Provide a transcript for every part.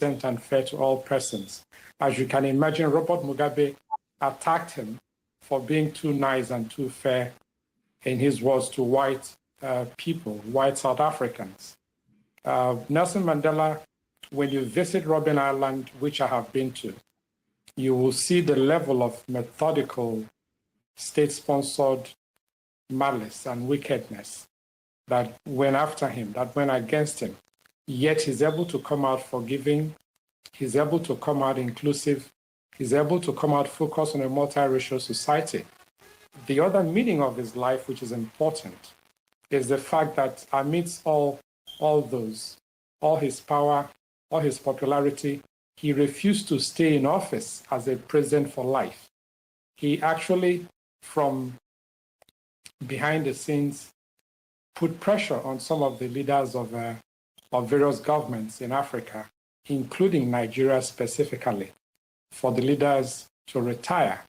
and fair to all persons. As you can imagine, Robert Mugabe attacked him for being too nice and too fair, in his words, to white people, white South Africans. Nelson Mandela, when you visit Robben Island, which I have been to, you will see the level of methodical, state-sponsored malice and wickedness that went after him, that went against him. Yet he's able to come out forgiving, he's able to come out inclusive, he's able to come out focused on a multiracial society. The other meaning of his life, which is important, is the fact that amidst all those, all his power, all his popularity, he refused to stay in office as a president for life. He actually, from behind the scenes, put pressure on some of the leaders of various governments in Africa, including Nigeria specifically, for the leaders to retire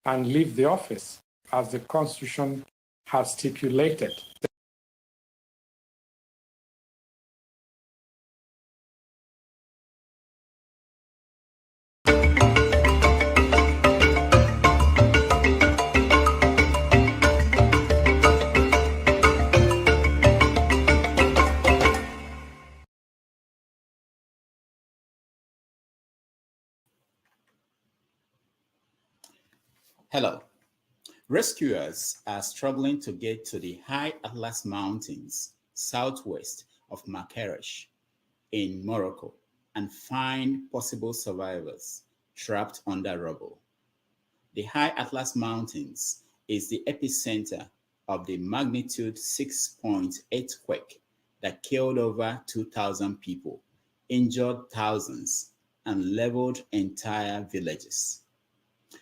and leave the office as the Constitution has stipulated. Hello. Rescuers are struggling to get to the high Atlas Mountains southwest of Marrakech in Morocco and find possible survivors trapped under rubble. The high Atlas Mountains is the epicenter of the magnitude 6.8 earthquake that killed over 2,000 people, injured thousands, and leveled entire villages.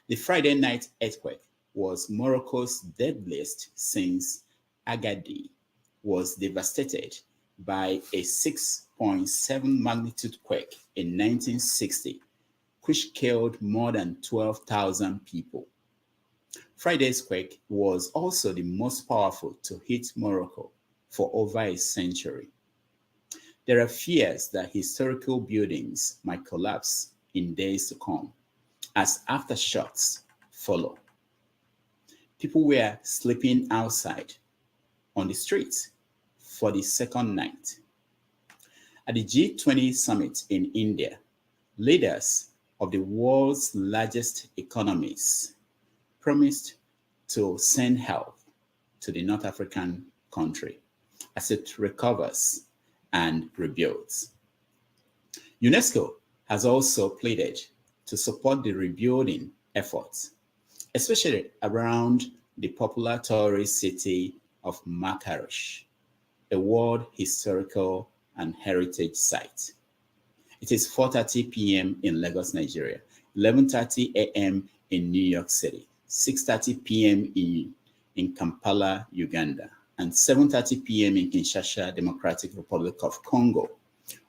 The Friday night earthquake was Morocco's deadliest since Agadir was devastated by a 6.7 magnitude quake in 1960, which killed more than 12,000 people. Friday's quake was also the most powerful to hit Morocco for over a century. There are fears that historical buildings might collapse in days to come as aftershocks follow. People were sleeping outside on the streets for the second night. At the G20 summit in India, leaders of the world's largest economies promised to send help to the North African country as it recovers and rebuilds. UNESCO has also pleaded to support the rebuilding efforts, especially around the popular tourist city of Marrakech, a world historical and heritage site. It is 4:30 p.m. in Lagos, Nigeria, 11:30 a.m. in New York City, 6:30 p.m. in Kampala, Uganda, and 7:30 p.m. in Kinshasa, Democratic Republic of Congo.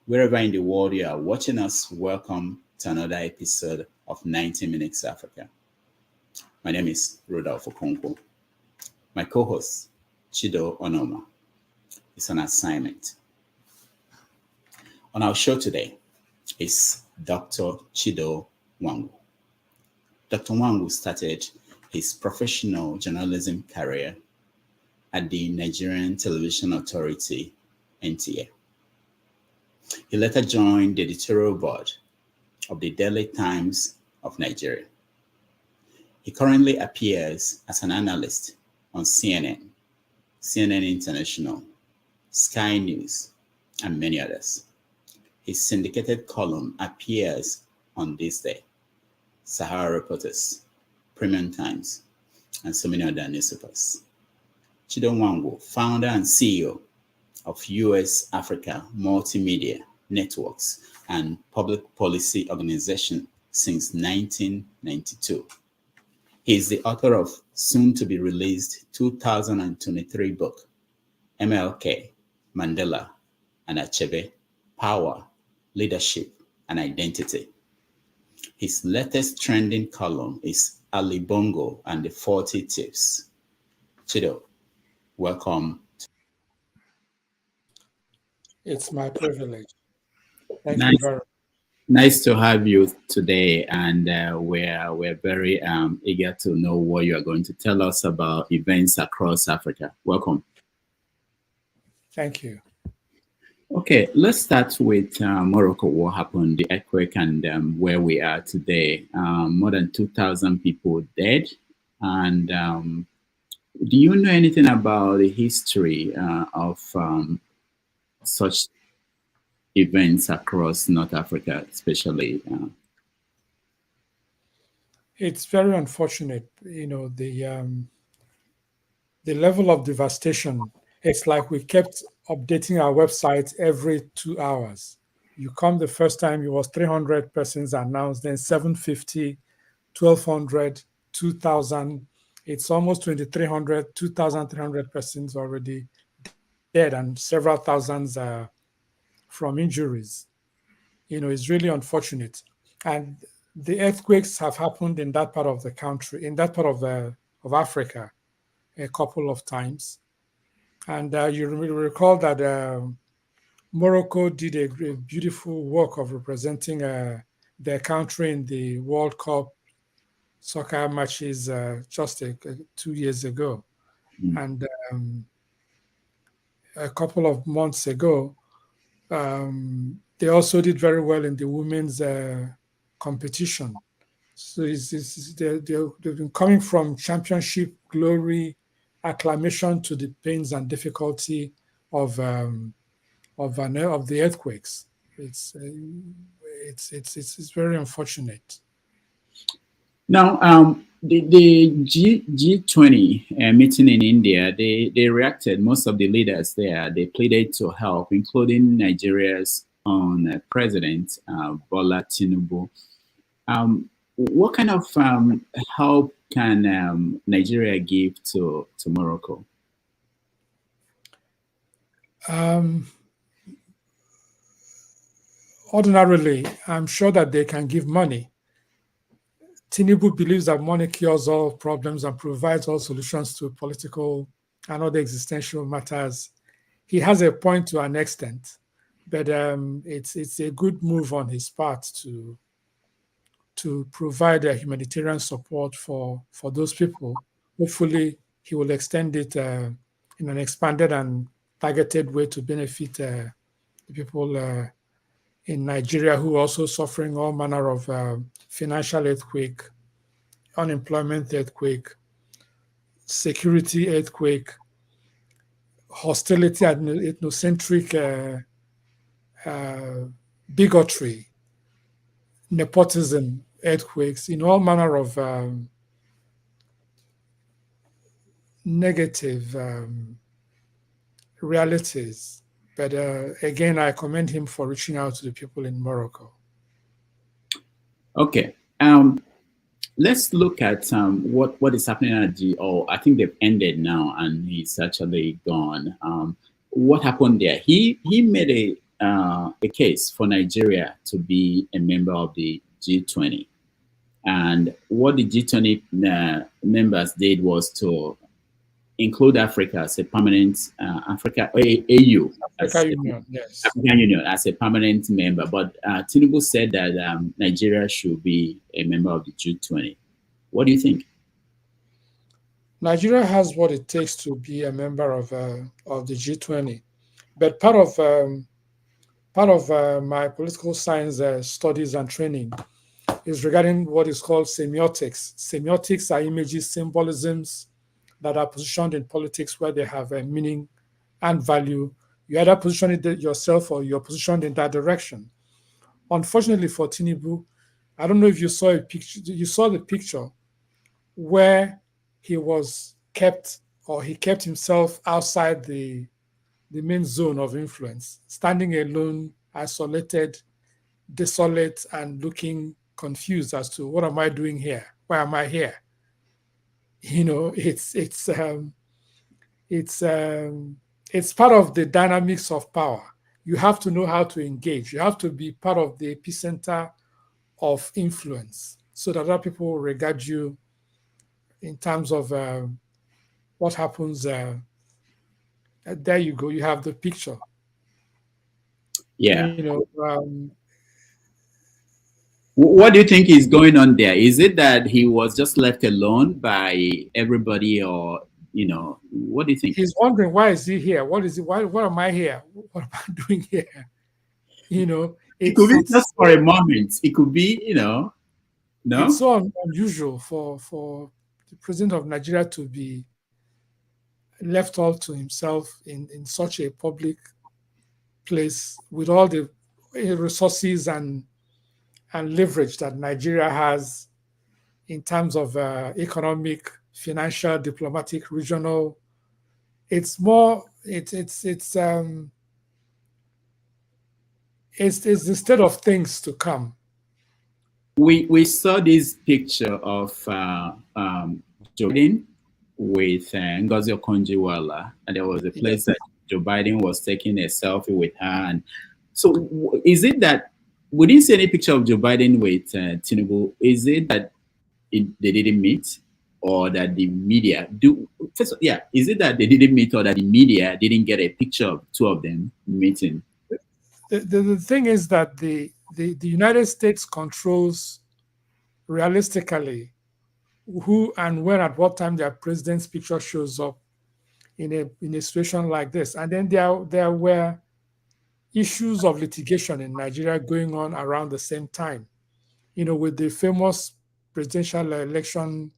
Wherever in the world you are watching us, welcome to another episode of 90 Minutes Africa. My name is Rodolfo Okonkwo. My co-host, Chido Onoma, is on assignment. On our show today is Dr. Chido Nwangwu. Dr. Nwangwu started his professional journalism career at the Nigerian Television Authority, NTA. He later joined the editorial board of the Daily Times of Nigeria. He currently appears as an analyst on CNN, CNN International, Sky News, and many others. His syndicated column appears on ThisDay, SaharaReporters, Premium Times, and so many other newspapers. Chido Nwangwu, founder and CEO of USAfrica Multimedia Networks and Public Policy Organization since 1992. He is the author of soon-to-be-released 2023 book, MLK, Mandela and Achebe, Power, Leadership, and Identity. His latest trending column is Ali Bongo and the 40 Thieves. Chido, welcome. It's my privilege. Thank you very much. Nice to have you today, and we're very eager to know what you are going to tell us about events across Africa. Welcome. Thank you. Okay, let's start with Morocco. What happened, the earthquake, and where we are today. More than 2,000 people dead. And do you know anything about the history of such events across North Africa, especially? It's very unfortunate, the level of devastation. It's like we kept updating our website every 2 hours. You come the first time, it was 300 persons announced, then 750, 1,200, 2,000. It's almost 2,300, 2,300 persons already dead and several thousands from injuries. It's really unfortunate. And the earthquakes have happened in that part of the country, in that part of Africa, a couple of times. And you recall that Morocco did a beautiful work of representing their country in the World Cup soccer matches just 2 years ago. Mm. And a couple of months ago, they also did very well in the women's competition. So they've been coming from championship glory, acclamation to the pains and difficulty of of the earthquakes. It's very unfortunate. Now, the G20 meeting in India, they reacted. Most of the leaders there, they pleaded to help, including Nigeria's own president, Bola Tinubu. What kind of help can Nigeria give to Morocco? Ordinarily, I'm sure that they can give money. Tinubu believes that money cures all problems and provides all solutions to political and other existential matters. He has a point to an extent, but it's a good move on his part to provide a humanitarian support for those people. Hopefully, he will extend it in an expanded and targeted way to benefit the people in Nigeria who are also suffering all manner of financial earthquake, unemployment earthquake, security earthquake, hostility and ethnocentric bigotry, nepotism earthquakes, in all manner of negative realities. But again, I commend him for reaching out to the people in Morocco. Okay. Let's look at what is happening at GO. I think they've ended now, and he's actually gone. What happened there? He made a case for Nigeria to be a member of the G20, and what the G20 members did was to include Africa as a permanent AU, Africa Union, yes. African Union as a permanent member. But Tinubu said that Nigeria should be a member of the G20. What do you think? Nigeria has what it takes to be a member of the G20, but part of my political science studies and training is regarding what is called semiotics. Semiotics are images, symbolisms that are positioned in politics where they have a meaning and value. You either position it yourself or you're positioned in that direction. Unfortunately for Tinubu, I don't know if you saw a picture. You saw the picture where he was kept, or he kept himself outside the main zone of influence, standing alone, isolated, desolate, and looking confused as to what am I doing here? Why am I here? It's part of the dynamics of power. You have to know how to engage. You have to be part of the epicenter of influence so that other people regard you in terms of what happens. There you go. You have the picture. Yeah. What do you think is going on there? Is it that he was just left alone by everybody, or what do you think? He's wondering, why is he here? What is it? Why? What am I here? What am I doing here? It could It's be it's just for a moment. It could be, it's no? so unusual for the president of Nigeria to be left all to himself in such a public place with all the resources and leverage that Nigeria has in terms of economic, financial, diplomatic, regional. It's more. It's the state of things to come. We saw this picture of Joe Biden with Ngozi Okonjo-Iweala, and there was a place that Joe Biden was taking a selfie with her. And so, is it that we didn't see any picture of Joe Biden with Tinubu? Is it that they didn't meet, or that the media do? First, yeah, is it that they didn't meet, or that the media didn't get a picture of two of them meeting? The thing is that the United States controls realistically who and when at what time their president's picture shows up in a situation like this. And then there were issues of litigation in Nigeria going on around the same time, with the famous presidential election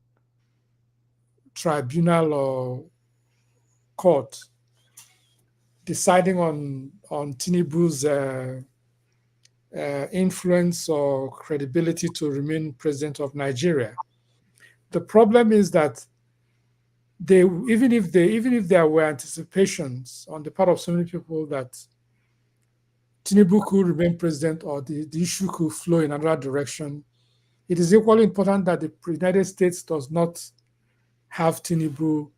tribunal or court deciding on Tinubu's influence or credibility to remain president of Nigeria. The problem is that even if there were anticipations on the part of so many people that Tinubu could remain president or the issue could flow in another direction, it is equally important that the United States does not have Tinubu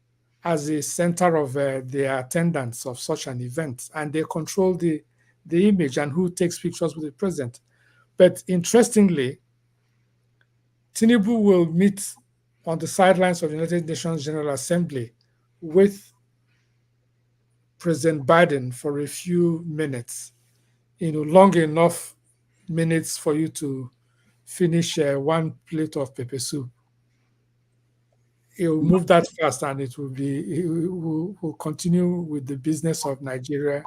as a center of the attendance of such an event, and they control the image and who takes pictures with the president. But interestingly, Tinubu will meet on the sidelines of the United Nations General Assembly with President Biden for a few minutes, long enough minutes for you to finish one plate of pepper soup. It will move that fast, and it will continue with the business of Nigeria.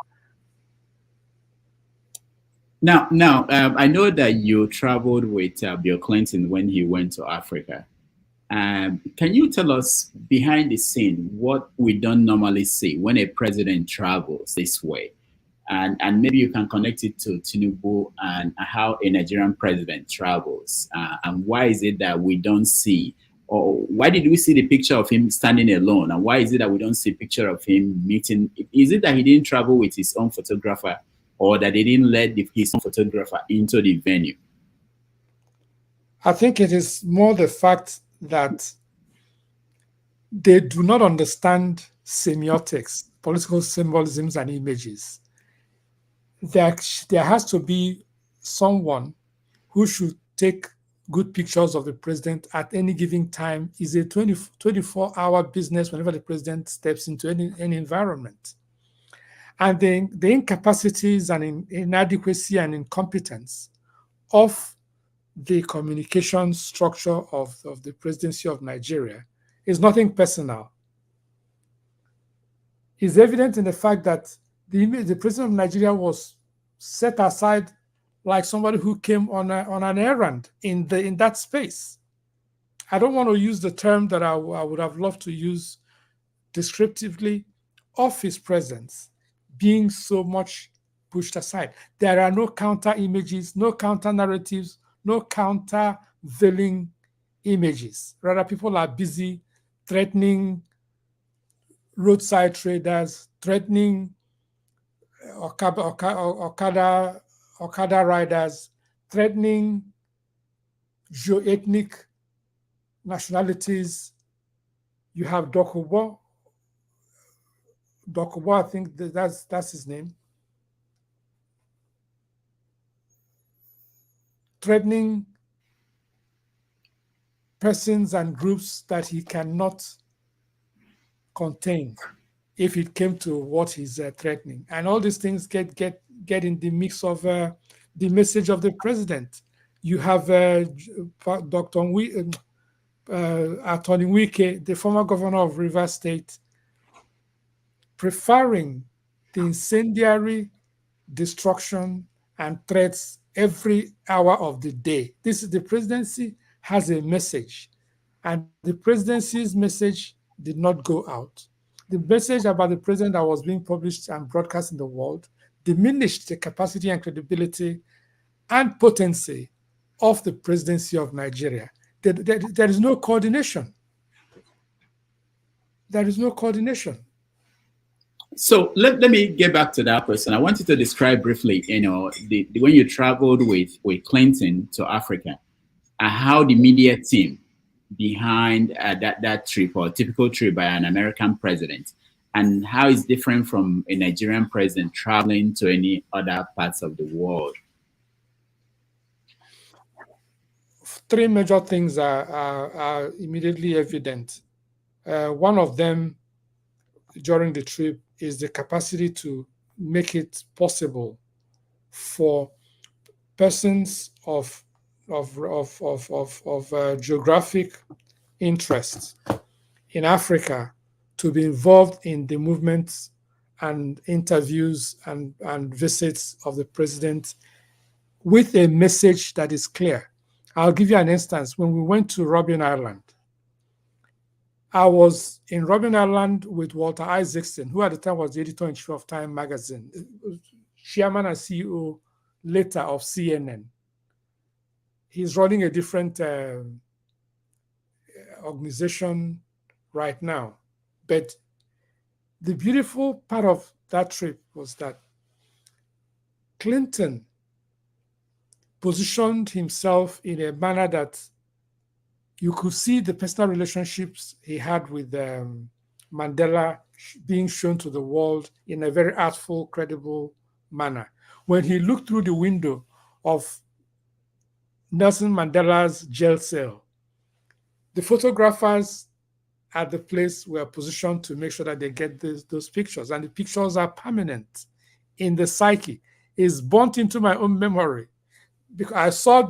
Now, I know that you traveled with Bill Clinton when he went to Africa. Can you tell us behind the scene what we don't normally see when a president travels this way? And maybe you can connect it to Tinubu and how a Nigerian president travels. And why is it that we don't see, or why did we see the picture of him standing alone? And why is it that we don't see a picture of him meeting? Is it that he didn't travel with his own photographer, or that they didn't let his own photographer into the venue? I think it is more the fact that they do not understand semiotics, political symbolisms and images. There has to be someone who should take good pictures of the president at any given time. Is a 24-hour business whenever the president steps into any environment. And the incapacities and inadequacy and incompetence of the communication structure of the presidency of Nigeria is nothing personal. It's evident in the fact that the president of Nigeria was set aside like somebody who came on an errand in that space. I don't want to use the term that I would have loved to use descriptively of his presence being so much pushed aside. There are no counter images, no counter narratives, no counter veiling images. Rather, people are busy threatening roadside traders, threatening Okada riders, threatening geo-ethnic nationalities. You have Dokubo, I think that's his name, threatening persons and groups that he cannot contain if it came to what he's threatening. And all these things get in the mix of the message of the president. You have Dr. Attorney Wike, the former governor of Rivers State, preferring the incendiary destruction and threats every hour of the day. The presidency has a message, and the presidency's message did not go out. The message about the president that was being published and broadcast in the world diminished the capacity and credibility and potency of the presidency of Nigeria. There is no coordination. There is no coordination. So let me get back to that question. I want you to describe briefly, when you traveled with Clinton to Africa, how the media team behind that trip, or a typical trip by an American president, and how it's different from a Nigerian president traveling to any other parts of the world. Three major things are immediately evident. One of them during the trip is the capacity to make it possible for persons of geographic interest in Africa to be involved in the movements and interviews and visits of the president with a message that is clear. I'll give you an instance. When we went to Robben Island, I was in Robben Island with Walter Isaacson, who at the time was the editor-in-chief of Time magazine, chairman and CEO later of CNN. He's running a different organization right now. But the beautiful part of that trip was that Clinton positioned himself in a manner that you could see the personal relationships he had with Mandela being shown to the world in a very artful, credible manner. When he looked through the window of Nelson Mandela's jail cell, the photographers at the place were positioned to make sure that they get those pictures, and the pictures are permanent in the psyche. It's burnt into my own memory because I saw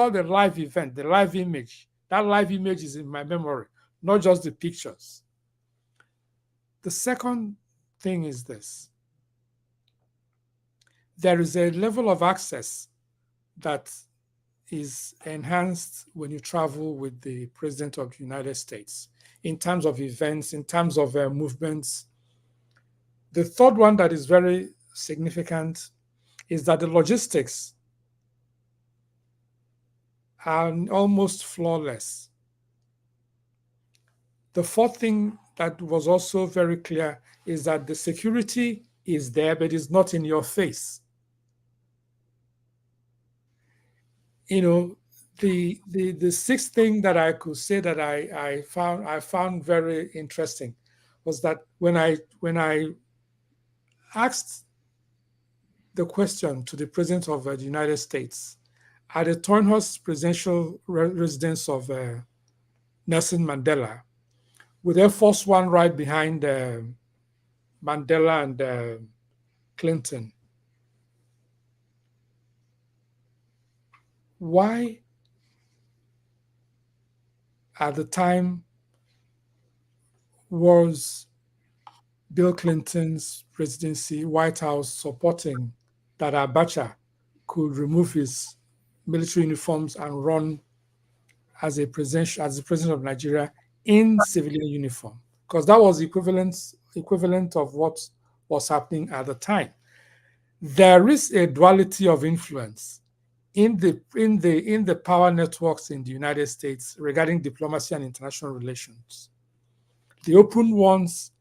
the live event, the live image. That live image is in my memory, not just the pictures. The second thing is this. There is a level of access that is enhanced when you travel with the President of the United States in terms of events, in terms of movements. The third one that is very significant is that the logistics are almost flawless. The fourth thing that was also very clear is that the security is there, but it's not in your face. The sixth thing that I could say that I found very interesting was that when I asked the question to the President of the United States at the Turnhouse presidential residence of Nelson Mandela, with Air Force One right behind Mandela and Clinton, why at the time was Bill Clinton's presidency, White House supporting that Abacha could remove his military uniforms and run as the president of Nigeria in civilian uniform? Because that was equivalent of what was happening at the time. There is a duality of influence in the power networks in the United States regarding diplomacy and international relations. The open ones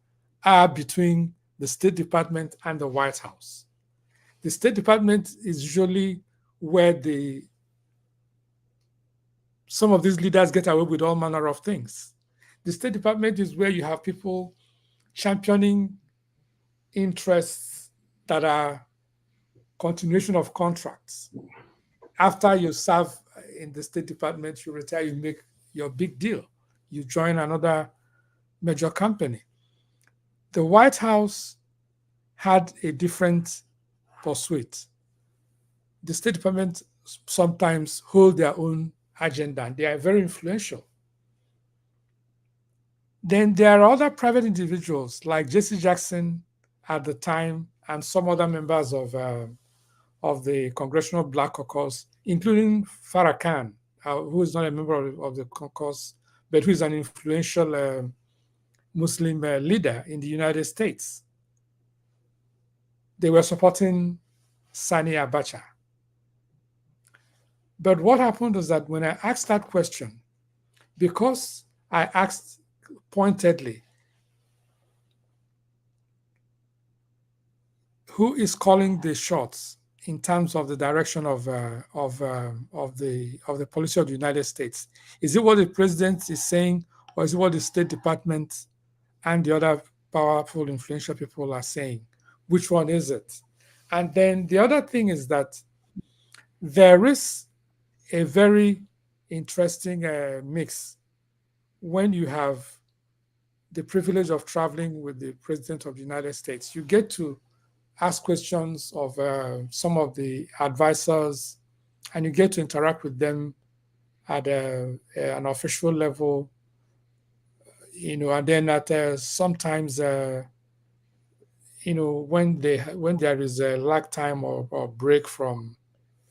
are between the State Department and the White House. The State Department is usually where some of these leaders get away with all manner of things. The State Department is where you have people championing interests that are continuation of contracts. After you serve in the State Department, you retire, you make your big deal. You join another major company. The White House had a different pursuit. The State Department sometimes hold their own agenda, and they are very influential. Then there are other private individuals like Jesse Jackson at the time and some other members of the Congressional Black Caucus, including Farah Khan, who is not a member of the caucus, but who is an influential Muslim leader in the United States. They were supporting Sani Abacha. But what happened was that when I asked that question, because I asked pointedly, who is calling the shots in terms of the direction of the policy of the United States? Is it what the president is saying, or is it what the State Department and the other powerful, influential people are saying? Which one is it? And then the other thing is that there is a very interesting mix when you have the privilege of traveling with the President of the United States. You get to ask questions of some of the advisors, and you get to interact with them at an official level, and then at sometimes, when there is a lag time or break from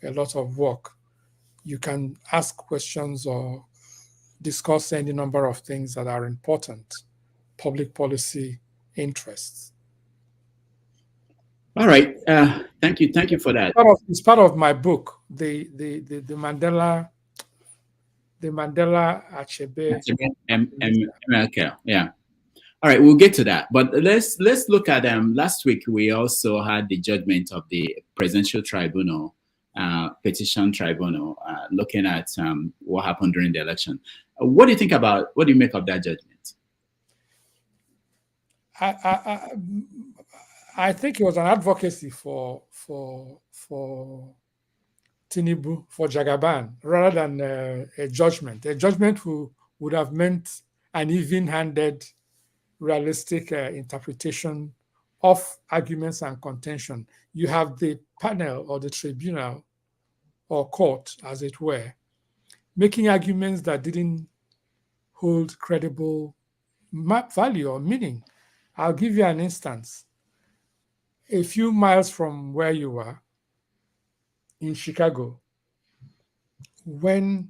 a lot of work, you can ask questions or discuss any number of things that are important, public policy interests. All right. Thank you for that. It's part of my book, the Mandela Achebe. MLK. Yeah. All right, we'll get to that. But let's look at last week we also had the judgment of the Presidential Tribunal, Petition Tribunal, looking at what happened during the election. What do you make of that judgment? I think it was an advocacy for Tinubu, for Jagaban, rather than a judgment. A judgment would have meant an even-handed, realistic interpretation of arguments and contention. You have the panel or the tribunal or court, as it were, making arguments that didn't hold credible value or meaning. I'll give you an instance. A few miles from where you are, in Chicago, when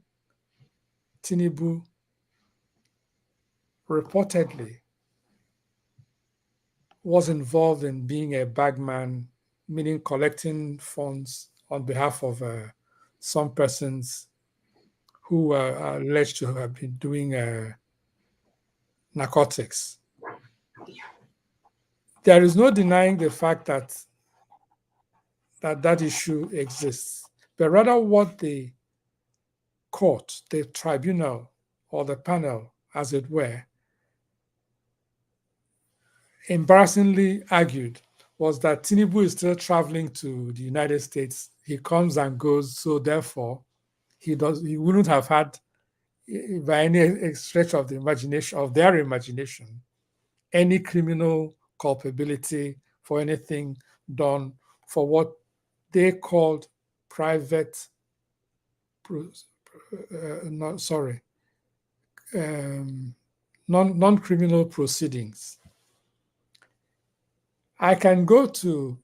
Tinubu reportedly was involved in being a bagman, meaning collecting funds on behalf of some persons who were alleged to have been doing narcotics. There is no denying the fact that issue exists, but rather what the court, the tribunal, or the panel, as it were, embarrassingly argued was that Tinubu is still traveling to the United States. He comes and goes, so therefore he wouldn't have had, by any stretch of the imagination, of their imagination, any criminal culpability for anything done for what they called private, non-criminal proceedings. I can go to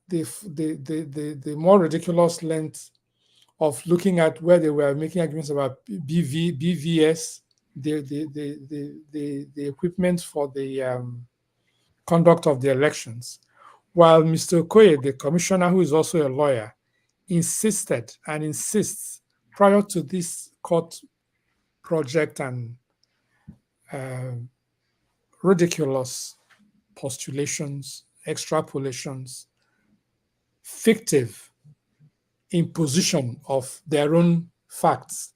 the more ridiculous length of looking at where they were making arguments about BVS, the equipment for the conduct of the elections, while Mr. Okoye, the commissioner, who is also a lawyer, insisted and insists prior to this court project and ridiculous postulations, extrapolations, fictive imposition of their own facts.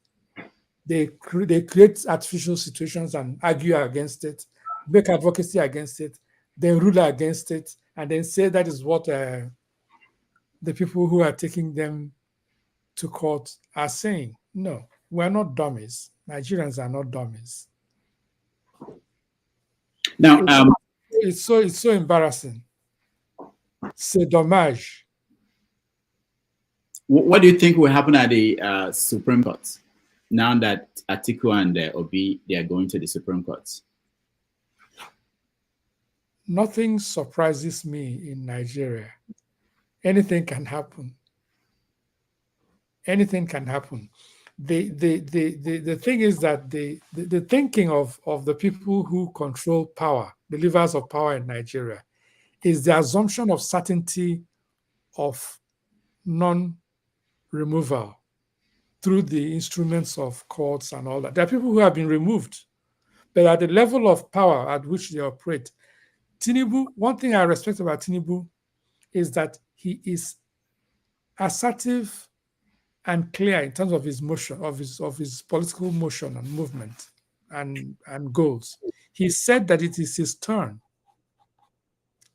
They create artificial situations and argue against it, make advocacy against it, then rule against it, and then say that is what the people who are taking them to court are saying. No, we're not dummies. Nigerians are not dummies. Now, it's so embarrassing. C'est dommage. What do you think will happen at the Supreme Court now that Atiku and Obi, they are going to the Supreme Court? Nothing surprises me in Nigeria. Anything can happen. Anything can happen. The thing is that the thinking of the people who control power, the levers of power in Nigeria, is the assumption of certainty of non-removal through the instruments of courts and all that. There are people who have been removed, but at the level of power at which they operate, Tinubu, one thing I respect about Tinubu is that he is assertive and clear in terms of his motion, of his political motion and movement and goals. He said that it is his turn,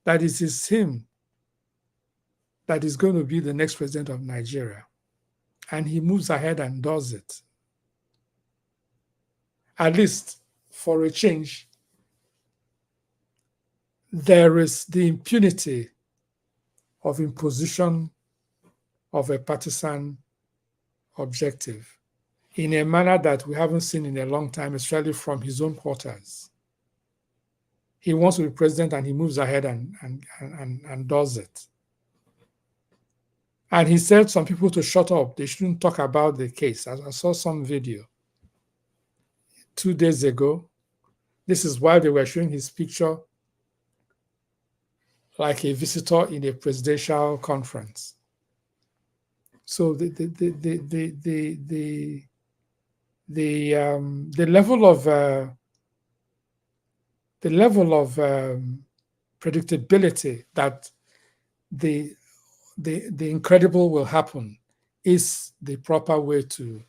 that it is him that is going to be the next president of Nigeria. And he moves ahead and does it. At least for a change, there is the impunity of imposition of a partisan objective in a manner that we haven't seen in a long time, especially from his own quarters. He wants to be president and he moves ahead and does it. And he said some people to shut up. They shouldn't talk about the case. I saw some video 2 days ago. This is why they were showing his picture like a visitor in a presidential conference. So the level of predictability that the incredible will happen is the proper way to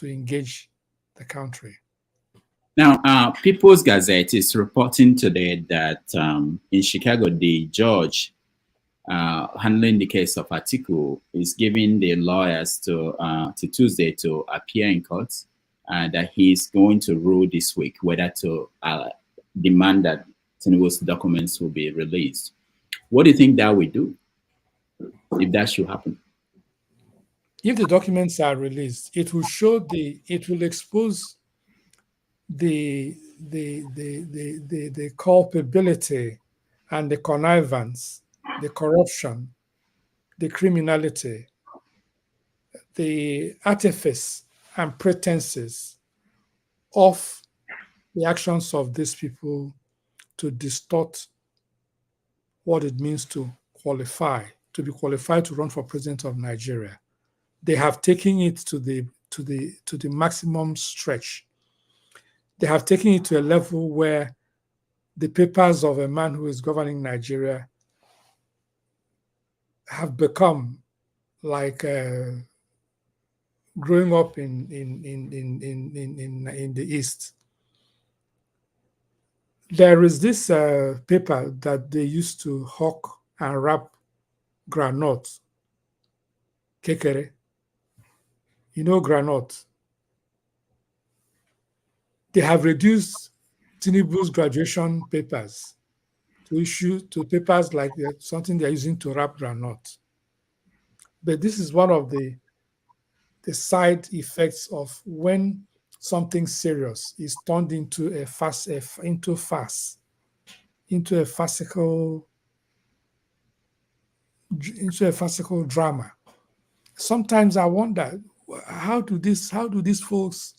engage the country. Now, People's Gazette is reporting today that in Chicago, the judge handling the case of Atiku is giving the lawyers to Tuesday to appear in court, that he's going to rule this week whether to demand that Tinubu's documents will be released. What do you think that will do if that should happen? If the documents are released, it will show it will expose the culpability and the connivance, the corruption, the criminality, the artifice and pretenses of the actions of these people to distort what it means to be qualified to run for president of Nigeria. They have taken it to the maximum stretch. They have taken it to a level where the papers of a man who is governing Nigeria have become like growing up in the East. There is this paper that they used to hawk and wrap granite, kekere. You know granite. They have reduced Tinubu's graduation papers to issue to papers like something they're using to wrap granite. But this is one of the side effects of when something serious is turned into a farcical drama. Sometimes I wonder, how do these folks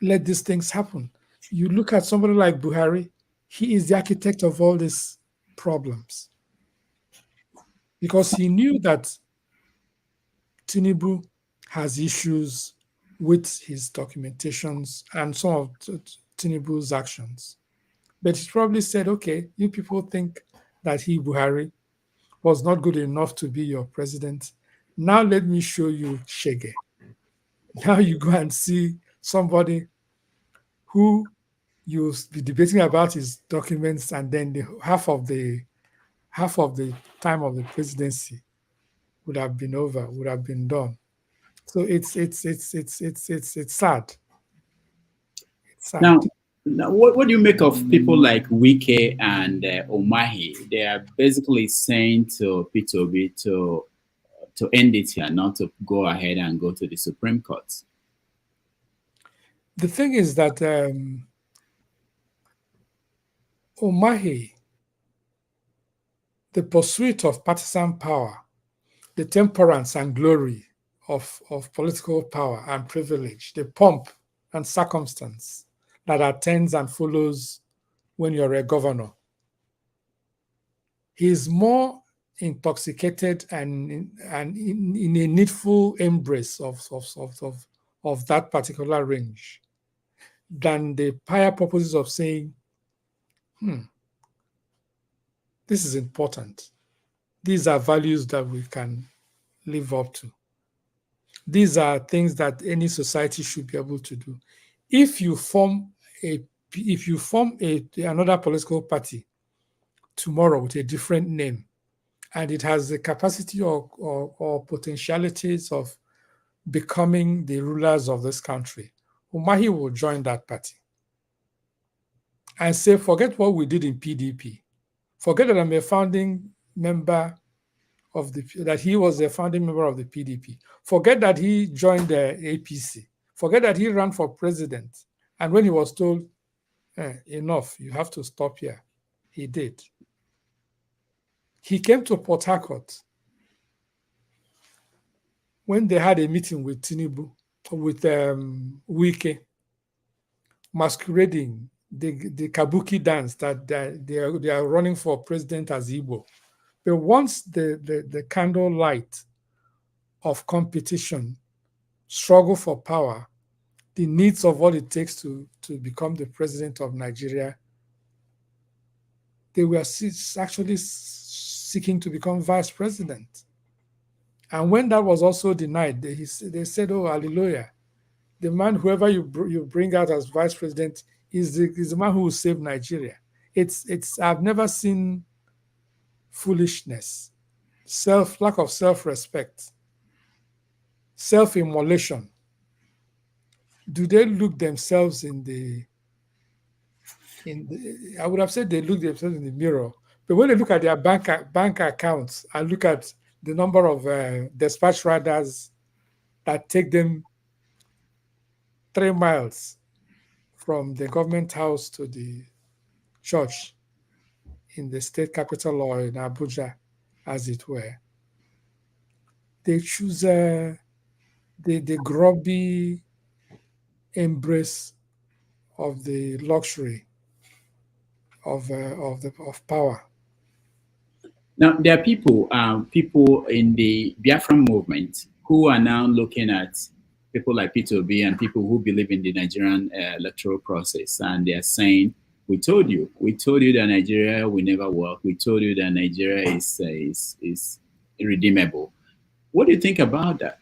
let these things happen? You look at somebody like Buhari, he is the architect of all these problems because he knew that Tinubu has issues with his documentations and some of Tinubu's actions. But he probably said, okay, you people think that Buhari, was not good enough to be your president. Now let me show you Shege. Now you go and see somebody who you'll be debating about his documents, and then half of the time of the presidency would have been done. So it's sad. It's sad. Now, what do you make of people like Wike and Omahi? They are basically saying to P2B to to end it here, not to go ahead and go to the Supreme Court? The thing is that Umahi, the pursuit of partisan power, the temperance and glory of political power and privilege, the pomp and circumstance that attends and follows when you're a governor. He is more intoxicated and in a needful embrace of that particular range than the higher purposes of saying, this is important. These are values that we can live up to. These are things that any society should be able to do. If you form another political party tomorrow with a different name, and it has the capacity or potentialities of becoming the rulers of this country, Umahi will join that party and say, forget what we did in PDP. Forget that I'm a founding member that he was a founding member of the PDP. Forget that he joined the APC. Forget that he ran for president. And when he was told, enough, you have to stop here, he did. He came to Port Harcourt when they had a meeting with Tinubu, with Wike, masquerading the kabuki dance that they are running for president as Igbo. But once the candlelight of competition, struggle for power, the needs of what it takes to become the president of Nigeria, they were actually seeking to become vice president. And when that was also denied, they said, oh, hallelujah, the man, whoever you bring out as vice president, is the man who will save Nigeria. I've never seen foolishness, lack of self-respect, self-immolation. Do they look themselves I would have said they look themselves in the mirror, but when they look at their bank accounts and look at the number of dispatch riders that take them 3 miles from the government house to the church in the state capital or in Abuja, as it were, they choose the grubby embrace of the luxury of power. Now, there are people in the Biafran movement who are now looking at people like Peter Obi and people who believe in the Nigerian electoral process, and they are saying, we told you that Nigeria will never work. We told you that Nigeria is irredeemable. What do you think about that?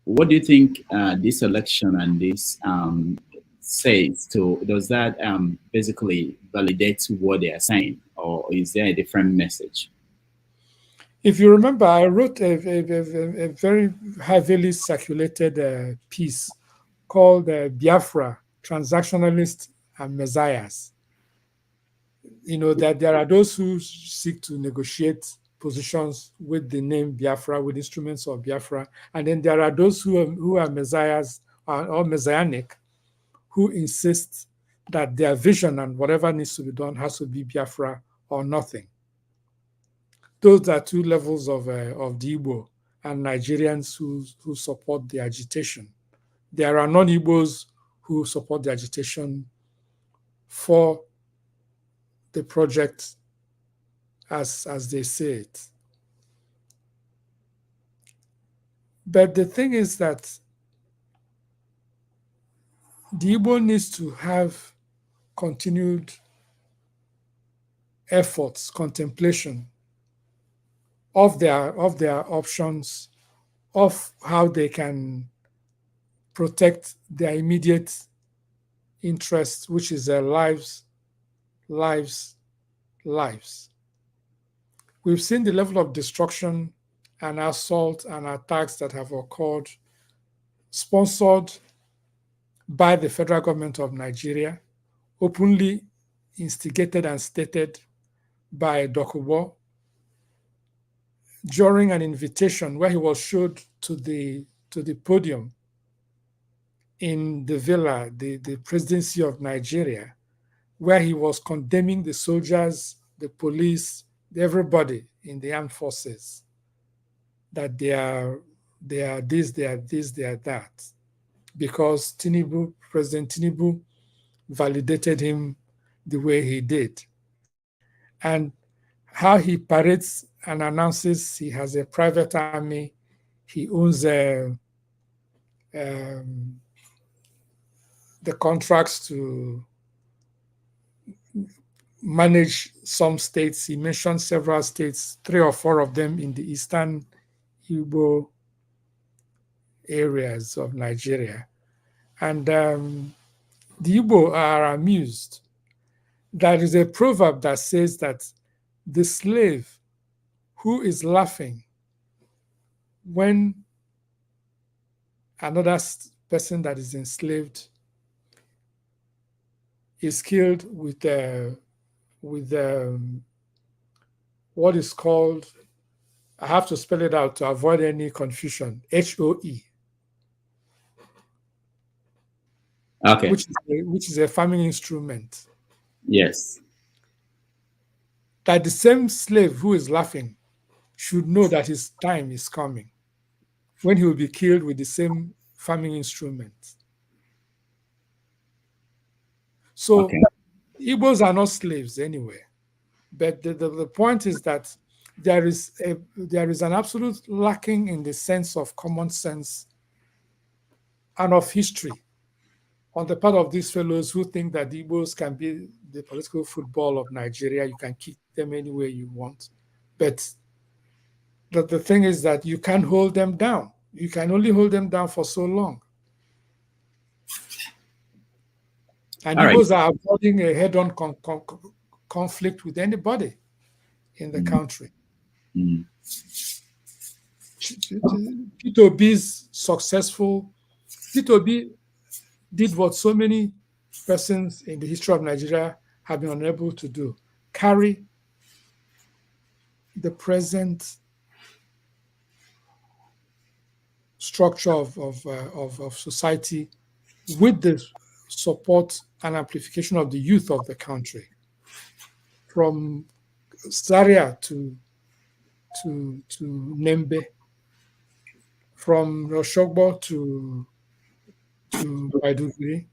What do you think this election and this says does that basically validate what they are saying, or is there a different message? If you remember, I wrote a very heavily circulated piece called Biafra, Transactionalists and Messiahs. You know, that there are those who seek to negotiate positions with the name Biafra, with instruments of Biafra, and then there are those who are messiahs or messianic, who insist that their vision and whatever needs to be done has to be Biafra or nothing. Those are two levels of the Igbo and Nigerians who support the agitation. There are non-Igbos who support the agitation for the project as they say it. But the thing is that the Igbo needs to have continued efforts, contemplation of their options, of how they can protect their immediate interests, which is their lives. We've seen the level of destruction and assault and attacks that have occurred, sponsored by the federal government of Nigeria, openly instigated and stated by Dokubo, during an invitation where he was showed to the podium in the villa, the presidency of Nigeria, where he was condemning the soldiers, the police, everybody in the armed forces, that they are this, they are this, they are that, because President Tinubu validated him the way he did. And how he parades and announces he has a private army, he owns the contracts to manage some states. He mentioned several states, 3 or 4 of them in the eastern Igbo areas of Nigeria. And the Igbo are amused. There is a proverb that says that the slave who is laughing when another person that is enslaved is killed with what is called, I have to spell it out to avoid any confusion, HOE. Okay. Which is a farming instrument. Yes. That the same slave who is laughing should know that his time is coming when he will be killed with the same farming instrument. So Igbos are not slaves anyway. But the point is that there is an absolute lacking in the sense of common sense and of history on the part of these fellows who think that the Igbos can be the political football of Nigeria. You can kick them any way you want. But the thing is that you can't hold them down. You can only hold them down for so long. And Igbos are avoiding a head-on conflict with anybody in the country. Peter Obi's successful, Peter Obi did what so many persons in the history of Nigeria have been unable to do: carry the present structure of society with the support and amplification of the youth of the country, from Zaria to Nembe, from Roshogbo to Maiduguri.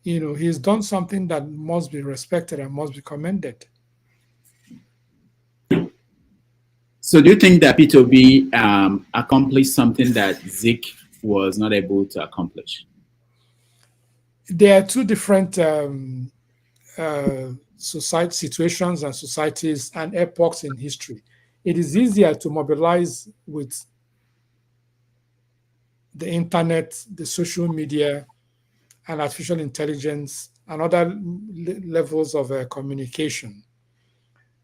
He's done something that must be respected and must be commended. So do you think that Peter Obi accomplished something that Zik was not able to accomplish? There are two different society situations and societies and epochs in history. It is easier to mobilize with the internet, the social media, and artificial intelligence and other levels of communication.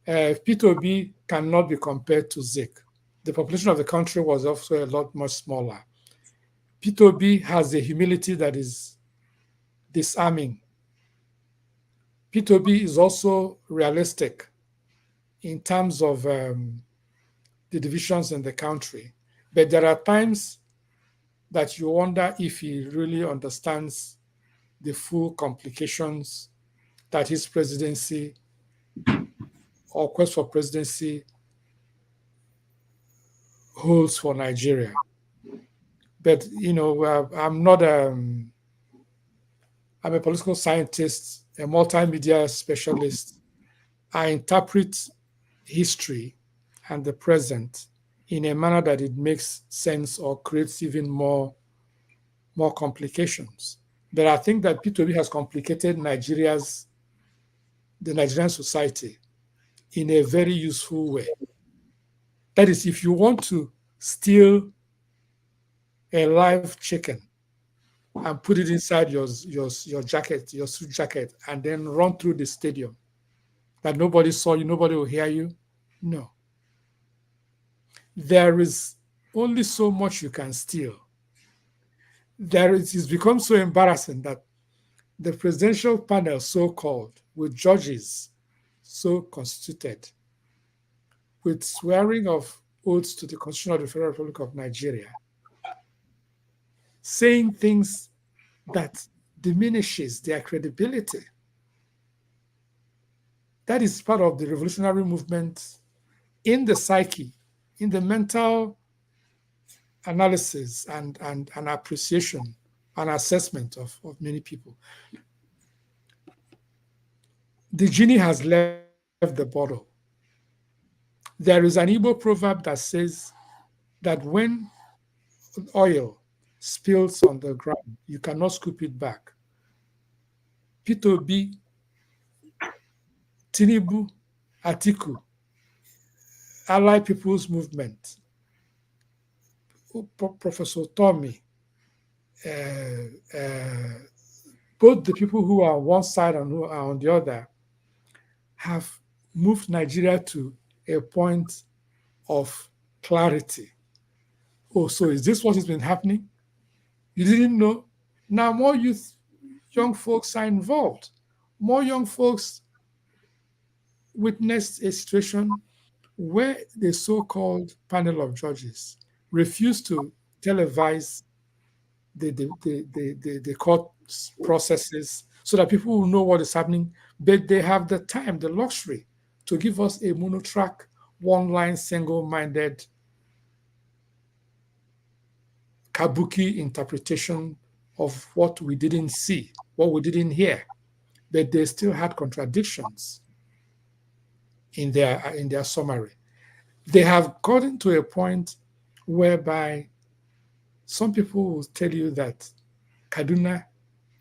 Peter Obi cannot be compared to Zik. The population of the country was also a lot much smaller. Peter Obi has a humility that is disarming. Peter Obi is also realistic in terms of the divisions in the country. But there are times that you wonder if he really understands the full complications that his presidency or quest for presidency holds for Nigeria. But, I'm not I'm a political scientist, a multimedia specialist. I interpret history and the present in a manner that it makes sense or creates even more complications. But I think that Peter Obi has complicated the Nigerian society in a very useful way. That is, if you want to steal a live chicken and put it inside your jacket, your suit jacket, and then run through the stadium, that nobody saw you, nobody will hear you, no. There is only so much you can steal. It's become so embarrassing that the presidential panel, so-called, with judges so constituted, with swearing of oaths to the Constitution of the Federal Republic of Nigeria, saying things that diminishes their credibility. That is part of the revolutionary movement in the psyche, in the mental analysis and appreciation and assessment of many people. The genie has left the bottle. There is an Igbo proverb that says that when oil spills on the ground, you cannot scoop it back. Peter Obi, Tinubu, Atiku, Allied People's Movement, Professor Tommy, both the people who are on one side and who are on the other have moved Nigeria to a point of clarity. Oh, so is this what has been happening? You didn't know? Now more young folks are involved. More young folks witnessed a situation where the so-called panel of judges refused to televise the court processes so that people will know what is happening, but they have the time, the luxury to give us a monotrack, one-line, single-minded kabuki interpretation of what we didn't see, what we didn't hear, but they still had contradictions in their summary. They have gotten to a point whereby some people will tell you that Kaduna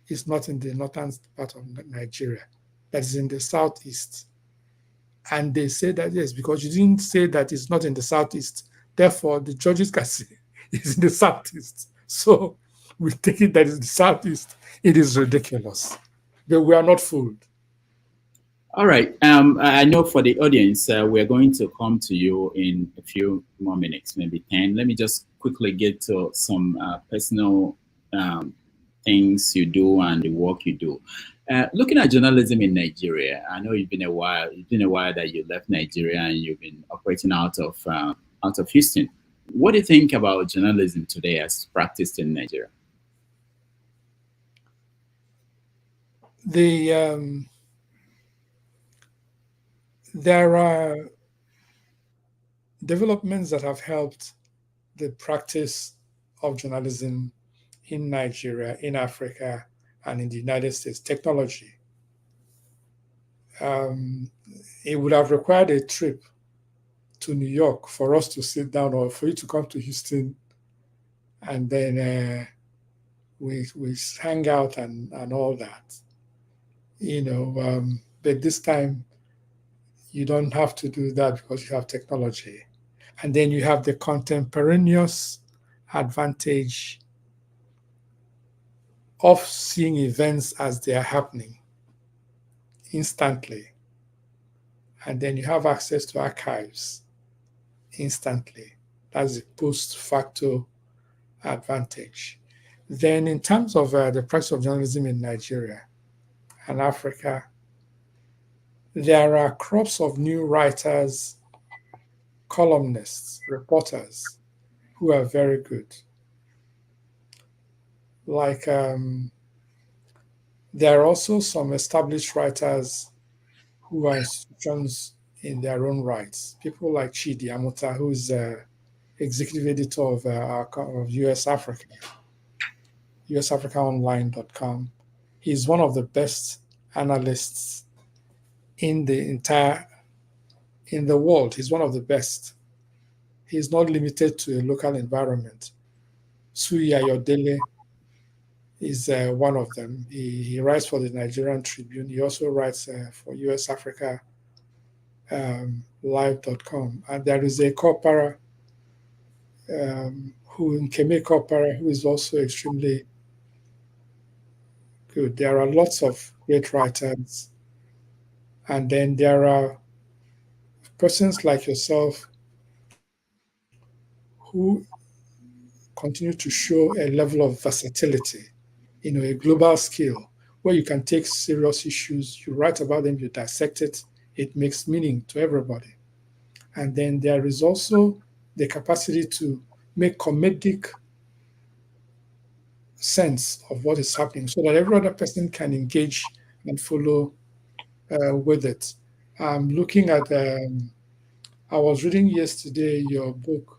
is not in the northern part of Nigeria, that is in the southeast. And they say that, yes, because you didn't say that it's not in the southeast, therefore the judges can say it's in the southeast. So we take it that it's the southeast. It is ridiculous. But we are not fooled. All right. I know for the audience, we're going to come to you in a few more minutes, maybe 10. Let me just quickly get to some personal things you do and the work you do. Looking at journalism in Nigeria, I know it's been a while that you left Nigeria and you've been operating out of Houston. What do you think about journalism today as practiced in Nigeria? There are developments that have helped the practice of journalism in Nigeria, in Africa, and in the United States. Technology. It would have required a trip to New York for us to sit down, or for you to come to Houston, and then we hang out and all that. But this time you don't have to do that because you have technology. And then you have the contemporaneous advantage of seeing events as they are happening instantly. And then you have access to archives instantly. That's the post-facto advantage. Then in terms of the practice of journalism in Nigeria and Africa, there are crops of new writers, columnists, reporters who are very good. Like there are also some established writers who are institutions in their own rights. People like Chido Nwangwu, who is executive editor of USAfrica, USAfricaOnline.com. He's one of the best analysts in the world. He's one of the best. He's not limited to a local environment. Suya Yodele is one of them. He writes for the Nigerian Tribune. He also writes for USAfrica live.com. And there is a Kopara, Nkeme Kopara, who is also extremely good. There are lots of great writers. And then there are persons like yourself who continue to show a level of versatility, a global scale, where you can take serious issues, you write about them, you dissect it, it makes meaning to everybody. And then there is also the capacity to make comedic sense of what is happening so that every other person can engage and follow with it. I'm looking at, I was reading yesterday your book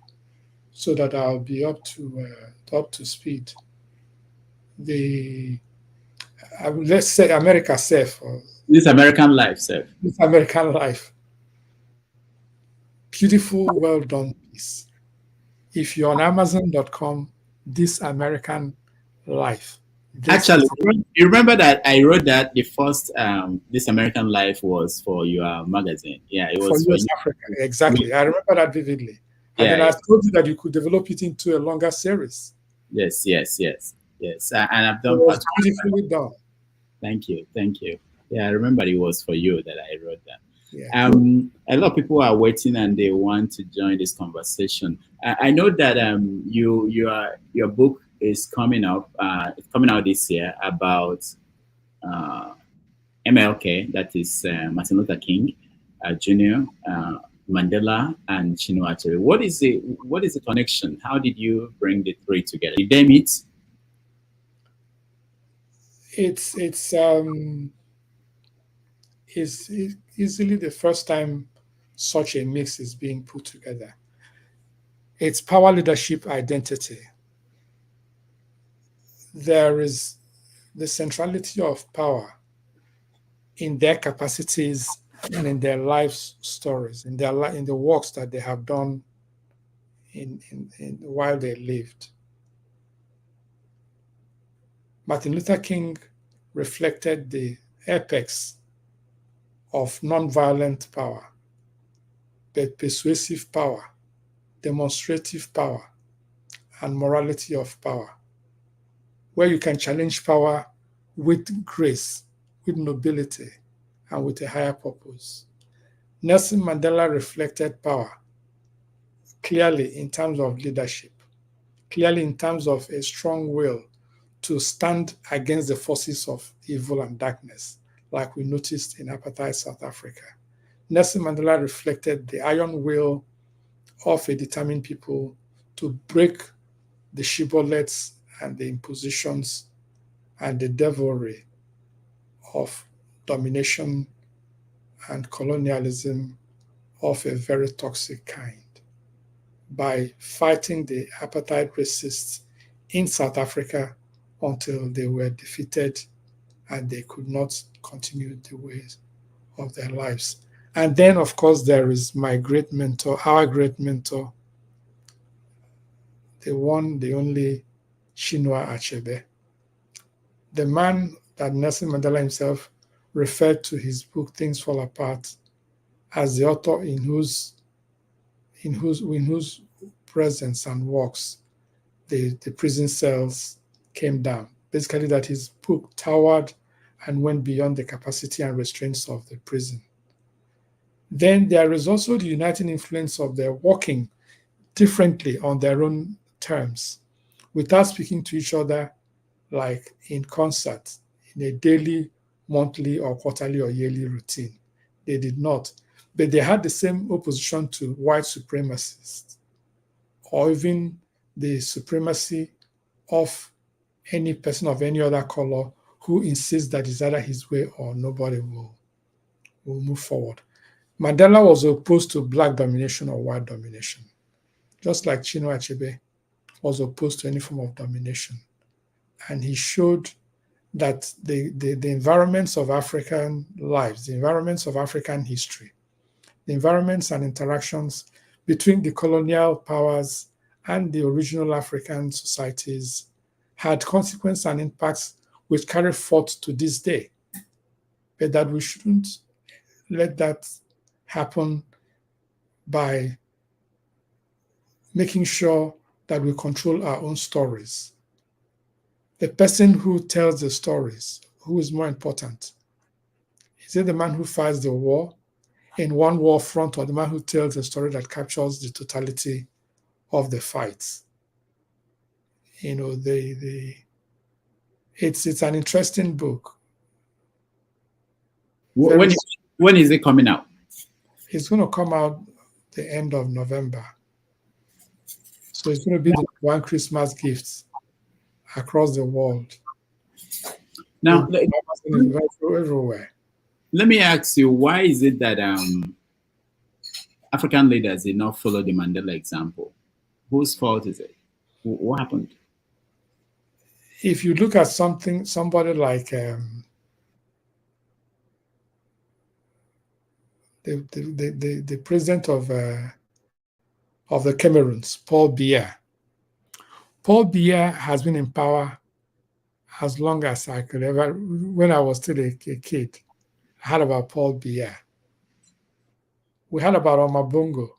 so that I'll be up to speed. The let's say America Safe, or This American Life, sir. This American Life. Beautiful, well done piece. If you're on Amazon.com, This American Life. Actually, you remember that I wrote that the first This American Life was for your magazine. Yeah, it for was for US Africa. Exactly. I remember that vividly. And then I told you that you could develop it into a longer series. Yes. And I've done. It was beautifully done. Thank you. Yeah, I remember it was for you that I wrote that. Yeah. A lot of people are waiting and they want to join this conversation. I know that your book is coming up. It's coming out this year about MLK, that is Martin Luther King Jr., Mandela, and Chido Nwangwu. What is the connection? How did you bring the three together? Did they meet? It's easily the first time such a mix is being put together. It's power, leadership, identity. There is the centrality of power in their capacities and in their life stories, in the works that they have done in while they lived. Martin Luther King reflected the apex of nonviolent power, but persuasive power, demonstrative power, and morality of power, where you can challenge power with grace, with nobility, and with a higher purpose. Nelson Mandela reflected power clearly in terms of leadership, clearly in terms of a strong will to stand against the forces of evil and darkness, like we noticed in apartheid South Africa. Nelson Mandela reflected the iron will of a determined people to break the shibboleths and the impositions and the devilry of domination and colonialism of a very toxic kind by fighting the apartheid racists in South Africa until they were defeated and they could not continue the ways of their lives. And then, of course, there is my great mentor, our great mentor, the one, the only Chinua Achebe, the man that Nelson Mandela himself referred to his book Things Fall Apart as the author in whose presence and works the prison cells came down. Basically, that his book towered and went beyond the capacity and restraints of the prison. Then there is also the uniting influence of their working differently on their own terms, without speaking to each other like in concert, in a daily, monthly, or quarterly or yearly routine. They did not. But they had the same opposition to white supremacists, or even the supremacy of any person of any other color who insists that it's either his way or nobody will move forward. Mandela was opposed to black domination or white domination, just like Chinua Achebe was opposed to any form of domination. And he showed that the environments of African lives, the environments of African history, the environments and interactions between the colonial powers and the original African societies had consequences and impacts which carry forth to this day, but that we shouldn't let that happen by making sure that we control our own stories. The person who tells the stories, who is more important? Is it the man who fights the war in one war front, or the man who tells a story that captures the totality of the fights? You know, it's an interesting book. When is it coming out? It's going to come out the end of November. So it's going to be the one Christmas gift across the world. Now, everywhere. Let me ask you, why is it that African leaders did not follow the Mandela example? Whose fault is it? What happened? If you look at somebody like the president of the Cameroons, Paul Biya. Paul Biya has been in power as long as I could ever. When I was still a kid, I heard about Paul Biya. We heard about Bongo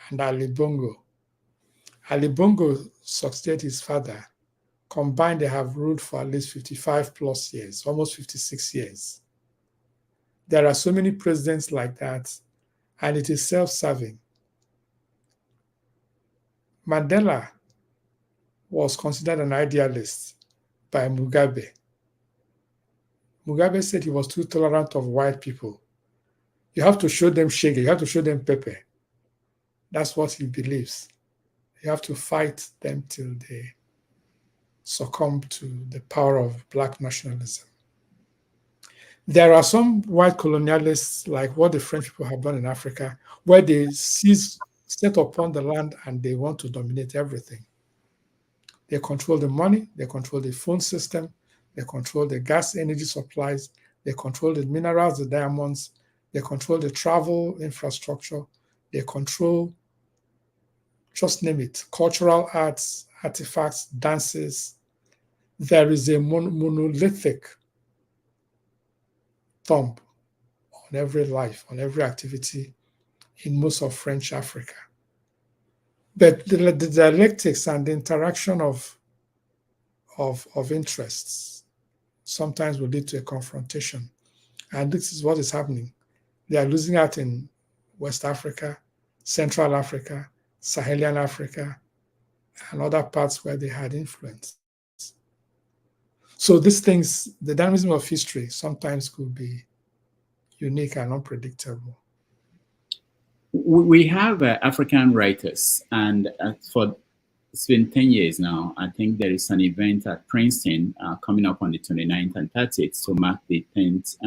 and Ali Bongo. Ali Bongo succeeded his father. Combined, they have ruled for at least 55 plus years, almost 56 years. There are so many presidents like that, and it is self-serving. Mandela was considered an idealist by Mugabe. Mugabe said he was too tolerant of white people. You have to show them shege, you have to show them pepper. That's what he believes. You have to fight them till they succumb to the power of Black nationalism. There are some white colonialists, like what the French people have done in Africa, where they set upon the land and they want to dominate everything. They control the money, they control the phone system, they control the gas energy supplies, they control the minerals, the diamonds, they control the travel infrastructure, they control, just name it, cultural arts, artifacts, dances. There is a monolithic thumb on every life, on every activity in most of French Africa. But the dialectics and the interaction of interests sometimes will lead to a confrontation. And this is what is happening. They are losing out in West Africa, Central Africa, Sahelian Africa, and other parts where they had influence. So these things, the dynamism of history sometimes could be unique and unpredictable. We have African writers, and it's been 10 years now. I think there is an event at Princeton coming up on the 29th and 30th to mark the 10th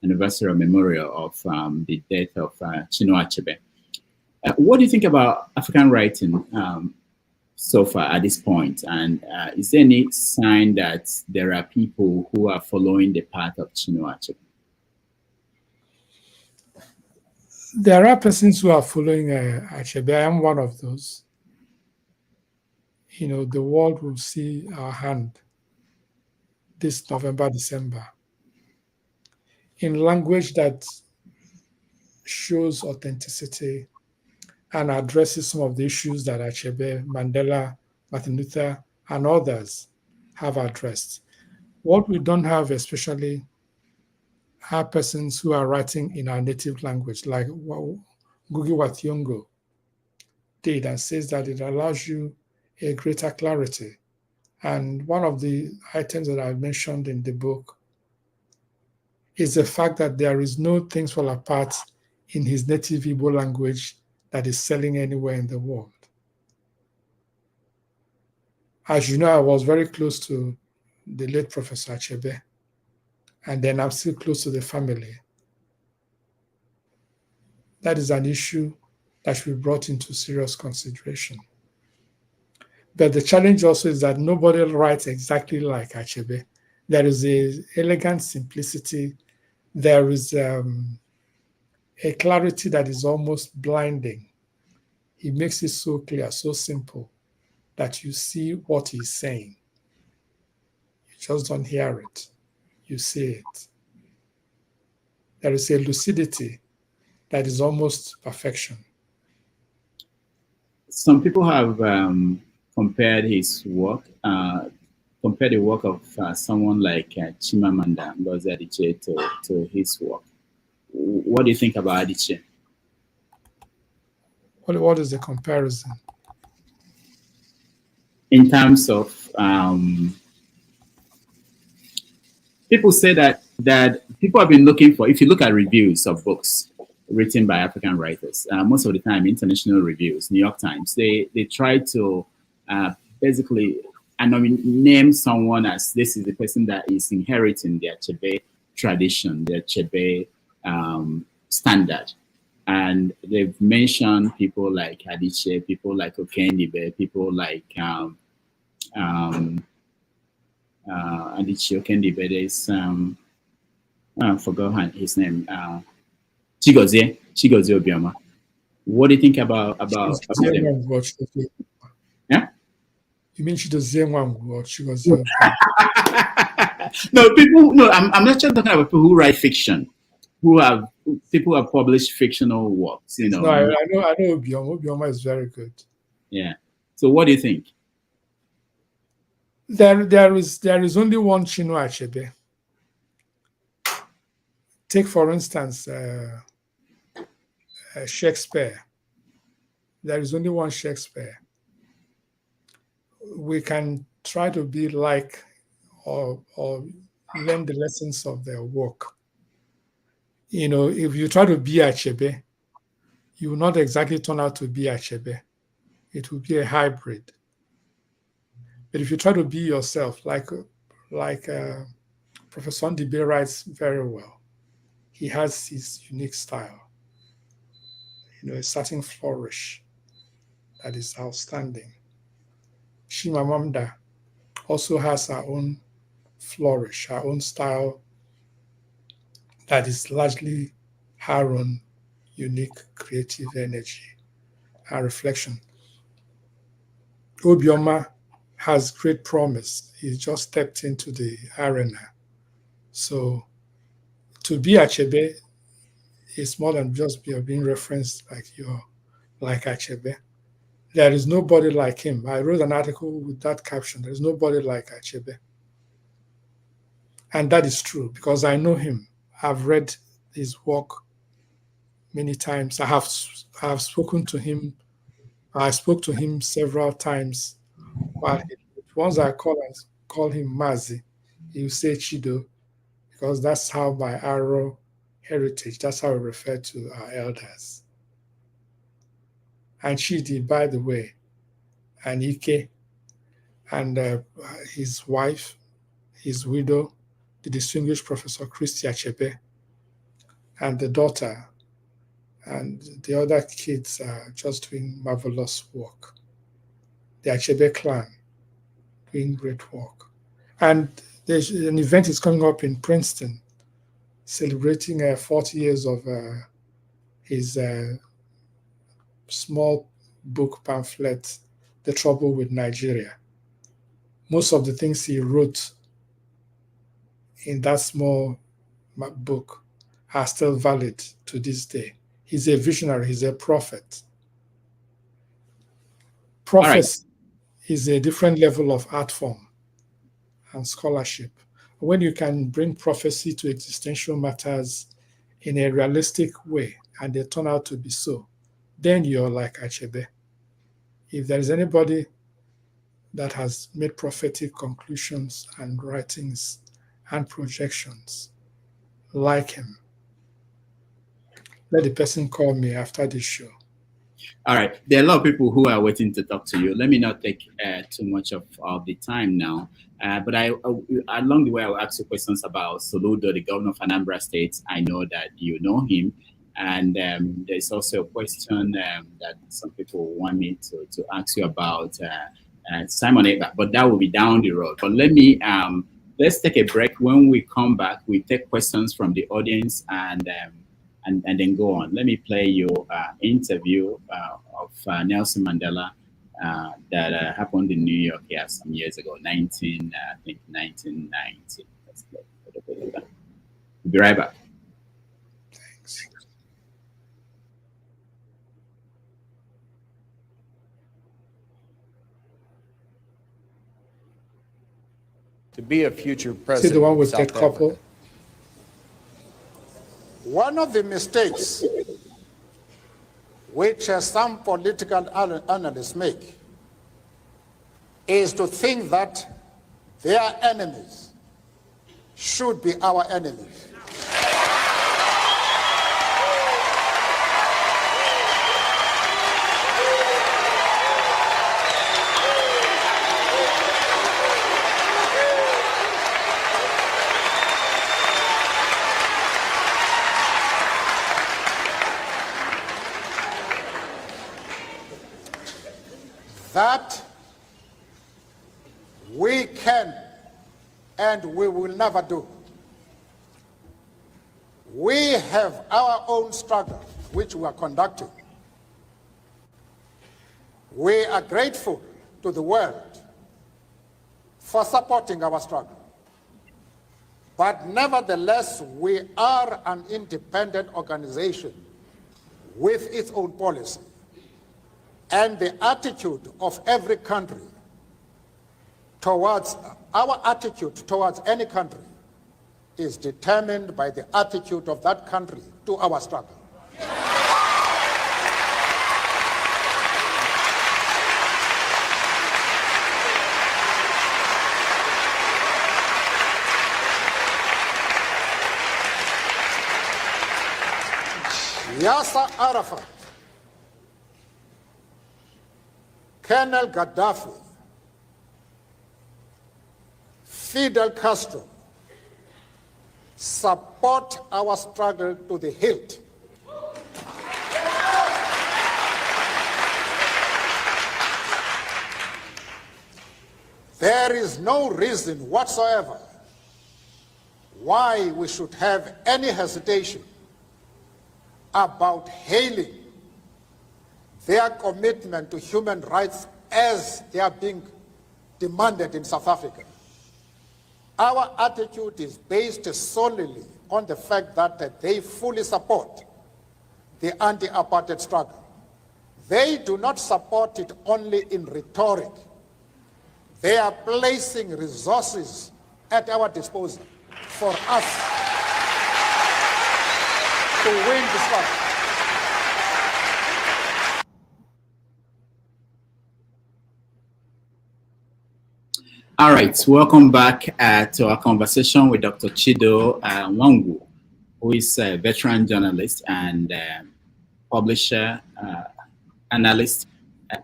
anniversary or memorial of the death of Chido Achebe. What do you think about African writing so far at this point? And is there any sign that there are people who are following the path of Chido Achebe? There are persons who are following Achebe. I am one of those. You know, the world will see our hand this November, December, in language that shows authenticity and addresses some of the issues that Achebe, Mandela, Martin Luther, and others have addressed. What we don't have, especially, are persons who are writing in our native language, like Ngugi wa Thiong'o did, and says that it allows you a greater clarity. And one of the items that I mentioned in the book is the fact that there is no Things Fall Apart in his native Igbo language that is selling anywhere in the world. As you know, I was very close to the late Professor Achebe, and then I'm still close to the family. That is an issue that should be brought into serious consideration. But the challenge also is that nobody writes exactly like Achebe. There is an elegant simplicity. There is a clarity that is almost blinding. He makes it so clear, so simple, that you see what he's saying. You just don't hear it. You see it. There is a lucidity that is almost perfection. Some people have compared his work, compared the work of someone like Chimamanda Ngozi Adichie to his work. What do you think about Adichie? What is the comparison? In terms of people say that people have been looking for, if you look at reviews of books, written by African writers. Most of the time, international reviews, New York Times, they try to basically name someone as this is the person that is inheriting the Achebe tradition, the Achebe standard. And they've mentioned people like Adichie, people like Okendibe, people like Adichie Okendibe. There's I forgot his name. Chigozie Obioma. What do you think about them? Yeah? You mean Chido Nwangwu or Chigozie? No, people. No, I'm not just talking about people who write fiction, people who have published fictional works. You know. No, I know Obioma. Obioma is very good. Yeah. So, what do you think? There is only one Chinua Achebe. Take for instance Shakespeare. There is only one Shakespeare. We can try to be like or learn the lessons of their work. You know, if you try to be Achebe, you will not exactly turn out to be Achebe. It will be a hybrid. But if you try to be yourself, like Professor Ndibe writes very well, he has his unique style. You know, a certain flourish that is outstanding. Chimamanda also has her own flourish, her own style that is largely her own unique creative energy and reflection. Obioma has great promise. He just stepped into the arena. So to be Achebe is more than just being referenced like Achebe. There is nobody like him. I wrote an article with that caption. There is nobody like Achebe. And that is true because I know him. I've read his work many times. I have spoken to him. I spoke to him several times. But once I call him Mazi, he will say Chido, because that's how my Aro heritage, that's how we refer to our elders. And Chidi, by the way, and Ike, and his wife, his widow, the distinguished Professor Christy Achebe, and the daughter, and the other kids are just doing marvelous work. The Achebe clan doing great work. And there's an event is coming up in Princeton, celebrating 40 years of his small book pamphlet, The Trouble with Nigeria. Most of the things he wrote in that small book are still valid to this day. He's a visionary, he's a prophet. Prophecy is a different level of art form and scholarship. When you can bring prophecy to existential matters in a realistic way, and they turn out to be so, then you're like Achebe. If there is anybody that has made prophetic conclusions and writings and projections like him, let the person call me after this show. All right. There are a lot of people who are waiting to talk to you. Let me not take too much of the time now. But along the way, I will ask you questions about Soludo, the governor of Anambra State. I know that you know him. And there's also a question that some people want me to ask you about Simon Ekpa, but that will be down the road. But let's take a break. When we come back, we take questions from the audience and then go on. Let me play your interview of Nelson Mandela that happened in New York here some years ago, 1990. Let's play. We'll be right back. Thanks. To be a future president. See the one with that couple? One of the mistakes which some political analysts make is to think that their enemies should be our enemies. that we can and we will never do. We have our own struggle, which we are conducting. We are grateful to the world for supporting our struggle. But nevertheless, we are an independent organization with its own policy. And the attitude of every country towards, our attitude towards any country is determined by the attitude of that country to our struggle. Yasser Arafat, Colonel Gaddafi, Fidel Castro support our struggle to the hilt. There is no reason whatsoever why we should have any hesitation about hailing their commitment to human rights as they are being demanded in South Africa. Our attitude is based solely on the fact that they fully support the anti-apartheid struggle. They do not support it only in rhetoric. They are placing resources at our disposal for us to win the struggle. All right, welcome back to our conversation with Dr. Chido Nwangwu, who is a veteran journalist and publisher, analyst,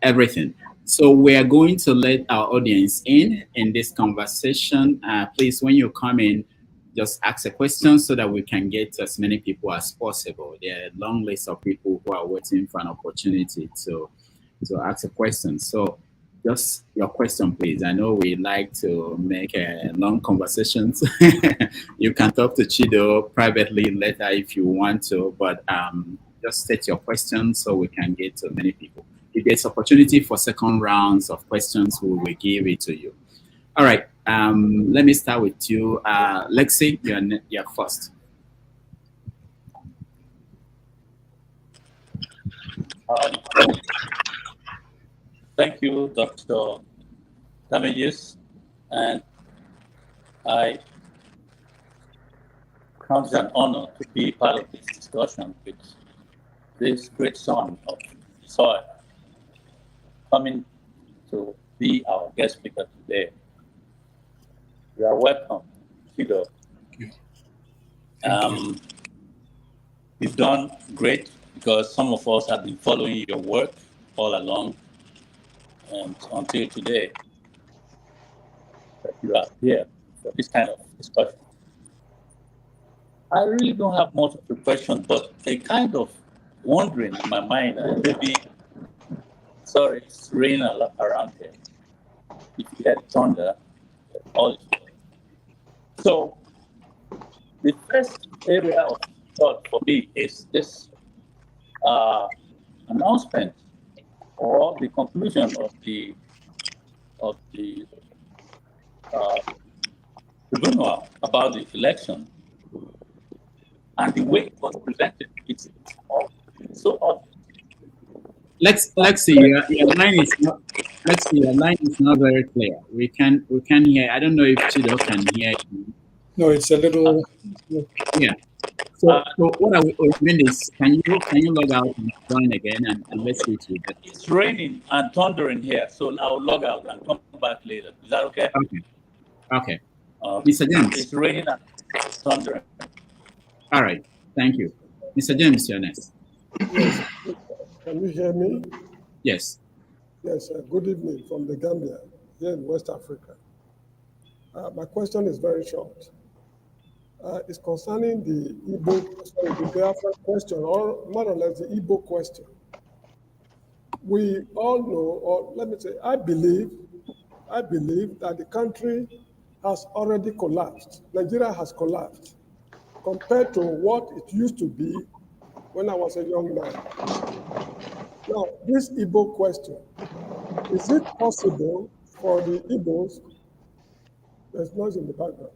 everything. So we are going to let our audience in this conversation. Please, when you come in, just ask a question so that we can get to as many people as possible. There are a long list of people who are waiting for an opportunity to ask a question. So just your question, please. I know we like to make long conversations. You can talk to Chido privately later if you want to, but just state your question so we can get to many people. If there's opportunity for second rounds of questions, we will give it to you. All right, let me start with you. Lexi, you're first. Thank you, Dr. Damages, and I count it an honor to be part of this discussion with this great son of soil coming to be our guest speaker today. You are welcome, Chido. You've done great because some of us have been following your work all along. And until today, that you are here for this kind of discussion. I really don't have much of a question, but a kind of wondering in my mind, maybe, sorry, it's raining a lot around here. If you get thunder, all is well. So, the first area of thought for me is this announcement or the conclusion of the tribunal about the election and the way it was presented. It's so odd. Let's see. Your line is not. Let's see. Your line is not very clear. We can hear. I don't know if Chido can hear you. No, it's a little. Yeah. So what I mean is, can you log out and join again and let's see to that. It's raining and thundering here, so I'll log out and come back later. Is that okay? Okay. Mr. James. It's raining and thundering. All right. Thank you. Mr. James, you're next. Yes. Can you hear me? Yes. Yes. Good evening from the Gambia, here in West Africa. My question is very short. It's concerning the Igbo, the Biafra question, or more or less the Igbo question. we all know, or let me say, I believe that the country has already collapsed. Nigeria has collapsed compared to what it used to be when I was a young man. Now, this Igbo question, is it possible for the Igbos, there's noise in the background,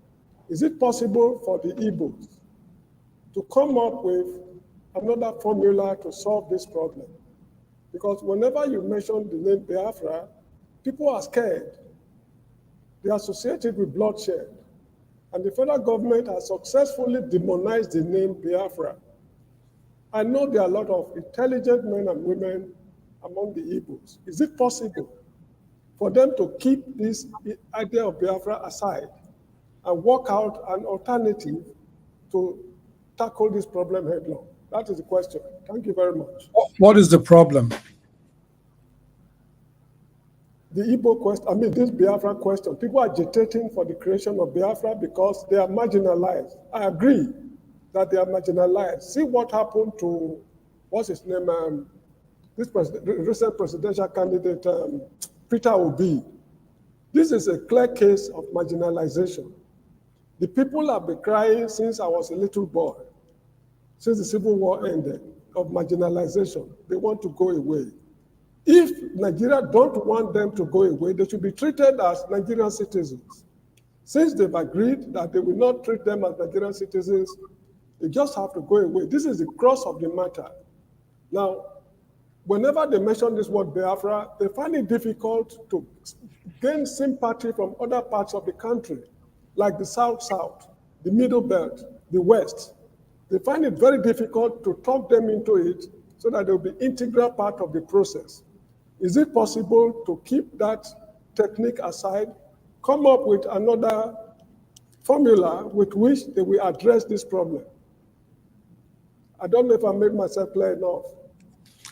is it possible for the Igbos to come up with another formula to solve this problem? Because whenever you mention the name Biafra, people are scared. They are associated with bloodshed. And the federal government has successfully demonized the name Biafra. I know there are a lot of intelligent men and women among the Igbos. Is it possible for them to keep this idea of Biafra aside and work out an alternative to tackle this problem headlong? That is the question. Thank you very much. What is the problem? The Igbo question, I mean, this Biafra question, people are agitating for the creation of Biafra because they are marginalized. I agree that they are marginalized. See what happened to, what's his name, this recent presidential candidate, Peter Obi. This is a clear case of marginalization. The people have been crying since I was a little boy, since the Civil War ended, of marginalization. They want to go away. If Nigeria don't want them to go away, they should be treated as Nigerian citizens. Since they've agreed that they will not treat them as Nigerian citizens, they just have to go away. This is the crux of the matter. Now, whenever they mention this word Biafra, they find it difficult to gain sympathy from other parts of the country, like the South, the Middle Belt, the West. They find it very difficult to talk them into it so that they'll be integral part of the process. Is it possible to keep that technique aside, come up with another formula with which they will address this problem? I don't know if I made myself clear enough.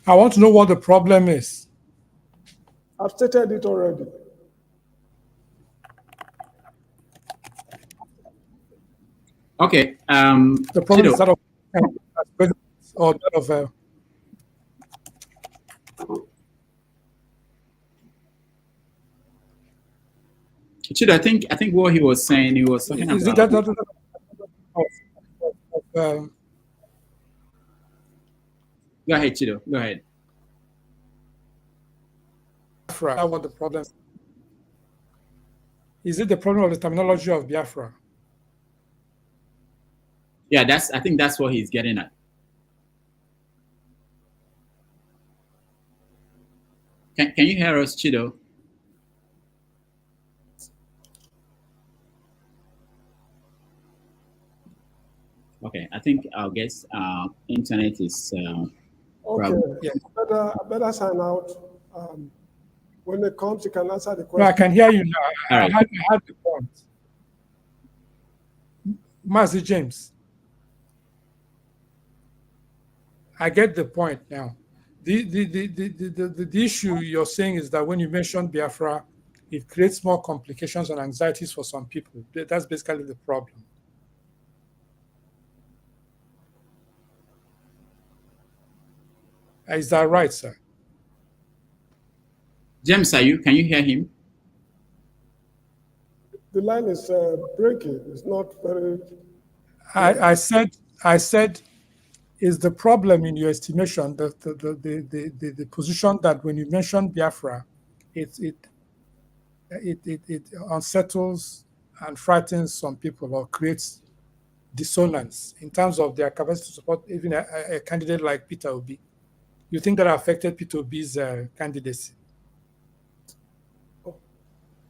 I want to know what the problem is. I've stated it already. Okay. The problem Chido. is that of or that of Chido, I think what he was saying, he was talking is about. it that Go ahead, Chido. Go ahead. Biafra? What the problem is? It the problem of the terminology of Biafra? Yeah, I think that's what he's getting at. Can you hear us, Chido? Okay, I think our guess internet is okay. Yeah. I better sign out. When it comes, you can answer the question. No, I can hear you now. I had the point. Master James, I get the point now. The issue you're saying is that when you mention Biafra, it creates more complications and anxieties for some people. That's basically the problem. Is that right, sir? James, can you hear him? The line is breaking. It's not very. I said, is the problem in your estimation the position that when you mention Biafra, it unsettles and frightens some people or creates dissonance in terms of their capacity to support even a candidate like Peter Obi? You think that affected Peter Obi's candidacy?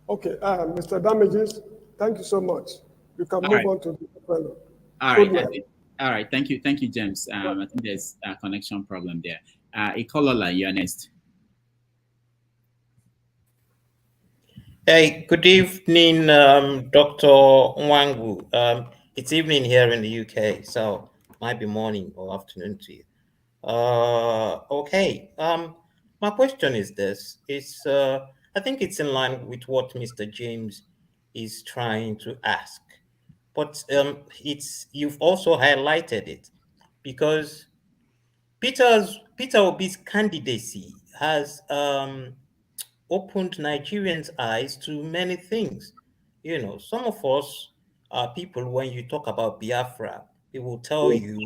Okay, Mr. Damages, thank you so much. You can move on to the fellow. All right. All right. Thank you, James. I think there's a connection problem there. Ikolola, you're next. Hey, good evening, Dr. Nwangwu. It's evening here in the UK, so might be morning or afternoon to you. Okay. My question is this: I think it's in line with what Mr. James is trying to ask, but you've also highlighted it because Peter Obi's candidacy has opened Nigerians' eyes to many things. Some of us are people, when you talk about Biafra, they will tell you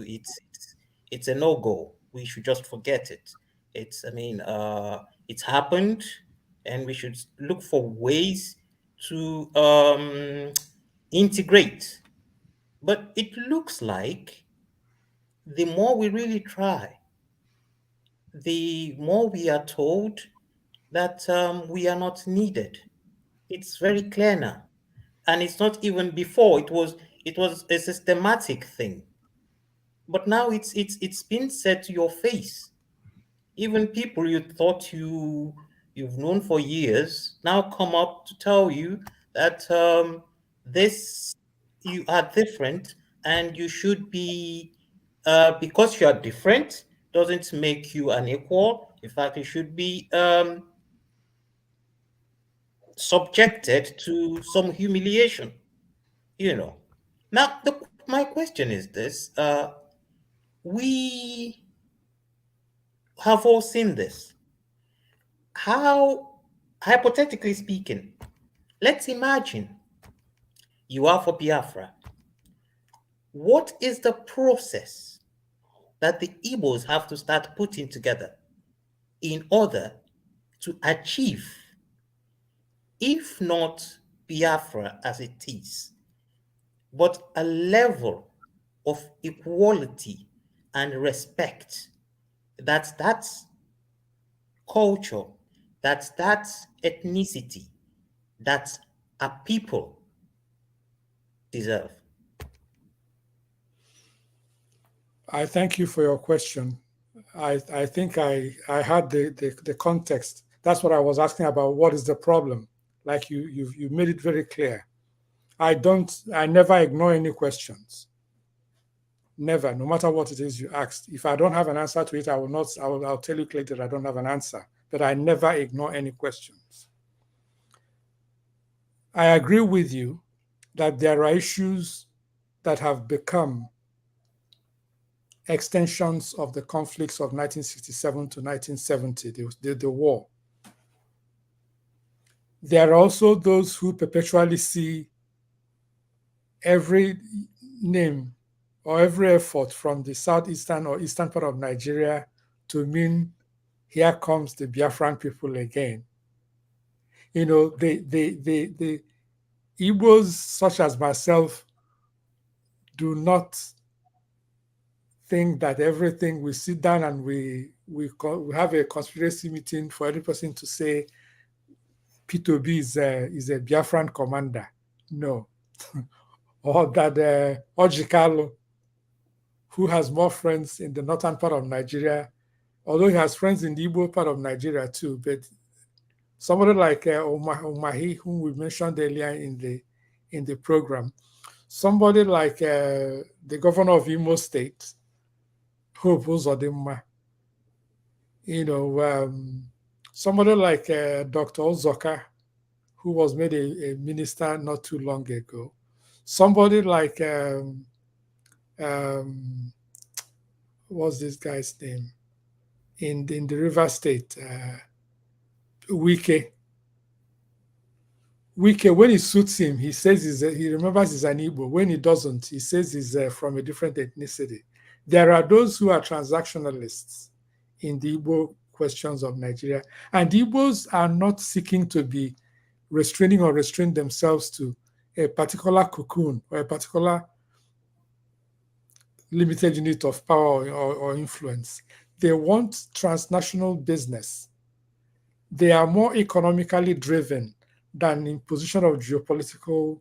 it's a no-go. We should just forget it. It's happened, and we should look for ways to integrate. But it looks like the more we really try, the more we are told that we are not needed. It's very clear now, and it's not even before. It was a systematic thing, but now it's been said to your face. Even people you thought you've known for years now come up to tell you that this you are different, and you should be because you are different doesn't make you an equal. In fact, you should be subjected to some humiliation. Now, my question is this: we have all seen this. How, hypothetically speaking, let's imagine you are for Biafra. What is the process that the Igbos have to start putting together in order to achieve, if not Biafra as it is, but a level of equality and respect that culture, that ethnicity, that a people deserve? I thank you for your question. I think I had the context. That's what I was asking about. What is the problem? Like you made it very clear. I never ignore any questions. Never, no matter what it is you asked. If I don't have an answer to it, I'll tell you later I don't have an answer. But I never ignore any questions. I agree with you that there are issues that have become extensions of the conflicts of 1967 to 1970, the war. There are also those who perpetually see every name or every effort from the southeastern or eastern part of Nigeria to mean here comes the Biafran people again. The Igbos, such as myself, do not think that everything we sit down and we have a conspiracy meeting for every person to say P2B is a Biafran commander. No. Or that Ojikalo, who has more friends in the northern part of Nigeria, although he has friends in the Igbo part of Nigeria too, but somebody like Omahi, whom we mentioned earlier in the program, somebody like the governor of Imo State, Hope Uzodimma, somebody like Dr. Ozoka, who was made a minister not too long ago, somebody like what's this guy's name in the River State, Wike, when it suits him, he says he remembers he's an Igbo. When he doesn't, he says he's from a different ethnicity. There are those who are transactionalists in the Igbo questions of Nigeria, and Igbos are not seeking to be restraining or restrain themselves to a particular cocoon or a particular limited unit of power or influence. They want transnational business. They are more economically driven than in position of geopolitical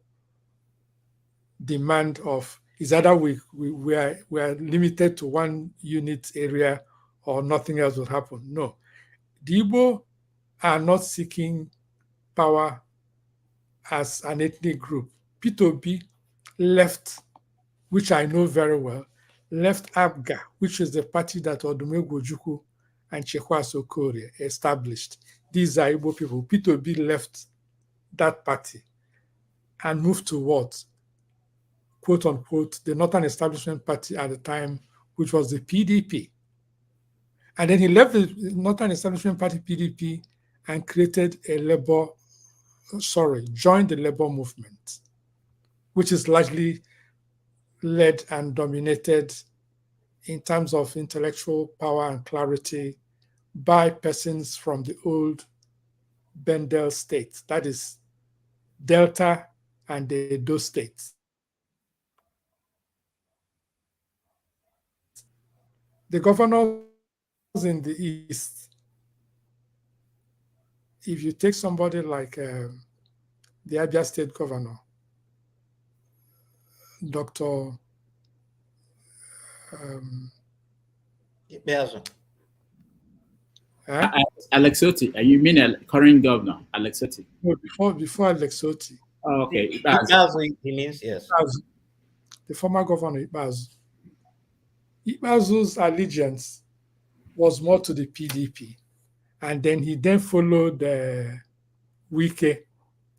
demand of is either we are limited to one unit area or nothing else will happen. No. The Igbo are not seeking power as an ethnic group. P2B left, which I know very well, left ABGA, which is the party that Odumegwu Ojukwu and Chekwaso Okorie established. These are Igbo people. P2B left that party and moved to what? Quote unquote, the Northern Establishment Party at the time, which was the PDP. And then he left the Northern Establishment Party, PDP, and created joined the labor movement, which is largely led and dominated in terms of intellectual power and clarity by persons from the old Bendel states, that is Delta and the Edo states. The governors in the East, if you take somebody like the Abia State governor, Dr. Alex Otti, you mean current governor, Alex Otti? No, before Alex Otti. Oh, okay. He means, yes. The former governor, Ibazu. Ibazu's allegiance was more to the PDP. And then he followed Wike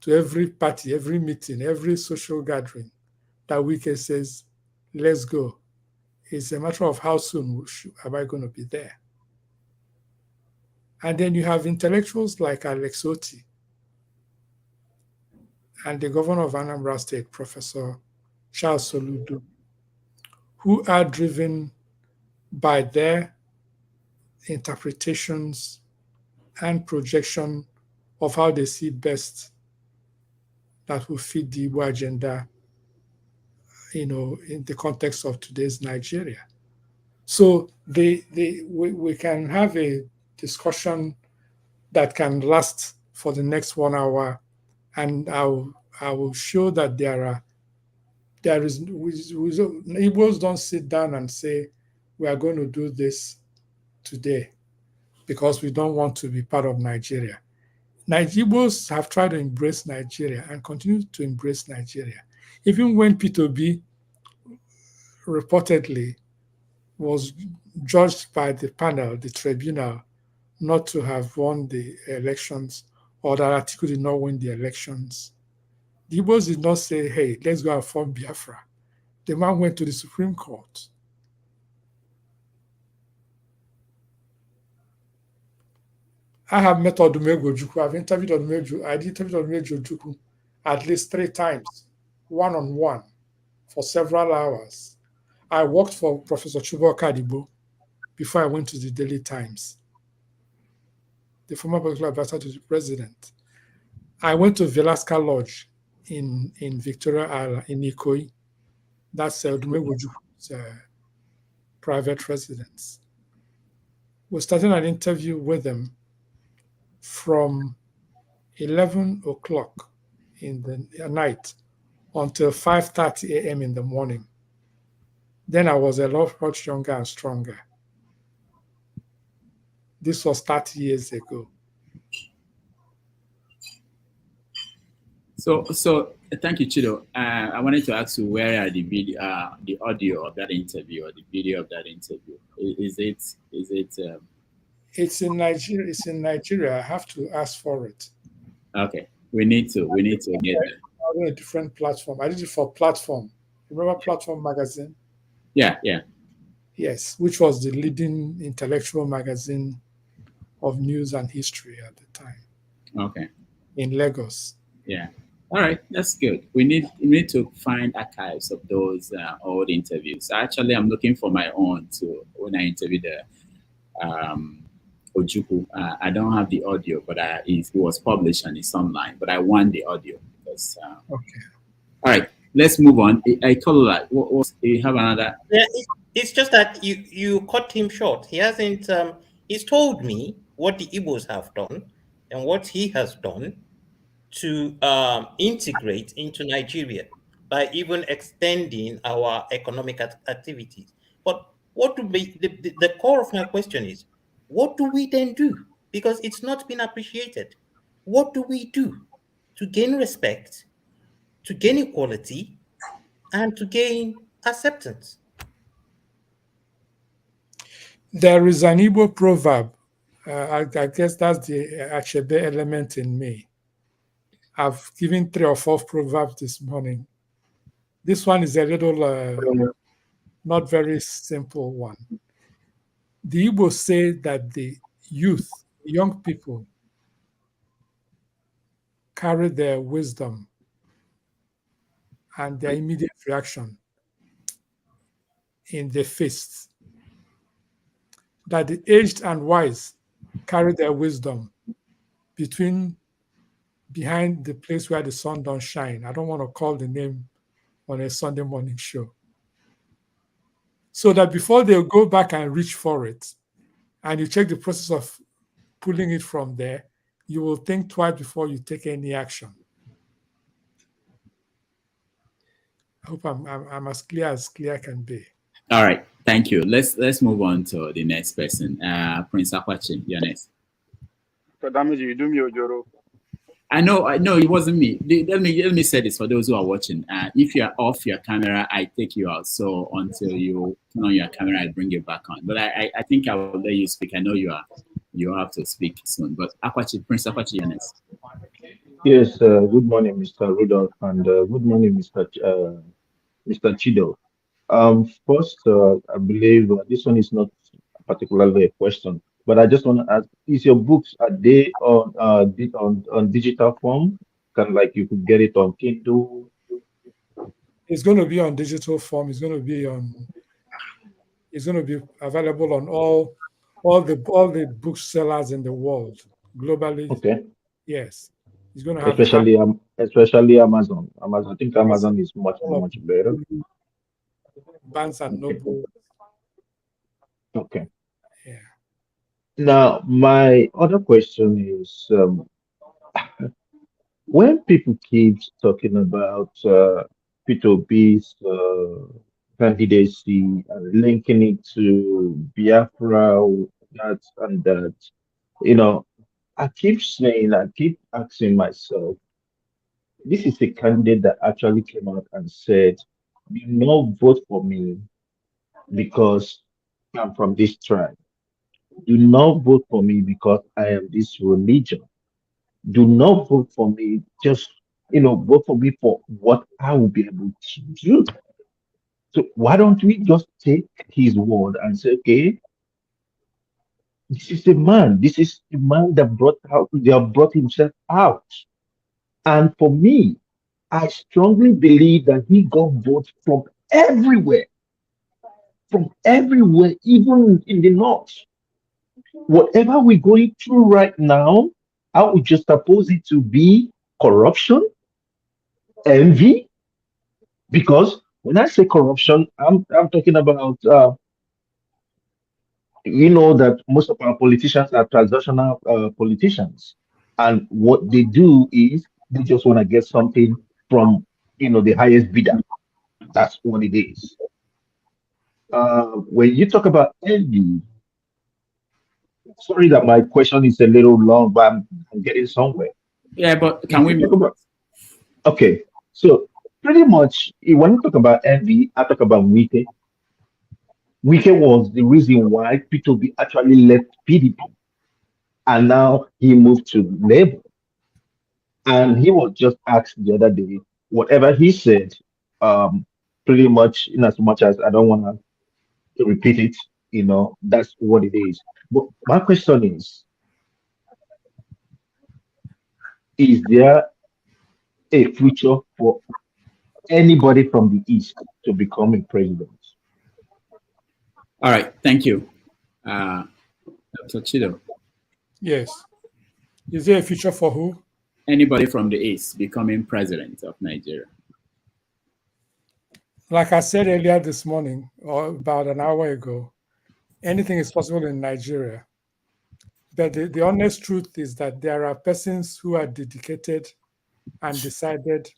to every party, every meeting, every social gathering that Wike says, let's go. It's a matter of how soon am I going to be there? And then you have intellectuals like Alex Otti and the governor of Anambra State, Professor Charles Soludo, who are driven by their interpretations and projection of how they see best that will fit the Igbo agenda, in the context of today's Nigeria. So we can have a discussion that can last for the next 1 hour, and I will show that Igbos don't sit down and say, we are going to do this today because we don't want to be part of Nigeria. Igbos have tried to embrace Nigeria and continue to embrace Nigeria. Even when P2B reportedly was judged by the panel, the tribunal, not to have won the elections, or that Atiku did not win the elections, the Igbos did not say, hey, let's go and form Biafra. The man went to the Supreme Court. I have met Odumegwu Ojukwu. I've interviewed Odumegwu. I did interview Odumegwu Ojukwu at least 3 times, one-on-one, for several hours. I worked for Professor Chubo Kadibo before I went to the Daily Times, the former political advisor to the president. I went to Velasca Lodge in Victoria Island, in Ikoyi. That's Odumegwu Ojukwu's private residence. We started an interview with them from 11 o'clock in the night until 5:30 a.m. in the morning. Then I was a lot much younger and stronger. This was 30 years ago. So thank you, Chido. I wanted to ask you, where are the video, the audio of that interview, or the video of that interview? Is it? It's in Nigeria. It's in Nigeria. I have to ask for it. Okay, we need to get it. On a different platform. I did it for Platform. Remember Platform magazine? Yeah. Yes, which was the leading intellectual magazine of news and history at the time. Okay. In Lagos. Yeah. All right, that's good. We need to find archives of those old interviews. Actually, I'm looking for my own too. When I interviewed Ojukwu, I don't have the audio, but it was published and it's online. But I want the audio because. Okay. All right, let's move on. I call that. You have another? Yeah, it's just that you cut him short. He hasn't. He's told me what the Igbos have done and what he has done to integrate into Nigeria by even extending our economic activities. But what do we, the core of my question is, what do we then do? Because it's not been appreciated. What do we do to gain respect, to gain equality, and to gain acceptance? There is an Igbo proverb. I guess that's the Achebe element in me. I've given 3 or 4 proverbs this morning. This one is a little not very simple one. The Igbo say that the youth, the young people, carry their wisdom and their immediate reaction in their fists. That the aged and wise carry their wisdom behind the place where the sun don't shine. I don't want to call the name on a Sunday morning show. So that before they go back and reach for it, and you check the process of pulling it from there, you will think twice before you take any action. I hope I'm as clear can be. All right, thank you. Let's move on to the next person. Prince Akwachi, you're next. You do me, Ojoro. I know, it wasn't me. Let me say this for those who are watching. If you're off your camera, I take you out. So until you turn on your camera, I bring you back on. But I think I will let you speak. I know you have to speak soon. But Akwachi, Prince Akwachi, you're next. Yes, good morning, Mr. Rudolph, and good morning, Mr. Chido. First, I believe this one is not particularly a question, but I just want to ask: is your books, are they on digital form? Like you could get it on Kindle? It's going to be on digital form. It's going to be available on all the booksellers in the world globally. Okay. Yes, it's going to have especially Amazon. I think Amazon is much better. Barnes and Noble. Okay. Yeah. Now, my other question is, when people keep talking about P2B's candidacy and linking it to Biafra, that and that, I keep asking myself, this is a candidate that actually came out and said, do not vote for me because I'm from this tribe. Do not vote for me because I am this religion. Do not vote for me, just vote for me for what I will be able to do. So why don't we just take his word and say, okay, this is the man that brought himself out. And for me, I strongly believe that he got votes from everywhere, even in the north. Whatever we're going through right now, I would just suppose it to be corruption, envy, because when I say corruption, I'm talking about that most of our politicians are transactional politicians, and what they do is they just want to get something from the highest bidder. That's what it is. When you talk about envy, sorry that my question is a little long, but I'm getting somewhere. Yeah, but can we talk about? Okay, so pretty much when you talk about envy, I talk about Wike. Wike was the reason why P2B actually left PDP, and now he moved to Labour. And he was just asked the other day, whatever he said, pretty much in as much as I don't want to repeat it, that's what it is. But my question is there a future for anybody from the East to become a president? All right, thank you. Dr. Chido. Yes. Is there a future for who? Anybody from the East becoming president of Nigeria. Like I said earlier this morning, or about an hour ago, anything is possible in Nigeria. But the honest truth is that there are persons who are dedicated and decided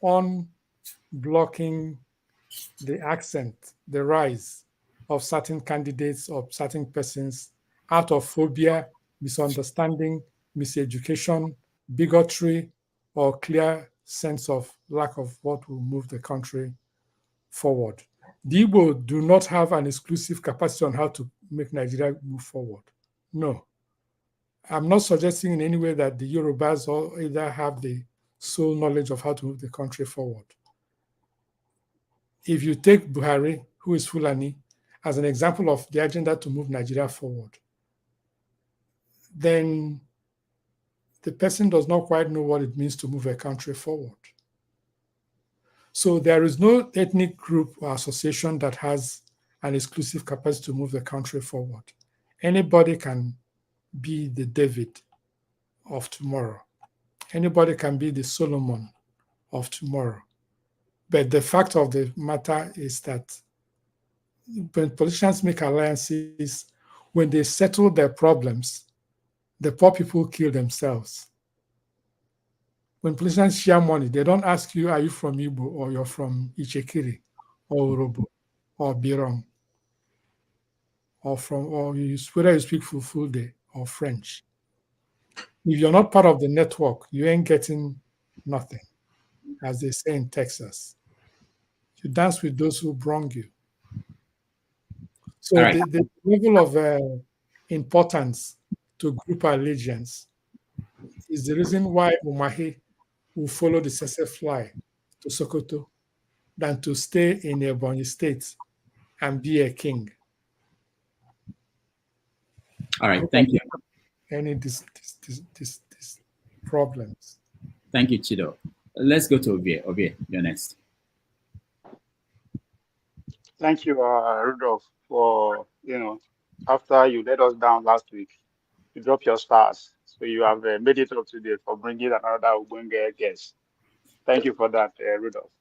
on blocking the ascent, the rise of certain candidates or certain persons out of phobia, misunderstanding, miseducation, bigotry, or clear sense of lack of what will move the country forward. The Igbo do not have an exclusive capacity on how to make Nigeria move forward. No. I'm not suggesting in any way that the Yorubas or either have the sole knowledge of how to move the country forward. If you take Buhari, who is Fulani, as an example of the agenda to move Nigeria forward, then the person does not quite know what it means to move a country forward. So there is no ethnic group or association that has an exclusive capacity to move the country forward. Anybody can be the David of tomorrow. Anybody can be the Solomon of tomorrow. But the fact of the matter is that when politicians make alliances, when they settle their problems, the poor people kill themselves. When politicians share money, they don't ask you, are you from Igbo or you're from Ichekiri or Urobo or Birom or whether you speak Fulfulde or French. If you're not part of the network, you ain't getting nothing, as they say in Texas. You dance with those who brung you. So the level of importance to group allegiance is the reason why Umahi will follow the Sese fly to Sokoto than to stay in Ebonyi State and be a king. All right, thank you. Any these problems. Thank you, Chido. Let's go to Ovie. Ovie, you're next. Thank you, Rudolph, for, after you let us down last week, you dropped your stars. So you have made it up today for bringing another Ubunge guest. Thank you for that, Rudolph.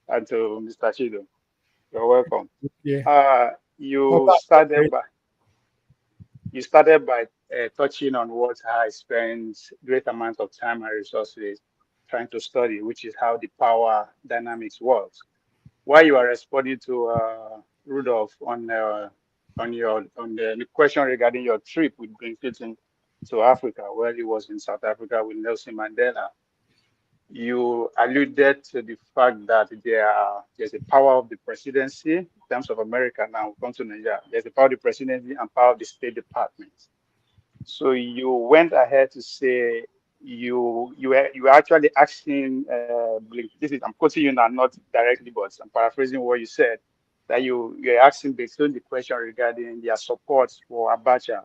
And to Mr. Chido, you're welcome. Yeah. You started by touching on what I spent great amount of time and resources trying to study, which is how the power dynamics works. While you are responding to Rudolph on the question regarding your trip with Bill Clinton to Africa, where he was in South Africa with Nelson Mandela, you alluded to the fact that there's a power of the presidency in terms of America. Now, we'll come to Nigeria. There's a power of the presidency and power of the State Department. So you went ahead to say you were actually asking, I'm quoting you now, not directly, but I'm paraphrasing what you said, that you're asking basically the question regarding their support for Abacha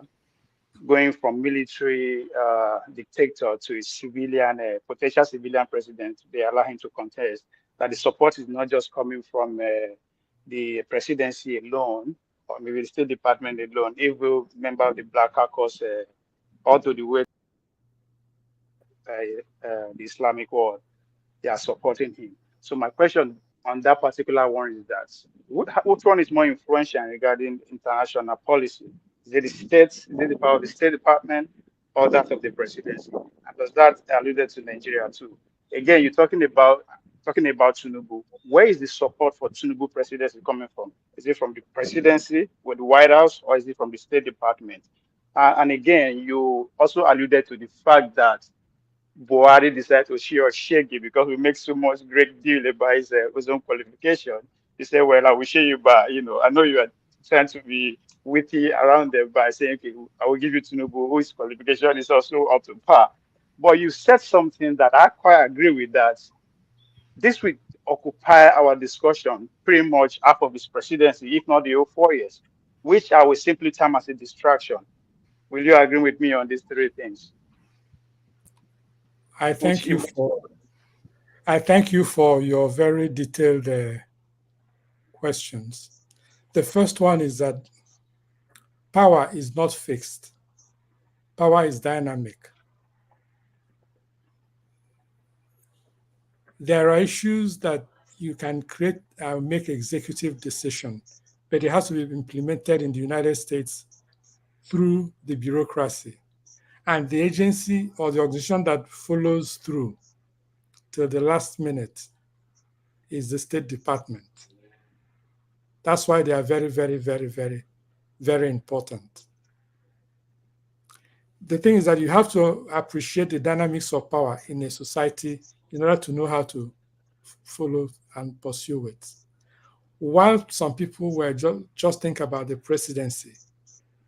going from military dictator to a civilian, potential civilian president. They allow him to contest, that the support is not just coming from the presidency alone, or maybe the State Department alone, every member of the Black Caucus, all to the way the Islamic world, they are supporting him. So my question on that particular one is that, which one is more influential regarding international policy? Is it the states, is it the power of the State Department, or that of the presidency? And does that alluded to Nigeria too? Again, you're talking about Tinubu. Where is the support for Tinubu presidency coming from? Is it from the presidency with the White House, or is it from the State Department? And again, you also alluded to the fact that Buhari decided to shake it because we make so much great deal about his own qualification. He said, well, I will show you, but I know you are trying to be witty around them by saying, okay, I will give you Tinubu, whose qualification is also up to par. But you said something that I quite agree with, that this will occupy our discussion pretty much half of his presidency, if not the whole 4 years, which I will simply term as a distraction. Will you agree with me on these three things? I thank you for your very detailed questions. The first one is that power is not fixed. Power is dynamic. There are issues that you can create and make executive decision, but it has to be implemented in the United States through the bureaucracy. And the agency or the organization that follows through till the last minute is the State Department. That's why they are very, very, very, very, very important. The thing is that you have to appreciate the dynamics of power in a society in order to know how to follow and pursue it. While some people were just think about the presidency,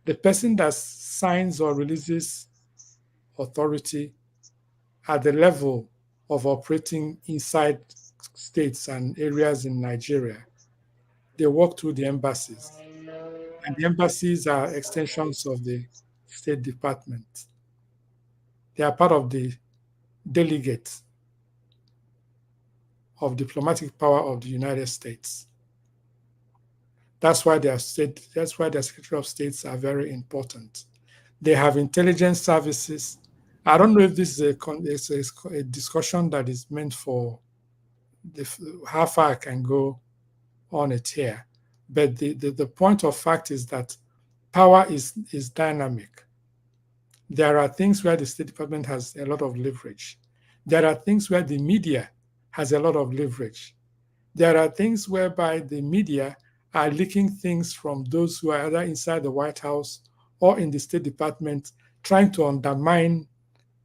the person that signs or releases authority at the level of operating inside states and areas in Nigeria, they work through the embassies. And the embassies are extensions of the State Department. They are part of the delegates of diplomatic power of the United States. That's why their Secretary of States are very important. They have intelligence services. I don't know if this is a discussion that is meant for how far I can go on it here. But the point of fact is that power is dynamic. There are things where the State Department has a lot of leverage. There are things where the media has a lot of leverage. There are things whereby the media are leaking things from those who are either inside the White House or in the State Department, trying to undermine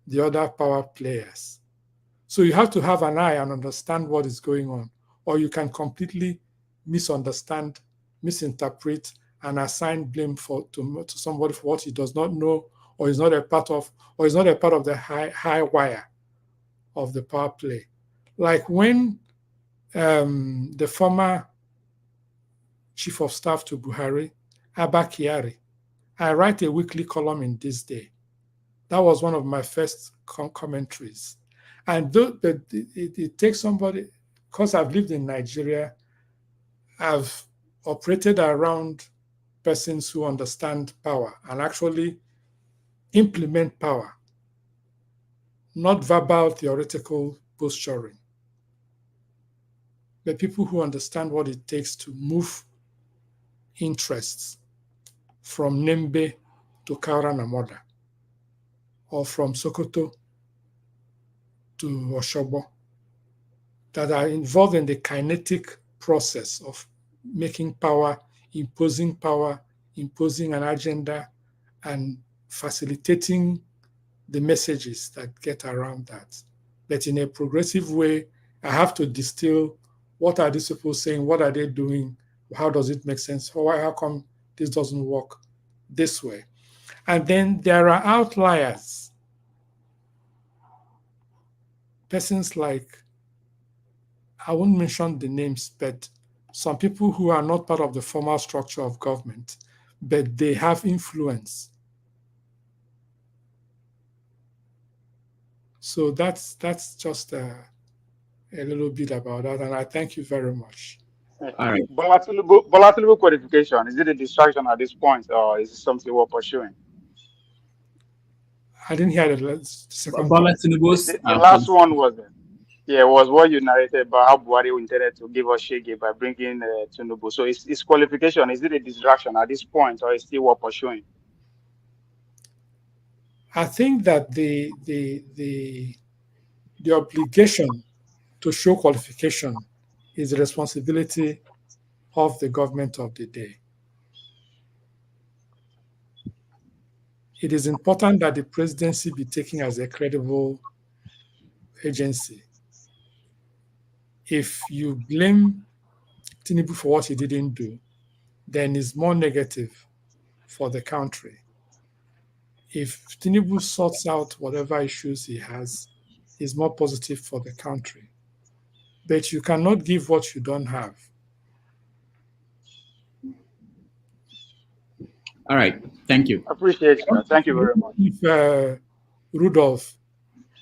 the other power players. So you have to have an eye and understand what is going on, or you can completely misunderstand, misinterpret, and assign blame to somebody for what he does not know, or is not a part of, or is not a part of the high wire of the power play. Like when the former Chief of Staff to Buhari, Abba Kyari, I write a weekly column in ThisDay. That was one of my first commentaries. And it takes somebody, because I've lived in Nigeria, I've operated around persons who understand power and actually implement power, not verbal, theoretical posturing, but people who understand what it takes to move interests from Nembe to Kaura Namoda, or from Sokoto to Oshobo, that are involved in the kinetic process of making power, imposing an agenda, and facilitating the messages that get around that. But in a progressive way, I have to distill what are these people saying, what are they doing, how does it make sense, how come this doesn't work this way? And then there are outliers. Persons like, I won't mention the names, but some people who are not part of the formal structure of government, but they have influence. So that's just a little bit about that, and I thank you very much. All right. Bola Tinubu qualification, is it a distraction at this point, or is it something we're pursuing? I didn't hear the second Bola part. Tinubu's The last one was what you narrated about how Buhari intended to give us shege by bringing Tinubu. So is qualification, is it a distraction at this point, or is it still worth pursuing? I think that the obligation to show qualification is the responsibility of the government of the day. It is important that the presidency be taken as a credible agency. If you blame Tinubu for what he didn't do, then it's more negative for the country. If Tinubu sorts out whatever issues he has, it's more positive for the country. But you cannot give what you don't have. All right, thank you. Appreciate that. Thank you very much. If Rudolph,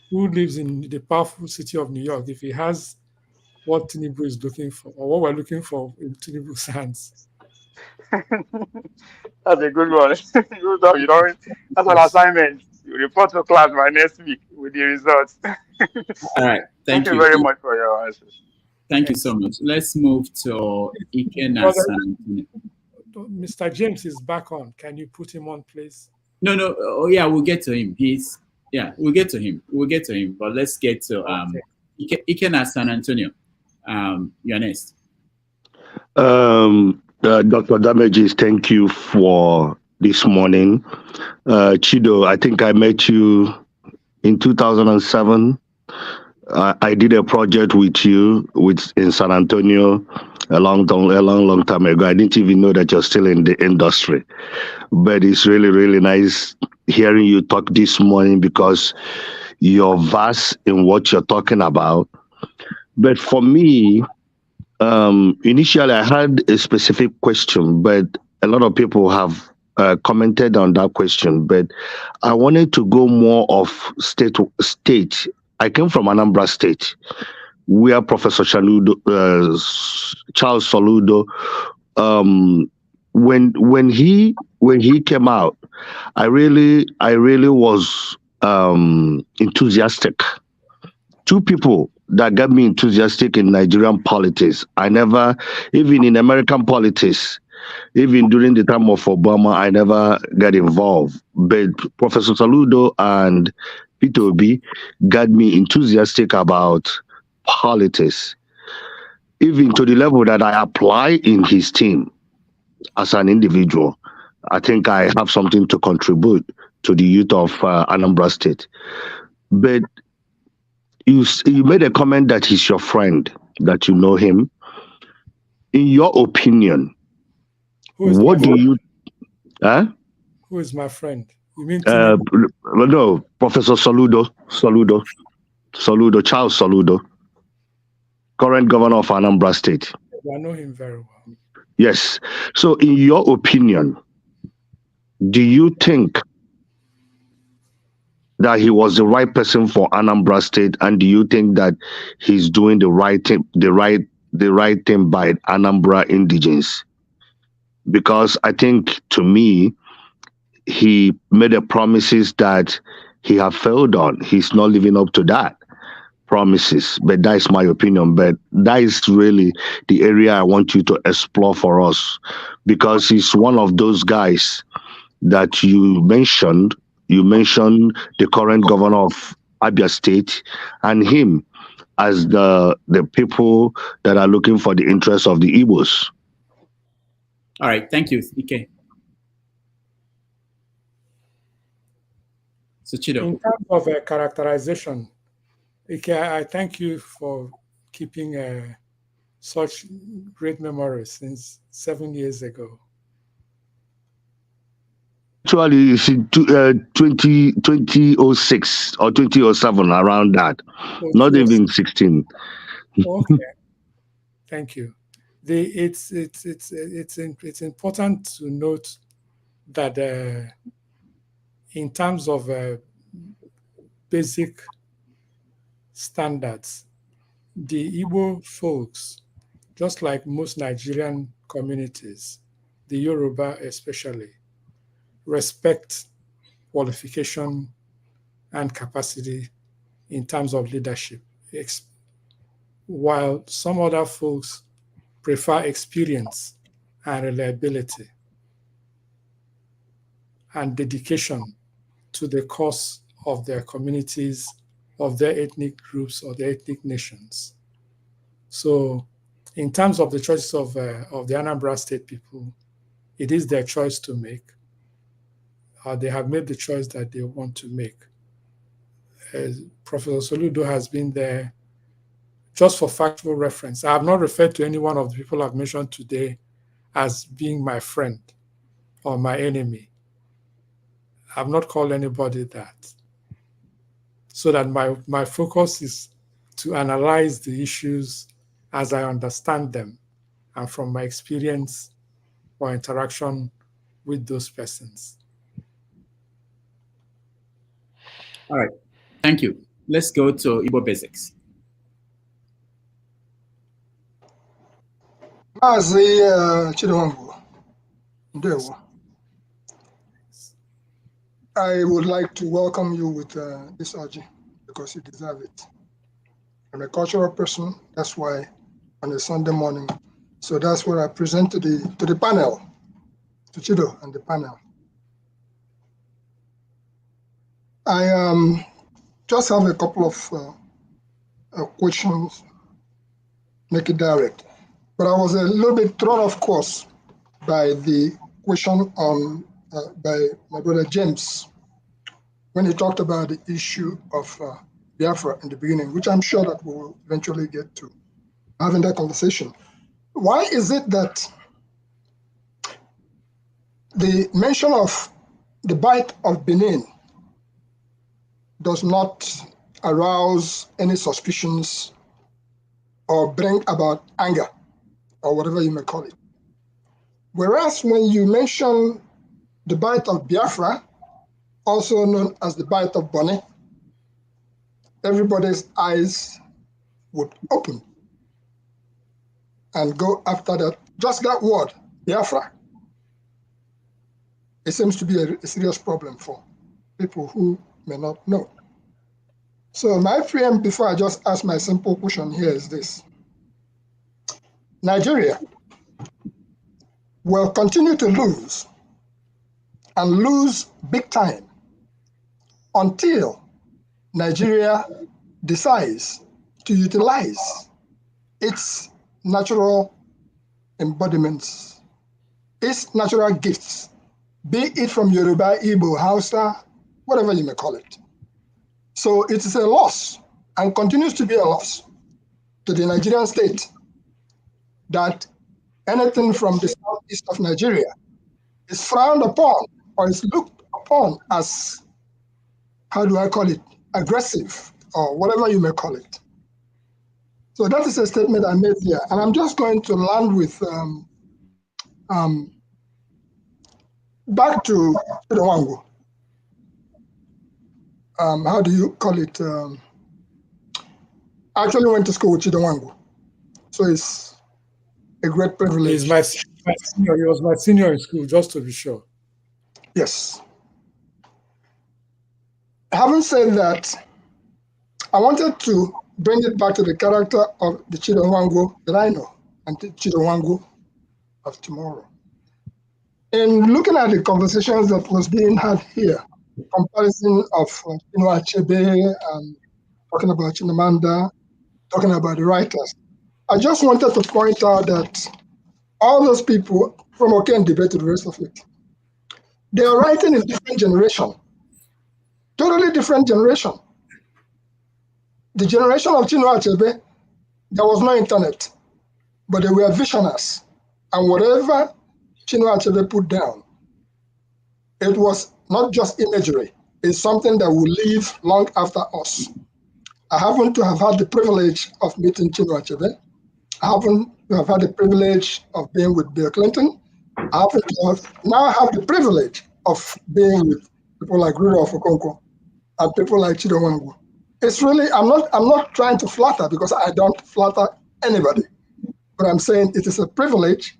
who lives in the powerful city of New York, if he has what Tinubu is looking for, or what we're looking for in Tinubu's hands. That's a good one. Good job. You know, that's an assignment. You report to class by next week with the results. All right, thank you very much for your answers. Thank you so much. Let's move to Ikena San Antonio. Mr. James is back on. Can you put him on, please? No. Oh, yeah, we'll get to him. We'll get to him. But let's get to Ikena San Antonio. You're next. Dr. Damages, thank you for this morning. Chido, I think I met you in 2007. I did a project with you in San Antonio a long time ago. I didn't even know that you're still in the industry. But it's really, really nice hearing you talk this morning because you're vast in what you're talking about. But for me, initially I had a specific question, but a lot of people have commented on that question, but I wanted to go more of state. I came from Anambra State, where Professor Charles Soludo, when he came out, I really was enthusiastic. Two people that got me enthusiastic in Nigerian politics. I never, even in American politics, even during the time of Obama, I never got involved. But Professor Saludo and Peter Obi got me enthusiastic about politics, even to the level that I apply in his team as an individual. I think I have something to contribute to the youth of Anambra State. But you made a comment that he's your friend, that you know him. In your opinion, what do you? Who is my friend? You mean no, Professor Charles Soludo, current governor of Anambra State. I know him very well. Yes. So, in your opinion, do you think that he was the right person for Anambra State, and do you think that he's doing the right thing, the right thing by Anambra indigents? Because I think, to me, he made a promises that he have failed on. He's not living up to that promises, but that is my opinion. But that is really the area I want you to explore for us, because he's one of those guys that you mentioned. You mentioned the current governor of Abia State and him as the people that are looking for the interests of the Igbos. All right, thank you, Ike. So Chido. In terms of characterization, Ike, I thank you for keeping such great memories since 7 years ago. Actually, it's 2006 or 2007, around that. Not even 16. Okay, thank you. It's important to note that in terms of basic standards, the Igbo folks, just like most Nigerian communities, the Yoruba especially, respect qualification and capacity in terms of leadership, while some other folks prefer experience and reliability and dedication to the cause of their communities, of their ethnic groups, or their ethnic nations. So in terms of the choices of the Anambra State people, it is their choice to make. They have made the choice that they want to make. Professor Soludo has been there. Just for factual reference, I have not referred to any one of the people I've mentioned today as being my friend or my enemy. I've not called anybody that. So that my focus is to analyze the issues as I understand them and from my experience or interaction with those persons. All right, thank you. Let's go to Igbo Basics. Chido Nwangwu, I would like to welcome you with this urging because you deserve it. I'm a cultural person, that's why on a Sunday morning. So that's what I present to the panel, to Chido and the panel. I just have a couple of questions, make it direct. But I was a little bit thrown off course by the question on by my brother James when he talked about the issue of Biafra in the beginning, which I'm sure that we'll eventually get to having that conversation. Why is it that the mention of the Bight of Benin does not arouse any suspicions or bring about anger, or whatever you may call it? Whereas when you mention the bite of Biafra, also known as the bite of Bonny, everybody's eyes would open and go after that. Just that word, Biafra. It seems to be a serious problem for people who may not know. So my preempt, before I just ask my simple question here, is this. Nigeria will continue to lose and lose big time until Nigeria decides to utilize its natural embodiments, its natural gifts, be it from Yoruba, Igbo, Hausa, whatever you may call it. So it is a loss and continues to be a loss to the Nigerian state that anything from the southeast of Nigeria is frowned upon or is looked upon as, how do I call it, aggressive or whatever you may call it. So that is a statement I made here. And I'm just going to land with back to Chido Nwangwu. How do you call it? I actually went to school with Chido Nwangwu. So it's a great privilege. He's my senior. He was my senior in school, just to be sure. Yes. Having said that, I wanted to bring it back to the character of the Chido Nwangwu that I know and the Chido Nwangwu of tomorrow. In looking at the conversations that was being had here, comparison of Achebe and talking about Chimamanda, talking about the writers, I just wanted to point out that all those people from Oken debate to the rest of it, they are writing in different generation, totally different generation. The generation of Chido Achebe, there was no internet, but they were visionaries. And whatever Chido Achebe put down, it was not just imagery, it's something that will live long after us. I happen to have had the privilege of meeting Chido Achebe. I happen to have had the privilege of being with Bill Clinton. I happen to now have the privilege of being with people like Rudolph Okonkwo and people like Chido Nwangwu. It's really, I'm not trying to flatter because I don't flatter anybody, but I'm saying it is a privilege,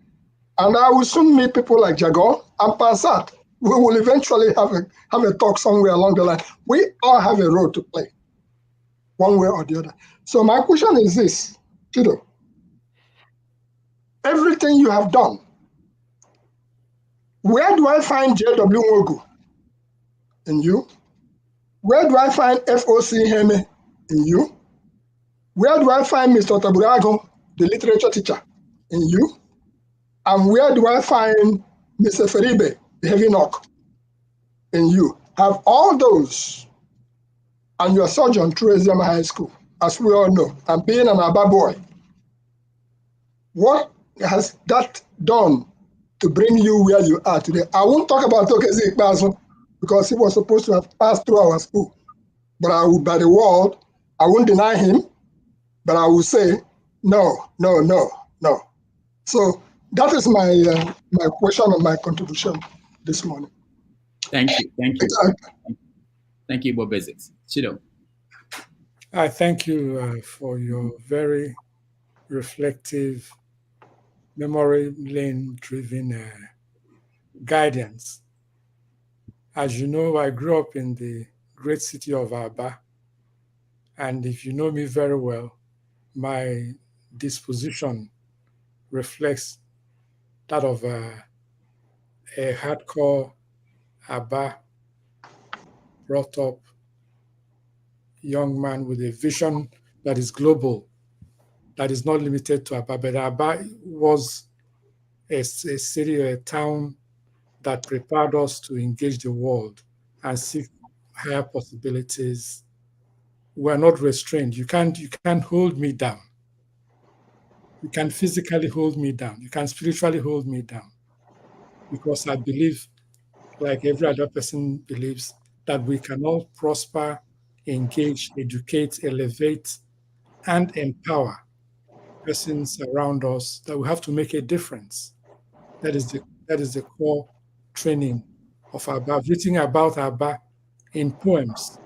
and I will soon meet people like Jagon and Pansat. We will eventually have a talk somewhere along the line. We all have a role to play, one way or the other. So my question is this, Chido. Everything you have done, where do I find J.W. Nwangwu in you? Where do I find FOC Heme in you? Where do I find Mr. Taburago, the literature teacher, in you? And where do I find Mr. Feribe, the heavy knock, in you? Have all those, and you're a surgeon through Eziama High School, as we all know, and being an Aba boy. What has that done to bring you where you are today? I won't talk about Okezi Ikpeazu because he was supposed to have passed through our school. But I would, by the word, I won't deny him, but I will say, no. So that is my my question and my contribution this morning. Thank you. Thank you, Bob Bezix. Chido. I thank you for your very reflective, memory lane-driven guidance. As you know, I grew up in the great city of Aba, and if you know me very well, my disposition reflects that of a hardcore Aba, brought up young man with a vision that is global, that is not limited to Aba. But Aba was a city or a town that prepared us to engage the world and seek higher possibilities. We're not restrained. You can't hold me down. You can physically hold me down. You can spiritually hold me down. Because I believe, like every other person believes, that we can all prosper, engage, educate, elevate, and empower persons around us, that we have to make a difference. That is the core training of Abba. I've written about Abba in poems.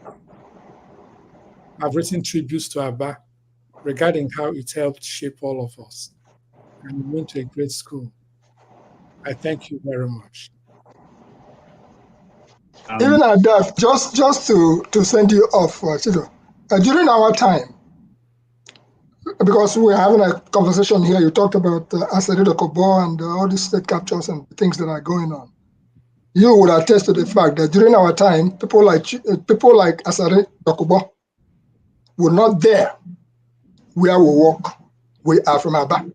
I've written tributes to Abba regarding how it helped shape all of us. And we went to a great school. I thank you very much. Even at that, just to send you off, Chido, during our time, because we're having a conversation here, you talked about Asari Kobo and all these state captures and things that are going on. You would attest to the fact that during our time, people like Asari Kobo were not there where we work. We are from Aba.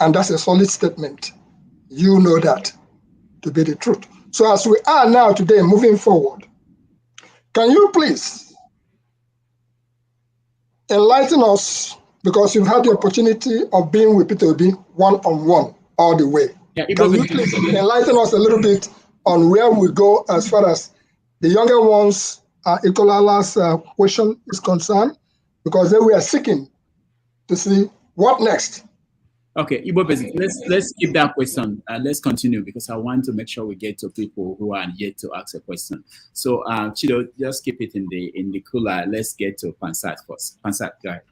And that's a solid statement. You know that to be the truth. So as we are now today, moving forward, can you please enlighten us, because you've had the opportunity of being with Peter Obi one-on-one all the way. Yeah, can you please enlighten us a little bit on where we go as far as the younger ones' Ikolala's question is concerned? Because they were seeking to see what next. Okay, Igbo Basic, let's keep that question. Let's continue because I want to make sure we get to people who are yet to ask a question. So, Chido, just keep it in the cooler. Let's get to Pansat first. Pansat, go ahead.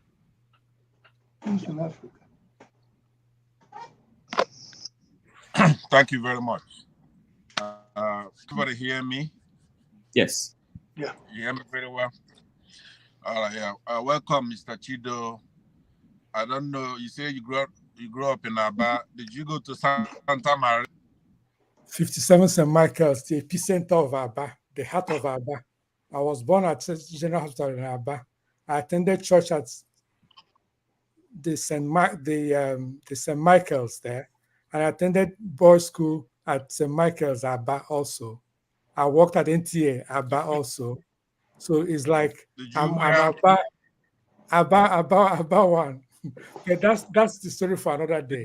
Thank you very much. Everybody hear me? Yes. Yeah. You hear me very well? All right. Yeah. Welcome, Mr. Chido. I don't know. You say you grew up in Aba. Did you go to Santa Maria? 57 St. Michael's, the epicenter of Aba, the heart of Aba. I was born at General Hospital in Aba. I attended church at the St. Michael's there, and I attended boys' school at St. Michael's Aba also. I worked at NTA Aba also. So it's like I'm Aba one. Okay, that's the story for another day.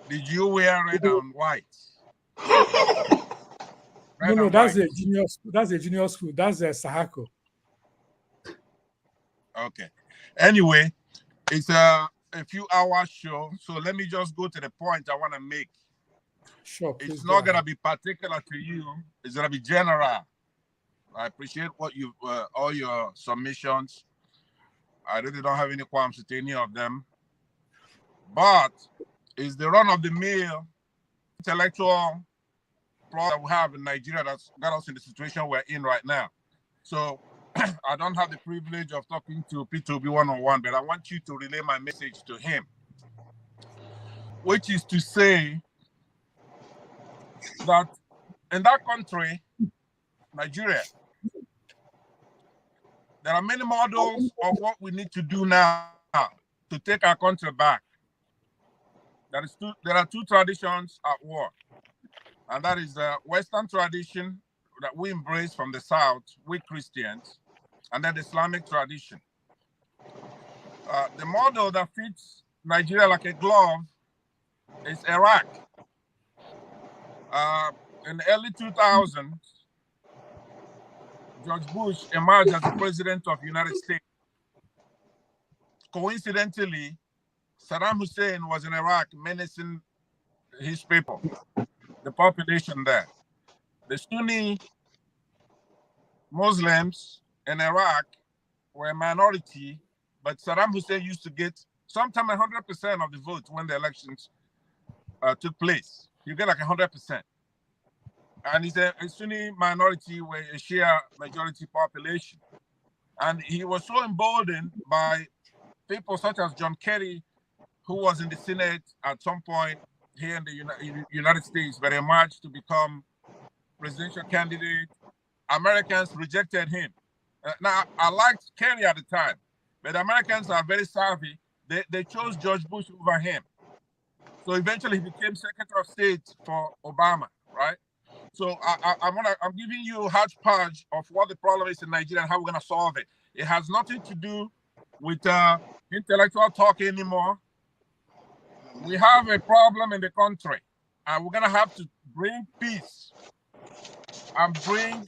Did you wear red and white? No, that's a junior school. That's a junior school. That's a Sahako. Okay. Anyway, it's a few hours show, so let me just go to the point I want to make. Sure. It's not gonna be particular to you. It's gonna be general. I appreciate what you all your submissions. I really don't have any qualms with any of them. But it's the run-of-the-mill intellectual problem that we have in Nigeria that's got us in the situation we're in right now. So I don't have the privilege of talking to P2B one-on-one, but I want you to relay my message to him, which is to say that in that country, Nigeria, there are many models of what we need to do now to take our country back. There are two traditions at work, and that is the Western tradition that we embrace from the South, we Christians, and then the Islamic tradition. The model that fits Nigeria like a glove is Iraq. In the early 2000s, George Bush emerged as the president of the United States. Coincidentally, Saddam Hussein was in Iraq menacing his people, the population there. The Sunni Muslims in Iraq were a minority, but Saddam Hussein used to get sometimes 100% of the vote when the elections took place. You get like 100%. And he's a Sunni minority with a Shia majority population. And he was so emboldened by people such as John Kerry, who was in the Senate at some point here in the United States, but emerged to become presidential candidate. Americans rejected him. Now, I liked Kerry at the time, but Americans are very savvy. They chose George Bush over him. So eventually he became Secretary of State for Obama, right? So I'm giving you a hodgepodge of what the problem is in Nigeria and how we're going to solve it. It has nothing to do with intellectual talk anymore. We have a problem in the country, and we're going to have to bring peace and we're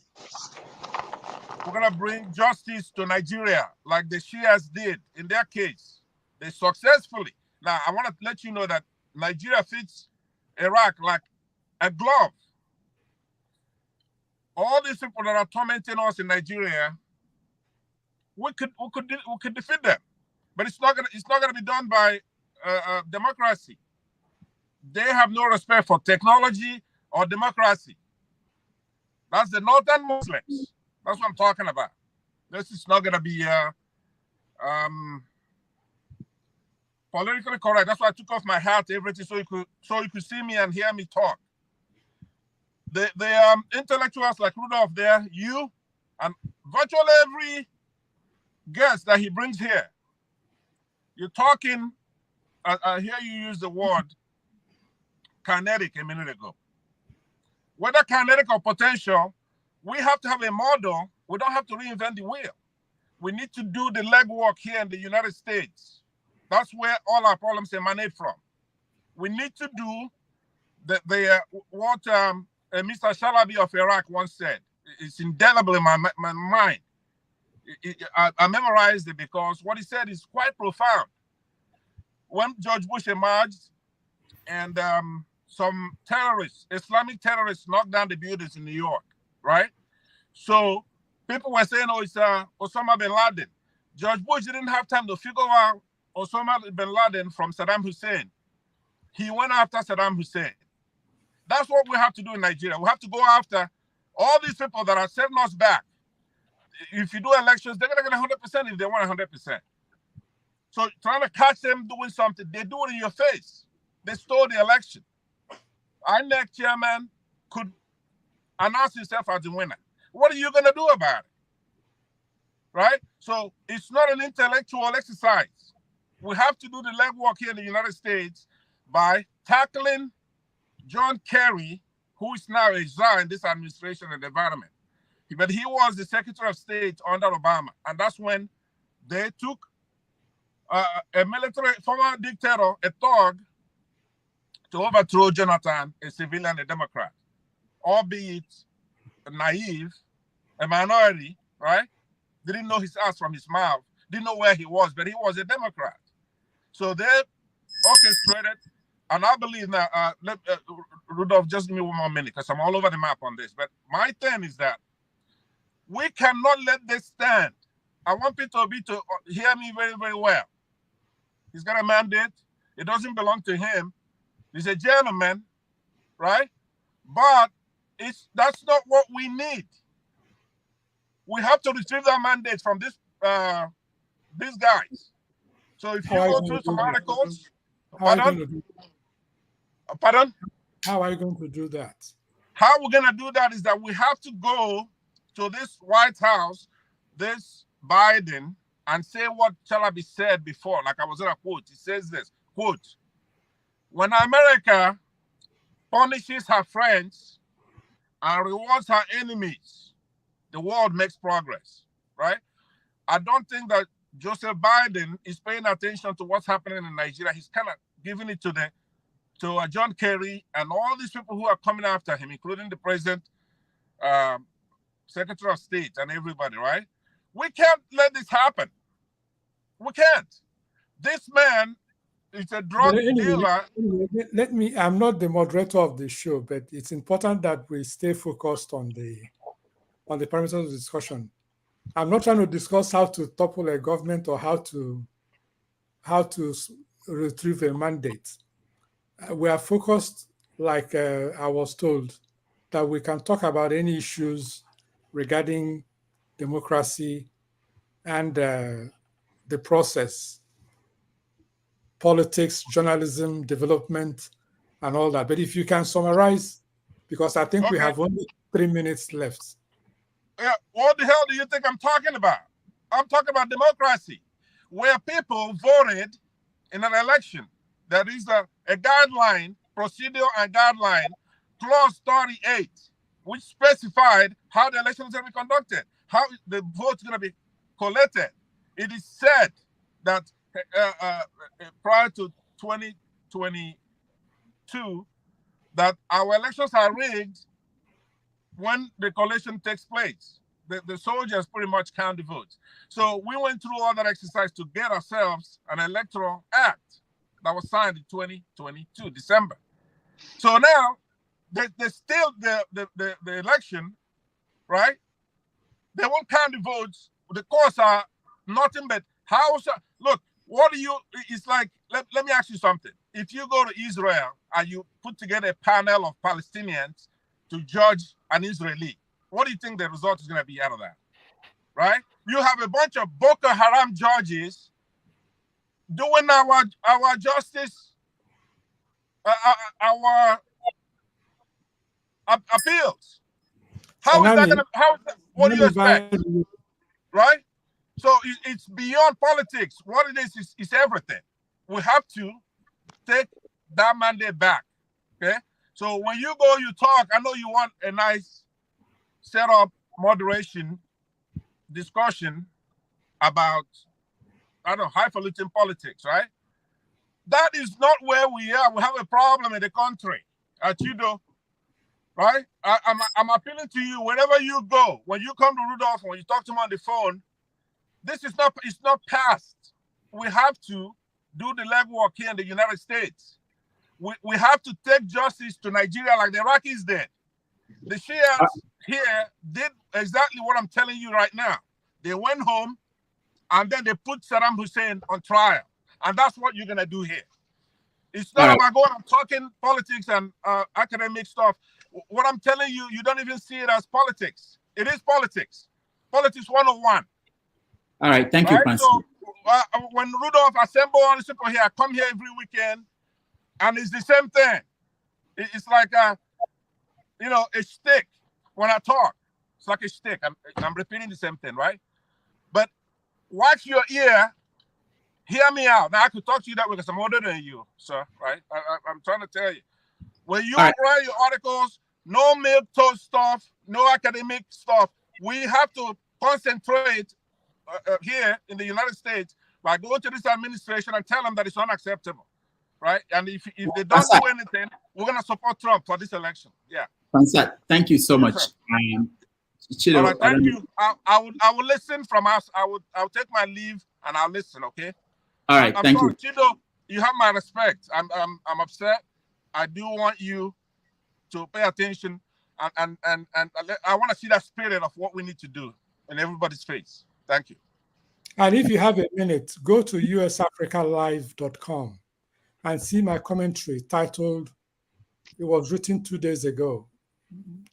going to bring justice to Nigeria like the Shias did in their case. They successfully. Now, I want to let you know that Nigeria fits Iraq like a glove. All these people that are tormenting us in Nigeria, we could defeat them, but it's not gonna be done by democracy. They have no respect for technology or democracy. That's the northern Muslims. That's what I'm talking about. This is not gonna be politically correct. That's why I took off my hat, everything, so you could see me and hear me talk. The intellectuals like Rudolph there, you, and virtually every guest that he brings here, you're talking. I hear you use the word kinetic a minute ago. Whether kinetic or potential, we have to have a model. We don't have to reinvent the wheel. We need to do the legwork here in the United States. That's where all our problems emanate from. We need to do what Mr. Shalabi of Iraq once said. It's indelible in my mind. I memorized it because what he said is quite profound. When George Bush emerged and some terrorists, Islamic terrorists, knocked down the buildings in New York, right? So people were saying, oh, it's Osama bin Laden. George Bush didn't have time to figure out Osama bin Laden from Saddam Hussein. He went after Saddam Hussein. That's what we have to do in Nigeria. We have to go after all these people that are setting us back. If you do elections, they're going to get 100% if they want 100%. So trying to catch them doing something, they do it in your face. They stole the election. INEC chairman could announce himself as the winner. What are you going to do about it? Right? So it's not an intellectual exercise. We have to do the legwork here in the United States by tackling John Kerry, who is now a czar in this administration and environment. But he was the Secretary of State under Obama. And that's when they took a military, former dictator, a thug, to overthrow Jonathan, a civilian, a Democrat, albeit naive, a minority, right? Didn't know his ass from his mouth, didn't know where he was, but he was a Democrat. So they orchestrated, and I believe now, Rudolph, just give me one more minute because I'm all over the map on this. But my thing is that we cannot let this stand. I want Peter Obi to hear me very, very well. He's got a mandate. It doesn't belong to him. He's a gentleman, right? But that's not what we need. We have to retrieve that mandate from these guys. So if you go through some articles, pardon? How are you going to do that? How we're going to do that is that we have to go to this White House, this Biden, and say what Chalabi said before. Like I was going to quote. He says this, quote, when America punishes her friends and rewards her enemies, the world makes progress, right? I don't think that Joseph Biden is paying attention to what's happening in Nigeria. He's kind of giving it to John Kerry and all these people who are coming after him, including the president, Secretary of State, and everybody, right? We can't let this happen. We can't. This man is a drug dealer. I'm not the moderator of the show, but it's important that we stay focused on the parameters of the discussion. I'm not trying to discuss how to topple a government or how to retrieve a mandate. We are focused, like I was told, that we can talk about any issues regarding democracy and the process, politics, journalism, development, and all that. But if you can summarize, because I think we have only 3 minutes left. Yeah, what the hell do you think I'm talking about? I'm talking about democracy, where people voted in an election. There is a guideline, procedure and guideline, clause 38, which specified how the election is going to be conducted, how the vote's going to be collected. It is said that prior to 2022, that our elections are rigged when the collation takes place. The soldiers pretty much count the votes. So we went through all that exercise to get ourselves an electoral act. that was signed in 2022, December. So now, there's still the election, right? They won't count the votes. The courts are nothing but house. Look, what do you, it's like, let me ask you something. If you go to Israel and you put together a panel of Palestinians to judge an Israeli, what do you think the result is going to be out of that? Right? You have a bunch of Boko Haram judges doing our justice, our appeals. How is that going to, what do you expect? Right? So it's beyond politics. What it is everything. We have to take that mandate back. Okay? So when you go, you talk, I know you want a nice setup, moderation, discussion about, I don't know, highfalutin politics, right? That is not where we are. We have a problem in the country. Chido, right? I'm appealing to you wherever you go. When you come to Rudolph, when you talk to him on the phone, this is not, it's not past. We have to do the legwork here in the United States. We have to take justice to Nigeria like the Iraqis did. The Shiites here did exactly what I'm telling you right now. They went home and then they put Saddam Hussein on trial. And that's what you're going to do here. It's not about going and talking politics and academic stuff. What I'm telling you, you don't even see it as politics. It is politics. Politics 101. All right, thank you, Pansi. So when Rudolph assemble all the people here, I come here every weekend, and it's the same thing. It's like a stick. When I talk, it's like a stick. I'm repeating the same thing, right? But watch your ear. Hear me out. Now I could talk to you that way because I'm older than you, sir. Right? I'm trying to tell you. When you write your articles, no milk toast stuff, no academic stuff. We have to concentrate here in the United States by going to this administration and tell them that it's unacceptable, right? And if they don't do anything, we're going to support Trump for this election. Yeah. Pansat, thank you so much. Chido, all right, thank you. I will listen from us. I'll take my leave and I'll listen. Okay. All right. I'm thank sorry, you. Chido. You have my respect. I'm upset. I do want you to pay attention and I want to see that spirit of what we need to do in everybody's face. Thank you. And if you have a minute, go to USAfricalive.com and see my commentary titled, it was written 2 days ago.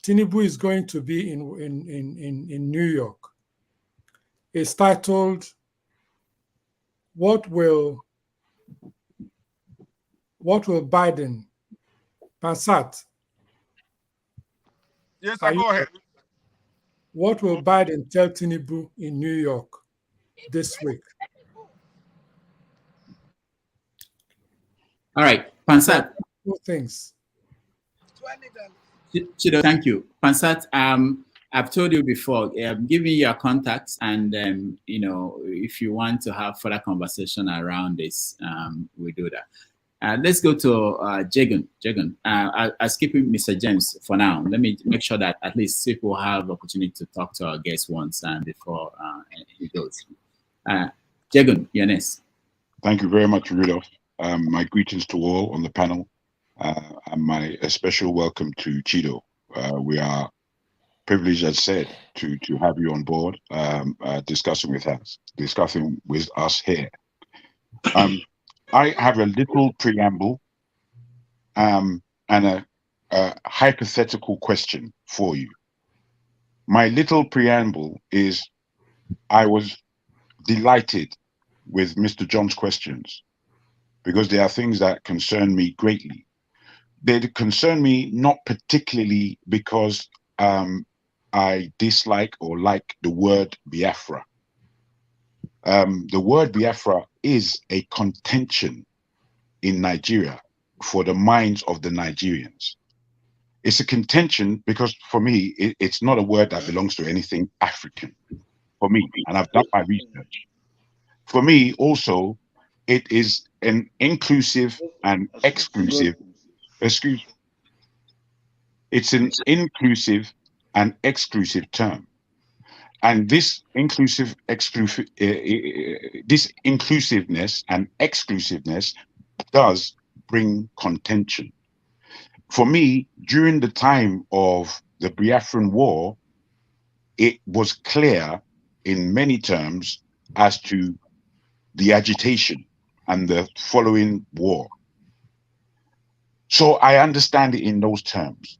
Tinubu is going to be in New York. It's titled, What will Biden, Pansat? Yes, go ahead. What will Biden tell Tinubu in New York this week? All right, Pansat. Two things. Chido, thank you. Pansat, I've told you before, I'm giving you your contacts, and if you want to have further conversation around this, we do that. Let's go to Jagan. I'll skip Mr. James for now. Let me make sure that at least people have opportunity to talk to our guest once before he goes. Jagan, you're next. Thank you very much, Rudolph. My greetings to all on the panel, and a special welcome to Chido. We are privileged, as said, to have you on board, discussing with us here. I have a little preamble and a hypothetical question for you. My little preamble is, I was delighted with Mr. John's questions because there are things that concern me greatly. They concern me not particularly because I dislike or like the word Biafra. The word Biafra is a contention in Nigeria for the minds of the Nigerians. It's a contention because for me, it's not a word that belongs to anything African. For me, and I've done my research. For me, also, it is an inclusive and exclusive, it's an inclusive and exclusive term. And this inclusiveness and exclusiveness does bring contention. For me, during the time of the Biafran War, it was clear in many terms as to the agitation and the following war. So I understand it in those terms.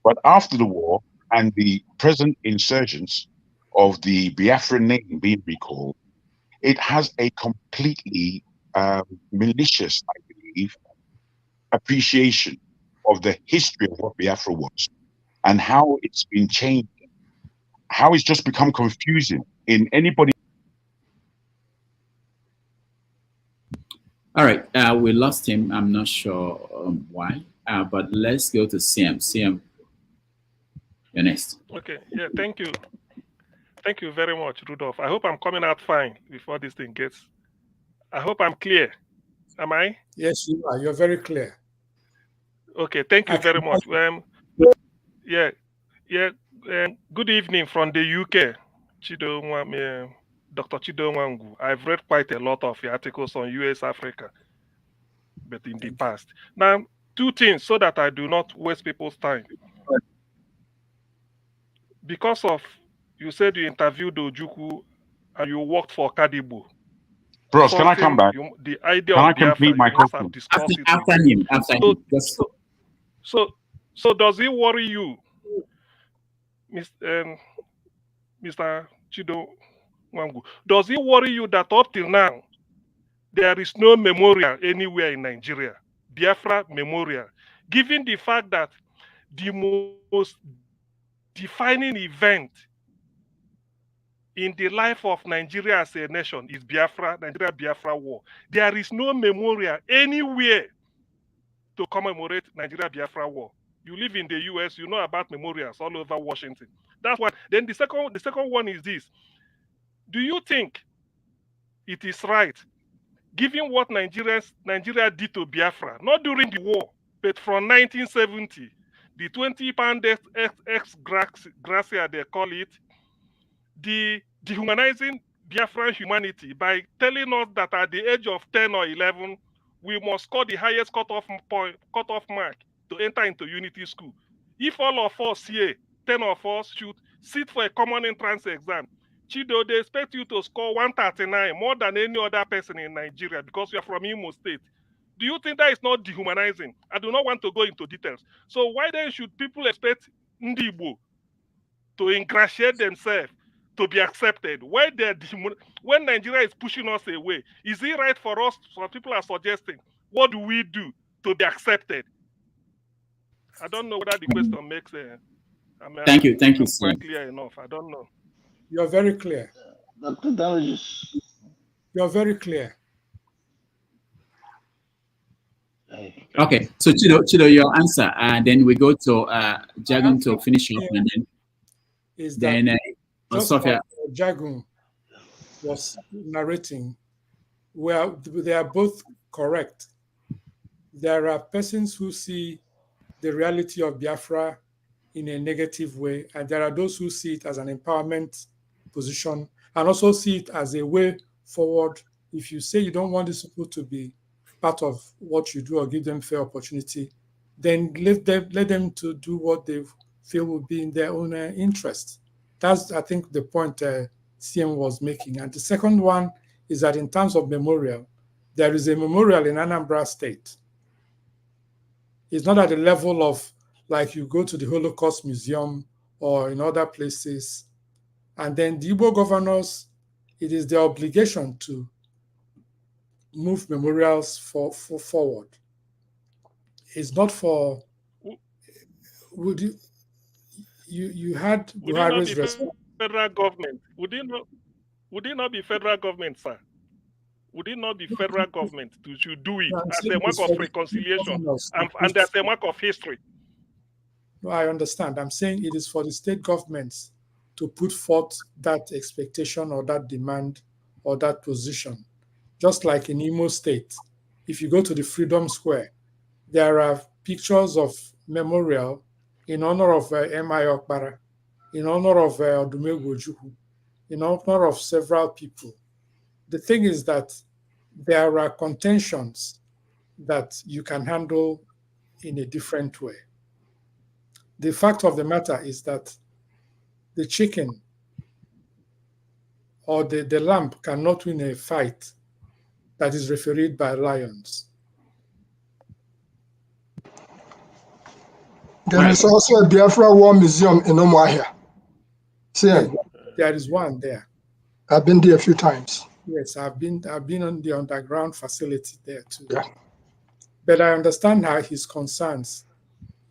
But after the war and the present insurgence of the Biafran name being recalled, it has a completely malicious, I believe, appreciation of the history of what Biafra was and how it's been changed, how it's just become confusing in anybody. All right, we lost him. I'm not sure why, but let's go to CM. CM, you're next. Okay, yeah, thank you. Thank you very much, Rudolph. I hope I'm coming out fine before this thing gets. I hope I'm clear. Am I? Yes, you are. You're very clear. Okay, thank you very much. Yeah. Good evening from the UK, Dr. Chido Nwangwu. I've read quite a lot of your articles on USAfrica, but in the past. Now, two things so that I do not waste people's time. Because of, you said you interviewed Ojukwu and you worked for Kadibo. Bros, can I come back? The idea can of I complete Biafra, my you must question? have discussed it. After him. So does it worry you, Mr. Chido Nwangwu? Does it worry you that up till now, there is no memorial anywhere in Nigeria, Biafra memorial, given the fact that the most defining event in the life of Nigeria as a nation is Nigeria-Biafra war. There is no memorial anywhere to commemorate Nigeria-Biafra war. You live in the US, you know about memorials all over Washington. That's one. Then the second one is this. Do you think it is right, given what Nigeria did to Biafra, not during the war, but from 1970, the 20-pound ex-gracia, they call it, the dehumanizing Biafran humanity by telling us that at the age of 10 or 11, we must score the highest cutoff mark to enter into unity school. If all of us here, 10 of us, should sit for a common entrance exam, Chido, they expect you to score 139, more than any other person in Nigeria because you are from Imo State. Do you think that is not dehumanizing? I do not want to go into details. So why then should people expect Ndi Igbo to ingratiate themselves to be accepted? When Nigeria is pushing us away, is it right for us, some people are suggesting, what do we do to be accepted? I don't know whether the question makes sense. Thank you, quite clear enough. I don't know. You're very clear. You're very clear. Okay, so Chido, your answer, and then we go to Jagun to finish up, and then Sophia. Jagun was narrating, where they are both correct. There are persons who see the reality of Biafra in a negative way, and there are those who see it as an empowerment position and also see it as a way forward. If you say you don't want these people to be part of what you do or give them fair opportunity, then let them to do what they feel will be in their own interest. That's, I think, the point CM was making. And the second one is that in terms of memorial, there is a memorial in Anambra State. It's not at the level of, like, you go to the Holocaust Museum or in other places. And then the Igbo governors, it is their obligation to move memorials forward. It's not for, would you had Buhari's response. Federal government, would it not be federal government, sir? Would it not be federal government to do it as a mark of reconciliation and as a mark of history? No, I understand. I'm saying it is for the state governments to put forth that expectation or that demand or that position. Just like in Imo State, if you go to the Freedom Square, there are pictures of memorial in honor of M.I. Okpara, in honor of Odumegwu Ojukwu, in honor of several people. The thing is that there are contentions that you can handle in a different way. The fact of the matter is that the chicken or the lamb cannot win a fight that is refereed by lions. There is also a Biafra War Museum in Umuahia. Yes, there is one there. I've been there a few times. Yes, I've been on the underground facility there too. Yeah. But I understand how his concerns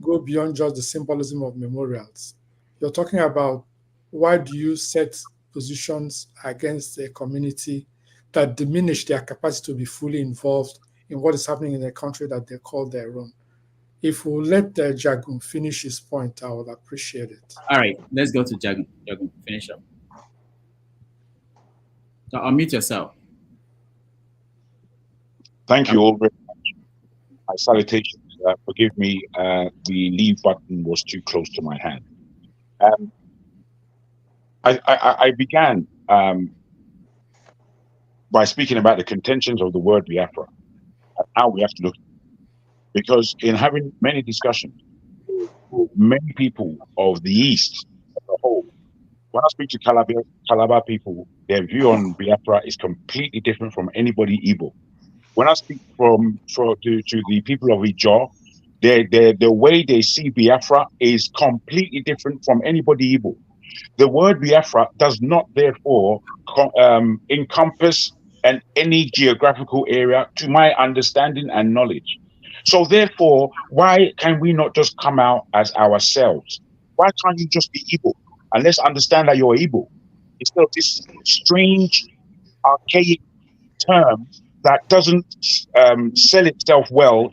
go beyond just the symbolism of memorials. You're talking about why do you set positions against a community that diminish their capacity to be fully involved in what is happening in a country that they call their own. If we let Jagun finish his point, I would appreciate it. All right, let's go to Jagun. Jagun, finish up. So unmute yourself. Thank you all very much. My salutations. Forgive me, the leave button was too close to my hand. I began by speaking about the contentions of the word Biafra and how we have to look, because in having many discussions with many people of the East as a whole, when I speak to Calabar people, their view on Biafra is completely different from anybody Igbo. When I speak to the people of Ijaw, the way they see Biafra is completely different from anybody Igbo. The word Biafra does not, therefore, encompass any geographical area, to my understanding and knowledge. So, therefore, why can we not just come out as ourselves? Why can't you just be Igbo? And let's understand that you're Igbo, instead of this strange, archaic term that doesn't sell itself well.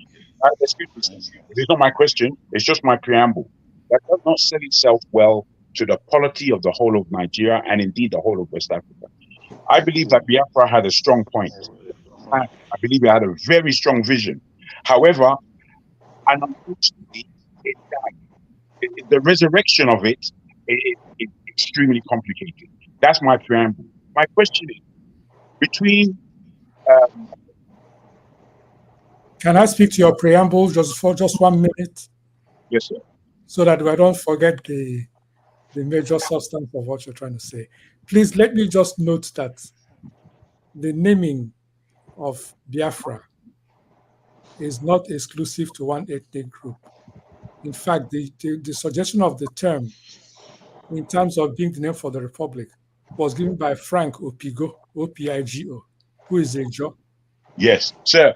Excuse me, it's not my question, it's just my preamble. That does not sell itself well to the polity of the whole of Nigeria and indeed the whole of West Africa. I believe that Biafra had a strong point. I believe it had a very strong vision. However, and unfortunately, it died. The resurrection of it is extremely complicated. That's my preamble. My question is, between Can I speak to your preamble just for 1 minute? Yes, sir. So that we don't forget the major substance of what you're trying to say. Please let me just note that the naming of Biafra is not exclusive to one ethnic group. In fact, the suggestion of the term in terms of being the name for the republic was given by Frank Opigo, O-P-I-G-O, who is a Joe. Yes, sir,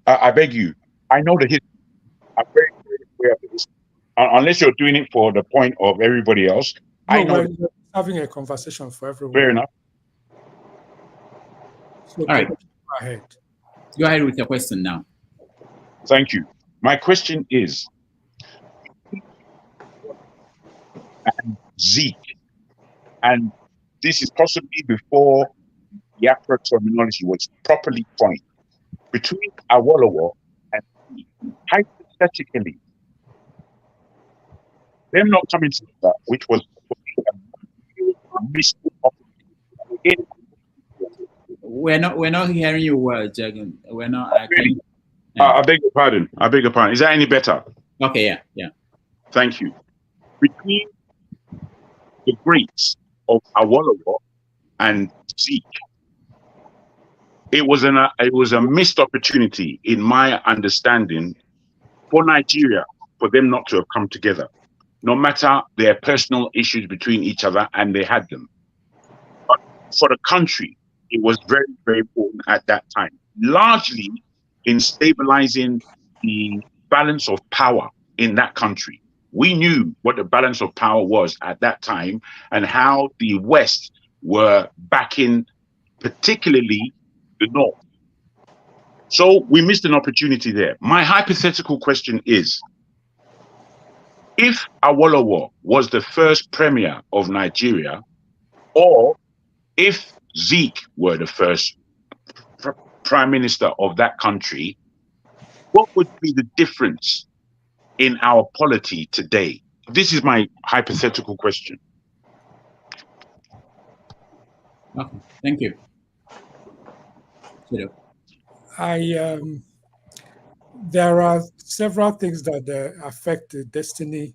I beg you. I know the history. I'm very, very aware of this. Unless you're doing it for the point of everybody else. No, I know. we're having a conversation for everyone. Fair enough. So all right. Go ahead. Go ahead with your question now. Thank you. My question is, and Zeke, and this is possibly before the Biafra terminology was properly coined, between Awolowo and Zeke, hypothetically, them not coming together, which was a missed opportunity. We're not hearing you well, Jagan. We're not. I beg your pardon. I beg your pardon. Is that any better? Okay, yeah. Thank you. Between the greats of Awolowo and Zeke, it was a missed opportunity, in my understanding, for Nigeria, for them not to have come together, no matter their personal issues between each other, and they had them. But for the country, it was very, very important at that time, largely in stabilizing the balance of power in that country. We knew what the balance of power was at that time and how the West were backing, particularly the North. So we missed an opportunity there. My hypothetical question is, if Awolowo was the first premier of Nigeria, or if Zeke were the first prime minister of that country, what would be the difference in our polity today? This is my hypothetical question. Okay, thank you. There are several things that affect the destiny,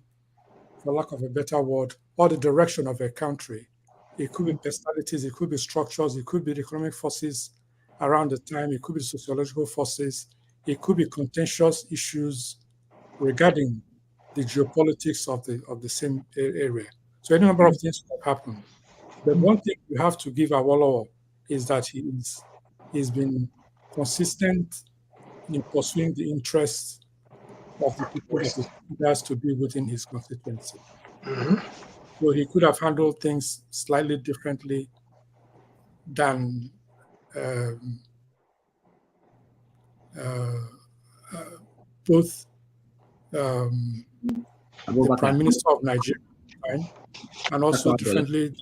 for lack of a better word, or the direction of a country. It could be personalities, it could be structures, it could be the economic forces around the time, it could be sociological forces, it could be contentious issues regarding the geopolitics of the same area. So any number of things could happen. But one thing you have to give Awolowo is that he's been consistent in pursuing the interests of the people that he has to be within his constituency. So he could have handled things slightly differently than um, uh, both the Prime Minister of Nigeria and also differently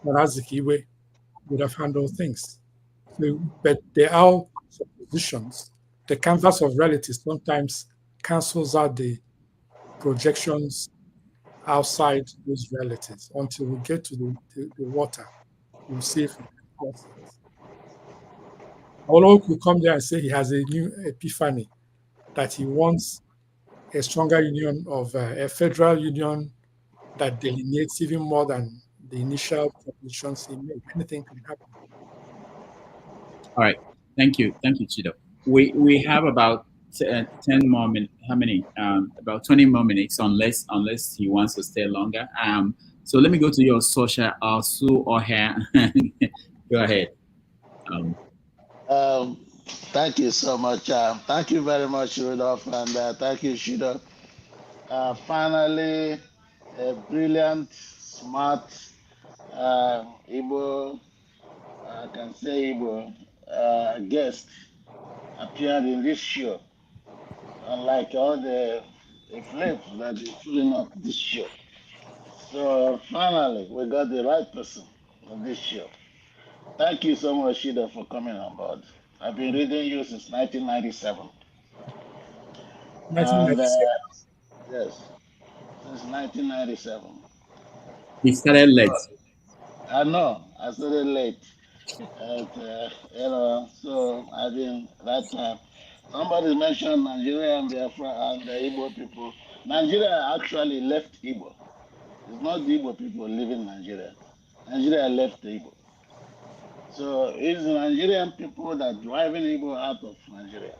than Azikiwe would have handled things. So, but there are suppositions. The canvas of reality sometimes cancels out the projections outside those realities until we get to the water. We'll see if it works. Olo could come there and say he has a new epiphany, that he wants a stronger union of a federal union that delineates even more than the initial propositions he made. Anything can happen. All right. Thank you, Chido. We have about 10 more minutes. How many? About 20 more minutes, unless he wants to stay longer. So let me go to your social Sue or hair. Go ahead. Thank you so much. Thank you very much, Rudolph, and thank you, Chido. Finally, a brilliant, smart Igbo, I can say Igbo, guest appeared in this show. Unlike all the flips that is filling up this show. So finally, we got the right person on this show. Thank you so much, Shida, for coming on board. I've been reading you since 1997. 1997. Yes, since 1997. He started late. I know, I started late. So I've been that time. Somebody mentioned Nigeria and Biafra and the Igbo people. Nigeria actually left Igbo. It's not the Igbo people living in Nigeria. Nigeria left the Igbo. So it's the Nigerian people that driving Igbo out of Nigeria.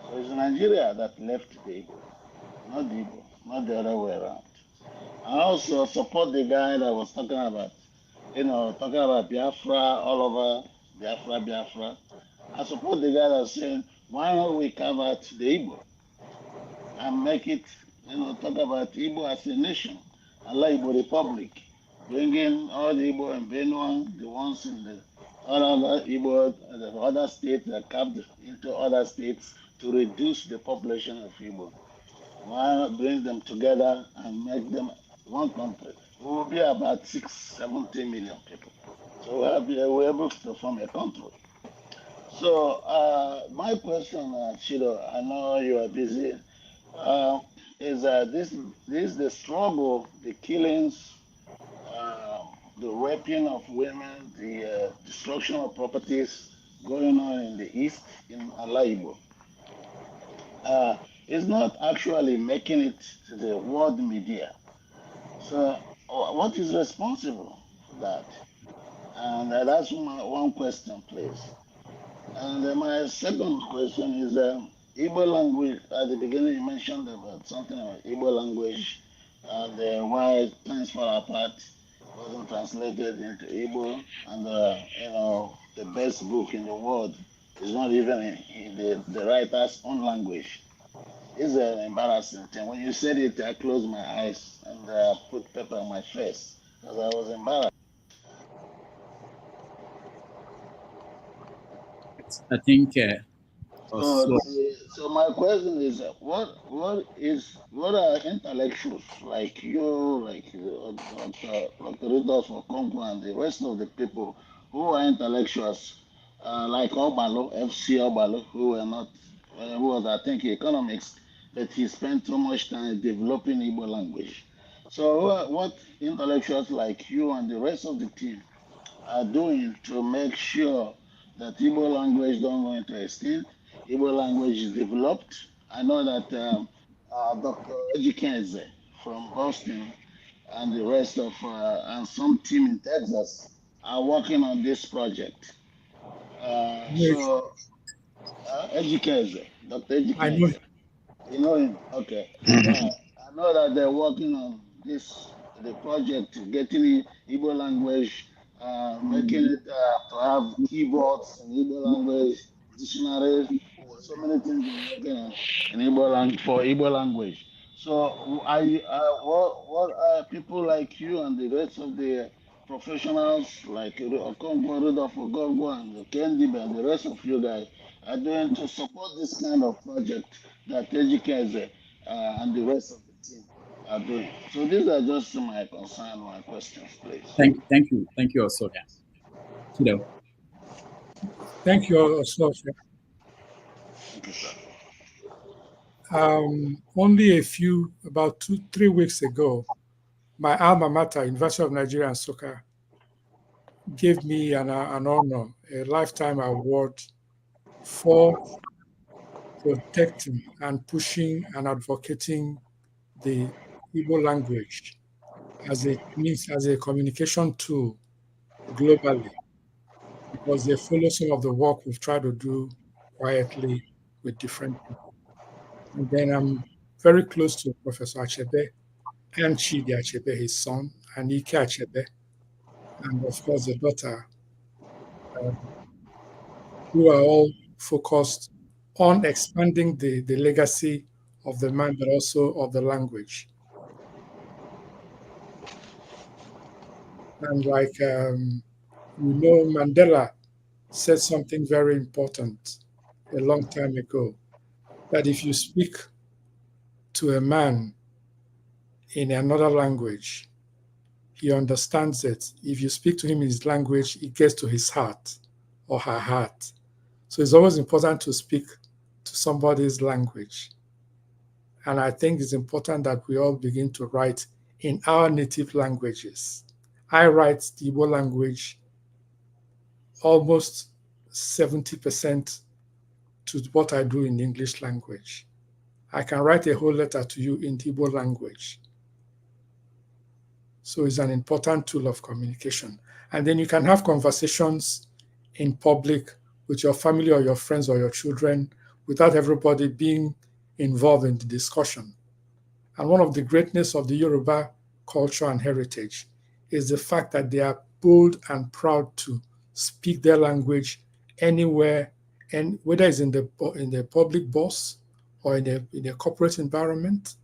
So it's Nigeria that left the Igbo, not the Igbo, not the other way around. I also support the guy that was talking about, talking about Biafra all over, Biafra. I support the guy that's saying, why not we carve out the Igbo and make it, talk about Igbo as a nation, Allah Igbo Republic, bringing all the Igbo and Benue, the ones in the other Igbo, the other states that carved into other states to reduce the population of Igbo. Why not bring them together and make them one country? We will be about 70 million people. So we're able to form a country. So my question, Chido, I know you are busy, is this the struggle, the killings, the raping of women, the destruction of properties going on in the East, in Alaibo. It's not actually making it to the world media. So what is responsible for that? And that's one question, please. And my second question is Igbo language. At the beginning, you mentioned about something about Igbo language and why things fall apart wasn't translated into Igbo, and the best book in the world is not even in the writer's own language. It's an embarrassing thing. When you said it, I closed my eyes and put paper on my face because I was embarrassed. I think. So my question is, what are intellectuals like you, like Dr. Rudolph Congo and the rest of the people who are intellectuals, like Obalo, FC Obalo, who were not, who was I think economics, but he spent so much time developing Igbo language. So what intellectuals like you and the rest of the team are doing to make sure that Igbo language don't go into extinct, Igbo language is developed, I know that Dr. Ejikeze from Boston and the rest of, and some team in Texas are working on this project. Ejikeze, Dr. I know. Ejikeze, you know him? Okay. Yeah, I know that they're working on the project, getting Igbo language, making it to have keyboards in Igbo language, dictionaries, so many things they're working on in for Igbo language. So what people like you and the rest of the professionals like Okonkwo, Rudolph Ogongo, and Kendi, and the rest of you guys are doing to support this kind of project that Ejikeze and the rest of the team are doing. So these are just my concerns, my questions, please. Thank you, Osoda. Chido. Thank you, Osoda. Thank you, sir. Only about 2-3 weeks ago, my alma mater, University of Nigeria and Nsukka, gave me an honor, a lifetime award for protecting and pushing and advocating the Igbo language as a communication tool globally, because they follow some of the work we've tried to do quietly with different people. And then I'm very close to Professor Achebe and Chidi Achebe, his son, and Ike Achebe, and of course the daughter, who are all focused on expanding the legacy of the man, but also of the language. And Mandela said something very important a long time ago, that if you speak to a man in another language, he understands it. If you speak to him in his language, it gets to his heart or her heart. So it's always important to speak to somebody's language. And I think it's important that we all begin to write in our native languages. I write the Igbo language almost 70% to what I do in the English language. I can write a whole letter to you in the Igbo language. So it's an important tool of communication. And then you can have conversations in public with your family or your friends or your children without everybody being involved in the discussion. And one of the greatness of the Yoruba culture and heritage is the fact that they are bold and proud to speak their language anywhere, and whether it's in the public bus or in a corporate environment,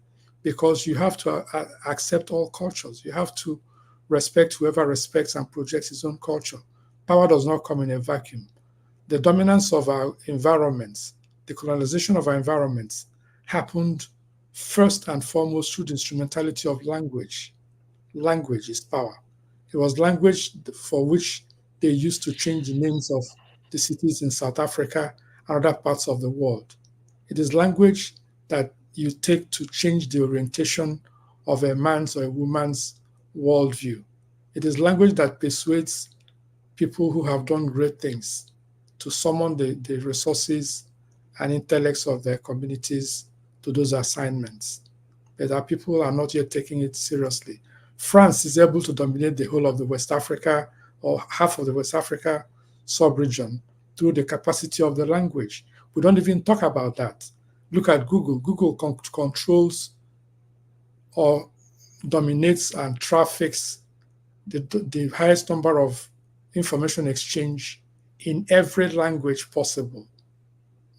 because you have to accept all cultures. You have to respect whoever respects and projects his own culture. Power does not come in a vacuum. The dominance of our environments, the colonization of our environments, happened first and foremost through the instrumentality of language. Language is power. It was language for which they used to change the names of the cities in South Africa and other parts of the world. It is language that you take to change the orientation of a man's or a woman's worldview. It is language that persuades people who have done great things to summon the resources and intellects of their communities to those assignments. But our people are not yet taking it seriously. France is able to dominate the whole of the West Africa or half of the West Africa sub-region through the capacity of the language. We don't even talk about that. Look at Google. Google controls or dominates and traffics the highest number of information exchange in every language possible,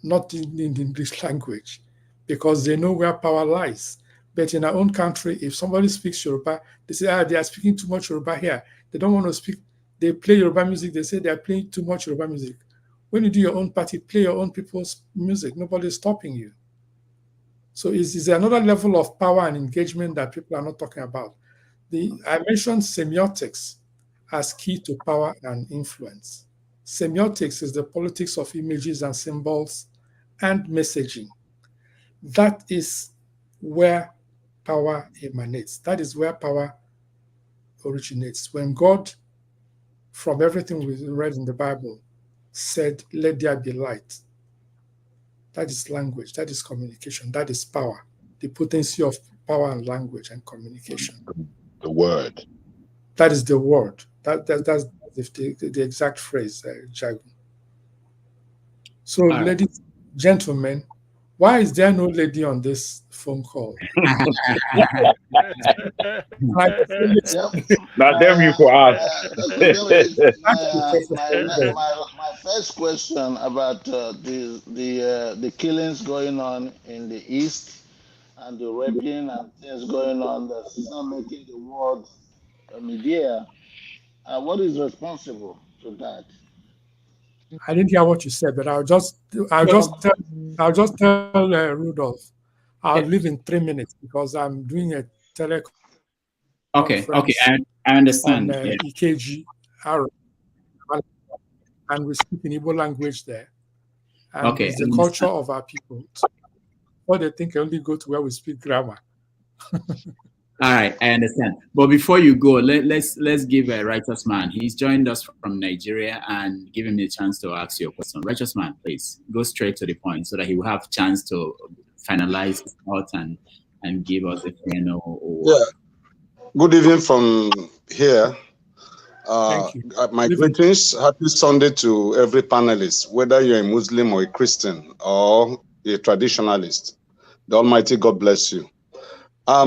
not in the English language, because they know where power lies. But in our own country, if somebody speaks Yoruba, they say, they are speaking too much Yoruba here. They don't want to speak. They play Yoruba music. They say they are playing too much Yoruba music. When you do your own party, play your own people's music. Nobody's stopping you. So it's another level of power and engagement that people are not talking about. I mentioned semiotics as key to power and influence. Semiotics is the politics of images and symbols and messaging. That is where power emanates. That is where power originates. When God, from everything we read in the Bible, said, "Let there be light," That is language. That is communication. That is power. The potency of power and language and communication. The word. That is the word. That's the exact phrase, Jagu. So, ladies, gentlemen, why is there no lady on this phone call? Now, them you could ask. My first question about the killings going on in the East and the raping and things going on that's not making the world media. What is responsible to that? I didn't hear what you said, but I'll just tell Rudolph. I'll leave in 3 minutes because I'm doing a teleconference. Okay, I understand. On EKG, and we speak in Igbo language there. And it's the culture of our people. Or they think I only go to where we speak grammar. All right, I understand. But before you go, let's give a righteous man. He's joined us from Nigeria, and give him a chance to ask you a question. Righteous man, please go straight to the point so that he will have a chance to finalize his thoughts and give us a final. Yeah. Good evening from here. Thank you. My greetings. Happy Sunday to every panelist, whether you're a Muslim or a Christian or a traditionalist. The Almighty God bless you. I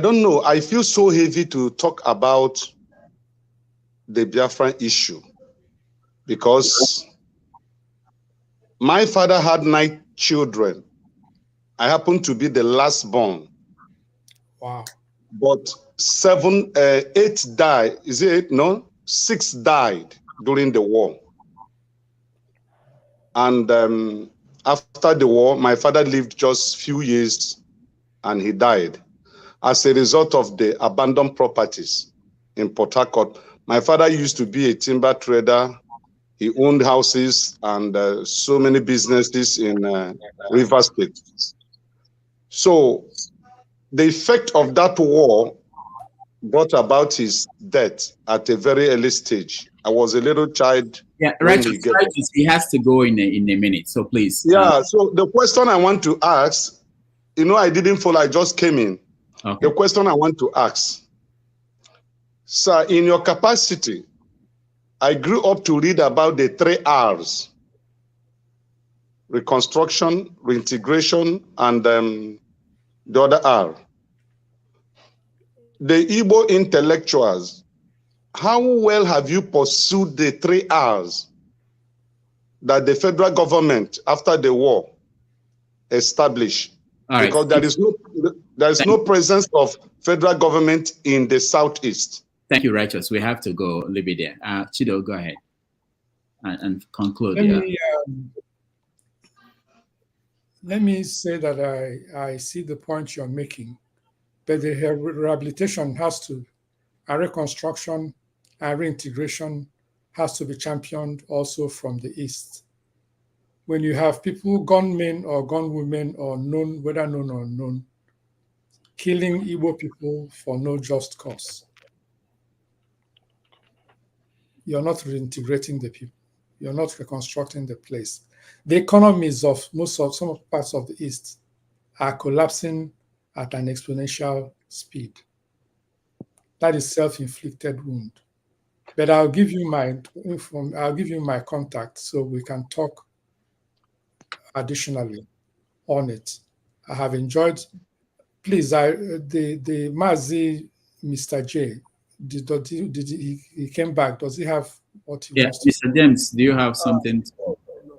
don't know. I feel so heavy to talk about the Biafran issue because my father had 9 children. I happen to be the last born. Wow. But 8 died. Is it 8? No, 6 died during the war. And after the war, my father lived just few years and he died as a result of the abandoned properties in Port Harcourt. My father used to be a timber trader. He owned houses and so many businesses in Rivers State. So the effect of that war brought about his death at a very early stage. I was a little child. Yeah, right. He has to go in a minute, so please. Yeah, so the question I want to ask, I didn't follow, I just came in. Okay. The question I want to ask, sir, in your capacity, I grew up to read about the 3 R's: reconstruction, reintegration, and the other R. The Igbo intellectuals, how well have you pursued the 3 R's that the federal government after the war established? Because there is no presence of federal government in the Southeast. Thank you, Righteous. We have to go, leave it there. Chido, go ahead and conclude. Let me say that I see the point you're making, but the rehabilitation has to, and reconstruction and reintegration has to be championed also from the East. When you have people, gunmen or gunwomen, or known, whether known or unknown, killing Igbo people for no just cause, you're not reintegrating the people. You're not reconstructing the place. The economies of some parts of the East are collapsing at an exponential speed. That is self-inflicted wound. But I'll give you my contact so we can talk additionally on it. I have enjoyed. Please, the Mazi, Mr. J, he came back? Does he have what he wants to say? Mr. James, do you have something?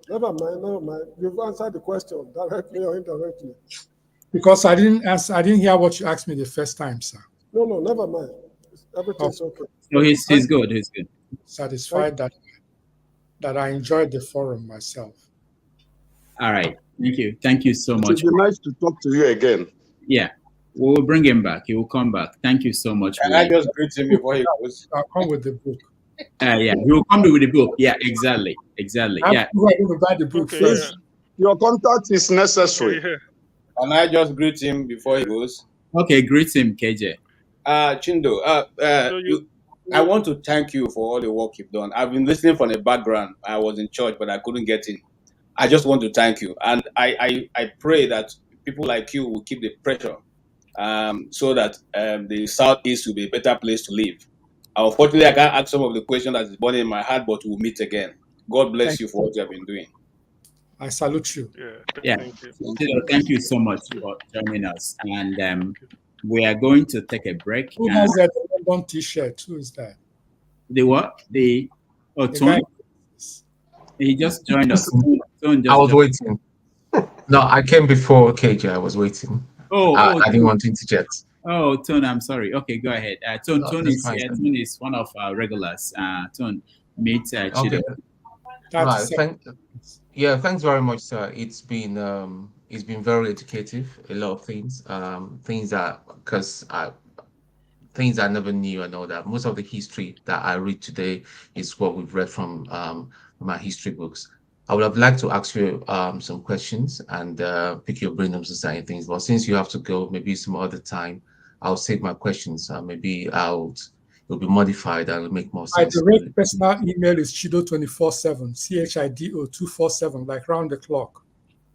Never mind. You've answered the question directly or indirectly. Because I didn't hear what you asked me the first time, sir. No, never mind. Everything's okay. No, he's good. He's good. Satisfied that I enjoyed the forum myself. All right. Thank you so much. It would be nice to talk to you again. Yeah. We'll bring him back. He will come back. Thank you so much. Can I just greet him before he goes? I'll come with the book. Yeah, he will come with the book. Yeah, exactly. Yeah. I'm going to buy the book first. Your contact is necessary. Can I just greet him before he goes? Okay, greet him, KJ. Chindo, I want to thank you for all the work you've done. I've been listening from the background. I was in church, but I couldn't get in. I just want to thank you. And I pray that people like you will keep the pressure so that the Southeast will be a better place to live. Unfortunately, I can't ask some of the questions that is burning in my heart, but we'll meet again. God bless you for what you have been doing. I salute you. Yeah, Thank you. Thank you so much for joining us. And we are going to take a break. Who has that London T-shirt? Who is that? The what? The Tony? He just joined us. I was waiting. No, I came before KJ. I was waiting. I didn't want to interject. Oh, Tone, I'm sorry. Okay, go ahead. Tone is fine, Tone is one of our regulars. Tone, meet Chido. Right. Thanks very much, sir. It's been very educative. A lot of things, things I never knew and all that. Most of the history that I read today is what we've read from my history books. I would have liked to ask you some questions and pick your brain on certain things. But since you have to go, maybe some other time, I'll save my questions. Maybe it'll be modified and it'll make more sense. My direct personal email is Chido247, CHIDO 247, like round the clock.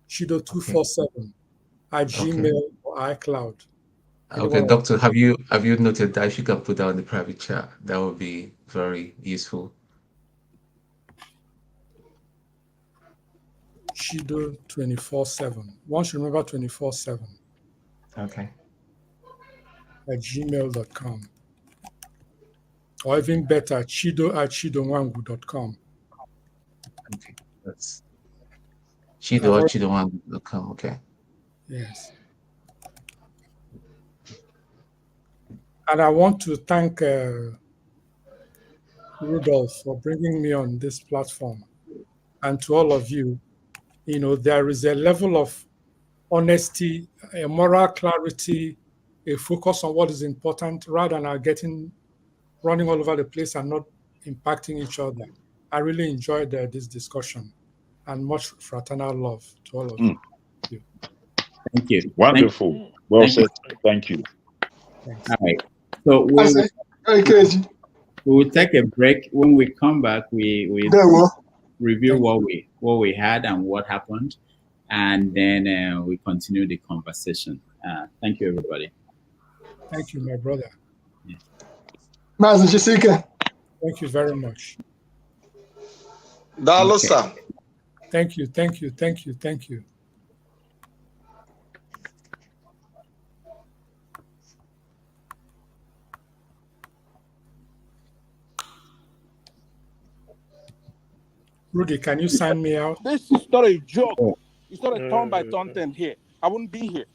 Chido247 at Gmail or iCloud. Okay, Doctor, have you noted that if you can put that on the private chat, that would be very useful. Chido 24/7. Once you remember 24/7. Okay. At gmail.com. Or even better, chido@chidonwangwu.com. Okay, that's chido@chidonwangwu.com. Okay. Yes. And I want to thank Rudolph for bringing me on this platform. And to all of you, there is a level of honesty, a moral clarity, a focus on what is important rather than running all over the place and not impacting each other. I really enjoyed this discussion, and much fraternal love to all of you. Thank you. Wonderful. Well said. Thank you. Thanks. All right. So we'll take a break. When we come back, we review what we had and what happened, and then we continue the conversation. Thank you, everybody. Thank you, my brother. Yeah. Thank you very much. Dalosa. Thank you, thank you, thank you, thank you. Rudy, can you sign me out? This is not a joke. It's not a turn-by-turn thing here. I wouldn't be here.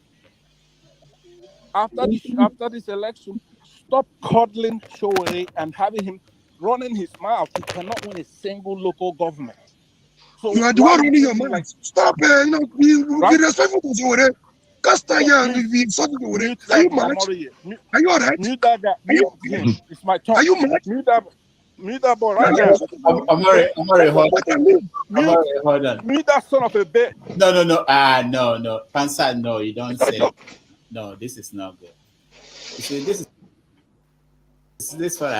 After this election, stop coddling Showore and having him running his mouth. He cannot win a single local government. So you are the one running your mouth. Stop be respectful to Showore. Are you mad? Are you alright? Mute that guy. Mute him. It's my turn. Are you mad? Mute that boy right now. Hold on. Mute that son of a bitch. No. No. Pansa, no, you don't say. No, this is not good. You see, this what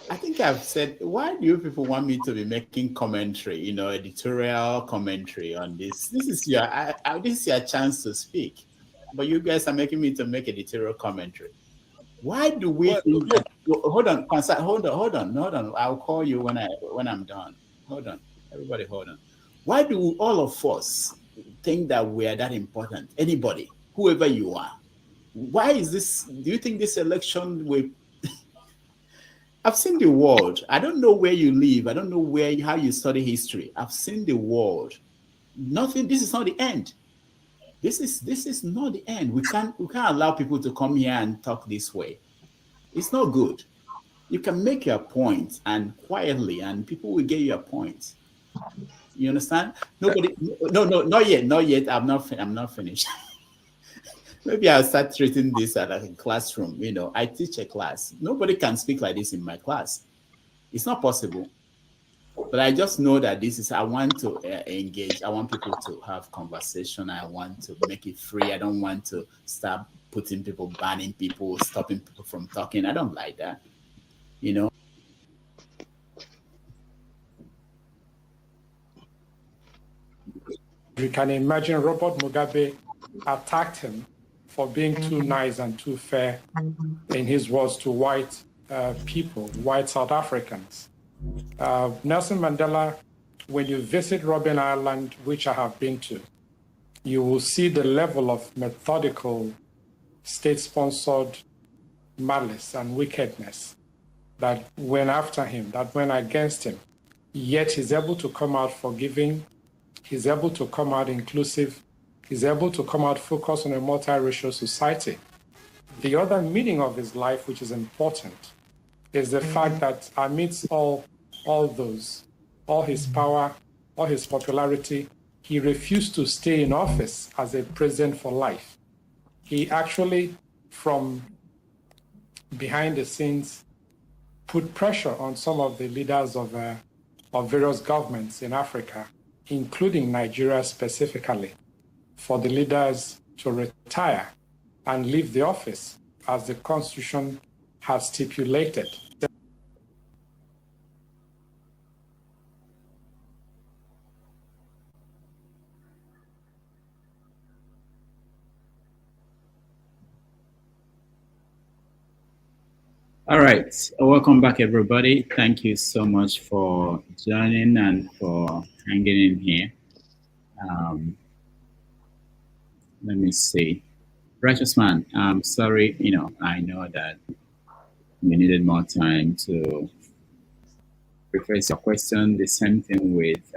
I think I've said. Why do you people want me to be making commentary? Editorial commentary on this. This is your chance to speak, but you guys are making me to make editorial commentary. Why do we think that, hold on, hold on. I'll call you when I'm done. Hold on. Everybody hold on. Why do all of us think that we are that important? Anybody, whoever you are. Why is this? Do you think this election will I've seen the world. I don't know where you live. I don't know how you study history. I've seen the world. Nothing, this is not the end. This is not the end. We can't allow people to come here and talk this way. It's not good. You can make your point and quietly, and people will get your point. You understand? Nobody. No, not yet. I'm not finished. Maybe I'll start treating this as a classroom. I teach a class. Nobody can speak like this in my class. It's not possible. But I just know that I want to engage. I want people to have conversation. I want to make it free. I don't want to start putting people, banning people, stopping people from talking. I don't like that, you know. You can imagine Robert Mugabe attacked him for being too nice and too fair, in his words, to white people, white South Africans. Nelson Mandela, when you visit Robben Island, which I have been to, you will see the level of methodical, state-sponsored malice and wickedness that went after him, that went against him. Yet he's able to come out forgiving, he's able to come out inclusive, he's able to come out focused on a multiracial society. The other meaning of his life, which is important, is the fact that amidst all those, all his power, all his popularity, he refused to stay in office as a president for life. He actually, from behind the scenes, put pressure on some of the leaders of various governments in Africa, including Nigeria specifically, for the leaders to retire and leave the office as the Constitution has stipulated. All right, welcome back, everybody. Thank you so much for joining and for hanging in here. Let me see. Righteous Man, I'm sorry, I know that you needed more time to rephrase your question. The same thing with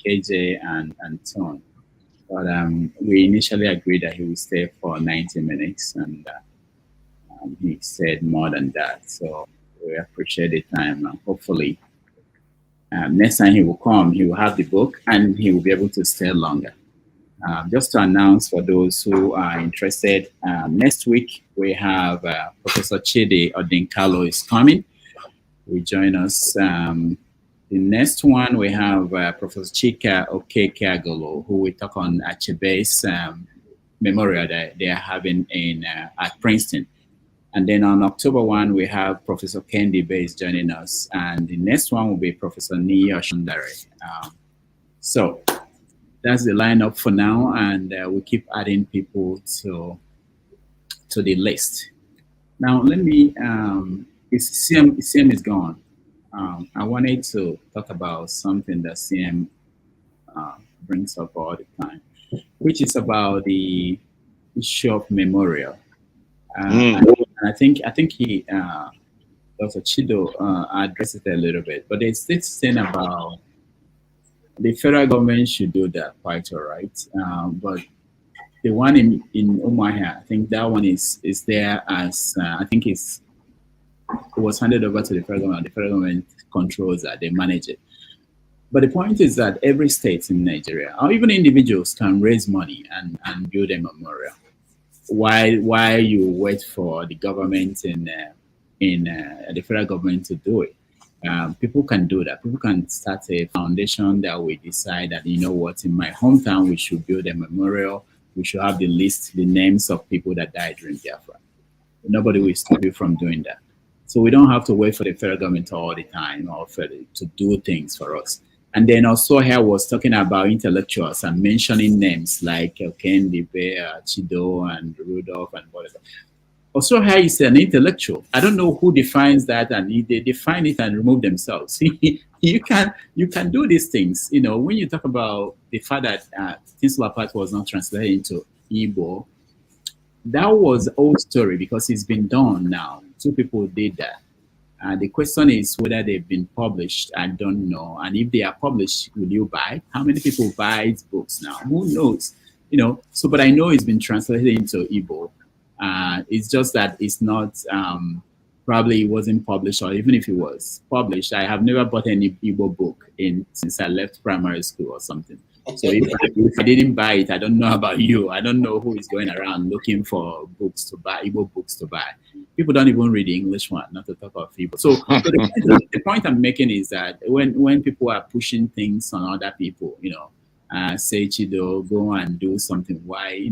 KJ and Tone. But we initially agreed that he would stay for 90 minutes, and he said more than that. So we appreciate the time. Hopefully, next time he will come, he will have the book and he will be able to stay longer. Just to announce for those who are interested, next week we have Professor Chidi Odinkalo is coming. Will join us. The next one we have Professor Chika Okeke-Agolo, who will talk on Achebe's memorial that they are having at Princeton. And then on October 1, we have Professor Kendi Bays joining us. And the next one will be Professor Niyo Shundare. So that's the lineup for now. And we keep adding people to the list. Now, let me, CM is gone. I wanted to talk about something that CM brings up all the time, which is about the issue of memorial. And I think he, Dr. Chido, addressed it a little bit, but there's this thing about the federal government should do that quite all right. But the one in Umuahia, I think that one is there as, I think it was handed over to the federal government. The federal government controls that, they manage it. But the point is that every state in Nigeria, or even individuals, can raise money and build a memorial. While you wait for the government in the federal government to do it, people can do that. People can start a foundation that we decide that, you know what, in my hometown we should build a memorial. We should have the list, the names of people that died during Biafra. Nobody will stop you from doing that. So we don't have to wait for the federal government all the time or to do things for us. And then also here was talking about intellectuals and mentioning names like Kendi, Chido, and Rudolph, and whatever. Also here is an intellectual. I don't know who defines that, and they define it and remove themselves. you can do these things. When you talk about the fact that Tinsula Part was not translated into Igbo, that was an old story because it's been done now. 2 people did that. The question is whether they've been published. I don't know. And if they are published, will you buy? How many people buy books now? Who knows? So, but I know it's been translated into Igbo. It's just that it's not, probably it wasn't published, or even if it was published, I have never bought any Igbo book since I left primary school or something. So if I didn't buy it, I don't know about you. I don't know who is going around looking for books to buy, Igbo books to buy. People don't even read the English one, not to talk about Igbo. So the point I'm making is that when people are pushing things on other people, say, Chido, go and do something, why,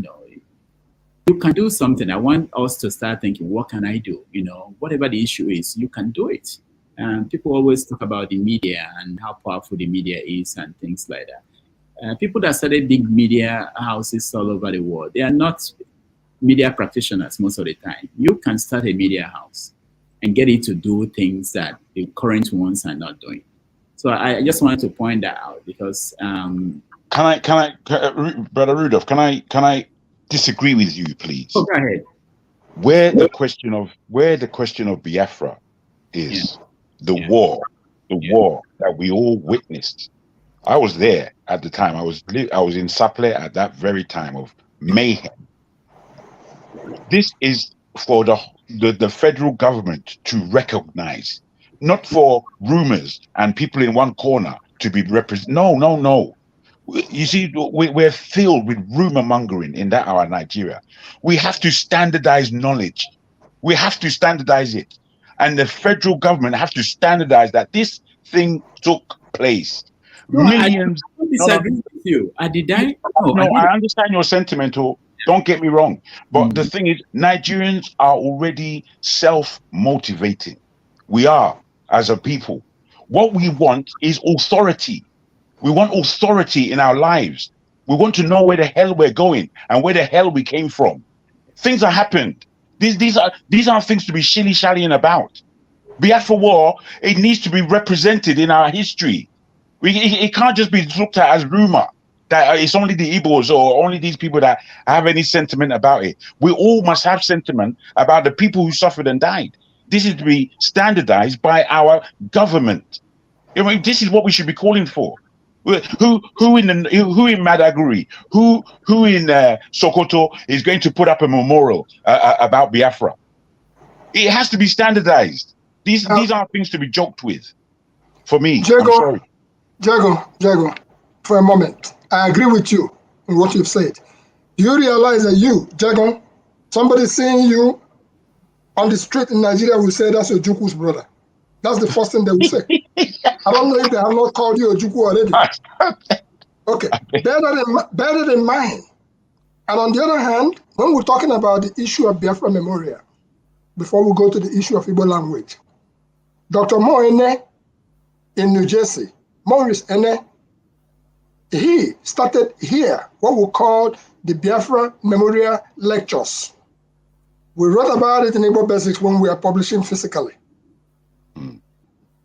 you can do something. I want us to start thinking, what can I do? You know, whatever the issue is, you can do it. People always talk about the media and how powerful the media is and things like that. People that started big media houses all over the world, they are not media practitioners most of the time. You can start a media house and get it to do things that the current ones are not doing. So I just wanted to point that out because Brother Rudolph, can I disagree with you, please? Oh, go ahead. Where the question of Biafra is, the war that we all witnessed. I was there at the time. I was in Saple at that very time of mayhem. This is for the federal government to recognize, not for rumors and people in one corner to be represented. No. You see, we're filled with rumor mongering in our Nigeria. We have to standardize knowledge. We have to standardize it. And the federal government have to standardize that this thing took place. Millions. I disagree with you. I understand your sentiment. Don't get me wrong. But the thing is, Nigerians are already self-motivating. We are, as a people. What we want is authority. We want authority in our lives. We want to know where the hell we're going and where the hell we came from. Things have happened. These aren't things to be shilly-shallying about. Biafra War, it needs to be represented in our history. It can't just be looked at as rumor that it's only the Igbos or only these people that have any sentiment about it. We all must have sentiment about the people who suffered and died. This is to be standardized by our government. I mean, this is what we should be calling for. Who in Madaguri, who in Sokoto is going to put up a memorial about Biafra? It has to be standardized. These are things to be joked with. For me, Jago, for a moment, I agree with you in what you've said. Do you realize that you, Jago, somebody seeing you on the street in Nigeria will say that's your Juku's brother? That's the first thing they will say. I don't know if they have not called you a Juku already. Okay, better than mine. And on the other hand, when we're talking about the issue of Biafra Memorial, before we go to the issue of Igbo language, Dr. Moene in New Jersey, Maurice Ene, he started here what we call the Biafra Memorial Lectures. We wrote about it in Igbo Basics when we are publishing physically.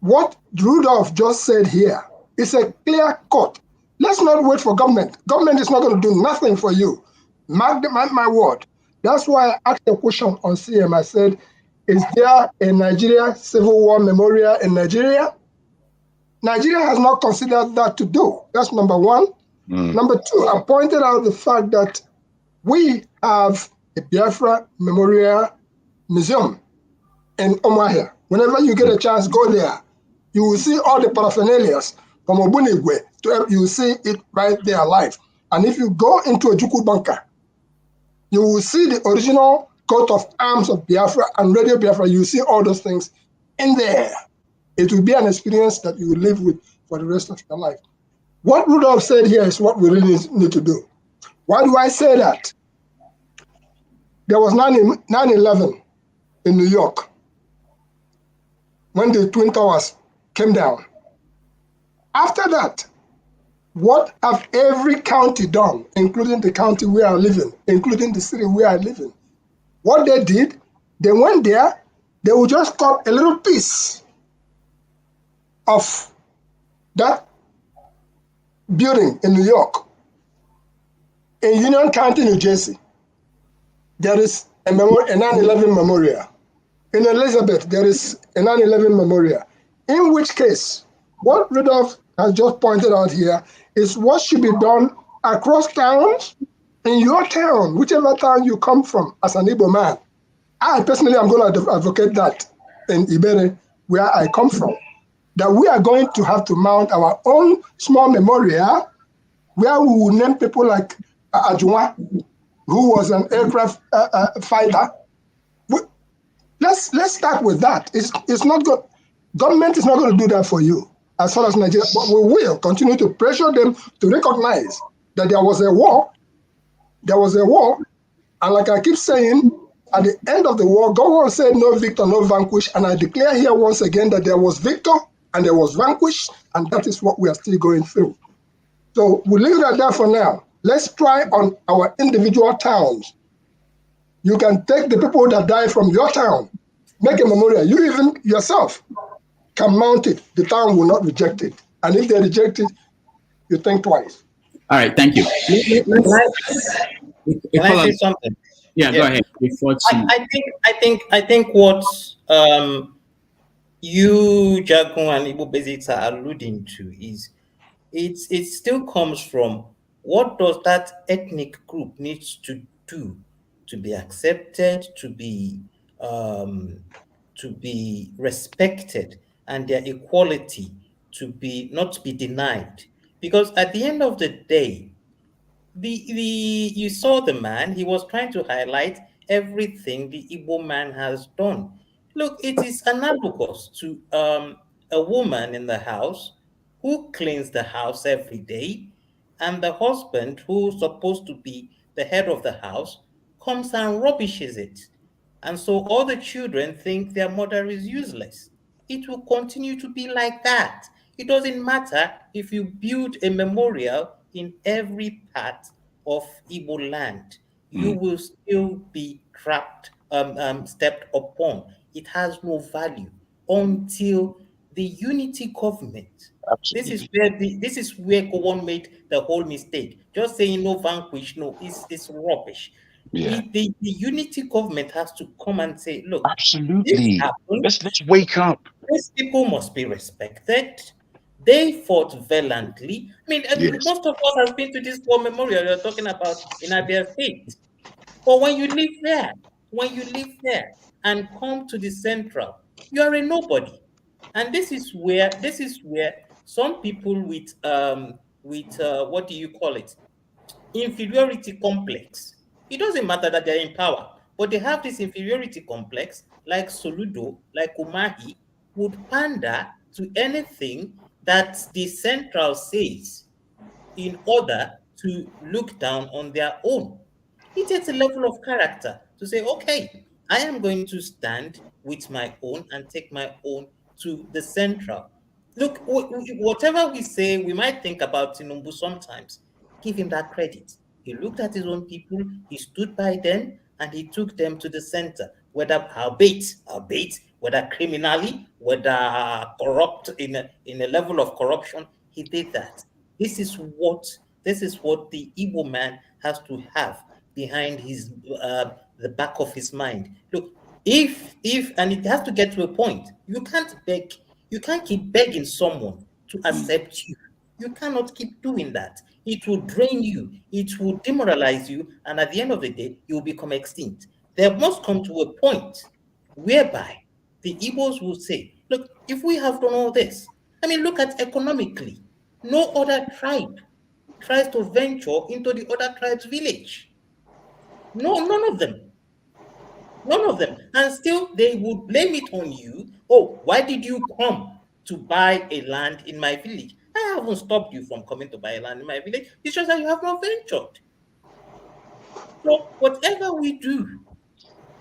What Rudolph just said here is a clear cut. Let's not wait for government. Government is not going to do nothing for you. Mark my word. That's why I asked a question on CM. I said, is there a Nigeria Civil War Memorial in Nigeria? Nigeria has not considered that to do. That's number one. Number two, I pointed out the fact that we have a Biafra Memorial Museum in Omahia. Whenever you get a chance, go there. You will see all the paraphernalia from Obunigwe. You will see it right there live. And if you go into a Juku bunker, you will see the original coat of arms of Biafra and Radio Biafra. You see all those things in there. It will be an experience that you will live with for the rest of your life. What Rudolph said here is what we really need to do. Why do I say that? There was 9/11 in New York when the Twin Towers came down. After that, what have every county done, including the county where I live in, including the city where I live in? What they did, they went there, they would just cut a little piece of that building in New York. In Union County, New Jersey, there is a 9/11 memorial. In Elizabeth, there is a 9/11 memorial. In which case, what Rudolph has just pointed out here is what should be done across towns, in your town, whichever town you come from as an Igbo man. I personally am going to advocate that in Ibere, where I come from, that we are going to have to mount our own small memorial where we will name people like Ajua, who was an aircraft fighter. Let's start with that. It's not good. Government is not going to do that for you as far as Nigeria, but we will continue to pressure them to recognize that there was a war. There was a war And like I keep saying, at the end of the war, God will say no victor, no vanquish. And I declare here once again that there was victor and there was vanquish, and that is what we are still going through. So we'll leave it at that for now. Let's try on our individual towns. You can take the people that die from your town, make a memorial. You even yourself can mount it. The town will not reject it. And if they reject it, you think twice. All right, thank you. Can I say something? Yeah, go ahead. I think what you, Jagun, and Igbo Basics are alluding to is it still comes from what does that ethnic group needs to do to be accepted, to be respected, and their equality to be not be denied. Because at the end of the day, you saw the man, he was trying to highlight everything the Igbo man has done. Look, it is analogous to a woman in the house who cleans the house every day, and the husband, who's supposed to be the head of the house, comes and rubbishes it. And so all the children think their mother is useless. It will continue to be like that. It doesn't matter if you build a memorial in every part of Igbo land, you will still be trapped, stepped upon. It has no value until the unity government. Absolutely. This is where Gowon made the whole mistake. Just saying no vanquish, no, it's rubbish. Yeah. The unity government has to come and say, look, this Absolutely. happened. Let's wake up. These people must be respected. They fought valiantly. I mean, Yes. most of us have been to this war memorial you're talking about in Abia State. But when you live there and come to the central, you are a nobody. And this is where some people with what do you call it? Inferiority complex. It doesn't matter that they're in power, but they have this inferiority complex, like Soludo, like Umahi, would pander to anything that the central says in order to look down on their own. It takes a level of character to say, okay, I am going to stand with my own and take my own to the central. Look, whatever we say, we might think about Tinubu sometimes. Give him that credit. He looked at his own people, he stood by them, and he took them to the center, whether albeit, whether criminally, whether corrupt in a level of corruption, he did that. This is what the Igbo man has to have behind his the back of his mind. Look, if and it has to get to a point, you can't keep begging someone to accept you. You cannot keep doing that. It will drain you, it will demoralize you, and at the end of the day, you will become extinct. There must come to a point whereby the Igbos will say, look, if we have done all this, I mean, look at economically. No other tribe tries to venture into the other tribe's village. No, none of them. None of them. And still, they would blame it on you. Oh, why did you come to buy a land in my village? I haven't stopped you from coming to buy a land in my village. It's just that you have not ventured. So, whatever we do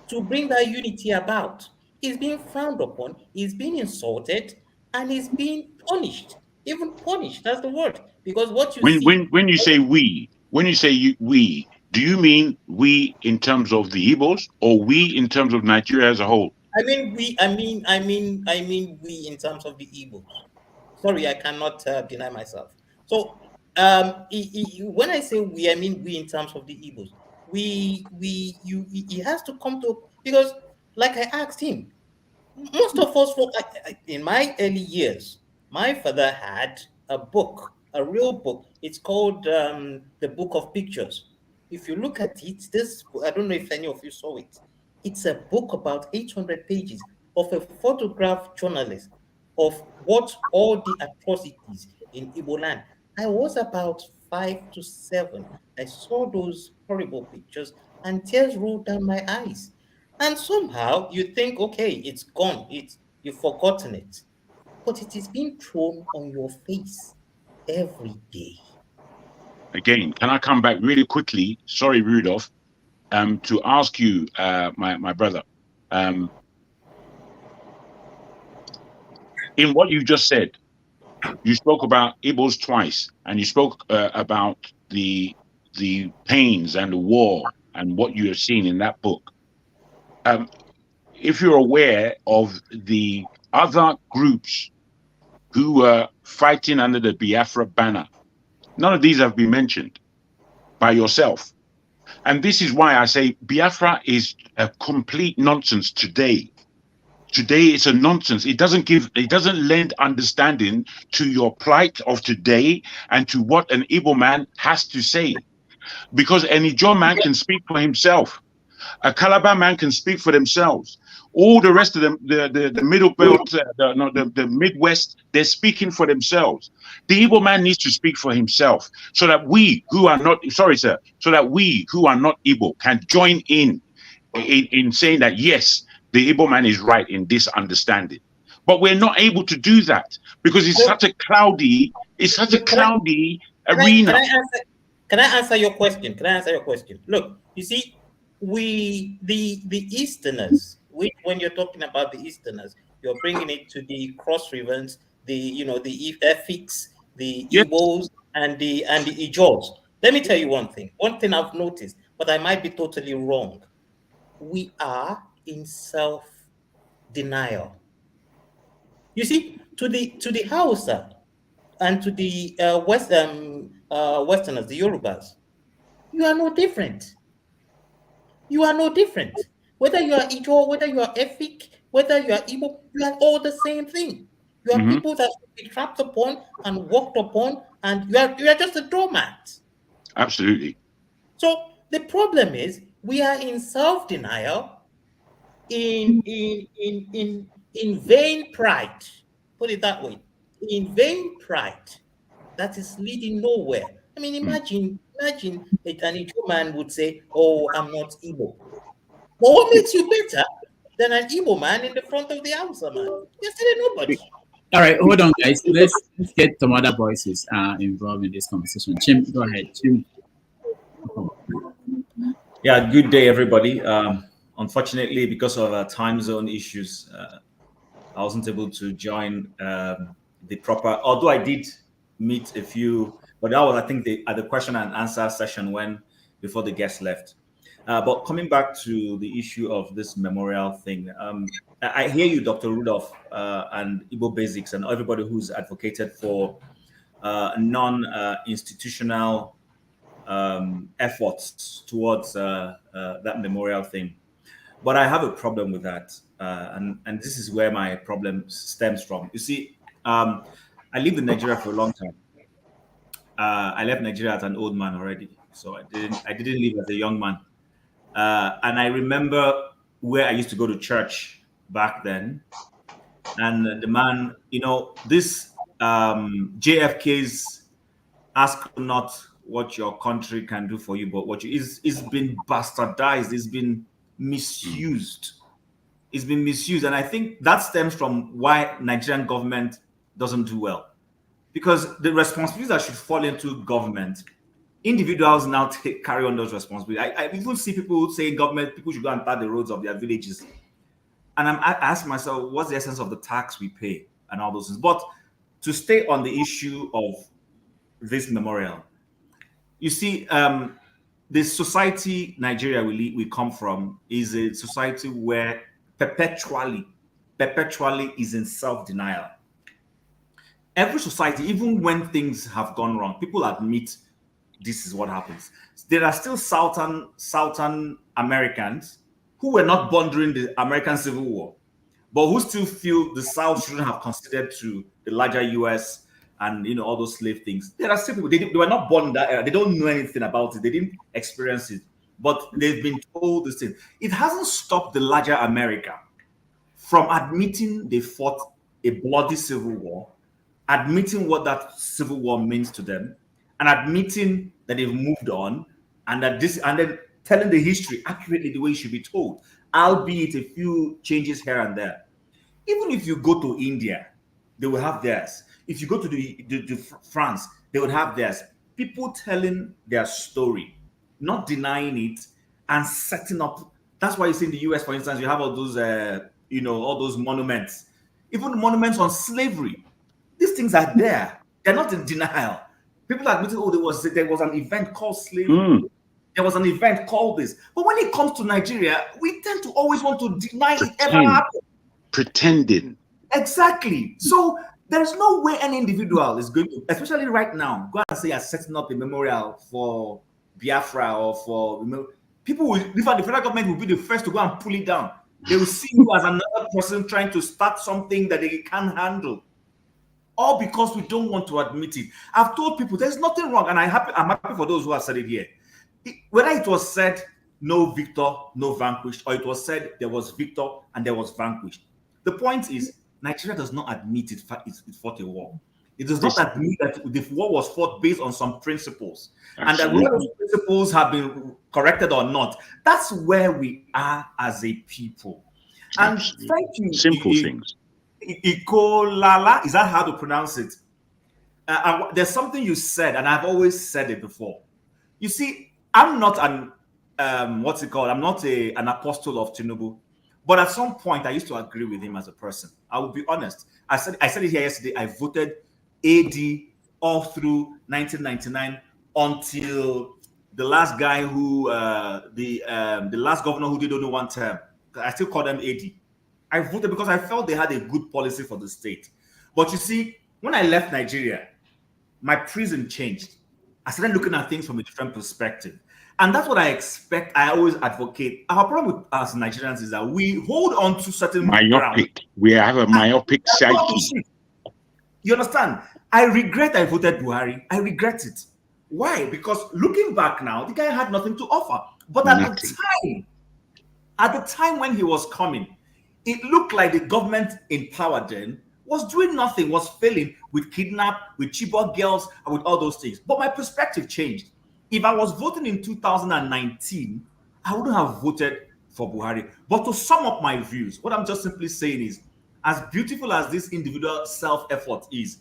to bring that unity about is being frowned upon, is being insulted, and is being punished. Even punished, that's the word. Because what you see. When you say we, we, do you mean we in terms of the Igbos or we in terms of Nigeria as a whole? I mean we in terms of the Igbos. Sorry, I cannot deny myself. So when I say we, I mean we in terms of the Igbos. He has to come to, because like I asked him, most of us, in my early years, my father had a book, a real book. It's called the Book of Pictures. If you look at it, I don't know if any of you saw it. It's a book about 800 pages of a photograph journalist of what all the atrocities in Igbo land. I was about 5 to 7. I saw those horrible pictures and tears rolled down my eyes. And somehow you think, okay, it's gone, you've forgotten it. But it is being thrown on your face every day. Again, can I come back really quickly? Sorry, Rudolph. to ask you, my brother, in what you just said, you spoke about Igbos twice, and you spoke about the pains and the war and what you have seen in that book. If you're aware of the other groups who were fighting under the Biafra banner, none of these have been mentioned by yourself. And this is why I say Biafra is a complete nonsense today. Today it's a nonsense. It doesn't lend understanding to your plight of today and to what an Igbo man has to say. Because an Ijaw man can speak for himself. A Calabar man can speak for themselves. All the rest of them, the middle belt, the Midwest, they're speaking for themselves. The Igbo man needs to speak for himself, so that we who are not, so that we who are not Igbo can join in saying that yes, the Igbo man is right in this understanding. But we're not able to do that because it's such a cloudy, arena. Can I answer your question? Look, you see, the Easterners, when you're talking about the Easterners, you're bringing it to the Cross Rivers, the Efiks, the Igbos, and the Ijaws. Let me tell you one thing I've noticed, but I might be totally wrong. We are in self-denial. You see, to the Hausa and to the Westerners, the Yorubas, you are no different. You are no different. Whether you are Ijaw, whether you are Efik, whether you are Igbo, you are all the same thing. You are people that should be trapped upon and walked upon, and you are just a doormat. Absolutely. So the problem is we are in self-denial, in vain pride. Put it that way. In vain pride that is leading nowhere. I mean, imagine an Igbo man would say, "Oh, I'm not Igbo." But what makes you better than an Igbo man in the front of the Hausa man? Yesterday, nobody. All right, hold on, guys. Let's get some other voices involved in this conversation. Chim, go ahead. Chim. Yeah, good day, everybody. Unfortunately, because of time zone issues, I wasn't able to join the proper. Although I did meet a few, but that was, I think, at the question and answer session before the guests left. But coming back to the issue of this memorial thing, I hear you, Dr. Rudolph, and Igbo Basics, and everybody who's advocated for non-institutional efforts towards that memorial thing. But I have a problem with that, and this is where my problem stems from. You see, I lived in Nigeria for a long time. I left Nigeria as an old man already, so I didn't live as a young man. And I remember where I used to go to church back then, and the man, this JFK's "ask not what your country can do for you, but what you is been bastardized. It's been misused. It's been misused, and I think that stems from why Nigerian government doesn't do well, because the responsibilities that should fall into government, individuals now carry on those responsibilities. I even see people saying people should go and tar the roads of their villages, and I ask myself, what's the essence of the tax we pay and all those things? But to stay on the issue of this memorial, you see, the society Nigeria we come from is a society where perpetually is in self-denial. Every society, even when things have gone wrong, people admit this is what happens. There are still Southern Americans who were not born during the American Civil War, but who still feel the South shouldn't have conceded to the larger US and all those slave things. There are still people, they were not born in that era. They don't know anything about it. They didn't experience it, but they've been told this thing. It hasn't stopped the larger America from admitting they fought a bloody civil war, admitting what that civil war means to them, and admitting that they've moved on, and then telling the history accurately the way it should be told, albeit a few changes here and there. Even if you go to India, they will have theirs. If you go to France, they would have theirs. People telling their story, not denying it, and setting up. That's why you see in the US, for instance, you have all those, all those monuments, even monuments on slavery. These things are there. They're not in denial. People are admitting, oh, there was an event called slavery. There was an event called this. But when it comes to Nigeria, we tend to always want to deny it ever happened. Pretending. Exactly. So there's no way any individual is going to, especially right now, go and say you're setting up a memorial for Biafra or for people will, the federal government will be the first to go and pull it down. They will see you as another person trying to start something that they can't handle. All because we don't want to admit it. I've told people there's nothing wrong, and I'm happy for those who have said it here. Whether it was said no victor, no vanquished, or it was said there was victor and there was vanquished. The point is, Nigeria does not admit it fought a war. It does not admit that the war was fought based on some principles. And that whether those principles have been corrected or not, that's where we are as a people. And thank you. Simple things. Ikolala, is that how to pronounce it? There's something you said, and I've always said it before. You see, I'm not an what's it called? I'm not an apostle of Tinubu, but at some point I used to agree with him as a person. I will be honest. I said it here yesterday. I voted AD all through 1999 until the last guy who the last governor who did only one term. I still call them AD. I voted because I felt they had a good policy for the state. But you see, when I left Nigeria, my prism changed. I started looking at things from a different perspective. And that's what I expect. I always advocate. Our problem with us Nigerians is that we hold on to certain myopic. ground. We have a myopic psyche. You understand? I regret I voted Buhari. I regret it. Why? Because looking back now, the guy had nothing to offer. But at the time when he was coming, it looked like the government in power then was doing nothing, was failing with kidnap, with Chibok girls, and with all those things. But my perspective changed. If I was voting in 2019, I wouldn't have voted for Buhari. But to sum up my views, what I'm just simply saying is, as beautiful as this individual self-effort is,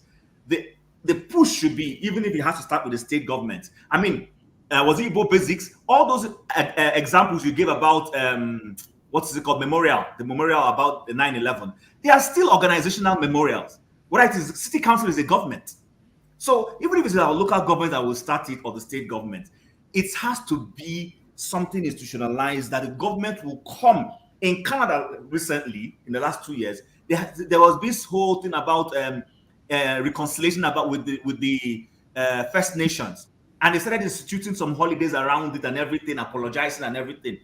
the push should be, even if it has to start with the state government. I mean, was it Igbo basics? All those examples you gave about what is it called? The memorial about the 9/11. They are still organizational memorials. What it is, the city council is a government. So even if it's our local government that will start it or the state government, it has to be something institutionalized that the government will come. In Canada recently, in the last 2 years, there was this whole thing about reconciliation with the First Nations, and they started instituting some holidays around it and everything, apologizing and everything.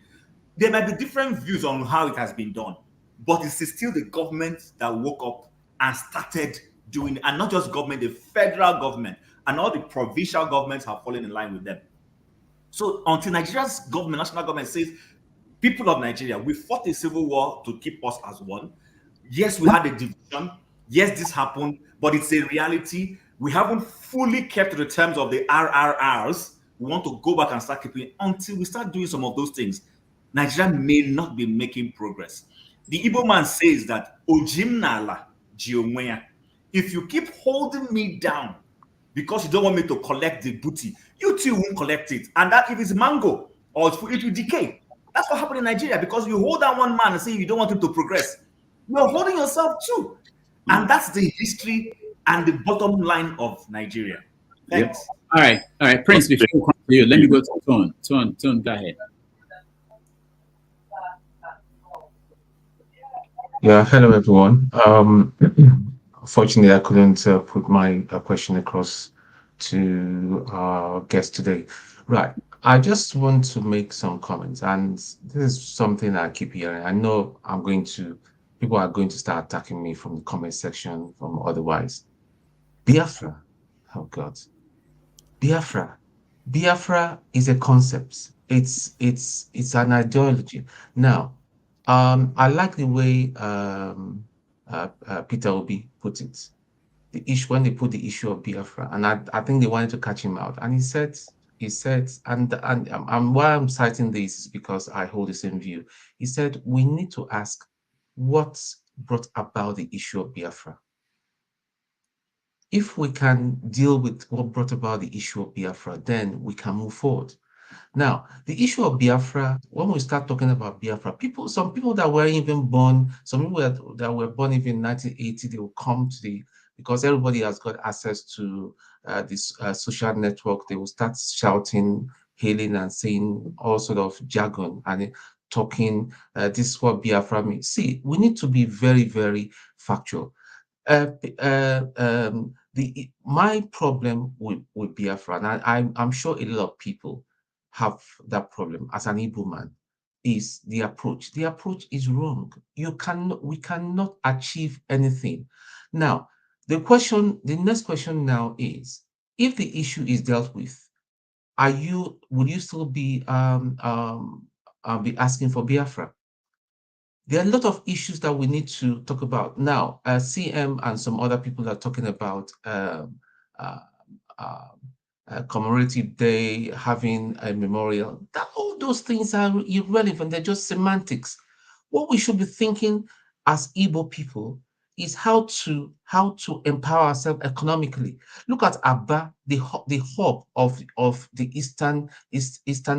There might be different views on how it has been done, but it's still the government that woke up and started doing, and not just government, the federal government and all the provincial governments have fallen in line with them. So until Nigeria's government, national government says, people of Nigeria, we fought a civil war to keep us as one. Yes, we had a division. Yes, this happened, but it's a reality. We haven't fully kept to the terms of the RRRs. We want to go back and start keeping it until we start doing some of those things. Nigeria may not be making progress. The Igbo man says that Ojimnala Jiomwea. If you keep holding me down because you don't want me to collect the booty, you too won't collect it. And that if it's mango or it will decay. That's what happened in Nigeria, because you hold down one man and say you don't want him to progress. You're holding yourself too. And that's the history and the bottom line of Nigeria. Thanks. Yep. All right, Prince, before we come to you, let me go to Tone. Tone, go ahead. Yeah, hello everyone. Fortunately, I couldn't put my question across to our guest today. Right, I just want to make some comments, and this is something I keep hearing. I know people are going to start attacking me from the comment section, from otherwise. Biafra, oh God, Biafra is a concept. It's an ideology. Now, I like the way Peter Obi put it. The issue, when they put the issue of Biafra, and I think they wanted to catch him out. And he said, and why I'm citing this is because I hold the same view. He said we need to ask what brought about the issue of Biafra. If we can deal with what brought about the issue of Biafra, then we can move forward. Now, the issue of Biafra, when we start talking about Biafra, some people that were even born, some people that were born even in 1980, they will come to because everybody has got access to this social network, they will start shouting, hailing, and saying all sort of jargon and talking, this is what Biafra means. See, we need to be very, very factual. My problem with Biafra, and I'm sure a lot of people have that problem as an Igbo man, is the approach. The approach is wrong. We cannot achieve anything. Now, the next question now is, if the issue is dealt with, will you still be asking for Biafra? There are a lot of issues that we need to talk about. Now, CM and some other people are talking about commemorative day, having a memorial. All those things are irrelevant. They're just semantics. What we should be thinking as Igbo people is how to empower ourselves economically. Look at Aba, the hub of the eastern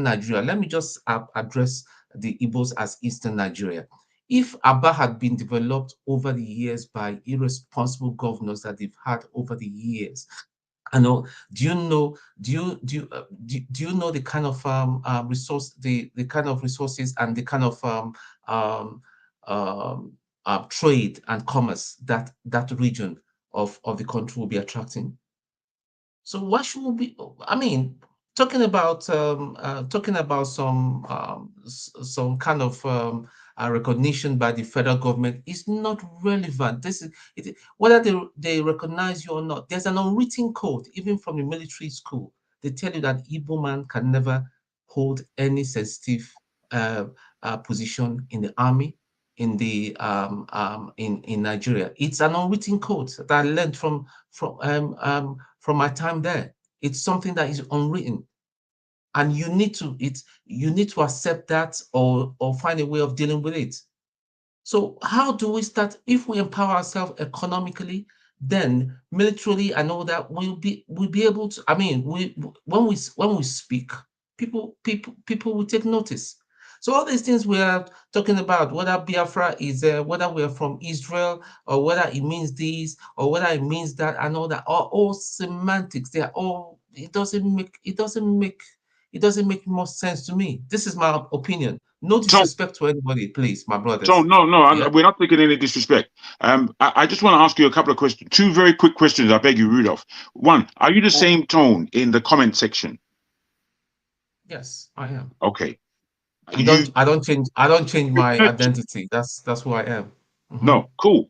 Nigeria. Let me just address the Igbos as Eastern Nigeria. If Aba had been developed over the years by irresponsible governors that they've had over the years, do you know the kind of the kind of resources and the kind of trade and commerce that region of the country will be attracting? So why should we be? I mean, talking about some kind of recognition by the federal government is not relevant. Whether they recognize you or not. There's an unwritten code, even from the military school. They tell you that Igbo man can never hold any sensitive position in the army, in Nigeria. It's an unwritten code that I learned from my time there. It's something that is unwritten. And you need to accept that or find a way of dealing with it. So how do we start? If we empower ourselves economically, then militarily and all that, we'll be able to. I mean, when we speak, people will take notice. So all these things we are talking about, whether Biafra is whether we are from Israel or whether it means this or whether it means that and all that, are all semantics. They are all. It doesn't make more sense to me. This is my opinion. No disrespect to anybody, please, my brothers. So no, we're not taking any disrespect. I just want to ask you a couple of questions. Two very quick questions, I beg you, Rudolph. One, are you the same tone in the comment section? Yes, I am. Okay. I don't change my identity. That's who I am. Mm-hmm. No, cool.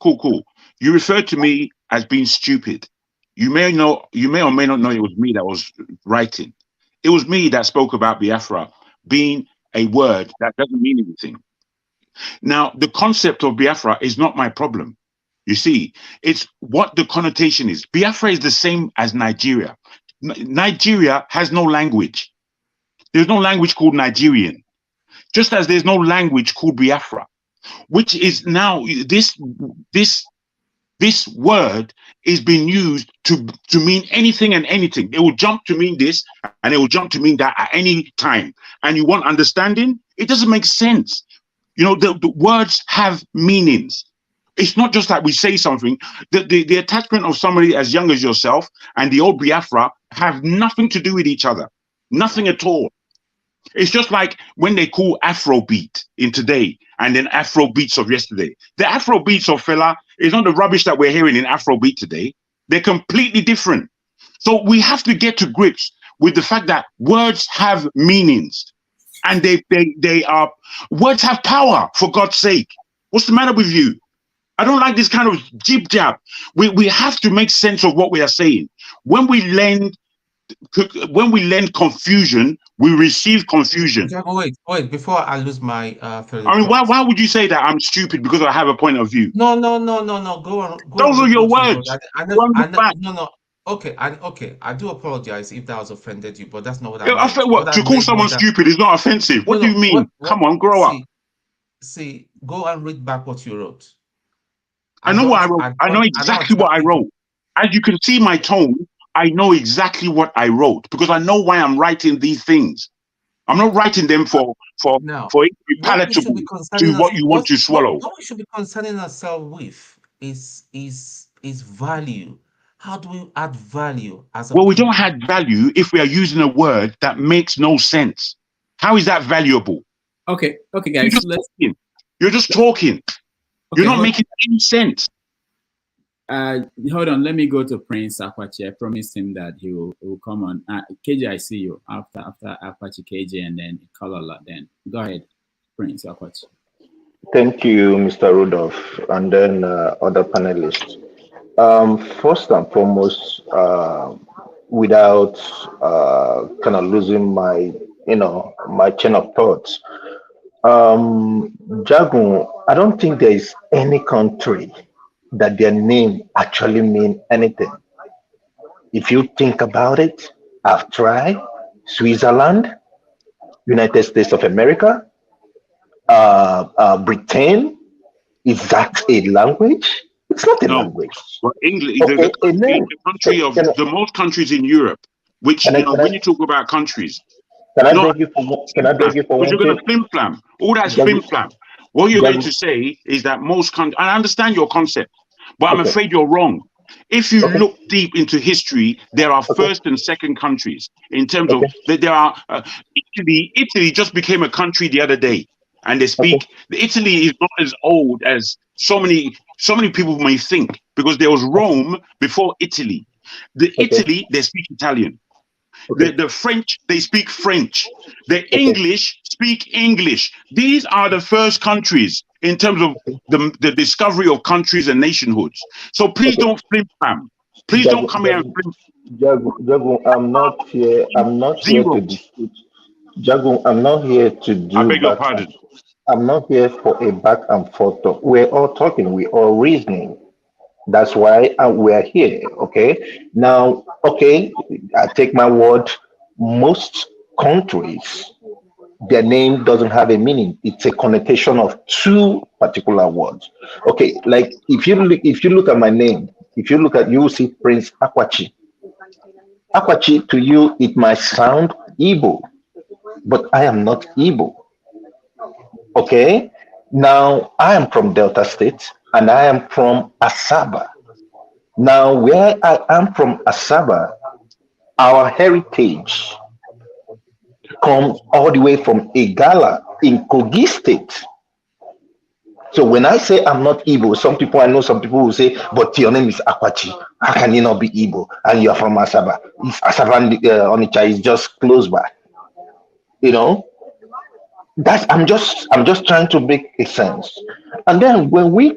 You referred to me as being stupid. You may or may not know it was me that was writing. It was me that spoke about Biafra being a word that doesn't mean anything. Now, the concept of Biafra is not my problem. You see, it's what the connotation is. Biafra is the same as Nigeria. Nigeria has no language. There's no language called Nigerian, just as there's no language called Biafra, which is now this word is being used to mean anything and anything. It will jump to mean this and it will jump to mean that at any time. And you want understanding? It doesn't make sense. You know, the words have meanings. It's not just that we say something. The attachment of somebody as young as yourself and the old Biafra have nothing to do with each other. Nothing at all. It's just like when they call Afrobeat in today and then Afrobeats of yesterday. The Afrobeats of Fela is not the rubbish that we're hearing in Afrobeat today. They're completely different. So we have to get to grips with the fact that words have meanings and words have power, for God's sake. What's the matter with you? I don't like this kind of jib jab. We have to make sense of what we are saying. When we lend confusion, we receive confusion. Wait, before I lose my I mean, why would you say that I'm stupid because I have a point of view? No. Go on. Those are your words. No. Okay, I do apologize if that has offended you, but that's not what I meant. To call someone stupid is not offensive. What do you mean? Come on, grow up. See, go and read back what you wrote. I know what I wrote. I know exactly what I wrote. As you can see my tone, I know exactly what I wrote because I know why I'm writing these things. I'm not writing them for Now, it to be what we should palatable be concerning to what you want to swallow. what we should be concerning ourselves with is value. How do we add value as a Well, we people? don't have value if we are using a word that makes no sense. How is that valuable? Okay, guys. You're just talking. You're not making any sense. Hold on. Let me go to Prince Apache. I promised him that he will come on. KJ, I see you after Apache KJ and then Kalola. Then go ahead, Prince Apache. Thank you, Mr. Rudolph, and then other panelists. First and foremost, without kind of losing my, my chain of thoughts, Jagun, I don't think there is any country that their name actually mean anything. If you think about it, I've tried Switzerland, United States of America, Britain. Is that a language? It's not a language. Well, English, the country of the most countries in Europe, which when you talk about countries, can I beg you for one you're going to flim flam. All that's flim flam. What you're going to say is that most countries, I understand your concept, but I'm afraid you're wrong. If you look deep into history, there are first and second countries in terms of there are Italy just became a country the other day, and they speak. Italy is not as old as so many people may think, because there was Rome before Italy. Italy, they speak Italian. The French, they speak French. The English speak English. These are the first countries in terms of the discovery of countries and nationhoods. So please don't flim flam. Please don't come here and flim. Jagun, I'm not here to dispute. Jagun, I'm not here to do. I beg your pardon. I'm not here for a back and forth talk. We're all talking. We're all reasoning. That's why we're here. Okay. Now, I take my word. Most countries, their name doesn't have a meaning. It's a connotation of two particular words. Okay. Like if you look at my name, you will see Prince Akwachi. Akwachi, to you, it might sound Igbo, but I am not Igbo. Okay. Now, I am from Delta State and I am from Asaba. Now, where I am from Asaba, our heritage comes all the way from Igala in Kogi State. So when I say I'm not Igbo, I know some people will say, but your name is Akwachi. How can you not be Igbo? And you're from Asaba. Asaba and Onitsha is just close by. I'm just trying to make a sense. And then when we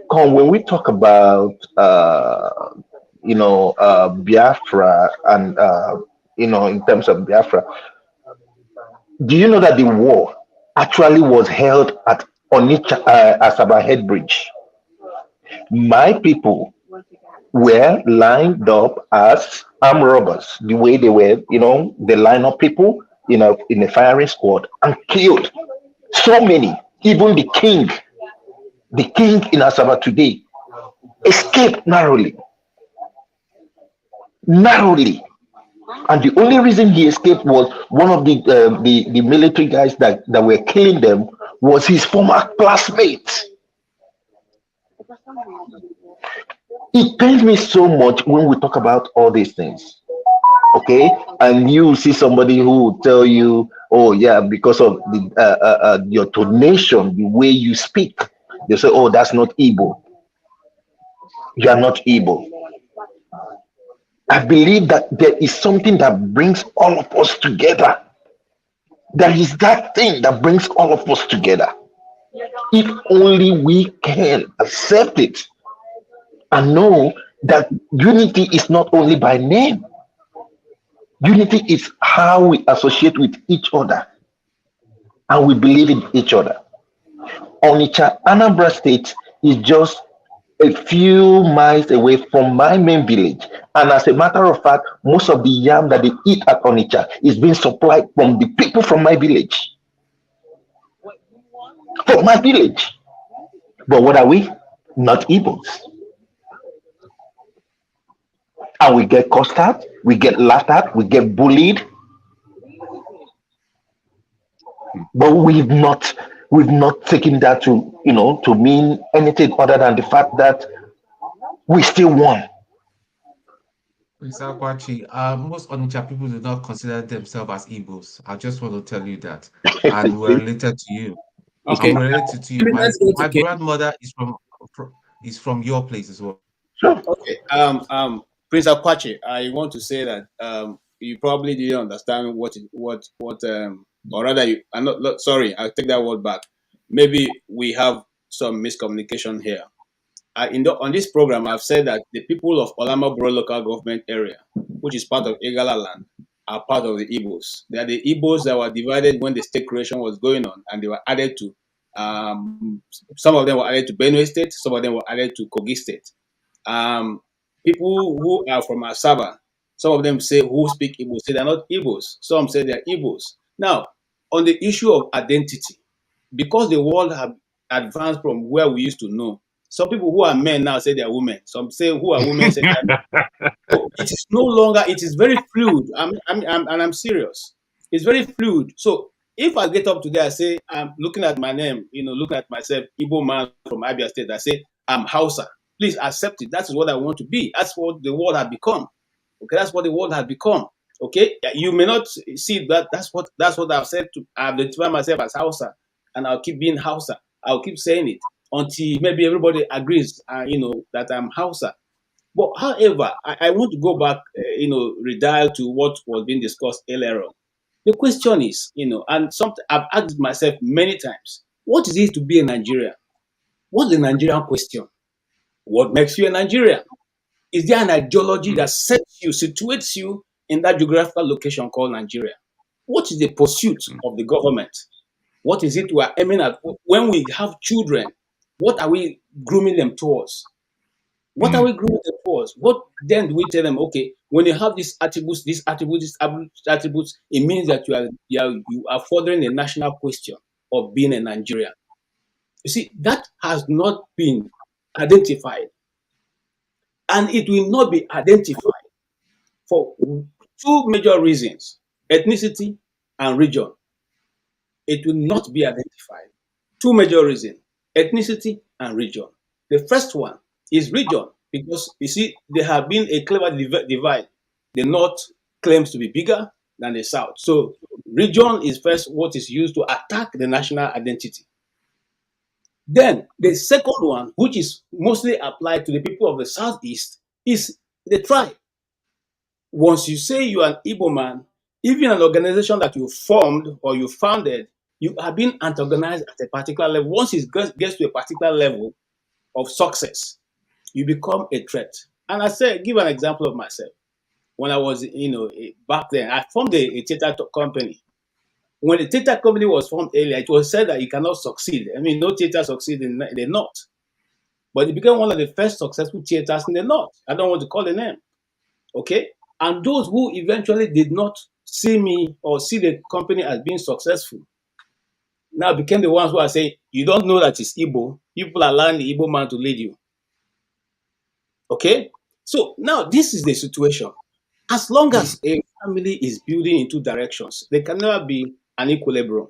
talk about Biafra and in terms of Biafra, do you know that the war actually was held at Onitsha Asaba Head Bridge? My people were lined up as armed robbers, the way they were, they line up people in a firing squad and killed so many. Even the king in Asaba today escaped narrowly. And the only reason he escaped was one of the military guys that were killing them was his former classmate. It pains me so much when we talk about all these things. Okay, and you see somebody who will tell you, oh yeah, because of your tonation, the way you speak, they say, oh, that's not Igbo. You are not Igbo. I believe that there is something that brings all of us together. There is that thing that brings all of us together. If only we can accept it and know that unity is not only by name. Unity is how we associate with each other and we believe in each other. Onitsha, Anambra State is just a few miles away from my main village. And as a matter of fact, most of the yam that they eat at Onitsha is being supplied from the people from my village. From my village. But what are we? Not Igbos. And we get cussed out, we get laughed at, we get bullied. but we've not taken that to mean anything other than the fact that we still won. Mr. Akwachi, most Onitsha people do not consider themselves as Igbos. I just want to tell you that. And we're related to you. Okay. I'm related to you. Let's go to My Kate. grandmother is from your place as well. Okay. Prince Akwachi, I want to say that you probably didn't understand or rather I'm not sorry, I'll take that word back. Maybe we have some miscommunication here. On this program, I've said that the people of Olamaboro local government area, which is part of Igala land, are part of the Igbos. They are the Igbos that were divided when the state creation was going on, and they were added to, some of them were added to Benue State, some of them were added to Kogi State. People who are from Asaba, some of them say who speak Igbo say they're not Igbos. Some say they're Igbos. Now, on the issue of identity, because the world have advanced from where we used to know, some people who are men now say they're women. Some say who are women say they're men. So it is no longer. It is very fluid. I'm serious. It's very fluid. So if I get up today, I say I'm looking at my name, looking at myself, Igbo man from Abia State. I say I'm Hausa. Please accept it. That is what I want to be. That's what the world has become. Okay, that's what the world has become. Okay, you may not see that. That's what I've said. I've identified myself as Hausa, and I'll keep being Hausa. I'll keep saying it until maybe everybody agrees, that I'm Hausa. But however, I want to go back, redial to what was being discussed earlier on. The question is, and something I've asked myself many times: what is it to be a Nigerian? What's the Nigerian question? What makes you a Nigerian? Is there an ideology that situates you in that geographical location called Nigeria? What is the pursuit of the government? What is it we are aiming at? When we have children, what are we grooming them towards? What are we grooming them towards? What then do we tell them? Okay, when you have these attributes, it means that you are furthering the national question of being a Nigerian. You see, that has not been identified, and it will not be identified for two major reasons: ethnicity and region. It will not be identified. Two major reasons: ethnicity and region. The first one is region, because you see, there have been a clever divide. The north claims to be bigger than the south. So region is first what is used to attack the national identity. Then the second one, which is mostly applied to the people of the southeast, is the tribe. Once you say you are an Igbo man, even an organization that you formed or you founded, you are being antagonized at a particular level. Once it gets to a particular level of success, you become a threat. And I say, give an example of myself. When I was, back then, I formed a theater company. When the theater company was formed earlier, it was said that you cannot succeed. I mean, no theater succeed in the north. But it became one of the first successful theaters in the north. I don't want to call the name. Okay? And those who eventually did not see me or see the company as being successful now became the ones who are saying, you don't know that it's Igbo. People are allowing the Igbo man to lead you. Okay? So now this is the situation. As long as a family is building in two directions, there can never be an equilibrium.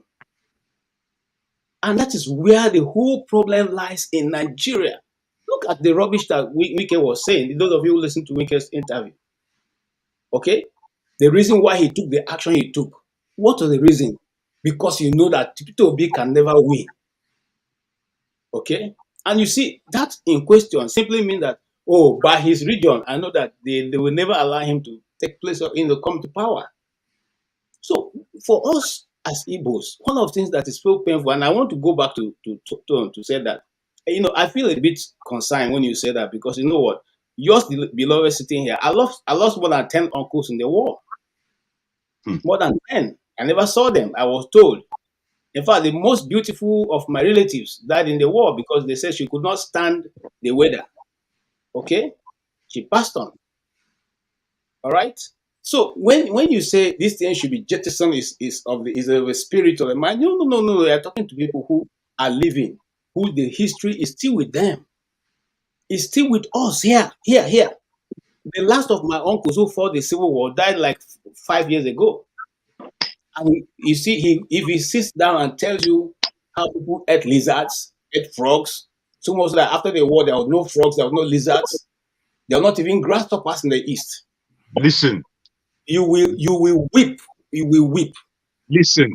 And that is where the whole problem lies in Nigeria. Look at the rubbish that Wike was saying. Those of you who listen to Wike's interview. Okay? The reason why he took the action he took. What was the reason? Because you know that Peter Obi can never win. Okay? And you see, that in question simply means that, by his region, I know that they will never allow him to take place or come to power. So for us as Igbos, one of the things that is so painful, and I want to go back to say that, I feel a bit concerned when you say that, because you know what? Yours beloved sitting here, I lost more than 10 uncles in the war. More than 10. I never saw them, I was told. In fact, the most beautiful of my relatives died in the war because they said she could not stand the weather. Okay? She passed on. All right? So when you say this thing should be jettisoned is of a spirit or a mind, no. They are talking to people who are living, who the history is still with them. It's still with us here. The last of my uncles who fought the Civil War died like 5 years ago. And you see, if he sits down and tells you how people ate lizards, ate frogs, so much that after the war there was no frogs, there was no lizards, there were not even grasshoppers in the East. Listen. You will weep. You will weep. Listen.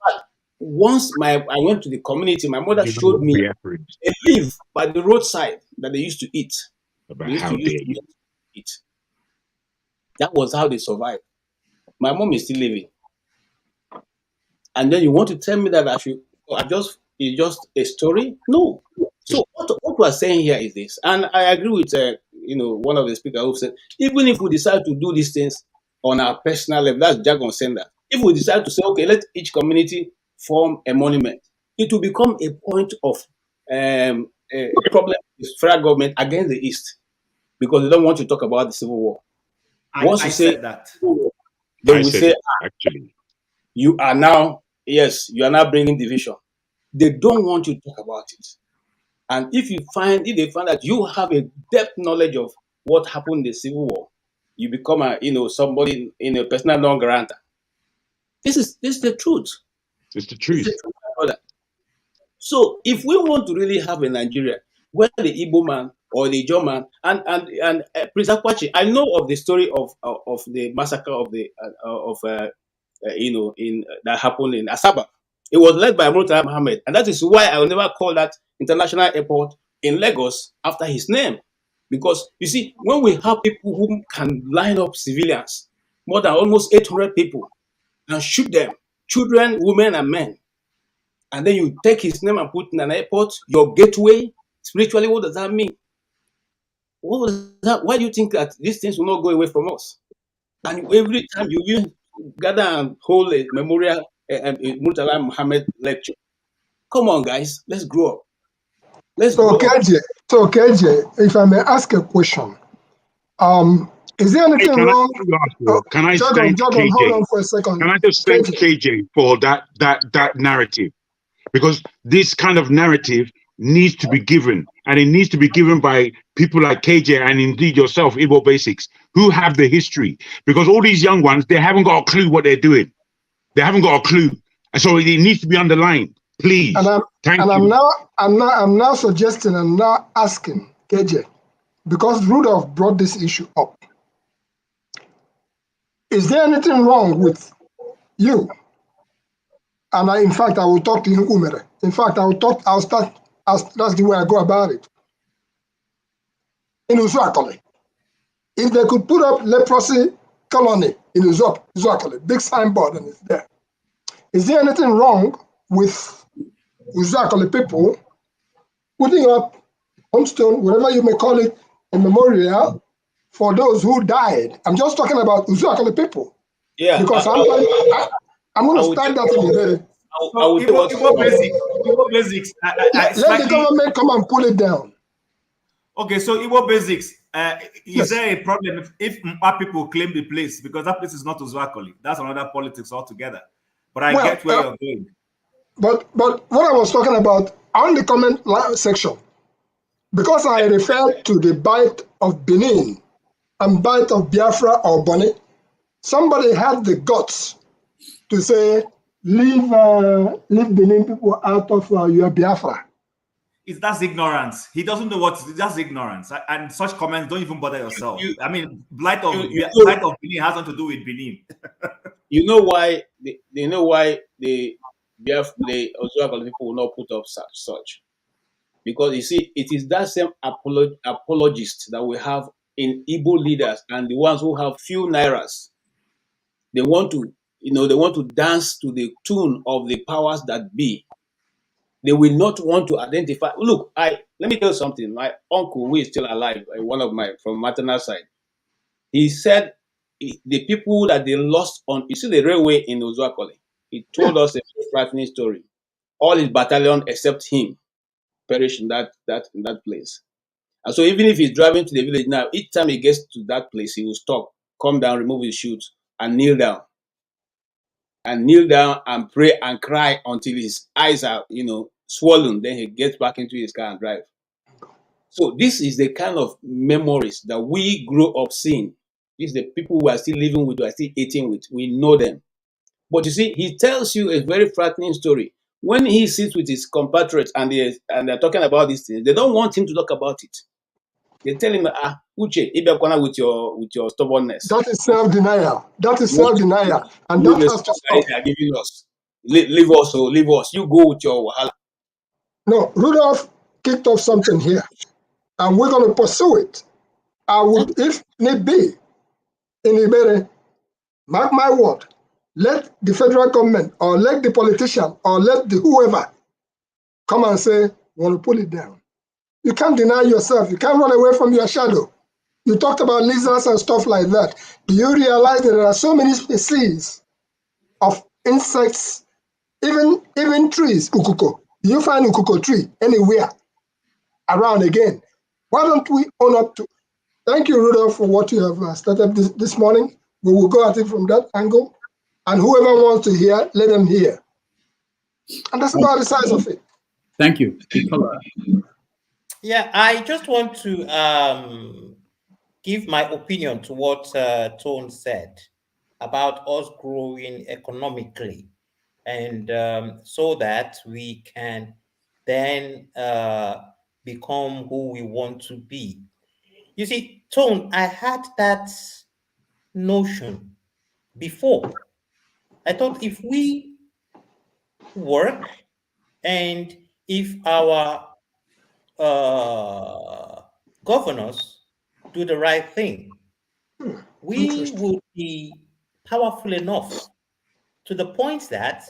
But once I went to the community, my mother You know showed what me Biafra is? a leaf by the roadside that they used to eat. About They used how to use dare to you? eat. That was how they survived. My mom is still living. And then you want to tell me that it's just a story? No. So what we're saying here is this, and I agree with one of the speakers who said, even if we decide to do these things on our personal level, that's Jagon saying that. If we decide to say, okay, let each community form a monument, it will become a point of a problem with federal government against the East because they don't want to talk about the Civil War. Once you say said that. Then we say, actually, you are now bringing division. They don't want you to talk about it. And if they find that you have a depth knowledge of what happened in the Civil War, you become somebody in a personal non granta. This is the truth. It's the truth. This is the truth, my brother. So if we want to really have a Nigeria where the Igbo man or the German and Prince Akwachi, I know of the story of the massacre of the that happened in Asaba. It was led by Murtala Mohammed, and that is why I will never call that international airport in Lagos after his name. Because you see, when we have people who can line up civilians, more than almost 800 people, and shoot them, children, women, and men, and then you take his name and put in an airport, your gateway, spiritually, what does that mean? What was that? Why do you think that these things will not go away from us? And every time you gather and hold a memorial, a Murtala Muhammad lecture. Come on, guys, let's grow up. So KJ, if I may ask a question, is there anything wrong? Can I Jagon, thank hold KJ? on for a second. Can I just thank KJ for that narrative? Because this kind of narrative needs to be given, and it needs to be given by people like KJ and indeed yourself, Igbo Basics, who have the history. Because all these young ones, they haven't got a clue what they're doing. They haven't got a clue, and so it needs to be underlined. Please, I'm now suggesting and now asking KJ, because Rudolph brought this issue up. Is there anything wrong with you? And in fact, I will talk to him, Umere. In fact, that's the way I go about it. In Uzuakole, if they could put up leprosy colony in Uzuakole, big signboard, and it's there. Is there anything wrong with Uzuakole people putting up tombstone, whatever you may call it, a memorial for those who died? I'm just talking about Uzuakole people. Yeah. Because I'm going to start that in a minute. Igbo Basics. Let the government come and pull it down. Okay, so Igbo Basics, is there a problem if Mpa people claim the place? Because that place is not Uzuakoli. That's another politics altogether. But I get where you're going. But what I was talking about on the comment section, because I referred to the bite of Benin and bite of Biafra or Bonny, somebody had the guts to say, leave Benin people out of your Biafra. That's ignorance. He doesn't know that's ignorance. And such comments, don't even bother yourself. Blight of Benin has nothing to do with Benin. You know why the Ozuakoli people will not put up such? Because you see, it is that same apologist that we have in Igbo leaders and the ones who have few nairas. They want to dance to the tune of the powers that be. They will not want to identify. Look, let me tell you something. My uncle, who is still alive, from maternal side, he said the people that they lost you see the railway in Ozuakoli, he told us a frightening story. All his battalion except him perished in that place. And so even if he's driving to the village now, each time he gets to that place, he will stop, come down, remove his shoes, and kneel down. And kneel down and pray and cry until his eyes are, swollen. Then he gets back into his car and drive. So this is the kind of memories that we grew up seeing. These are the people we are still living with, we are still eating with. We know them. But you see, he tells you a very frightening story. When he sits with his compatriots and they're talking about these things, they don't want him to talk about it. They tell him, Uche, Ibekwana with your stubbornness. That is self-denial. That is What self-denial. And you that has to stop. they are giving us. Leave us, oh, leave us. You go with your wahala. No, Rudolph kicked off something here, and we're going to pursue it. I would, if need be, in Ibere, mark my word, let the federal government or let the politician or let the whoever come and say, want to pull it down. You can't deny yourself. You can't run away from your shadow. You talked about lizards and stuff like that. Do you realize that there are so many species of insects, even trees, ukuko? Do you find ukuko tree anywhere around again? Why don't we own up to? Thank you, Rudolph, for what you have started this morning. We will go at it from that angle. And whoever wants to hear, let them hear. And that's about the size of it. Thank you. Yeah, I just want to give my opinion to what Tone said about us growing economically, and so that we can then become who we want to be. You see, Tone, I had that notion before. I thought if we work and if our governors do the right thing, we would be powerful enough to the point that,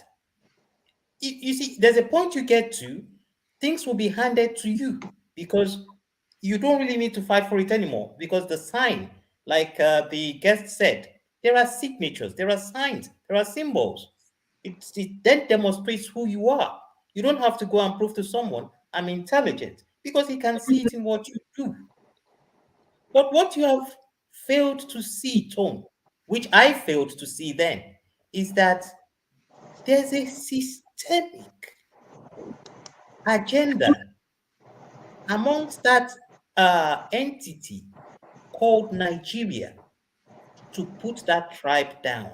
you see, there's a point you get to, things will be handed to you because you don't really need to fight for it anymore, because the sign, like the guest said, there are signatures, there are signs, there are symbols. It then demonstrates who you are. You don't have to go and prove to someone I'm intelligent, because he can see it in what you do. But what you have failed to see, Tone, which I failed to see then, is that there's a systemic agenda amongst that entity called Nigeria to put that tribe down.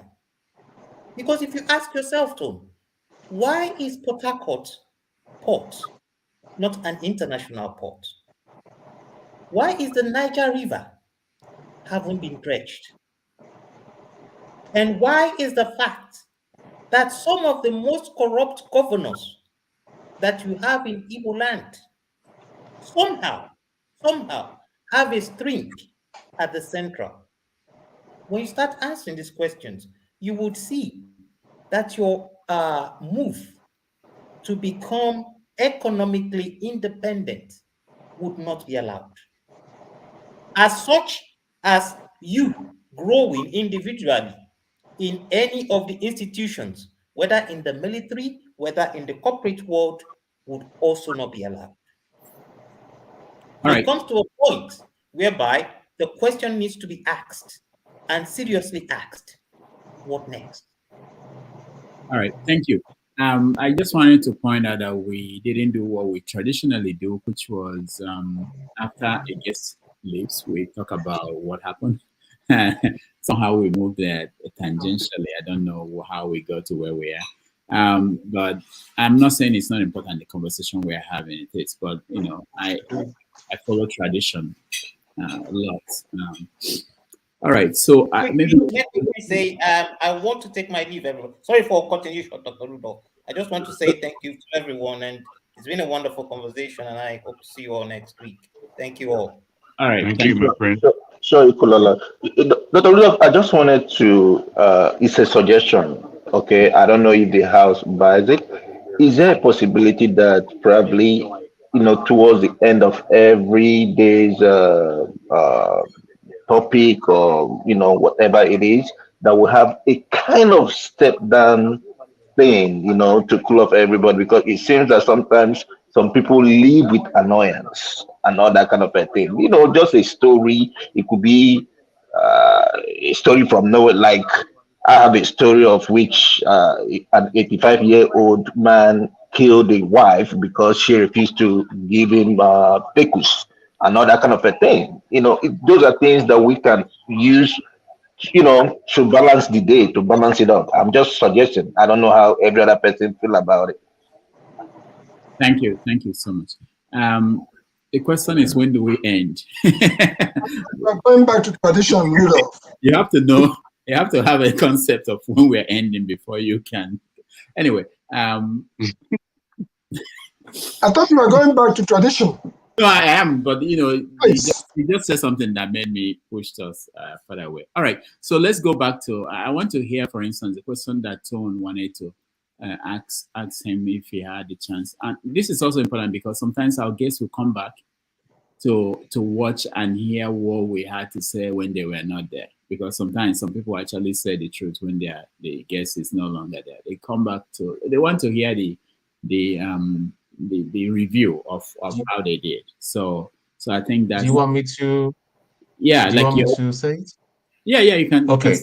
Because if you ask yourself, Tone, why is Port Harcourt port not an international port? Why is the Niger River haven't been dredged? And why is the fact that some of the most corrupt governors that you have in Igbo land somehow have a string at the central? When you start answering these questions, you would see that your move to become economically independent would not be allowed. As such as you growing individually in any of the institutions, whether in the military, whether in the corporate world, would also not be allowed. It comes to a point whereby the question needs to be asked, and seriously asked, what next? All right, thank you. I just wanted to point out that we didn't do what we traditionally do, which was after a guest leaves, we talk about what happened. Somehow we moved there tangentially. I don't know how we got to where we are. But I'm not saying it's not important, the conversation we're having, it is, but you know, I follow tradition a lot. All right, so maybe let me say, I want to take my leave, everyone. Sorry for cutting you short, Dr. Rudolph. I just want to say thank you to everyone, and it's been a wonderful conversation, and I hope to see you all next week. Thank you all. All right, thank you, my friend. Sure, Ikolala. Dr. Rudolph, I just wanted to, it's a suggestion, okay? I don't know if the House buys it. Is there a possibility that probably, you know, towards the end of every day's topic or, you know, whatever it is, that we have a kind of step down thing, you know, to cool off everybody, because it seems that sometimes some people live with annoyance and all that kind of a thing. You know, just a story. It could be a story from nowhere. Like I have a story of which an 85-year-old man killed a wife because she refused to give him pekus and all that kind of a thing. You know, those are things that we can use to balance the day, to balance it up. I'm just suggesting. I don't know how every other person feel about it. Thank you so much. The question is, when do we end? We're going back to tradition, Rudolph. You have to know. You have to have a concept of when we're ending before you can. Anyway, I thought we were going back to tradition. No, I am, but you just said something that made me push us further away. All right, so let's go back to. I want to hear, for instance, the question that Tone wanted to ask him if he had the chance. And this is also important because sometimes our guests will come back to watch and hear what we had to say when they were not there. Because sometimes some people actually say the truth when the guest is no longer there. They come back they want to hear the review of how they did. So I think that. Do you want me to? Yeah, do you want me to say it? Yeah, you can. Okay.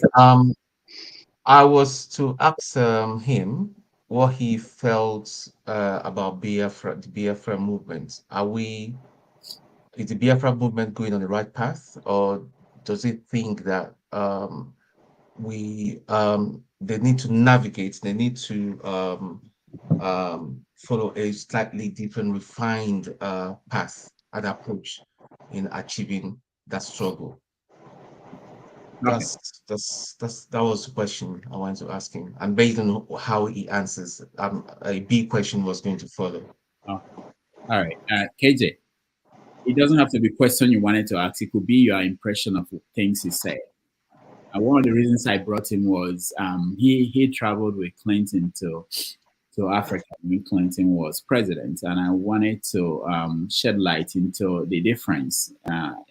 I was to ask him what he felt about Biafra, the Biafra movement. Is the Biafra movement going on the right path, or does it think that they need to navigate, they need to follow a slightly different, refined path and approach in achieving that struggle? Okay. That was the question I wanted to ask him, and based on how he answers, a B question was going to follow. Oh. All right, KJ. It doesn't have to be a question you wanted to ask. It could be your impression of things he said. One of the reasons I brought him was he traveled with Clinton to Africa when Clinton was president, and I wanted to shed light into the difference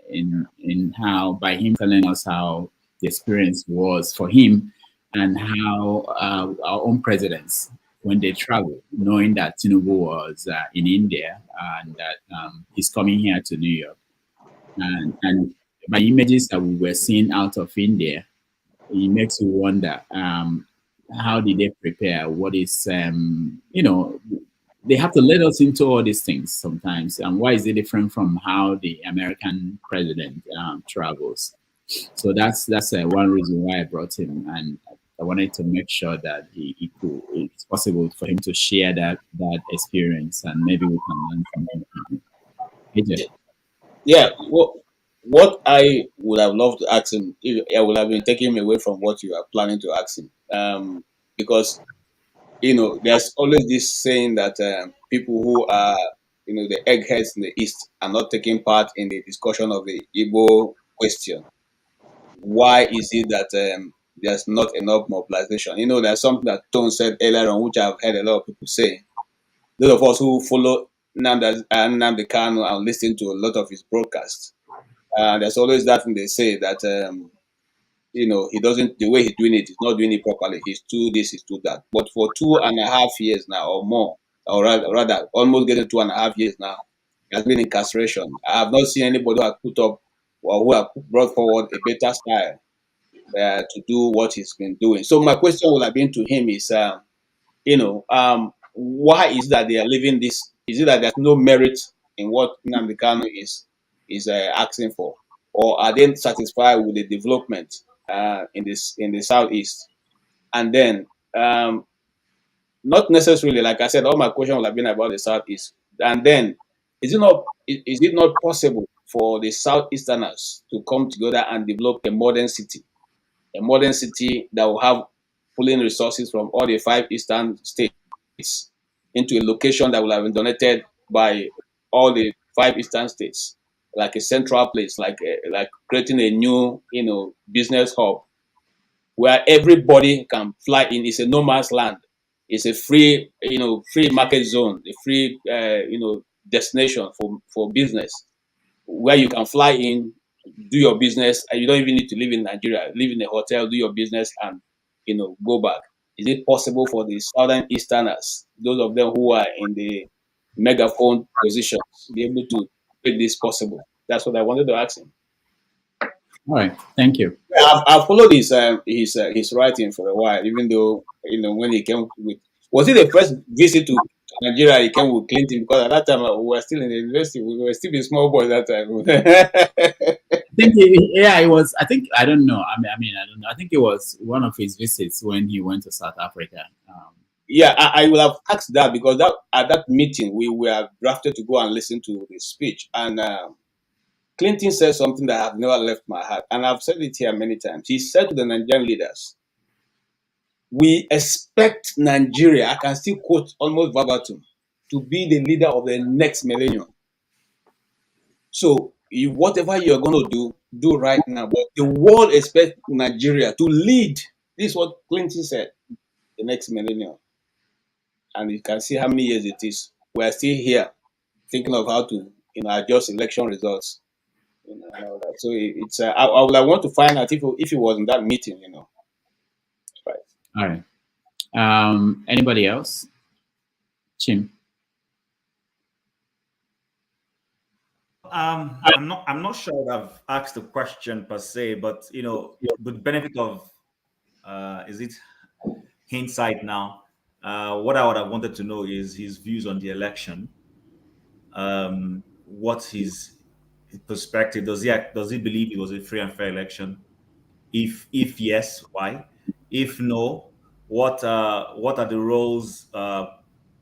in how, by him telling us how the experience was for him, and how our own presidents, when they travel, knowing that Tinubu was in India and that he's coming here to New York, and by images that we were seeing out of India, it makes you wonder how did they prepare? What is they have to let us into all these things sometimes, and why is it different from how the American president travels? So that's one reason why I brought him, and I wanted to make sure that it's possible for him to share that experience, and maybe we can learn from him. AJ. Yeah, what I would have loved to ask him, I would have been taking him away from what you are planning to ask him, because there's always this saying that people who are the eggheads in the East are not taking part in the discussion of the Igbo question. Why is it that there's not enough mobilization? There's something that Tone said earlier on, which I've heard a lot of people say. Those of us who follow Nnamdi Kanu and listen to a lot of his broadcasts, there's always that thing they say that he doesn't, the way he's doing it, he's not doing it properly. He's too this, he's too that. But for 2.5 years now or more, or rather almost getting 2.5 years now, he has been in incarceration. I have not seen anybody who has put up or who have brought forward a better style to do what he's been doing. So my question would have been to him is, why is that they are leaving this? Is it that there's no merit in what Nnamdi Kanu is asking for, or are they satisfied with the development in the southeast? And then, not necessarily, like I said, all my questions would have been about the southeast. And then, is it not possible for the southeasterners to come together and develop a modern city that will have pulling resources from all the 5 eastern states into a location that will have been donated by all the 5 eastern states, like a central place, like creating a new business hub where everybody can fly in. It's a no man's land. It's a free market zone, a free destination for business, where you can fly in, do your business, and you don't even need to live in Nigeria. Live in a hotel, do your business, and go back. Is it possible for the southern easterners, those of them who are in the megaphone positions, be able to make this possible? That's what I wanted to ask him. All right, thank you. I've followed his writing for a while, even though when he came with, was it the first visit to Nigeria he came with Clinton? Because at that time we were still in the university, we were still a small boy that time. think yeah, it was. I think I don't know. I mean, I don't know. I think it was one of his visits when he went to South Africa. Yeah, I will have asked that because that at that meeting we were drafted to go and listen to the speech, and Clinton said something that have never left my heart, and I've said it here many times. He said to the Nigerian leaders, "We expect Nigeria." I can still quote almost verbatim, to be the leader of the next millennium. So, whatever you're going to do right now. But the world expects Nigeria to lead. This is what Clinton said. The next millennium. And you can see how many years it is. We're still here thinking of how to adjust election results. And all that. So it's I would want to find out if it was in that meeting, Right. All right. Anybody else? Chim. I'm not sure I've asked the question per se, but with the benefit of is it hindsight now? What I would have wanted to know is his views on the election. What's his perspective? Does he believe it was a free and fair election? If yes, why? If no, what are the roles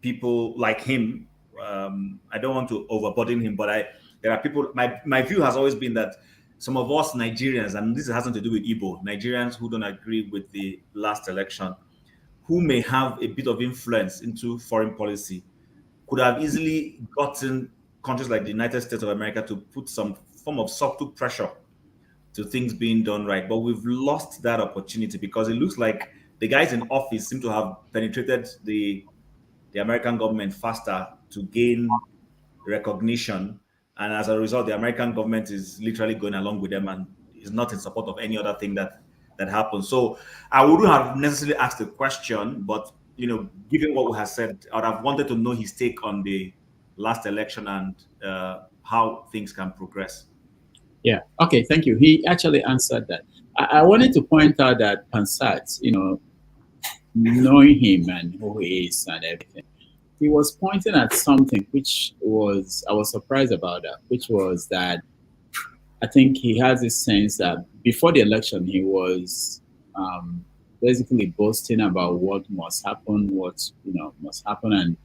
people like him? I don't want to overburden him, but there are people. My view has always been that some of us Nigerians, and this has nothing to do with Igbo Nigerians who don't agree with the last election, who may have a bit of influence into foreign policy, could have easily gotten countries like the United States of America to put some form of subtle pressure to things being done right. But we've lost that opportunity because it looks like the guys in office seem to have penetrated the American government faster to gain recognition. And as a result, the American government is literally going along with them and is not in support of any other thing that happens. So I wouldn't have necessarily asked the question, but given what we have said, I would have wanted to know his take on the last election and how things can progress. Yeah. Okay. Thank you. He actually answered that. I wanted to point out that Pansat, knowing him and who he is and everything, he was pointing at something which I was surprised about that, which was that I think he has this sense that before the election, he was basically boasting about what must happen, must happen. And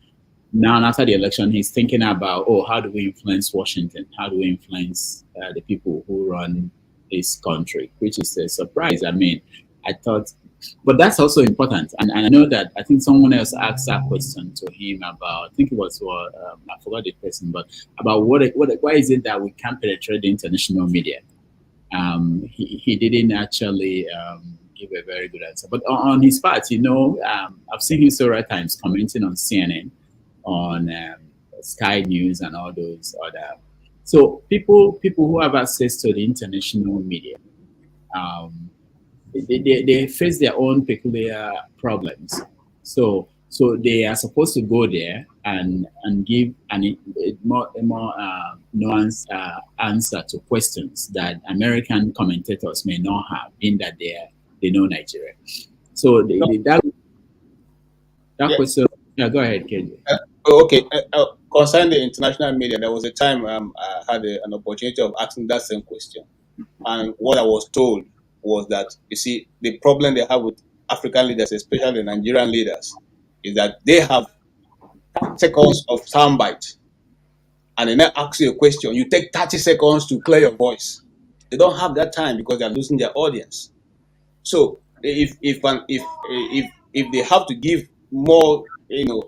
now after the election, he's thinking about, how do we influence Washington? How do we influence the people who run this country? Which is a surprise. I mean, I thought, but that's also important. And I know that I think someone else asked that question to him about, I think it was, I forgot the person, but about why is it that we can't penetrate the international media? He didn't actually give a very good answer. But on his part, I've seen him several times commenting on CNN, on Sky News and all those other. So people who have access to the international media, they face their own peculiar problems. So they are supposed to go there and give a more nuanced answer to questions that American commentators may not have, in that they know Nigeria. So that question. Yeah, go ahead, KJ. Okay. Concerning the international media, there was a time I had an opportunity of asking that same question. And what I was told was that, you see, the problem they have with African leaders, especially the Nigerian leaders, is that they have 30 seconds of soundbite. And they now ask you a question. You take 30 seconds to clear your voice. They don't have that time because they're losing their audience. So if they have to give more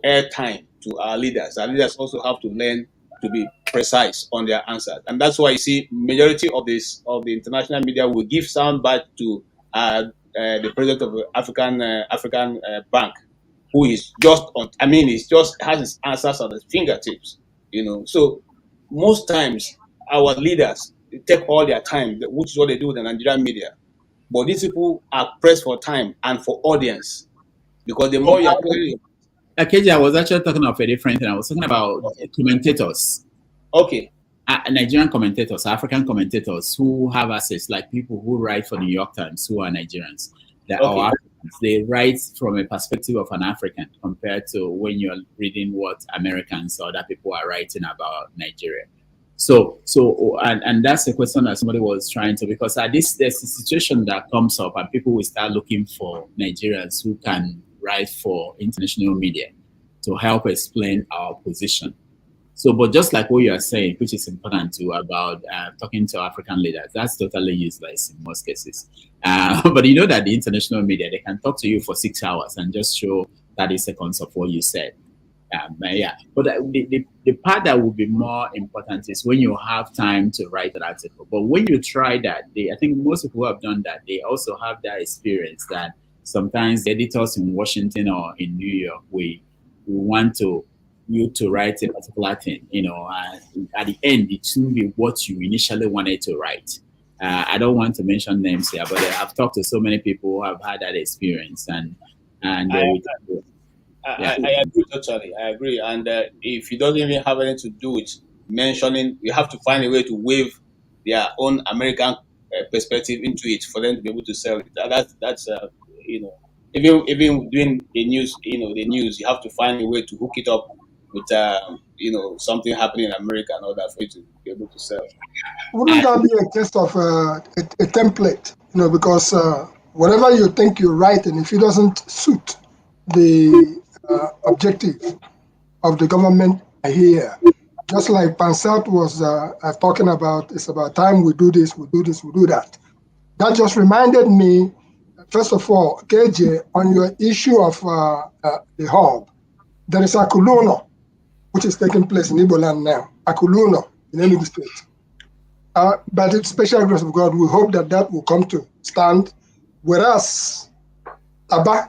airtime to our leaders also have to learn to be precise on their answers. And that's why you see majority of the international media will give soundbite to the president of the African Bank, who is just has his answers on his fingertips. So most times our leaders take all their time, which is what they do with the Nigerian media. But these people are pressed for time and for audience, because the more you are playing. KJ, I was actually talking of a different thing. I was talking about commentators. Okay. Nigerian commentators, African commentators who have access, like people who write for New York Times who are Nigerians. They write from a perspective of an African compared to when you're reading what Americans or other people are writing about Nigeria. And that's the question that somebody was trying to, because there's a situation that comes up and people will start looking for Nigerians who can write for international media to help explain our position. So, but just like what you are saying, which is important too, about talking to African leaders, that's totally useless in most cases. But you know that the international media, they can talk to you for 6 hours and just show 30 seconds of what you said. But the part that would be more important is when you have time to write an article. But when you try that, I think most people who have done that, they also have that experience that sometimes the editors in Washington or in New York, we want you to write a particular thing, at the end, it shouldn't be what you initially wanted to write. I don't want to mention names here, but I've talked to so many people who have had that experience, I agree totally. I agree. And if it doesn't even have anything to do with mentioning, you have to find a way to weave their own American perspective into it for them to be able to sell it. That's even doing the news, you have to find a way to hook it up with something happening in America and all that for you to be able to sell. Wouldn't that be a case of a template? Because whatever you think you're writing, if it doesn't suit the objective of the government here, just like Pansat was talking about, it's about time we do this, we do this, we do that. That just reminded me, first of all, KJ, on your issue of the hub, there is Akuluno, which is taking place in Igbo land now, Akuluno in Enugu State. By the special grace of God, we hope that will come to stand, whereas Aba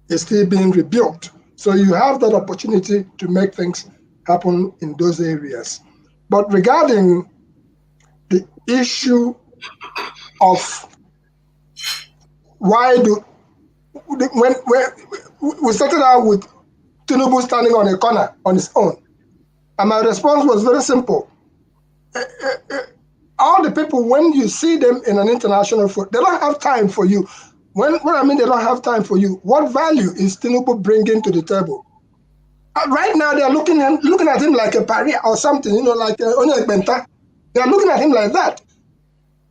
is still being rebuilt. So you have that opportunity to make things happen in those areas. But regarding the issue of when we started out with Tinubu standing on a corner on his own, and my response was very simple. All the people, when you see them in an international forum, they don't have time for you. When I mean they don't have time for you, what value is Tinubu bringing to the table? Right now, they are looking at him like a pariah or something, like Onye Benta. They are looking at him like that.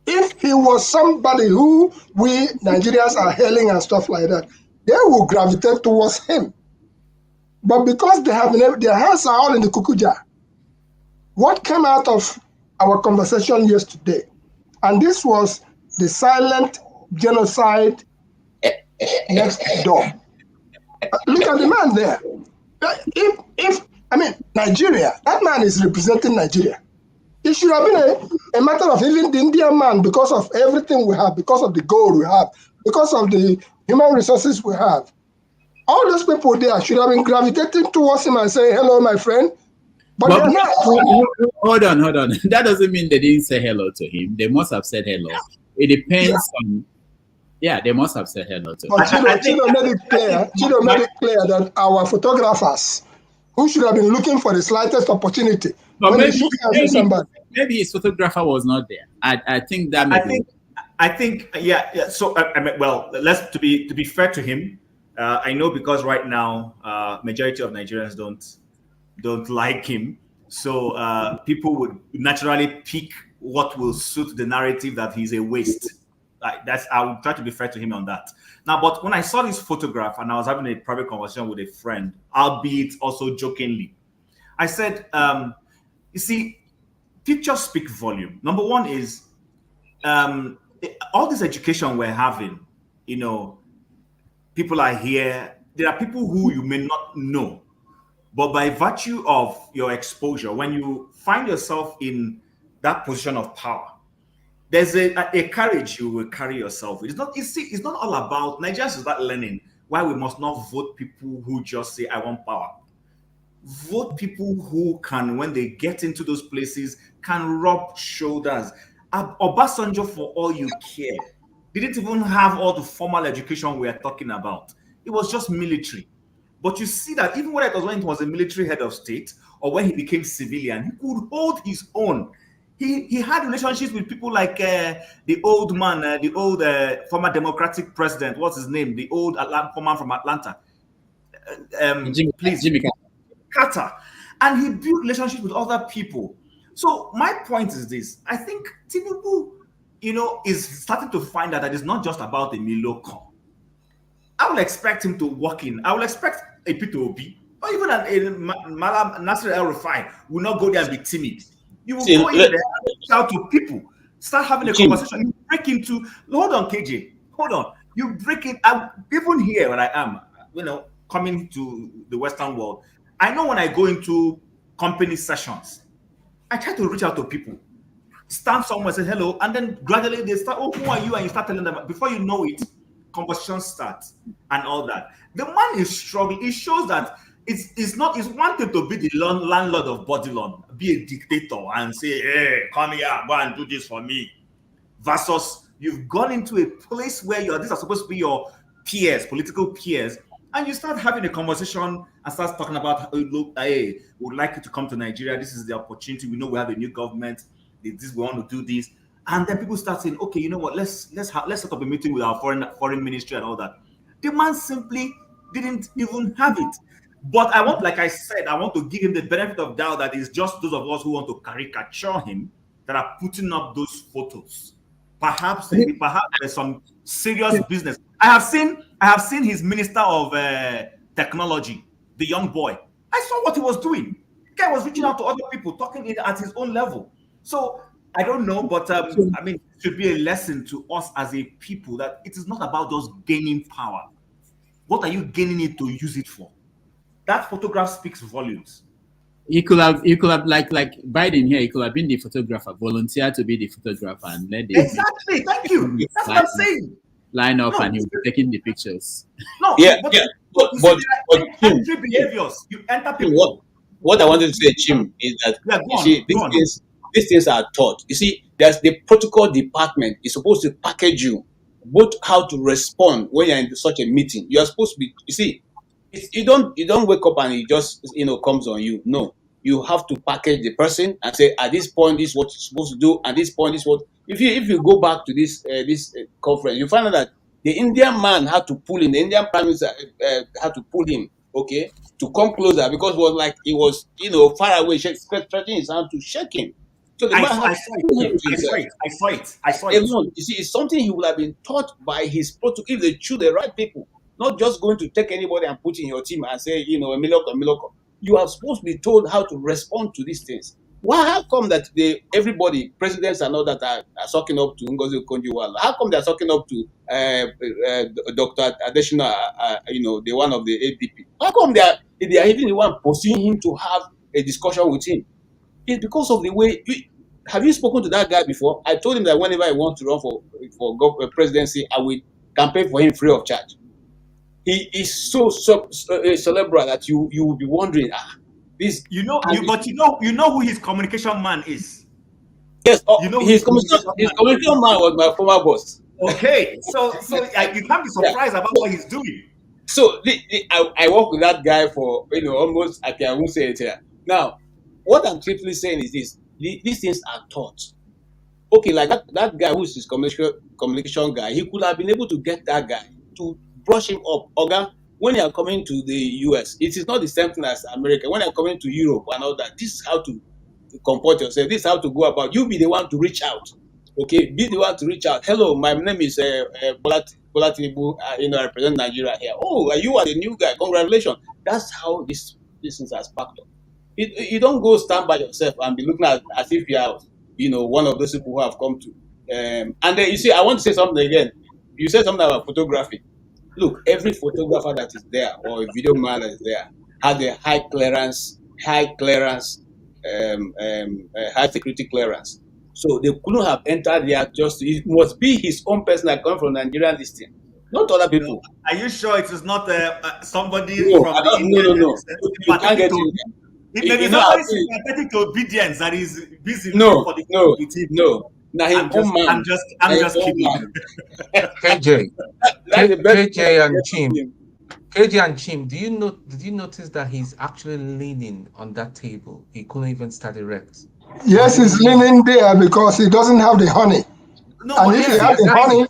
If he was somebody who we Nigerians are hailing and stuff like that, they will gravitate towards him. But because their hands are all in the cuckoo jar, what came out of our conversation yesterday, and this was the silent genocide next door. Look at the man there. If Nigeria, that man is representing Nigeria. It should have been a matter of even the Indian man, because of everything we have, because of the gold we have, because of the human resources we have. All those people there should have been gravitating towards him and saying, hello, my friend. But they're not. Hold on. That doesn't mean they didn't say hello to him. They must have said hello. It depends on. Yeah, they must have said hello to him. But Chido made it clear that our photographers, who should have been looking for the slightest opportunity, but when they should have somebody. Maybe his photographer was not there. I think that. I think So let's to be fair to him. I know because right now, majority of Nigerians don't like him, so people would naturally pick what will suit the narrative that he's a waste. I will try to be fair to him on that. Now, but when I saw this photograph and I was having a private conversation with a friend, albeit also jokingly, I said, you see, pictures speak volume. Number one is all this education we're having, people are here. There are people who you may not know, but by virtue of your exposure, when you find yourself in that position of power, there's a courage you will carry yourself. It's not all about Nigerians is not learning why we must not vote people who just say, I want power. Vote people who can, when they get into those places, can rub shoulders. Obasanjo, for all you care, didn't even have all the formal education we are talking about. It was just military. But you see that even when he was a military head of state, or when he became civilian, he could hold his own. He had relationships with people like the old man, the old former Democratic president. What's his name? The old former from Atlanta. Jimmy Carter. And he built relationships with other people. So my point is this: I think Tinubu, is starting to find out that it's not just about the Miloko. I will expect him to walk in. I will expect a P2OB or even a Malam Nasser El Rufai will not go there and be timid. You will go in there and reach out to people, start having a conversation. You break into, hold on, KJ, hold on. You break it. Even here where I am, coming to the Western world, I know when I go into company sessions, I try to reach out to people, stand somewhere, say hello, and then gradually they start, oh, who are you? And you start telling them, before you know it, conversation starts and all that. The man is struggling. It shows that it's one thing to be the landlord of Bodilon, be a dictator and say, hey, come here, go and do this for me. Versus you've gone into a place where these are supposed to be your peers, political peers, and you start having a conversation and start talking about, look, hey, we would like you to come to Nigeria. This is the opportunity. We know we have a new government. We want to do this. And then people start saying, okay, you know what? Let's set up a meeting with our foreign ministry and all that. The man simply didn't even have it. But like I said, I want to give him the benefit of doubt that it's just those of us who want to caricature him that are putting up those photos. Perhaps there's some serious business. I have seen his minister of technology, the young boy. I saw what he was doing. The guy was reaching out to other people, talking at his own level. So I don't know, but it should be a lesson to us as a people that it is not about just gaining power. What are you gaining it to use it for? That photograph speaks volumes. You could have like Biden here. He could have been the photographer, volunteer to be the photographer, and let the exactly. Thank you. That's what I'm saying. Line up and he'll be taking the pictures. No, but entry behaviors. You enter people. What I wanted to say, Jim, is that these things are taught. You see, there's the protocol department is supposed to package you both how to respond when you're in such a meeting. You are supposed to be. You see, you don't wake up and it just comes on you. No, you have to package the person and say, at this point, this is what you're supposed to do, at this point, this is what. If you go back to this conference, you find out that the Indian man had to pull in. The Indian prime minister had to pull him, okay, to come closer because it was like he was far away, stretching his hand to shake him. So the I saw it. You see, it's something he would have been taught by his protocol if they choose the right people, not just going to take anybody and put in your team and say, Miloko. You are supposed to be told how to respond to these things. How come that everybody, presidents and all that are sucking up to Ngozi Okonjo-Iweala? How come they're sucking up to Dr. Adesina, the one of the APP? How come they are even the one pursuing him to have a discussion with him? It's because of the way. Have you spoken to that guy before? I told him that whenever I want to run for presidency, I will campaign for him free of charge. He is so cerebral that you will be wondering, this. But you know who his communication man is. Yes, his communication man was my former boss. Okay, so you can't be surprised about what he's doing. So I work with that guy for almost I won't say it here now. What I'm simply saying is this: these things are taught. Okay, like that guy who's his communication guy, he could have been able to get that guy to brush him up. Okay, when you are coming to the US, it is not the same thing as America. When you are coming to Europe and all that, this is how to comport yourself. This is how to go about. You be the one to reach out. Okay, be the one to reach out. Hello, my name is Bola Tinubu. I represent Nigeria here. Oh, you are the new guy. Congratulations. That's how this things are sparked up. You don't go stand by yourself and be looking at as if you are, one of those people who have come to. And then you see, I want to say something again. You said something about photography. Look, every photographer that is there or a video man that is there has a high security clearance. So they couldn't have entered there it must be his own person that comes from Nigerian listing, not other people. Are you sure it is not somebody from the Indian? No. You can't get in there. It may be somebody sympathetic to obedience that is busy for the no. I'm just kidding. KJ and Chim, did you notice that he's actually leaning on that table? He couldn't even start erect. Yes, he's leaning there because he doesn't have the honey. No, and if he had the honey,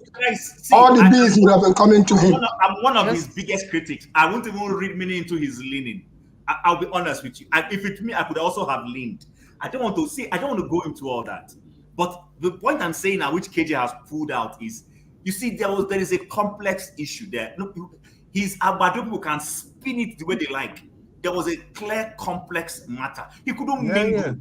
all the bees would have been coming to him. I'm one of his biggest critics. I won't even read meaning into his leaning. I'll be honest with you. And if it's me, I could also have leaned. I don't want to go into all that. But the point I'm saying now, which KJ has pulled out, is you see, there is a complex issue there. Look, his Agbado people can spin it the way they like. There was a clear, complex matter. He couldn't mingle. Yeah.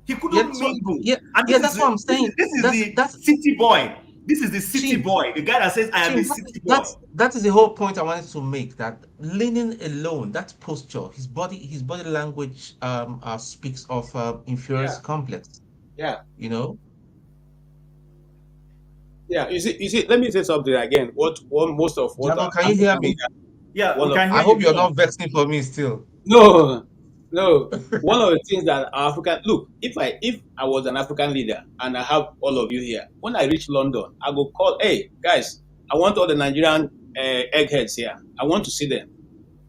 He couldn't mingle. Yeah, And that's what I'm saying. This is the city boy. This is the city boy. The guy that says, I am a city boy. That is the whole point I wanted to make, that leaning alone, that posture, his body language speaks of inferiority complex. Yeah. You know? Yeah, you see, let me say something again. What most of what Jamo, can you hear me? Yeah, we can hear I hope you. you're not vexing for me still. No. One of the things that African look, if I was an African leader and I have all of you here, when I reach London, I go call, hey guys, I want all the Nigerian eggheads here. I want to see them.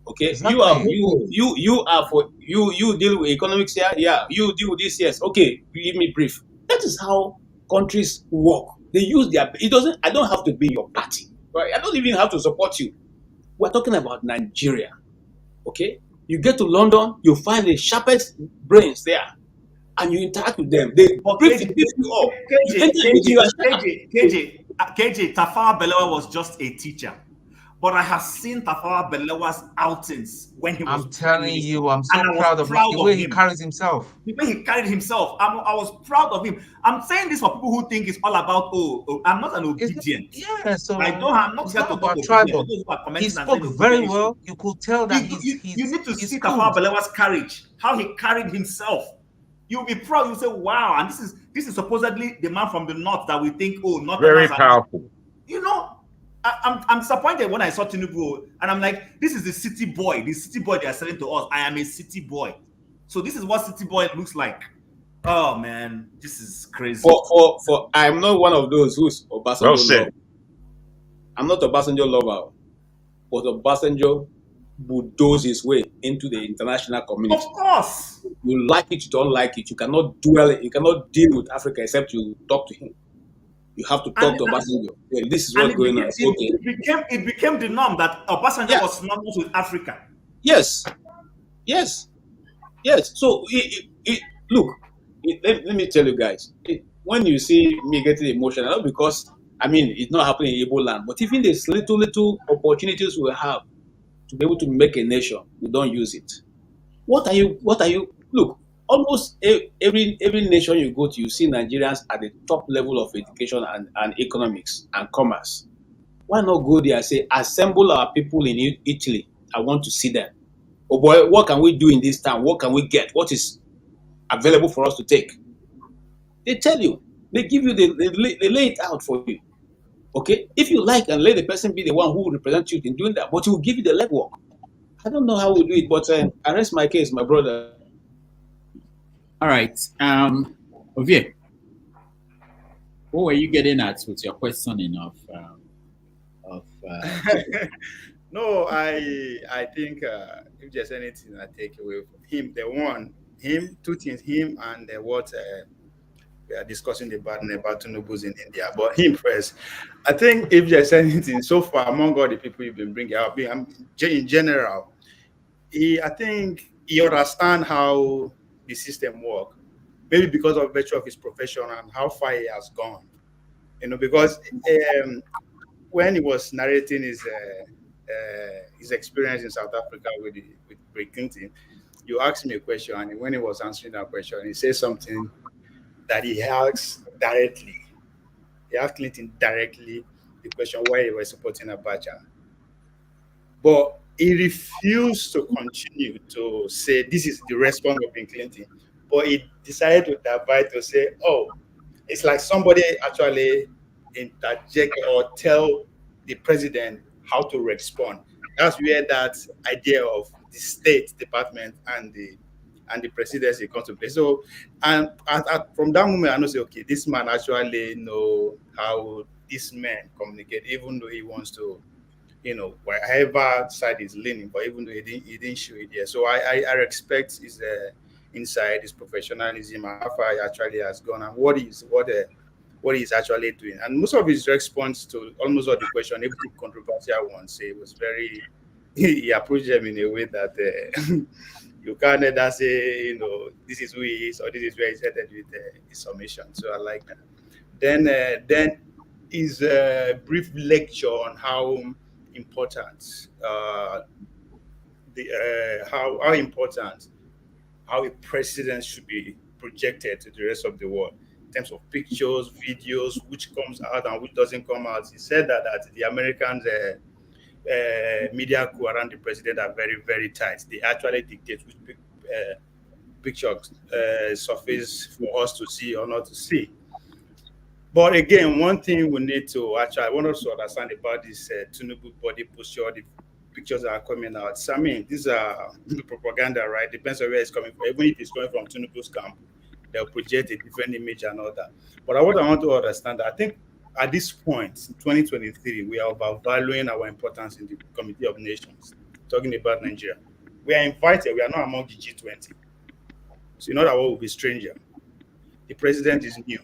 Okay, exactly. you deal with economics here. Yeah, you deal with this. Yes, okay. Give me brief. That is how countries work. They use their. I don't have to be your party. Right? I don't even have to support you. We're talking about Nigeria. Okay, you get to London, you find the sharpest brains there, and you interact with them. They brief you up. KJ, Tafawa Balewa was just a teacher. But I have seen Tafawa Balewa's outings when he was. I'm telling you, I'm so proud of the way he carries himself. The way he carried himself, I was proud of him. I'm saying this for people who think it's all about, I'm not an obedient. Yeah, so I'm not here to talk about tribal. He spoke very well. You could tell that you need to see Tafawa Balewa's courage, how he carried himself. You'll be proud. You'll say, wow, and this is supposedly the man from the north that we think, not very powerful. You know. I'm disappointed when I saw Tinubu, and I'm like, this is the city boy they are selling to us. I am a city boy. So this is what city boy looks like. Oh man, this is crazy. For I'm not one of those who's Obasanjo lover. I'm not a Obasanjo lover, but Obasanjo bulldoze his way into the international community. Of course. You like it, you don't like it. You cannot deal with Africa except you talk to him. You have to talk to Obasanjo. Yeah, this is what's going on. It became the norm that Obasanjo was synonymous with Africa. Yes. So look, let me tell you guys. When you see me getting emotional, not because it's not happening in Igbo land, but even these little opportunities we have to be able to make a nation, we don't use it. What are you? Look. Almost every nation you go to, you see Nigerians at the top level of education and economics and commerce. Why not go there and say, assemble our people in Italy? I want to see them. Oh boy, what can we do in this town? What can we get? What is available for us to take? They tell you. They give you, they lay it out for you. Okay? If you like, and let the person be the one who will represent you in doing that, but he will give you the legwork. I don't know how we do it, but I rest my case, my brother. All right. Ovie, what were you getting at with your questioning of No, I think if there's anything I take away from him, two things, him and what we are discussing about Tinubu's in India, but him first. I think if there's anything so far among all the people you've been bringing up, in general, I think he understands how the system work, maybe because of virtue of his profession and how far he has gone. Because when he was narrating his experience in South Africa with Bill Clinton, you asked me a question, and when he was answering that question, he said something that he asked directly. He asked Clinton directly the question why he was supporting Abacha, but he refused to continue to say this is the response of Bill Clinton, but he decided to divide to say, it's like somebody actually interject or tell the president how to respond. That's where that idea of the State Department and the presidency comes to play. So, and from that moment, I know, say, okay, this man actually know how this man communicate, even though he wants to, wherever side is leaning, but even though he didn't show it there. So I respect his insight, his professionalism, and how far he actually has gone, and what he's actually doing. And most of his response to almost all the question, even the controversial ones, it was very, he approached them in a way that You can't either say, this is who he is or this is where he's headed with his submission. So I like that. Then is a brief lecture on how important how a president should be projected to the rest of the world in terms of pictures, videos, which comes out and which doesn't come out. He said that the Americans media crew around the president are very, very tight. They actually dictate which pictures surface for us to see or not to see. But again, one thing we need to I want us to understand about this Tinubu body posture, the pictures that are coming out. So, I mean, these are propaganda, right? Depends on where it's coming from. Even if it's coming from Tinubu's camp, they'll project a different image and all that. But what I want to understand, I think at this point, in 2023, we are valuing our importance in the Committee of Nations, talking about Nigeria. We are invited, we are not among the G20. So you know that what will be stranger. The president is new.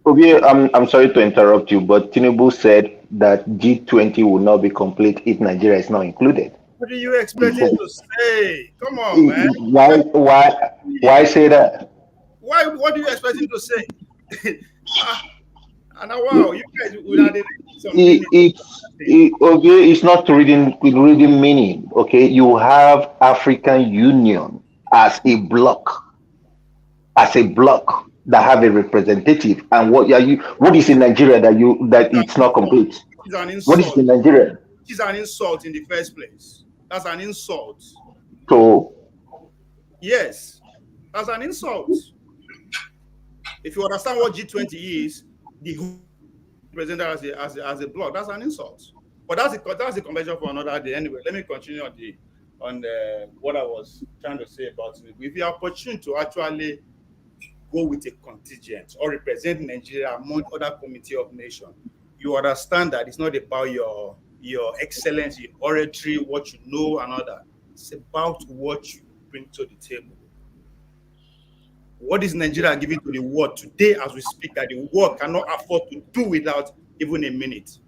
Obie, I'm sorry to interrupt you, but Tinubu said that G20 will not be complete if Nigeria is not included. What do you expect him to say? Come on, man. Why say that? What do you expect him to say? And wow, you guys will have it's not reading meaning. Okay, you have African Union as a bloc that have a representative, and what is in Nigeria that it's not complete? What is in Nigeria? It's an insult in the first place. That's an insult. So yes, that's an insult. If you understand what G20 is, the whole president as a bloc, that's an insult. But that's the convention for another day. Anyway, let me continue on what I was trying to say about it. With the opportunity to actually go with a contingent or represent Nigeria among other committee of nations, you understand that it's not about your excellence, your oratory, what you know, and all that. It's about what you bring to the table. What is Nigeria giving to the world today as we speak that the world cannot afford to do without even a minute?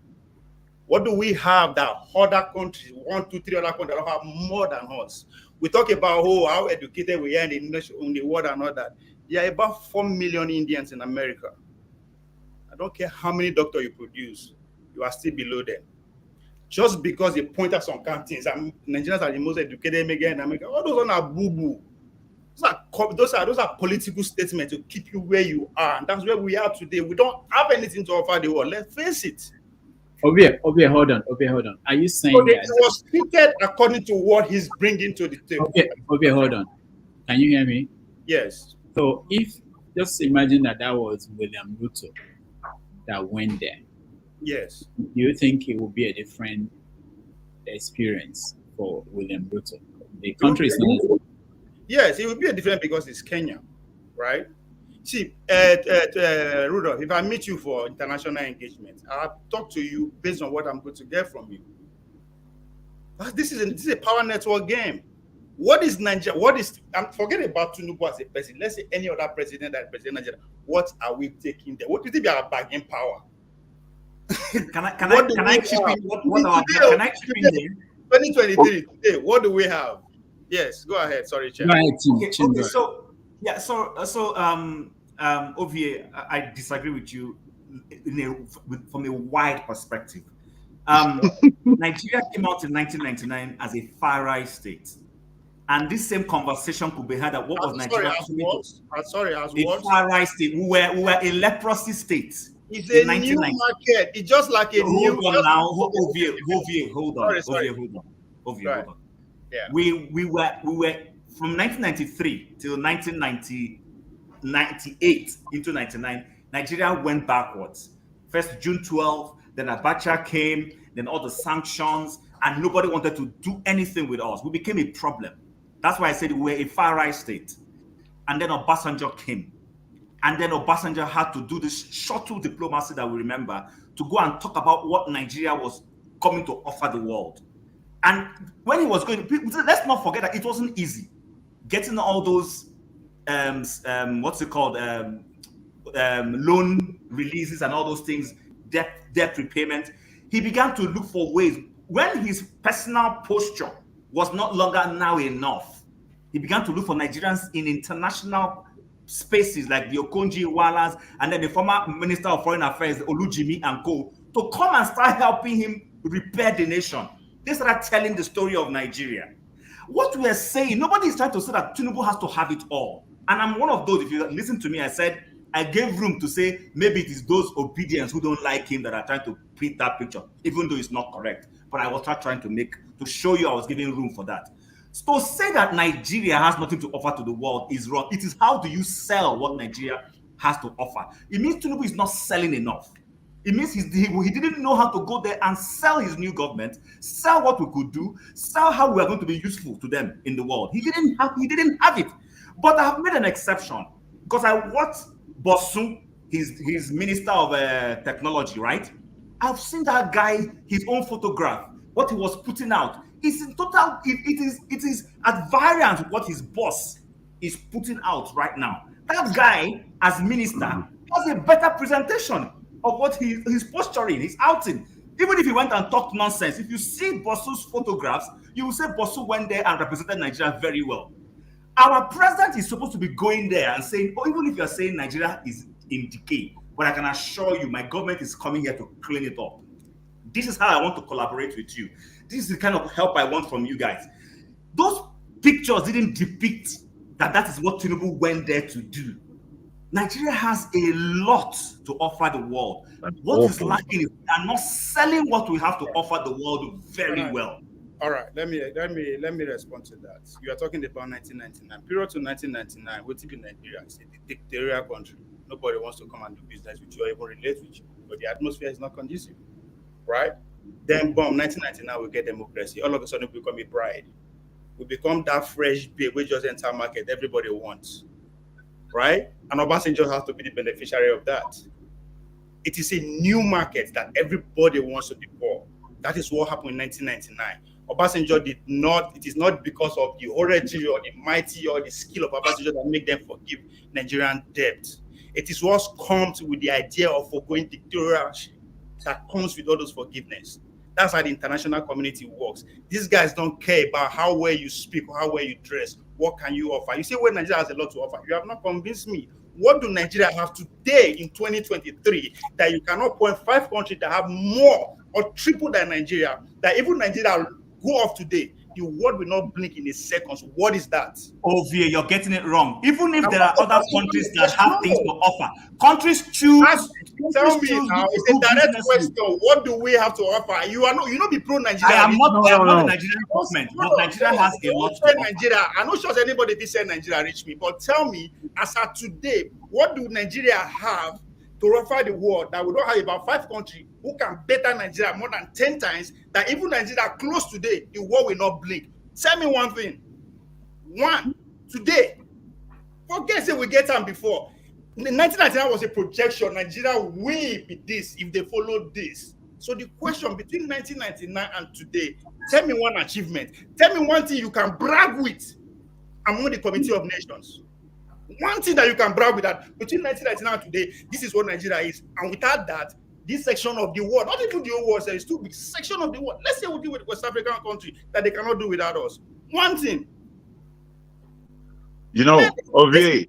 What do we have that other countries, 1, 2, 3 other countries don't have more than us? We talk about how educated we are in the world and all that. There are about 4 million Indians in America. I don't care how many doctors you produce, you are still below them. Just because they point at some things, and Nigerians are the most educated immigrants in America, all those are boo-boo. Those are political statements to keep you where you are, and that's where we are today. We don't have anything to offer the world. Let's face it. Obie, hold on. Are you saying that it was treated according to what he's bringing to the table? Obie, hold on. Can you hear me? Yes. So just imagine that was William Ruto that went there. Yes. Do you think it would be a different experience for William Ruto? The country is not. Yes, it would be a different because it's Kenya, right? See, Rudolph, if I meet you for international engagement, I'll talk to you based on what I'm going to get from you. But this is a power network game. What is Nigeria? Forget about Tinubu as a president. Let's say any other president that represents Nigeria. What are we taking there? What do you think are bargain power? Can I chip in? Can I chip in there? 2023 today. What do we have? Yes, go ahead. Sorry, Chair. Ovie, I disagree with you from a wide perspective. Nigeria came out in 1999 as a far right state, and this same conversation could be had at what was Nigeria? A far right state. We were a leprosy state. It's a new market. It's just like a new. Hold on now, Ovie, hold on. Yeah. We were from 1993 till 1998 into 99. Nigeria went backwards. First June 12, then Abacha came, then all the sanctions, and nobody wanted to do anything with us. We became a problem. That's why I said we were a far right state. And then Obasanjo came. And then Obasanjo had to do this shuttle diplomacy that we remember to go and talk about what Nigeria was coming to offer the world. And when he was going, let's not forget that it wasn't easy getting all those loan releases and all those things, debt repayment. He began to look for ways. When his personal posture was not longer now enough. He began to look for Nigerians in international spaces like the Okonji Iwealas and then the former Minister of Foreign Affairs, Olujimi and co, to come and start helping him repair the nation. They started telling the story of Nigeria. What we are saying, nobody is trying to say that Tinubu has to have it all. And I'm one of those, if you listen to me, I said, I gave room to say maybe it is those obedience who don't like him that are trying to paint that picture, even though it's not correct. But I was trying to show you I was giving room for that. So to say that Nigeria has nothing to offer to the world is wrong. It is how do you sell what Nigeria has to offer. It means Tinubu is not selling enough. It means he didn't know how to go there and sell his new government, sell what we could do, sell how we are going to be useful to them in the world. He didn't have it. But I have made an exception because I watched Bosu, his Minister of Technology, right? I've seen that guy, his own photograph, what he was putting out. It's in total, it is at variance with what his boss is putting out right now. That guy, as minister, has a better presentation of what he's posturing, he's outing. Even if he went and talked nonsense, if you see Bosu's photographs, you will say Bosu went there and represented Nigeria very well. Our president is supposed to be going there and saying, oh, even if you're saying Nigeria is in decay, but I can assure you my government is coming here to clean it up. This is how I want to collaborate with you. This is the kind of help I want from you guys. Those pictures didn't depict that is what Tinubu went there to do. Nigeria has a lot to offer the world. What is lacking is we are not selling what we have to offer the world very well. All right, let me respond to that. You are talking about 1999. Period to 1999, what in Nigeria is a dictatorial country. Nobody wants to come and do business with you or even relate with you. But the atmosphere is not conducive, right? Then, boom, 1999, we get democracy. All of a sudden, we become a bride. We become that fresh babe we just enter market everybody wants, right? And Obasanjo has to be the beneficiary of that. It is a new market that everybody wants to be for. That is what happened in 1999. Obasanjo did not, it is not because of the oratory or the mighty or the skill of Obasanjo that make them forgive Nigerian debt. It is what comes with the idea of forgoing dictatorship that comes with all those forgiveness. That's how the international community works. These guys don't care about how well you speak or how well you dress. What can you offer? You say, well, Nigeria has a lot to offer. You have not convinced me. What do Nigeria have today in 2023 that you cannot point 5 countries that have more or triple than Nigeria, that even Nigeria go off today, the world will not blink in a second. So what is that? Ovie, you're getting it wrong. Even if there are other countries that have things to offer, countries choose. Tell me now, it's a direct question. What do we have to offer? You not be pro Nigeria. I am not the Nigerian government, but Nigeria has a lot to offer. Nigeria. I'm not sure anybody did say Nigeria reach me, but tell me, as of today, what do Nigeria have to offer the world that we don't have about 5 countries who can better Nigeria more than 10 times, that even Nigeria close today, the world will not blink? Tell me one thing. One, today, forget say we get time before. 1999 was a projection. Nigeria will be this if they follow this. So the question between 1999 and today, tell me one achievement. Tell me one thing you can brag with among the Committee of Nations. One thing that you can brag with that between 1999 and today, this is what Nigeria is. And without that, this section of the world, not even the whole world, there is too big section of the world. Let's say we deal with West African country that they cannot do without us. One thing. You know, Ovie,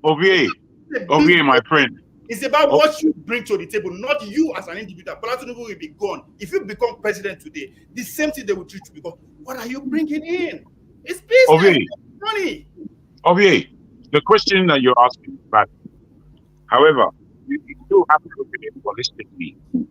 my friend. It's about what you bring to the table, not you as an individual. Bola Tinubu will be gone. If you become president today, the same thing they will treat you because what are you bringing in? It's business, money. Ovie, the question that you're asking is valid. However, you still have to look at it holistically. You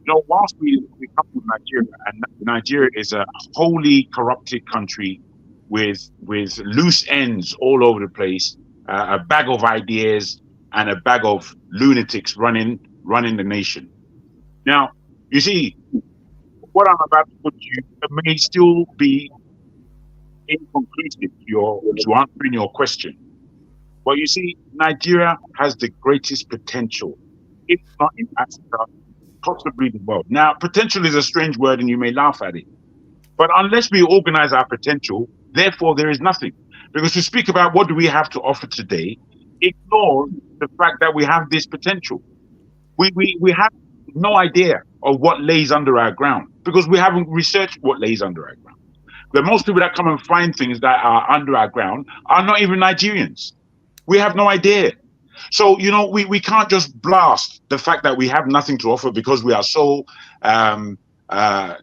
know, whilst we come to Nigeria, and Nigeria is a wholly corrupted country with loose ends all over the place, a bag of ideas and a bag of lunatics running the nation. Now, you see, what I'm about to put to you may still be inconclusive to answering your question. But you see, Nigeria has the greatest potential, if not in Africa, possibly the world. Now, potential is a strange word and you may laugh at it. But unless we organize our potential, therefore there is nothing. Because to speak about what do we have to offer today, ignores the fact that we have this potential. We have no idea of what lays under our ground because we haven't researched what lays under our ground. The most people that come and find things that are under our ground are not even Nigerians. We have no idea. So, you know, we can't just blast the fact that we have nothing to offer because we are so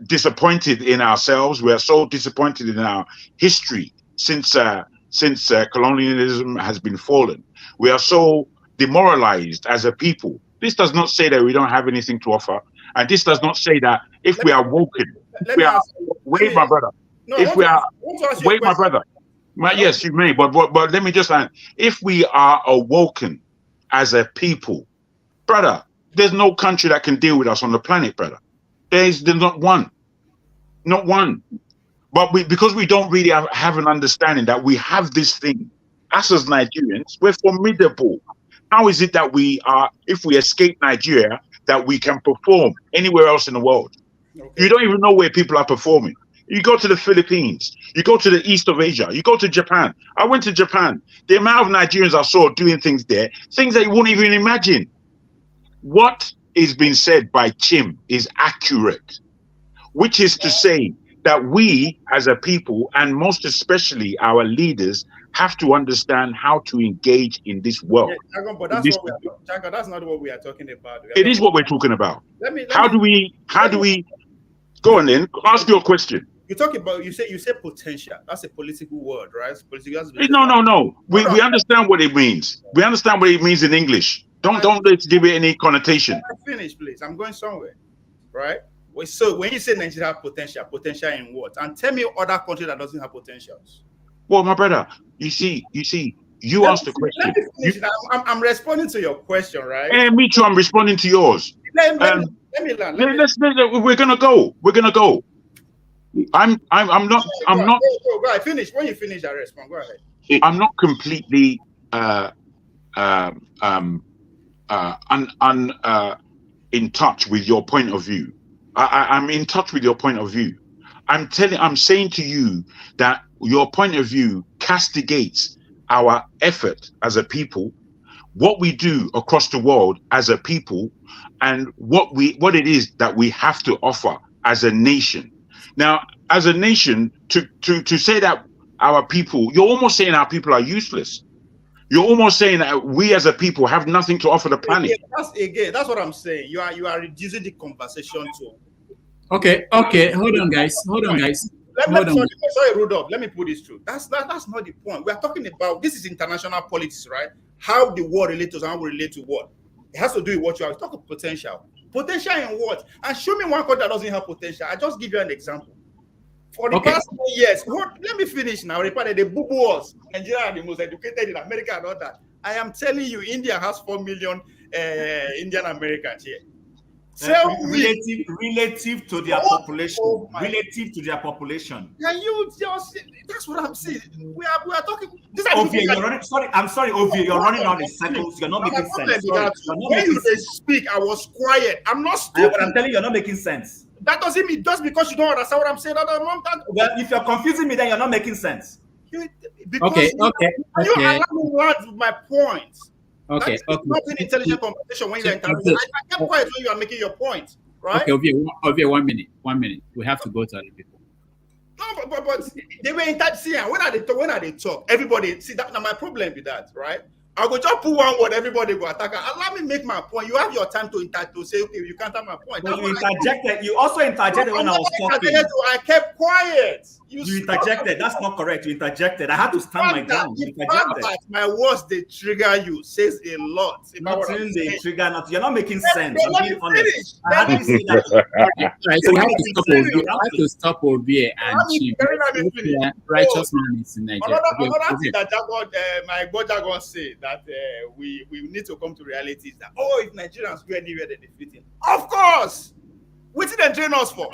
disappointed in ourselves. We are so disappointed in our history since colonialism has been fallen. We are so demoralized as a people. This does not say that we don't have anything to offer. And this does not say that if we are woken, wait, my brother. Yes, you may, but let me just add, if we are awoken as a people, brother, there's no country that can deal with us on the planet, brother. There's not one. But because we don't really have an understanding that we have this thing, us as Nigerians, we're formidable. How is it that we are, if we escape Nigeria, that we can perform anywhere else in the world? Okay. You don't even know where people are performing. You go to the Philippines, you go to the east of Asia, you go to Japan. I went to Japan. The amount of Nigerians I saw doing things there, things that you wouldn't even imagine. What is being said by Chim is accurate, which is to say that we as a people, and most especially our leaders, have to understand how to engage in this world. Yeah, but that's not what we are talking about. It is what we're talking about. How do we go on then? Ask your question. You talk about you say potential. That's a political word, right? No. We understand what it means. We understand what it means in English. Don't let's give it any connotation. Finish, please. I'm going somewhere, right? So when you say Nigeria have potential in what? And tell me other country that doesn't have potentials. Well, my brother, you see, you asked the question. I'm responding to your question, right? And me too. I'm responding to yours. Let me land. We're gonna go. I'm not. Go ahead. Finish. When you finish, I respond. Go ahead. I'm not completely in touch with your point of view. I'm in touch with your point of view. I'm saying to you that your point of view castigates our effort as a people, what we do across the world as a people, and what it is that we have to offer as a nation. Now, as a nation, to say that our people, you're almost saying our people are useless. You're almost saying that we as a people have nothing to offer the planet. That's what I'm saying. You are reducing the conversation to. Okay. Hold on, guys. Sorry, Rudolph. Let me put this through. That's not the point. We are talking about this is international politics, right? How the world relates to how we relate to what. It has to do with what you are talking about potential. Potential in what? And show me one country that doesn't have potential. I just give you an example. For the past 4 years, let me finish now. The boo wars. Nigeria are the most educated in America and all that. I am telling you, India has 4 million Indian Americans here. Relative to their population. Relative to their population. Can you just? That's what I'm saying. We are talking. I'm sorry, Ovie. You're running on in circles. You're not making sense. When you speak, I was quiet. I'm not stupid. But I'm telling you, you're not making sense. That doesn't mean just because you don't understand what I'm saying. Well, if you're confusing me, then you're not making sense. You allow me to with my points. Okay. Not an intelligent conversation when you're intelligent. I kept quiet when you are making your point, right? Okay, Ovie, 1 minute. 1 minute. We have to go to other people. No, but they were in touch. See, when are they talk? Everybody see that. Now my problem with that, right? I go just put one word. Everybody go attack. Allow me make my point. You have your time to say, okay, you can't have my point. But you interjected. You also interjected when I was talking. I kept quiet. You interjected. That's not correct. You interjected. I had to stand my ground. You interjected. My words they trigger you says a lot. Nothing they trigger. Not. You're not making sense. I'm being honest. I had to say that. Right, so we have to stop Ovie and Chim. Righteous man is in Nigeria. Another thing that my Bojagon say that we need to come to reality is that if Nigerians go anywhere they defeat him. Of course, what did they train us for?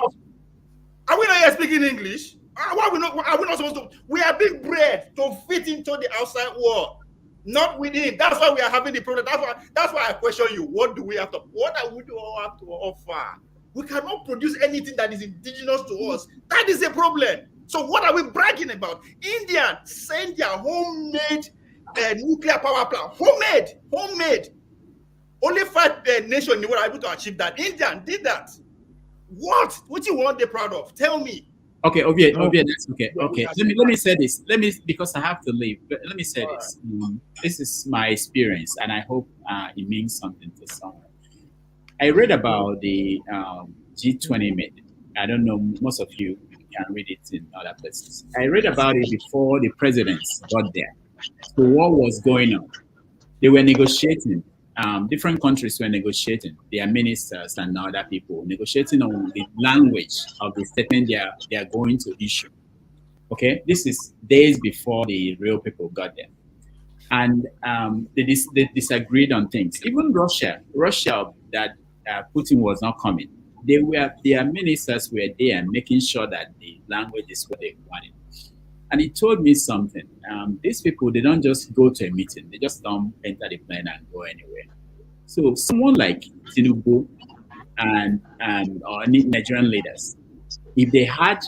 Are we not here speaking English? Are we not supposed to? We are being bred to fit into the outside world, not within. That's why we are having the problem. That's why I question you. What do we have to? What do we have to offer? We cannot produce anything that is indigenous to us. That is a problem. So what are we bragging about? India send their homemade nuclear power plant. Homemade. Only 5 nations in the world are able to achieve that. India did that. What you want they proud of? Tell me. Okay, Ovie, that's okay. Okay, let me say this. Because I have to leave. But let me say this. This is my experience, and I hope it means something to someone. I read about the G20 meeting. I don't know, most of you can read it in other places. I read about it before the presidents got there. So what was going on? They were negotiating. Different countries were negotiating. Their ministers and other people negotiating on the language of the statement they are going to issue. Okay, this is days before the real people got there, and they disagreed on things. Even Russia that Putin was not coming. Their ministers were there making sure that the language is what they wanted. And he told me something. These people, they don't just go to a meeting. They just don't enter the plane and go anywhere. So someone like Tinubu and or Nigerian leaders, if they had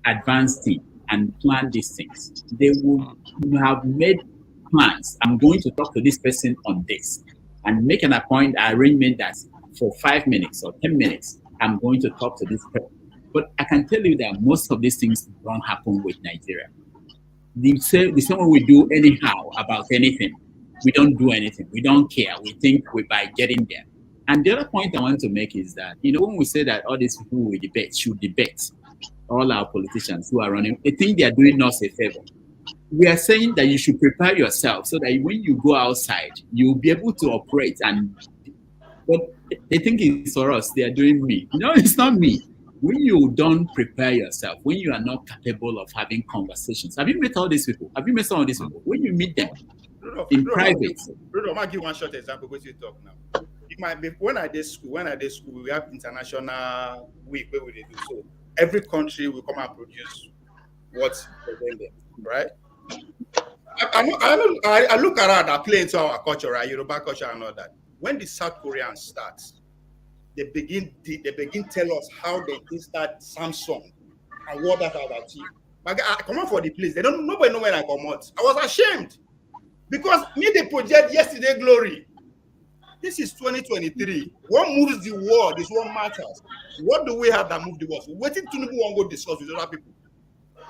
advanced team and planned these things, they would have made plans. I'm going to talk to this person on this and make an arrangement that for 5 minutes or 10 minutes, I'm going to talk to this person. But I can tell you that most of these things don't happen with Nigeria. The same way we do anyhow about anything. We don't do anything. We don't care. We think by getting there. And the other point I want to make is that, when we say that all these people we debate should debate, all our politicians who are running, they think they are doing us a favor. We are saying that you should prepare yourself so that when you go outside, you'll be able to operate. But they think it's for us. They are doing me. No, it's not me. When you don't prepare yourself, when you are not capable of having conversations, have you met all these people? Have you met some of these people? When you meet them in private. Bruno, I'll give one short example. What you talk now. It might be when I did school, we have international week where we do so. Every country will come and produce what's presented, right? I look around, I play into our culture, right? Yoruba culture and all that. When the South Koreans start, they begin tell us how they start Samsung and what that have achieved. But I come out for the place. Nobody know when I come out. I was ashamed because me they project yesterday glory. This is 2023. What moves the world is what matters. What do we have that move the world? What did Tinubu want to go discuss with other people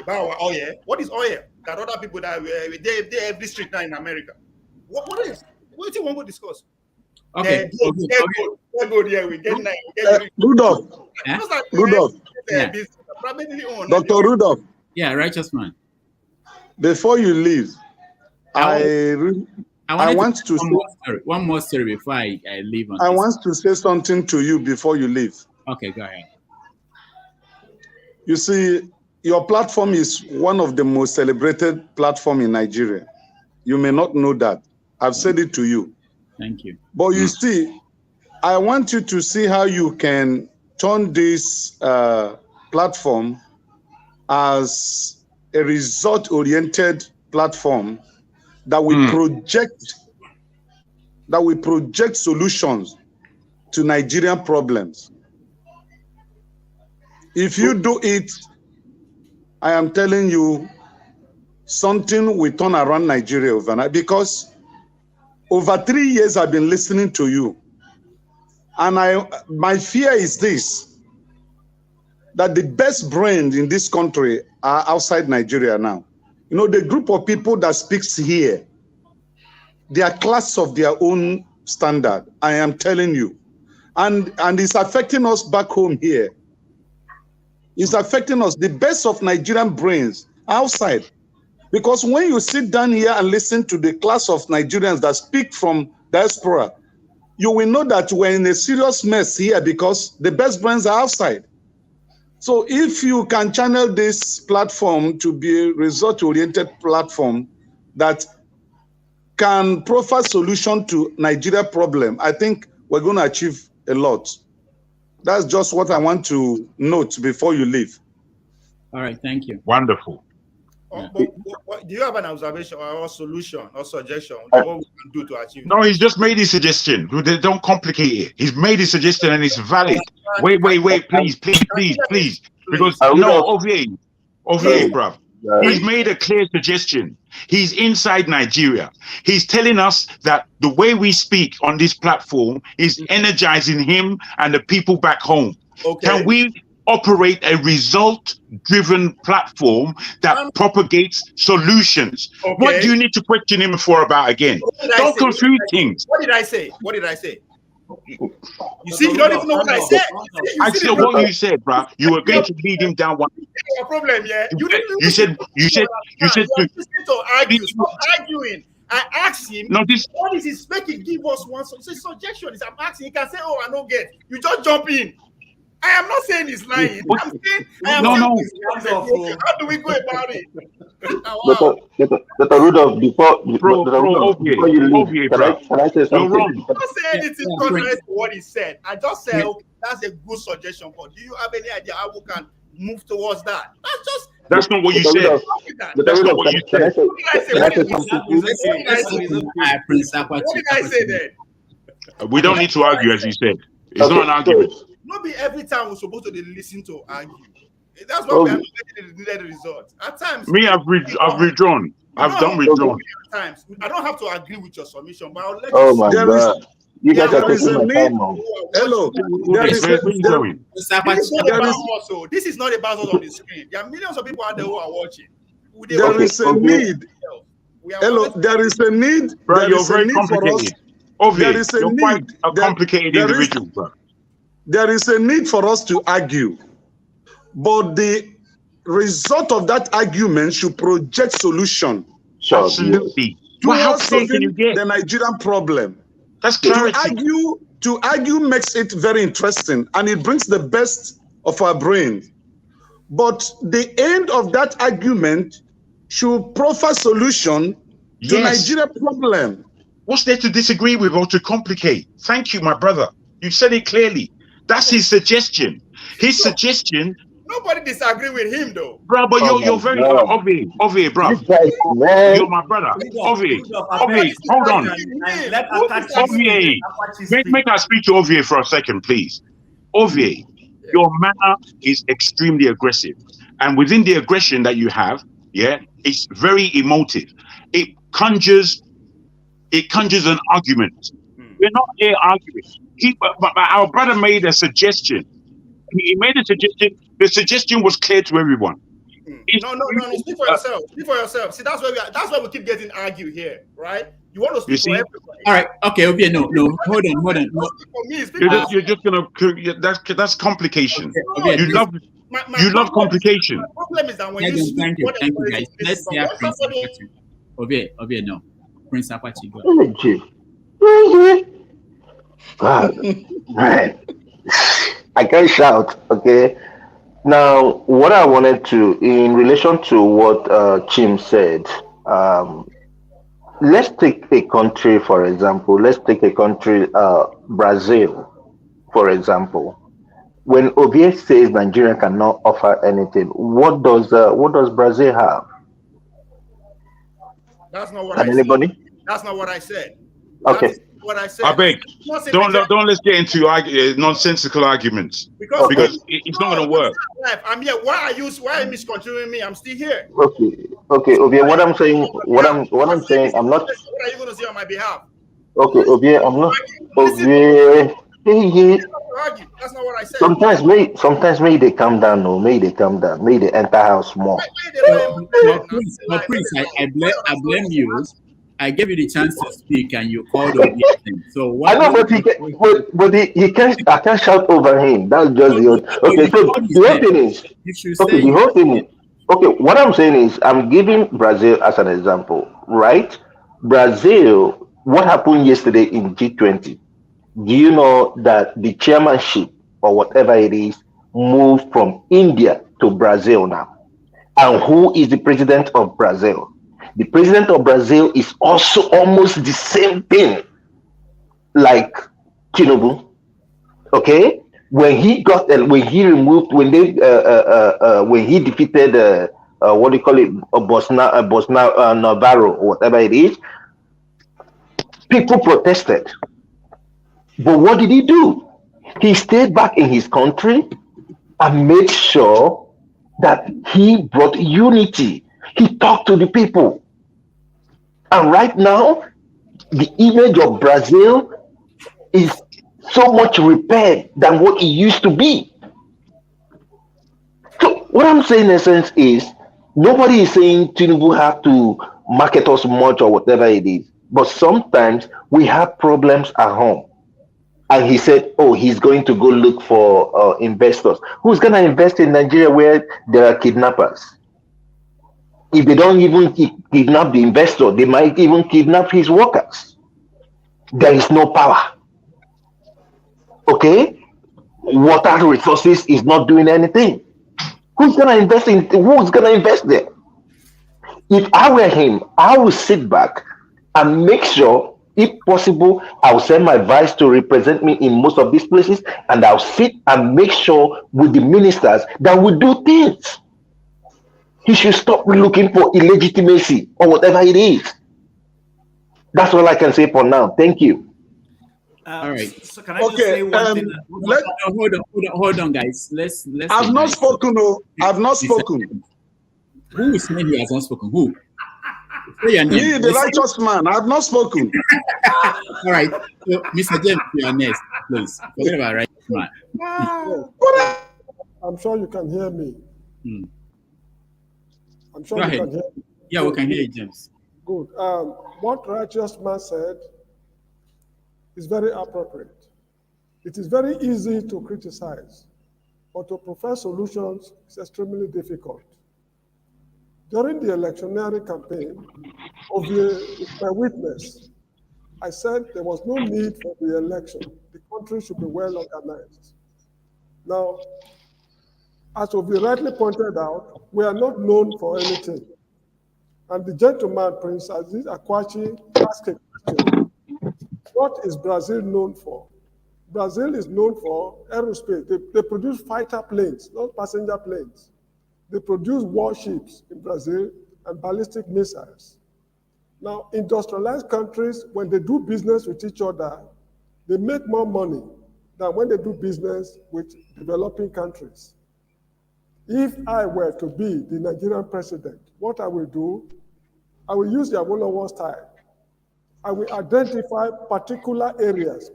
about our oil? What is oil? That other people that they every street now in America. What is? What do you want to discuss? Okay. Rudolph. Dr. Rudolph. Yeah, righteous man. Before you leave, I want to say one more story before I leave. I want to say something to you before you leave. Okay, go ahead. You see, your platform is one of the most celebrated platforms in Nigeria. You may not know that. I've said it to you. Thank you. But you see, I want you to see how you can turn this platform as a result-oriented platform that will project solutions to Nigerian problems. If you do it, I am telling you, something will turn around Nigeria overnight, because over 3 years I've been listening to you. And my fear is this, that the best brains in this country are outside Nigeria now. You know, the group of people that speaks here, they are class of their own standard, I am telling you. And it's affecting us back home here. It's affecting us. The best of Nigerian brains outside. Because when you sit down here and listen to the class of Nigerians that speak from diaspora, you will know that we're in a serious mess here because the best brains are outside. So if you can channel this platform to be a result-oriented platform that can provide solution to Nigeria problem, I think we're going to achieve a lot. That's just what I want to note before you leave. All right, thank you. Wonderful. But do you have an observation or a solution or suggestion on what we can do to achieve? No, he's just made his suggestion. Don't complicate it. He's made his suggestion and it's valid. Wait, please. Because Ovie, bruv. He's made a clear suggestion. He's inside Nigeria. He's telling us that the way we speak on this platform is energizing him and the people back home. Okay. operate a result-driven platform that propagates solutions. Okay. What do you need to question him for about again? Don't confuse things. What did I say? What did I say? You see, you don't even know what I said. I said what you said, bro. You were going to lead him down one. Your problem, yeah. You said to argue. Stop arguing. I asked him, no, this, what is his spec? He give us one suggestion. I'm asking, he can say, oh, I don't get. You just jump in. I am not saying he's lying. I'm saying, no. How do we go about it? Dr. Rudolph, before you leave, can I say something? I'm not saying anything contrary to what he said. I just said, okay, that's a good suggestion, but do you have any idea how we can move towards that? That's not what you said. That's not what you said. What did I say then? We don't need to argue, as you said. It's not an argument. Not be every time we're supposed to listen to argue. That's why we are not getting the needed results. At times, me, I've withdrawn. I've done withdrawn. At times, I don't have to agree with your submission, but I'll let you. Oh my God! You guys are taking my time now. Hello. This is not about us on the screen. There are millions of people out there who are watching. There is a need. Hello. There is a need. Bro, you're very complicated. There is a need. Quite a complicated individual, bro. There is a need for us to argue, but the result of that argument should project solution. Absolutely. Towards solving the Nigerian problem. That's clarity. To argue makes it very interesting, and it brings the best of our brain. But the end of that argument should proffer solution to Nigeria problem. What's there to disagree with or to complicate? Thank you, my brother. You said it clearly. That's his suggestion. His suggestion. Nobody disagree with him, though. Bro, but you're very obvious, bro. You're my brother. Obvious, hold on. Make us speak to Ovie for a second, please. Ovie, your manner is extremely aggressive. And within the aggression that you have, it's very emotive. It conjures an argument. We're not here arguing. But our brother made a suggestion. He made a suggestion. The suggestion was clear to everyone. No. Speak for yourself. Speak for yourself. See, that's why we keep getting argued here, right? You want to speak for everybody. All right. Okay. Okay. No. Hold on. You're just gonna. That's complication. Okay. You love complication. The problem is that when thank you, guys. Let's hear Prince Apache. Ovie, no. Prince Apache, go. God, man, I can't shout. Okay. Now, what I wanted to, in relation to what Chim said, let's take a country, for example. Let's take a country, Brazil, for example. When Ovie says Nigeria cannot offer anything, what does Brazil have? That's not what Anybody? That's not what I said. Okay. What I said. I beg. Don't let's get into nonsensical arguments because it's not going to work. I'm here. Why are you misconstruing me? I'm still here. Okay, Ovie. What I'm saying, I'm not. What are you going to say on my behalf? Okay, Ovie. I'm not. Ovie. That's not what I said. Sometimes may they calm down, no, may they calm down, may they enter house more. Prince, I blame you. I gave you the chance to speak, and you called on him. So what? I know, but he can't. I can't shout over him. That's just the okay. So the whole thing is okay. The whole thing is okay. What I'm saying is, I'm giving Brazil as an example, right? Brazil. What happened yesterday in G20? Do you know that the chairmanship or whatever it is moved from India to Brazil now? And who is the president of Brazil? The president of Brazil is also almost the same thing like Tinubu. Okay, when he defeated what do you call it, Navarro or whatever it is, people protested. But what did he do? He stayed back in his country and made sure that he brought unity. He talked to the people. And right now, the image of Brazil is so much repaired than what it used to be. What I'm saying in essence is nobody is saying Tinubu have to market us much or whatever it is. But sometimes we have problems at home. And he said, oh, he's going to go look for investors. Who's going to invest in Nigeria where there are kidnappers? If they don't even kidnap the investor, they might even kidnap his workers. There is no power. Okay? Water resources is not doing anything. Who's going to invest there? If I were him, I would sit back and make sure, if possible, I'll send my vice to represent me in most of these places, and I'll sit and make sure with the ministers that we do things. He should stop looking for illegitimacy or whatever it is. That's all I can say for now. Thank you. All right. So can I just say one thing? Hold on, guys. Let's. I've not spoken. No, I've not spoken. Who is saying he has not spoken? Who? Say your name. Me, the righteous man. I've not spoken. All right. So, Mr. James, you are next, please. Forget about righteous man. I'm sure you can hear me. I'm sure Go you ahead. can hear me. Yeah, we can hear you, James. Good. What righteous man said is very appropriate. It is very easy to criticize, but to profess solutions is extremely difficult. During the electioneering campaign of my witness, I said there was no need for the election. The country should be well organized. Now, as we rightly pointed out, we are not known for anything. And the gentleman, Prince Aziz Akwachi, asked a question. What is Brazil known for? Brazil is known for aerospace. They produce fighter planes, not passenger planes. They produce warships in Brazil and ballistic missiles. Now, industrialized countries, when they do business with each other, they make more money than when they do business with developing countries. If I were to be the Nigerian president, what I will do, I will use the Awolowo style. I will identify particular areas.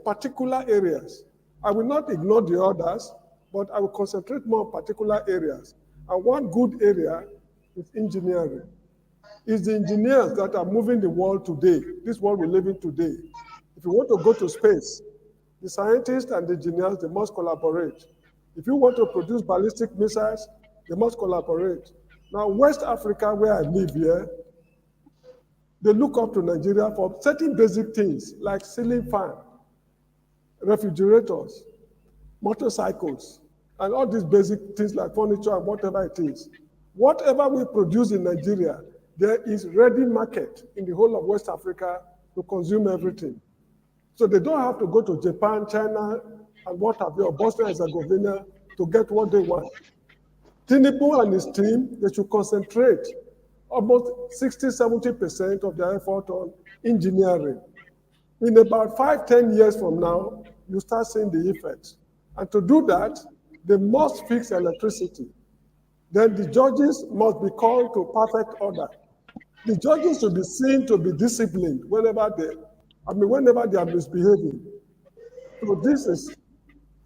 I will not ignore the others, but I will concentrate more on particular areas. And one good area is engineering. It's the engineers that are moving the world today, this world we live in today. If you want to go to space, the scientists and the engineers, they must collaborate. If you want to produce ballistic missiles, they must collaborate. Now, West Africa, where I live here, they look up to Nigeria for certain basic things like ceiling fan, refrigerators, motorcycles, and all these basic things like furniture and whatever it is. Whatever we produce in Nigeria, there is ready market in the whole of West Africa to consume everything. So they don't have to go to Japan, China, and what have you, or Bosnia and Herzegovina to get what they want. Tinubu and his team, they should concentrate almost 60–70% of their effort on engineering. In about 5–10 years from now, you start seeing the effects. And to do that, they must fix electricity. Then the judges must be called to perfect order. The judges should be seen to be disciplined whenever they are misbehaving. So this is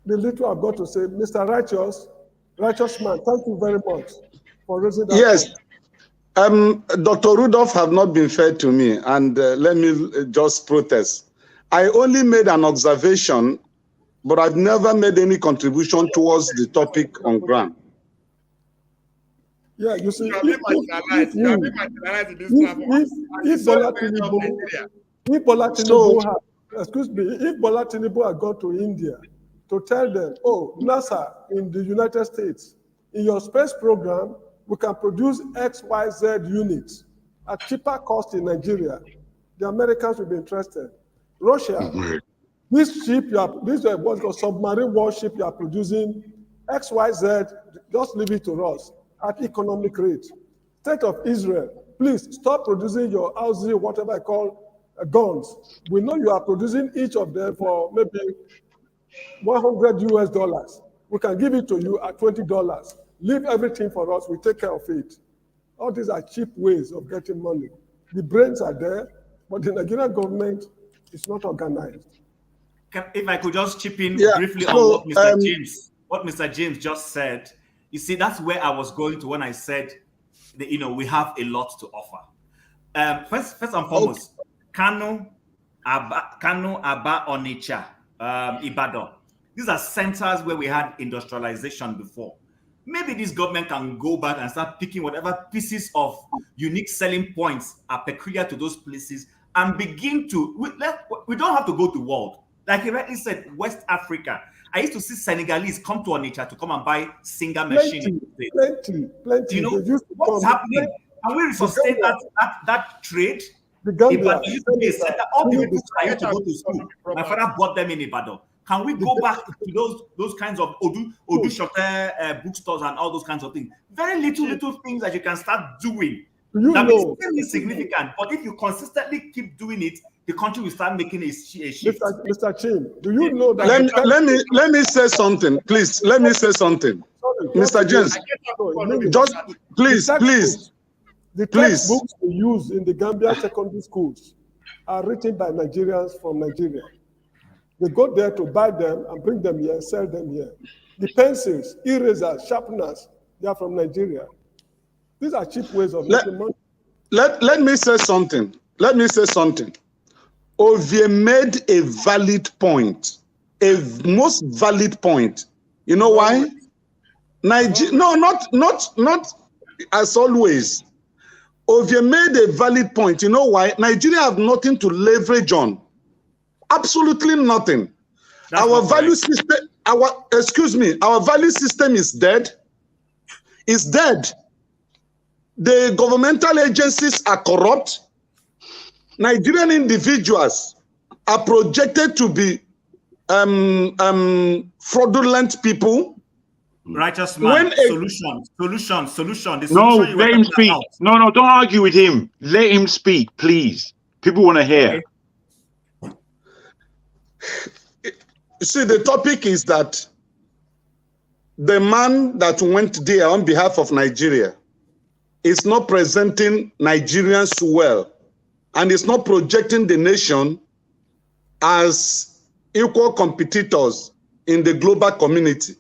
the little I've got to say. Mr. Righteous man, thank you very much for raising that. Yes. Dr. Rudolph have not been fair to me, and let me just protest. I only made an observation, but I've never made any contribution towards the topic on ground. Yeah, you see, if Bola Tinubu had gone to India to tell them, oh, NASA in the United States, in your space program, we can produce XYZ units at cheaper cost in Nigeria, the Americans will be interested. Russia, this ship, this is what's called submarine warship you are producing, XYZ, just leave it to us at economic rate. State of Israel, please stop producing your Aussie, whatever I call guns. We know you are producing each of them for maybe $100 US. We can give it to you at $20. Leave everything for us, we take care of it. All these are cheap ways of getting money. The brains are there, but the Nigerian government is not organized. If I could just chip in Yeah, briefly so, on what Mr. James just said. You see, that's where I was going to when I said that, we have a lot to offer. First and foremost, Kano, Aba, Onitsha, Ibadan. These are centers where we had industrialization before. Maybe this government can go back and start picking whatever pieces of unique selling points are peculiar to those places and begin to, we don't have to go to world. Like he rightly said, West Africa. I used to see Senegalese come to Onitsha to come and buy Singer machine. Plenty. What's happening? Can we resuscitate that trade? The Gambia. Ibadan used to be a center. All the people I used to go to school, my father bought them in Ibadan. Can we go back to those kinds of Odu Shote bookstores and all those kinds of things? Very little things that you can start doing. That is still insignificant, but if you consistently keep doing it, the country will start making a shift. Mr. Chin, do you know that? Let me say something, please. Let me say something, Mr. James. Just please. The textbooks we use in the Gambia secondary schools are written by Nigerians from Nigeria. They go there to buy them and bring them here, sell them here. The pencils, erasers, sharpeners, they are from Nigeria. These are cheap ways of making money. Let me say something. Ovie made a valid point, a most valid point. You know why? Not as always. Ovie made a valid point. You know why? Nigeria have nothing to leverage on. Absolutely nothing. Our value system, our value system is dead. It's dead. The governmental agencies are corrupt. Nigerian individuals are projected to be fraudulent people. Righteous man, solution. No, let him speak. No, don't argue with him. Let him speak, please. People want to hear. See, the topic is that the man that went there on behalf of Nigeria is not presenting Nigerians well, and is not projecting the nation as equal competitors in the global community.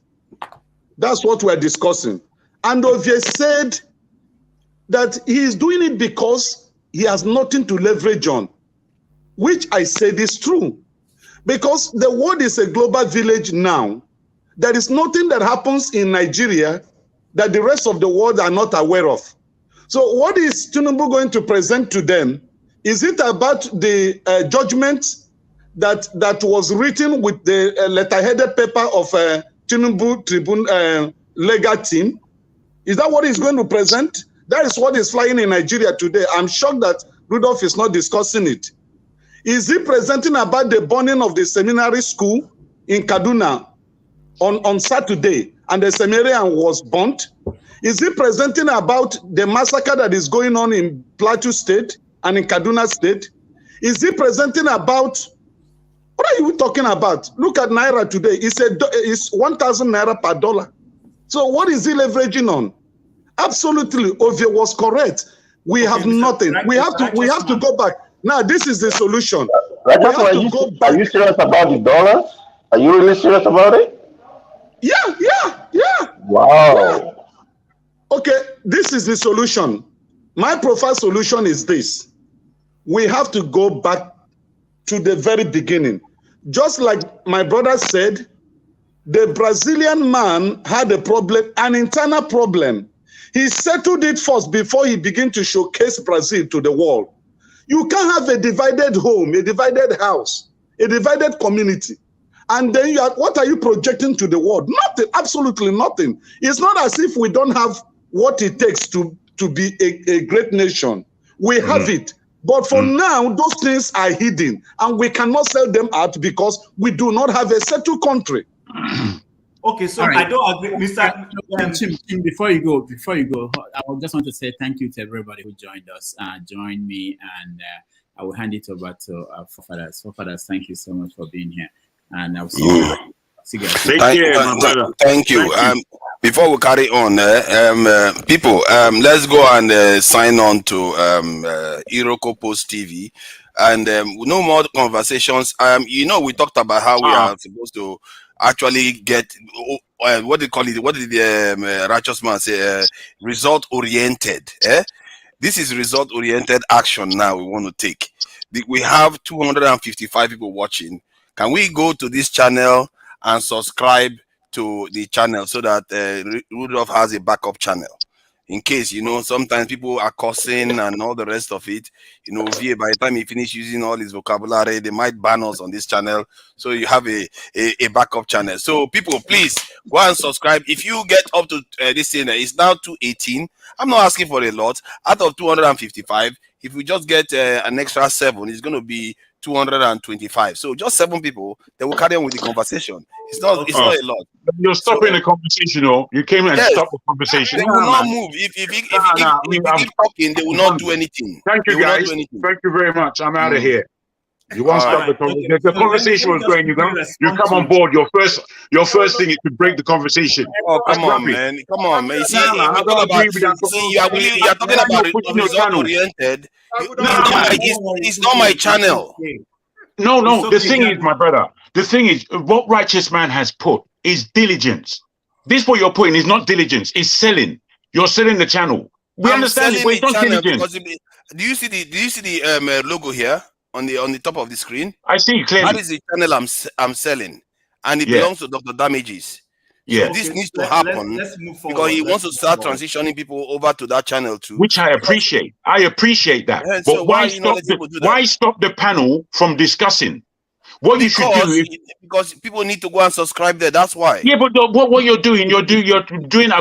That's what we're discussing. And Ovie said that he is doing it because he has nothing to leverage on, which I said is true. Because the world is a global village now. There is nothing that happens in Nigeria that the rest of the world are not aware of. So what is Tinubu going to present to them? Is it about the judgment that was written with the letter-headed paper of Tinubu Tribune legal team? Is that what he's going to present? That is what is flying in Nigeria today. I'm shocked that Rudolph is not discussing it. Is he presenting about the burning of the seminary school in Kaduna on Saturday, and the seminarian was burnt? Is he presenting about the massacre that is going on in Plateau State and in Kaduna State? Is he presenting about, what are you talking about? Look at Naira today. It's 1,000 Naira per dollar. So what is he leveraging on? Absolutely, Ovie was correct. We have nothing. We have to go back. Now, this is the solution. Are you serious about the dollar? Are you really serious about it? Yeah. Wow. Yeah. Okay, this is the solution. My profile solution is this. We have to go back to the very beginning. Just like my brother said, the Brazilian man had a problem, an internal problem. He settled it first before he began to showcase Brazil to the world. You can't have a divided home, a divided house, a divided community. And then what are you projecting to the world? Nothing, absolutely nothing. It's not as if we don't have what it takes to be a great nation. We have it. But for now, those things are hidden, and we cannot sell them out because we do not have a settled country. Okay, so right. I don't agree, Mr. Chim, before you go, I just want to say thank you to everybody who joined us, joined me, and I will hand it over to our forefathers. Forefathers, thank you so much for being here, and I'll see you. See you guys. Take care, my brother. Thank you. Before we carry on, people, let's go and sign on to Iroko Post TV, and no more conversations. We talked about how we are supposed to actually get what they call it? What did the righteous man say? Result oriented. This is result oriented action. Now we want to take. We have 255 people watching. Can we go to this channel and subscribe to the channel so that Rudolph has a backup channel? In case, sometimes people are cursing and all the rest of it. VA, by the time he finish using all his vocabulary, they might ban us on this channel. So you have a backup channel. So people, please go and subscribe. If you get up to this thing, it's now 218. I'm not asking for a lot. Out of 255, if we just get an extra 7, it's going to be 225. So just 7 people, they will carry on with the conversation. It's not a lot. You're stopping the conversation, You came and stopped the conversation. They will not move. If you keep talking, they will not do anything. Thank you, guys. Thank you very much. I'm out of here. You won't stop the conversation. The conversation was going. You come on board. Your first thing is to break the conversation. Oh, come on, man. Come on, man. You see, you are talking about result oriented. It's not my channel. No. The thing is, my brother. The thing is, what righteous man has put is diligence. This what you're putting is not diligence. It's selling. You're selling the channel. We understand it, but it's not diligence. Do you see the logo here on the top of the screen? I see it clearly. That is the channel I'm selling, and it belongs to Dr. Damages. Yeah, so this needs to happen because he wants to start transitioning people over to that channel too. Which I appreciate. I appreciate that. But so why stop the panel from discussing? What you should do because people need to go and subscribe there. That's why. Yeah, but what you're doing a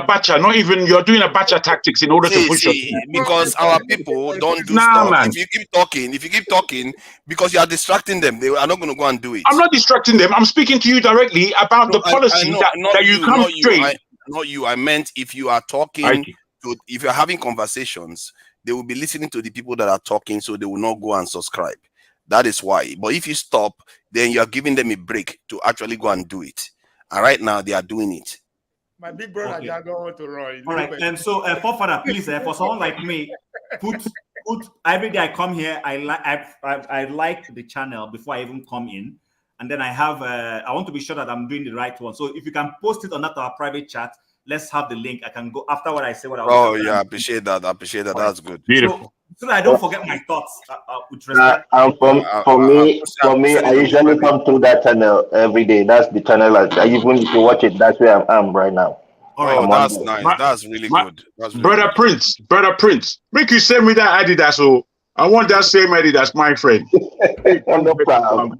bacha. You're doing a bacha tactics in order to push us. Because our people don't do stuff. Man. If you keep talking, because you are distracting them, they are not going to go and do it. I'm not distracting them. I'm speaking to you directly about the policy that you come straight. Not you. I meant if you are talking, if you're having conversations, they will be listening to the people that are talking, so they will not go and subscribe. That is why. But if you stop, then you are giving them a break to actually go and do it. And right now, they are doing it. My big brother, I don't want to run. All right. And so, forefather, please, for someone like me, put every day I come here, I like the channel before I even come in. And then I want to be sure that I'm doing the right one. So if you can post it on our private chat, let's have the link. I can go after what I say. I appreciate that. That's good. Beautiful. So that I don't forget my thoughts with respect. For me, I usually come through that channel every day. That's the channel. Even if you watch it, that's where I am right now. All right, that's nice. That's really good. Brother Prince, make you send me that Adidas. So I want that same Adidas, my friend. No problem.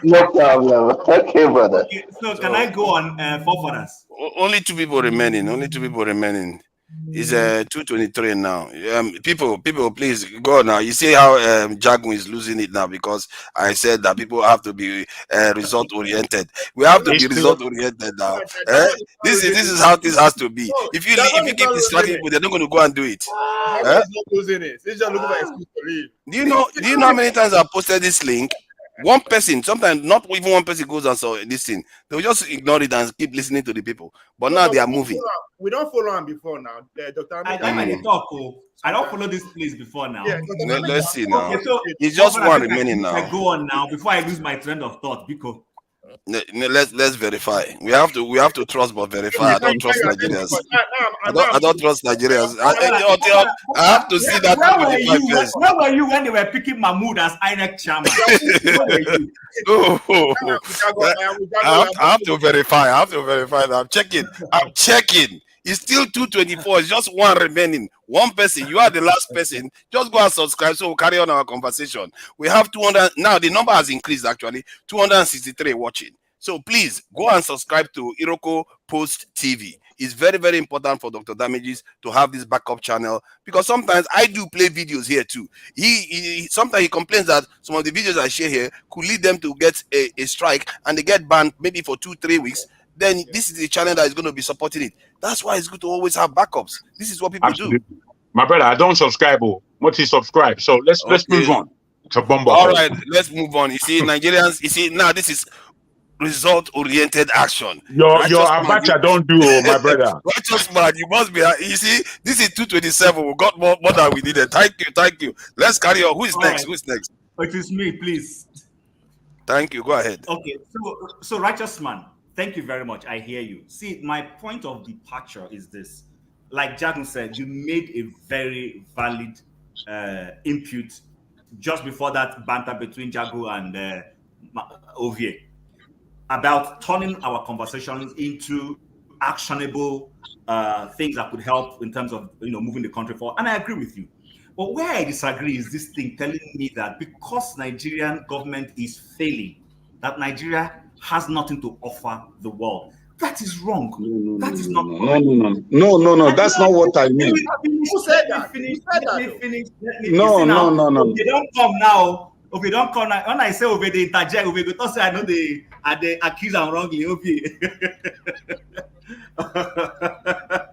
No problem. Okay, brother. Okay, so can I go on forefathers? Only 2 people remaining. It's 2:23 now. People, please go now. You see how Jagun is losing it now because I said that people have to be result oriented. We have to be result oriented now. This is how this has to be. If you keep distracting people, they're not going to go and do it. Losing it. It's just looking for excuse to leave. Do you know how many times I posted this link? One person, sometimes not even one person goes and saw this thing. They'll just ignore it and keep listening to the people. But now they are moving. We don't follow him before now. Dr. I don't follow this place before now. Yeah, let's see now. Okay, so it's just one remaining now. I go on now before I lose my trend of thought. Because let's verify. We have to trust but verify. I don't trust Nigerians. I don't trust Nigerians. I have to see that. Where were you when they were picking Mahmoud as INEC chairman? I have to verify. That. I'm checking. It's still 2:24. It's just one remaining. One person. You are the last person. Just go and subscribe so we'll carry on our conversation. We have 200. Now the number has increased actually. 263 watching. So please go and subscribe to Iroko Post TV. It's very, very important for Dr. Damages to have this backup channel because sometimes I do play videos here too. Sometimes he complains that some of the videos I share here could lead them to get a strike and they get banned maybe for 2-3 weeks. Then this is the channel that is going to be supporting it. That's why it's good to always have backups. This is what people do. My brother, I don't subscribe. Subscribe. So let's move on to Bongo. All right, let's move on. You see, Nigerians. You see, now this is result-oriented action. Your abacha don't do, my brother. Righteous man, you must be. You see, this is 2:27. We got more than we needed. Thank you. Let's carry on. Who's next? It is me, please. Thank you. Go ahead. Okay, so righteous man. Thank you very much. I hear you. See, my point of departure is this. Like Jagun said, you made a very valid input just before that banter between Jagu and Ovie about turning our conversations into actionable things that could help in terms of moving the country forward. And I agree with you. But where I disagree is this thing telling me that because Nigerian government is failing, that Nigeria has nothing to offer the world. That is wrong. That is not correct. No. That's not what I mean. Who said that? Let me finish. No. If they don't come now, if they don't come now, when I say over the interject, over the say I know they accuse them wrongly.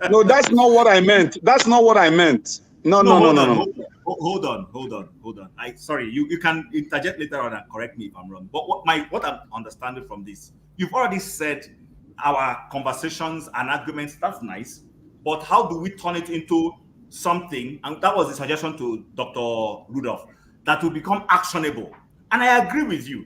No, that's not what I meant. That's not what I meant. No. Hold on. Sorry, you can interject later on and correct me if I'm wrong. But what I'm understanding from this, you've already said our conversations and arguments, that's nice, but how do we turn it into something? And that was the suggestion to Dr. Rudolph, that will become actionable. And I agree with you.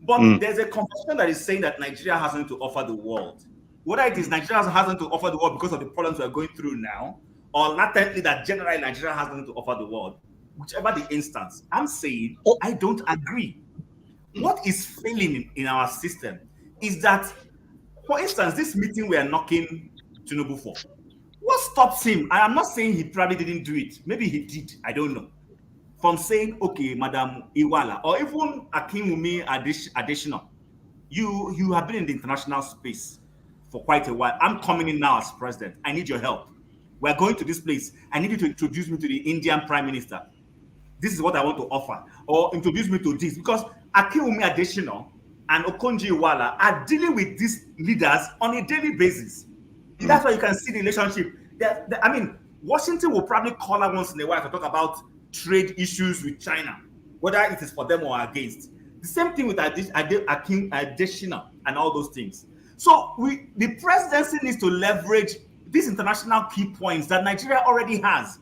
But there's a conversation that is saying that Nigeria has nothing to offer the world. Whether it is Nigeria has nothing to offer the world because of the problems we're going through now, or latently that generally Nigeria has nothing to offer the world, whichever the instance, I'm saying I don't agree. What is failing in our system is that, for instance, this meeting we are knocking Tinubu for, what stops him? I am not saying he probably didn't do it. Maybe he did. I don't know. From saying, okay, Madam Iwala, or even Akinwumi Adesina, you have been in the international space for quite a while. I'm coming in now as president. I need your help. We're going to this place. I need you to introduce me to the Indian Prime Minister. This is what I want to offer. Or introduce me to this. Because Akinwumi Adesina and Okonjo Iweala are dealing with these leaders on a daily basis. That's why you can see the relationship. I mean, Washington will probably call her once in a while to talk about trade issues with China, whether it is for them or against. The same thing with Adesina and all those things. So the presidency needs to leverage these international key points that Nigeria already has.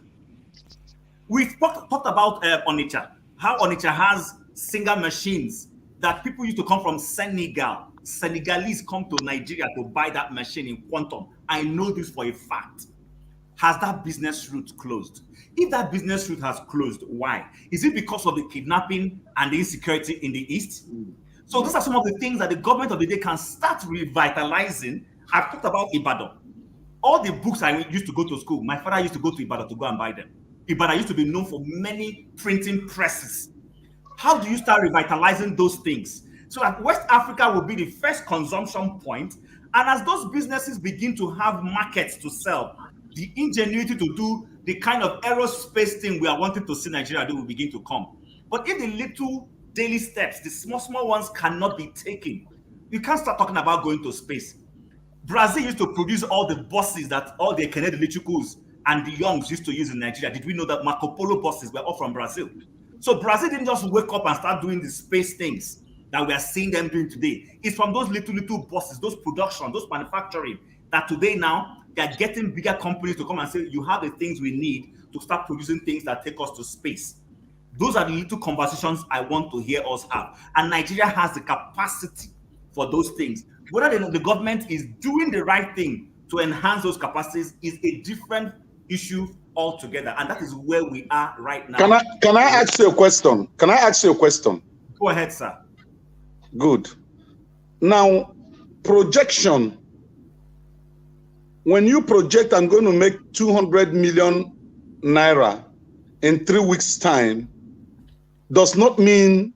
We've talked about Onitsha, how Onitsha has single machines that people used to come from Senegal. Senegalese come to Nigeria to buy that machine in quantum. I know this for a fact. Has that business route closed? If that business route has closed, why? Is it because of the kidnapping and the insecurity in the East? So those are some of the things that the government of the day can start revitalizing. I've talked about Ibadan. All the books I used to go to school, my father used to go to Ibadan to go and buy them. Ibadan used to be known for many printing presses. How do you start revitalizing those things? So that West Africa will be the first consumption point. And as those businesses begin to have markets to sell, the ingenuity to do the kind of aerospace thing we are wanting to see Nigeria do will begin to come. But if the little daily steps, the small ones cannot be taken, you can't start talking about going to space. Brazil used to produce all the buses that all the Canadian electricals and the youngs used to use in Nigeria. Did we know that Marco Polo buses were all from Brazil? So Brazil didn't just wake up and start doing the space things that we are seeing them doing today. It's from those little buses, those production, those manufacturing, that today now they're getting bigger companies to come and say, you have the things we need to start producing things that take us to space. Those are the little conversations I want to hear us have. And Nigeria has the capacity for those things. Whether the government is doing the right thing to enhance those capacities is a different issue altogether. And that is where we are right now. Can I ask you a question? Can I ask you a question? Go ahead, sir. Good. Now, projection. When you project, I'm going to make 200 million naira in 3 weeks' time, does not mean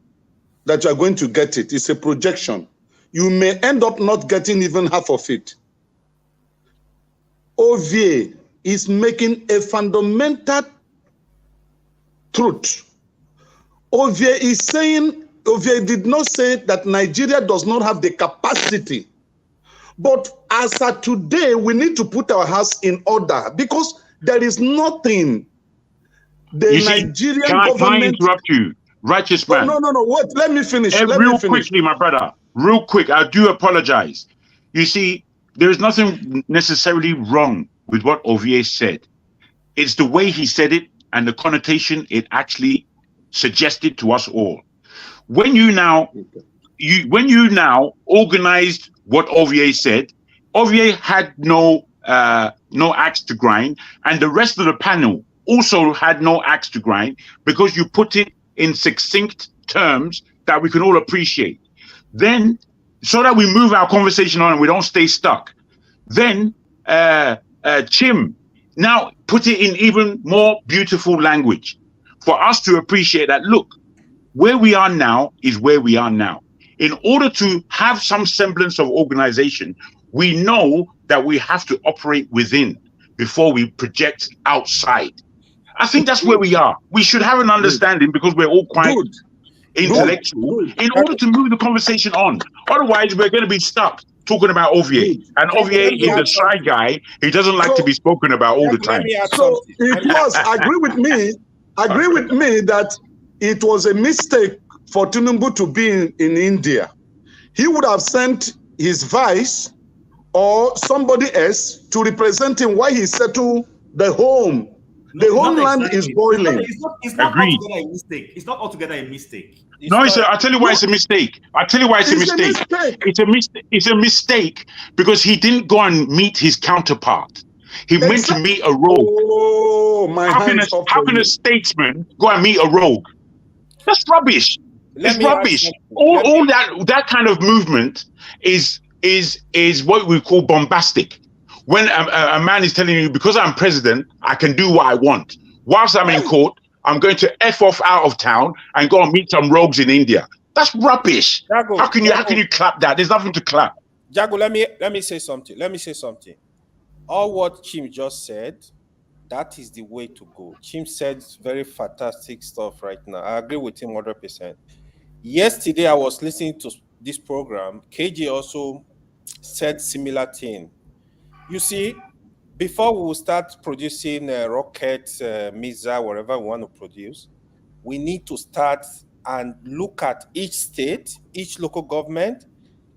that you are going to get it. It's a projection. You may end up not getting even half of it. OVA is making a fundamental truth. OVA is saying, OVA did not say that Nigeria does not have the capacity. But as of today, we need to put our house in order because there is nothing the Nigerian government... Can I interrupt you? Righteous man. No, wait, let me finish. Real quickly, my brother. Real quick, I do apologize. You see, there is nothing necessarily wrong with what OVA said. It's the way he said it and the connotation it actually suggested to us all. When you now when you now organized what Ovier said, Ovier had no axe to grind, and the rest of the panel also had no axe to grind because you put it in succinct terms that we can all appreciate. Then, so that we move our conversation on and we don't stay stuck. Then Chim now put it in even more beautiful language for us to appreciate that, look, where we are now is where we are now. In order to have some semblance of organization, we know that we have to operate within before we project outside. I think that's where we are. We should have an understanding because we're all quite intellectual in order to move the conversation on. Otherwise, we're going to be stuck talking about Ovier. And Ovier is a shy guy. He doesn't like to be spoken about all the time. So it was, agree with me that it was a mistake for Tinubu to be in India. He would have sent his vice or somebody else to represent him while he settled the home. The homeland is boiling. It's not altogether a mistake. It's not altogether a mistake. I'll tell you why it's a mistake. It's a mistake because he didn't go and meet his counterpart. He went to meet a rogue. Oh, how can a statesman go and meet a rogue? That's rubbish. It's rubbish. All that kind of movement is what we call bombastic. When a man is telling you, because I'm president, I can do what I want. Whilst I'm in court, I'm going to F off out of town and go and meet some rogues in India. That's rubbish. Jago, how can you clap that? There's nothing to clap. Jago, let me say something. All what Chim just said, that is the way to go. Chim said very fantastic stuff right now. I agree with him 100%. Yesterday, I was listening to this program. KJ also said similar thing. You see, before we will start producing rockets, missile, whatever we want to produce, we need to start and look at each state, each local government.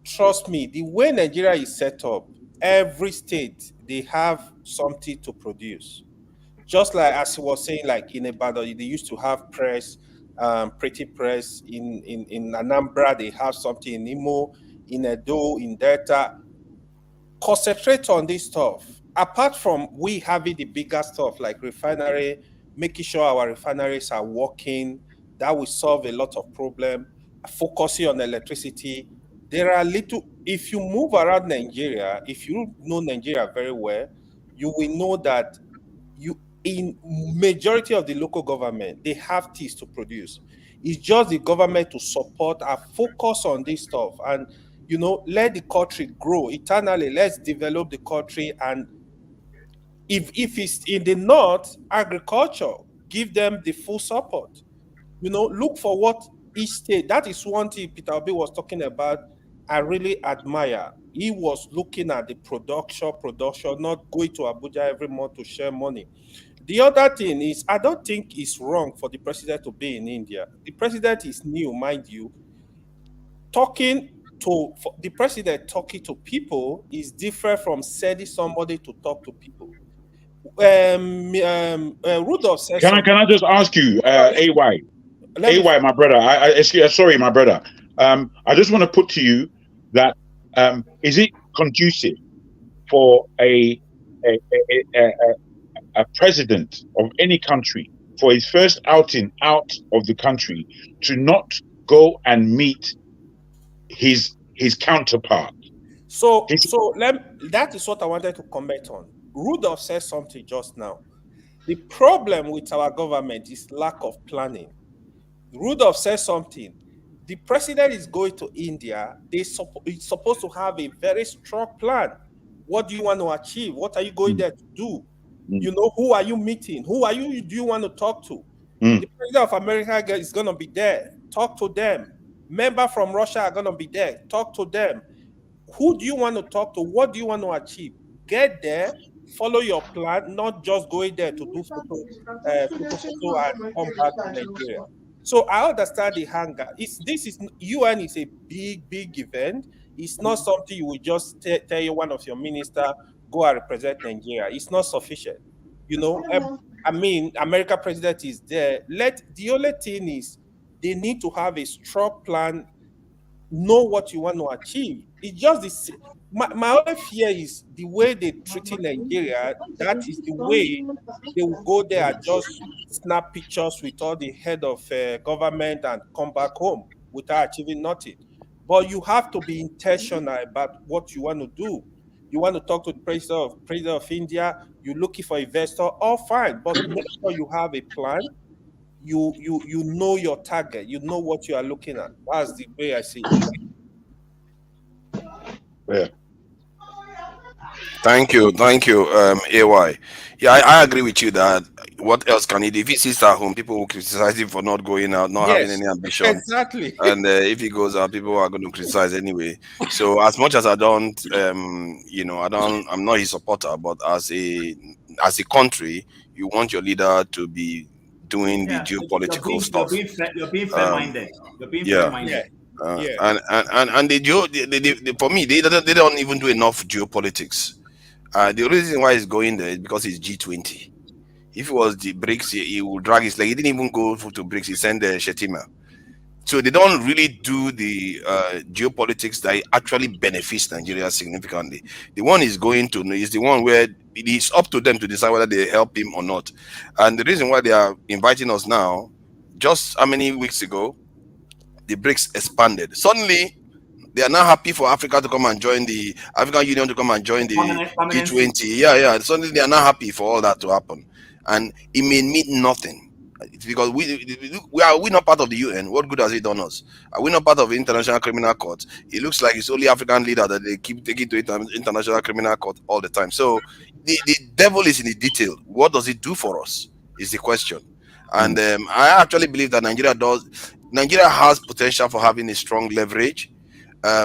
Trust me, the way Nigeria is set up, every state, they have something to produce. Just like as he was saying, like in Ibadan, they used to have press, pretty press. In Anambra, they have something. In Imo, in Edo, in Delta. Concentrate on this stuff. Apart from we having the bigger stuff like refinery, making sure our refineries are working, that will solve a lot of problem. Focusing on electricity. There are little, if you move around Nigeria, if you know Nigeria very well, you will know that in majority of the local government, they have things to produce. It's just the government to support and focus on this stuff and let the country grow eternally. Let's develop the country. And if it's in the north, agriculture, give them the full support. Look for what each state. That is one thing Peter Obi was talking about. I really admire. He was looking at the production, not going to Abuja every month to share money. The other thing is, I don't think it's wrong for the president to be in India. The president is new, mind you. The president talking to people is different from sending somebody to talk to people. Rudolph says Can I just ask you, AY, my brother? Sorry, my brother. I just want to put to you that is it conducive for a president of any country for his first outing out of the country to not go and meet his counterpart? That is what I wanted to comment on. Rudolph said something just now. The problem with our government is lack of planning. Rudolph says something. The president is going to India. He's supposed to have a very strong plan. What do you want to achieve? What are you going there to do? Who are you meeting? Do you want to talk to? The president of America is going to be there. Talk to them. Members from Russia are going to be there. Talk to them. Who do you want to talk to? What do you want to achieve? Get there, follow your plan, not just going there to do photo and come back to Nigeria. So I understand the hunger. UN is a big event. It's not something you will just tell you one of your ministers, go and represent Nigeria. It's not sufficient. America president is there. The only thing is they need to have a strong plan know what you want to achieve. It's just this. My only fear is the way they treating Nigeria. That is the way they will go there and just snap pictures with all the head of government and come back home without achieving nothing. But you have to be intentional about what you want to do. You want to talk to the president of India. You're looking for investor. All fine, but make sure you have a plan. You know your target. You know what you are looking at. That's the way I see it. Yeah. Thank you, AY. Yeah, I agree with you that what else can he do? If he sits at home, people will criticize him for not going out, not having any ambition. Exactly. And if he goes out, people are going to criticize anyway. So as much as I don't, I'm not his supporter, but as a country, you want your leader to be doing the geopolitical stuff. You're being fair-minded. You're being fair-minded. And for me, they don't even do enough geopolitics. The reason why he's going there is because it's G20. If it was the BRICS, he would drag his leg. He didn't even go to BRICS. He sent Shetima. So they don't really do the geopolitics that actually benefits Nigeria significantly. The one he's going to is the one where it is up to them to decide whether they help him or not. And the reason why they are inviting us now, just how many weeks ago, the BRICS expanded. Suddenly, they are now happy for Africa to come and join the African Union to come and join the G20. Yeah. Suddenly, they are not happy for all that to happen. And it may mean nothing. It's because we're not part of the UN. What good has it done us? Are we not part of the International Criminal Court? It looks like it's only African leader that they keep taking to International Criminal Court all the time. So the devil is in the detail. What does it do for us is the question. And I actually believe that Nigeria has potential for having a strong leverage,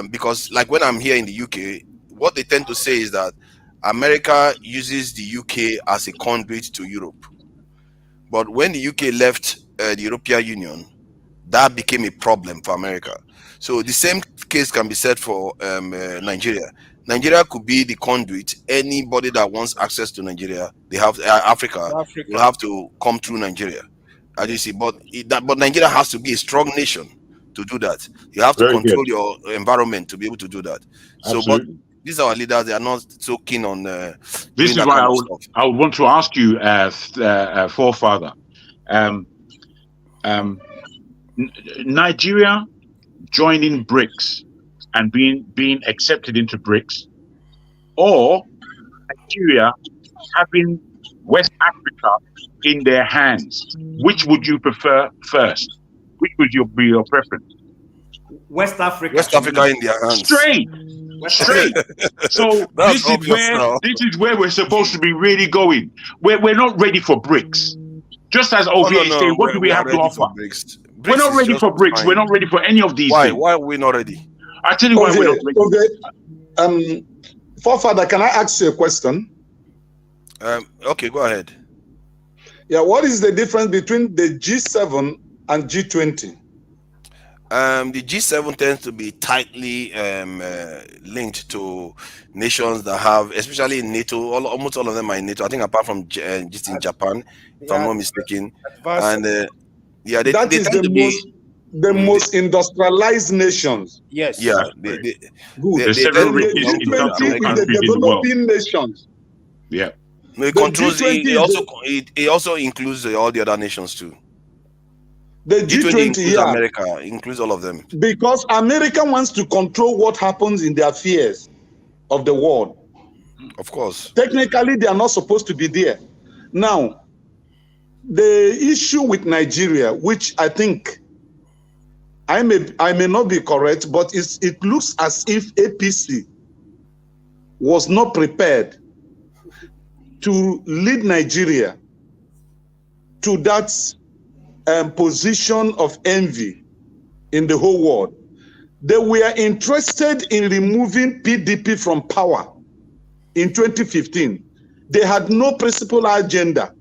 because like when I'm here in the UK, what they tend to say is that America uses the UK as a conduit to Europe. But when the UK left the European Union, that became a problem for America. So the same case can be said for Nigeria. Nigeria could be the conduit. Anybody that wants access to Nigeria, they have Africa will have to come through Nigeria. As you see, but Nigeria has to be a strong nation to do that. You have to control your environment to be able to do that. So, but these are our leaders. They are not so keen on. This is why I would want to ask you, forefather, Nigeria joining BRICS and being accepted into BRICS, or Nigeria having West Africa in their hands. Which would you prefer first? Which would be your preference? West Africa in their hands. Straight. So this is where we're supposed to be really going. We're not ready for BRICS. Just as Ovie is saying, what do we have to offer? We're not ready for BRICS. We're not ready for any of these things. Why are we not ready? I tell you why we're not ready. Forefather, can I ask you a question? Okay, go ahead. Yeah, what is the difference between the G7 and G20? The G7 tends to be tightly linked to nations that have, especially in NATO, almost all of them are in NATO. I think apart from just in Japan, if I'm not mistaken. And they tend to be the most industrialized nations. Yes. Yeah. Good. The G20 is the developing nations. Yeah. No, it controls. It also includes all the other nations too. The G20 includes America, includes all of them. Because America wants to control what happens in the affairs of the world. Of course. Technically, they are not supposed to be there. Now, the issue with Nigeria, which I think I may not be correct, but it looks as if APC was not prepared to lead Nigeria to that position of envy in the whole world. They were interested in removing PDP from power in 2015. They had no principal agenda.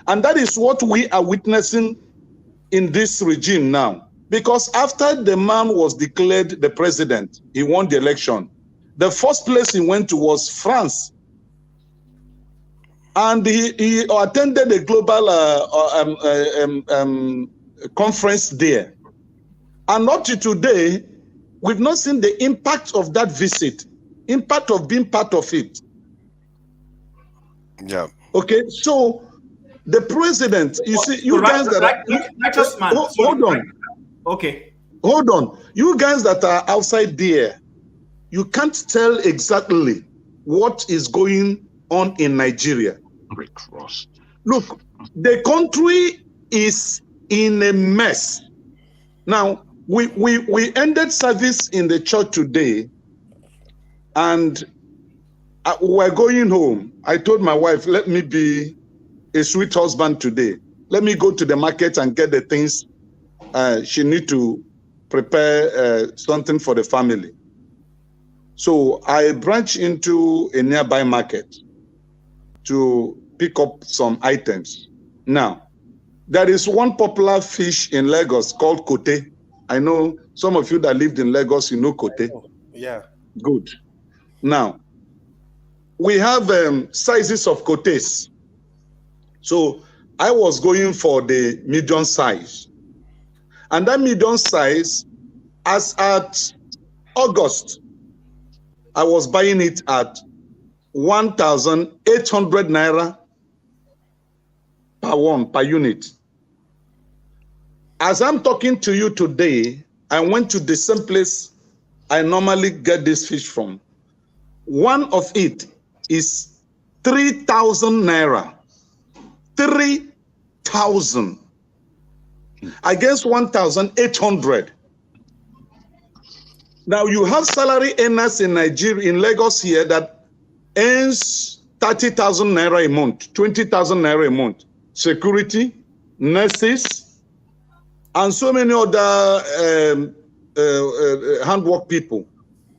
And that is what we are witnessing in this regime now. Because after the man was declared the president, he won the election, the first place he went to was France. And he attended a global conference there. And up to today, We've not seen the impact of that visit, impact of being part of it. Yeah. Okay, so the president, you see, you guys that are, hold on. Okay. Hold on. You guys that are outside there, you can't tell exactly what is going on in Nigeria. Look, the country is in a mess. Now, we ended service in the church today, and we're going home. I told my wife, let me be a sweet husband today. Let me go to the market and get the things she need to prepare something for the family. So I branched into a nearby market to pick up some items. Now, there is one popular fish in Lagos called kote. I know some of you that lived in Lagos, you know kote. Yeah. Good. Now, we have sizes of kotes. So I was going for the medium size. And that medium size, as at August, I was buying it at 1,800 naira per unit. As I'm talking to you today, I went to the same place I normally get this fish from. One of it is 3,000 naira. 3,000 against 1,800. Now you have salary earners in Nigeria, in Lagos here, that earns 30,000 naira a month, 20,000 naira a month. Security, nurses, and so many other handwork people.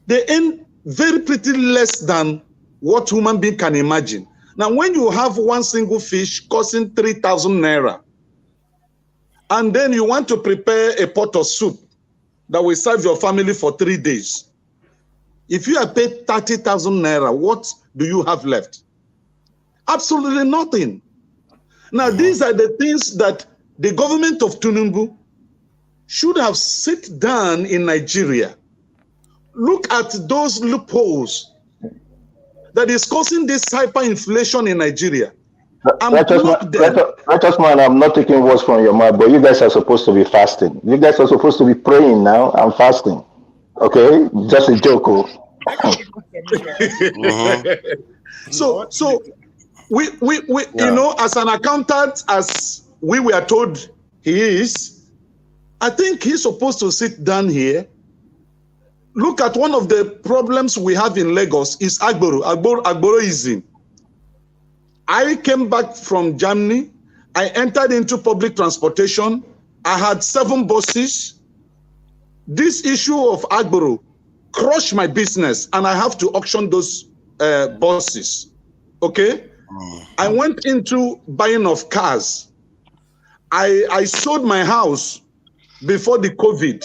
They earn very pretty less than what human being can imagine. Now, when you have one single fish costing 3,000 naira, and then you want to prepare a pot of soup that will serve your family for 3 days, if you have paid 30,000 naira, what do you have left? Absolutely nothing. Now, these are the things that the government of Tinubu should have sit down in Nigeria. Look at those loopholes that is causing this hyperinflation in Nigeria. Righteous man, I'm not taking words from your mouth, but you guys are supposed to be fasting. You guys are supposed to be praying now. I'm fasting. Okay? Just a joke. So we you know, as an accountant, as we were told he is, I think he's supposed to sit down here. Look at one of the problems we have in Lagos is Agboroism. I came back from Germany. I entered into public transportation. I had 7 buses. This issue of Agboro crushed my business, and I have to auction those buses. Okay? I went into buying of cars. I sold my house before the COVID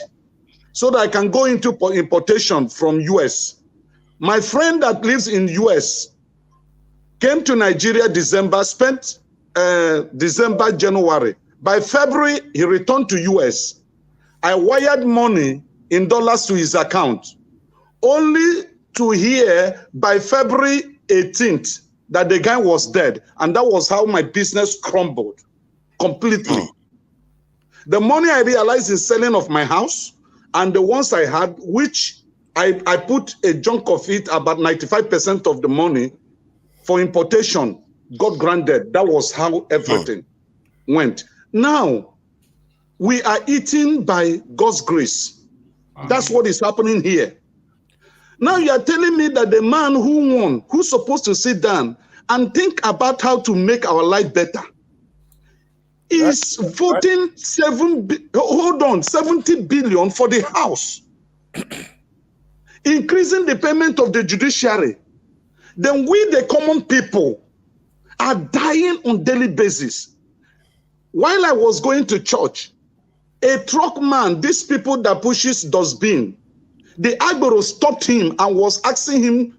so that I can go into importation from US. My friend that lives in US came to Nigeria December, spent December, January. By February, he returned to US. I wired money in dollars to his account, only to hear by February 18th that the guy was dead. And that was how my business crumbled completely. The money I realized in selling of my house and the ones I had, which I put a chunk of it, about 95% of the money for importation, got granted. That was how everything went. Now, we are eaten by God's grace. That's what is happening here. Now you are telling me that the man who won, who's supposed to sit down and think about how to make our life better, is voting 70 billion for the House, increasing the payment of the judiciary. Then we, the common people, are dying on daily basis. While I was going to church, a truck man, these people that pushes dustbin, the Agboro stopped him and was asking him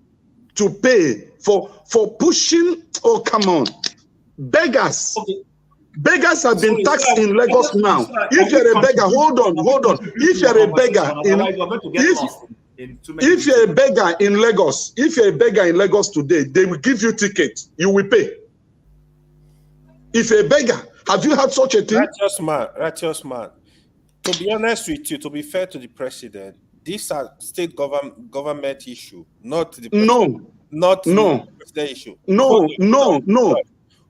to pay for pushing. Oh, come on. Beggars. Beggars have been taxed in Lagos now. If you're a beggar, hold on. If you're a beggar if you're a beggar in Lagos today, they will give you ticket. You will pay. If you're a beggar, have you had such a thing? Righteous man. To be honest with you, to be fair to the president, these are state government issue, not the president. The president issue. No.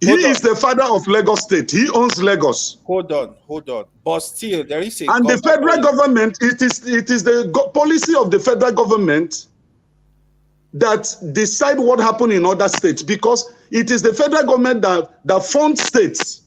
He is the father of Lagos State. He owns Lagos. Hold on. But still, there is a and the federal government. It is the policy of the federal government that decide what happened in other states, because it is the federal government that funds states.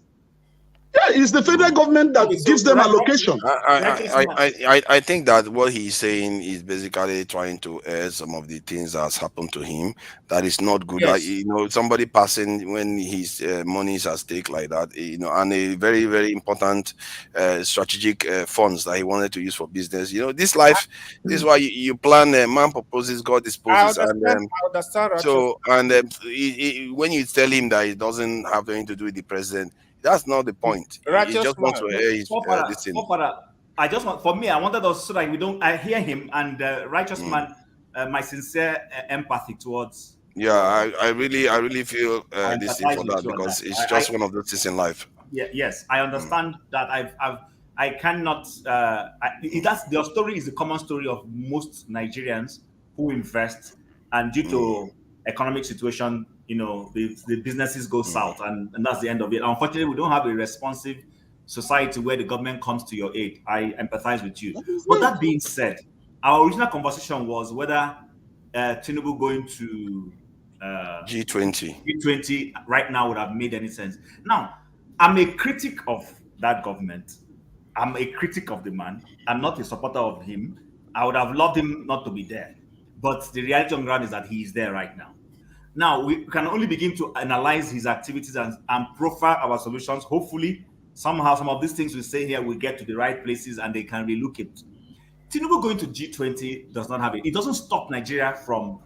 Yeah, it's the federal government that gives them allocation. I think that what he's saying is basically trying to air some of the things that's happened to him. That is not good. Yes. Somebody passing when his money is at stake like that, and a very, very important strategic funds that he wanted to use for business. This life, this is why you plan. Man proposes, God disposes. I understand. So, when you tell him that it doesn't have anything to do with the president, that's not the point. He just wants to hear his this thing. I wanted us so that I hear him and righteous man, my sincere empathy towards. Yeah, I really feel this thing for that, because it's just one of those things in life. Yeah, yes, I understand that. I cannot. Their story is the common story of most Nigerians who invest, and due to economic situation, the businesses go south, and that's the end of it. Unfortunately, we don't have a responsive society where the government comes to your aid. I empathize with you. But that being said, our original conversation was whether Tinubu going to G20 right now would have made any sense. Now, I'm a critic of that government. I'm a critic of the man. I'm not a supporter of him. I would have loved him not to be there. But the reality on the ground is that he is there right now. Now, we can only begin to analyze his activities and profile our solutions. Hopefully, somehow, some of these things we say here will get to the right places and they can relook it. Tinubu going to G20 does not have it. It doesn't stop Nigeria from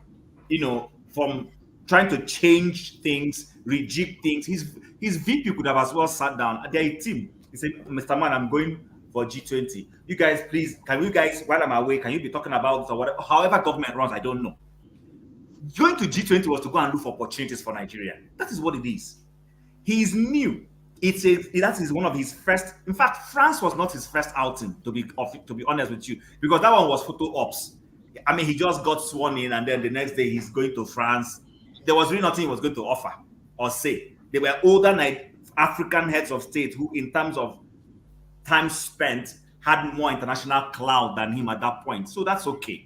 trying to change things, rejig things. His VP could have as well sat down. They're a team. He said, Mr. Man, I'm going for G20. You guys, please, while I'm away, can you be talking about this or whatever? However government runs, I don't know. Going to G20 was to go and look for opportunities for Nigeria. That is what it is. He is new. That is one of his first. In fact, France was not his first outing, to be honest with you, because that one was photo ops. I mean, he just got sworn in, and then the next day he's going to France. There was really nothing he was going to offer or say. They were older African heads of state who, in terms of time spent, had more international clout than him at that point. So that's okay.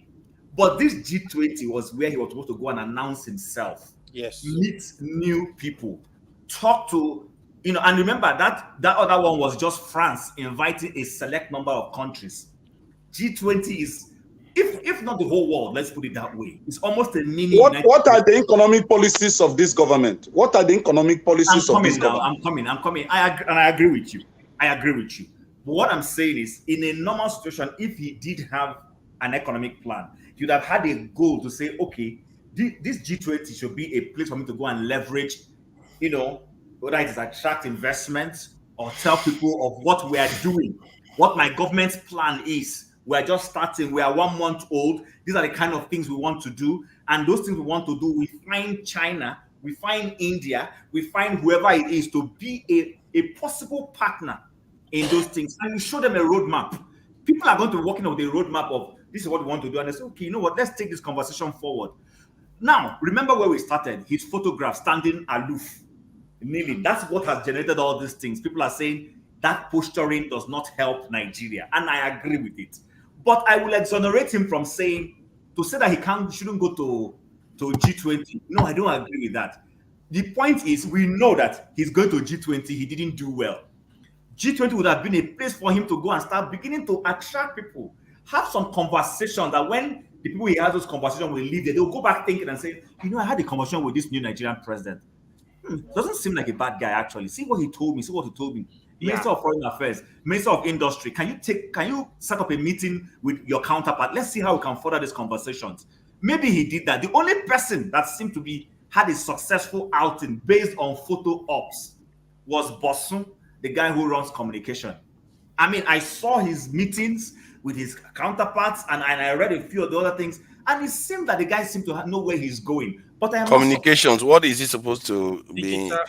But this G20 was where he was supposed to go and announce himself. Yes. Meet new people. Talk to, and remember that other one was just France inviting a select number of countries. G20 is, if not the whole world, let's put it that way. It's almost a mini. What are the economic policies of this government? What are the economic policies of this government? I'm coming. I agree with you. But what I'm saying is, in a normal situation, if he did have an economic plan, you'd have had a goal to say, okay, this G20 should be a place for me to go and leverage, whether it is attract investment or tell people of what we are doing, what my government's plan is. We're just starting. We are 1 month old. These are the kind of things we want to do. And those things we want to do, we find China, we find India, we find whoever it is to be a possible partner in those things. And we show them a roadmap. People are going to be working on the roadmap of this is what we want to do. And they say, okay, you know what? Let's take this conversation forward. Now, remember where we started. His photograph standing aloof. Kneeling. That's what has generated all these things. People are saying that posturing does not help Nigeria. And I agree with it. But I will exonerate him from saying that he shouldn't go to G20. No, I don't agree with that. The point is, we know that he's going to G20. He didn't do well. G20 would have been a place for him to go and start beginning to attract people. Have some conversation that when the people he has those conversations will leave there, they'll go back thinking and say, I had a conversation with this new Nigerian president. Doesn't seem like a bad guy, actually. See what he told me. Minister of Foreign Affairs, Minister of Industry, can you set up a meeting with your counterpart? Let's see how we can further these conversations. Maybe he did that. The only person that seemed to had a successful outing based on photo ops was Bosun. the guy who runs communication. I mean, I saw his meetings with his counterparts, and I read a few of the other things, and it seemed that the guy seemed to know where he's going. But I am communications. What is he supposed to be? Digital,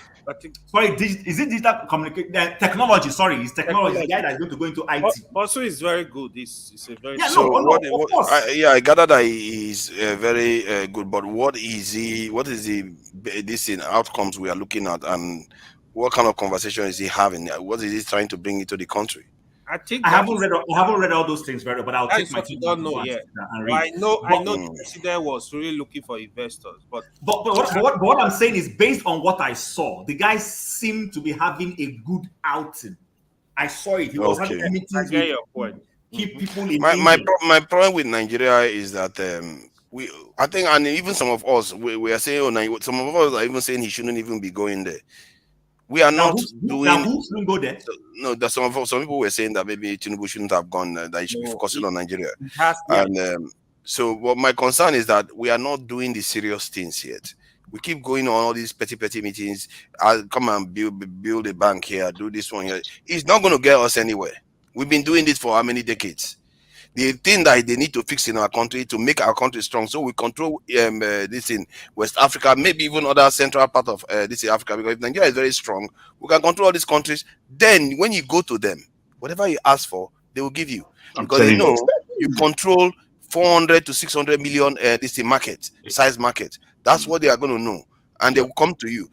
sorry, is it digital communication? Technology. Sorry, it's technology. The guy that's going to go into IT. Also, is very good. It's a very So I gather that he is very good. But what is he? What is this in outcomes we are looking at, and what kind of conversation is he having? What is he trying to bring into the country? I haven't read all those things very, but I'll take my time. Don't know yet. I know the president was really looking for investors, but what I'm saying is based on what I saw. The guy seemed to be having a good outing. I saw it. He was having meetings with key people in my problem with Nigeria is that I think, and even some of us we are saying, some of us are even saying he shouldn't even be going there. We are not doing. Who shouldn't go there? No, that some people were saying that maybe Tinubu shouldn't have gone. That he should be focusing on Nigeria. So, what my concern is that we are not doing the serious things yet. We keep going on all these petty meetings. I'll come and build a bank here, do this one here. It's not going to get us anywhere. We've been doing this for how many decades? The thing that they need to fix in our country to make our country strong, so we control this in West Africa, maybe even other central part of this Africa. Because if Nigeria is very strong, we can control all these countries. Then, when you go to them, whatever you ask for, they will give you, because they know you control 400 to 600 million this size market. That's what they are going to know, and they will come to you.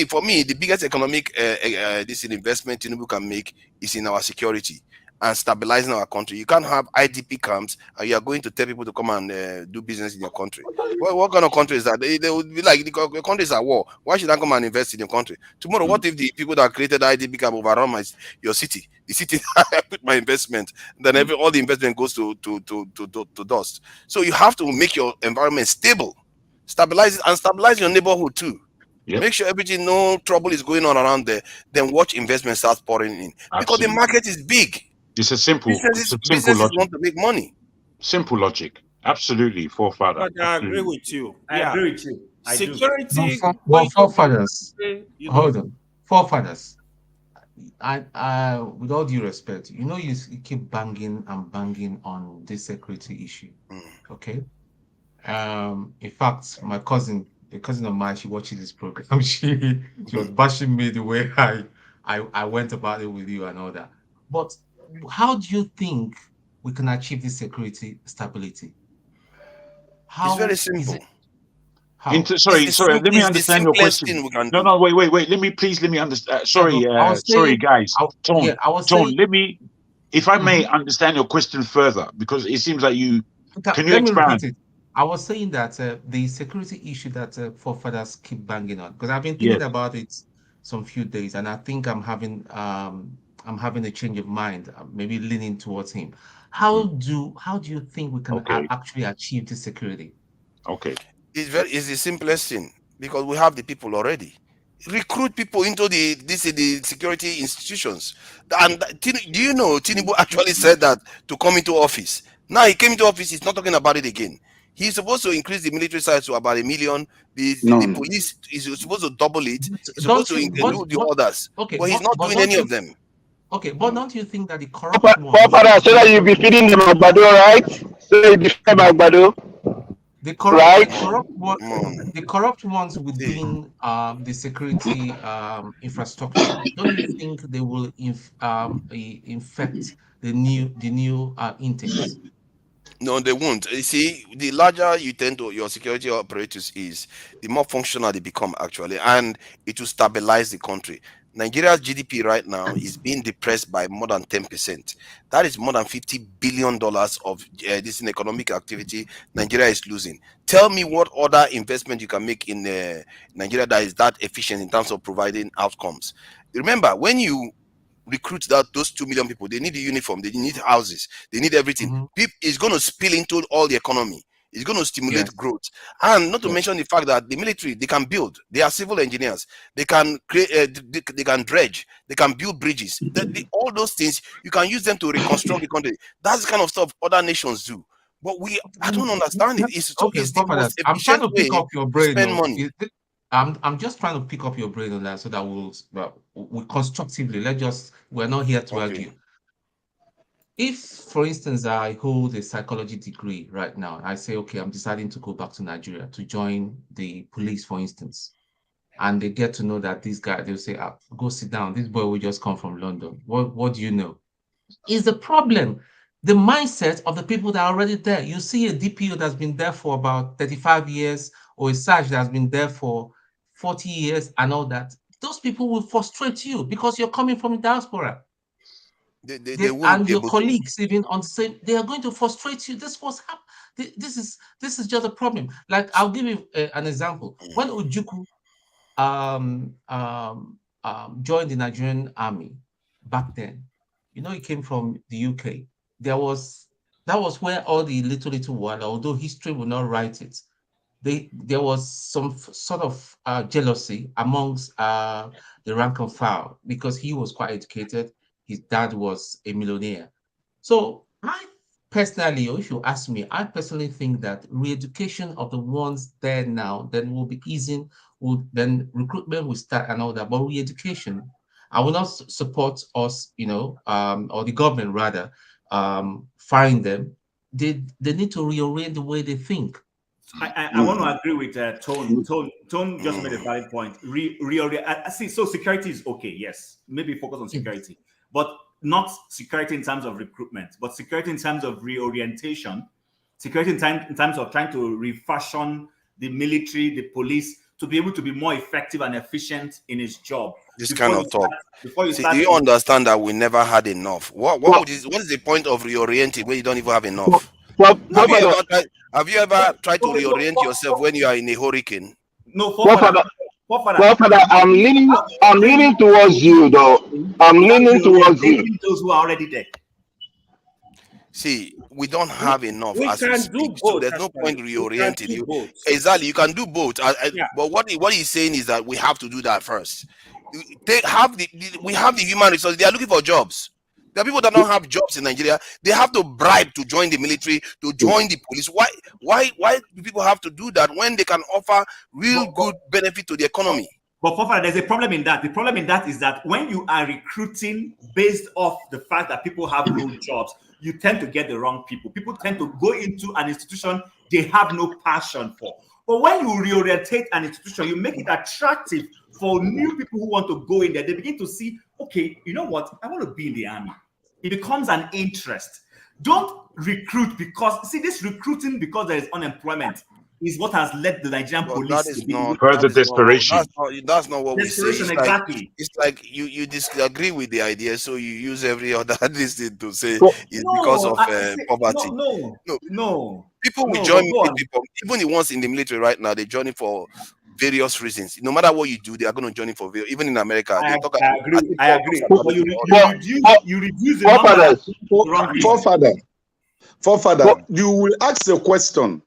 For me, the biggest economic this investment Tinubu can make is in our security and stabilizing our country. You can't have IDP camps and you are going to tell people to come and do business in your country. What kind of country is that? They would be like, the country is at war. Why should I come and invest in your country? Tomorrow, what if the people that created IDP camp overrun your city? The city I put my investment, then all the investment goes to dust. So you have to make your environment stable, stabilize your neighborhood too. Yep. Make sure everything, no trouble is going on around there. Then watch investment start pouring in. Absolutely. Because the market is big. It's a simple businesses logic. Want to make money. Simple logic. Absolutely, forefather. But I agree with you. I agree with you. Security. Forefathers. Hold on. Forefathers. I, with all due respect, you keep banging on this security issue. Okay. In fact, a cousin of mine, she watches this program. She was bashing me the way I went about it with you and all that. But how do you think we can achieve this security stability? It's very simple. Sorry. Let me understand your question. No. Wait. Let me understand. Sorry, guys. Tone. Let me, if I may, understand your question further, because it seems like you. Can you expand? I was saying that the security issue that forefathers keep banging on, because I've been thinking about it some few days, and I think I'm having a change of mind, maybe leaning towards him. How do you think we can actually achieve this security? Okay, it's the simplest thing, because we have the people already. Recruit people into the security institutions. And do you know Tinubu actually said that to come into office? Now he came into office, he's not talking about it again. He's supposed to increase the military size to about 1 million. The police is supposed to double it. He's supposed to include the others. Okay, but he's not doing any of them. Okay, but don't you think that the corrupt ones... Papa, so that you'll be feeding them Agbado, right? So you'll be feeding them Agbado. The corrupt ones within the security infrastructure, don't you think they will infect the new intakes? No, they won't. You see, the larger you tend to your security apparatus is, the more functional they become actually, and it will stabilize the country. Nigeria's GDP right now is being depressed by more than 10%. That is more than $50 billion of this in economic activity Nigeria is losing. Tell me what other investment you can make in Nigeria that is that efficient in terms of providing outcomes. Remember, when you recruit those 2 million people, they need a uniform, they need houses, they need everything. It's going to spill into all the economy. It's going to stimulate growth. And not to mention the fact that the military, they can build. They are civil engineers. They can create, they can dredge. They can build bridges. All those things, you can use them to reconstruct the country. That's the kind of stuff other nations do. But I don't understand it. It's the most efficient way to spend money. I'm just trying to pick up your brain on that so that we'll constructively, we're not here to argue. If, for instance, I hold a psychology degree right now, I say, okay, I'm deciding to go back to Nigeria to join the police, for instance, and they get to know that this guy, they'll say, go sit down. This boy will just come from London. What do you know? Is the problem the mindset of the people that are already there? You see a DPO that's been there for about 35 years or a SAG that's been there for 40 years and all that. Those people will frustrate you because you're coming from the diaspora. They won't And be your able colleagues even on the same, they are going to frustrate you. This was happening. This is just a problem. Like, I'll give you an example. When Ojukwu joined the Nigerian army back then, you know, he came from the UK. That was where all the little while, although history will not write it, there was some sort of jealousy amongst the rank and file because he was quite educated. His dad was a millionaire. So I personally, or if you ask me, I personally think that re-education of the ones there now then will be easing, then recruitment will start and all that. But re-education, I will not support us, or the government rather, firing them. They need to reorient the way they think. I want to agree with Tone. Tone just made a valid point. See, so security is okay, yes. Maybe focus on security, but not security in terms of recruitment, but security in terms of reorientation, security in terms of trying to refashion the military, the police, to be able to be more effective and efficient in its job. This kind of talk. Do you understand that we never had enough? What is the point of reorienting when you don't even have enough? Have you ever tried to reorient yourself when you are in a hurricane? No, Father, I'm leaning towards you, though. I'm leaning towards you. Those who are already there. See, we don't have enough as we speak, so there's no point reorienting you. Both. Exactly, you can do both. But what he's saying is that we have to do that first. We have the human resources. They are looking for jobs. There are people that don't have jobs in Nigeria. They have to bribe to join the military, to join the police. Why do people have to do that when they can offer real good benefit to the economy? But Papa, there's a problem in that. The problem in that is that when you are recruiting based off the fact that people have no jobs, you tend to get the wrong people. People tend to go into an institution they have no passion for. But when you reorientate an institution, you make it attractive for new people who want to go in there. They begin to see, okay, you know what? I want to be in the army. It becomes an interest. Don't recruit because, see, this recruiting because there is unemployment is what has led the Nigerian police to be. Desperation. That's not what we say. Exactly. It's like you disagree with the idea, so you use every other thing to say it's because of poverty. No. People will join people, even the ones in the military right now, they join it for various reasons. No matter what you do, they are going to join it for various. Even in America, I agree. But you reduce the forefather, you will ask the question,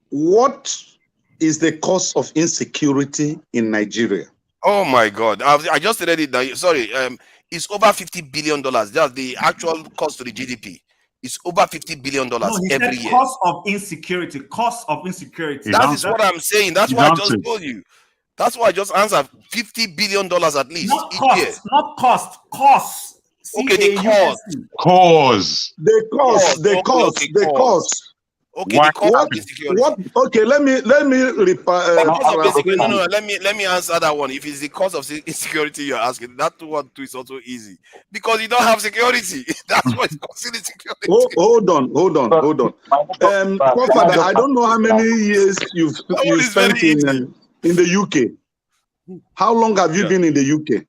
what is the cause of insecurity in Nigeria? Oh my God! I just read it now. Sorry, it's over $50 billion. That's the actual cost to the GDP. It's over $50 billion every year. Cost of insecurity. That is what I'm saying. That's why I just told you. That's why I just answered $50 billion at least not each cost, year. Not cost. Cost. Okay, the cost. Cause. The cost. Okay, the cost of insecurity. Okay, let me let me answer that one. If it's the cause of insecurity you're asking, that one too is also easy because you don't have security. That's what it's causing insecurity. Hold on. Father, I don't know how many years you've spent in the UK. How long have you been in the UK?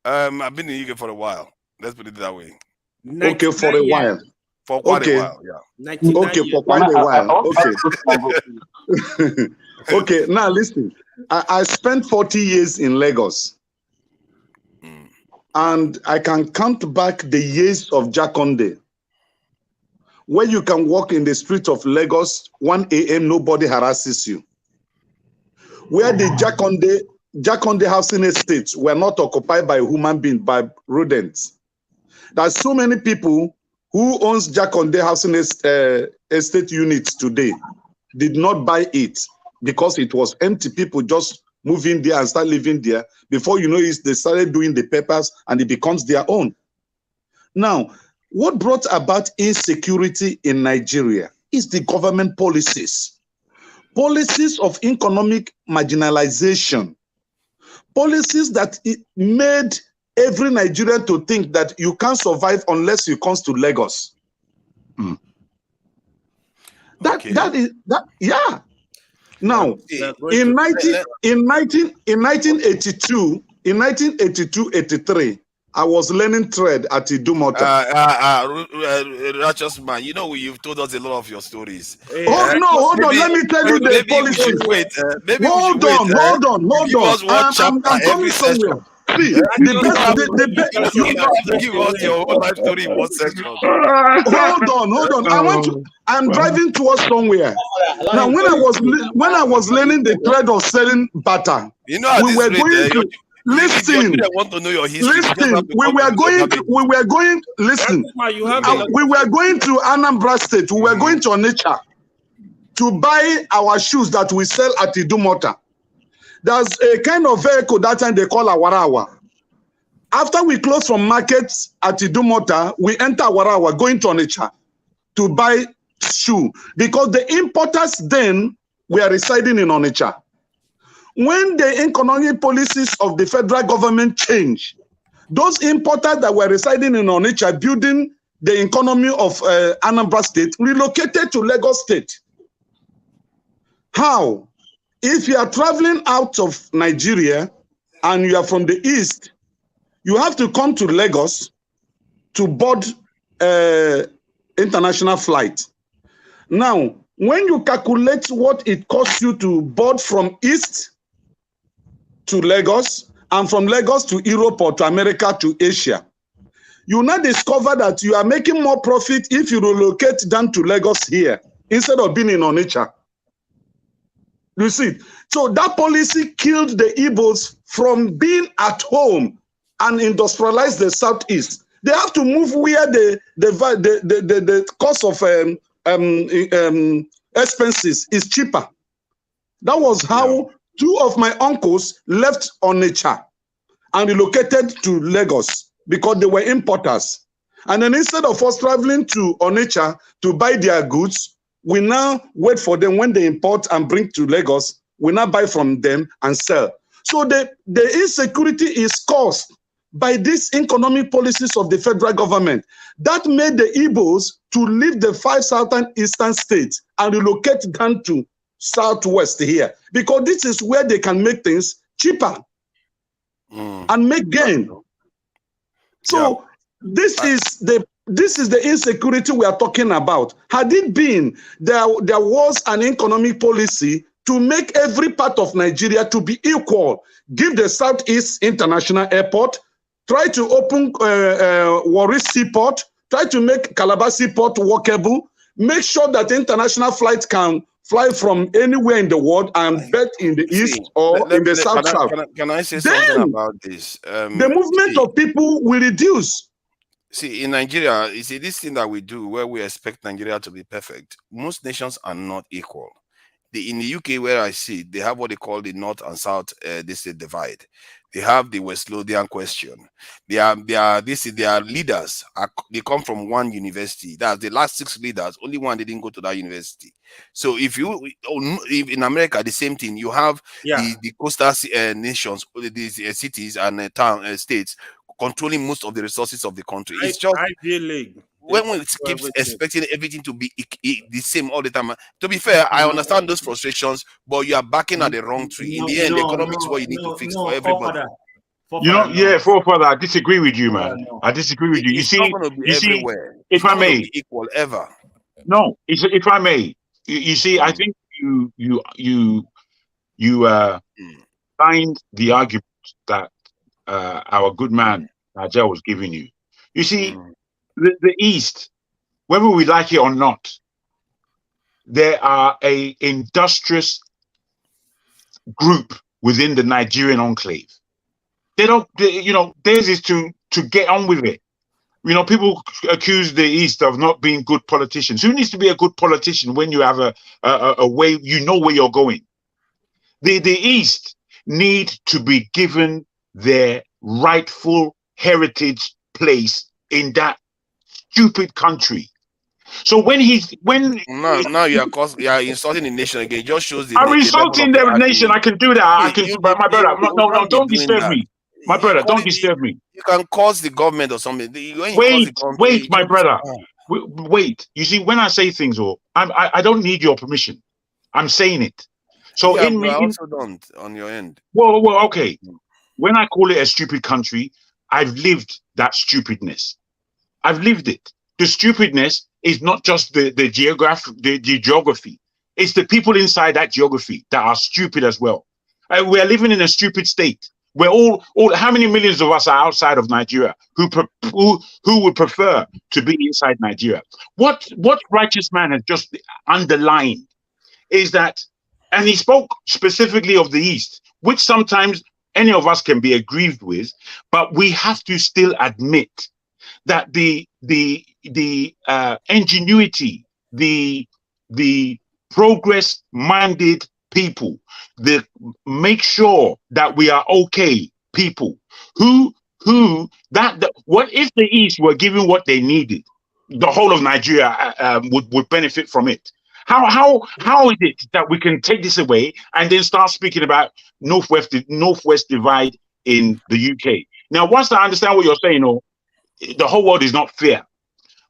I've been in the UK for a while. Let's put it that way. Okay, for a while. For quite a while, yeah. Okay, for quite a while. Okay. Okay, now listen. I spent 40 years in Lagos. And I can count back the years of Jakonde, where you can walk in the street of Lagos, 1 a.m., nobody harasses you. Where the Jakonde housing estates were not occupied by human beings, by rodents. There's so many people who owns Jakonde housing estate units today did not buy it because it was empty. People just move in there and start living there. Before you know it, they started doing the papers and it becomes their own. Now, what brought about insecurity in Nigeria is the government policies. Policies of economic marginalization. Policies that it made every Nigerian to think that you can't survive unless you come to Lagos. Yeah. Now, in 1982-83, I was learning trade at Idumota. Righteous man, you know you've told us a lot of your stories. Hold on. Let me tell you the policies. Hold on. Give us one chapter every session. See, you have to give us your whole life story in one section. Hold on. I'm driving towards somewhere. Now, when I was learning the trade of selling butter, we were going to listen. I want to know your history. Listen, we were going to Anambra State. We were going to Onitsha to buy our shoes that we sell at Idumota. There's a kind of vehicle that time they call Awarawa. After we close from markets at Idumota, we enter Awarawa going to Onitsha to buy shoe because the importers then were residing in Onitsha. When the economic policies of the federal government changed, those importers that were residing in Onitsha, building the economy of Anambra State, relocated to Lagos State. How? If you are traveling out of Nigeria and you are from the east, you have to come to Lagos to board international flight. Now, when you calculate what it costs you to board from east to Lagos and from Lagos to Europe or to America to Asia, you now discover that you are making more profit if you relocate down to Lagos here instead of being in Onitsha. You see, so that policy killed the Igbos from being at home and industrialize the Southeast. They have to move where the cost of expenses is cheaper. That was how two of my uncles left Onitsha and relocated to Lagos because they were importers. And then instead of us traveling to Onitsha to buy their goods, we now wait for them when they import and bring to Lagos. We now buy from them and sell. So the insecurity is caused by these economic policies of the federal government that made the Igbos to leave the 5 southeastern states and relocate down to southwest here, because this is where they can make things cheaper and make gain. So this is the insecurity we are talking about. Had it been there was an economic policy to make every part of Nigeria to be equal, give the Southeast International Airport, try to open Warri Seaport, try to make Calabar Seaport workable, make sure that international flights can fly from anywhere in the world and bet in the east or in the south. Can I say something about this? The movement of people will reduce. See, in Nigeria, you see, this thing that we do where we expect Nigeria to be perfect, most nations are not equal. In the UK, where I see, they have what they call the North and South divide. They have the West Lothian question. Their leaders they come from one university. That's the last 6 leaders. Only one didn't go to that university. So if in America, the same thing. You have the coastal nations, these cities and states controlling most of the resources of the country. It's just when we keep expecting everything to be the same all the time. To be fair, I understand those frustrations, but you are backing at the wrong tree. In the end, the economics is what you need to fix for everybody. Forefather, I disagree with you, man. I disagree with you. You see, if I may, equal ever. No, if I may, you see, I think you find the argument that our good man Nigel was giving you. You see, the East, whether we like it or not, there are a industrious group within the Nigerian enclave. Theirs is to get on with it. People accuse the East of not being good politicians. Who needs to be a good politician when you have a way, where you're going? The East need to be given their rightful heritage place in that stupid country. So when now you are insulting the nation again. It just shows the I'm level insulting of the the nation. I can do that. I can, but my brother, no, don't disturb that. me. My brother, don't disturb me. You can cause the government or something. When you cause the government, Wait, my brother. Wait. You see, when I say things, I don't need your permission. I'm saying it. So yeah, I also don't on your end. Well, okay. When I call it a stupid country, I've lived that stupidness. I've lived it. The stupidness is not just the geography. It's the people inside that geography that are stupid as well. We are living in a stupid state. We're all how many millions of us are outside of Nigeria who would prefer to be inside Nigeria? What righteous man has just underlined is that, and he spoke specifically of the East, which sometimes any of us can be aggrieved with, but we have to still admit that the ingenuity, the progress-minded people, the make sure that we are okay people, what if the East were given what they needed, the whole of Nigeria would benefit from it. How is it that we can take this away and then start speaking about northwest divide in the UK? Now, once I understand what you're saying, the whole world is not fair.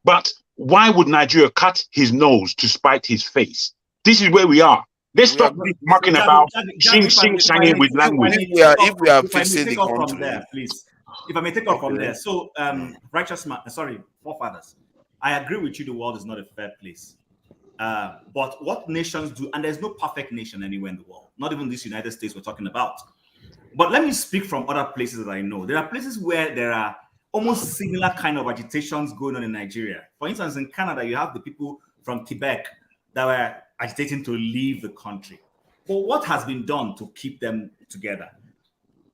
But why would Nigeria cut his nose to spite his face? This is where we are. Let's stop mucking about, singing with language. If we are fixing the country, from there, please. If I may take off from there. So, forefathers, I agree with you. The world is not a fair place. But what nations do, and there's no perfect nation anywhere in the world, not even this United States we're talking about. But let me speak from other places that I know. There are places where there are almost similar kind of agitations going on in Nigeria. For instance, in Canada, you have the people from Quebec that were agitating to leave the country. But what has been done to keep them together?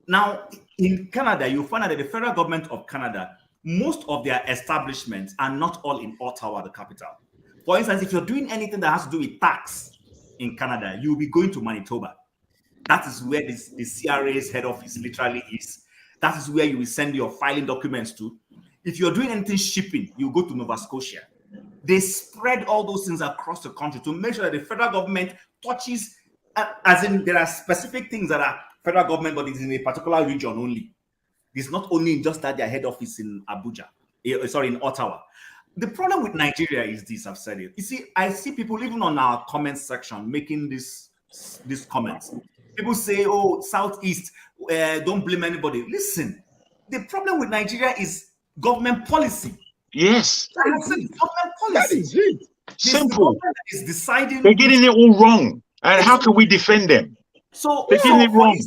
Now, in Canada, you'll find out that the federal government of Canada, most of their establishments are not all in Ottawa, the capital. For instance, if you're doing anything that has to do with tax in Canada, you'll be going to Manitoba. That is where the CRA's head office literally is. That is where you will send your filing documents to. If you're doing anything shipping, you go to Nova Scotia. They spread all those things across the country to make sure that the federal government touches, as in there are specific things that are federal government, but it's in a particular region only. It's not only just that their head office in in Ottawa. The problem with Nigeria is this, I've said it. You see, I see people even on our comment section making these comments. People say, oh, Southeast, don't blame anybody. Listen, the problem with Nigeria is government policy. Yes. Government policy. That is it. Simple. Is deciding. They're getting it all wrong. And how can we defend them? So they're getting it wrong.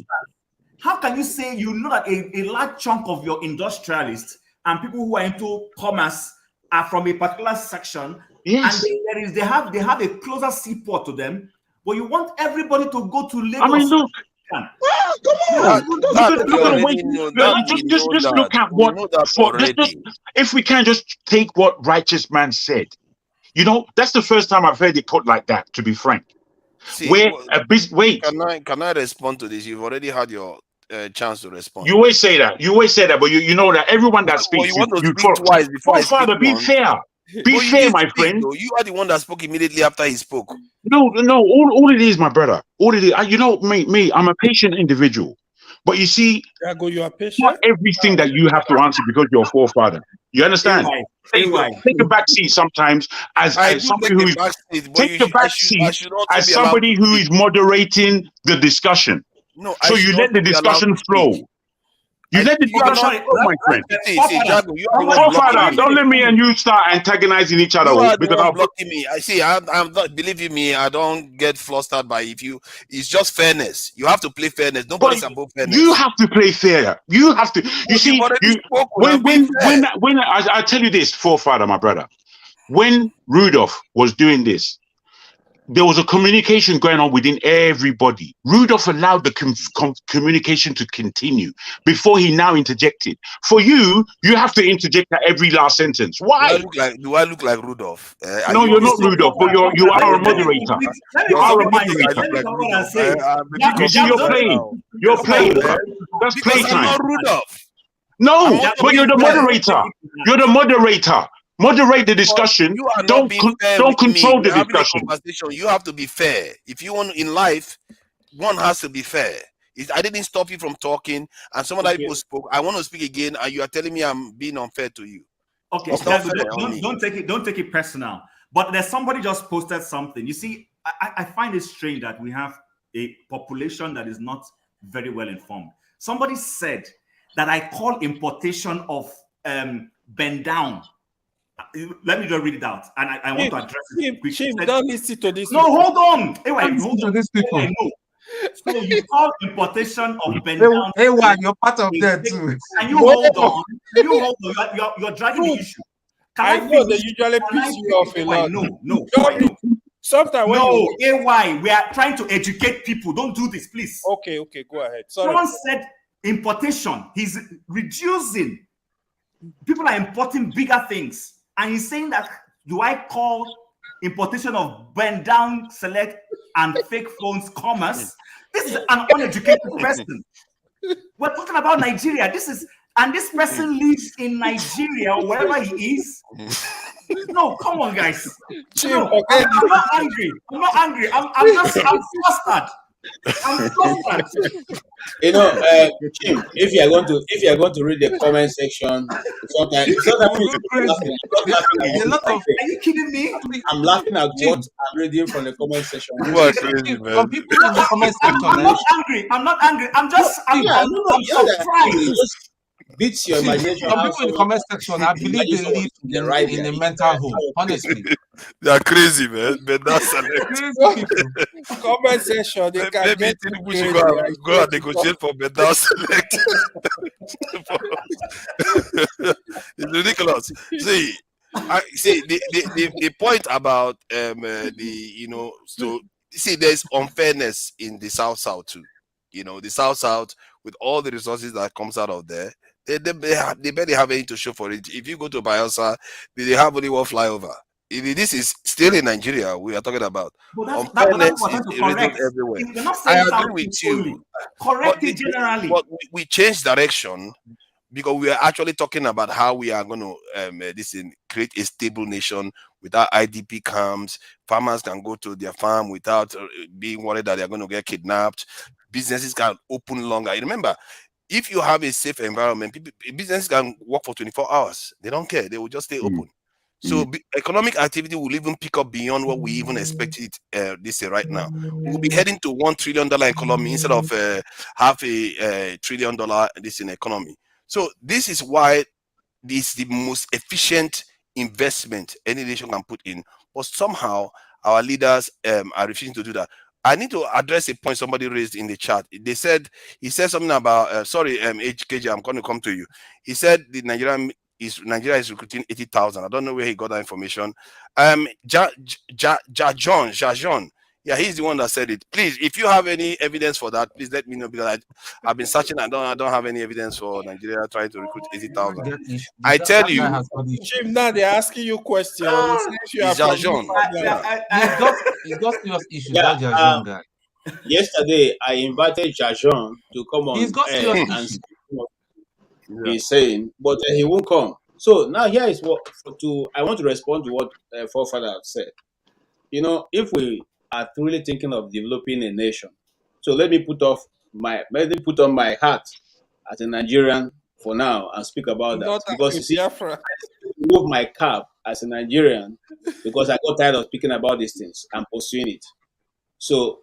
How can you say you know that a large chunk of your industrialists and people who are into commerce are from a particular section? Yes. And they have a closer seaport to them, but you want everybody to go to Lagos. I mean, look. Just look at what. If we can just take what righteous man said, that's the first time I've heard it put like that. To be frank, can I respond to this? You've already had your chance to respond. You always say that. But you know that everyone that speaks, you want to speak twice before. Father, be fair. Be fair, my friend. You are the one that spoke immediately after he spoke. No. All it is, my brother. All it is, me. I'm a patient individual. But you see, you are patient. Not everything that you have to answer because you're a forefather. You understand? Take a back seat sometimes as somebody who is take the back seat as somebody who is moderating the discussion. No, so you let the discussion flow. You let the discussion flow, my friend. Forefather, don't let me and you start antagonizing each other. You are the one blocking me. I see. I'm not. Believe me, I don't get flustered by it's just fairness. You have to play fairness. Nobody's above fairness. You have to play fair. You have to. You see, when I tell you this, forefather, my brother, when Rudolph was doing this, there was a communication going on within everybody. Rudolph allowed the communication to continue before he now interjected. For you, you have to interject at every last sentence. Why? Do I look like Rudolph? No, you're not Rudolph, but you are a moderator. You are a moderator. You see, you're playing. You're playing. That's playtime. I'm not Rudolph. No, but you're the moderator. You're the moderator. Moderate the discussion. You are don't control the discussion. You have to be fair. If you want in life, one has to be fair. I didn't stop you from talking, and some other people spoke. I want to speak again, and you are telling me I'm being unfair to you. Okay, don't take it personal. But there's somebody just posted something. You see, I find it strange that we have a population that is not very well informed. Somebody said that I call importation of bend down. Let me just read it out, and I want to address it quickly. Don't listen to this. No, hold on. Hey, wait, hold on. These people. So you call importation of bend down. Hey, why you're part of that too? Can you hold on? You're dragging the issue. I know they usually piss you off a lot. No. Sometimes when AY, we are trying to educate people. Don't do this, please. Okay, go ahead. Sorry. Someone said importation. He's reducing. People are importing bigger things. And he's saying that, do I call importation of bend down, select, and fake phones commerce? This is an uneducated person. We're talking about Nigeria. And this person lives in Nigeria or wherever he is. No, come on, guys. No, I'm not angry. I'm flustered. You know, Jim, if you are going to read the comment section, sometimes are you kidding me? I'm laughing at what I'm reading from the comment section. You are crazy, man. Some people in the comment section. I'm not angry. I'm surprised. Beats your imagination. Some people in the comment section, I believe they live in a mental home. Honestly, they are crazy, man. But that's comment section. They can maybe we should go and negotiate for Medal Select. It's ridiculous. See, the point about so see, there's unfairness in the South too. You know, the South with all the resources that comes out of there. They barely have anything to show for it. If you go to Bielsa, they have only one flyover. This is still in Nigeria we are talking about. Unfairness is everywhere. I agree with you. Correct it generally. But we changed direction because we are actually talking about how we are going to create a stable nation without IDP camps. Farmers can go to their farm without being worried that they're going to get kidnapped. Businesses can open longer. You remember, if you have a safe environment, businesses can work for 24 hours. They don't care. They will just stay open. So economic activity will even pick up beyond what we even expected this year right now. We'll be heading to $1 trillion economy instead of half a $1 trillion this in economy. So this is why this is the most efficient investment any nation can put in. But somehow our leaders are refusing to do that. I need to address a point somebody raised in the chat. He said something about HKG. I'm going to come to you. He said Nigeria is recruiting 80,000. I don't know where he got that information. Jajon. Yeah, he's the one that said it. Please, if you have any evidence for that, please let me know, because I've been searching. I don't have any evidence for Nigeria trying to recruit 80,000. I tell you, Jim, now they're asking you questions. Jajon. He got serious issues. That Jajon guy. Yesterday, I invited Jajon to come on. He's got serious and issues. He's saying, but he won't come. So now here is what I want to respond to what forefather have said. You know, if we are truly thinking of developing a nation, so let me put on my hat as a Nigerian for now and speak about that, because you see, I remove my cap as a Nigerian because I got tired of speaking about these things and pursuing it. So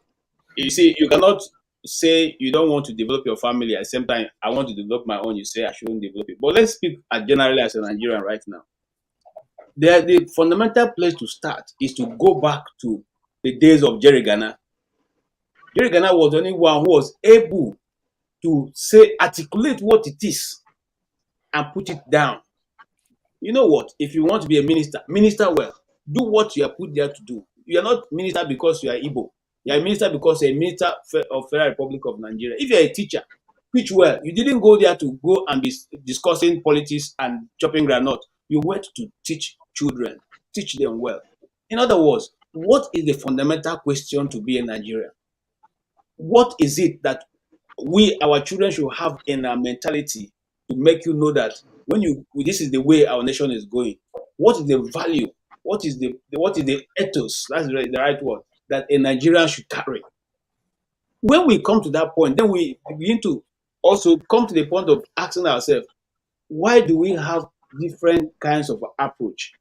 you see, you cannot say you don't want to develop your family at the same time I want to develop my own. You say I shouldn't develop it. But let's speak generally as a Nigerian right now. The fundamental place to start is to go back to the days of Jerry Ghana. Jerry Ghana was the only one who was able to articulate what it is and put it down. You know what? If you want to be a minister well. Do what you are put there to do. You are not minister because you are Igbo. You are a minister because you're a minister of Federal Republic of Nigeria. If you're a teacher, teach well. You didn't go there to go and be discussing politics and chopping granite. You went to teach children, teach them well. In other words, what is the fundamental question to be a Nigerian? What is it that our children should have in our mentality to make you know that this is the way our nation is going? What is the value? What is the ethos? That's the right word that a Nigerian should carry. When we come to that point, then we begin to also come to the point of asking ourselves, why do we have different kinds of approach?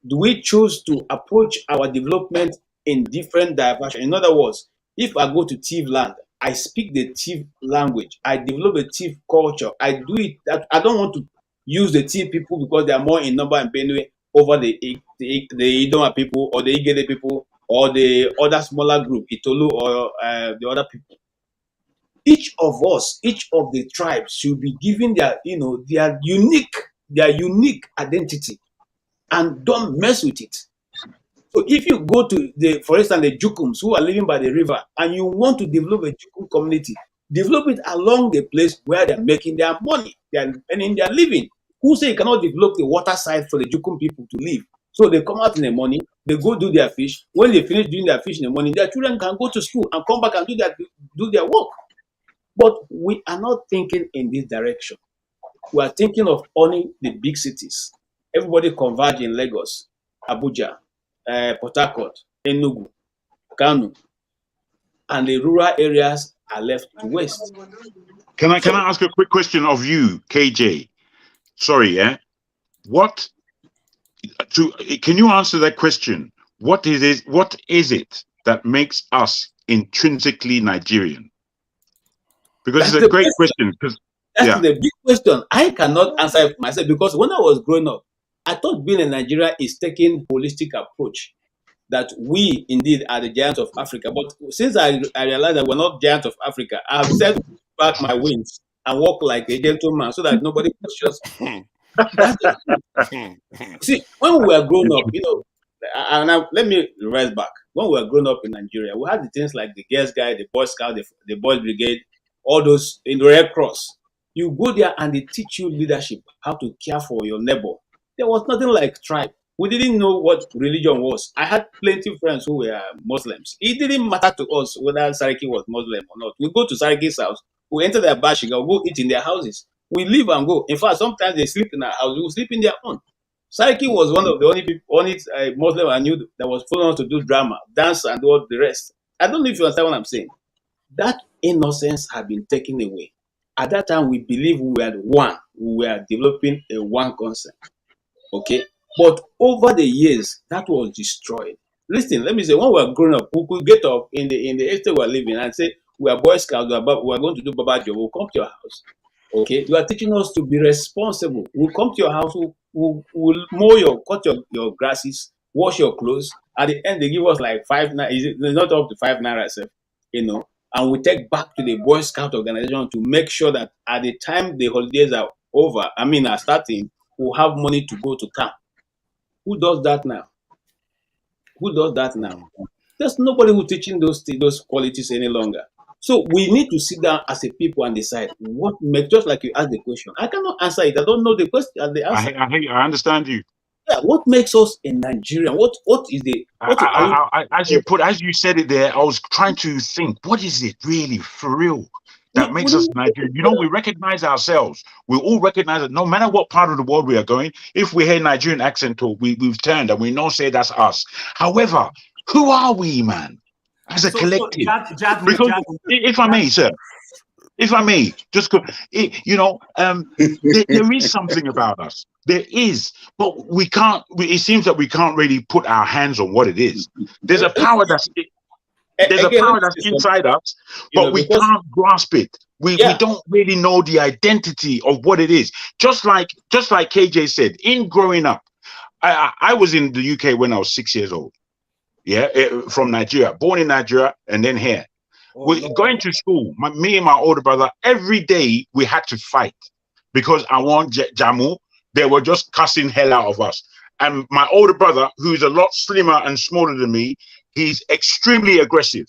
Do we choose to approach our development in different directions? In other words, if I go to Thief land, I speak the Thief language. I develop a Thief culture. I do it. I don't want to use the Thief people because they are more in number in Benue over the Idoma people or the Igede people or the other smaller group, Itolu or the other people. Each of us, each of the tribes should be given their unique identity, and don't mess with it. So if you go to for instance, the Jukums who are living by the river, and you want to develop a Jukum community, develop it along the place where they're making their money, they're earning their living. Who say you cannot develop the water side for the Jukum people to live? So they come out in the morning, they go do their fish. When they finish doing their fish in the morning, their children can go to school and come back and do their work. But we are not thinking in this direction. We are thinking of owning the big cities. Everybody converge in Lagos, Abuja, Port Harcourt, Enugu, Kano, and the rural areas are left to waste. Can I ask a quick question of you, KJ? Sorry, can you answer that question? What is it that makes us intrinsically Nigerian? Because it's a great question. That's the big question. I cannot answer it myself because when I was growing up, I thought being in Nigeria is taking holistic approach, that we indeed are the giants of Africa. But since I realized that we're not giants of Africa, I have decided to back my wings and walk like a gentleman so that nobody questions me. See, when we were growing up, and let me reverse back. When we were growing up in Nigeria, we had the things like the Girls Guide, the Boy Scout, the Boys Brigade, all those in the Red Cross. You go there and they teach you leadership, how to care for your neighbor. There was nothing like tribe. We didn't know what religion was. I had plenty of friends who were Muslims. It didn't matter to us whether Sariki was Muslim or not. We go to Sariki's house, we enter their bashiga, we go eat in their houses. We leave and go. In fact, sometimes they sleep in our house, we sleep in their own. Sariki was one of the only Muslim I knew that was full on to do drama, dance, and all the rest. I don't know if you understand what I'm saying. That innocence had been taken away. At that time, we believed we were one. We were developing a one concept. Okay? But over the years, that was destroyed. Listen, let me say, when we were growing up, we could get up in the estate we were living and say, we are Boy Scouts, we are going to do Baba job. We'll come to your house. Okay? You are teaching us to be responsible. We'll come to your house, we'll mow cut your grasses, wash your clothes. At the end, they give us like 5 naira. It's not up to 5 naira, and we take back to the Boy Scout organization to make sure that at the time the holidays are starting, we'll have money to go to camp. Who does that now? There's nobody who's teaching those qualities any longer. So we need to sit down as a people and decide what makes, just like you asked the question. I cannot answer it. I don't know the question, the answer. I understand you. Yeah, what makes us a Nigerian? What is the as you said it there, I was trying to think, what is it really for real that makes us Nigerian? We recognize ourselves. We all recognize that no matter what part of the world we are going, if we hear Nigerian accent talk, we've turned and we know say that's us. However, who are we, man? As a collective. If I may, sir. If I may, just there is something about us. There is, but we can't. It seems that we can't really put our hands on what it is. There's a power that's inside us, but we can't grasp it. We don't really know the identity of what it is. Just like KJ said, in growing up, I was in the UK when I was 6 years old. From Nigeria, born in Nigeria, and then here. Going to school, me and my older brother, every day we had to fight because I want Jamu. They were just cussing hell out of us. and my older brother, who's a lot slimmer and smaller than me, he's extremely aggressive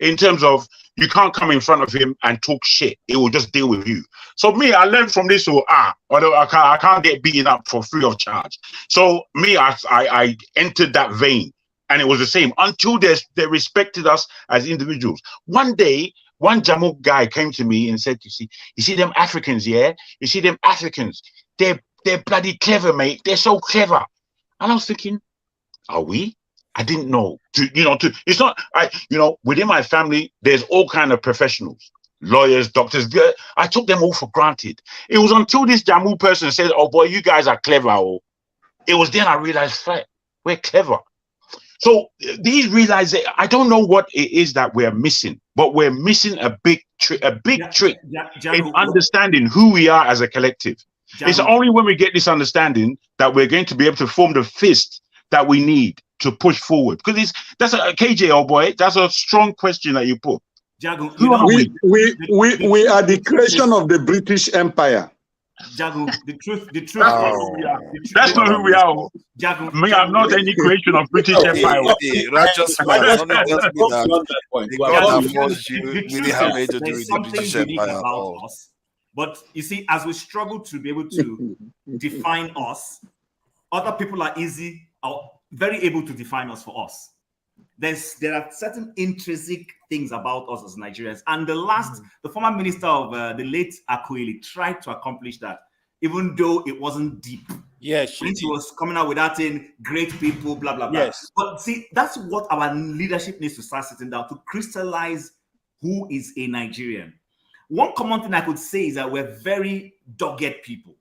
in terms of you can't come in front of him and talk shit. He will just deal with you. So me, I learned from this. Although I can't get beaten up for free of charge. So me, I entered that vein, and it was the same until they respected us as individuals. One day, one Jamuk guy came to me and said, you see them Africans, yeah? You see them Africans? They're bloody clever, mate. They're so clever. And I was thinking, are we? I didn't know. It's not. Within my family, there's all kind of professionals, lawyers, doctors. I took them all for granted. It was until this Jammu person said, "Oh boy, you guys are clever." It was then I realized, we're clever. So these realize that I don't know what it is that we're missing, but we're missing a big trick in understanding who we are as a collective. It's only when we get this understanding that we're going to be able to form the fist that we need to push forward. Because that's a KJ, oh boy, that's a strong question that you put. Jago, we are the creation of the British Empire. Jago, the truth. That's not who we are. Jago, me, I'm not any creation of British Empire. Righteous man, really have made to do with the British Empire. But you see, as we struggle to be able to define us, other people are very able to define us for us. There are certain intrinsic things about us as Nigerians. And the former minister of the late Akwili tried to accomplish that, even though it wasn't deep. Yes, she was coming out with that thing, great people, blah, blah, blah. Yes. But see, that's what our leadership needs to start sitting down to crystallize who is a Nigerian. One common thing I could say is that we're very dogged people.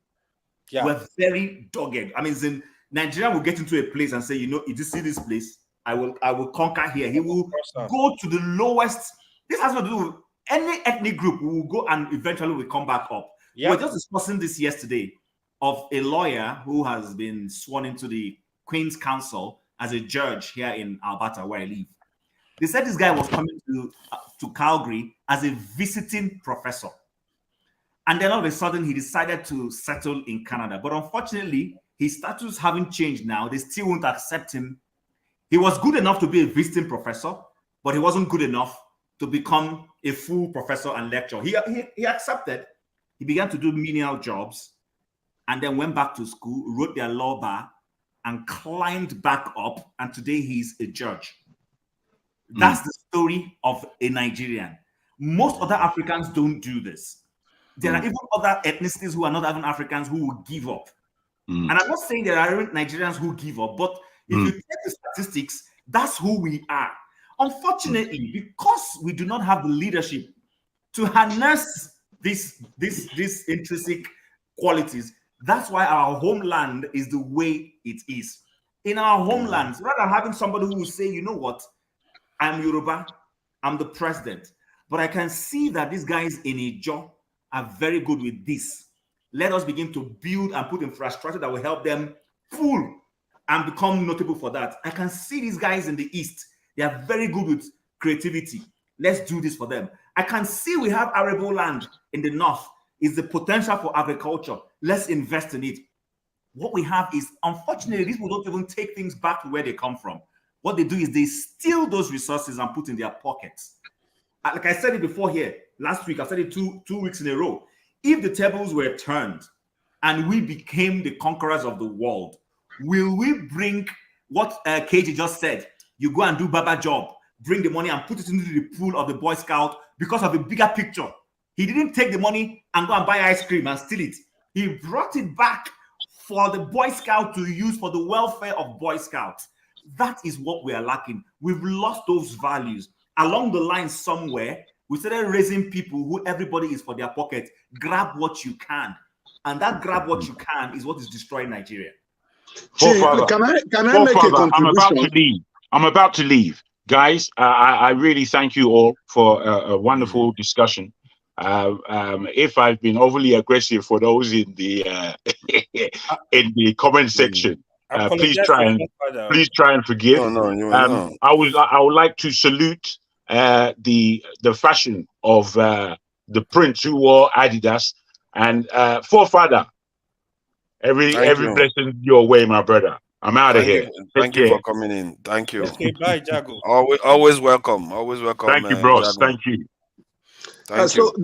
Yeah. We're very dogged. I mean, in Nigeria will get into a place and say, if you see this place, I will conquer here. He will go to the lowest. This has nothing to do with any ethnic group. We will go and eventually we come back up. Yeah. We were just discussing this yesterday of a lawyer who has been sworn into the Queen's Council as a judge here in Alberta, where I live. They said this guy was coming to Calgary as a visiting professor. And then all of a sudden, he decided to settle in Canada. But unfortunately, his status having changed now, they still won't accept him. He was good enough to be a visiting professor, but he wasn't good enough to become a full professor and lecturer. He accepted. He began to do menial jobs and then went back to school, wrote their law bar, and climbed back up. And today he's a judge. That's the story of a Nigerian. Most other Africans don't do this. There are even other ethnicities who are not even Africans who will give up. And I'm not saying there aren't Nigerians who give up, but if you take the statistics, that's who we are. Unfortunately, because we do not have the leadership to harness these intrinsic qualities, that's why our homeland is the way it is. In our homelands, rather than having somebody who will say, you know what, I'm Yoruba, I'm the president, but I can see that these guys in Ijo are very good with this. Let us begin to build and put infrastructure that will help them pull and become notable for that. I can see these guys in the East. They are very good with creativity. Let's do this for them. I can see we have arable land in the North. Is the potential for agriculture. Let's invest in it. What we have is, unfortunately, these people don't even take things back to where they come from. What they do is they steal those resources and put in their pockets. Like I said it before here, last week, I said it two weeks in a row. If the tables were turned and we became the conquerors of the world, will we bring what KJ just said? You go and do Baba job, bring the money and put it into the pool of the Boy Scout because of a bigger picture. He didn't take the money and go and buy ice cream and steal it. He brought it back for the Boy Scout to use for the welfare of Boy Scouts. That is what we are lacking. We've lost those values. Along the line somewhere, we started raising people who everybody is for their pocket. Grab what you can. And that grab what you can is what is destroying Nigeria. Can I make a contribution? I'm about to leave. Guys, I really thank you all for a wonderful discussion. If I've been overly aggressive for those in the comment section, please try and forgive. No. I would like to salute the fashion of the prince who wore Adidas, and forefather. Every blessing your way, my brother. I'm out of here. Thank you for coming in. Thank you. Okay, bye, Jago. Always welcome. Always welcome. Thank you, bros. Jago. Thank you. Thank So you.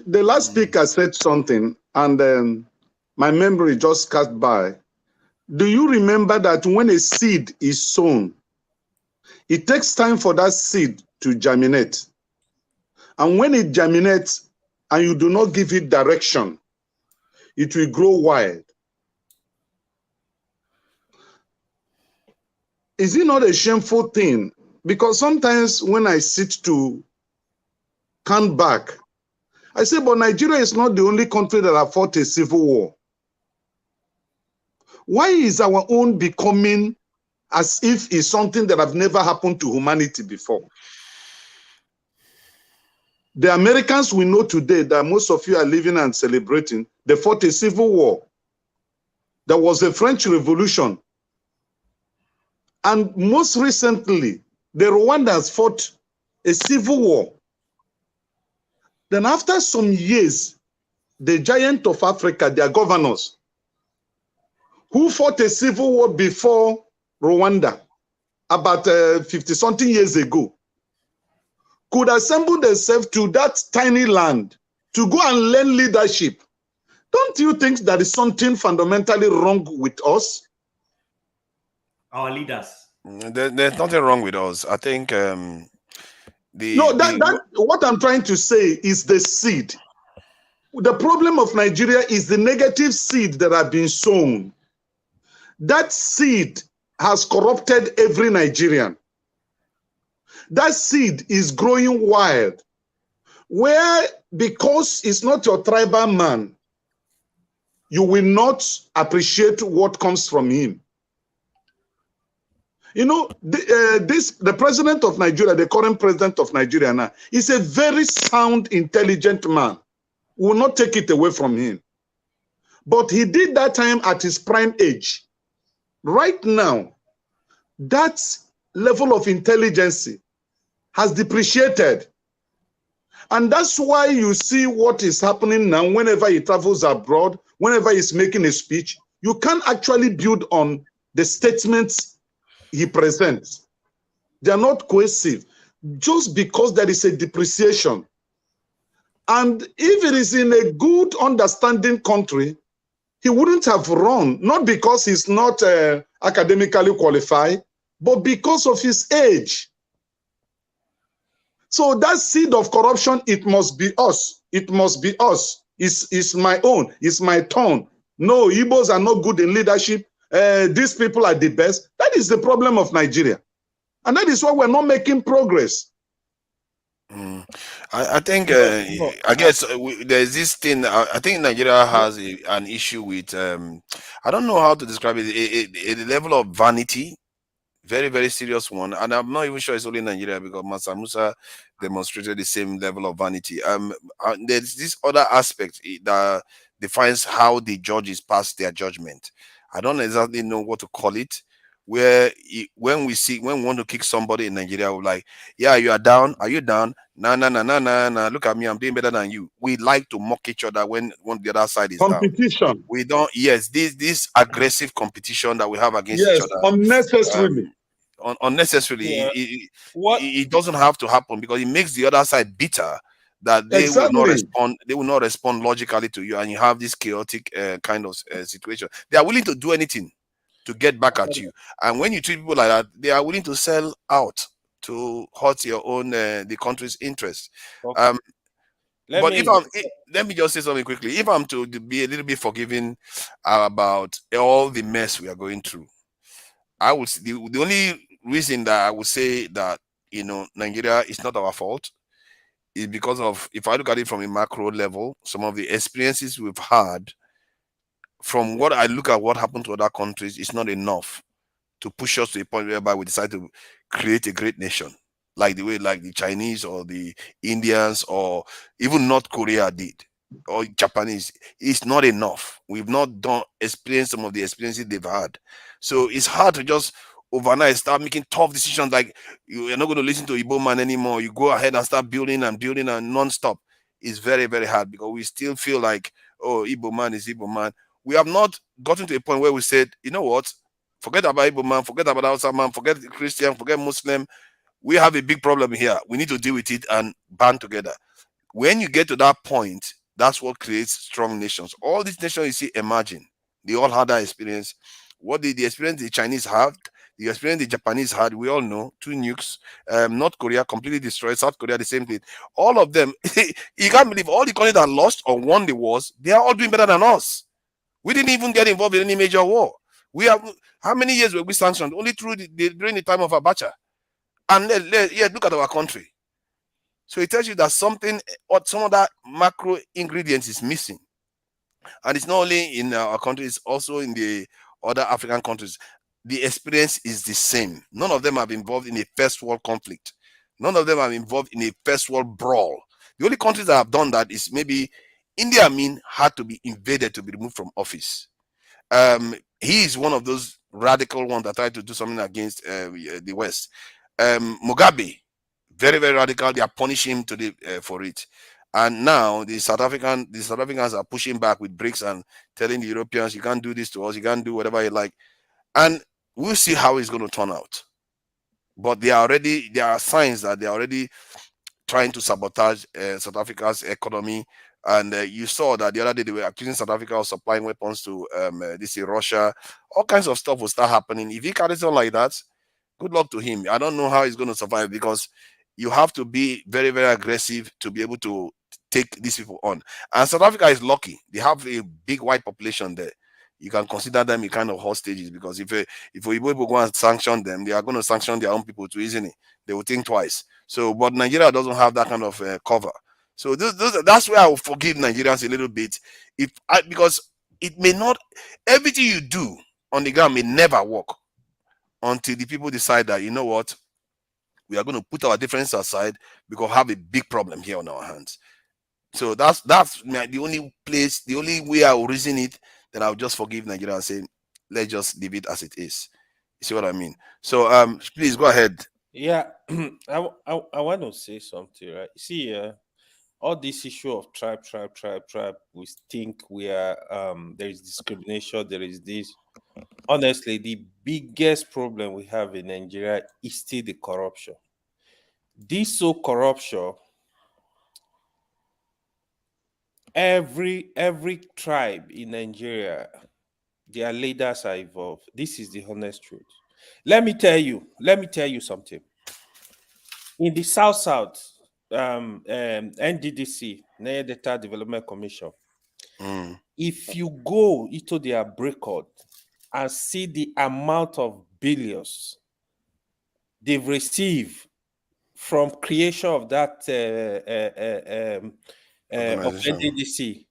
the last speaker said something, and my memory just cast by. Do you remember that when a seed is sown, it takes time for that seed to germinate? And when it germinates and you do not give it direction, it will grow wild. Is it not a shameful thing? Because sometimes when I sit to count back, I say, but Nigeria is not the only country that have fought a civil war. Why is our own becoming as if it's something that have never happened to humanity before? The Americans we know today that most of you are living and celebrating, they fought a civil war. There was a French Revolution. And most recently, the Rwandans fought a civil war. Then after some years, the giant of Africa, their governors, who fought a civil war before Rwanda, about 50-something years ago, could assemble themselves to that tiny land to go and learn leadership. Don't you think there is something fundamentally wrong with us? Our leaders. There's nothing wrong with us. I think what I'm trying to say is the seed. The problem of Nigeria is the negative seed that have been sown. That seed has corrupted every Nigerian. That seed is growing wild, where because it's not your tribal man, you will not appreciate what comes from him. You know, the president of Nigeria, the current president of Nigeria now, is a very sound, intelligent man. We will not take it away from him. But he did that time at his prime age. Right now, that level of intelligence has depreciated. And that's why you see what is happening now whenever he travels abroad, whenever he's making a speech, you can't actually build on the statements he presents. They are not cohesive just because there is a depreciation. And if it is in a good understanding country, he wouldn't have run, not because he's not academically qualified, but because of his age. So that seed of corruption, it must be us. It must be us. It's my own. It's my turn. No, Igbos are not good in leadership. These people are the best. That is the problem of Nigeria. And that is why we're not making progress. I think, I guess there's this thing. I think Nigeria has an issue with, I don't know how to describe it, a level of vanity, very, very serious one. And I'm not even sure it's only Nigeria because Mansa Musa demonstrated the same level of vanity. There's this other aspect that defines how the judges pass their judgment. I don't exactly know what to call it. Where when we want to kick somebody in Nigeria, we're like, yeah, you are down. Are you down? Nah. Look at me, I'm doing better than you. We like to mock each other when the other side is competition. Down. We don't. Yes, this aggressive competition that we have against each other. Unnecessarily. Unnecessarily. It doesn't have to happen because it makes the other side bitter that they will not respond. They will not respond logically to you, and you have this chaotic kind of situation. They are willing to do anything to get back at you, and when you treat people like that, they are willing to sell out to hurt your own the country's interest. Okay. Let me just say something quickly. If I'm to be a little bit forgiving about all the mess we are going through, I would the only reason that I would say that Nigeria is not our fault is because of, if I look at it from a macro level, some of the experiences we've had. From what I look at what happened to other countries, it's not enough to push us to a point whereby we decide to create a great nation, like the Chinese or the Indians or even North Korea did, or Japanese. It's not enough. We've not experienced some of the experiences they've had. So it's hard to just overnight start making tough decisions like you're not going to listen to Igbo man anymore. You go ahead and start building and non-stop. It's very, very hard because we still feel like, oh, Igbo man is Igbo man. We have not gotten to a point where we said, you know what, Forget about Igbo man, forget about Hausa man, forget Christian, forget Muslim. We have a big problem here. We need to deal with it and band together. When you get to that point, that's what creates strong nations. All these nations you see emerging, they all had that experience. What did the experience the Chinese had, the experience the Japanese had, we all know, 2 nukes, North Korea completely destroyed, South Korea, the same thing. All of them, you can't believe all the countries that lost or won the wars, they are all doing better than us. We didn't even get involved in any major war. We have, how many years were we sanctioned? Only through during the time of Abacha. And yeah, look at our country. So it tells you that something or some of that macro ingredients is missing. And it's not only in our country, it's also in the other African countries. The experience is the same. None of them have been involved in a first world conflict. None of them are involved in a first world brawl. The only countries that have done that is maybe India Amin had to be invaded to be removed from office. He is one of those radical ones that tried to do something against the West. Mugabe, very, very radical. They are punishing him for it. And now the South Africans are pushing back with BRICS and telling the Europeans, you can't do this to us, you can't do whatever you like. And we'll see how it's going to turn out. But there are signs that they are already trying to sabotage South Africa's economy. And you saw that the other day they were accusing South Africa of supplying weapons to Russia. All kinds of stuff will start happening. If he carries on like that, good luck to him. I don't know how he's going to survive, because you have to be very, very aggressive to be able to take these people on. And South Africa is lucky. They have a big white population there. You can consider them a kind of hostages, because if we go and sanction them, they are going to sanction their own people too, isn't it? They will think twice. So, but Nigeria doesn't have that kind of cover. So that's where I will forgive Nigerians a little bit, because it may not, everything you do on the ground may never work until the people decide that, you know what, we are going to put our differences aside because we have a big problem here on our hands. So that's the only way I will reason it. Then I'll just forgive Nigeria and say, let's just leave it as it is. You see what I mean? So please go ahead. Yeah, I want to say something, right? See, all this issue of tribe, we think we are there is discrimination, there is this. Honestly, the biggest problem we have in Nigeria is still the corruption. This so corruption, every tribe in Nigeria, their leaders are involved. This is the honest truth. Let me tell you something. In the South, NDDC, Nigeria Data Development Commission, if you go into their record and see the amount of billions they've received from creation of that of NDDC,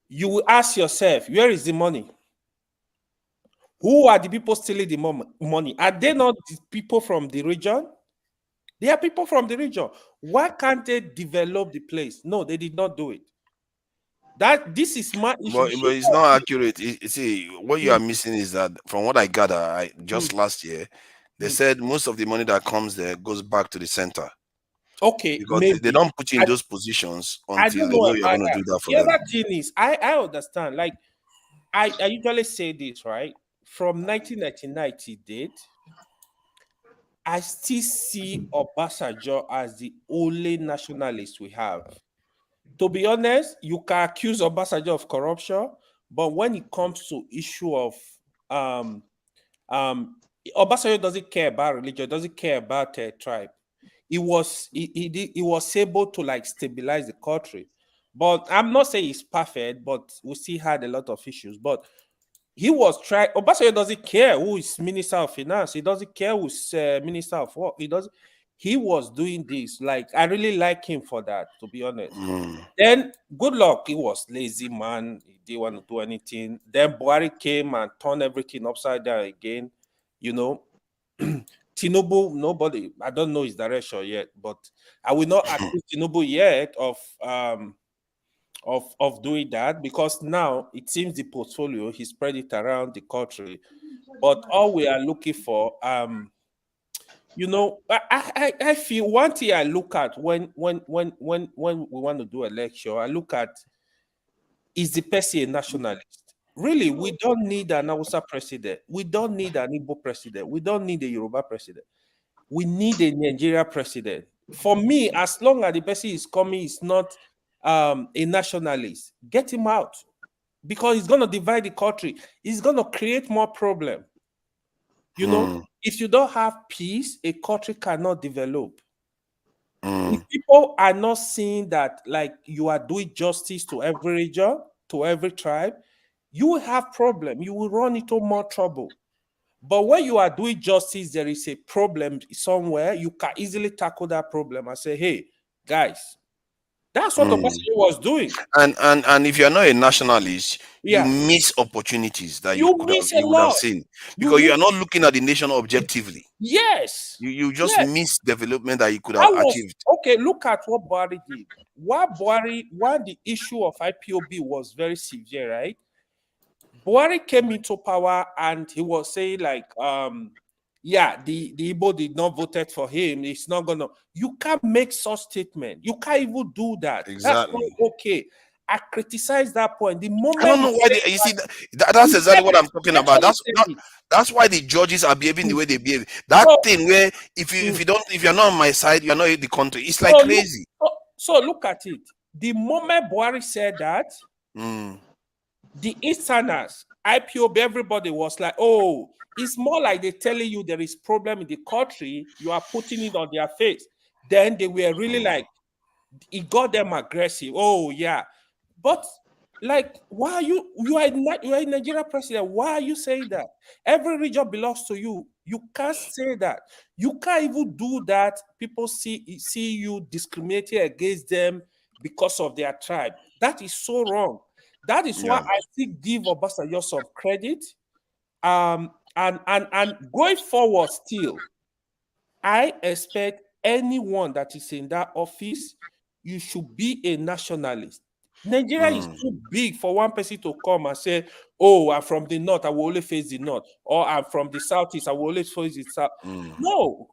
you will ask yourself, where is the money? Who are the people stealing the money? Are they not the people from the region? They are people from the region. Why can't they develop the place? No, they did not do it. This is my issue. But it's not accurate. You see, what you are missing is that, from what I gather, just last year, they said most of the money that comes there goes back to the center. Okay, because they don't put you in those positions until they know you're going to do that for them. The other thing is, I understand. Like, I usually say this, right? From 1999 to date, I still see Obasanjo as the only nationalist we have. To be honest, you can accuse Obasanjo of corruption, but when it comes to issue of Obasanjo doesn't care about religion, doesn't care about tribe. He was able to like stabilize the country. But I'm not saying he's perfect, but we still had a lot of issues. But he was trying. Obasanjo doesn't care who is Minister of Finance. He doesn't care who's Minister of Work. He was doing this. Like, I really like him for that, to be honest. Then, good luck. He was lazy, man. He didn't want to do anything. Then Buhari came and turned everything upside down again. You know, Tinubu, nobody, I don't know his direction yet, but I will not accuse Tinubu yet of doing that, because now it seems the portfolio, he spread it around the country. But all we are looking for, you know, I feel one thing I look at when we want to do a lecture, I look at, is the person a nationalist? Really, we don't need an Hausa president. We don't need an Igbo president. We don't need a Yoruba president. We need a Nigeria president. For me, as long as the person is coming is not a nationalist, get him out, because it's going to divide the country. It's going to create more problem. You know, if you don't have peace, a country cannot develop. If people are not seeing that, like, you are doing justice to every region, to every tribe, you will have problem. You will run into more trouble. But when you are doing justice, there is a problem somewhere, you can easily tackle that problem and say, hey, guys, that's what Obasanjo was doing. And if you're not a nationalist, Yeah. you miss opportunities that You miss a would have lot. seen, because you are not looking at the nation objectively. Yes. You just Yes. miss development that you could have achieved. Okay, look at what Buhari did. When the issue of IPOB was very severe, right? Buhari came into power and he was saying, like, yeah, the Igbo did not vote for him. It's not gonna. You can't make such statement. You can't even do that. Exactly. That's not okay. I criticize that point. The moment I don't know why you see that's exactly what I'm talking about. That's why the judges are behaving the way they behave. That thing where if you're not on my side, you're not in the country. It's like crazy. So look at it. The moment Buhari said that, the Easterners, IPOB, everybody was like, oh, it's more like they're telling you there is problem in the country. You are putting it on their face. Then they were really like, it got them aggressive. Oh, yeah. But, like, why are you are a Nigeria president. Why are you saying that? Every region belongs to you. You can't say that. You can't even do that. People see you discriminating against them because of their tribe. That is so wrong. That is why I still give Obasanjo some credit. And going forward still, I expect anyone that is in that office, you should be a nationalist. Nigeria is too big for one person to come and say, oh, I'm from the north, I will only face the north. Or I'm from the southeast, I will only face the south. No,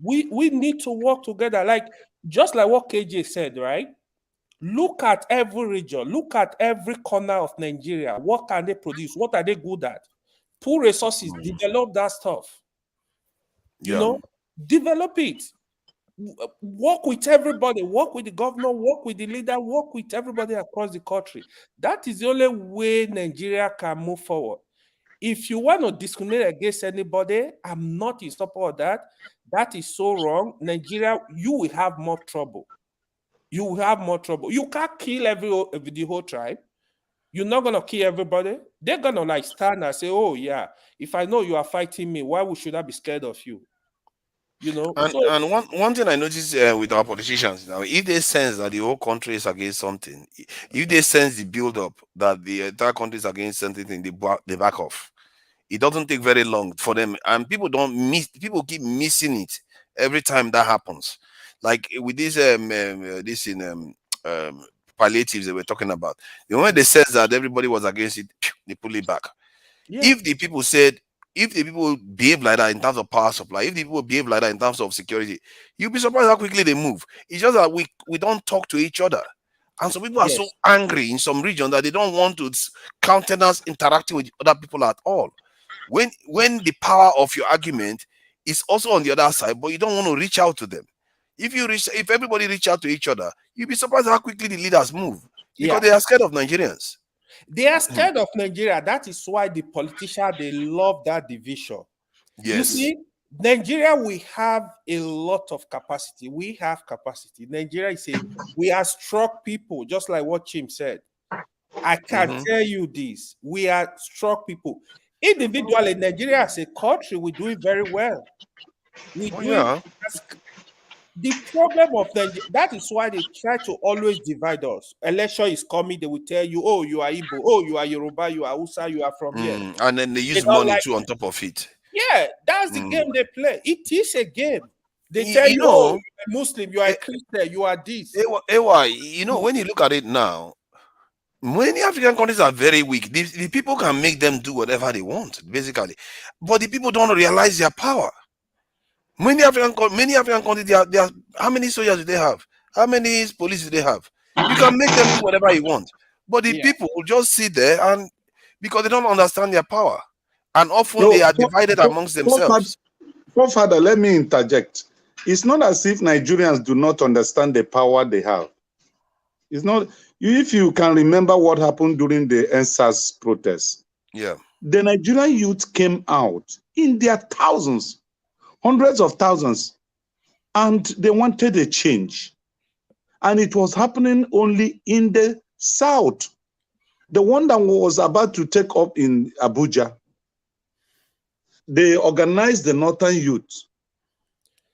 we need to work together. Like, just like what KJ said, right? Look at every region, look at every corner of Nigeria. What can they produce? What are they good at? Pool resources, develop that stuff. You know, develop it. Work with everybody, work with the governor, work with the leader, work with everybody across the country. That is the only way Nigeria can move forward. If you want to discriminate against anybody, I'm not in support of that. That is so wrong. Nigeria, you will have more trouble. You will have more trouble. You can't kill the whole tribe. You're not gonna kill everybody. They're gonna like stand and say, "Oh yeah, if I know you are fighting me, why should I be scared of you?" You know. And one thing I noticed with our politicians now, if they sense that the whole country is against something, if they sense the build-up that the entire country is against something, they back off. It doesn't take very long for them, and people people keep missing it every time that happens. Like with this palliatives they were talking about. The moment they said that everybody was against it, they pull it back. If the people behave like that in terms of power supply, if the people behave like that in terms of security, you'll be surprised how quickly they move. It's just that we don't talk to each other. And some people are so angry in some region that they don't want to countenance interacting with other people at all. When the power of your argument is also on the other side, but you don't want to reach out to them. If everybody reach out to each other, you'll be surprised how quickly the leaders move, because they are scared of Nigerians. They are scared of Nigeria. That is why the politicians, they love that division. Yes. You see, Nigeria, we have a lot of capacity. We have capacity. Nigeria is we are strong people, just like what Chim said. I can tell you this. We are strong people. Individually, Nigeria as a country, we do it very well. The problem of Nigeria, that is why they try to always divide us. Election is coming, they will tell you, oh, you are Igbo, oh, you are Yoruba, you are Hausa, you are from here. And then they use money too on top of it. Yeah, that's the game they play. It is a game. They tell you, oh, you are a Muslim, you are a Christian, you are this. You know, when you look at it now, many African countries are very weak. The people can make them do whatever they want, basically. But the people don't realize their power. Many African countries, they are, how many soldiers do they have? How many police do they have? You can make them do whatever you want. But the people will just sit there and because they don't understand their power. And often No, they are divided amongst themselves. Father, let me interject. It's not as if Nigerians do not understand the power they have. It's not. If you can remember what happened during the NSAS protests, Yeah. the Nigerian youth came out in their thousands, hundreds of thousands, and they wanted a change. And it was happening only in the south. The one that was about to take up in Abuja, they organized the northern youth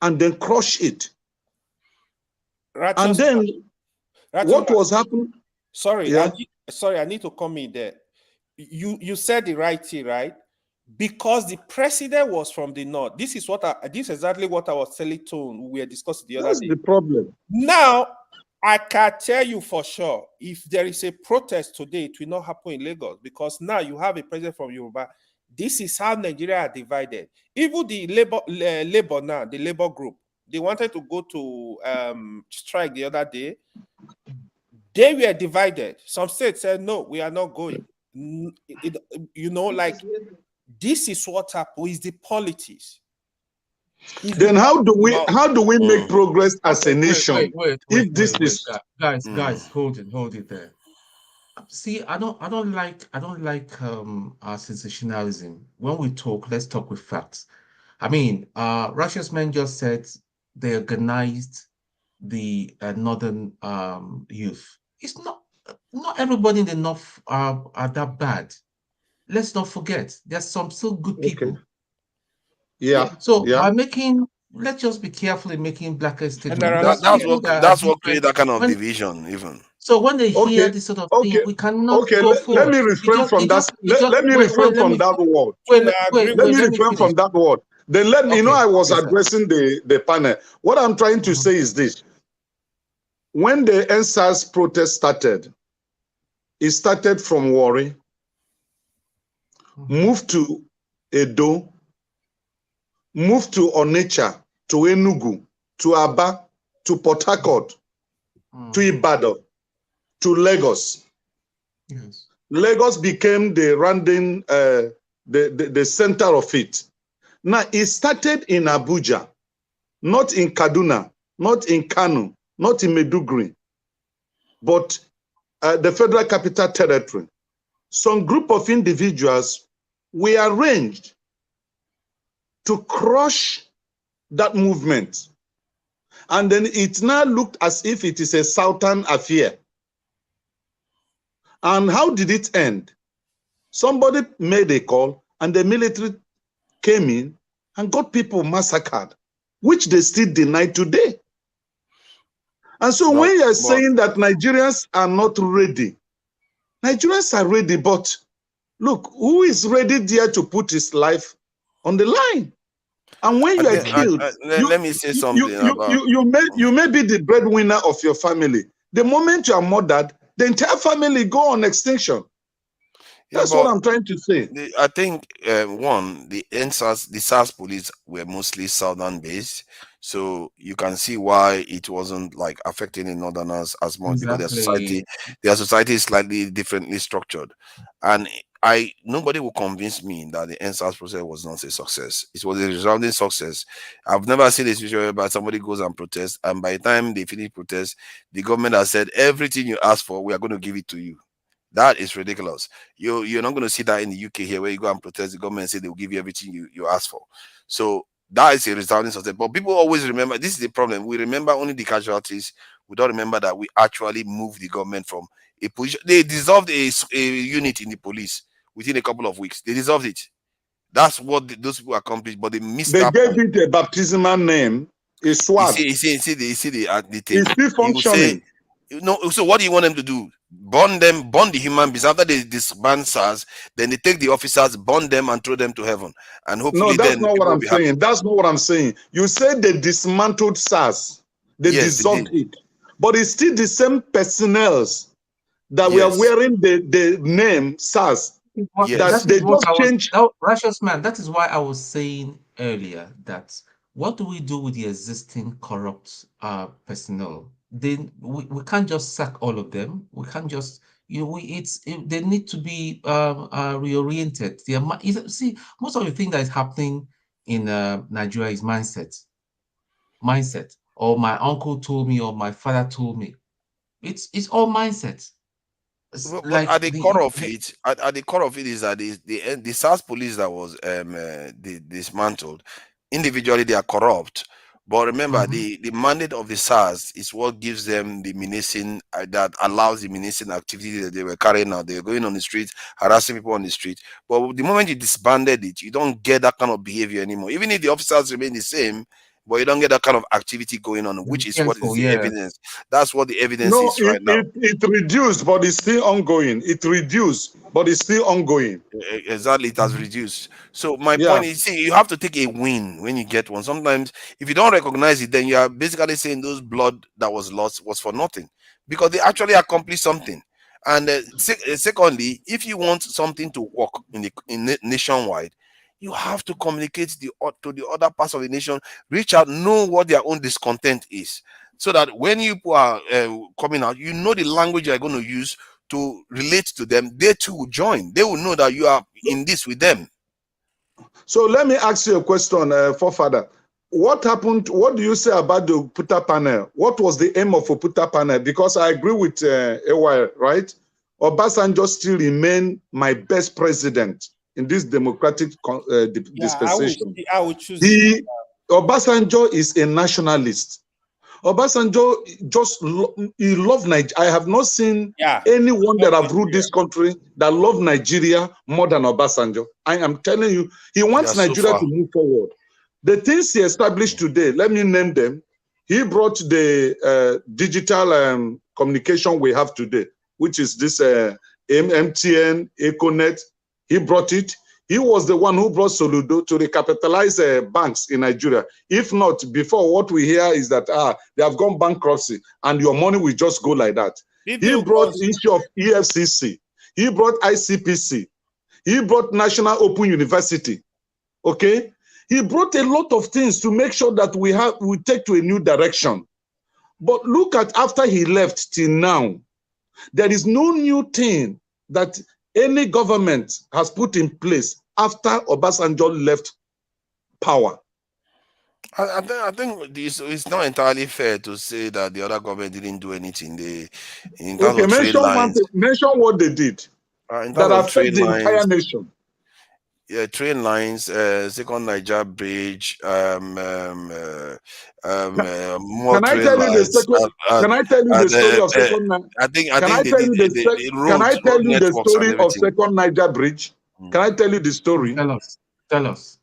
and then crushed it. And then what was happening? Sorry, Yeah. I need to come in there. You said the right thing, right? Because the president was from the north. This is exactly what I was telling Tone. We were discussing the other day. That's the problem. Now, I can tell you for sure, if there is a protest today, it will not happen in Lagos, because now you have a president from Yoruba. This is how Nigeria are divided. Even the labor now, the labor group, they wanted to go to strike the other day. They were divided. Some states said, no, we are not going. This is what happened. Is the politics. Then how do we make progress as a nation? Guys, hold it there. See, I don't like our sensationalism. When we talk, let's talk with facts. I mean, Russia's man just said they organized the northern youth. It's not everybody in the north are that bad. Let's not forget, there's some still good people. Okay. Yeah. So by let's just be careful in making blacker statements. That's what creates that kind of division, even. So when they hear this sort of thing, we cannot go forward. Let me refrain from that. Let me refrain from that word. Let me refrain from that word. Then I was addressing the panel. What I'm trying to say is this. When the NSAS protest started, it started from Warri, moved to Edo, moved to Onitsha, to Enugu, to Aba, to Port Harcourt, to Ibadan, to Lagos. Yes. Lagos became the center of it. Now, it started in Abuja, not in Kaduna, not in Kano, not in Maiduguri, but the Federal Capital Territory. Some group of individuals were arranged to crush that movement. And then it now looked as if it is a southern affair. And how did it end? Somebody made a call and the military came in and got people massacred, which they still deny today. And so when you're saying that Nigerians are not ready, Nigerians are ready, but look, who is ready there to put his life on the line? And when you are killed, let me say something you may be the breadwinner of your family. The moment you are murdered, the entire family go on extinction. That's what I'm trying to say. I think the SARS police were mostly southern based, so you can see why it wasn't like affecting the northerners as much, because their society is slightly differently structured, and nobody will convince me that the SARS process was not a success. It was a resounding success. I've never seen a situation where somebody goes and protests, and by the time they finish protest, the government has said everything you asked for, we are going to give it to you. That is ridiculous. You're not going to see that in the UK here, where you go and protest, the government and say they will give you everything you ask for. So that is a resounding success. But people always remember, this is the problem. We remember only the casualties. We don't remember that we actually moved the government from a position. They dissolved a unit in the police within a couple of weeks. They dissolved it. That's what those people accomplished, but they missed They that gave point. it a baptismal name. It's swag. You see the thing. It's still functioning. No, so what do you want them to do? Burn the human beings. After they disband SARS, then they take the officers, burn them, and throw them to heaven. And hopefully, no, that's not what I'm saying. That's not what I'm saying. You said they dismantled SARS, they dissolved it, but it's still the same personnel that we are wearing the name SARS. That they just changed. Righteous man, that is why I was saying earlier that what do we do with the existing corrupt personnel? Then we can't just sack all of them. We can't just they need to be reoriented. See, most of the thing that is happening in Nigeria is mindset. Or my uncle told me, or my father told me. It's all mindset. But at the core of it, at the core of it is that the SARS police that was dismantled, individually they are corrupt. But remember, the mandate of the SARS is what gives them the menacing that allows the menacing activity that they were carrying out. They were going on the street, harassing people on the street. But the moment you disbanded it, you don't get that kind of behavior anymore. Even if the officers remain the same, but you don't get that kind of activity going on, which is what is the evidence. That's what the evidence No, is right now. it reduced, but it's still ongoing. It reduced, but it's still ongoing. Exactly, it has reduced. So my point is, see, you have to take a win when you get one. Sometimes, if you don't recognize it, then you are basically saying those blood that was lost was for nothing, because they actually accomplished something. And secondly, if you want something to work nationwide, you have to communicate to the other parts of the nation, reach out, know what their own discontent is, so that when you are coming out, you know the language you're going to use to relate to them. They too will join. They will know that you are in this with them. So let me ask you a question, forefather. What happened? What do you say about the Oputa panel? What was the aim of Oputa panel? Because I agree with AY, right? Obasanjo still remain my best president in this democratic dispensation. I would choose Obasanjo is a nationalist. Obasanjo he loved Nigeria. I have not seen anyone that have ruled this country that loved Nigeria more than Obasanjo. I am telling you, he wants Nigeria to move forward. The things he established today, let me name them. He brought the digital communication we have today, which is this MTN, Econet. He brought it. He was the one who brought Soludo to recapitalize banks in Nigeria. If not, before, what we hear is that they have gone bankruptcy and your money will just go like that. He brought the issue of EFCC. He brought ICPC. He brought National Open University. Okay? He brought a lot of things to make sure that we take to a new direction. But look at after he left till now, there is no new thing that any government has put in place after Obasanjo left power. I think it's not entirely fair to say that the other government didn't do anything. In terms of trade lines, mention what they did that affect the entire nation. Yeah, train lines, Second Niger Bridge, more Can I tell you the second? Can I tell you the story of Second Niger? Can I tell you the story of Second Niger Bridge? Can I tell you the story? Tell us.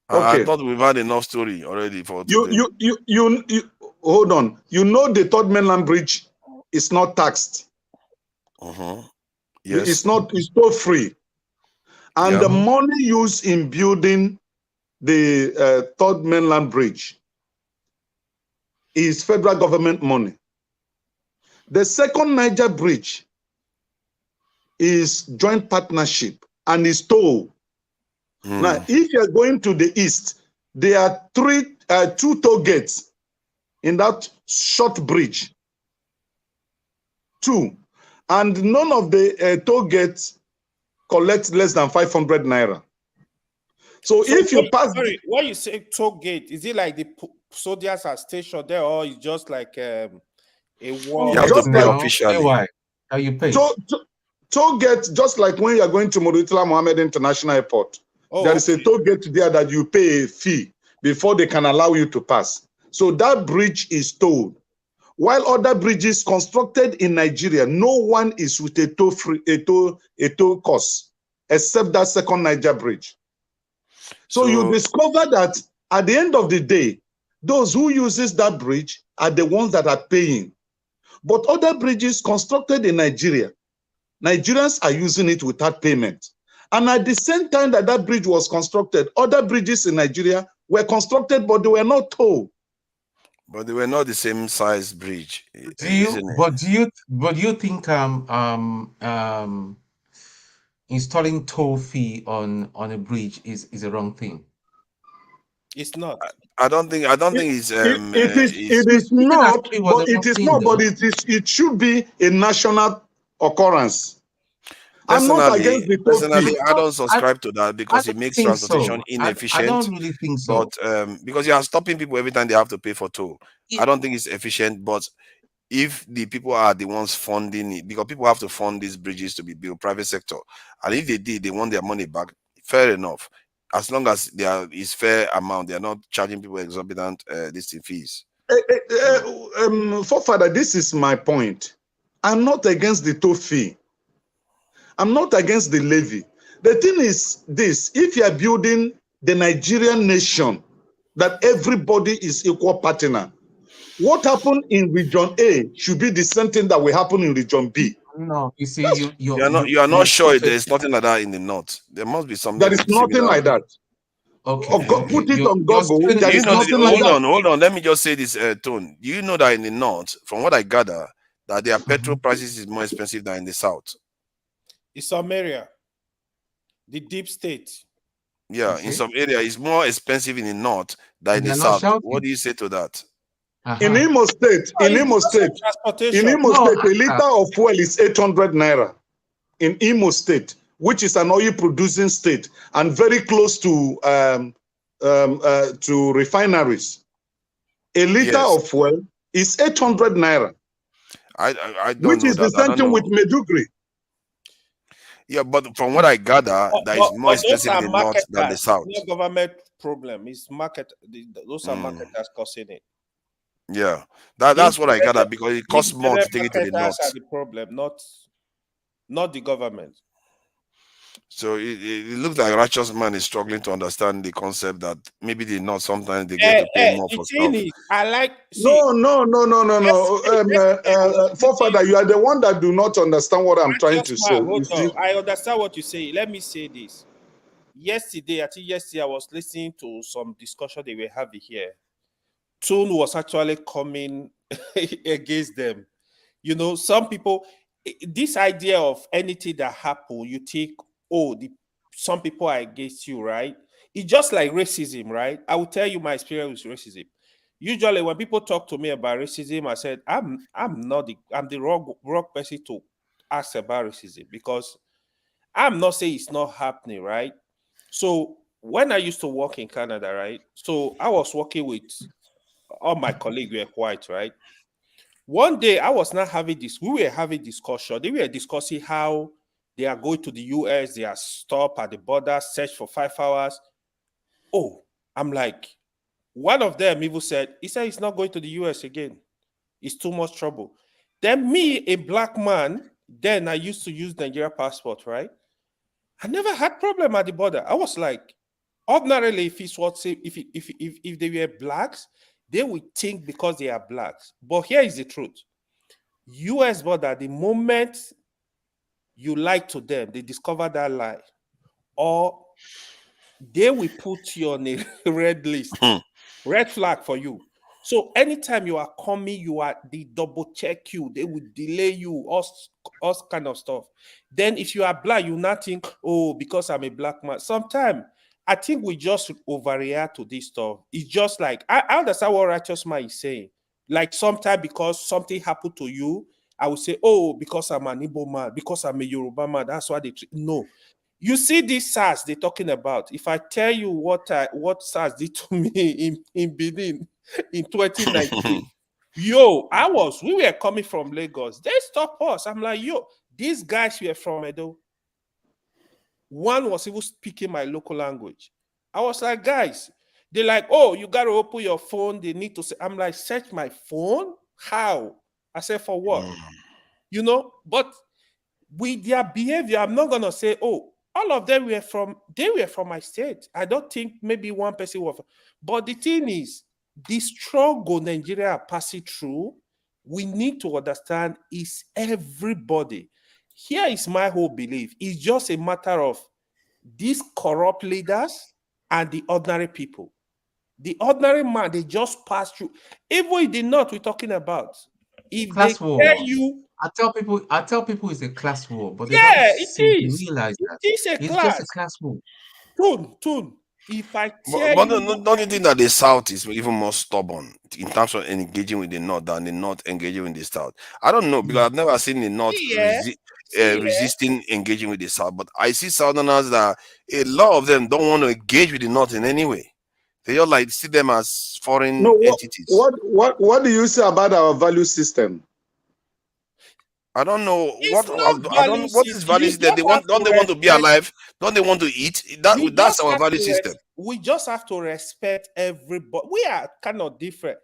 Okay. I thought we've had enough story already for today. You hold on. You know the Third Mainland Bridge is not taxed. Yes. It's still free. And the money used in building the Third Mainland Bridge is federal government money. The Second Niger Bridge is joint partnership and is toll. Now, if you're going to the east, there are two toll gates in that short bridge. Two. And none of the toll gates collect less than 500 naira. So if you pass... Sorry, when you say toll gate, is it like the soldiers are stationed there, or is just like a wall? You have to pay officially. Why? How you pay? Toll gate, just like when you are going to Murtala Mohammed International Airport. There is a toll gate there that you pay a fee before they can allow you to pass. So that bridge is tolled. While other bridges constructed in Nigeria, no one is with a toll cost, except that Second Niger Bridge. So you discover that at the end of the day, those who uses that bridge are the ones that are paying. But other bridges constructed in Nigeria, Nigerians are using it without payment. And at the same time that that bridge was constructed, other bridges in Nigeria were constructed, but they were not tolled. But they were not the same size bridge. Do you think installing toll fee on a bridge is a wrong thing? It's not. I don't think it's it is not, but it should be a national occurrence. I'm not against the personally, toll I don't subscribe to that because I it makes think transportation so. inefficient. I don't really think so. But because you are stopping people every time they have to pay for toll, I don't think it's efficient. But if the people are the ones funding it, because people have to fund these bridges to be built, private sector, and if they want their money back, fair enough. As long as there is fair amount, they are not charging people exorbitant fees. Forefather, this is my point. I'm not against the toll fee. I'm not against the levy. The thing is this: if you are building the Nigerian nation, that everybody is equal partner, what happened in region A should be the same thing that will happen in region B. No, you see, you are not sure there's nothing like that in the north. There must be something. There is nothing like that. Okay. Put it on Google. There is nothing like that. Hold on. Let me just say this, Tone. Do you know that in the north, from what I gather, that their petrol prices is more expensive than in the south? In some area, the deep state. Yeah, in some area, it's more expensive in the north than in the south. What do you say to that? In Imo State, a liter of fuel is 800 naira. In Imo State, which is an oil-producing state and very close to refineries, a liter of fuel is 800 naira. I don't which know is the same thing with Medugri. Yeah, but from what I gather, that is more expensive in the north than the south. It's not government problem. It's market. Those are marketers causing it. Yeah, that's what I gather, because it costs more to take it to the north. Are the problem, not the government. So it looks like Righteous Man is struggling to understand the concept that maybe they not sometimes they get to pay more for stuff. No. Forefather, you are the one that do not understand what I'm trying to say. I understand what you say. Let me say this. Yesterday, I was listening to some discussion they were having here. Tune was actually coming against them. You know, some people, this idea of anything that happen, you think, some people are against you, right? It's just like racism, right? I will tell you my experience with racism. Usually when people talk to me about racism, I said, I'm the wrong person to ask about racism, because I'm not saying it's not happening, right? So when I used to work in Canada, right? So I was working with all my colleagues were white, right? One day I was not having this, we were having discussion. They were discussing how they are going to the US, they are stopped at the border, search for 5 hours. Oh, I'm like, one of them even said, he's not going to the US again. It's too much trouble. Then me, a black man, then I used to use Nigeria passport, right? I never had problem at the border. I was like, ordinarily, if they were blacks, they would think because they are blacks. But here is the truth. US border, the moment you lie to them, they discover that lie, or they will put you on a red list, red flag for you. So anytime you are coming, they double check you, they will delay you, all kind of stuff. Then if you are black, you not think, because I'm a black man. Sometimes I think we just overreact to this stuff. It's just like, I understand what Righteous Man is saying. Like sometimes because something happened to you, I would say, because I'm an Igbo man, because I'm a Yoruba man, that's why they treat. No. You see these SARS they're talking about. If I tell you what SARS did to me in Benin in 2019, we were coming from Lagos. They stopped us. I'm like, these guys were from Edo. One was even speaking my local language. I was like, guys, they're like, you got to open your phone. They need to say, I'm like, search my phone? How? I said, for what? But with their behavior, I'm not going to say, all of them were from my state. I don't think maybe one person was. But the thing is, the struggle Nigeria are passing through, we need to understand is everybody. Here is my whole belief. It's just a matter of these corrupt leaders and the ordinary people. The ordinary man, they just pass through. Even in the north we're talking about. If class they war. tell you, I tell people it's a class war, but they yeah, don't it seem is. to realize that It is a it's class. just a class war. Tune. If I But, tell but you, don't you think that the South is even more stubborn in terms of engaging with the North than the North engaging with the South? I don't know because I've never seen the North resisting engaging with the South. But I see Southerners that a lot of them don't want to engage with the North in any way. They just like see them as foreign No, entities. what do you say about our value system? I don't know it's not I don't value what is system. value You system. just have Don't to they want to be respect. alive? Don't they want to eat? That's our value system. We just have to respect everybody. We are kind of different.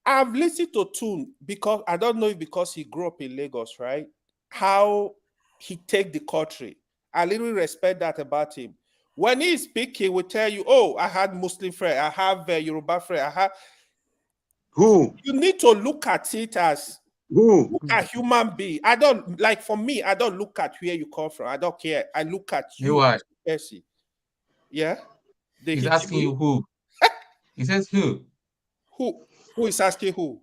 I've listened to Tune because I don't know if because he grew up in Lagos, right? How he take the country. I literally respect that about him. When he is speaking, he will tell you, "Oh, I had Muslim friend, I have a Yoruba friend, I have." Who? You need to look at it as who? Look at human being. I don't like for me. I don't look at where you come from. I don't care. I look at you as a person. Yeah. He's asking you who. He says who. Who is asking who?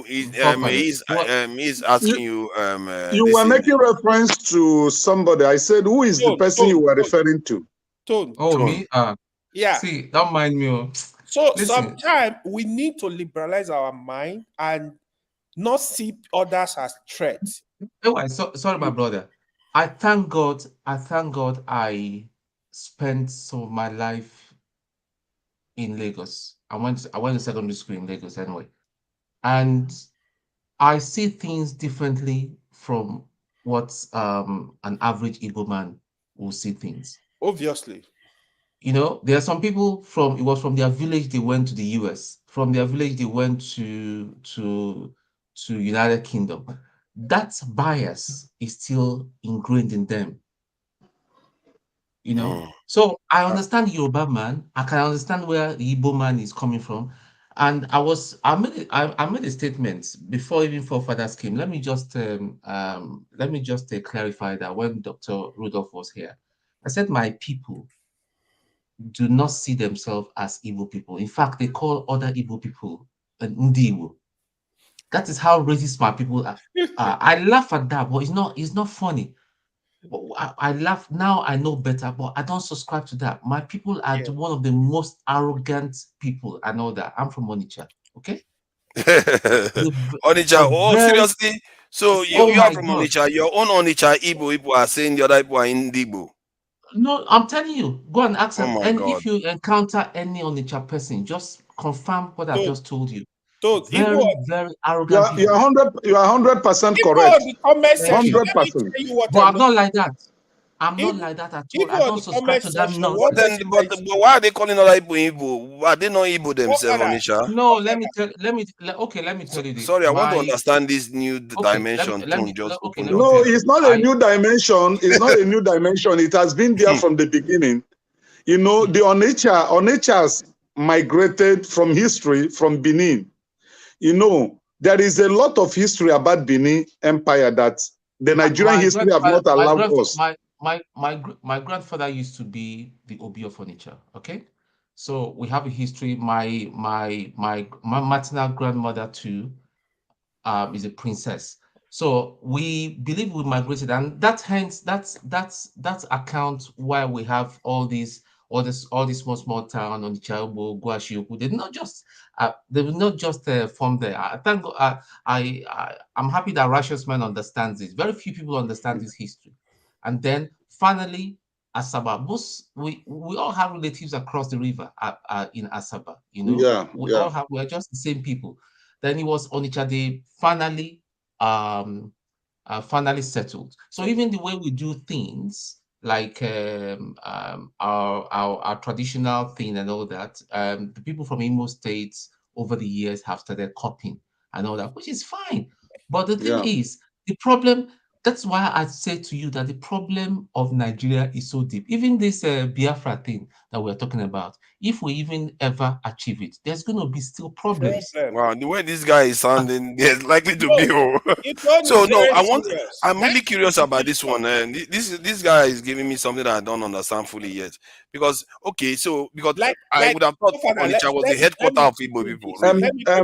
He's asking you. You were making reference to somebody. I said, who is the person you were referring to? Tone. Oh, me? Yeah. See, don't mind me. So Listen. sometimes we need to liberalize our mind and not see others as threats. Oh, sorry, my brother. I thank God I spent some of my life in Lagos. I went to secondary school in Lagos anyway. And I see things differently from what an average Igbo man will see things. Obviously. You know, there are some people it was from their village they went to the US. From their village they went to United Kingdom. That bias is still ingrained in them. You know, so I understand Yoruba man. I can understand where the Igbo man is coming from, and I made a statement before even forefathers came. Let me just clarify that when Dr. Rudolph was here, I said my people do not see themselves as Igbo people. In fact, they call other Igbo people Ndi Igbo. That is how racist my people are. I laugh at that, but it's not funny. I laugh now. I know better, but I don't subscribe to that. My people are one of the most arrogant people. I know that. I'm from Onitsha. Okay. Onitsha. Oh, seriously? So you are from Onitsha. Your own Onitsha Igbo people are saying the other people are in Igbo. No, I'm telling you. Go and ask them. And God. if you encounter any Onitsha person, just confirm what I've just told you. Very arrogant people. You are 100% correct. 100%. But I'm not like that. I'm not like that at all. I don't subscribe to that nonsense. But why are they calling other people Igbo? Are they not Igbo themselves, Onisha? No, let me tell you this. Sorry, I want to understand this new dimension. No, it's not a new dimension. It's not a new dimension. It has been there from the beginning. You know, the Onitsha's migrated from history from Benin. You know, there is a lot of history about Benin Empire that the Nigerian history have not allowed us. My grandfather used to be the Obi of Onitsha. Okay, so we have a history. My maternal grandmother too is a princess. So we believe we migrated, and that's account why we have all these small town on the Chaibo, Guashioku. They will not just form there. I thank God. I'm happy that righteous man understands this. Very few people understand this history. And then finally, Asaba. We all have relatives across the river in Asaba. You know, we are just the same people. Then it was Onitsha. They finally settled. So even the way we do things, like our traditional thing and all that, the people from Imo states over the years have started copying and all that, which is fine. But the thing is, the problem, that's why I say to you that the problem of Nigeria is so deep. Even this Biafra thing that we're talking about, if we even ever achieve it, there's going to be still problems. Wow, the way this guy is sounding, there's likely to be. So no, I'm really curious about this one. This guy is giving me something that I don't understand fully yet. Because I would have thought Onitsha was the headquarters of Igbo people. Really. I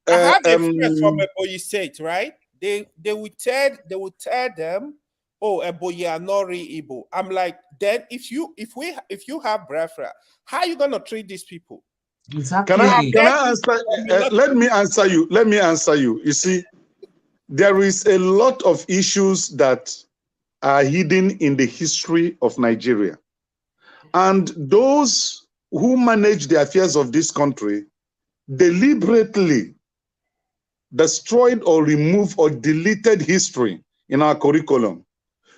have a friend from Oyi State, right? They will tell them oh, Eboye Nori Igbo. I'm like, then if you have Biafra, how are you gonna treat these people? Can I answer? Let me answer you. Let me answer you. You see, there is a lot of issues that are hidden in the history of Nigeria. And those who manage the affairs of this country deliberately destroyed or removed or deleted history in our curriculum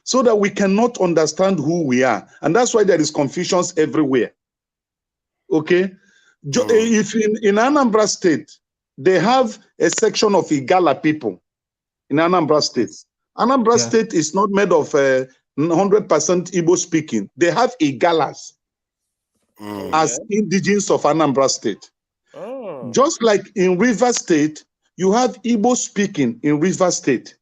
so that we cannot understand who we are. And that's why there is confusions everywhere. Okay? If in Anambra State, they have a section of Igala people in Anambra State. Anambra State is not made of 100% Igbo speaking. They have Igalas as indigenes of Anambra State. Just like in River State, you have Igbo speaking in River State.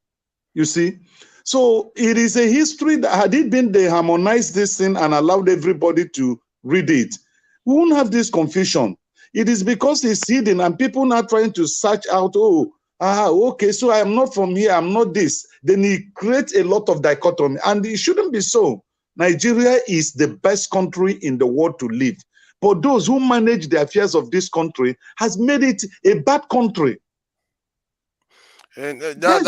You see? So it is a history that had it been they harmonized this thing and allowed everybody to read it, we won't have this confusion. It is because it's hidden and people now trying to search out, okay, so I am not from here, I'm not this. Then it creates a lot of dichotomy. And it shouldn't be so. Nigeria is the best country in the world to live. But those who manage the affairs of this country has made it a bad country. And that's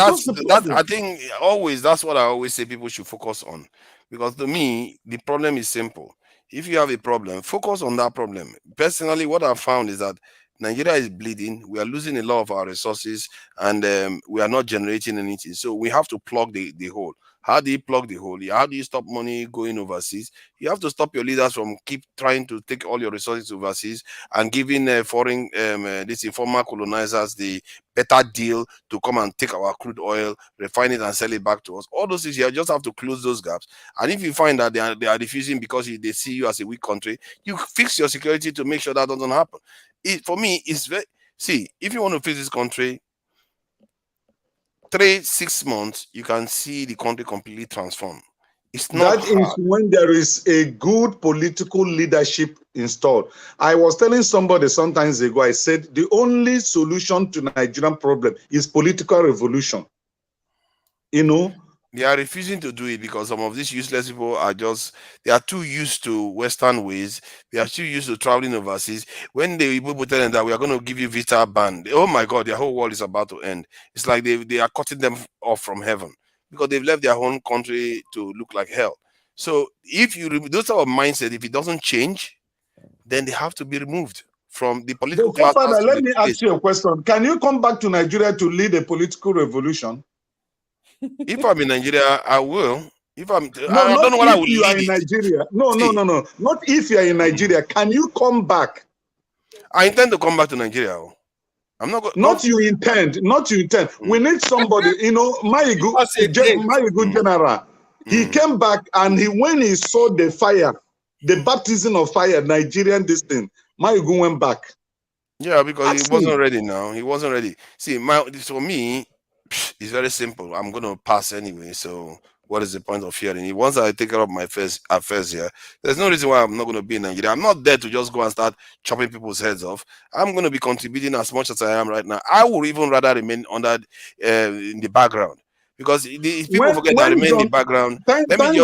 I think always that's what I always say people should focus on. Because to me, the problem is simple. If you have a problem, focus on that problem. Personally, what I've found is that Nigeria is bleeding. We are losing a lot of our resources and we are not generating anything. So we have to plug the hole. How do you plug the hole? How do you stop money going overseas? You have to stop your leaders from keep trying to take all your resources overseas and giving foreign, these informal colonizers the better deal to come and take our crude oil, refine it and sell it back to us. All those things, you just have to close those gaps. And if you find that they are refusing because they see you as a weak country, you fix your security to make sure that doesn't happen. For me, it's very, see, if you want to fix this country, 3-6 months, you can see the country completely transform. It's not That is when there is a good political leadership installed. I was telling somebody sometimes ago, I said the only solution to Nigerian problem is political revolution. You know? They are refusing to do it because some of these useless people are they are too used to Western ways. They are too used to traveling overseas. When people tell them that we are going to give you visa ban, oh my God, their whole world is about to end. It's like they are cutting them off from heaven because they've left their own country to look like hell. So if you remove those type of mindset, if it doesn't change, then they have to be removed from the political class. Father, let me ask you a question. Can you come back to Nigeria to lead a political revolution? If I'm in Nigeria, I will. If I'm, no, I don't know what I will you are lead in it. Nigeria. No. Not if you are in Nigeria. Can you come back? I intend to come back to Nigeria. I'm not going. Not you intend. We need somebody. You know, Maigu General. He came back and when he saw the fire, the baptism of fire, Nigerian this thing, Maigu went back. Yeah, because he wasn't ready now. He wasn't ready. See, for me, it's very simple. I'm going to pass anyway. So what is the point of hearing it? Once I take care of my affairs here, there's no reason why I'm not going to be in Nigeria. I'm not there to just go and start chopping people's heads off. I'm going to be contributing as much as I am right now. I would even rather remain under in the background. Because if people forget that I remain in the background, thank God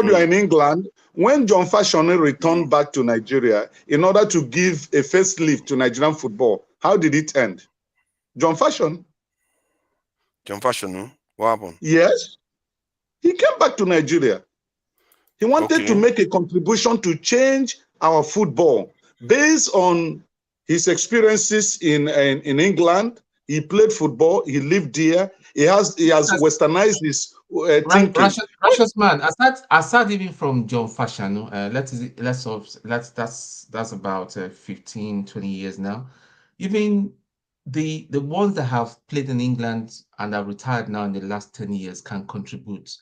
you are in England. When John Fashion returned back to Nigeria in order to give a facelift to Nigerian football, how did it end? John Fashion, what happened? Yes, he came back to Nigeria. He wanted to make a contribution to change our football based on his experiences in England. He played football. He lived there. He has westernized his thinking. Precious man, aside even from John Fashion, that's about 15, 20 years now. Even the ones that have played in England and are retired now in the last 10 years can contribute.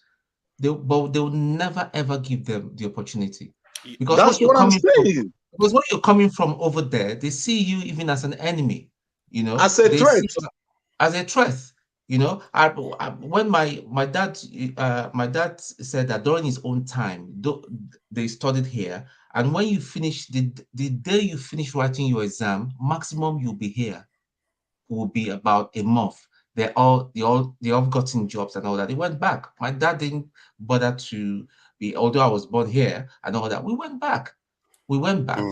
But they'll never ever give them the opportunity. Because that's what I'm saying. Because when you're coming from over there, they see you even as an enemy, you know, as a threat. As a threat. You know, when my dad said that during his own time, they studied here, and when you finish the day you finish writing your exam, maximum you'll be here will be about a month. they all gotten jobs and all that. They went back. My dad didn't bother to be, although I was born here and all that. We went back. We went back.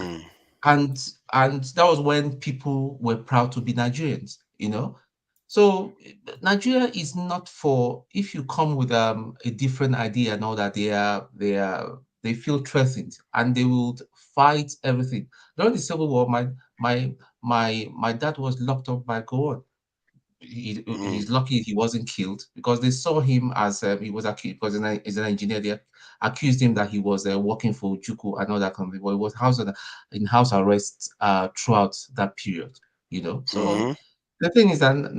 And that was when people were proud to be Nigerians, you know. So Nigeria is not for, if you come with a different idea and all that, they feel threatened and they will fight everything. During the Civil War, my dad was locked up by Gowon. He's lucky he wasn't killed, because they saw him as he was accused, because he's an engineer. They accused him that he was working for Juku and all that kind of thing. But he was in house arrest throughout that period, you know. So the thing is that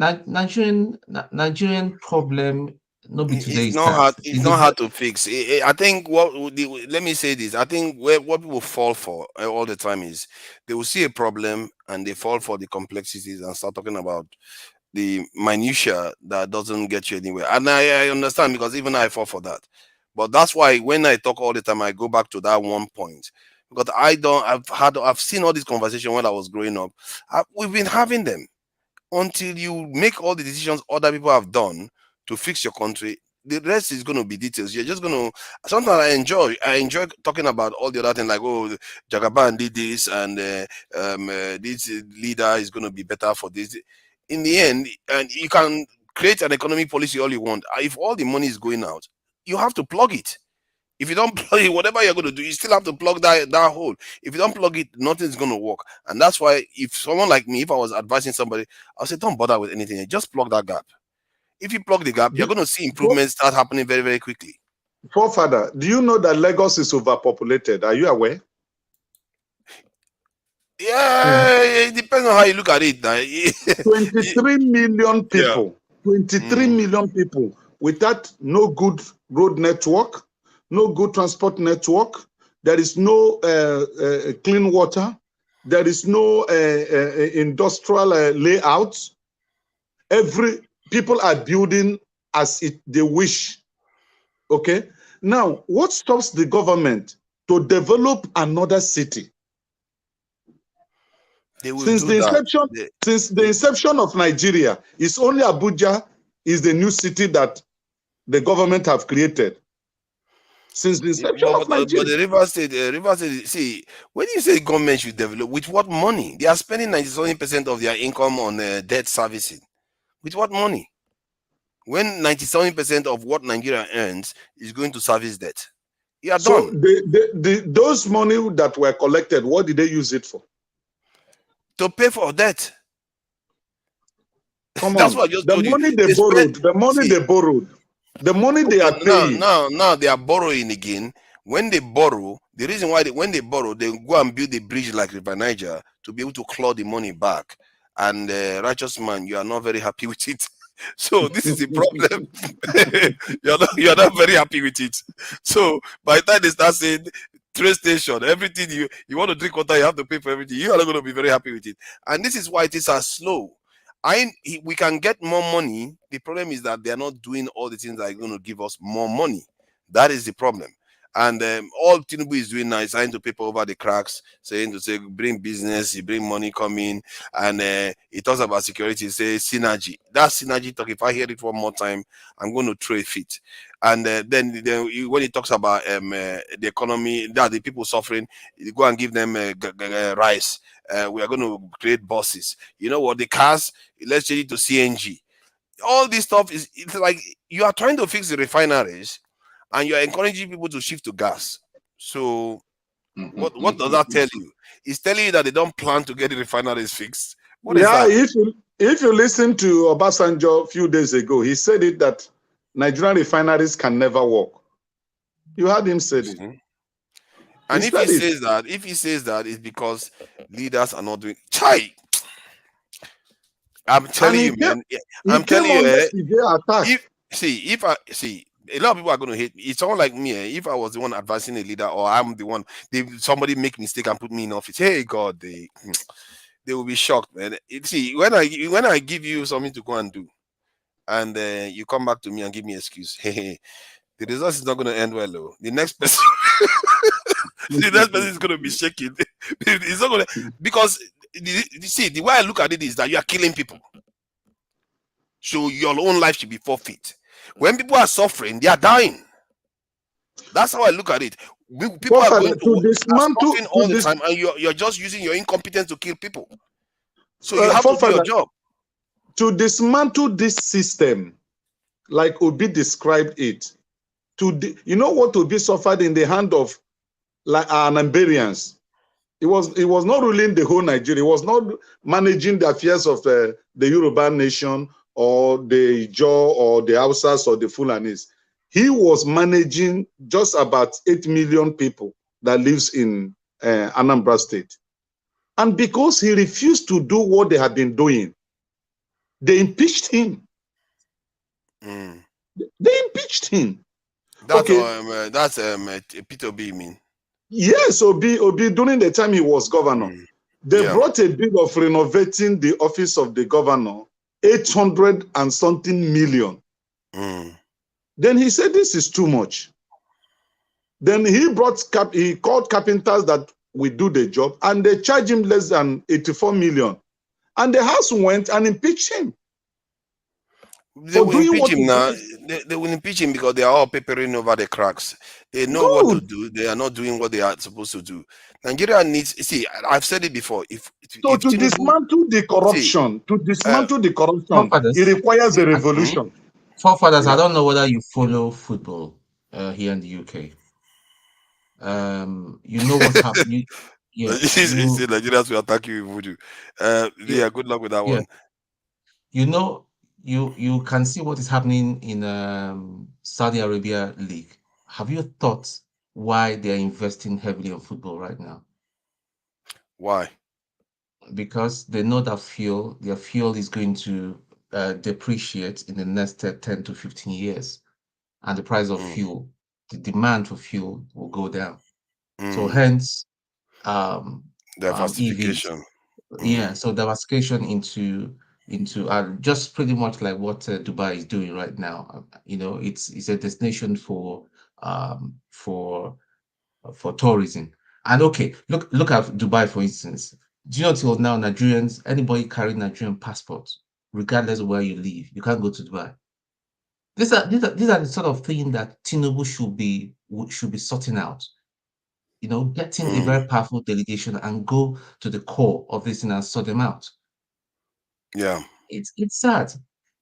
Nigerian problem, nobody today It's is not that. hard. It's not hard to fix. I think let me say this. I think what people fall for all the time is they will see a problem and they fall for the complexities and start talking about the minutia that doesn't get you anywhere. And I understand, because even I fall for that. But that's why when I talk all the time, I go back to that one point, because I've seen all these conversations when I was growing up. We've been having them until you make all the decisions other people have done to fix your country. The rest is going to be details. You're just going to. Sometimes I enjoy talking about all the other things, like, oh, Jagaban did this, and this leader is going to be better for this. In the end, and you can create an economic policy all you want. If all the money is going out, you have to plug it. If you don't plug it, whatever you're going to do, you still have to plug that hole. If you don't plug it, nothing's going to work. And that's why, if someone like me, if I was advising somebody, I'll say, don't bother with anything. Just plug that gap. If you plug the gap, you're going to see improvements start happening very, very quickly. Forefather, do you know that Lagos is overpopulated? Are you aware? Yeah, it depends on how you look at it. 23 million people. Yeah. 23 million people without no good road network, no good transport network. There is no clean water. There is no industrial layouts. People are building as they wish. Okay. Now, what stops the government to develop another city? Since the inception of Nigeria, it's only Abuja is the new city that the government have created. Since the inception of Nigeria. But the River State, see, when you say government should develop, with what money? They are spending 97% of their income on debt servicing. With what money? When 97% of what Nigeria earns is going to service debt. You are done. Those money that were collected, what did they use it for? To pay for debt. Come on. That's what I just told you. The money they borrowed, the money they are paying. Now they are borrowing again. When they borrow, the reason why when they borrow, they go and build a bridge like River Niger to be able to claw the money back. And righteous man, you are not very happy with it. So this is the problem. you're not very happy with it. So by the time they start saying train station, everything you want to drink water, you have to pay for everything. You are not going to be very happy with it. And this is why things are slow. We can get more money. The problem is that they are not doing all the things that are going to give us more money. That is the problem. And all Tinubu is doing now is trying to paper over the cracks, saying to say bring business, you bring money coming, and he talks about security, say synergy. That synergy talk, if I hear it one more time, I'm going to throw a fit. And then when he talks about the economy, that the people suffering, you go and give them rice. We are going to create buses. You know what? The cars, let's change it to CNG. All this stuff it's like you are trying to fix the refineries, and you're encouraging people to shift to gas. So what does that tell you? It's telling you that they don't plan to get the refineries fixed. What is that? If you listen to Obasanjo a few days ago, he said it that Nigerian refineries can never work. You heard him say it. And if he says that, it's because leaders are not doing chai. I'm telling you, man. I'm telling you, if a lot of people are going to hate me. It's someone like me. If I was the one advising a leader, or I'm the one, somebody make mistake and put me in office. Hey God, they will be shocked, man. See, when I give you something to go and do, and you come back to me and give me an excuse, hey, the result is not going to end well, though. The next person, the next person is going to be shaking. It's not going to, because see, the way I look at it is that you are killing people. So your own life should be forfeit. When people are suffering, they are dying. That's how I look at it. People are going to dismantle suffering all the time, and you're just using your incompetence to kill people. So you have to do forefather, your job. To dismantle this system, like Obi described it, you know what Obi suffered in the hand of like our Nigerians. It was not ruling the whole Nigeria. It was not managing the affairs of the Yoruba nation or the Ijaw or the Hausas or the Fulanis. He was managing just about 8 million people that lives in Anambra State. And because he refused to do what they had been doing, they impeached him. They impeached him. That's Peter Obi, you mean? Yes, Obi during the time he was governor, they brought a bill of renovating the office of the governor, 800 and something million. Then he said, this is too much. Then he called carpenters that will do the job, and they charged him less than 84 million. And the House went and impeached him. They will impeach him now. They will impeach him because they are all papering over the cracks. They know what to do. They are not doing what they are supposed to do. Nigeria needs. See, I've said it before. If dismantle the corruption, it requires a revolution. Forefathers, I don't know whether you follow football here in the UK. You know what's happening. The Nigerians will attack you with voodoo. Yeah, good luck with that one. You know, you can see what is happening in Saudi Arabia League. Have you thought why they are investing heavily on football right now? Why? Because they know that their fuel is going to depreciate in the next 10 to 15 years. And the price of fuel, the demand for fuel will go down. So hence, diversification. EVs. So diversification into just pretty much like what Dubai is doing right now. You know, it's a destination for tourism. And okay, look at Dubai, for instance. Do you know till now Nigerians, anybody carrying Nigerian passport, regardless of where you live, you can't go to Dubai. These are the sort of thing that Tinubu should be sorting out. You know, getting a very powerful delegation and go to the core of this thing and sort them out. Yeah, it's sad.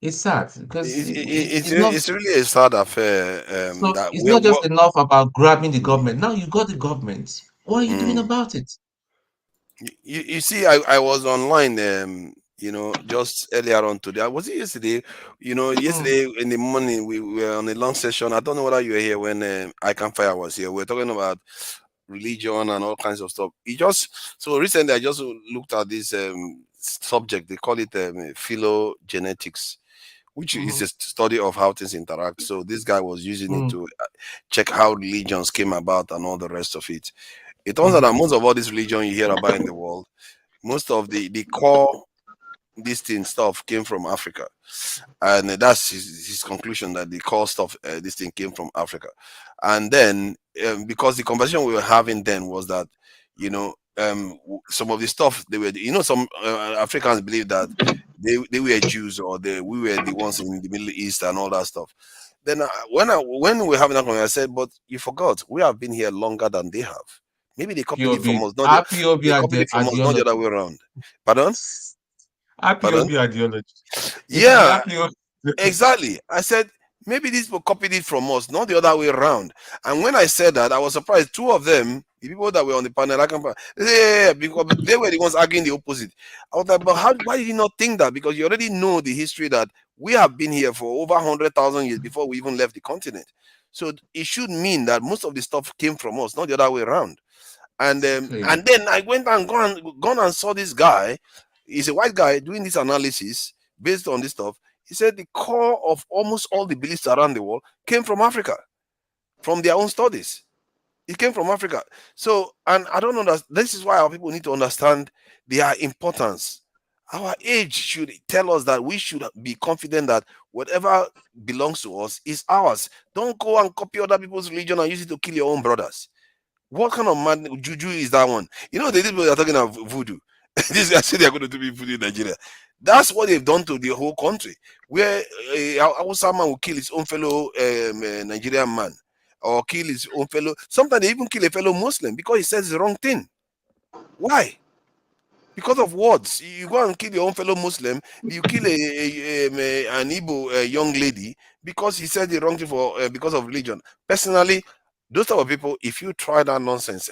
It's sad because it's really a sad affair. So it's not just enough about grabbing the government. Now you got the government. What are you doing about it? You see, I was online. You know, just earlier on today. Was it yesterday? You know, yesterday in the morning we were on a long session. I don't know whether you were here when I Can Fire was here. We were talking about religion and all kinds of stuff. So recently I just looked at this subject. They call it phylogenetics, which is a study of how things interact. So this guy was using it to check how religions came about and all the rest of it. It turns out that most of all this religion you hear about in the world, most of the core this thing stuff came from Africa, and that's his conclusion, that the core stuff this thing came from Africa. And then because the conversation we were having then was that, you know, some of the stuff they were, you know, some Africans believe that they were Jews, or we were the ones in the Middle East and all that stuff. Then when we were having that conversation, I said, but you forgot, we have been here longer than they have. Maybe they copied it from us, not the other way around. Pardon? IPOB ideology. Yeah, exactly. I said, maybe these people copied it from us, not the other way around. And when I said that, I was surprised. Two of them, the people that were on the panel, because they were the ones arguing the opposite. I was like, but why did you not think that? Because you already know the history that we have been here for over 100,000 years before we even left the continent. So it should mean that most of the stuff came from us, not the other way around. And then I went and gone and saw this guy. He's a white guy doing this analysis based on this stuff. He said the core of almost all the beliefs around the world came from Africa, from their own studies. It came from Africa. So, and I don't know that this is why our people need to understand their importance. Our age should tell us that we should be confident that whatever belongs to us is ours. Don't go and copy other people's religion and use it to kill your own brothers. What kind of juju is that one? You know, the people are talking about voodoo. These guys say they're going to do people in Nigeria. That's what they've done to the whole country, where Hausa man will kill his own fellow Nigerian man, or kill his own fellow. Sometimes they even kill a fellow Muslim because he says the wrong thing. Why? Because of words. You go and kill your own fellow Muslim. You kill an Igbo young lady because he said the wrong thing for because of religion. Personally, those type of people, if you try that nonsense,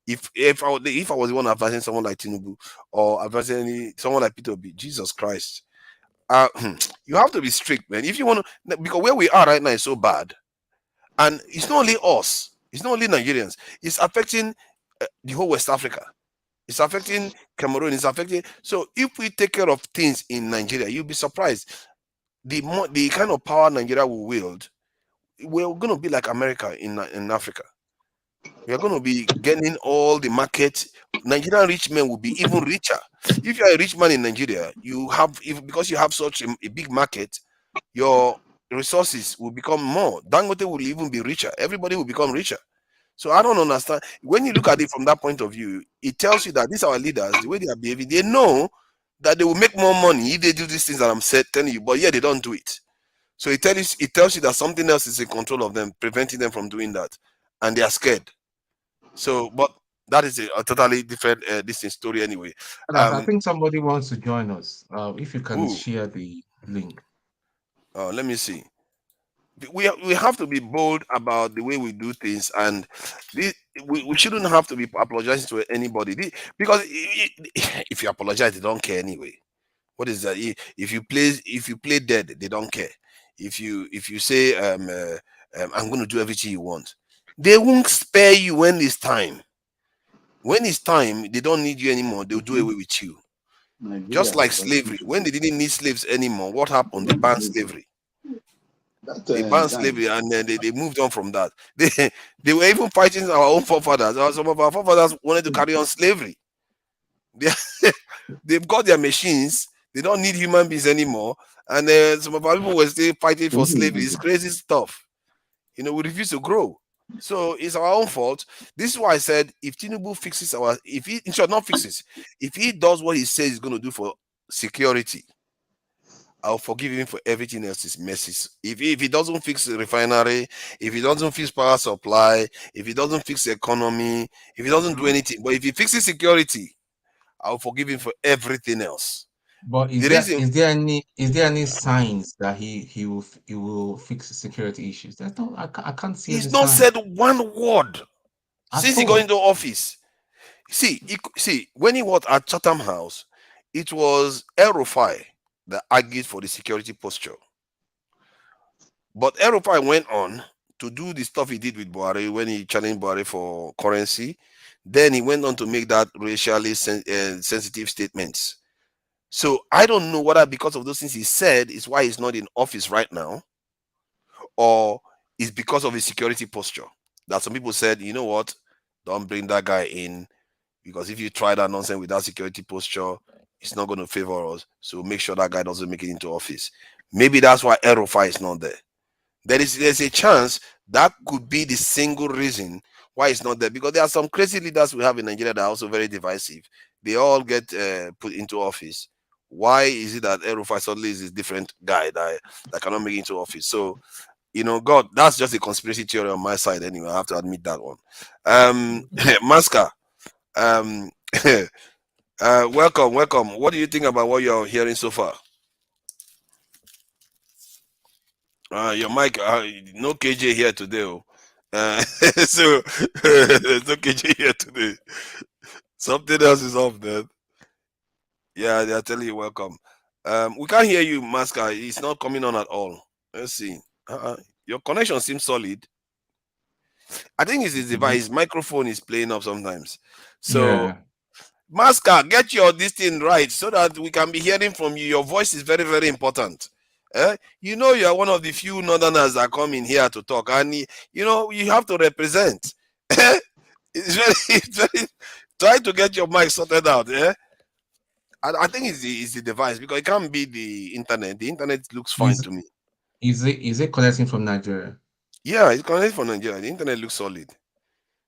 if I was the one advising someone like Tinubu or advising someone like Peter B, Jesus Christ, you have to be strict, man. If you want to, because where we are right now is so bad, and it's not only us, it's not only Nigerians, it's affecting the whole West Africa. It's affecting Cameroon. It's affecting. So if we take care of things in Nigeria, you'll be surprised. The kind of power Nigeria will wield, we're going to be like America in Africa. We are going to be getting all the market. Nigerian rich men will be even richer. If you are a rich man in Nigeria, you have, because you have such a big market, your resources will become more. Dangote will even be richer. Everybody will become richer. So I don't understand. When you look at it from that point of view, it tells you that these are our leaders, the way they are behaving, they know that they will make more money if they do these things that I'm telling you, but yeah, they don't do it. So it tells you that something else is in control of them, preventing them from doing that, and they are scared. So, but that is a totally different story anyway. I think somebody wants to join us. If you can share the link. Let me see. We have to be bold about the way we do things, and we shouldn't have to be apologizing to anybody, because if you apologize, they don't care anyway. What is that? If you play dead, they don't care. If you say I'm going to do everything you want, they won't spare you when it's time. When it's time, they don't need you anymore. They'll do away with you. Just like slavery. When they didn't need slaves anymore, what happened? They banned slavery. They banned slavery, and then they moved on from that. They were even fighting our own forefathers. Some of our forefathers wanted to carry on slavery. They've got their machines. They don't need human beings anymore. And some of our people were still fighting for slavery. It's crazy stuff. We refuse to grow. So it's our own fault. This is why I said, if Tinubu fixes if he does what he says he's going to do for security, I'll forgive him for everything else his messes. If he doesn't fix the refinery, if he doesn't fix power supply, if he doesn't fix the economy, if he doesn't do anything, but if he fixes security, I'll forgive him for everything else. But is there any signs that he will fix the security issues? There's no, I can't see. He's not said one word since he got into office. See, when he was at Chatham House, it was El-Rufai that argued for the security posture. But El-Rufai went on to do the stuff he did with Buhari when he challenged Buhari for currency. Then he went on to make that racially sensitive statements. So I don't know whether because of those things he said is why he's not in office right now, or it's because of his security posture. That some people said, you know what, don't bring that guy in, because if you try that nonsense with that security posture, it's not going to favor us. So make sure that guy doesn't make it into office. Maybe that's why El-Rufai is not there. There's a chance that could be the single reason why it's not there, because there are some crazy leaders we have in Nigeria that are also very divisive. They all get put into office. Why is it that El-Rufai suddenly is a different guy that cannot make it into office? So, God, that's just a conspiracy theory on my side anyway. I have to admit that one. Maska, welcome. What do you think about what you're hearing so far? Your mic, no KJ here today. So there's no KJ here today. Something else is off, man. Yeah, they're telling you welcome. We can't hear you, Maska. It's not coming on at all. Let's see. Your connection seems solid. I think it's his device. His microphone is playing up sometimes. So, Maska, get this thing right so that we can be hearing from you. Your voice is very, very important. You are one of the few northerners that come in here to talk, and you have to represent. It's very try to get your mic sorted out. I think it's the device, because it can't be the internet. The internet looks fine to me. Is it connecting from Nigeria? Yeah, it's connected from Nigeria. The internet looks solid.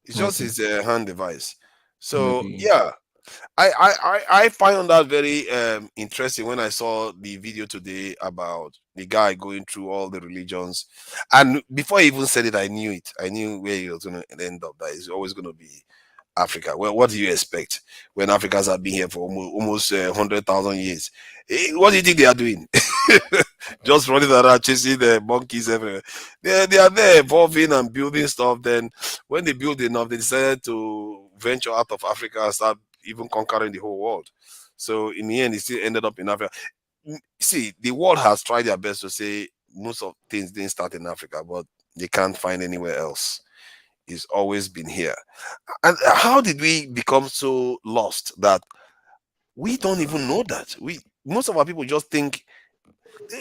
It's just his hand device. So yeah, I find that very interesting when I saw the video today about the guy going through all the religions, and before he even said it, I knew it. I knew where he was going to end up. That is always going to be Africa. Well, what do you expect when Africans have been here for almost 100,000 years? What do you think they are doing? Just running around chasing the monkeys everywhere. They are there evolving and building stuff. Then when they build enough, they decided to venture out of Africa and start even conquering the whole world. So in the end, it still ended up in Africa. See, the world has tried their best to say most of things didn't start in Africa, but they can't find anywhere else. It's always been here. And how did we become so lost that we don't even know that? Most of our people just think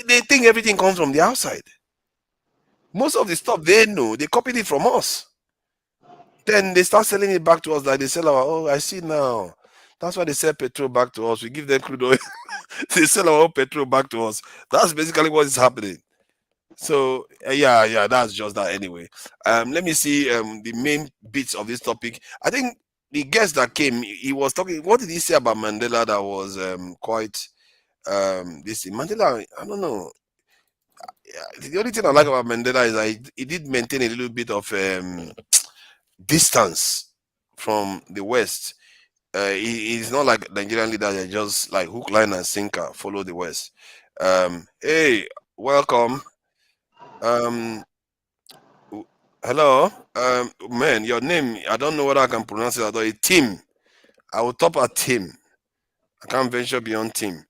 they think everything comes from the outside. Most of the stuff they know, they copied it from us. Then they start selling it back to us like they sell our, oh, I see now. That's why they sell petrol back to us. We give them crude oil. They sell our own petrol back to us. That's basically what is happening. So yeah, that's just that anyway. Let me see the main bits of this topic. I think the guest that came, he was talking. What did he say about Mandela that was quite this thing? Mandela, I don't know. The only thing I like about Mandela is that he did maintain a little bit of distance from the West. He's not like Nigerian leaders that just like hook, line, and sinker follow the West. Hey, welcome. Hello. Man, your name, I don't know whether I can pronounce it at all. Tim. I will top at Tim. I can't venture beyond Tim.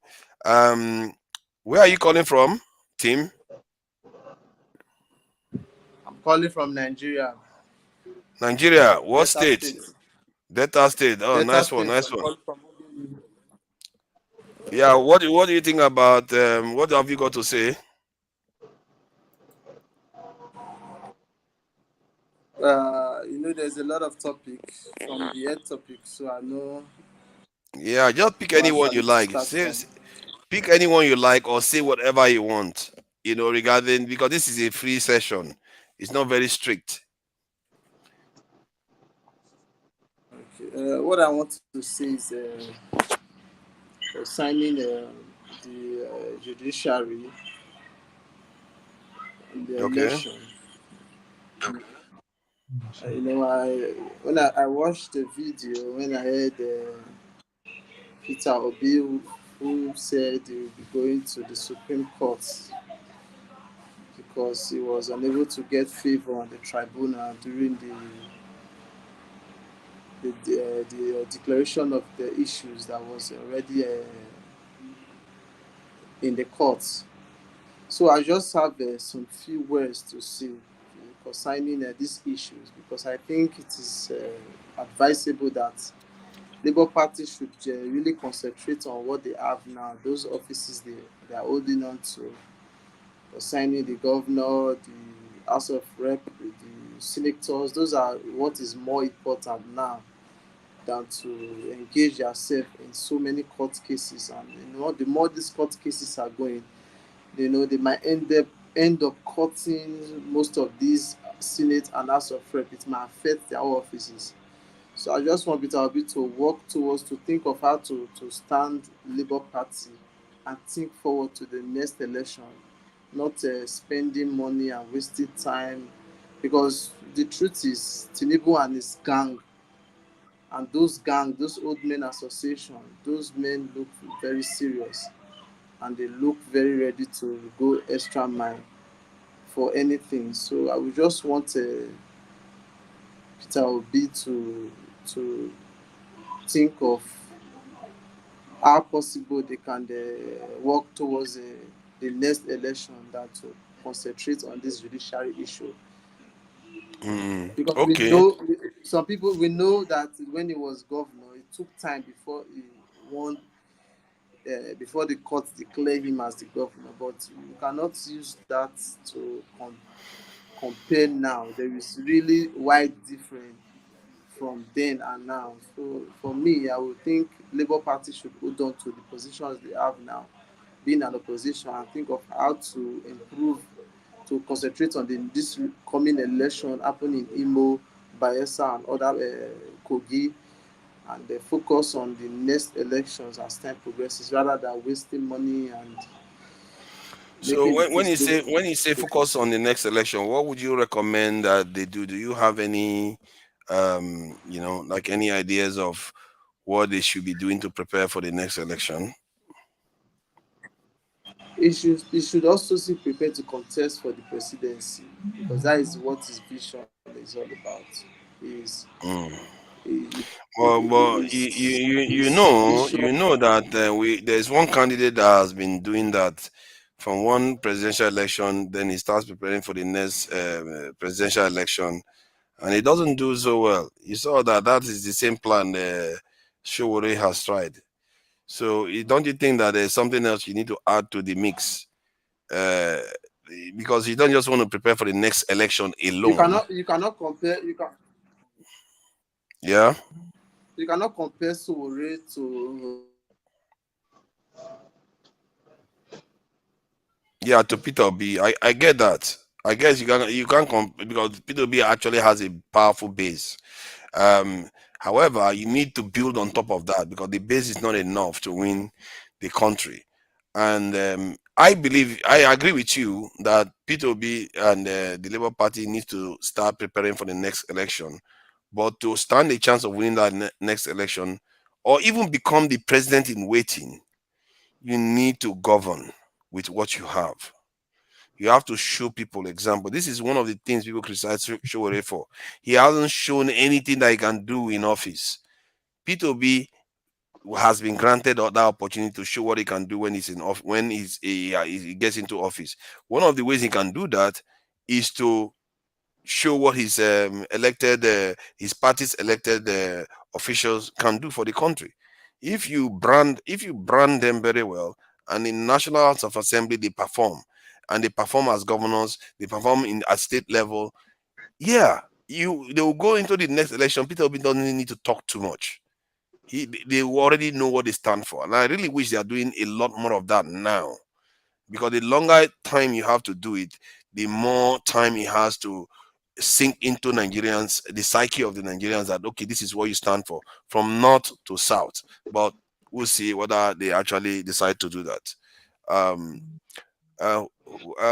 Where are you calling from, Tim? I'm calling from Nigeria. Nigeria. What Delta state? State. Delta State. Oh, Delta nice one, State. nice I'm one. calling from Yeah, what do you think about what have you got to say? There's a lot of topics from the head topic, so I know Yeah, just pick where anyone you actually to like. start from. Pick anyone you like or say whatever you want, regarding, because this is a free session. It's not very strict. Okay. What I want to say is signing the judiciary and the Okay. election. When I watched the video, when I heard Peter Obi, who said he would be going to the Supreme Court because he was unable to get favor on the tribunal during the declaration of the issues that was already in the courts. So I just have some few words to say concerning these issues, because I think it is advisable that Labour Party should really concentrate on what they have now, those offices they are holding on to, assigning the governor, the House of Rep, the senators. Those are what is more important now than to engage yourself in so many court cases. And the more these court cases are going, they might end up cutting most of these Senate and House of Rep. It might affect their offices. So I just want Peter Obi to work towards, to think of how to stand Labour Party and think forward to the next election, not spending money and wasting time, because the truth is Tinubu and his gang, and those old men association, those men look very serious and they look very ready to go extra mile for anything. So I would just want Peter Obi to think of how possible they can work towards the next election, that to concentrate on this judiciary issue. Because Okay. we know that when he was governor, it took time before he won, before the court declared him as the governor. But you cannot use that to compare now. There is really wide difference from then and now. So for me, I would think Labour Party should hold on to the positions they have now, being an opposition, and think of how to improve, to concentrate on this coming election happening in Imo, Bayelsa, and other Kogi, and they focus on the next elections as time progresses rather than wasting money and So making the when things look when you say focus on the next election, what would you recommend that they do? Do you have any like any ideas of what they should be doing to prepare for the next election? it should also be prepared to contest for the presidency, because that is what his vision is all about. Is Mm. Well, his vision. you know that there's one candidate that has been doing that from one presidential election, then he starts preparing for the next presidential election, and it doesn't do so well. You saw that that is the same plan Showore has tried. So don't you think that there's something else you need to add to the mix? Uh, because you don't just want to prepare for the next election alone. You cannot compare Yeah. you cannot compare Sowore to Yeah, to Peter B. I get that. I guess you can't because Peter B actually has a powerful base. Um, However, you need to build on top of that because the base is not enough to win the country. And I agree with you that P2B and the Labour Party needs to start preparing for the next election. But to stand a chance of winning that next election, or even become the president in waiting, you need to govern with what you have. You have to show people example. This is one of the things people criticize Showore for. He hasn't shown anything that he can do in office. P2B has been granted that opportunity to show what he can do when he's in when he gets into office. One of the ways he can do that is to show what his his party's elected officials can do for the country. If you brand them very well, and in National House of Assembly they perform, and they perform as governors, they perform at state level. Yeah, they will go into the next election. Peter Obi doesn't need to talk too much. They already know what they stand for, and I really wish they are doing a lot more of that now, because the longer time you have to do it, the more time it has to sink into Nigerians, the psyche of the Nigerians, that okay, this is what you stand for, from north to south. But we'll see whether they actually decide to do that.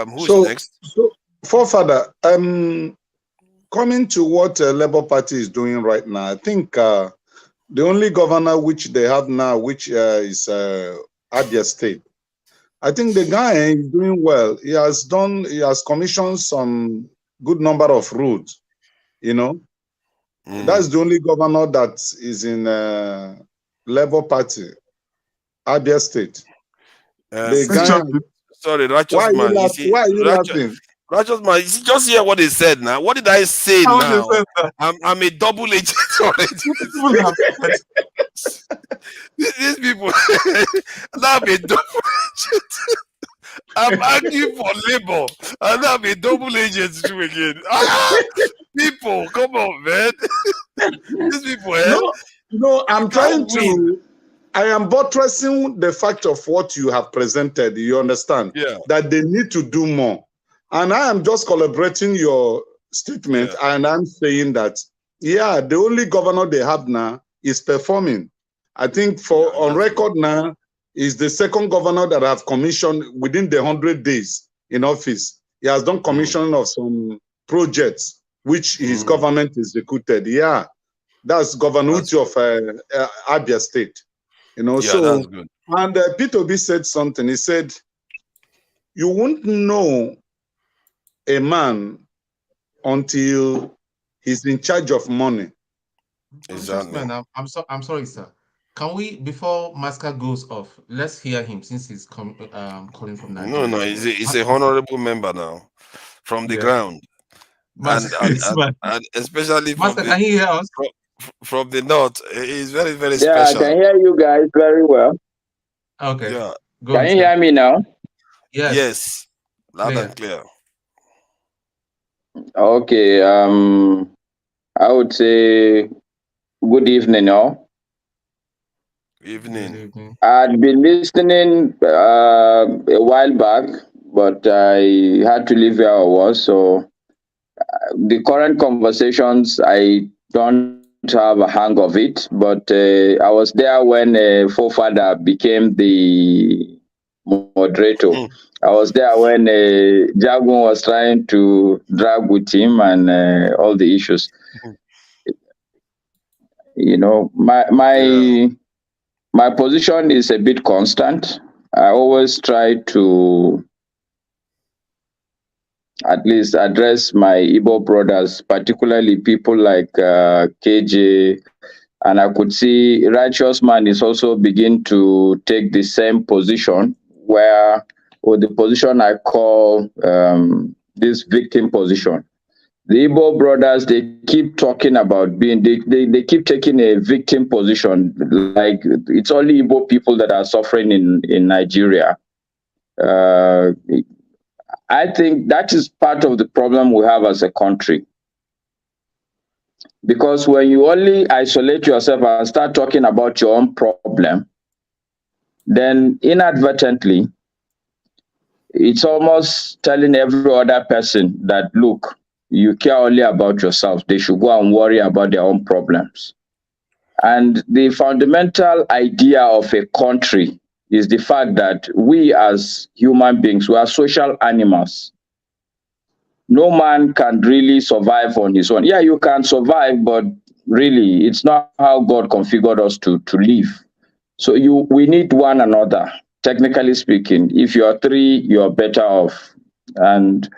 Who's next? So, forefather, coming to what Labour Party is doing right now, I think the only governor which they have now, which is Abia State, I think the guy is doing well. He has commissioned some good number of roads, you know. That's the only governor that is in Labour Party, Abia State. The guy, sorry, righteous why man. Why are you laughing? Righteous man, you see, just hear what they said now. What did I say now? I'm a double agent already. These people, now I'm a double agent. I'm arguing for labor, and now I'm a double agent too again. People, come on, man. These people, No, I'm trying to. I am buttressing the fact of what you have presented. You understand? Yeah. That they need to do more. And I am just collaborating your statement, and I'm saying that, yeah, the only governor they have now is performing. I think on record now, is the second governor that have commissioned within the 100 days in office. He has done commissioning of some projects which his government executed. Yeah, that's Governor Uche of Abia State. You know, yeah, so that's good. And P2B said something. He said, "You won't know a man until he's in charge of money." Exactly. Man, I'm sorry, sir. Can we, before Masca goes off, let's hear him since he's calling from Nigeria. No, he's a honorable member now, from the ground, and especially from Masca, can you hear us? From the north. He's very, very Yeah, special. I can hear you guys very well. Okay. Yeah. Can you hear me now? Yes. Yes. Loud and clear. Okay. I would say good evening, all. Evening. I'd been listening a while back, but I had to leave where I was. So the current conversations, I don't have a hang of it, but I was there when forefather became the moderator. I was there when Jagun was trying to drag with him and all the issues. You know, my position is a bit constant. I always try to at least address my Igbo brothers, particularly people like KJ, and I could see Righteous Man is also begin to take the same position where, or the position I call this victim position. The Igbo brothers, they keep talking about being, they keep taking a victim position, like it's only Igbo people that are suffering in Nigeria. I think that is part of the problem we have as a country. Because when you only isolate yourself and start talking about your own problem, then inadvertently, it's almost telling every other person that, look, you care only about yourself. They should go and worry about their own problems. And the fundamental idea of a country is the fact that we as human beings, we are social animals. No man can really survive on his own. Yeah, you can survive, but really, it's not how God configured us to live. So we need one another. Technically speaking, if you are three, you are better off. And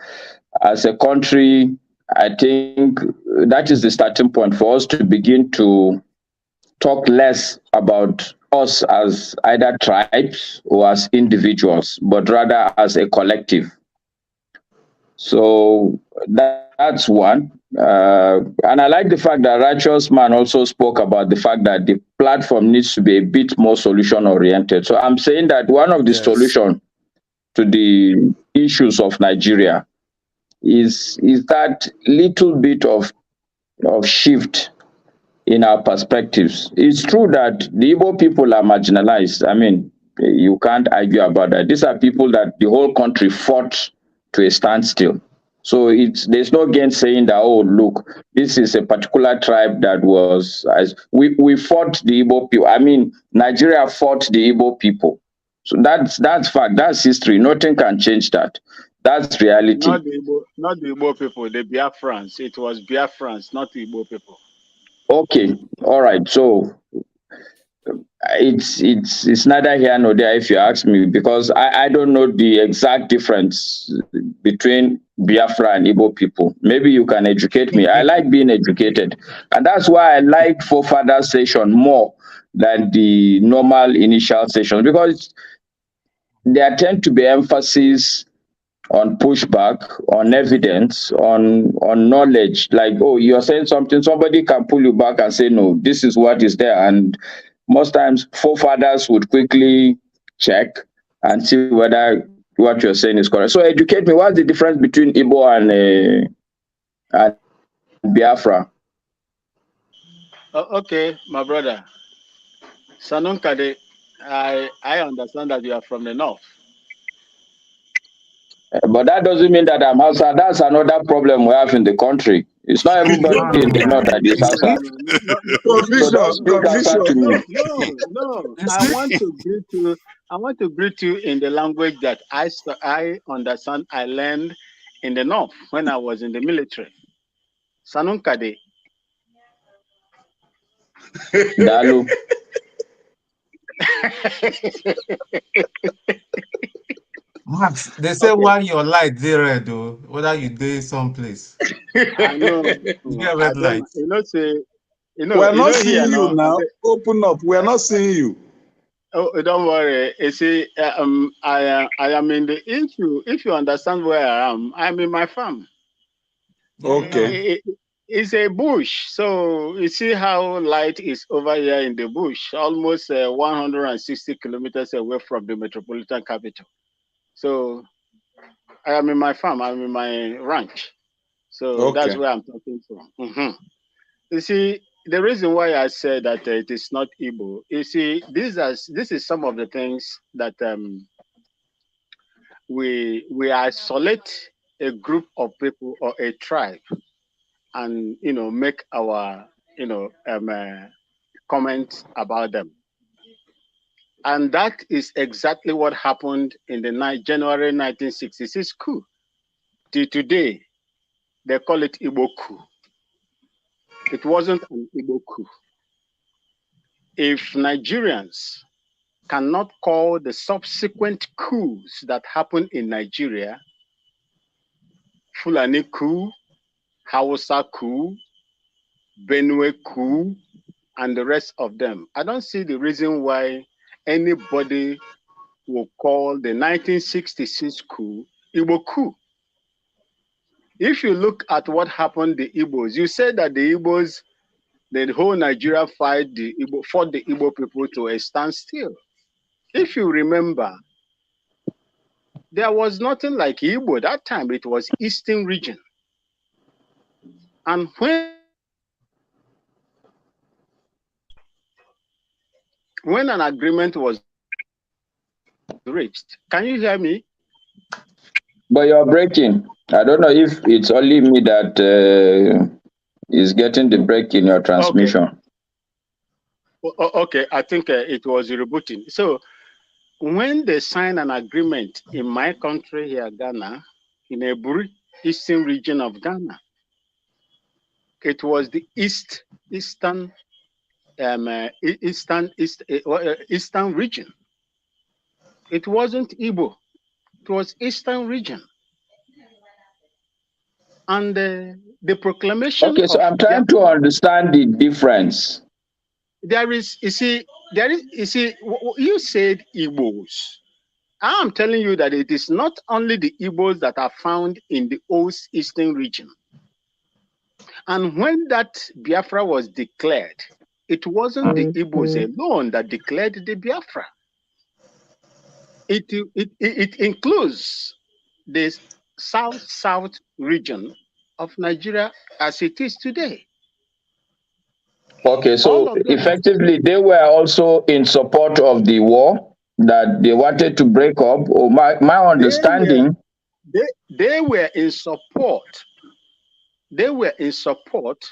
as a country, I think that is the starting point for us to begin to talk less about us as either tribes or as individuals, but rather as a collective. So that's one. And I like the fact that Righteous Man also spoke about the fact that the platform needs to be a bit more solution oriented. So I'm saying that one of the solutions to the issues of Nigeria is that little bit of shift in our perspectives. It's true that the Igbo people are marginalized. I mean, you can't argue about that. These are people that the whole country fought to a standstill. So there's no gainsaying that, oh, look, this is a particular tribe that was, we fought the Igbo people. I mean, Nigeria fought the Igbo people. So that's fact, that's history. Nothing can change that. That's reality. Not the Igbo people, the Biafrans. It was Biafrans, not the Igbo people. Okay, all right. So it's neither here nor there if you ask me, because I don't know the exact difference between Biafra and Igbo people. Maybe you can educate me. I like being educated, and that's why I like forefather session more than the normal initial session, because there tend to be emphasis on pushback, on evidence, on knowledge. Like, oh, you're saying something, somebody can pull you back and say, no, this is what is there. And most times forefathers would quickly check and see whether what you're saying is correct. So educate me, what's the difference between Igbo and Biafra? Okay, my brother. Sanunkade, I understand that you are from the north. But that doesn't mean that I'm Hausa. That's another problem we have in the country. It's not everybody in the north that is Hausa. So don't speak Hausa to me. No. I want to greet you in the language that I understand. I learned in the north when I was in the military. Sanunkade. Dalu. Max, they say why your light there, though, whether you there someplace. I know. You get red light. We're not seeing you now. Open up. We're not seeing you. Oh, don't worry. You see, I am in the issue. If you understand where I am, I'm in my farm. Okay. It's a bush. So you see how light is over here in the bush, almost 160 kilometers away from the metropolitan capital. So I am in my farm. I'm in my ranch. So that's where I'm talking from. You see, the reason why I said that it is not Igbo, you see, this is some of the things that we isolate a group of people or a tribe, and make our comment about them. And that is exactly what happened in the January 1966 coup. Till today, they call it Igbo coup. It wasn't an Igbo coup. If Nigerians cannot call the subsequent coups that happened in Nigeria Fulani coup, Hausa coup, Benue coup, and the rest of them, I don't see the reason why anybody will call the 1966 coup Igbo coup. If you look at what happened to the Igbos, you said that the Igbos, the whole Nigeria fought the Igbo people to a standstill. If you remember, there was nothing like Igbo that time. It was Eastern region. And when an agreement was reached, can you hear me? But you're breaking. I don't know if it's only me that is getting the break in your transmission. Okay, I think it was rebooting. So when they signed an agreement in my country here, Ghana, in Eburi, eastern region of Ghana, it was the eastern region. It wasn't Igbo. It was eastern region. And the proclamation. Okay, so I'm trying to understand the difference. There is, you see, you said Igbos. I'm telling you that it is not only the Igbos that are found in the eastern region. And when that Biafra was declared, it wasn't the Igbos alone that declared the Biafra. It includes the south region of Nigeria as it is today. Okay, so effectively they were also in support of the war that they wanted to break up. Or my understanding, they were in support. They were in support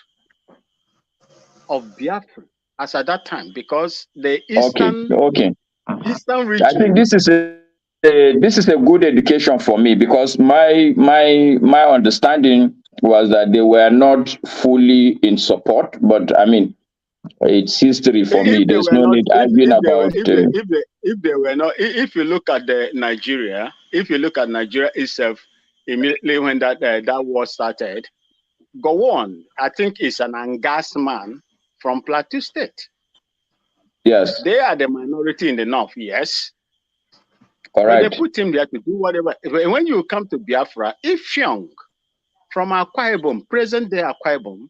of Biafra as at that time because the eastern region. I think this is a good education for me because my understanding was that they were not fully in support, but I mean it's history for me. There's no need arguing about. If they were not, if you look at Nigeria, itself, immediately when that war started, go on. I think it's an Angas man from Plateau State. Yes. They are the minority in the north, yes. Correct. But they put him there to do whatever. When you come to Biafra, Ifyong from Akwa Ibom, present day Akwa Ibom,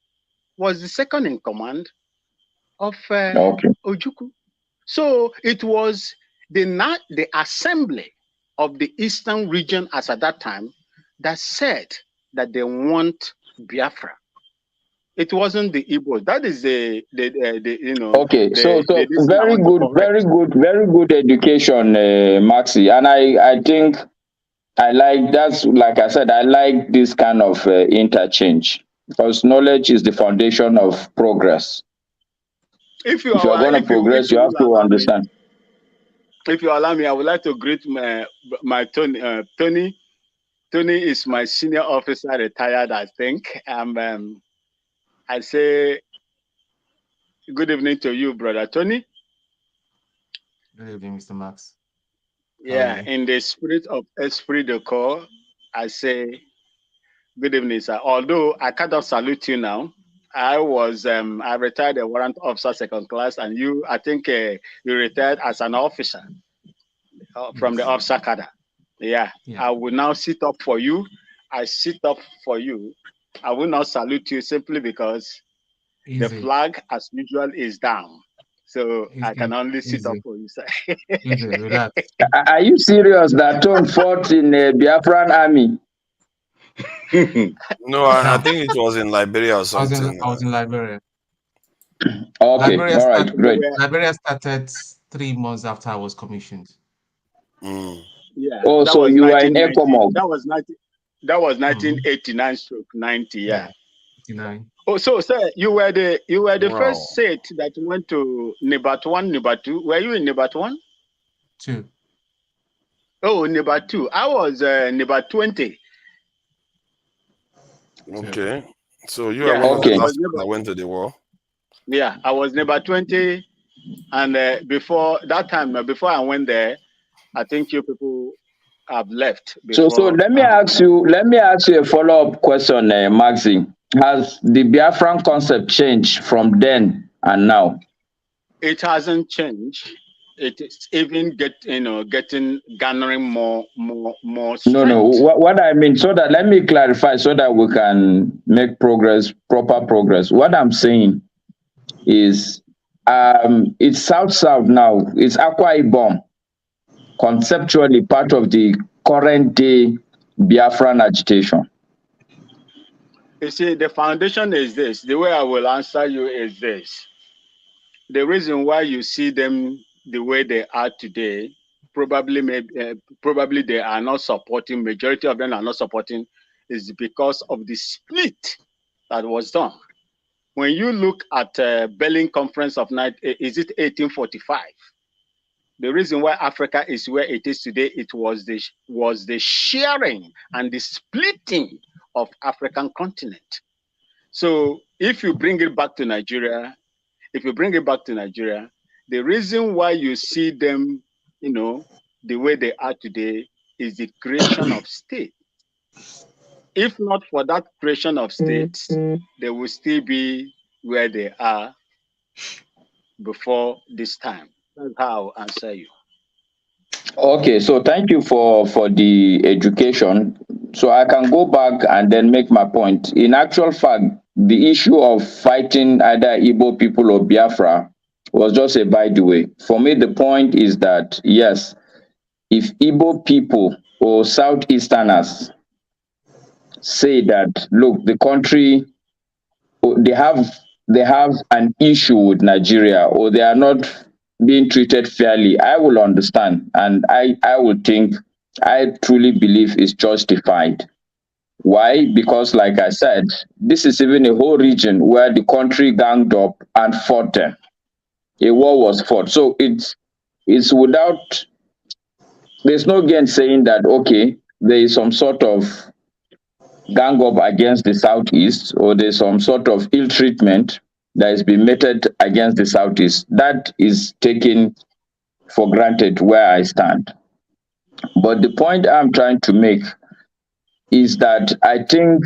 was the second in command of Ojukwu. So it was the assembly of the eastern region as at that time that said that they want Biafra. It wasn't the Igbos. That is the Okay, so very good education, Maxi, and I think I like that's like I said, I like this kind of interchange because knowledge is the foundation of progress. If you are going to progress, you have to understand. If you allow me, I would like to greet my Tony. Tony is my senior officer, retired, I think. I say good evening to you, brother Tony. Good evening, Mr. Max. Yeah, in the spirit of esprit de corps, I say good evening, sir. Although I cannot salute you now. I retired a warrant officer second class, and you, I think you retired as an officer from the officer cadre. Yeah, I will now sit up for you. I sit up for you. I will not salute you simply because the flag, as usual, is down. So I can only sit up for you, sir. Relax. Are you serious that Tone fought in the Biafran army? No, I think it was in Liberia or something. I was in Liberia. Okay, all right, great. Liberia started 3 months after I was commissioned. Yeah. Oh, so you were in ECOMOG. That was 1989/90. Yeah. 89. Oh, so sir, you were the Wow. first set that went to Nibat 1, Nibat 2. Were you in Nibat 1? 2. Oh, Nibat 2. I was Nibat 20. Okay. So you are Yeah, one of the I last was people Nibat. that went to the war. Yeah, I was Nibat 20, and before that time, before I went there, I think you people have left So before. let me ask you a follow-up question, Maxi. Has the Biafran concept changed from then and now? It hasn't changed. It is even garnering more strength. No. What I mean, so that let me clarify, so that we can make proper progress. What I'm saying is, it's South now. It's Akwa Ibom, conceptually part of the current day Biafran agitation. You see, the foundation is this. The way I will answer you is this. The reason why you see them the way they are today, probably they are not supporting, majority of them are not supporting, is because of the split that was done. When you look at Berlin Conference of is it 1845? The reason why Africa is where it is today, it was the sharing and the splitting of African continent. So if you bring it back to Nigeria, the reason why you see them, the way they are today is the creation of state. If not for that creation of states, they will still be where they are before this time. That's how I'll answer you. Okay, so thank you for the education. So I can go back and then make my point. In actual fact, the issue of fighting either Igbo people or Biafra was just a by the way. For me, the point is that yes, if Igbo people or Southeasterners say that, look, the country, they have an issue with Nigeria, or they are not being treated fairly, I will understand, and I would think, I truly believe it's justified. Why? Because like I said, this is even a whole region where the country ganged up and fought them. A war was fought. So it's without, there's no gain saying that, okay, there is some sort of gang up against the Southeast, or there's some sort of ill treatment that has been meted against the Southeast. That is taken for granted where I stand. But the point I'm trying to make is that I think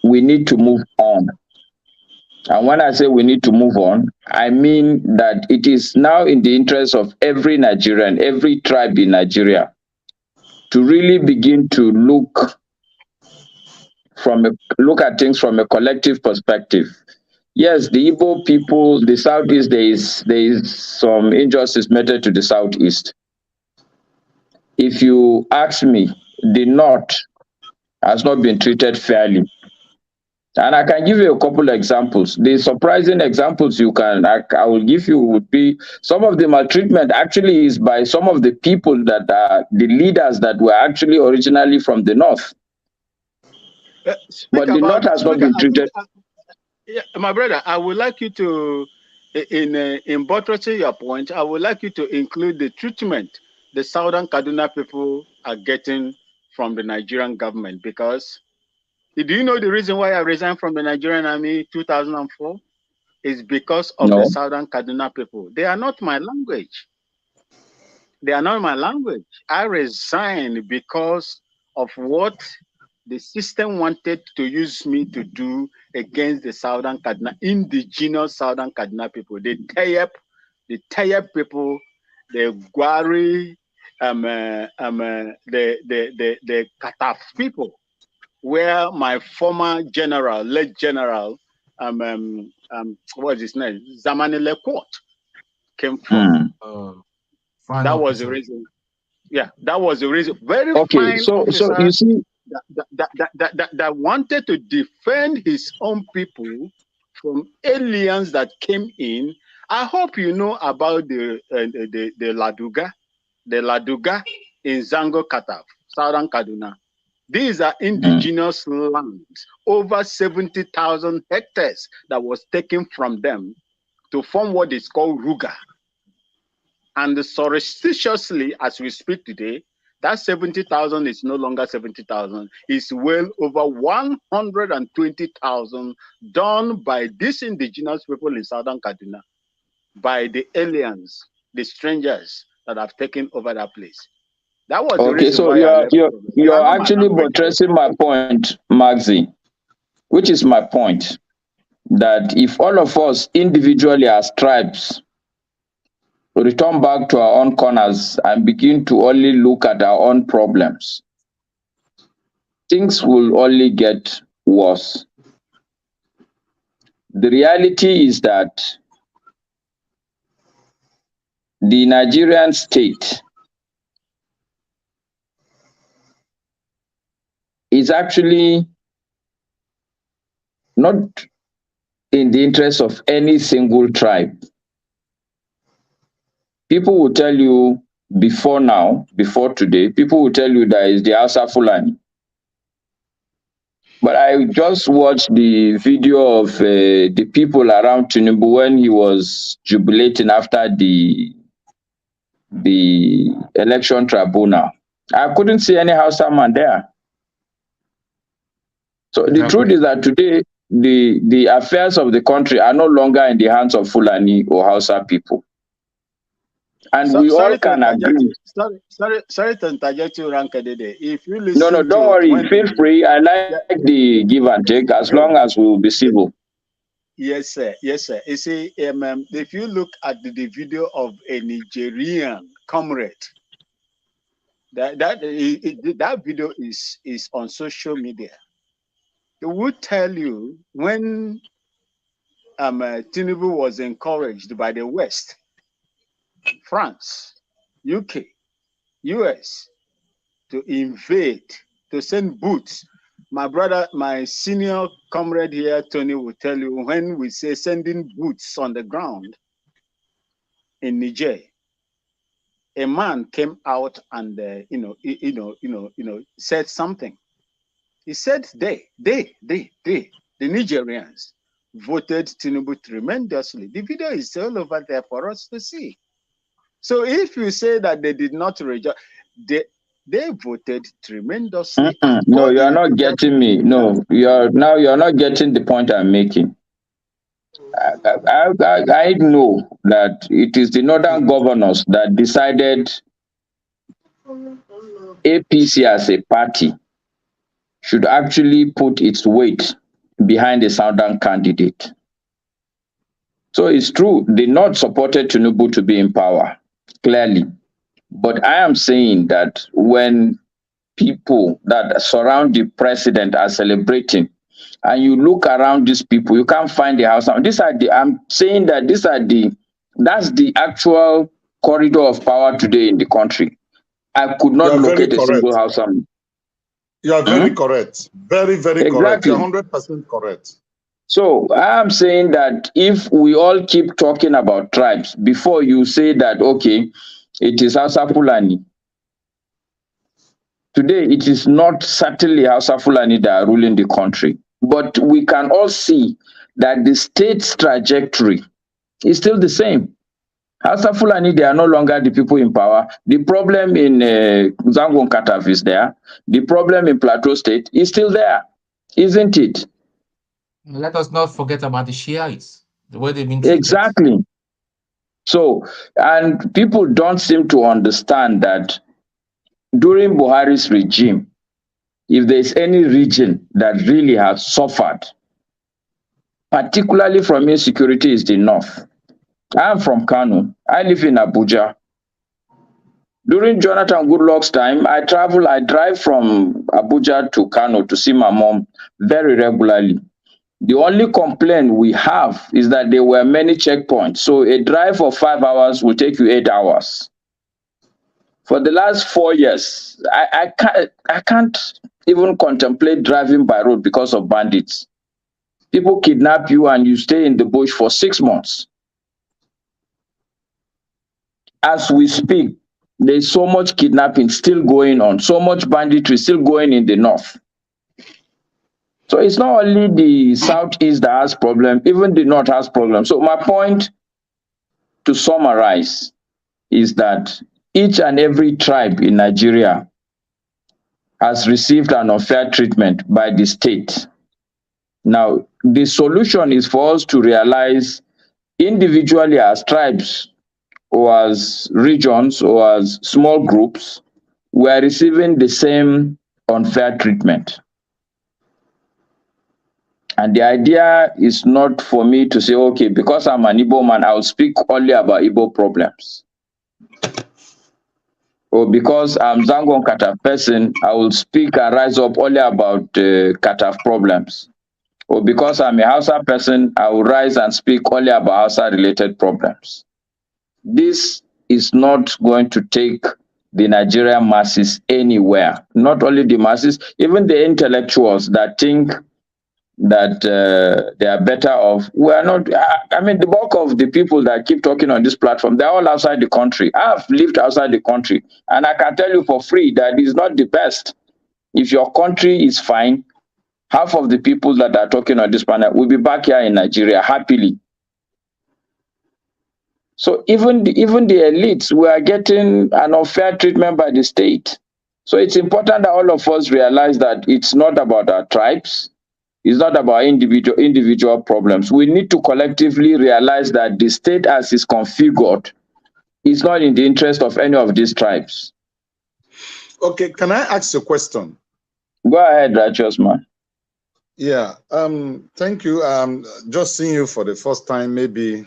we need to move on. And when I say we need to move on, I mean that it is now in the interest of every Nigerian, every tribe in Nigeria, to really begin to look at things from a collective perspective. Yes, the Igbo people, the Southeast, there is some injustice meted to the Southeast. If you ask me, the North has not been treated fairly. And I can give you a couple of examples. The surprising examples I will give you would be, some of the maltreatment actually is by some of the people that are the leaders that were actually originally from the North. But the North has not been treated. Yeah, my brother, I would like you to, in buttressing your point, I would like you to include the treatment the Southern Kaduna people are getting from the Nigerian government. Because, do you know the reason why I resigned from the Nigerian Army 2004? Is because of the Southern Kaduna people. They are not my language. They are not my language. I resigned because of what the system wanted to use me to do against the Southern Kaduna, indigenous Southern Kaduna people, the Tayeb people, the Gwari, the Kataf people, where my former general, late general, what's his name, Zamani Lekot, came from. That was the reason. Yeah, that was the reason. Very fine officer, so you see, that wanted to defend his own people from aliens that came in. I hope you know about the Laduga in Zango Kataf, Southern Kaduna. These are indigenous lands, over 70,000 hectares that was taken from them to form what is called Ruga. And surreptitiously, as we speak today, that 70,000 is no longer 70,000. It's well over 120,000 done by these indigenous people in Southern Kaduna, by the aliens, the strangers that have taken over that place. That was the reason so why I left. you're actually buttressing my point, Maxi, which is my point, that if all of us individually as tribes return back to our own corners and begin to only look at our own problems, things will only get worse. The reality is that the Nigerian state is actually not in the interest of any single tribe. People will tell you before today, people will tell you that it's the Hausa Fulani. But I just watched the video of the people around Tinubu when he was jubilating after the election tribunal. I couldn't see any Hausa man there. So the truth is that today, the affairs of the country are no longer in the hands of Fulani or Hausa people. And we all can agree. Sorry to interject you, Rankadede. If you listen No, don't worry. Feel free. I like the give and take as long as we will be civil. Yes, sir. Yes, sir. You see, if you look at the video of a Nigerian comrade, that video is on social media. It would tell you when Tinubu was encouraged by the West, France, UK, US, to invade, to send boots. My brother, my senior comrade here, Tony, will tell you when we say sending boots on the ground in Niger, a man came out and said something. He said the Nigerians voted Tinubu tremendously. The video is all over there for us to see. So if you say that they did not reject, they voted tremendously. No, you are not getting me. No, you're not getting the point I'm making. I know that it is the northern governors that decided APC as a party should actually put its weight behind a southern candidate. So it's true, the North supported Tinubu to be in power, clearly. But I am saying that when people that surround the president are celebrating, and you look around these people, you can't find the house. I'm saying that that's the actual corridor of power today in the country. I could not locate a single house. You are very correct. Very, very correct. You're 100% correct. So I'm saying that if we all keep talking about tribes, before you say that, okay, it is Hausa Fulani. Today, it is not certainly Hausa Fulani that are ruling the country. But we can all see that the state's trajectory is still the same. Hausa Fulani, they are no longer the people in power. The problem in Zangon Kataf is there. The problem in Plateau State is still there, isn't it? Let us not forget about the Shiites, the way they've been treated. Exactly. So, and people don't seem to understand that during Buhari's regime, if there's any region that really has suffered, particularly from insecurity, is the North. I'm from Kano. I live in Abuja. During Jonathan Goodluck's time, I drive from Abuja to Kano to see my mom very regularly. The only complaint we have is that there were many checkpoints. So a drive of 5 hours will take you 8 hours. For the last 4 years, I can't even contemplate driving by road because of bandits. People kidnap you and you stay in the bush for 6 months. As we speak, there's so much kidnapping still going on, so much banditry still going in the north. So it's not only the southeast that has problem, even the north has problem. So my point, to summarize, is that each and every tribe in Nigeria has received an unfair treatment by the state. Now, the solution is for us to realize individually as tribes or as regions or as small groups, we are receiving the same unfair treatment. And the idea is not for me to say, okay, because I'm an Igbo man, I'll speak only about Igbo problems. Or because I'm Zangon Kataf person, I will speak and rise up only about Kataf problems. Or because I'm a Hausa person, I will rise and speak only about Hausa-related problems. This is not going to take the Nigerian masses anywhere. Not only the masses, even the intellectuals that think that they are better off. We are not. I mean, the bulk of the people that keep talking on this platform, they're all outside the country. I've lived outside the country, and I can tell you for free that it's not the best. If your country is fine, half of the people that are talking on this panel will be back here in Nigeria happily. So even the elites, we are getting an unfair treatment by the state. So it's important that all of us realize that it's not about our tribes. It's not about individual problems. We need to collectively realize that the state as is configured is not in the interest of any of these tribes. Okay, can I ask a question? Go ahead, Righteous Man. Yeah, thank you. Just seeing you for the first time, maybe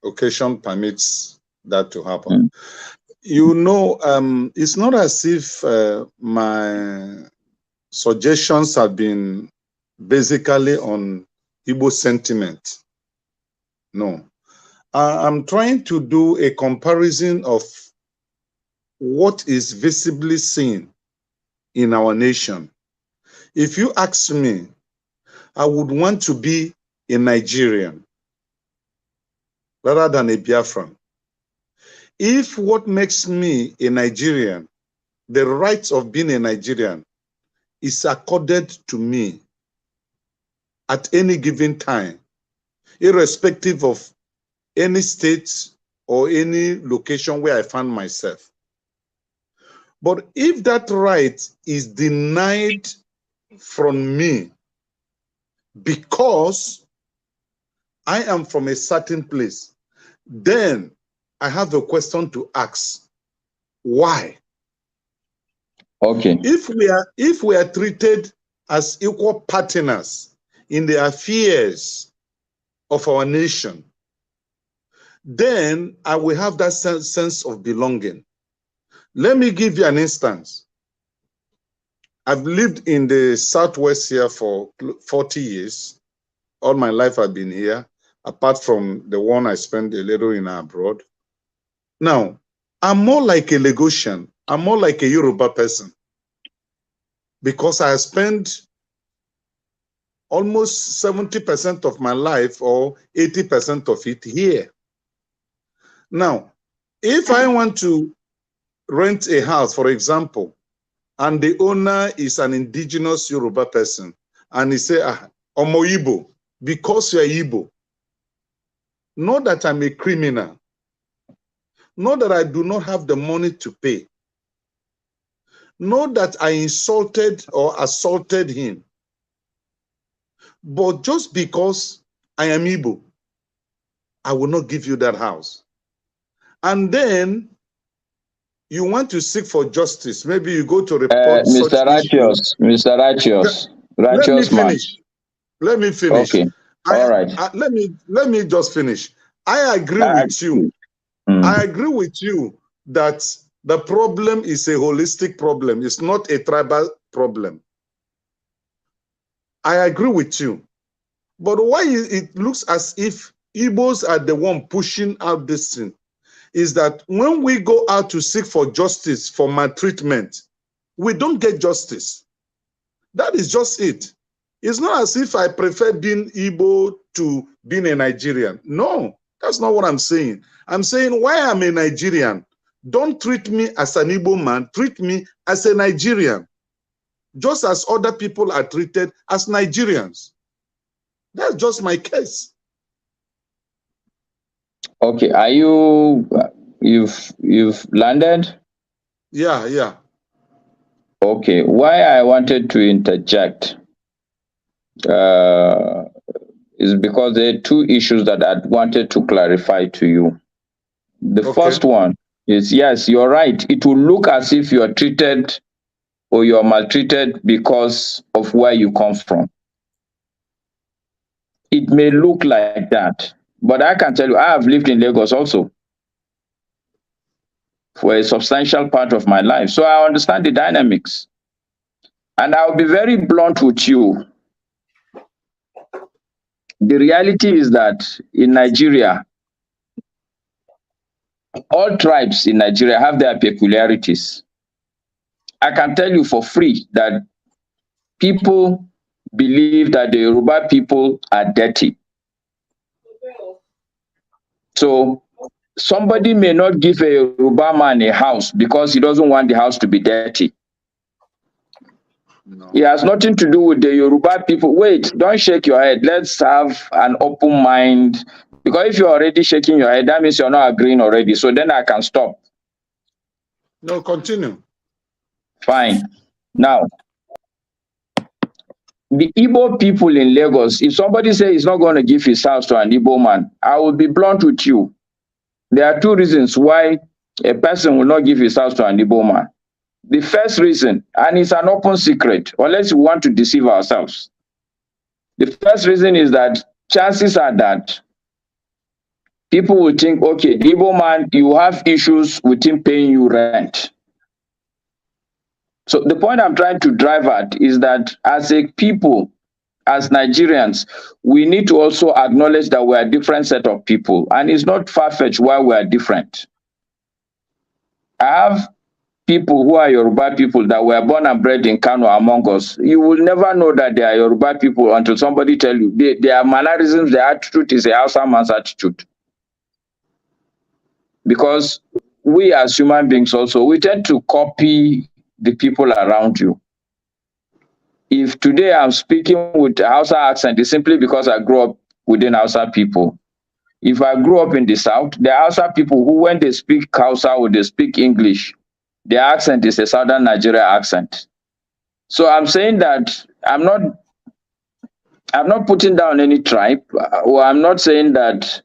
occasion permits that to happen. You know, it's not as if my suggestions have been basically on Igbo sentiment. No. I'm trying to do a comparison of what is visibly seen in our nation. If you ask me, I would want to be a Nigerian rather than a Biafran. If what makes me a Nigerian, the rights of being a Nigerian, is accorded to me at any given time, irrespective of any state or any location where I find myself. But if that right is denied from me because I am from a certain place, then I have a question to ask. Why? Okay. If we are treated as equal partners in the affairs of our nation, then I will have that sense of belonging. Let me give you an instance. I've lived in the Southwest here for 40 years. All my life I've been here, apart from the one I spent a little in abroad. Now, I'm more like a Lagosian. I'm more like a Yoruba person because I spent almost 70% of my life or 80% of it here. Now, if I want to rent a house, for example, and the owner is an indigenous Yoruba person, and he say, Omo Igbo, because you're Igbo, not that I'm a criminal, not that I do not have the money to pay, not that I insulted or assaulted him, but just because I am Igbo, I will not give you that house. And then you want to seek for justice. Maybe you go to report Mr. Righteous, Mr. Righteous, Righteous man. Let me finish. Okay. All right. Let me just finish. I agree with you. I agree with you that the problem is a holistic problem. It's not a tribal problem. I agree with you. But why it looks as if Igbos are the one pushing out this thing is that when we go out to seek for justice for maltreatment, we don't get justice. That is just it. It's not as if I prefer being Igbo to being a Nigerian. No. That's not what I'm saying. I'm saying why I'm a Nigerian. Don't treat me as an Igbo man. Treat me as a Nigerian. Just as other people are treated as Nigerians. That's just my case. Okay, are you've landed? Yeah. Okay, why I wanted to interject is because there are two issues that I wanted to clarify to you. The first one is, yes, you're right. It will look as if you're treated or you're maltreated because of where you come from. It may look like that, but I can tell you, I have lived in Lagos also for a substantial part of my life. So I understand the dynamics. And I'll be very blunt with you. The reality is that in Nigeria, all tribes in Nigeria have their peculiarities. I can tell you for free that people believe that the Yoruba people are dirty. So somebody may not give a Yoruba man a house because he doesn't want the house to be dirty. No. It has nothing to do with the Yoruba people. Wait, don't shake your head. Let's have an open mind. Because if you're already shaking your head, that means you're not agreeing already. So then I can stop. No, continue. Fine. Now, the Igbo people in Lagos, if somebody says he's not going to give his house to an Igbo man, I will be blunt with you. There are two reasons why a person will not give his house to an Igbo man. The first reason, and it's an open secret, unless we want to deceive ourselves. The first reason is that chances are that people will think, okay, the Igbo man, you have issues with him paying you rent. So the point I'm trying to drive at is that as a people, as Nigerians, we need to also acknowledge that we are a different set of people. And it's not far-fetched why we are different. I have people who are Yoruba people that were born and bred in Kano among us. You will never know that they are Yoruba people until somebody tell you. Their mannerisms, their attitude is a Hausa man's attitude. Because we as human beings also, we tend to copy the people around you. If today I'm speaking with a Hausa accent, it's simply because I grew up within Hausa people. If I grew up in the South, there are Hausa people who, when they speak Hausa or they speak English, their accent is a Southern Nigeria accent. So I'm saying that I'm not putting down any tribe, or I'm not saying that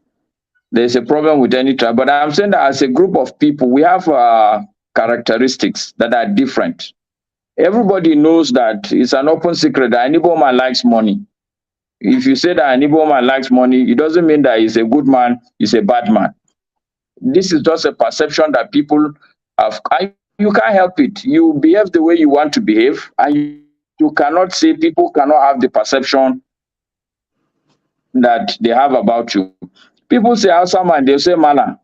there's a problem with any tribe, but I'm saying that as a group of people, we have characteristics that are different. Everybody knows that it's an open secret that an Igbo man likes money. If you say that an Igbo man likes money, it doesn't mean that he's a good man, he's a bad man. This is just a perception that people have. You can't help it. You behave the way you want to behave, and you cannot say people cannot have the perception that they have about you. People say Hausa man, they'll say Mala.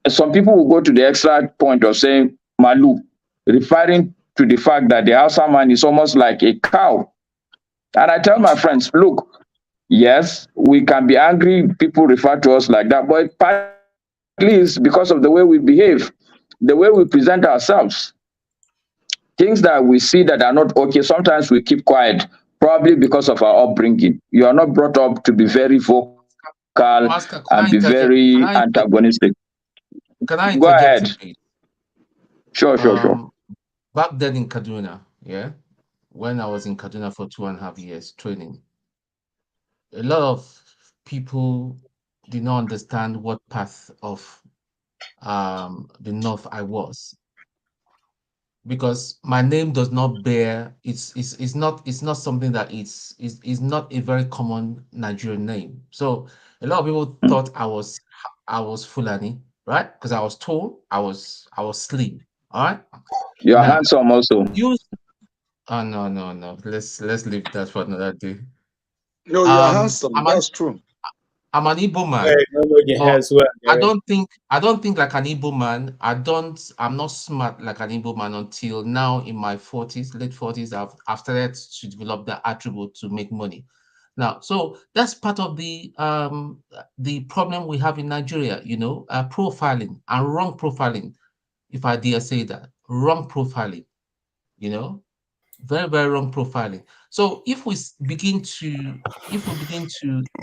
Some people will go to the extra point of saying Malu, referring to the fact that the Hausa man is almost like a cow. And I tell my friends, look, yes, we can be angry, people refer to us like that, but partly it's because of the way we behave, the way we present ourselves. Things that we see that are not okay, sometimes we keep quiet, probably because of our upbringing. You are not brought up to be very vocal and be very antagonistic. Can I Go ahead. Sure. Sure. Back then in Kaduna, when I was in Kaduna for 2.5 years training, a lot of people did not understand what path of the North I was, because my name does not bear, it's not something that is not a very common Nigerian name. So a lot of people thought I was Fulani, right? Because I was tall, I was slim. All right. You're handsome also. Oh no. Let's leave that for another day. No, you're handsome. That's true. I'm an Igbo man. I don't think like an Igbo man. I'm not smart like an Igbo man until now in my 40s, late 40s. I've started to develop the attribute to make money. Now, so that's part of the problem we have in Nigeria, profiling and wrong profiling, if I dare say that, wrong profiling, very, very wrong profiling. So if we begin to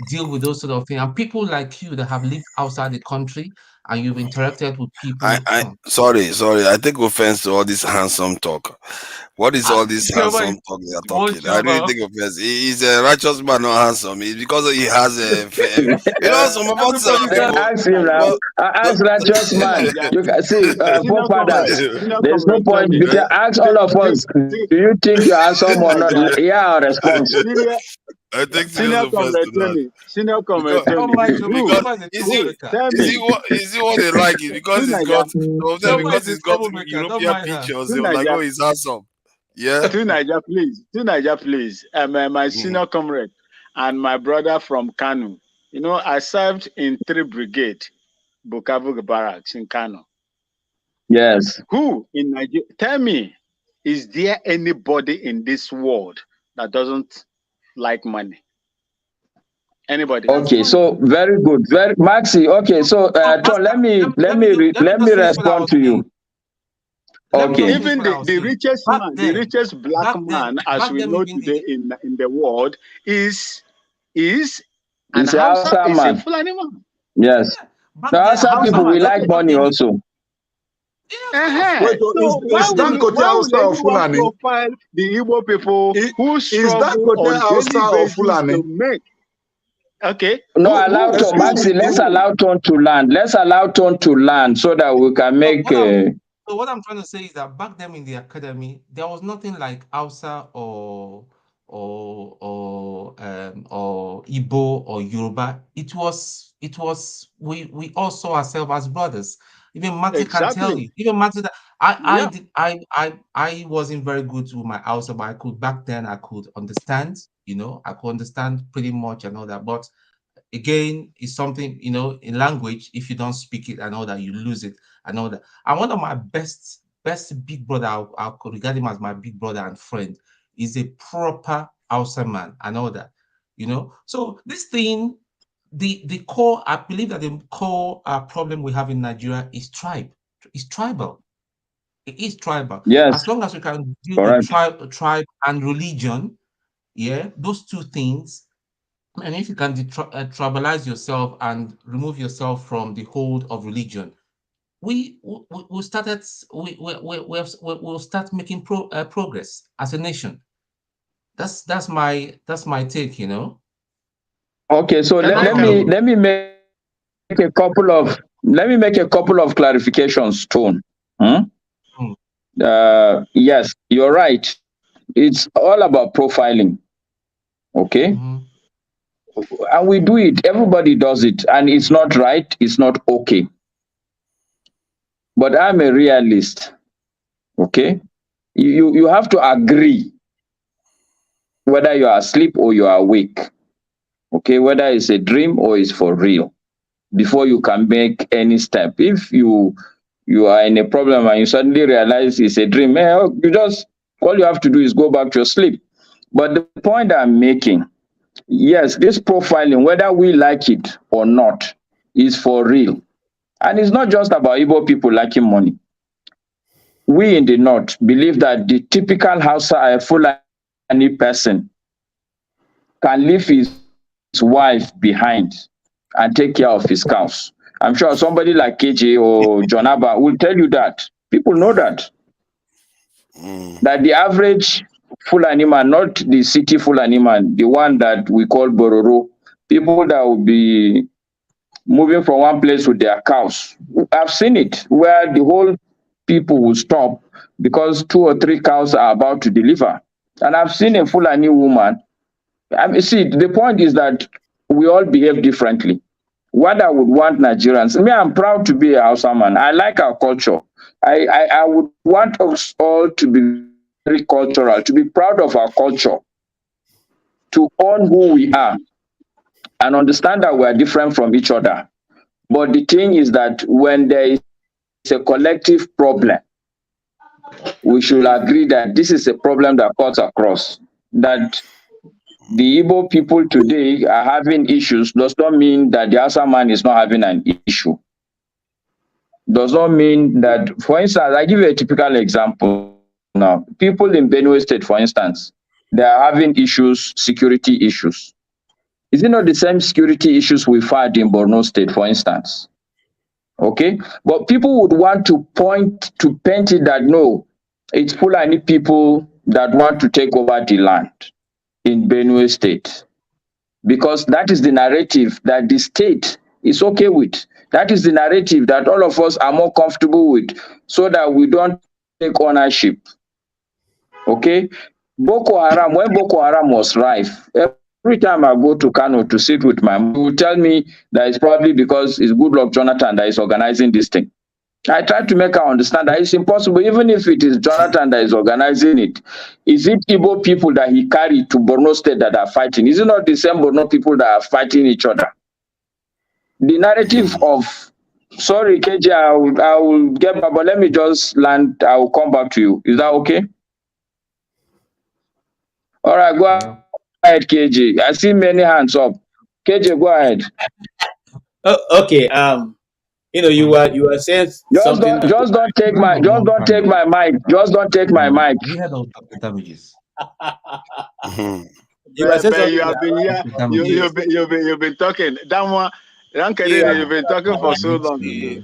deal with those sort of things, and people like you that have lived outside the country and you've interacted with people. Sorry, I take offense to all this handsome talk. What is all this handsome talk they are talking? I really take offense. He's a righteous man, not handsome. It's because he has some of us people. Ask him now. Ask righteous man. You can see, forefathers. There's no point. You can ask all of us. Do you think you are handsome or not? Yeah, our response. I think Senior comrade Tony. Senior comrade Tony. Is it what they like? It because he's got because he's got European pictures. They were like, oh, he's handsome. Yeah. To Niger, please. My senior comrade and my brother from Kano. I served in 3 brigade, Bukavu barracks in Kano. Yes. Who in Nigeria? Tell me, is there anybody in this world that doesn't like money? Anybody? Okay, so very good, very Maxi. Okay, so Tom, let me respond to you. Okay. Even the richest man, the richest black man, as we know today in the world, is a Fulani man. Yes. The Hausa people, we like money also. Wait, is Dangote Hausa or Fulani? Profile the Igbo people who struggle Dangote Hausa or Fulani? To make. Okay. No, allow Tom, Maxi, let's allow Tom to land. Let's allow Tom to land so that we can make. So what I'm trying to say is that back then in the academy, there was nothing like Hausa or Igbo or Yoruba. It was we all saw ourselves as brothers. Even Matthew can tell you. Even Matthew, I wasn't very good with my Hausa, but back then I could understand. I could understand pretty much and all that. But again, it's something, in language, if you don't speak it and all that, you lose it and all that. And one of my best big brother, I could regard him as my big brother and friend, is a proper Hausa man and all that, So this thing, the core, I believe that the core problem we have in Nigeria is tribal. It is tribal. Yes. As long as we can deal with tribe and religion, those two things, and if you can tribalize yourself and remove yourself from the hold of religion, we'll start making progress as a nation. That's my take, Okay, so let me make a couple of clarifications, Tone. Yes, you're right. It's all about profiling. Okay. And we do it, everybody does it, and it's not right, it's not okay. But I'm a realist. Okay. You have to agree whether you are asleep or you are awake. Okay, whether it's a dream or it's for real, before you can make any step. If you are in a problem and you suddenly realize it's a dream, you just, all you have to do is go back to your sleep. But the point I'm making, yes, this profiling, whether we like it or not, is for real. And it's not just about Igbo people liking money. We in the North believe that the typical Hausa Fulani person can leave his wife behind and take care of his cows. I'm sure somebody like KJ or John Abba will tell you that. People know that. That the average Fulani man, not the city Fulani man, the one that we call Bororo, people that will be moving from one place with their cows. I've seen it, where the whole people will stop because 2 or 3 cows are about to deliver. And I've seen a Fulani woman. See, the point is that we all behave differently. What I would want Nigerians, I'm proud to be a Hausa man. I like our culture. I would want us all to be very cultural, to be proud of our culture, to own who we are, and understand that we are different from each other. But the thing is that when there is a collective problem, we should agree that this is a problem that cuts across, that the Igbo people today are having issues does not mean that the Hausa man is not having an issue. Does not mean that, for instance, I give you a typical example now. People in Benue State, for instance, they are having issues, security issues. Is it not the same security issues we had in Borno State, for instance? Okay, but people would want to paint it that no, it's Fulani people that want to take over the land in Benue State, because that is the narrative that the state is okay with. That is the narrative that all of us are more comfortable with, so that we don't take ownership. Okay, Boko Haram, when Boko Haram was rife, every time I go to Kano to sit with my mom, he will tell me that it's probably because it's Goodluck Jonathan that is organizing this thing. I try to make her understand that it's impossible, even if it is Jonathan that is organizing it. Is it Igbo people that he carried to Borno State that are fighting? Is it not the same Borno people that are fighting each other? The narrative of, sorry, KJ, I will get back, but let me just land. I will come back to you. Is that okay? All right, go ahead, KJ. I see many hands up. KJ, go ahead. Okay. You were saying something. Just don't take my mic. Just don't take my mic. We had all damages. You were saying But you have been here. You've been talking. That one. You've been talking for so long. You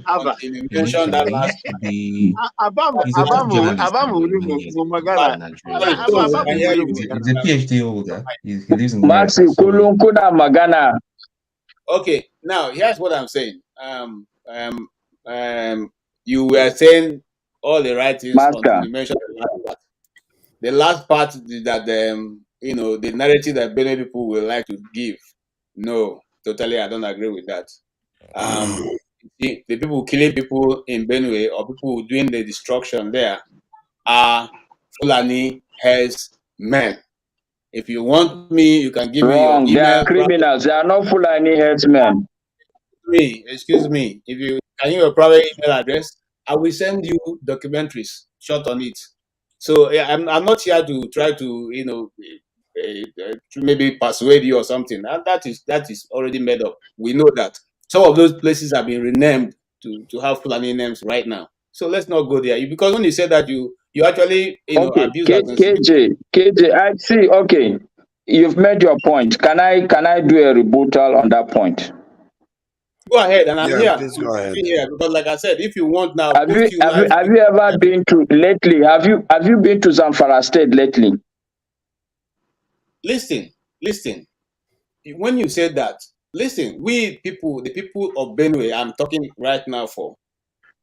mentioned that last. He's a PhD holder. He lives in Maxi Kulunkuna Magana. Okay, now here's what I'm saying. You were saying all the right things until you mentioned the last part. The last part is that the narrative that many people will like to give. No, totally, I don't agree with that. The people killing people in Benue or people doing the destruction there are Fulani herdsmen. If you want me, you can give me your email. They are criminals. They are not Fulani herdsmen. Excuse me. If you can give your private email address, I will send you documentaries short on it. So yeah, I'm not here to try to to maybe persuade you or something. That is already made up. We know that some of those places have been renamed to have Fulani names right now. So let's not go there. Because when you said that you actually abuse KJ, I see. Okay, you've made your point. Can I do a rebuttal on that point? Go ahead, and I'm here. Please go ahead. Because, like I said, if you want now, have you ever been to lately? Have you been to Zamfara State lately? Listen. When you said that, listen. The people of Benue, I'm talking right now for,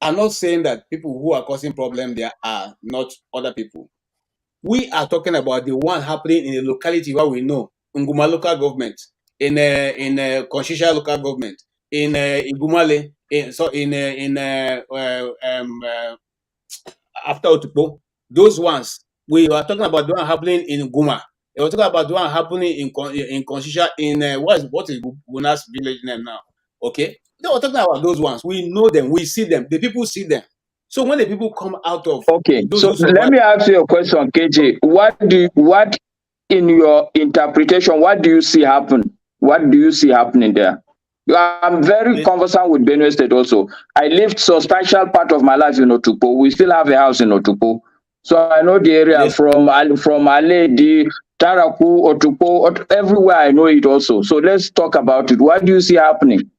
are not saying that people who are causing problem there are not other people. We are talking about the one happening in a locality where we know, Nguma local government, in Konshisha local government, in Igumale, after Otupo. Those ones, we are talking about the one happening in Nguma. We are talking about the one happening in Konshisha, in what is Guna's village name now? Okay, they were talking about those ones. We know them, we see them, the people see them. So when the people come out of let me ask you a question, KJ. What in your interpretation, what do you see happen? What do you see happening there? I'm very conversant with Benue State also. I lived substantial part of my life in Otupo. We still have a house in Otupo. So I know the area from Aledi, Taraku, Otupo, everywhere I know it also. So let's talk about it. What do you see happening?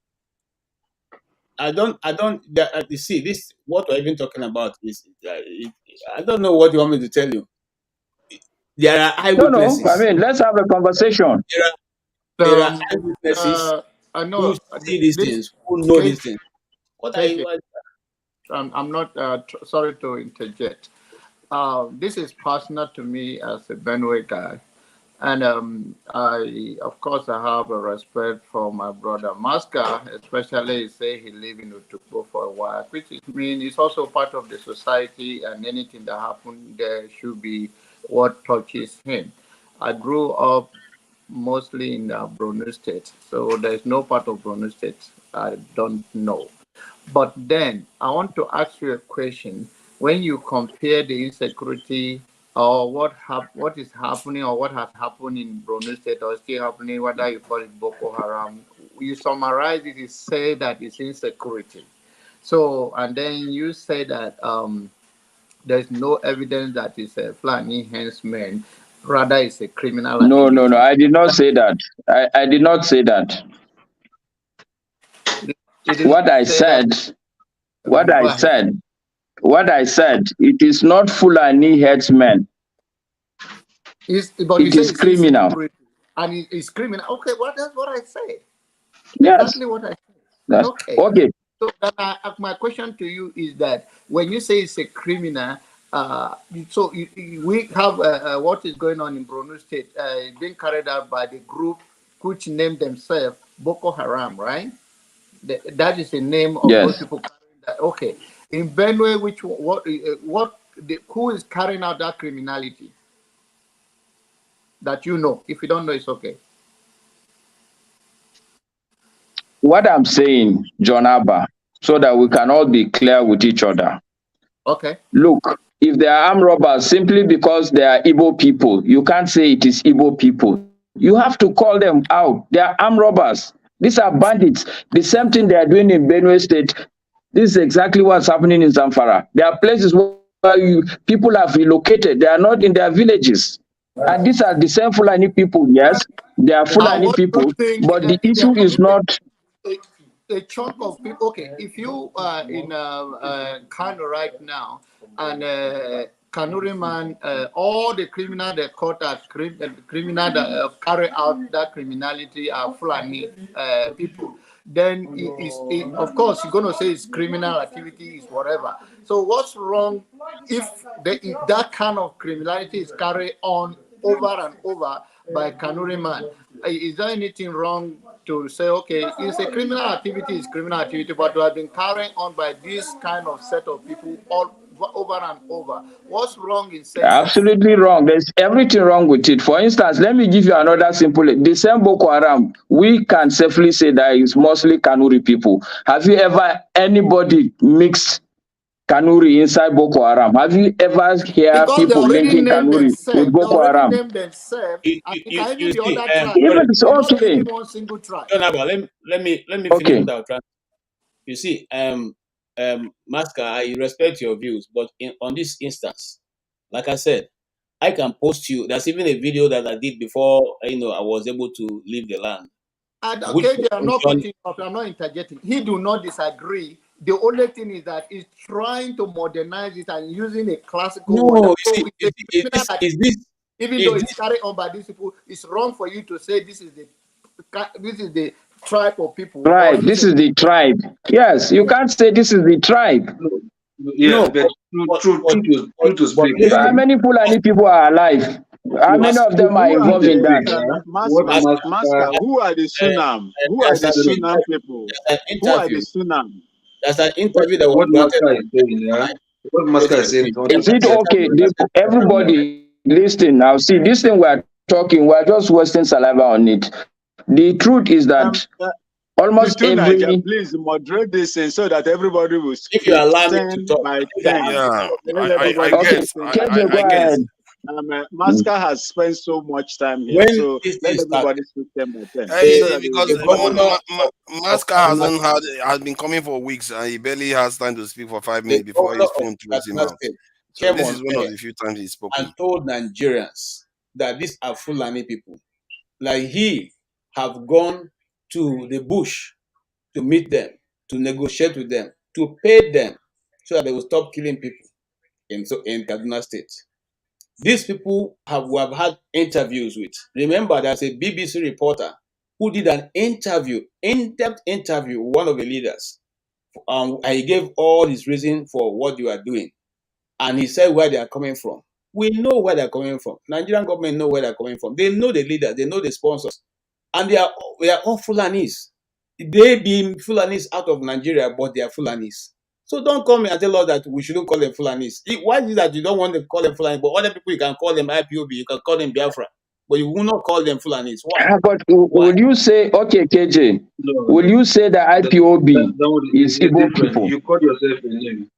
You see, this, what we're even talking about is, I don't know what you want me to tell you. There are eyewitnesses. No, I mean, let's have a conversation. There are eyewitnesses I know who see these things, who know these things. I'm not sorry to interject. This is personal to me as a Benue guy. And of course, I have a respect for my brother Maska, especially say he lived in Utupo for a while, which means it's also part of the society, and anything that happened there should be what touches him. I grew up mostly in Borno State, so there's no part of Borno State I don't know. But then I want to ask you a question. When you compare the insecurity or what is happening or what has happened in Borno State or still happening, whether you call it Boko Haram, you summarize it, you say that it's insecurity. So, and then you say that there's no evidence that it's a Fulani enhancement, rather it's a criminal No, activity. no, no. I did not say that. I did not say that. What I said, what I said, it is not Fulani headsmen. But it is criminal. And it's criminal. Okay, well, that's what I said. Yes. Exactly what I said. That's, okay. Okay. So then my question to you is that when you say it's a criminal, we have what is going on in Borno State being carried out by the group which named themselves Boko Haram, right? That is the name of those people carrying that. Okay. In Benue, who is carrying out that criminality? That you know. If you don't know, it's okay. What I'm saying, John Abba, so that we can all be clear with each other. Okay. Look, if they are armed robbers simply because they are Igbo people, you can't say it is Igbo people. You have to call them out. They are armed robbers. These are bandits. The same thing they are doing in Benue State. This is exactly what's happening in Zamfara. There are places where people have relocated. They are not in their villages. And these are the same Fulani people, yes. They are Fulani people, but the issue is not... A chunk of people, okay, if you are in Kano right now, and Kanuri man, all the criminal they caught as criminal that carry out that criminality are Fulani people, then of course you're going to say it's criminal activity, is whatever. So what's wrong if that kind of criminality is carried on over and over by Kanuri man? Is there anything wrong to say, okay, it's a criminal activity, it's criminal activity, but we have been carrying on by this kind of set of people all over and over? What's wrong in saying absolutely wrong? There's everything wrong with it. For instance, let me give you another simple. The same Boko Haram, we can safely say that it's mostly Kanuri people. Have you ever anybody mixed Kanuri inside Boko Haram? Have you ever heard people linking Kanuri with Boko Haram? Even it's okay. One single tribe. Let me finish what I was trying. You see, Maska, I respect your views, but on this instance, like I said, I can post you. There's even a video that I did before I was able to leave the land. Okay, I'm not cutting off, I'm not interjecting. He do not disagree. The only thing is that he's trying to modernize it and using a classical word. Even though it's carried on by these people, it's wrong for you to say this is the tribe of people. Right, this is the tribe. Yes, you can't say this is the tribe. Yeah, but true to speak. How many Fulani people are alive? How many of them are involved in that? Master, who are the Sunam? Who are the Sunam people? Who are the Sunam? That's an interview that what Master is saying, yeah? What Master is saying. Is it okay? Everybody listen now. See, this thing we're talking, we're just wasting saliva on it. The truth is that almost every... Niger, please moderate this so that everybody will speak. If you allow me to talk. I guess. Masker has spent so much time here, so let everybody speak them at 10. Because Masker has been coming for weeks and he barely has time to speak for 5 minutes before his phone throws him out. So this is one of the few times he's spoken. And told Nigerians that these are Fulani people. Like he have gone to the bush to meet them, to negotiate with them, to pay them so that they will stop killing people in Kaduna State. These people we have had interviews with. Remember, there's a BBC reporter who did an interview, in-depth interview with one of the leaders. And he gave all his reason for what you are doing. And he said where they are coming from. We know where they're coming from. Nigerian government know where they're coming from. They know the leaders, they know the sponsors. And they are all Fulanis. They be Fulanis out of Nigeria, but they are Fulanis. So don't come and tell us that we shouldn't call them Fulanis. Why is it that you don't want to call them Fulanis, but other people you can call them IPOB, you can call them Biafra, but you will not call them Fulanis? Why? But would you say, okay, KJ, will you say that IPOB is Igbo people? You call yourself a name.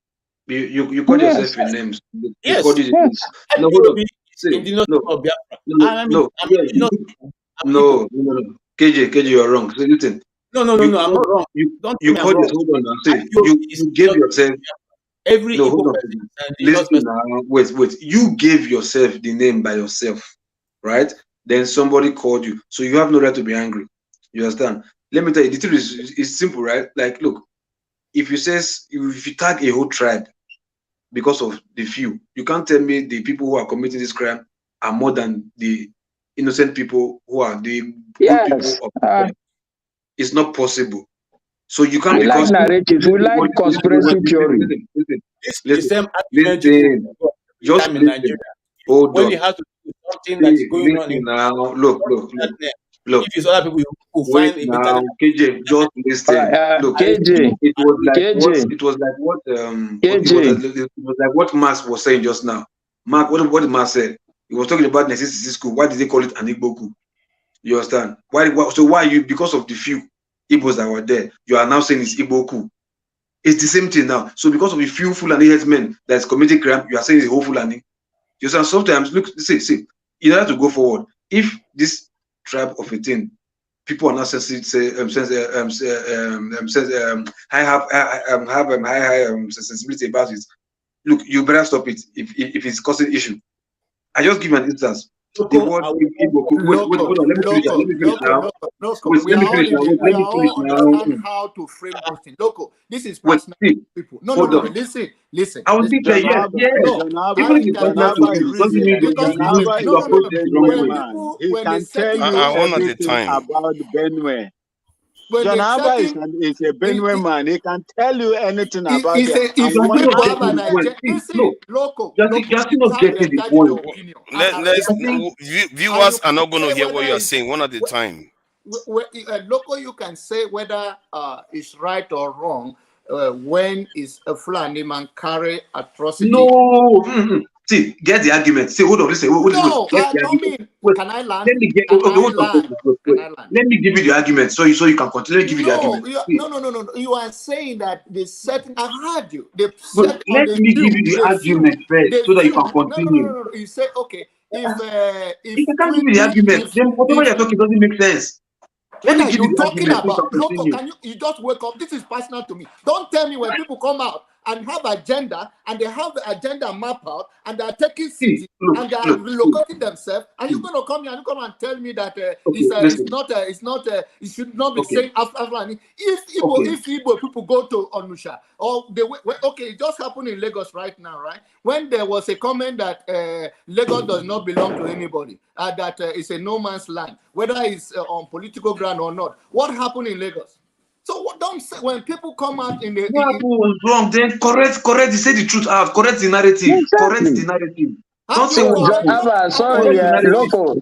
You called Yes. yourself in names. You Yes. called it. Yes. No, hold on. See, Indigenous no, of Biafra. no, I mean, no. I'm Yeah, indigenous. no. KJ, you're wrong. So listen. No, I'm not wrong. Don't tell You me I'm called wrong. yourself. Hold on now. See, IPOB is you gave yourself. every No, Igbo hold on. person is an indigenous Listen person. now. Wait. You gave yourself the name by yourself, right? Then somebody called you, so you have no right to be angry. You understand? Let me tell you, the truth is simple, right? Like, look, if you tag a whole tribe because of the few, you can't tell me the people who are committing this crime are more than the innocent people who are the good Yes. people of the tribe. It's not possible. So you can't, We like because narratives. We like conspiracy theory. This is the same argument listen, just in listen. Nigeria. Hold When on. it has to do with something that is going on in now, look. if it's other people who Wait find now, KJ, just listen. Look, KJ, it was like KJ, it was like what Max was saying just now. Mark, what did Max say? He was talking about necessity school. Why did they call it an Igbo coup? You understand? Why you, because of the few Igbos that were there, you are now saying it's Igbo coup? It's the same thing now. So because of the few Fulani headsmen that's committing crime, you are saying it's a whole Fulani. You understand? Sometimes look, see, in order to go forward, if this tribe of a thing, people are not sensitive, high sensibility about it. Look, you better stop it if it's causing issue. I just give you an instance. The word wait, hold on, let me finish now. We are all now. understand how to frame those things. Loco, this is Wait, personal see, people. No, hold on. listen. I will teach you. Yes. Even if it's personal to you, doesn't mean you approach it the wrong way. When they set one at a time. About Benue. when John they Abba setting is a Benue man. He can tell you anything about if it. people have an agenda, listen, Loco, You're people not have getting the entitled point. opinion. Viewers are not going to hear what you're saying one at a time. Local, you can say whether it's right or wrong when is a Fulani man carry atrocity. No. See, get the argument. See, hold on, listen. No, Get I the don't argument. mean. Wait, Can I land? let me get. Can Hold I on. land? Let me give you the argument, so you can continue to give you the argument. No. You are saying that the setting. I've heard you. The But set let me give you the argument first, so that you can continue. No. You say okay. If If you can't give me the argument, then whatever you're talking doesn't make sense. Let me give you the argument so you can Local, continue. you just wake up? This is personal to me. Don't tell me when people come out and have agenda and they have the agenda map out and they are taking cities and they are relocating themselves. Are you going to come here and come and tell me that it should not be saying after if Igbo people go to Onusha or it just happened in Lagos right now, right? When there was a comment that Lagos does not belong to anybody, that it's a no man's land, whether it's on political ground or not. What happened in Lagos? So don't say when people come out in the was wrong. Then correct. Say the truth out. Correct the narrative. Exactly. Correct the narrative. Don't say Local.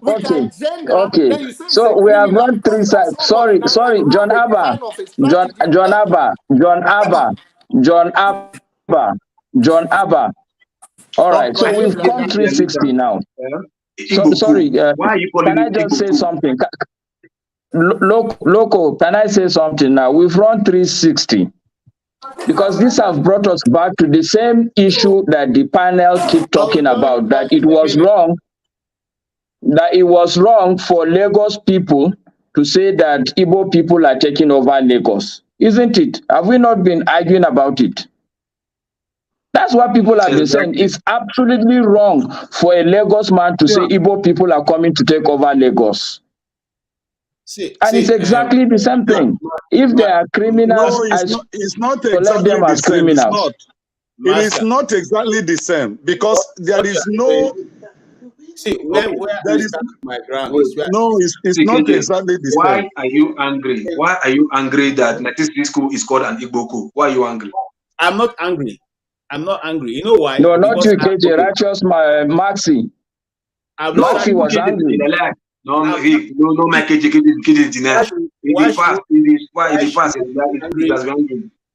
Okay. So we have run three sides. Sorry, John Abba. John Abba. All right. So we've come 360 now. Sorry. Can I just say something? Local, can I say something now? We've run 360 because these have brought us back to the same issue that the panel keep talking about, that it was wrong for Lagos people to say that Igbo people are taking over Lagos. Isn't it? Have we not been arguing about it? That's what people have been saying. It's absolutely wrong for a Lagos man to say Igbo people are coming to take over Lagos. It's exactly the same thing. If they are criminals, it's not exactly them the as same. criminals. It is not exactly the same because there is no. See, where my ground is. No, it's not exactly the same. Why are you angry? Why are you angry that this school is called an Igbo coup? Why are you angry? I'm not angry. You know why? No, not you, KJ. Righteous, Maxi. Maxi was angry. No, my KJ denied.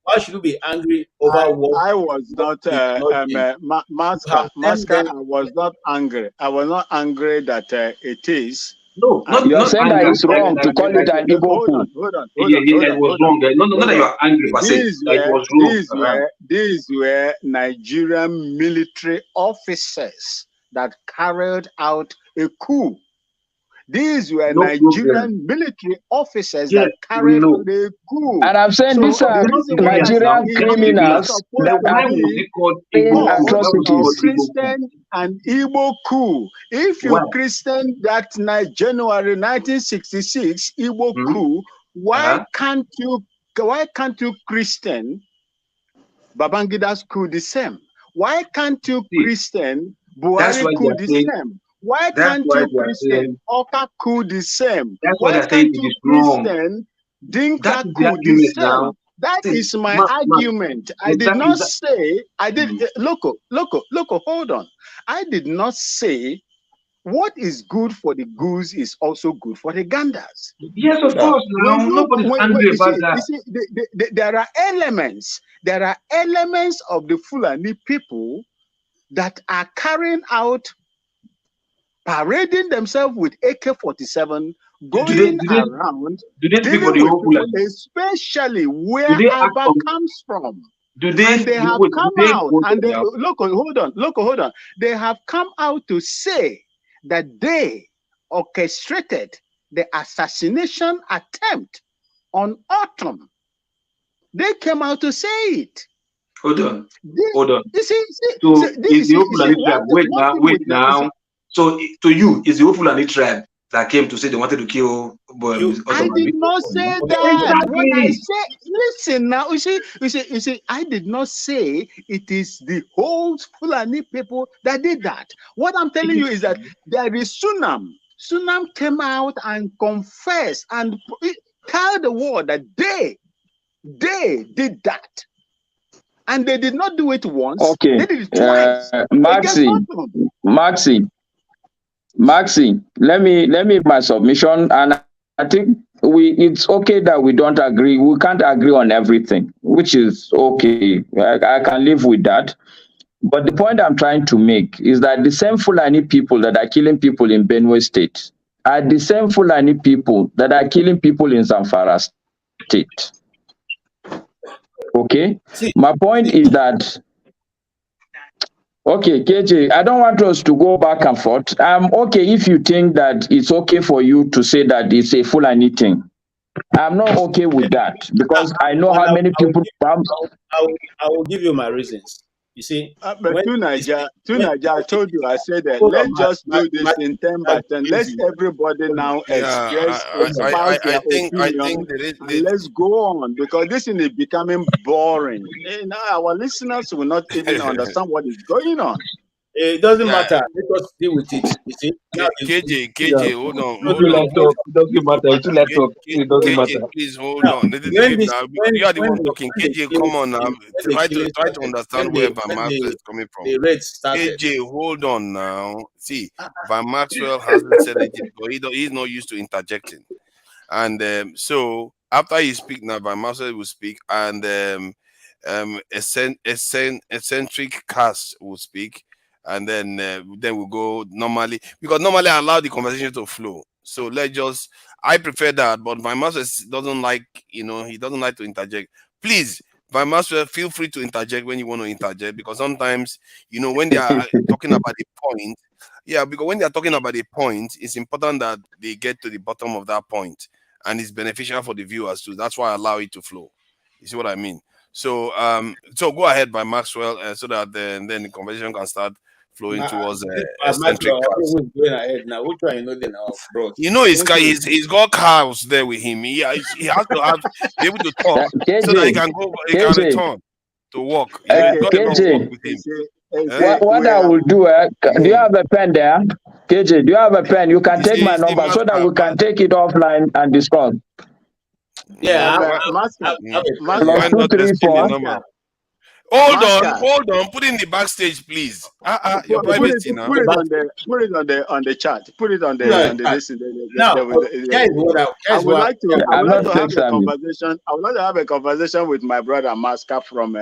Why should you be angry over what? I was not, Masker, I was not angry. I was not angry that it is. No, You're saying that anger. it's wrong to call it an Igbo coup. Hold on. It was wrong. Not that you are angry per se. It was wrong. These were Nigerian military officers that carried out a coup. These were Nigerian military officers that carried out a coup. And I'm saying these are Nigerian criminals that are doing atrocities. Christian and Igbo coup. If you Christian that January 1966 Igbo coup, why can't you Christian Babangida's coup the same? Why can't you Christian Buhari coup the same? Why can't you Christian Oka coup the same? Why can't you Christian Dinka coup the same? That is my argument. I did not say, look, hold on. I did not say what is good for the goose is also good for the ganders. Yes, of course. Nobody's angry about that. You see, there are elements of the Fulani people that are carrying out, parading themselves with AK-47, going around, especially where Abba comes from. They have come out, and hold on. They have come out to say that they orchestrated the assassination attempt on Autumn. They came out to say it. Hold on. You see, so is the Fulani tribe? Wait now. So to you, is the Fulani tribe that came to say they wanted to kill Autumn? I did not say that. When I say, listen now, you see, I did not say it is the whole Fulani people that did that. What I'm telling you is that there is Sunam. Sunam came out and confessed and tell the world that they did that. And they did not do it once. Okay. They did it twice. Maxi, let me my submission, and I think it's okay that we don't agree. We can't agree on everything, which is okay. I can live with that. But the point I'm trying to make is that the same Fulani people that are killing people in Benue State are the same Fulani people that are killing people in Zamfara State. Okay? My point is that, okay, KJ, I don't want us to go back and forth. I'm okay if you think that it's okay for you to say that it's a Fulani thing. I'm not okay with that because I know how many people. I will give you my reasons. You see, but to Nigeria, I told you, I said that let's just do this in 10 by 10. Let everybody now express their opinion. Let's go on, because this is becoming boring. Now our listeners will not even understand what is going on. It doesn't matter. Let us deal with it. You see, KJ, hold on. It doesn't matter. It doesn't matter. Please hold on. You are the one talking. KJ, come on now. Try to understand where Van Maxwell is coming from. KJ, hold on now. See, Van Maxwell hasn't said anything, but he's not used to interjecting. And so after he speaks now, Van Maxwell will speak, and eccentric cast will speak. And then we'll go normally, because normally I allow the conversation to flow. So I prefer that, but my master doesn't like, he doesn't like to interject. Please, my master, feel free to interject when you want to interject, because sometimes, when they are talking about a point, because when they are talking about a point, it's important that they get to the bottom of that point, and it's beneficial for the viewers too. That's why I allow it to flow. You see what I mean? So, go ahead by Maxwell, so that then the conversation can start flowing towards eccentric cars. Going ahead now. We'll try now, bro. He's got cars there with him. He has to be able to talk so that he can return to work. What I will do, do you have a pen there? KJ, do you have a pen? You can take my number so that we can take it offline and discuss. Yeah, +234. Hold on. Put in the backstage, please. Your privacy now. Put it on the chat. Put it on the listen. I would like to have a conversation. I would like to have a conversation with my brother Maska from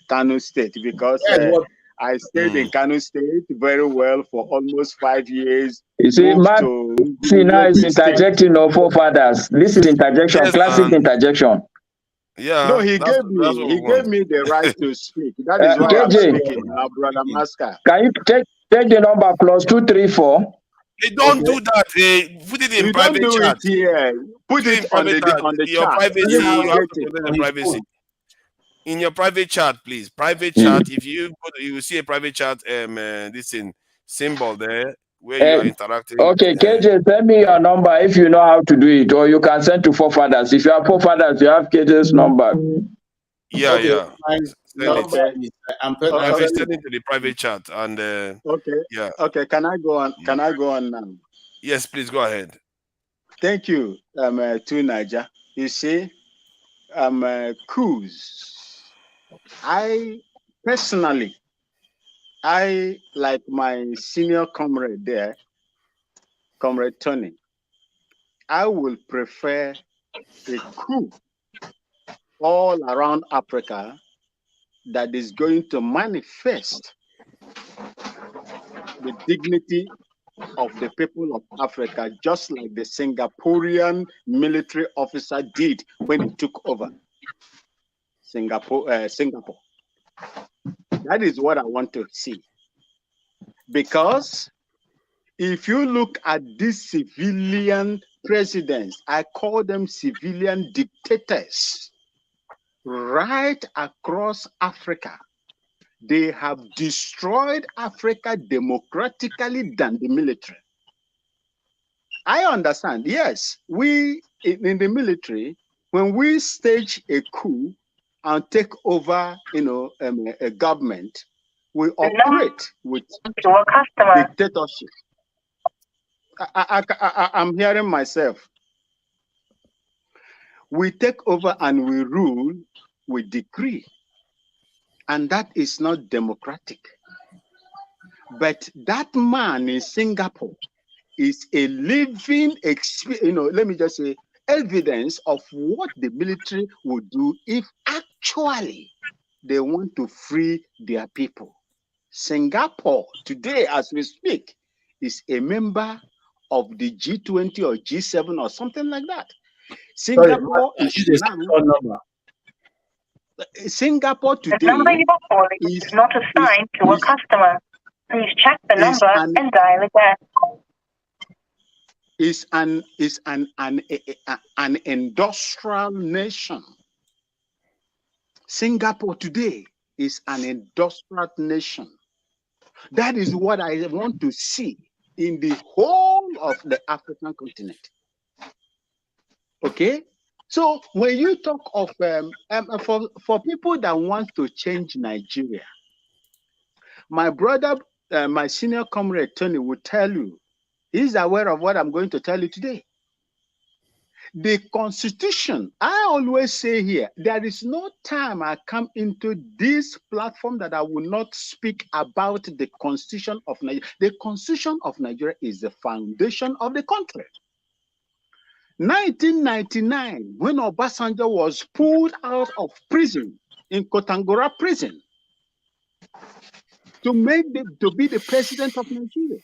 Kano State, because I stayed in Kano State very well for almost 5 years. You see, Moved Mark, to see now is Yobe State. interjecting of forefathers. This is interjection, Yes, classic interjection. Yeah, No, he that's gave what we me want. the right to speak. That is why I'm KJ, speaking now, Brother Masker. can you take the number +234? Hey, don't do that. Put it in You don't private do chat. it here. Put it in on private chat. the Your chat. privacy, They will you have get to it. put it in privacy. In your private chat, please. Private Yeah. chat. If you will see a private chat, this in symbol there where you are interacting. Okay, KJ, send me your number if you know how to do it, or you can send to forefathers. If you have forefathers, you have KJ's number. Yeah, Okay, yeah. my Send number it. is I'm Send it to the private chat and Okay. yeah. Okay. Can I go on? Can I go on now? Yes, please go ahead. Thank you, to Niger. You see, Coups. I personally, like my senior comrade there, Comrade Tony. I will prefer a coup all around Africa that is going to manifest the dignity of the people of Africa, just like the Singaporean military officer did when he took over Singapore. That is what I want to see. Because if you look at these civilian presidents, I call them civilian dictators, right across Africa, they have destroyed Africa democratically than the military. I understand. Yes, we in the military, when we stage a coup and take over, a government, we operate with dictatorship. I'm hearing myself. We take over and we rule with decree, and that is not democratic. But that man in Singapore is a living experience, let me just say, evidence of what the military would do if actually they want to free their people. Singapore today, as we speak, is a member of the G20 or G7 or something like that. Singapore is now, Singapore today the number you are calling is not assigned to a customer. Please check the number and dial again. Is an industrial nation. Singapore today is an industrial nation. That is what I want to see in the whole of the African continent. Okay, so when you talk of for people that want to change Nigeria, my brother, my senior comrade Tony will tell you, he's aware of what I'm going to tell you today. The Constitution, I always say here, there is no time I come into this platform that I will not speak about the Constitution of Nigeria. The Constitution of Nigeria is the foundation of the country. 1999, when Obasanjo was pulled out of prison in Kotangora prison to be the president of Nigeria,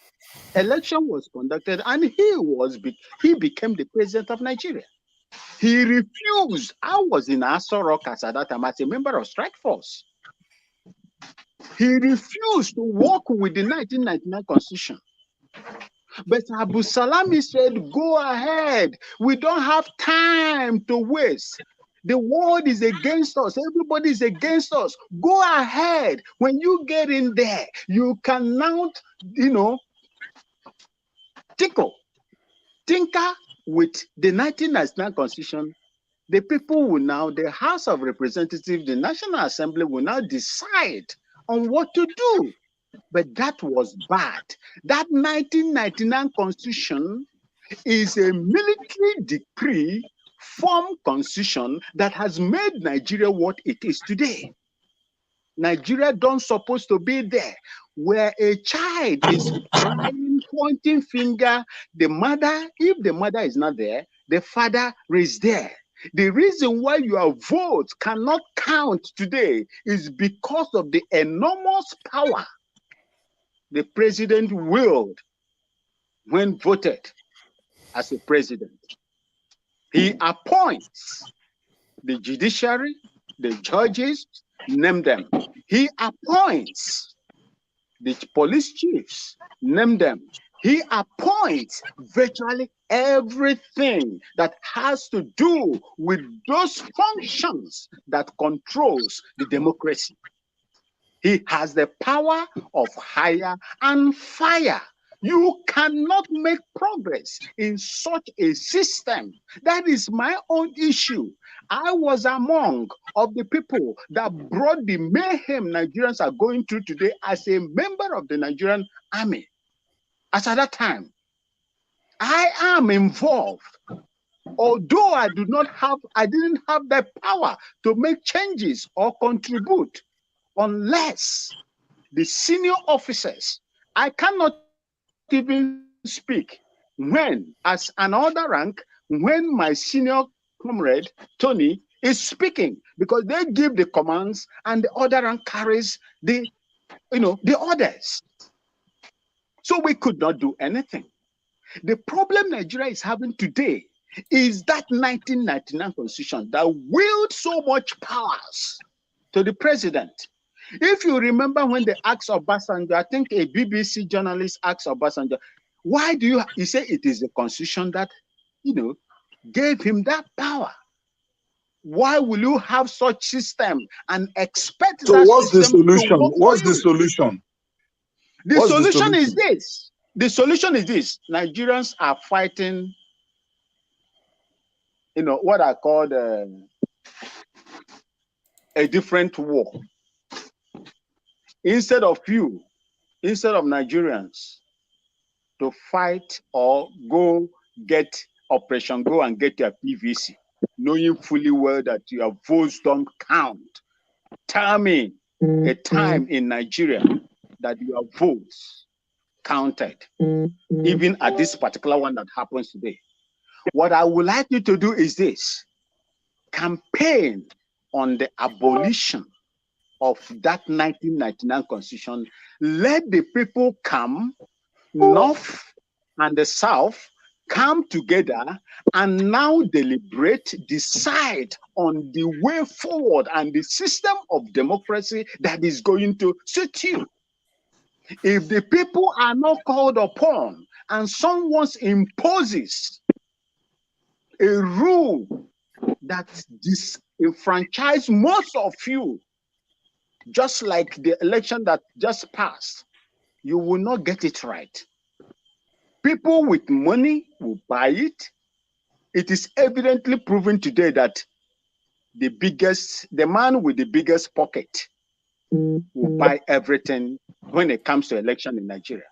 election was conducted and he became the president of Nigeria. He refused. I was in Aso Rock at that time as a member of Strike Force. He refused to work with the 1999 Constitution. But Abu Salami said, go ahead. We don't have time to waste. The world is against us. Everybody is against us. Go ahead. When you get in there, you can now, tinker with the 1999 Constitution. The people will now, the House of Representatives, the National Assembly will now decide on what to do. But that was bad. That 1999 Constitution is a military decree form constitution that has made Nigeria what it is today. Nigeria don't supposed to be there. Where a child is crying, pointing finger, the mother, if the mother is not there, the father is there. The reason why your vote cannot count today is because of the enormous power the president willed when voted as a president. He appoints the judiciary, the judges, name them. He appoints the police chiefs, name them. He appoints virtually everything that has to do with those functions that controls the democracy. He has the power of hire and fire. You cannot make progress in such a system. That is my own issue. I was among of the people that brought the mayhem Nigerians are going through today as a member of the Nigerian army. As at that time, I am involved. Although I didn't have the power to make changes or contribute unless the senior officers, I cannot even speak when, as another rank, when my senior comrade, Tony, is speaking, because they give the commands and the other rank carries the orders. So we could not do anything. The problem Nigeria is having today is that 1999 constitution that willed so much powers to the president. If you remember when they asked Obasanjo, I think a BBC journalist asked Obasanjo, why do he say it is the constitution that, gave him that power? Why will you have such system and expect so that what's the system solution? to work What's for the you? solution? The solution is this. The solution is this. Nigerians are fighting, what I call a different war. Instead of Nigerians to fight or go and get your PVC, knowing fully well that your votes don't count. Tell me a time in Nigeria that your votes counted, even at this particular one that happens today. What I would like you to do is this: campaign on the abolition of that 1999 constitution. Let the people come, North and the South, come together and now deliberate, decide on the way forward and the system of democracy that is going to suit you. If the people are not called upon and someone imposes a rule that disenfranchises most of you, just like the election that just passed, you will not get it right. People with money will buy it. It is evidently proven today that the man with the biggest pocket will buy everything when it comes to election in Nigeria.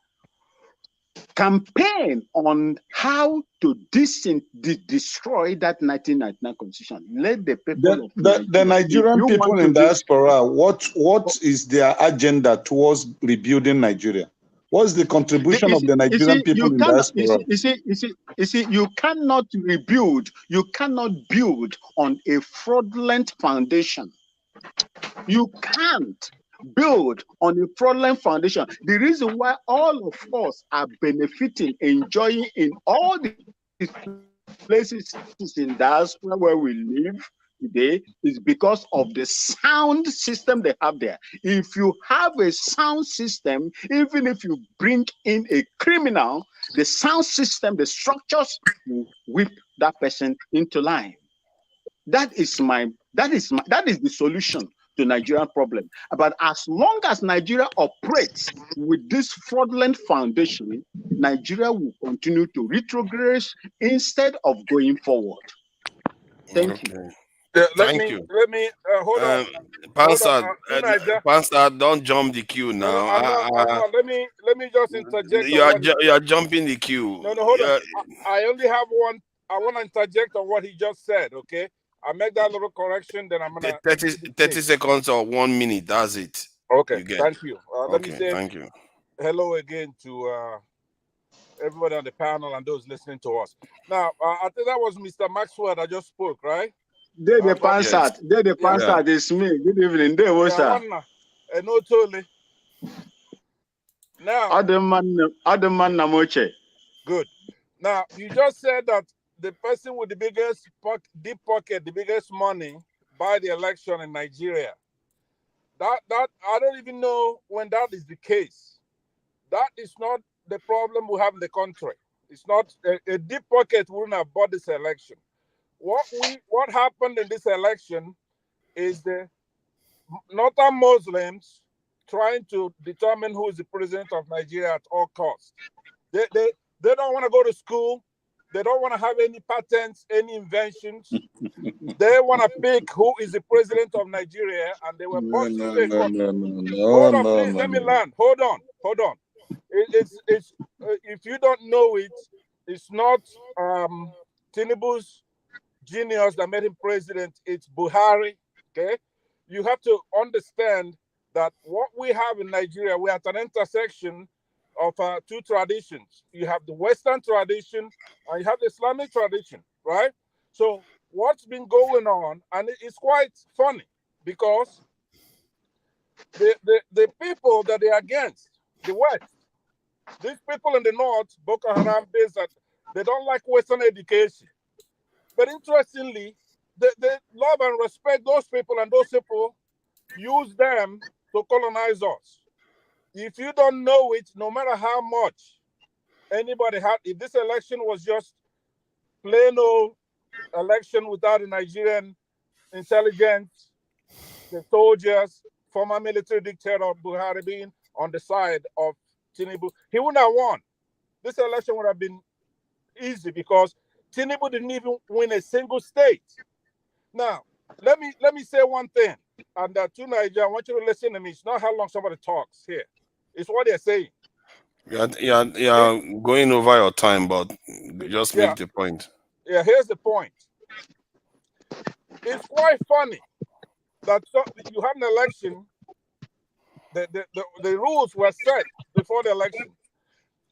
Campaign on how to destroy that 1999 constitution. Let the people the Nigerian people in diaspora, what is their agenda towards rebuilding Nigeria? What is the contribution of the Nigerian people in diaspora? You see, you cannot rebuild, you cannot build on a fraudulent foundation. You can't build on a fraudulent foundation. The reason why all of us are benefiting, enjoying in all the places in diaspora where we live today is because of the sound system they have there. If you have a sound system, even if you bring in a criminal, the sound system, the structures will whip that person into line. That is the solution to Nigerian problem. But as long as Nigeria operates with this fraudulent foundation, Nigeria will continue to retrogress instead of going forward. Thank you. Thank you. Let me hold on. Pastor, don't jump the queue now. Let me just interject. You are jumping the queue. No, hold on. I only have one. I want to interject on what he just said. Okay, I make that little correction. Then I'm gonna 30 seconds or 1 minute. That's it. Okay, thank you. Let me say thank you. Hello again to everybody on the panel and those listening to us. Now, I think that was Mr. Maxwell that just spoke, right? They the Pansat. They the Pansat. It's me. Good evening. They was No, totally. Now, other man Namoche. Good. Now, you just said that the person with the biggest deep pocket, the biggest money, buy the election in Nigeria. That I don't even know when that is the case. That is not the problem we have in the country. It's not a deep pocket wouldn't have bought this election. What happened in this election is the northern Muslims trying to determine who is the president of Nigeria at all costs. They don't want to go to school. They don't want to have any patents, any inventions. They want to pick who is the president of Nigeria, and they were boxing. Hold on, please let me land. Hold on. It's if you don't know it, it's not Tinubu's genius that made him president. It's Buhari. Okay, you have to understand that what we have in Nigeria, we're at an intersection of two traditions. You have the Western tradition and you have the Islamic tradition, right? So what's been going on, and it's quite funny because the people that they're against, the West, these people in the North, Boko Haram, they don't like Western education. But interestingly, they love and respect those people, and those people use them to colonize us. If you don't know it, no matter how much anybody had, if this election was just plain old election without the Nigerian intelligence, the soldiers, former military dictator Buhari being on the side of Tinubu, he wouldn't have won. This election would have been easy because Tinubu didn't even win a single state. Now, let me say one thing, and to Nigeria, I want you to listen to me. It's not how long somebody talks here. It's what they're saying. You're going over your time, but just make the point. Yeah, here's the point. It's quite funny that you have an election, the rules were set before the election.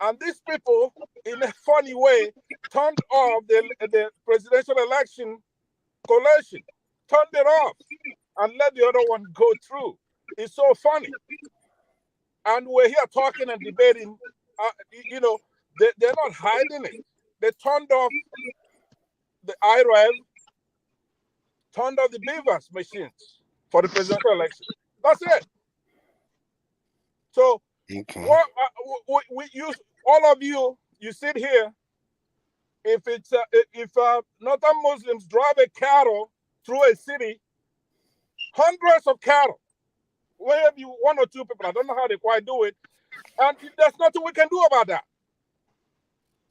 And these people, in a funny way, turned off the presidential election collation, turned it off, and let the other one go through. It's so funny. And we're here talking and debating, they're not hiding it. They turned off the IREV, turned off the Beavers machines for the presidential election. That's it. So, what we use, all of you sit here. If Northern Muslims drive a cattle through a city, hundreds of cattle, maybe one or two people, I don't know how they quite do it, and there's nothing we can do about that.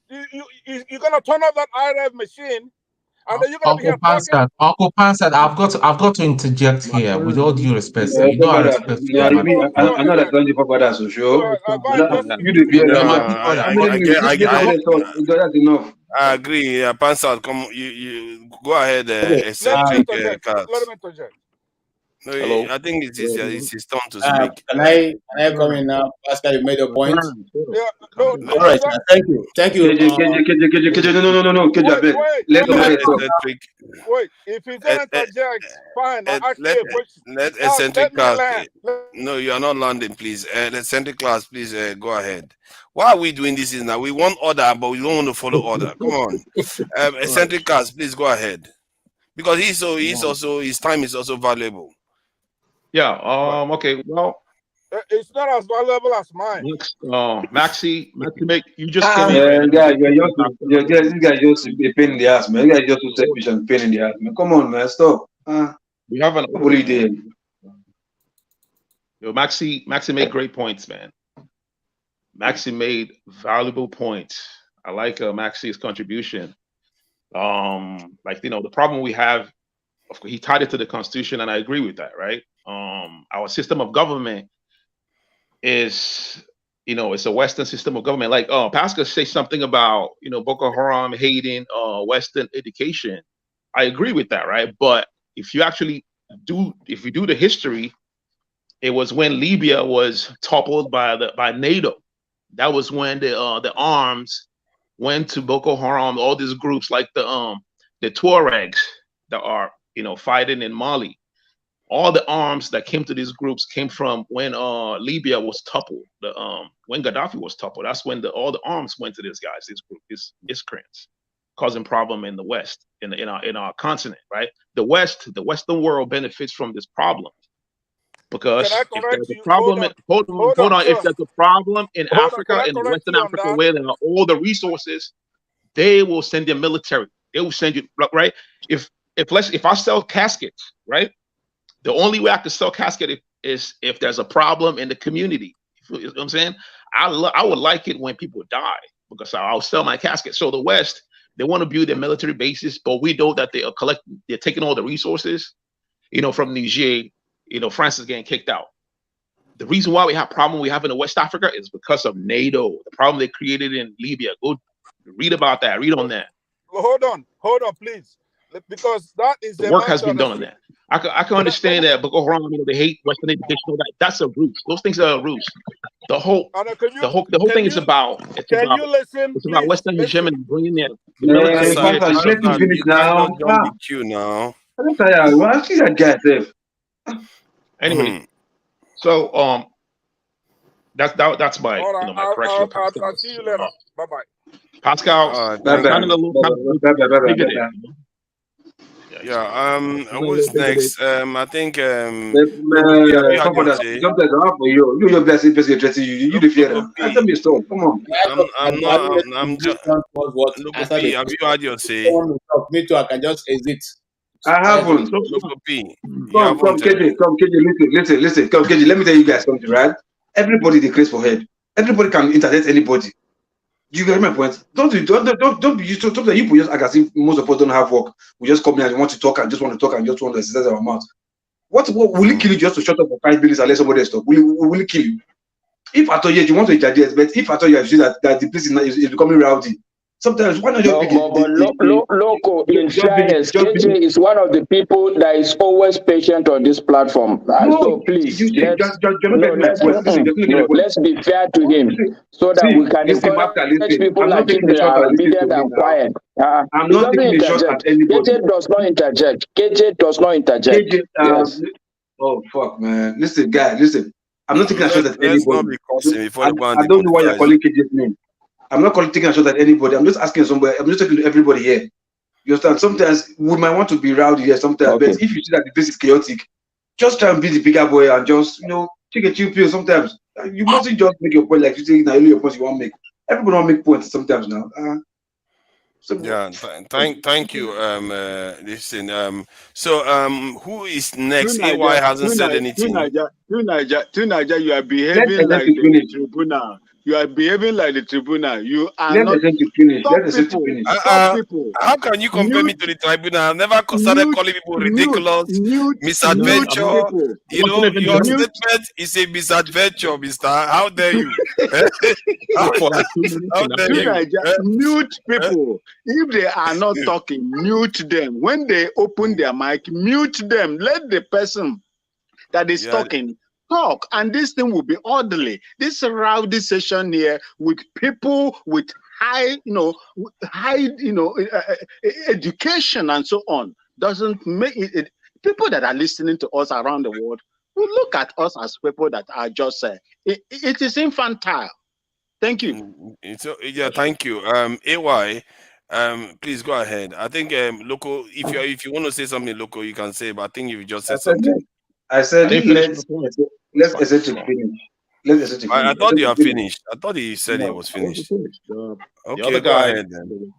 You're going to turn off that IREV machine, and then you're going to be here talking. Uncle Pansat, I've got to interject here with all due respect. Sir. You know I respect you. I know that's only for brothers to show. I agree. Pansat, come. You go ahead. Eccentric. Let him interject. No, I think it's his turn to speak. Can I come in now? Pascal, you made your point. Yeah, no, all right, thank you. No. Wait, if he's going to interject, fine. I'll ask you a question. Let eccentric class. No, you are not landing, please. Eccentric class, please go ahead. Why are we doing this now? We want order, but we don't want to follow order. Come on. Eccentric class, please go ahead. Because his time is also valuable. Yeah. Okay. Well, it's not as valuable as mine. Maxi, you just this guy just a pain in the ass, man. This guy just too selfish and pain in the ass, man. Come on, man, stop. We have an holiday. Yo, Maxi made great points, man. Maxi made valuable points. I like Maxi's contribution. The problem we have, of course, he tied it to the Constitution, and I agree with that, right? Our system of government is, it's a Western system of government. Like, Pascal say something about, Boko Haram hating Western education. I agree with that, right? But if you do the history, it was when Libya was toppled by NATO. That was when the arms went to Boko Haram, all these groups like the Tuaregs that are fighting in Mali. All the arms that came to these groups came from when Libya was toppled. When Gaddafi was toppled, that's when all the arms went to this group, these Iskrans, causing problem in the West, in our continent, right? The Western world benefits from this problem because if there's a problem, hold on, if there's a problem in Africa, in Western Africa, where there are all the resources, they will send their military. They will send you, right? If I sell caskets, right? The only way I can sell casket is if there's a problem in the community. You know what I'm saying? I would like it when people die because I'll sell my casket. So the West, they want to build their military bases, but we know that they're taking all the resources, from Niger. France is getting kicked out. The reason why we have problem we have in West Africa is because of NATO. The problem they created in Libya. Go read about that. Read on that. Hold on, please, because that is the work has been done on that. I can understand that Boko Haram, they hate Western education. That's a roots. Those things are roots. The whole thing is about. It's about Western hegemony bringing their military. Let me finish now. I'm tired. Well, I see that guy there. Anyway, so that's my my correction. I'll see you later. Bye bye. Pascal, who's next? I think you your blessing person addressing you the fear. Answer me stop. Come on. I'm just have you had your say? Me too, I can just exit. I haven't. Come, KJ, listen. Come, KJ, let me tell you guys something, right? Everybody they craze for head. Everybody can internet anybody. You get my point? Don't be used to talk that you just like as if most of us don't have work. We just come here and want to talk and just want to talk and just want to exercise our mouth. What will it kill you just to shut up for 5 minutes and let somebody else talk? Will it kill you? If at all you want to interject, but if at all you see that the place is becoming rowdy, sometimes why not just Loco, in fairness, KJ is one of the people that is always patient on this platform. So please, let's be fair to him so that we can encourage people like him that are obedient and quiet. I'm not taking a shot at anybody. KJ does not interject. KJ does not interject. Yes. Oh, fuck, man. Listen, guy, listen. I'm not taking a shot at anybody. I don't know why you're calling KJ's name. I'm not taking a shot at anybody. I'm just asking somebody. I'm just talking to everybody here. You understand? Sometimes we might want to be rowdy here sometimes, but if you see that the place is chaotic, just try and be the bigger boy and just, take a chill pill sometimes. You mustn't just make your point like you say now, your points you want to make. Everybody want to make points sometimes now. Thank you. Listen. So who is next? AY hasn't said anything. Niger, you are behaving like the tribunal. You are behaving like the tribunal. You are not. Stop people. How can you compare me to the tribunal? I've never started calling people ridiculous, misadventure. Your statement is a misadventure, mister. How dare you? How dare you? Mute people. If they are not talking, mute them. When they open their mic, mute them. Let the person that is talking talk, and this thing will be orderly. This rowdy session here with people with high education and so on doesn't make it. People that are listening to us around the world will look at us as people that are just it is infantile. Thank you. Thank you. AY, please go ahead. I think Loco, if you want to say something, Loco, you can say, but I think you just said something. I said let's essentially finish. I thought you had finished. I thought he said it was finished. Okay, go ahead then.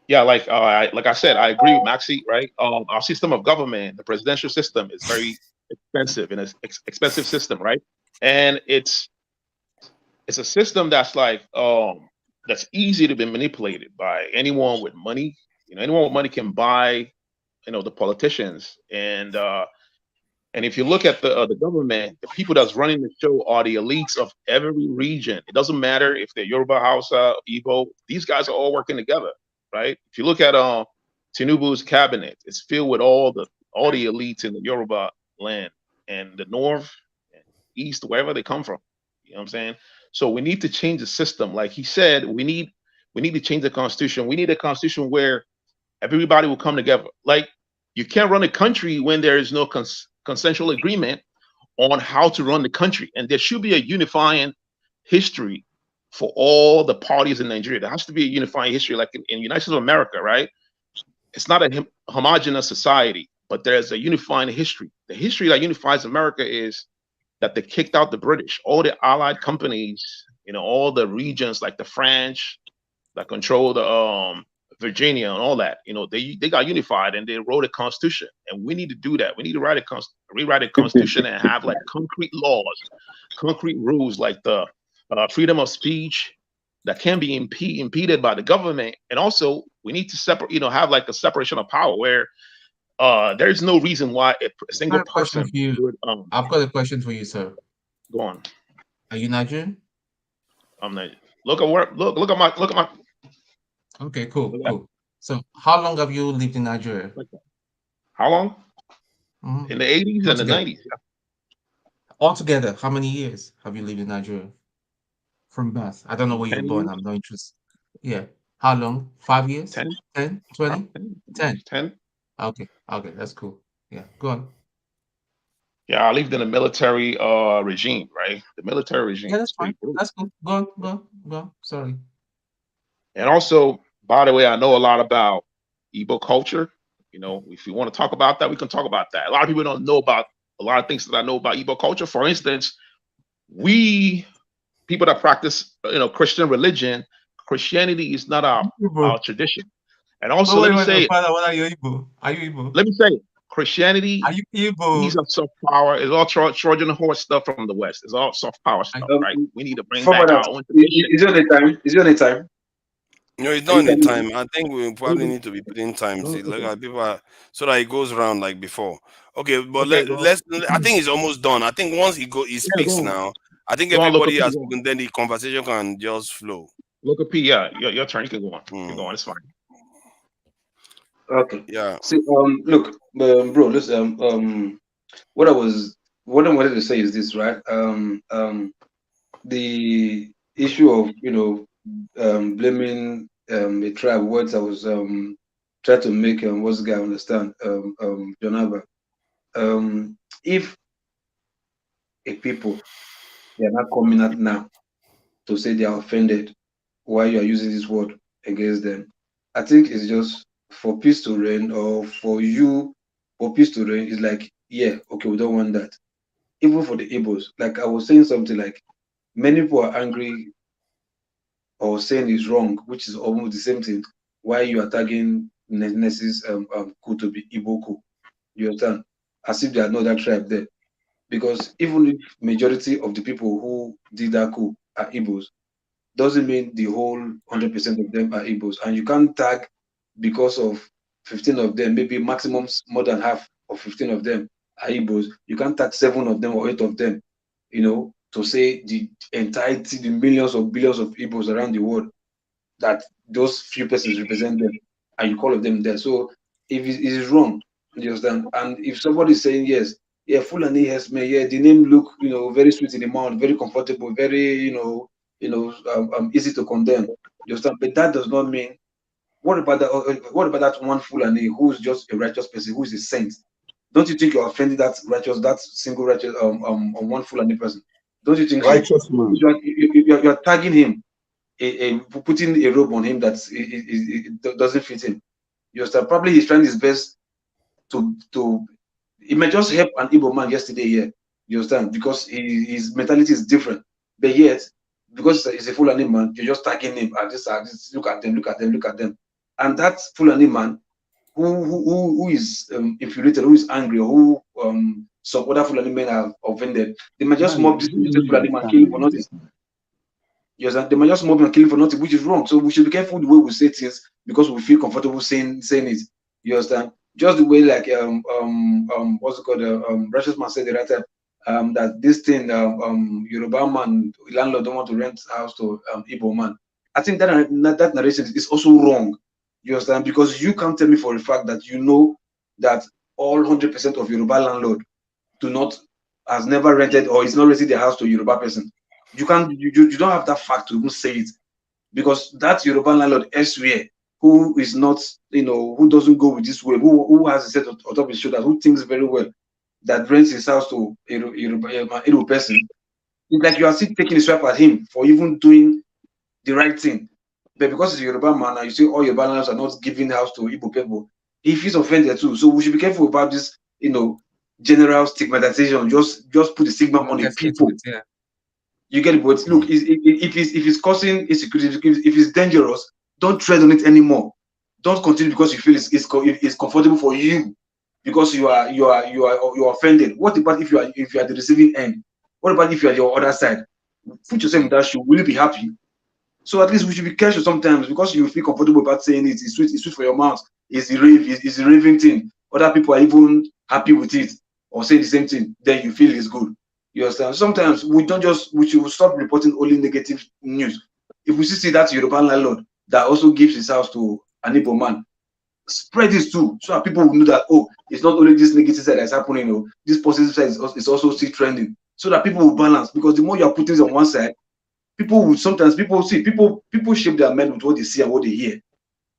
Yeah, like I said, I agree with Maxi, right? Our system of government, the presidential system, is very expensive and it's expensive system, right? And it's a system that's like that's easy to be manipulated by anyone with money. Anyone with money can buy, the politicians. And if you look at the government, the people that's running the show are the elites of every region. It doesn't matter if they're Yoruba, Hausa, Igbo. These guys are all working together, right? If you look at Tinubu's cabinet, it's filled with all the elites in the Yoruba land and the north and east, wherever they come from. You know what I'm saying? So we need to change the system. Like he said, we need to change the constitution. We need a constitution where everybody will come together. Like You can't run a country when there is no consensual agreement on how to run the country. And there should be a unifying history for all the parties in Nigeria. There has to be a unifying history, like in the United States of America, right? It's not a homogenous society, but there's a unifying history. The history that unifies America is that they kicked out the British, all the allied companies, you know, all the regions like the French that control the Virginia and all that, you know, they got unified and they wrote a constitution. And we need to do that. We need to rewrite a constitution and have like concrete laws, concrete rules, like the freedom of speech that can be impeded by the government. And also we need to separate, you know, have like a separation of power where there's no reason why a single person would, I've got a question for you, sir. Go on. Are you Nigerian? I'm not. Look at my. Okay, cool. So, how long have you lived in Nigeria? How long? In the 80s and the 90s. Altogether, how many years have you lived in Nigeria? From birth. I don't know where you were born. I'm not interested. Yeah. How long? 5 years? 10? 20? 10. Okay, that's cool. Yeah, go on. Yeah, I lived in a military regime, right? The military regime. Yeah, that's fine. That's cool. Go on. Sorry. And also, by the way, I know a lot about Igbo culture. You know, if you want to talk about that, we can talk about that. A lot of people don't know about a lot of things that I know about Igbo culture. For instance, people that practice, you know, Christian religion, Christianity is not our tradition. And also, let me say, Father, what are you Igbo? Are you Igbo? Let me say, Christianity, are you Igbo? These are soft power. It's all Trojan horse stuff from the West. It's all soft power stuff, right? We need to bring back our own tradition. Is it on the time? No, it's not in the time. I think we probably need to be putting time. See, look at people so that it goes around like before. Okay, but let's. I think it's almost done. I think once he speaks now, I think everybody has spoken. Then the conversation can just flow. Look at P. Yeah, your turn. You can go on. You can go on. It's fine. Okay. Yeah. See, look, bro. Listen. What I wanted to say is this, right? The issue of blaming a tribe. Words I was trying to make what's the guy understand? Jonava. If a people they are not coming out now to say they are offended why you are using this word against them, I think it's just for peace to reign, or for peace to reign. Is like, yeah, okay, we don't want that. Even for the Igbos, like I was saying something like many people are angry or saying it's wrong, which is almost the same thing. Why you are tagging Nes's coup to be Igbo coup? You understand? As if there are no other tribe there. Because even if majority of the people who did that coup are Igbos, doesn't mean the whole 100% of them are Igbos. And you can't tag because of 15 of them, maybe maximum more than half of 15 of them are Igbos. You can't tag 7 of them or 8 of them, to say the entirety, the millions or billions of Igbos around the world, that those few persons represent them, and you call of them there. So if it is wrong, you understand? And if somebody is saying yes, yeah, Fulani has me, yeah, the name look, very sweet in the mouth, very comfortable, very, easy to condemn. You understand? But that does not mean. What about that one Fulani who's just a righteous person, who is a saint? Don't you think you're offending that single righteous one Fulani person? Don't you think righteous man? You're tagging him, putting a robe on him that it doesn't fit him. You understand? Probably he's trying his best to. It may just help an Igbo man yesterday here. You understand? Because his mentality is different. But yet, because he's a Fulani man, you're just tagging him. I just look at them. And that Fulani man who is infuriated, who is angry, or who some other Fulani men have offended, they might just mob this Fulani man, kill him for nothing. Yes, they might just mob him and kill him for nothing, which is wrong. So we should be careful the way we say things because we feel comfortable saying it. You understand? Just the way, like what's it called? Righteous man said the right time that this thing Yoruba man landlord don't want to rent house to Igbo man. I think that narration is also wrong. You understand? Because you can't tell me for a fact that you know that all 100% of Yoruba landlord has never rented or is not renting their house to a Yoruba person. You don't have that fact to even say it, because that Yoruba landlord elsewhere who is not, who doesn't go with this way, who has a set on top of his shoulders, who thinks very well, that rents his house to a person, it's like you are still taking a swipe at him for even doing the right thing. But because it's a Yoruba man and you say all your balance are not giving house to Igbo people, he feels offended too. So we should be careful about this, general stigmatization. Just put the stigma on the people. You get it, but look, if it's causing insecurity, if it's dangerous, don't tread on it anymore. Don't continue because you feel it's comfortable for you, because you are offended. What about if you are the receiving end? What about if you are your other side? Put yourself in that shoe. Will you be happy? So at least we should be careful sometimes, because you feel comfortable about saying it. It's sweet for your mouth. It's the raving thing. Other people are even happy with it or saying the same thing. Then you feel it's good. You understand? Sometimes we should stop reporting only negative news. If we see that European landlord that also gives his house to an Igbo man, spread this too, so that people will know that, oh, it's not only this negative side that's happening, this positive side is also still trending, so that people will balance. Because the more you are putting it on one side, people shape their mind with what they see and what they hear.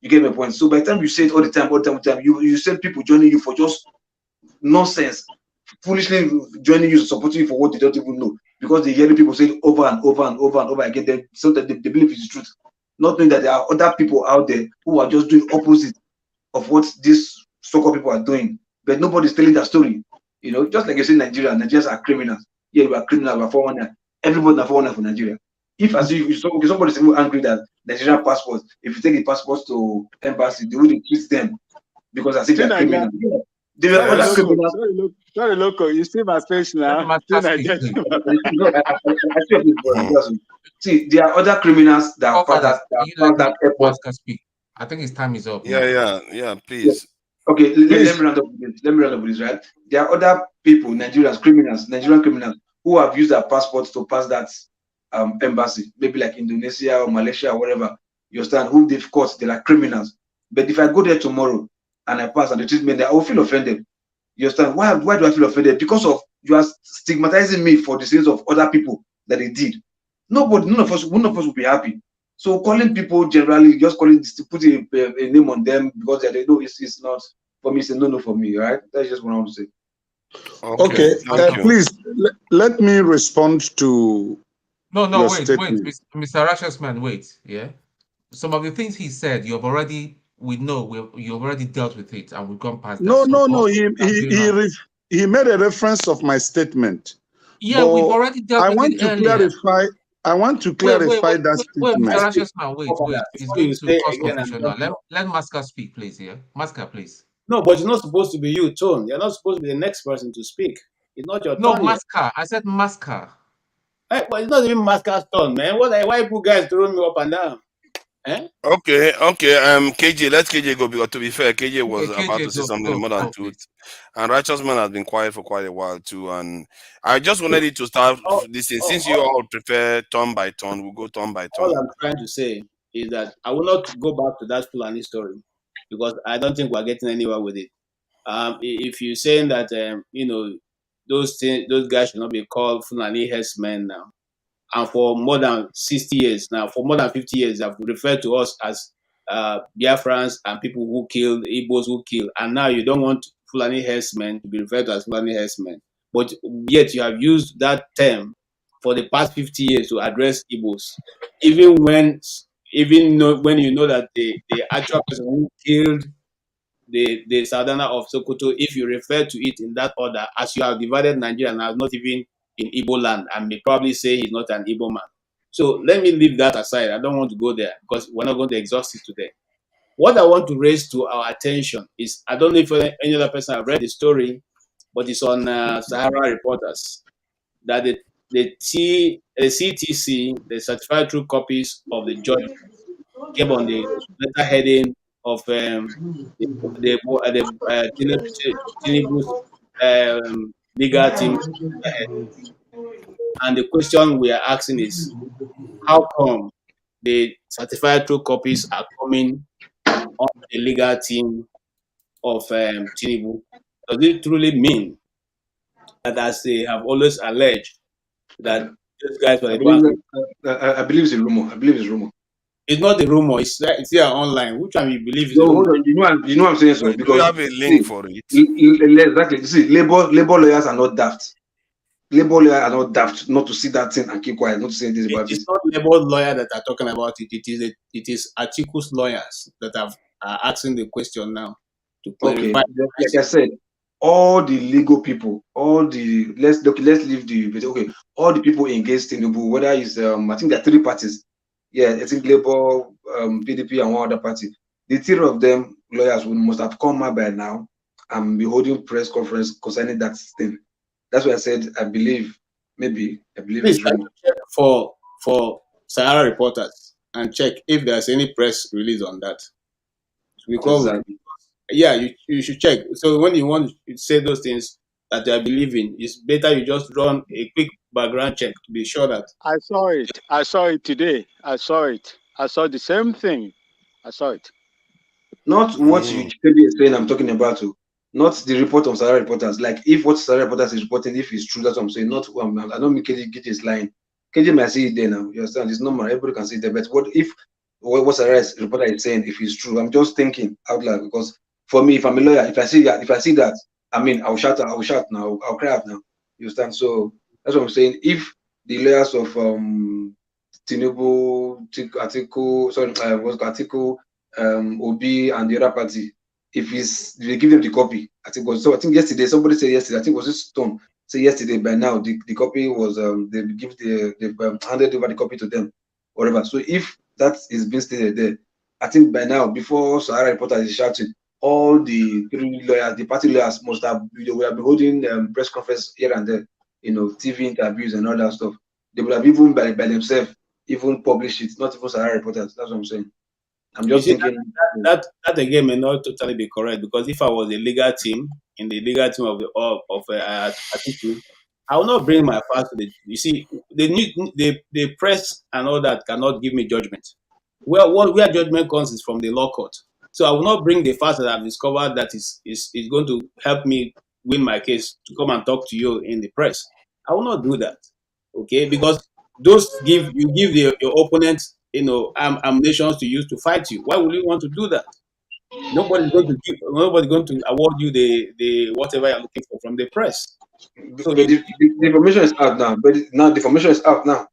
You get my point? So by the time you say it all the time, you send people joining you for just nonsense, foolishly joining you, supporting you for what they don't even know, because they hear people say it over and over and over and over again. Then so that they believe it's the truth, not knowing that there are other people out there who are just doing opposite of what these so-called people are doing. But nobody's telling that story. Just like you say, Nigerians are criminals. Yeah, we are criminals, we are 419. Everybody are 419 for Nigeria. If somebody's even angry that Nigerian passports, if you take the passports to embassy, they wouldn't treat them because as if they're criminals. They were other criminals. Sorry, local. You see my face now. See, there are other criminals that are part that airport. I think his time is up. Yeah, please. Okay, let me round up with this, right? There are other people, Nigerian criminals, who have used their passports to pass that embassy, maybe like Indonesia or Malaysia or whatever. You understand? Who they've caught, they're like criminals. But if I go there tomorrow and I pass and they treat me there, I will feel offended. You understand? Why do I feel offended? Because of you are stigmatizing me for the sins of other people that they did. None of us will be happy. So calling people generally, just put a name on them because they know it's not for me. It's a no for me, right? That's just what I want to say. Okay, please let me respond to. Wait, Mr. Rashasman, wait. Yeah, some of the things he said, you've already dealt with it, and we've gone past that. No. He made a reference of my statement. Yeah, we've already dealt with it earlier. I want to clarify that statement. Wait, Mr. Rashasman, wait. It's going to cause confusion now. Let Maska speak, please. Yeah, Maska, please. No, but it's not supposed to be you, Tone. You're not supposed to be the next person to speak. It's not your turn. No, Maska. I said Maska. Hey, but it's not even Maska's turn, man. Why you guys throwing me up and down? Eh? Okay. KJ, let KJ go, because to be fair, KJ was about to say something more than two. And Righteous Man has been quiet for quite a while too. And I just wanted you to start this thing. Since you all prefer turn by turn, we'll go turn by turn. All I'm trying to say is that I will not go back to that Fulani story, because I don't think we're getting anywhere with it. If you're saying that those guys should not be called Fulani herdsmen now, and for more than 60 years now, for more than 50 years, they've referred to us as Biafrans and people who killed, Igbos who killed, and now you don't want Fulani herdsmen to be referred to as Fulani herdsmen, but yet you have used that term for the past 50 years to address Igbos, even when you know that the actual person who killed the Sardana of Sokoto, if you refer to it in that order, as you have divided Nigeria now, not even in Igbo land, and may probably say he's not an Igbo man. So let me leave that aside. I don't want to go there because we're not going to exhaust it today. What I want to raise to our attention is, I don't know if any other person have read the story, but it's on SaharaReporters, that the CTC, the certified true copies of the judgment, came on the letter heading of Tinubu's legal team. And the question we are asking is, how come the certified true copies are coming on the legal team of Tinubu? Does it truly mean that, as they have always alleged, that those guys were I believe it's a rumor. It's not a rumor. It's here online. Which one you believe is a No, rumor? hold on. You know what I'm saying, so Do you because have a link see, for it? exactly. See, labor lawyers are not daft. Labor lawyers are not daft not to see that thing and keep quiet, not to say this about It's it. not labor lawyer that are talking about it. It is Atiku's lawyers that are asking the question now to Okay, clarify. like I said, all the legal people, all the let's leave the okay, all the people engaged in Tinubu, whether it's I think there are three parties. Yeah, I think Labour, PDP, and one other party. The three of them lawyers must have come out by now and be holding press conference concerning that thing. That's why I said I believe Please, it's can rumor. you check for Sahara Reporters and check if there's any press release on that? Because Exactly. yeah, you should check. So when you want to say those things that you are believing, it's better you just run a quick background check to be sure that. I saw it. I saw it today. I saw it. I saw the same thing. I saw it. Not what you is saying I'm talking about, not the report of Sahara Reporters. Like if what Sahara Reporters is reporting, if it's true, that's what I'm saying. Not I don't mean KJ get his line. KJ might see it there now. You understand? It's normal. Everybody can see it there. But what if what Sahara Reporter is saying, if it's true? I'm just thinking out loud because for me, if I'm a lawyer, if I see that, I mean, I'll shout now. I'll cry out now. You understand? So that's what I'm saying. If the lawyers of Tinubu, Atiku, sorry, what's Atiku, Obi, and the other party, if they give them the copy, I think yesterday, somebody said yesterday, I think it was this Stone, say yesterday by now the copy was they've handed over the copy to them, whatever. So if that is being stated there, I think by now, before Sahara Reporters is shouting, all the three lawyers, the party lawyers must have they will have been holding press conference here and there, TV interviews and all that stuff. They would have even by themselves even published it, not even Sahara Reporters. That's what I'm saying. I'm You just see, thinking that again may not totally be correct because if I was a legal team in the legal team of Atiku, I will not bring my files to the. You see, the press and all that cannot give me judgment. Where judgment comes is from the law court. So I will not bring the facts that I've discovered that is going to help me win my case to come and talk to you in the press. I will not do that. Okay, because you give your opponent ammunitions to use to fight you. Why would you want to do that? Nobody's going to award you the whatever you're looking for from the press. So but the information is out now. But now the information is out now.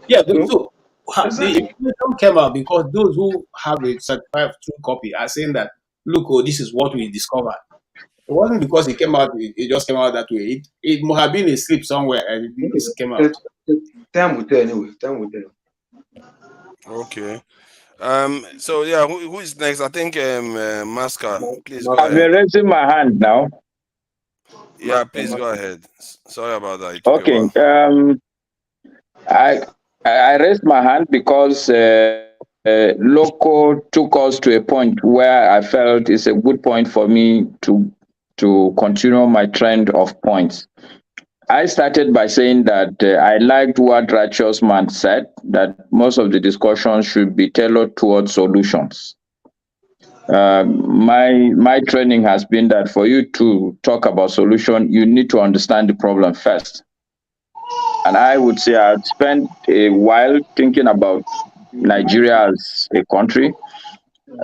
yeah, No? the Exactly. information came out because those who have a certified true copy are saying that look, oh, this is what we discovered. It wasn't because it came out, it just came out that way. It must have been a slip somewhere and it came out. Time will tell anyway. Time will tell. Okay. So yeah, who is next? I think Masca. Please go I've ahead. been raising my hand now. Yeah, please go ahead. Sorry about that. It took a Okay. while. I raised my hand because Loco took us to a point where I felt it's a good point for me to continue my trend of points. I started by saying that I liked what Righteous Man said, that most of the discussion should be tailored towards solutions. My training has been that for you to talk about solution, you need to understand the problem first. And I would say I'd spent a while thinking about Nigeria as a country,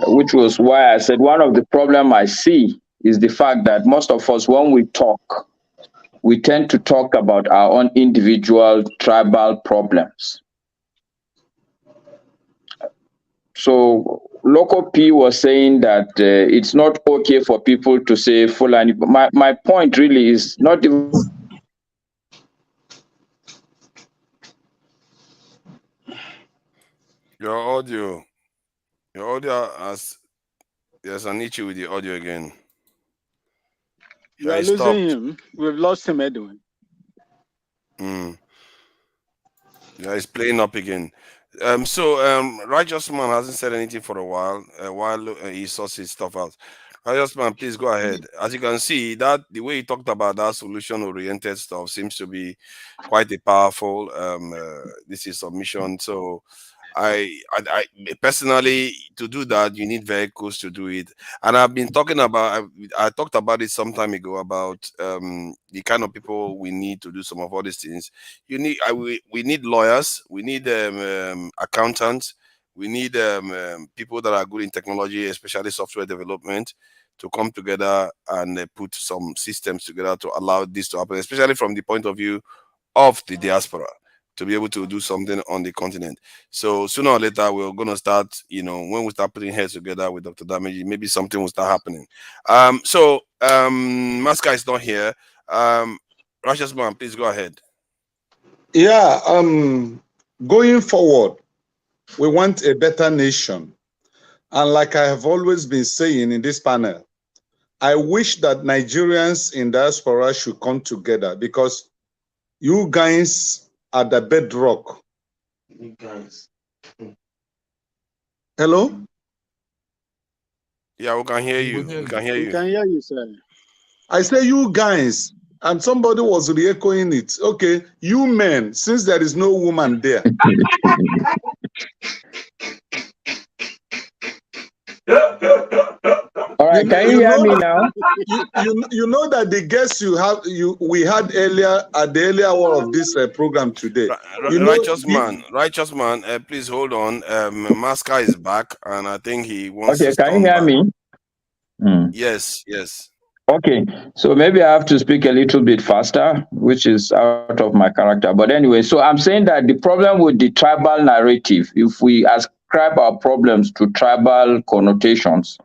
which was why I said one of the problem I see is the fact that most of us, when we talk, we tend to talk about our own individual tribal problems. So Local P was saying that it's not okay for people to say Fulani. My point really is not even Your audio has there's an issue with the audio again. You are losing him. We've lost him, Edwin. Yeah, it's playing up again. Righteous Man hasn't said anything for a while he sorts his stuff out. Righteous Man, please go ahead. As you can see, that the way he talked about that solution-oriented stuff seems to be quite a powerful this is submission. So I personally, to do that, you need vehicles to do it. And I've been talking about, I talked about it some time ago about the kind of people we need to do some of all these things. We need lawyers, we need accountants, We need people that are good in technology, especially software development, to come together and put some systems together to allow this to happen, especially from the point of view of the diaspora, to be able to do something on the continent. So sooner or later, we're going to start, when we start putting heads together with Dr. Dameji, maybe something will start happening. Masca is not here. Righteous Man, please go ahead. Yeah, going forward, we want a better nation. And like I have always been saying in this panel, I wish that Nigerians in diaspora should come together, because you guys are the bedrock. You guys. Hello? Yeah, we can hear you. We can hear you. We can hear you, sir. I say you guys, and somebody was re-echoing it. Okay, you men, since there is no woman there. All right, can you hear me now? You know that the guests we had earlier at the earlier hour of this program today. Righteous man, please hold on. Masca is back, and I think he wants to. Okay, can you hear me? Yes. Okay, so maybe I have to speak a little bit faster, which is out of my character. But anyway, so I'm saying that the problem with the tribal narrative, if we ascribe our problems to tribal connotations,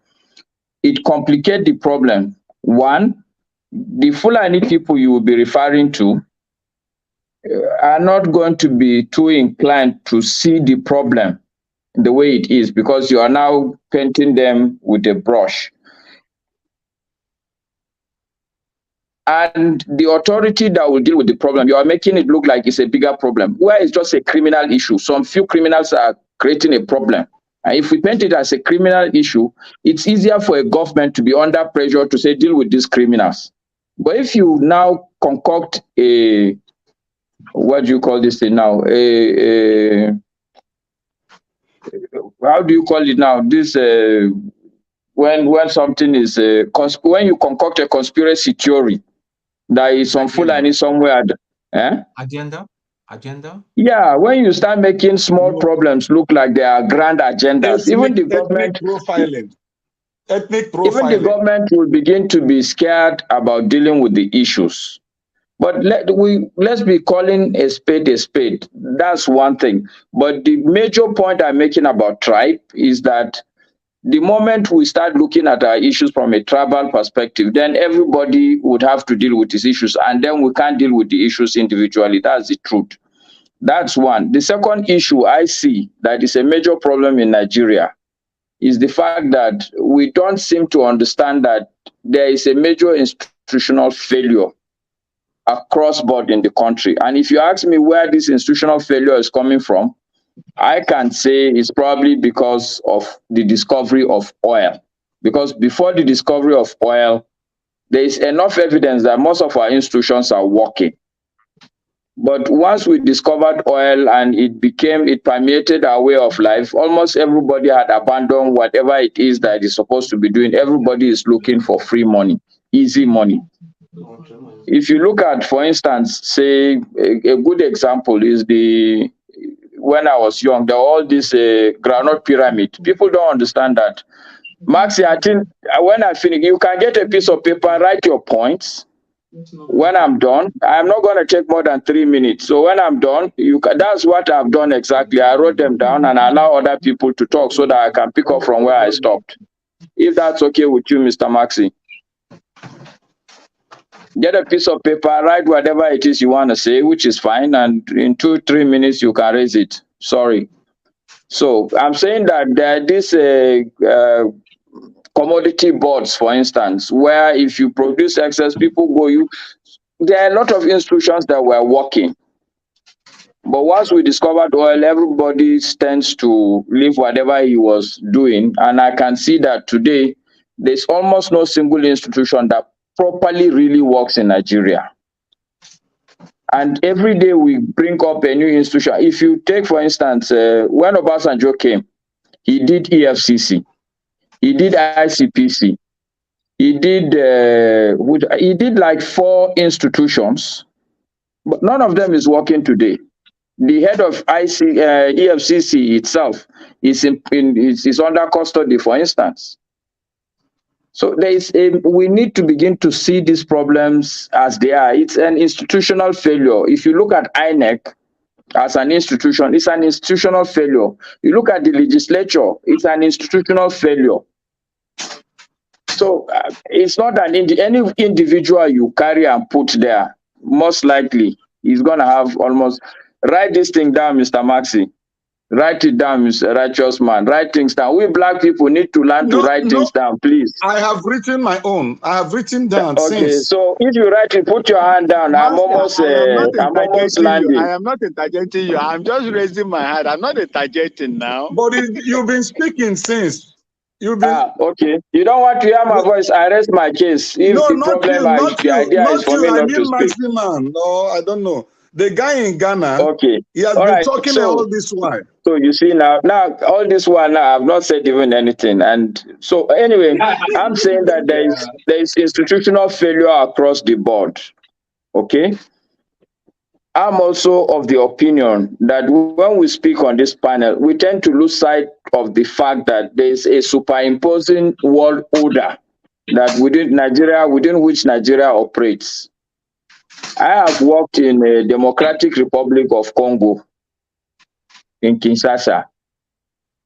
it complicates the problem. One, the Fulani people you will be referring to are not going to be too inclined to see the problem the way it is, because you are now painting them with a brush. And the authority that will deal with the problem, you are making it look like it's a bigger problem, where it's just a criminal issue. Some few criminals are creating a problem. And if we paint it as a criminal issue, it's easier for a government to be under pressure to say, deal with these criminals. But if you now concoct a, what do you call this thing now? How do you call it now? This, when something is, when you concoct a conspiracy theory, there is some Fulani somewhere. Agenda? Yeah, when you start making small problems look like they are grand agendas, even the government ethnic profiling. Even the government will begin to be scared about dealing with the issues. But let's be calling a spade a spade. That's one thing. But the major point I'm making about tribe is that the moment we start looking at our issues from a tribal perspective, then everybody would have to deal with these issues, and then we can't deal with the issues individually. That's the truth. That's one. The second issue I see that is a major problem in Nigeria is the fact that we don't seem to understand that there is a major institutional failure across board in the country. And if you ask me where this institutional failure is coming from, I can say it's probably because of the discovery of oil. Because before the discovery of oil, there is enough evidence that most of our institutions are working. But once we discovered oil and it permeated our way of life, almost everybody had abandoned whatever it is that is supposed to be doing. Everybody is looking for free money, easy money. If you look at, for instance, say a good example is when I was young, there were all this groundnut pyramid. People don't understand that. Maxi, I think when I finish, you can get a piece of paper, write your points. When I'm done, I'm not going to take more than 3 minutes. So when I'm done, that's what I've done exactly. I wrote them down and allow other people to talk so that I can pick up from where I stopped. If that's okay with you, Mr. Maxi. Get a piece of paper, write whatever it is you want to say, which is fine, and in 2-3 minutes you can raise it. Sorry. So I'm saying that there are these commodity boards, for instance, where if you produce excess, people go. There are a lot of institutions that were working. But once we discovered oil, everybody tends to leave whatever he was doing. And I can see that today, there's almost no single institution that properly really works in Nigeria. And every day we bring up a new institution. If you take, for instance, when Obasanjo came, he did EFCC, he did ICPC, he did like 4 institutions, but none of them is working today. The head of EFCC itself is is under custody, for instance. So we need to begin to see these problems as they are. It's an institutional failure. If you look at INEC as an institution, it's an institutional failure. You look at the legislature, it's an institutional failure. So it's not any individual you carry and put there, most likely is going to have almost, write this thing down, Mr. Maxi. Write it down, Mr. Righteous Man. Write things down. We black people need to learn to write things down, please. I have written my own. I have written down since. So if you write it, put your hand down. I'm almost landing. I am not interjecting you. I'm just raising my hand. I'm not interjecting now. But you've been speaking since. You've been... okay. You don't want to hear my voice. I rest my case. If no, the idea is for me not to speak. Maximum. No, I don't know. The guy in Ghana, he has been talking all this while. So you see now all this while now, I've not said even anything. And so anyway, I'm saying that there is institutional failure across the board. Okay. I'm also of the opinion that when we speak on this panel, we tend to lose sight of the fact that there is a superimposing world order that within which Nigeria operates. I have worked in the Democratic Republic of Congo, in Kinshasa.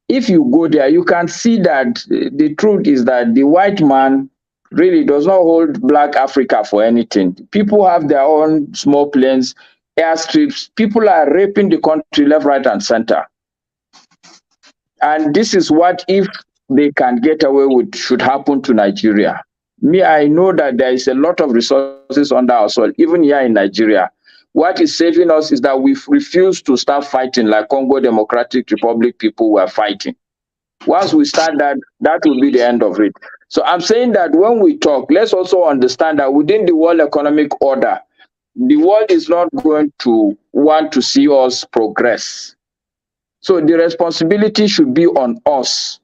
If you go there, you can see that the truth is that the white man really does not hold black Africa for anything. People have their own small planes, airstrips. People are raping the country left, right, and center. And this is what, if they can get away with, should happen to Nigeria. I know that there is a lot of resources under our soil, even here in Nigeria. What is saving us is that we refuse to start fighting like Congo Democratic Republic people were fighting. Once we start that will be the end of it. So I'm saying that when we talk, let's also understand that within the World Economic Order, the world is not going to want to see us progress. So the responsibility should be on us,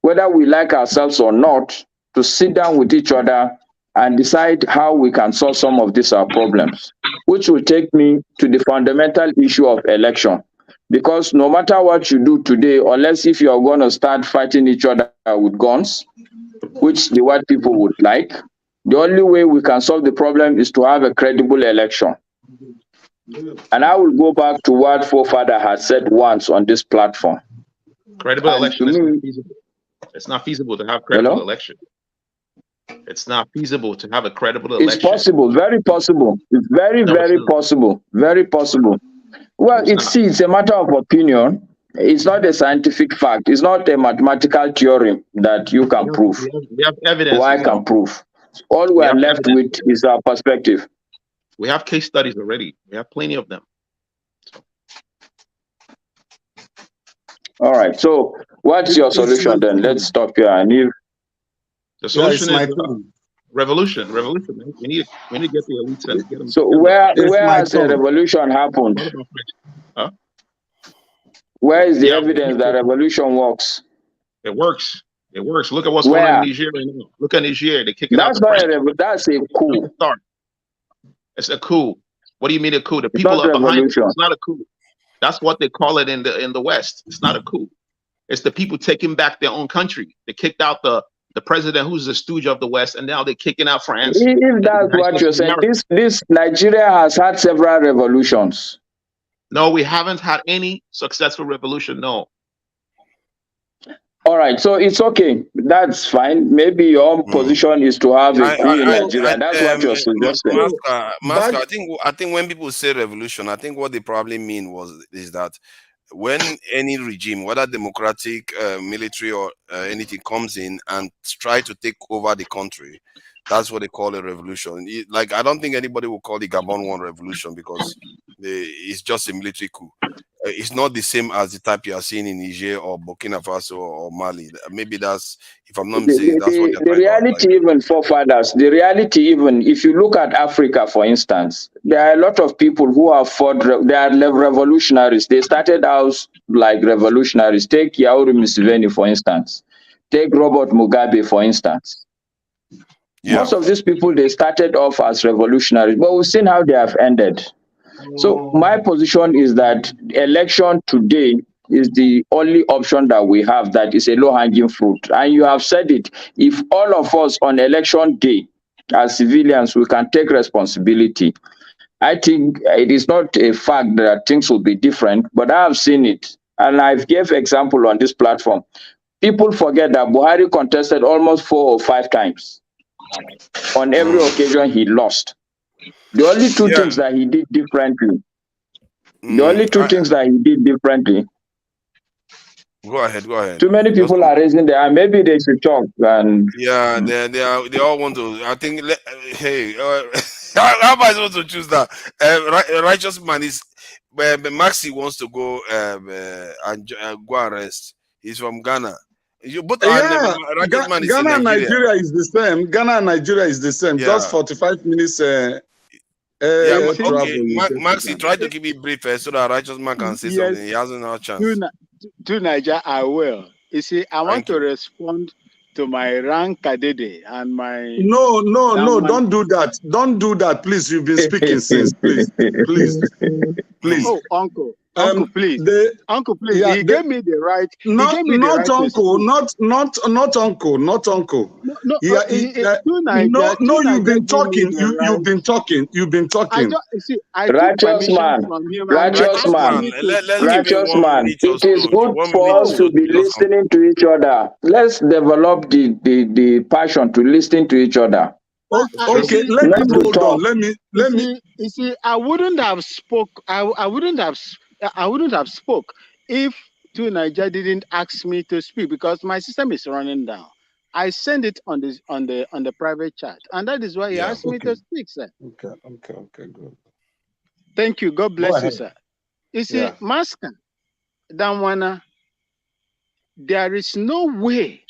whether we like ourselves or not, to sit down with each other and decide how we can solve some of these problems, which will take me to the fundamental issue of election. Because no matter what you do today, unless if you are going to start fighting each other with guns, which the white people would like, the only way we can solve the problem is to have a credible election. And I will go back to what forefather has said once on this platform. Credible election is not feasible. It's not feasible to have credible election. It's not feasible to have a credible election. It's possible, very possible. It's very possible, very possible. Well, it's a matter of opinion. It's not a scientific fact. It's not a mathematical theorem that you can prove. We have evidence. Or I can prove. All we are left with is our perspective. We have case studies already. We have plenty of them. All right. So what's your solution then? Let's stop here. And if the solution is revolution. Revolution. We need to get the elites and get them. So where has a revolution happened? Huh? Where is the evidence that revolution works? It works. It works. Look at what's going on in Nigeria now. Look at Nigeria. They're kicking out the French. That's a coup. It's a coup. What do you mean a coup? The people are behind it. It's not a coup. That's what they call it in the West. It's not a coup. It's the people taking back their own country. They kicked out the president who's the stooge of the West, and now they're kicking out France. If that's what you're saying, this Nigeria has had several revolutions. No, we haven't had any successful revolution. No. All right, so it's okay. That's fine. Maybe your own position is to have a coup in Nigeria. That's what you're suggesting. I think when people say revolution, I think what they probably mean is that when any regime, whether democratic, military, or anything comes in and try to take over the country, that's what they call a revolution. Like, I don't think anybody will call the Gabon one revolution because it's just a military coup. It's not the same as the type you are seeing in Niger or Burkina Faso or Mali. Maybe that's, if I'm not mistaken, that's what they're the reality even forefathers. The reality even, if you look at Africa, for instance, there are a lot of people who have fought. They are revolutionaries. They started out like revolutionaries. Take Yoweri Museveni, for instance. Take Robert Mugabe, for instance. Yeah. Most of these people, they started off as revolutionaries, but we've seen how they have ended. So my position is that election today is the only option that we have that is a low-hanging fruit. And you have said it, if all of us on election day as civilians, we can take responsibility, I think it is not a fact that things will be different, but I have seen it. And I've gave example on this platform. People forget that Buhari contested almost 4 or 5 times. On every occasion, he lost. The only two things that he did differently, Go ahead. Too many people are raising their hand. Maybe they should talk. And yeah, they all want to. I think. Hey, how am I supposed to choose that? Righteous man is. Maxi wants to go and go and rest. He's from Ghana. You both are Righteous man is Ghana in and Nigeria is the same. Ghana and Nigeria is the same. Yeah. Just 45 minutes. Yeah, but travel. okay, Maxi, try to keep it brief so that Righteous man can say something. He hasn't had a chance. To Niger, I will. You see, I want to respond to my rank Kadede and my. No, don't do that. Don't do that, please. You've been speaking since, please. Oh, Uncle, please. Uncle, please. Yeah, he gave me the right. Not uncle. Not uncle. No, you've been talking. You've been talking. Righteous man. It is good for us to be listening to each other. Let's develop the passion to listen to each other. Okay, let me hold on. Let me. You see, I wouldn't have spoke. I wouldn't have spoke if to Niger didn't ask me to speak because my system is running down. I send it on the private chat, and that is why he asked me to speak, sir. Okay, good. Thank you. God bless you, sir. You see, Maska, Danwana, there is no way.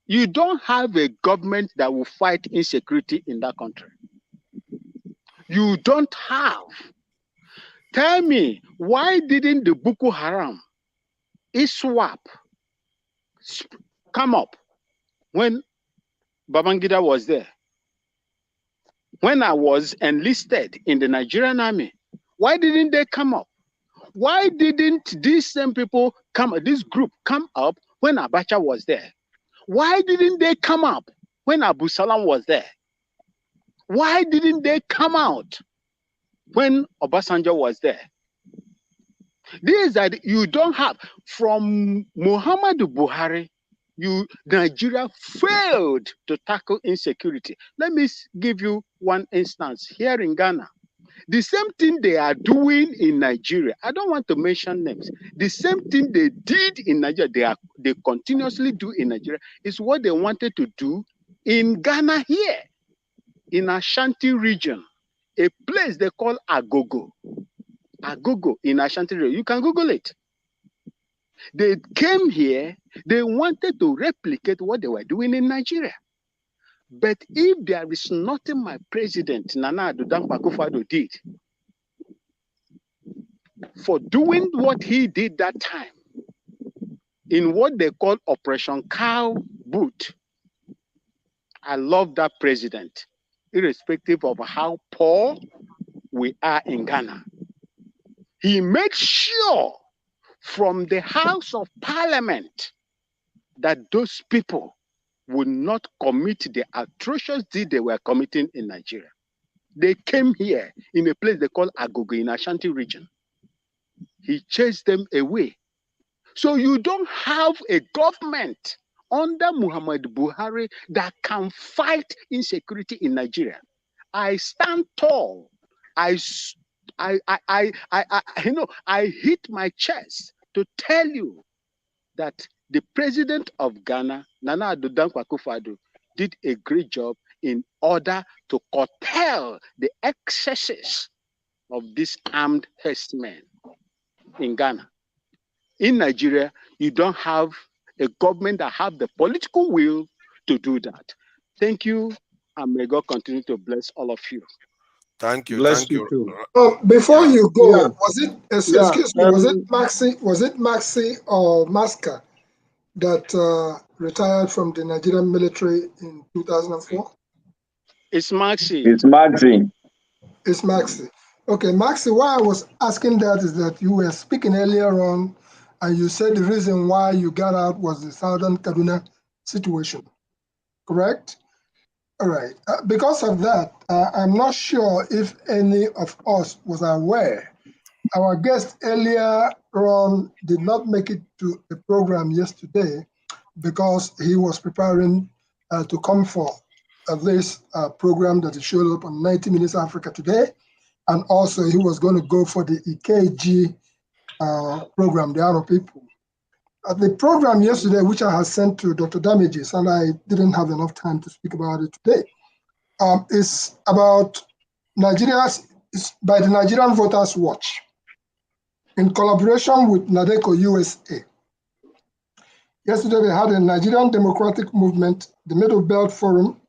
You don't have a government that will fight insecurity in that country. You don't have. Tell me, why didn't the Boko Haram, ISWAP, come up when Babangida was there? When I was enlisted in the Nigerian army, why didn't they come up? Why didn't these same people this group come up when Abacha was there? Why didn't they come up when Abu Salam was there? Why didn't they come out when Obasanjo was there? These that you don't have. From Muhammadu Buhari, Nigeria failed to tackle insecurity. Let me give you one instance here in Ghana. The same thing they are doing in Nigeria, I don't want to mention names. The same thing they did in Nigeria, they continuously do in Nigeria, is what they wanted to do in Ghana here, in Ashanti region, a place they call Agogo. Agogo in Ashanti region. You can Google it. They came here, they wanted to replicate what they were doing in Nigeria. But if there is nothing my president, Nana Addo Dankwa Akufo-Addo, did for doing what he did that time in what they call Operation Cow Boot, I love that president, irrespective of how poor we are in Ghana. He made sure from the House of Parliament that those people would not commit the atrocious deed they were committing in Nigeria. They came here in a place they call Agogo in Ashanti region. He chased them away. So you don't have a government under Muhammadu Buhari that can fight insecurity in Nigeria. I stand tall. I hit my chest to tell you that the president of Ghana, Nana Addo Dankwa Akufo-Addo, did a great job in order to curtail the excesses of these armed herdsmen in Ghana. In Nigeria, you don't have a government that have the political will to do that. Thank you, and may God continue to bless all of you. Thank you. Bless Thank you you. too. Before you go, was it excuse me? Was it Maxi or Maska that retired from the Nigerian military in 2004? It's Maxi. It's Maxi. It's Maxi. Okay, Maxi, why I was asking that is that you were speaking earlier on, and you said the reason why you got out was the Southern Kaduna situation, correct? All right. Because of that, I'm not sure if any of us was aware. Our guest earlier on did not make it to the program yesterday because he was preparing to come for this program that he showed up on 90 Minutes Africa today. And also he was going to go for the EKG program, the Arrow People. The program yesterday, which I had sent to Dr. Damages, and I didn't have enough time to speak about it today, is about Nigeria's, by the Nigerian Voters Watch, in collaboration with Nadeco USA. Yesterday, they had a Nigerian Democratic Movement, the Middle Belt Forum,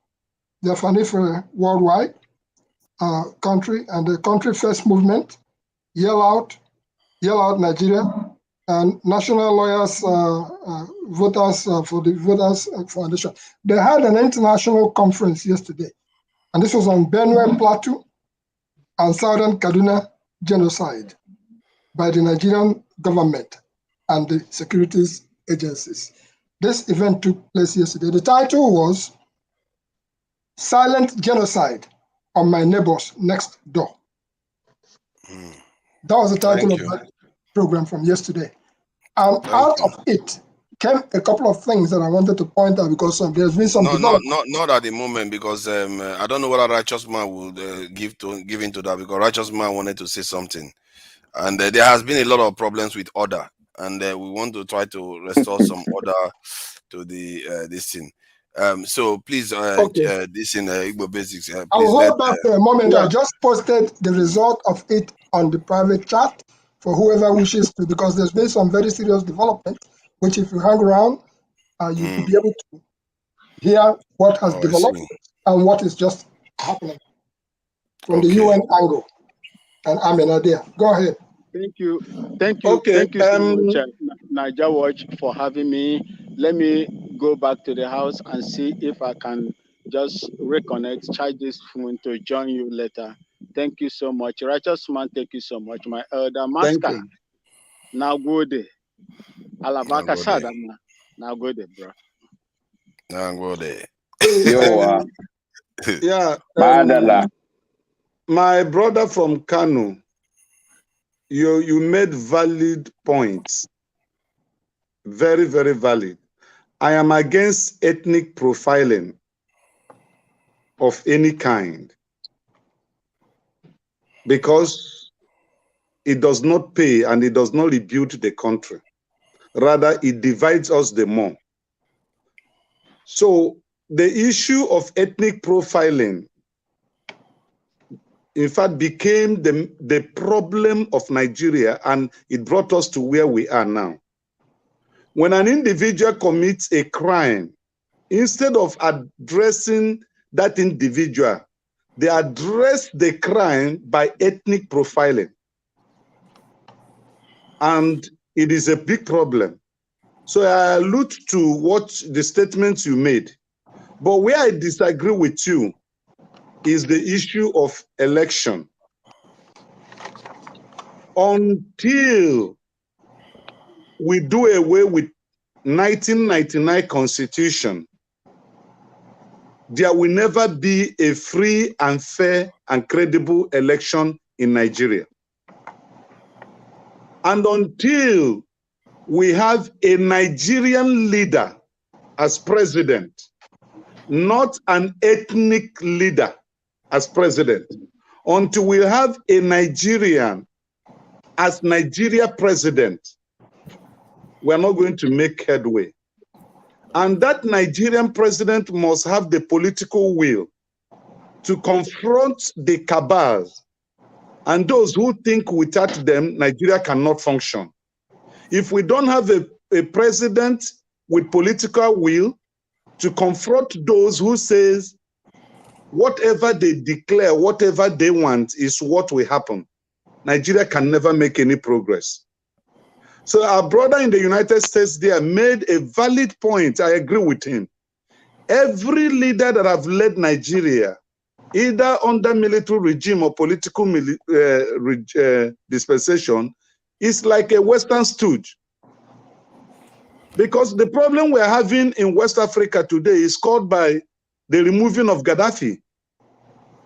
the Afanife Worldwide country, and the Country First Movement, Yell Out Nigeria, and National Lawyers Voters for the Voters Foundation. They had an international conference yesterday, and this was on Benue Plateau and Southern Kaduna genocide by the Nigerian government and the securities agencies. This event took place yesterday. The title was Silent Genocide on My Neighbors Next Door. That was the title of that program from yesterday. And out of it came a couple of things that I wanted to point out because there's been some development. Not at the moment, because I don't know whether Righteous Man will give into that, because Righteous Man wanted to say something. And there has been a lot of problems with order, and we want to try to restore some order to the this thing. So please, this in Igbo Basics. Please I'll hold back for a moment. Yeah. I just posted the result of it on the private chat for whoever wishes to, because there's been some very serious development, which if you hang around, you could be able to hear what has developed and what is just happening from the UN angle. And I'm in idea. Go ahead. Thank you. Thank you. Okay. Thank you so much, Niger Watch, for having me. Let me go back to the house and see if I can just reconnect, charge this phone to join you later. Thank you so much. Righteous Man, thank you so much. My elder master. Now good. Alabaka Sadama. Now good, bro. Now good. Yeah. My brother from Kano, you made valid points. Very, very valid. I am against ethnic profiling of any kind because it does not pay and it does not rebuild the country. Rather, it divides us the more. So the issue of ethnic profiling, in fact, became the problem of Nigeria, and it brought us to where we are now. When an individual commits a crime, instead of addressing that individual, they address the crime by ethnic profiling. And it is a big problem. So I allude to what the statements you made. But where I disagree with you is the issue of election. Until we do away with 1999 Constitution, there will never be a free and fair and credible election in Nigeria. And until we have a Nigerian leader as president, not an ethnic leader as president, until we have a Nigerian as Nigeria president, we're not going to make headway. And that Nigerian president must have the political will to confront the cabals and those who think without them, Nigeria cannot function. If we don't have a president with political will to confront those who says whatever they declare, whatever they want is what will happen, Nigeria can never make any progress. So our brother in the United States there made a valid point. I agree with him. Every leader that have led Nigeria either under military regime or political dispensation, is like a Western stooge. Because the problem we're having in West Africa today is caused by the removing of Gaddafi.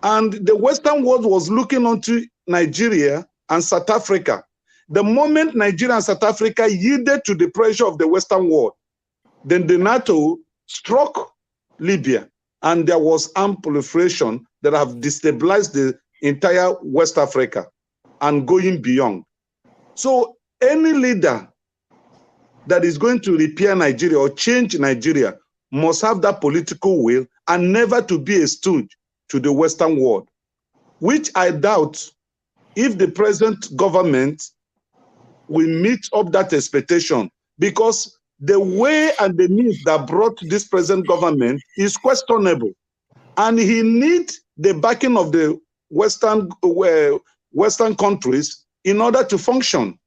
And the Western world was looking onto Nigeria and South Africa. The moment Nigeria and South Africa yielded to the pressure of the Western world, then the NATO struck Libya, and there was armed proliferation that have destabilized the entire West Africa and going beyond. So any leader that is going to repair Nigeria or change Nigeria must have that political will and never to be a stooge to the Western world, which I doubt if the present government will meet up that expectation, because the way and the means that brought this present government is questionable. And he needs the backing of the Western countries in order to function.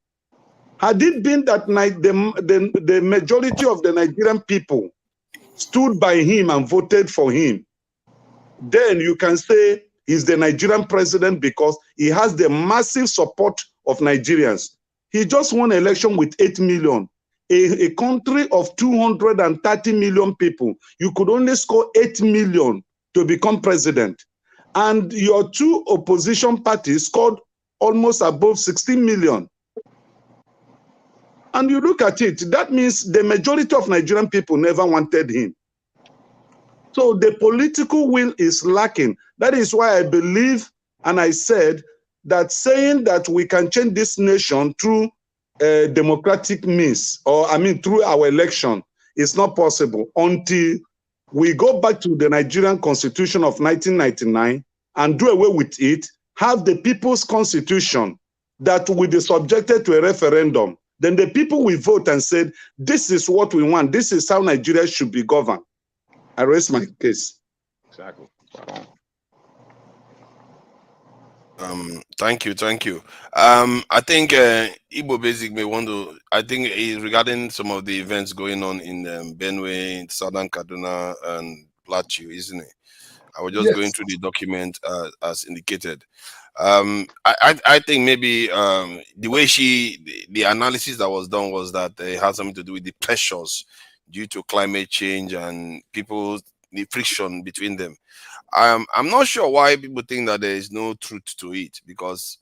Had it been that the majority of the Nigerian people stood by him and voted for him, then you can say he's the Nigerian president because he has the massive support of Nigerians. He just won an election with 8 million. A country of 230 million people, you could only score 8 million to become president. And your two opposition parties scored almost above 16 million. And you look at it, that means the majority of Nigerian people never wanted him. So the political will is lacking. That is why I believe, and I said, that saying that we can change this nation through democratic means, or I mean through our election, is not possible until we go back to the Nigerian Constitution of 1999 and do away with it, have the people's constitution that will be subjected to a referendum. Then the people will vote and said, this is what we want. This is how Nigeria should be governed. I raise my case. Exactly. Thank you. I think Igbo Basic may want to. I think regarding some of the events going on in Benue, in Southern Kaduna, and Plateau, isn't it? I was just going through the document as indicated. I think maybe the way the analysis that was done was that it had something to do with the pressures due to climate change and the friction between them. I'm not sure why people think that there is no truth to it, because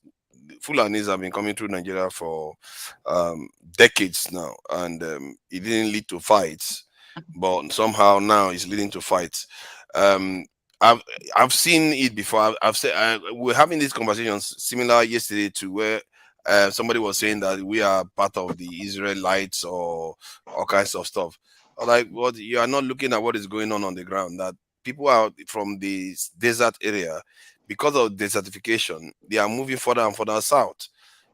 Fulanis have been coming through Nigeria for decades now, and it didn't lead to fights, but somehow now it's leading to fights. I've seen it before. I've said we're having these conversations similar yesterday to where somebody was saying that we are part of the Israelites or all kinds of stuff. Like, what, you are not looking at what is going on the ground, that people are from the desert area, because of desertification, they are moving further and further south.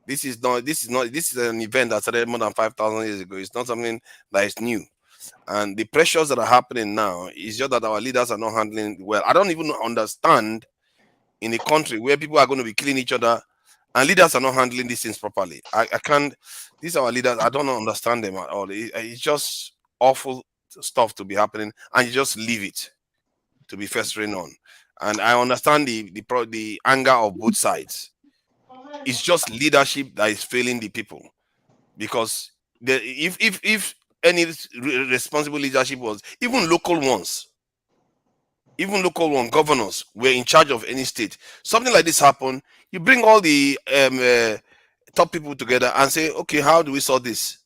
This is an event that started more than 5,000 years ago. It's not something that is new. And the pressures that are happening now is just that our leaders are not handling it well. I don't even understand in a country where people are going to be killing each other and leaders are not handling these things properly. I can't. These are our leaders. I don't understand them at all. It's just awful stuff to be happening, and you just leave it to be festering on. And I understand the anger of both sides. It's just leadership that is failing the people, because if any responsible leadership was, even local ones, governors were in charge of any state, something like this happen, you bring all the top people together and say, okay, how do we sort this?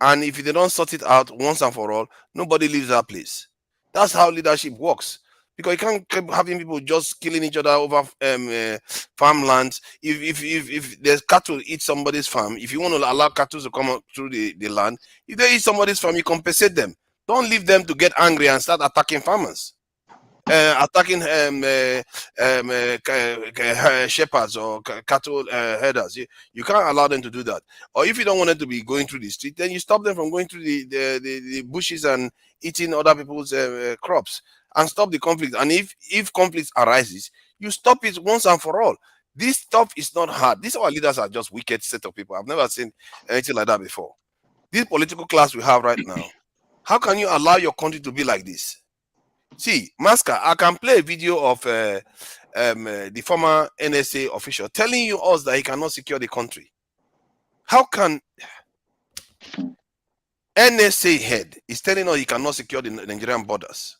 And if they don't sort it out once and for all, nobody leaves that place. That's how leadership works. Because you can't keep having people just killing each other over farmlands. If there's cattle eat somebody's farm, if you want to allow cattle to come up through the land, if they eat somebody's farm, you compensate them. Don't leave them to get angry and start attacking farmers, attacking shepherds or cattle herders. You can't allow them to do that. Or if you don't want them to be going through the street, then you stop them from going through the bushes and eating other people's crops, and stop the conflict. And if conflict arises, you stop it once and for all. This stuff is not hard. These our leaders are just wicked set of people. I've never seen anything like that before. This political class we have right now, how can you allow your country to be like this? See, Masker, I can play a video of the former NSA official telling you us that he cannot secure the country. How can NSA head is telling us he cannot secure the Nigerian borders?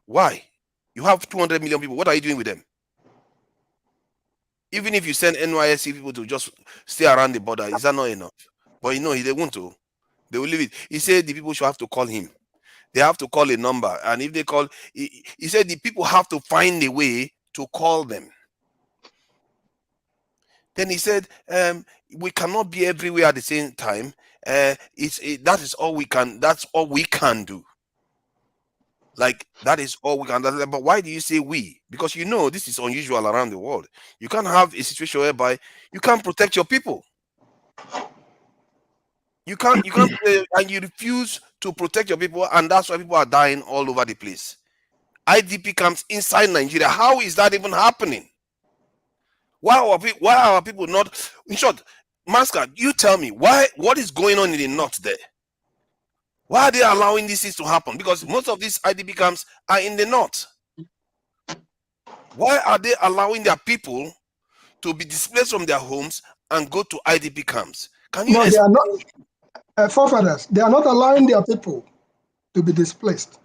Why? You have 200 million people. What are you doing with them? Even if you send NYSC people to just stay around the border, is that not enough? But you know, they won't to. They will leave it. He said the people should have to call him. They have to call a number. And if they call, he said the people have to find a way to call them. Then he said, we cannot be everywhere at the same time. That is all we can. That's all we can do. Like, that is all we can do. But why do you say we? Because you know this is unusual around the world. You can't have a situation whereby you can't protect your people. You can't, and you refuse to protect your people, and that's why people are dying all over the place. IDP camps inside Nigeria. How is that even happening? Why are our people not? In short, Masker, you tell me what is going on in the north there? Why are they allowing these things to happen? Because most of these IDP camps are in the north. Why are they allowing their people to be displaced from their homes and go to IDP camps? Can you? No, they are not forefathers. They are not allowing their people to be displaced.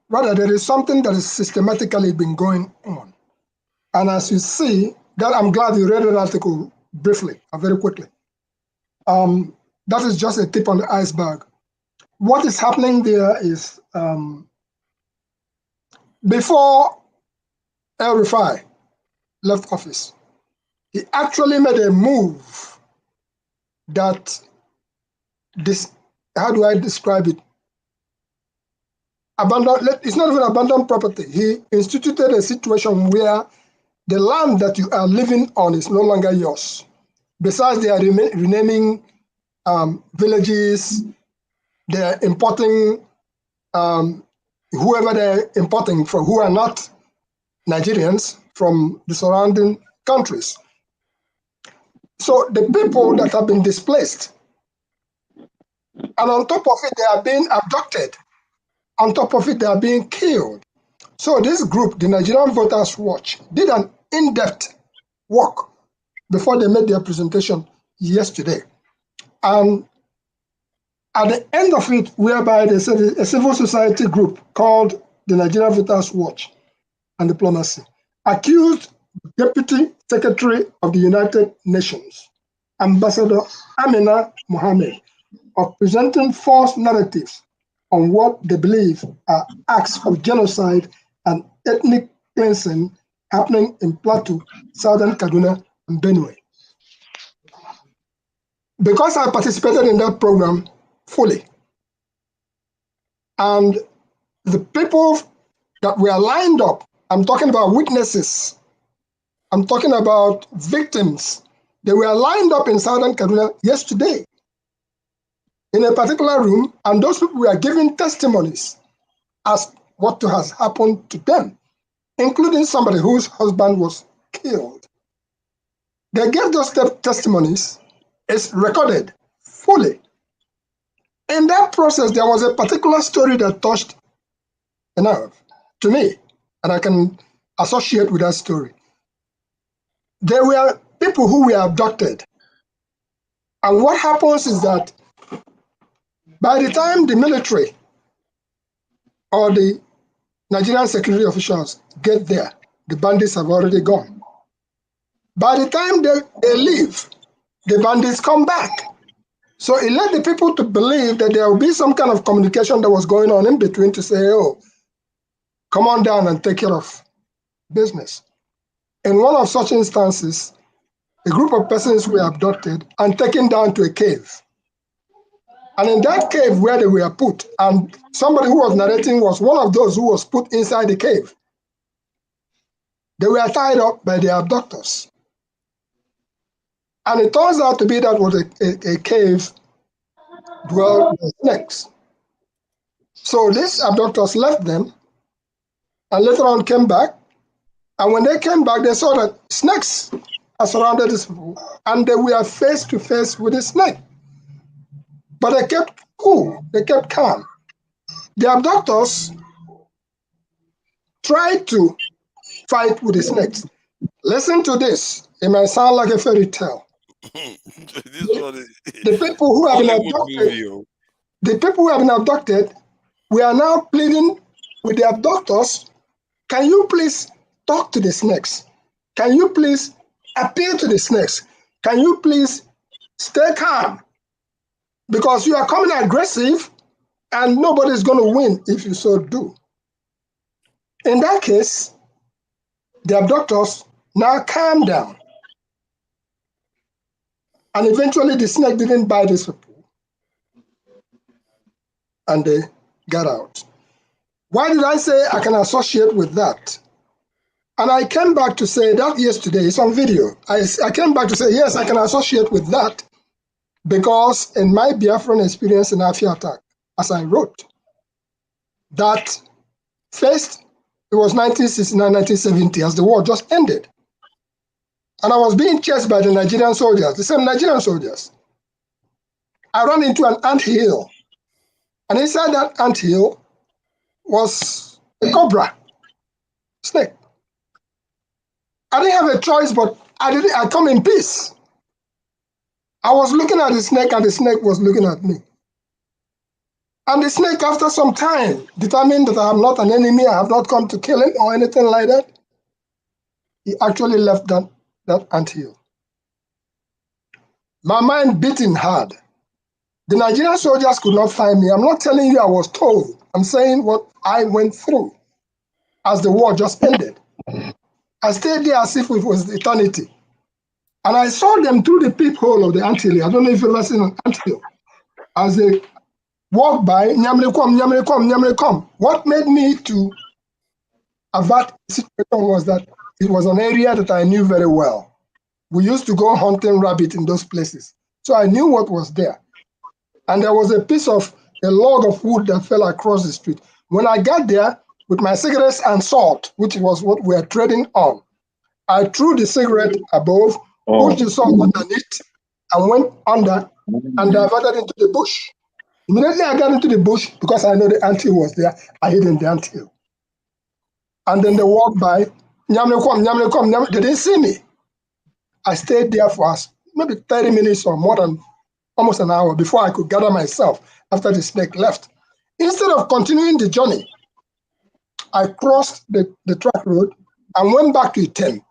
Rather, there is something that is systematically been going on. And as you see, that I'm glad you read that article briefly and very quickly. That is just a tip on the iceberg. What is happening there is before El Rufai left office, he actually made a move that how do I describe it? It's not even abandoned property. He instituted a situation where the land that you are living on is no longer yours. Besides, they are renaming villages. They are importing whoever they're importing from, who are not Nigerians, from the surrounding countries. So the people that have been displaced, and on top of it, they are being abducted. On top of it, they are being killed. So this group, the Nigerian Voters Watch, did an in-depth work before they made their presentation yesterday. And at the end of it, whereby they said a civil society group called the Nigerian Voters Watch and Diplomacy accused Deputy Secretary of the United Nations, Ambassador Amina Mohammed, of presenting false narratives on what they believe are acts of genocide and ethnic cleansing happening in Plateau, Southern Kaduna, and Benue. Because I participated in that program fully, and the people that were lined up, I'm talking about witnesses, I'm talking about victims, they were lined up in Southern Kaduna yesterday in a particular room, and those people were giving testimonies as what has happened to them, including somebody whose husband was killed. They gave those testimonies. It's recorded fully. In that process, there was a particular story that touched the nerve to me, and I can associate with that story. There were people who were abducted. And what happens is that by the time the military or the Nigerian security officials get there, the bandits have already gone. By the time they leave, the bandits come back. So it led the people to believe that there will be some kind of communication that was going on in between to say, oh, come on down and take care of business. In one of such instances, a group of persons were abducted and taken down to a cave. And in that cave where they were put, and somebody who was narrating was one of those who was put inside the cave, they were tied up by the abductors. And it turns out to be that was a cave dwelled with snakes. So these abductors left them and later on came back. And when they came back, they saw that snakes had surrounded these people and they were face to face with the snake. But they kept cool, they kept calm. The abductors tried to fight with the snakes. Listen to this. It might sound like a fairy tale. The people who have been abducted, the people who have been abducted, we are now pleading with the abductors. Can you please talk to the snakes? Can you please appeal to the snakes? Can you please stay calm? Because you are coming aggressive and nobody's going to win if you so do. In that case, the abductors now calm down. And eventually the snake didn't bite these people. And they got out. Why did I say I can associate with that? And I came back to say that yesterday, it's on video. I came back to say, yes, I can associate with that because in my Biafran experience in Afia attack, as I wrote, that first, it was 1969, 1970, as the war just ended. And I was being chased by the Nigerian soldiers, the same Nigerian soldiers. I ran into an anthill. And inside that anthill was a cobra, snake. I didn't have a choice, but I come in peace. I was looking at the snake and the snake was looking at me. And the snake, after some time, determined that I am not an enemy, I have not come to kill him or anything like that, he actually left that anthill. My mind beating hard. The Nigerian soldiers could not find me. I'm not telling you I was told. I'm saying what I went through as the war just ended. I stayed there as if it was eternity. And I saw them through the peephole of the anthill. I don't know if you've ever seen an anthill. As they walked by, nyamre kom, nyamre kom, nyamre kom. What made me to avert the situation was that it was an area that I knew very well. We used to go hunting rabbit in those places. So I knew what was there. And there was a log of wood that fell across the street. When I got there with my cigarettes and salt, which was what we were trading on, I threw the cigarette above, pushed the salt underneath, and went under and diverted into the bush. Immediately I got into the bush because I know the anthill was there. I hid in the anthill. And then they walked by. Nyamle kom, nyamle kom, nyamle. They didn't see me. I stayed there for maybe 30 minutes or more than almost an hour before I could gather myself after the snake left. Instead of continuing the journey, I crossed the track road and went back to Item.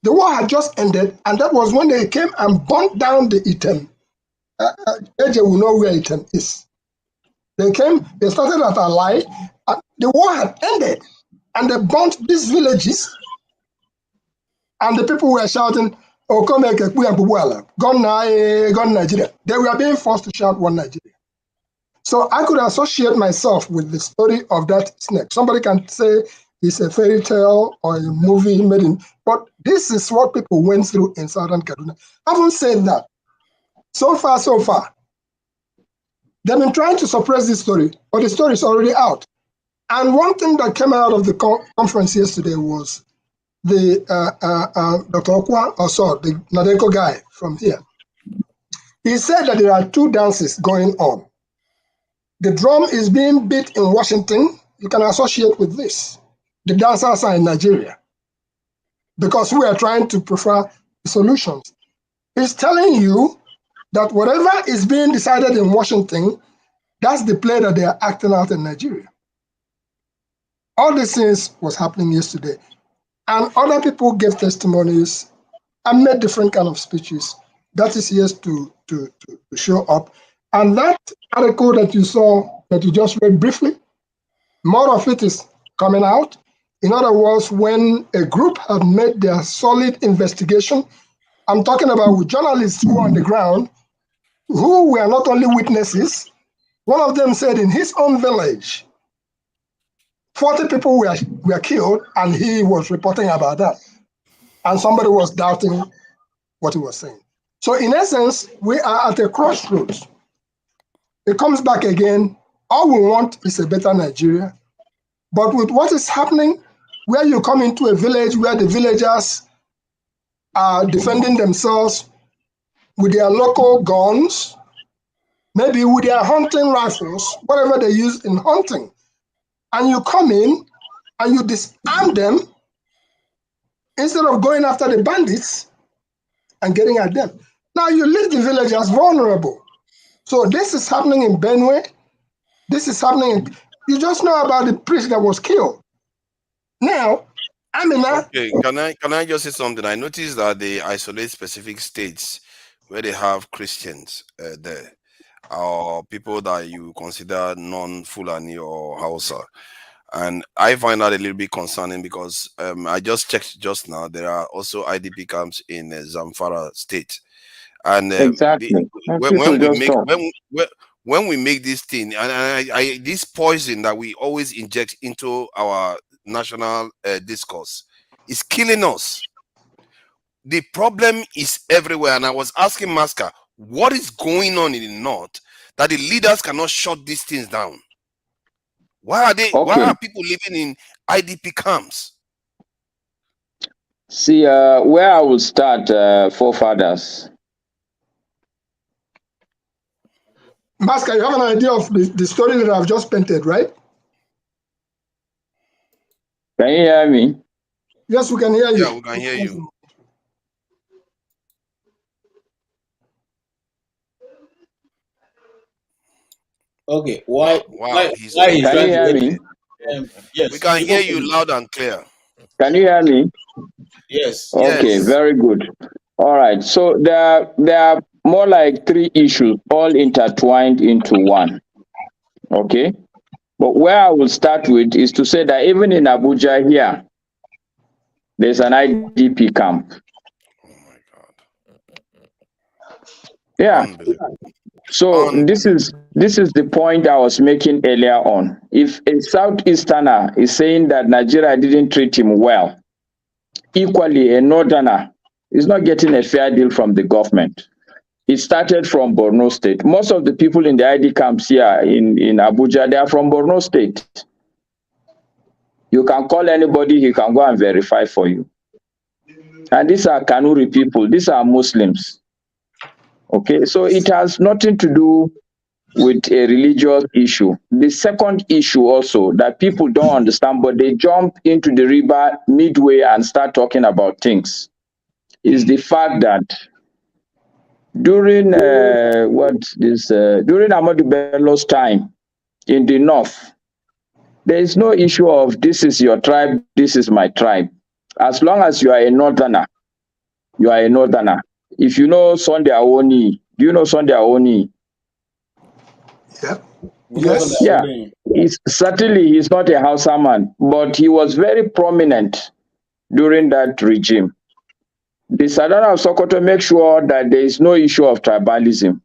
The war had just ended, and that was when they came and burnt down the Item. AJ will know where Item is. They came, they started at Alai, and the war had ended, and they burnt these villages, and the people were shouting, "Oh, come back, gone Nigeria." They were being forced to shout one Nigeria. So I could associate myself with the story of that snake. Somebody can say it's a fairy tale or a movie made in, but this is what people went through in Southern Kaduna. I haven't said that. So far, they've been trying to suppress this story, but the story is already out. And one thing that came out of the conference yesterday was the Dr. Okwa Osor, the Nadeko guy from here. He said that there are two dances going on. The drum is being beat in Washington. You can associate with this. The dancers are in Nigeria because we are trying to prefer solutions. He's telling you that whatever is being decided in Washington, that's the play that they are acting out in Nigeria. All these things was happening yesterday. And other people gave testimonies and made different kind of speeches. That is yet to show up. And that article that you saw, that you just read briefly, more of it is coming out. In other words, when a group have made their solid investigation, I'm talking about with journalists who are on the ground, who were not only witnesses, one of them said in his own village, 40 people were killed, and he was reporting about that. And somebody was doubting what he was saying. So in essence, we are at a crossroads. It comes back again. All we want is a better Nigeria. But with what is happening, where you come into a village where the villagers are defending themselves with their local guns, maybe with their hunting rifles, whatever they use in hunting, and you come in and you disarm them instead of going after the bandits and getting at them. Now you leave the villagers vulnerable. So this is happening in Benue. This is happening in, you just know about the priest that was killed. Now, Okay, can I just say something? I noticed that they isolate specific states where they have Christians there, or people that you consider non-Fulani or Hausa. And I find that a little bit concerning because I just checked just now. There are also IDP camps in Zamfara state, and Exactly. when we make this thing, and this poison that we always inject into our national discourse is killing us. The problem is everywhere, and I was asking Masker, what is going on in the north that the leaders cannot shut these things down? Why are they? Why are people living in IDP camps? See, where I will start, forefathers. Masker, you have an idea of the story that I've just painted, right? Can you hear me? Yes, we can hear you. Yeah, we can hear you. Okay, why he's can you hear me? Yes, we can hear you loud and clear. Can you hear me? Yes. Okay, Yes. very good. All right. So there are more like 3 issues all intertwined into one. Okay. But where I will start with is to say that even in Abuja here, there's an IDP camp. Oh my God. Yeah. So this is the point I was making earlier on. If a Southeasterner is saying that Nigeria didn't treat him well, equally a Northerner is not getting a fair deal from the government. It started from Borno State. Most of the people in the ID camps here in Abuja, they are from Borno State. You can call anybody, he can go and verify for you. And these are Kanuri people, these are Muslims. Okay, so it has nothing to do with a religious issue. The second issue also that people don't understand, but they jump into the river midway and start talking about things, is the fact that during during Ahmadu Bello's time in the north, there is no issue of this is your tribe, this is my tribe. As long as you are a northerner, you are a northerner. If you know Sunday Awoni, do you know Sunday Awoni? Yeah. Yes. Yeah. Certainly he's not a Hausa man, but he was very prominent during that regime. The Sadana of Sokoto makes sure that there is no issue of tribalism.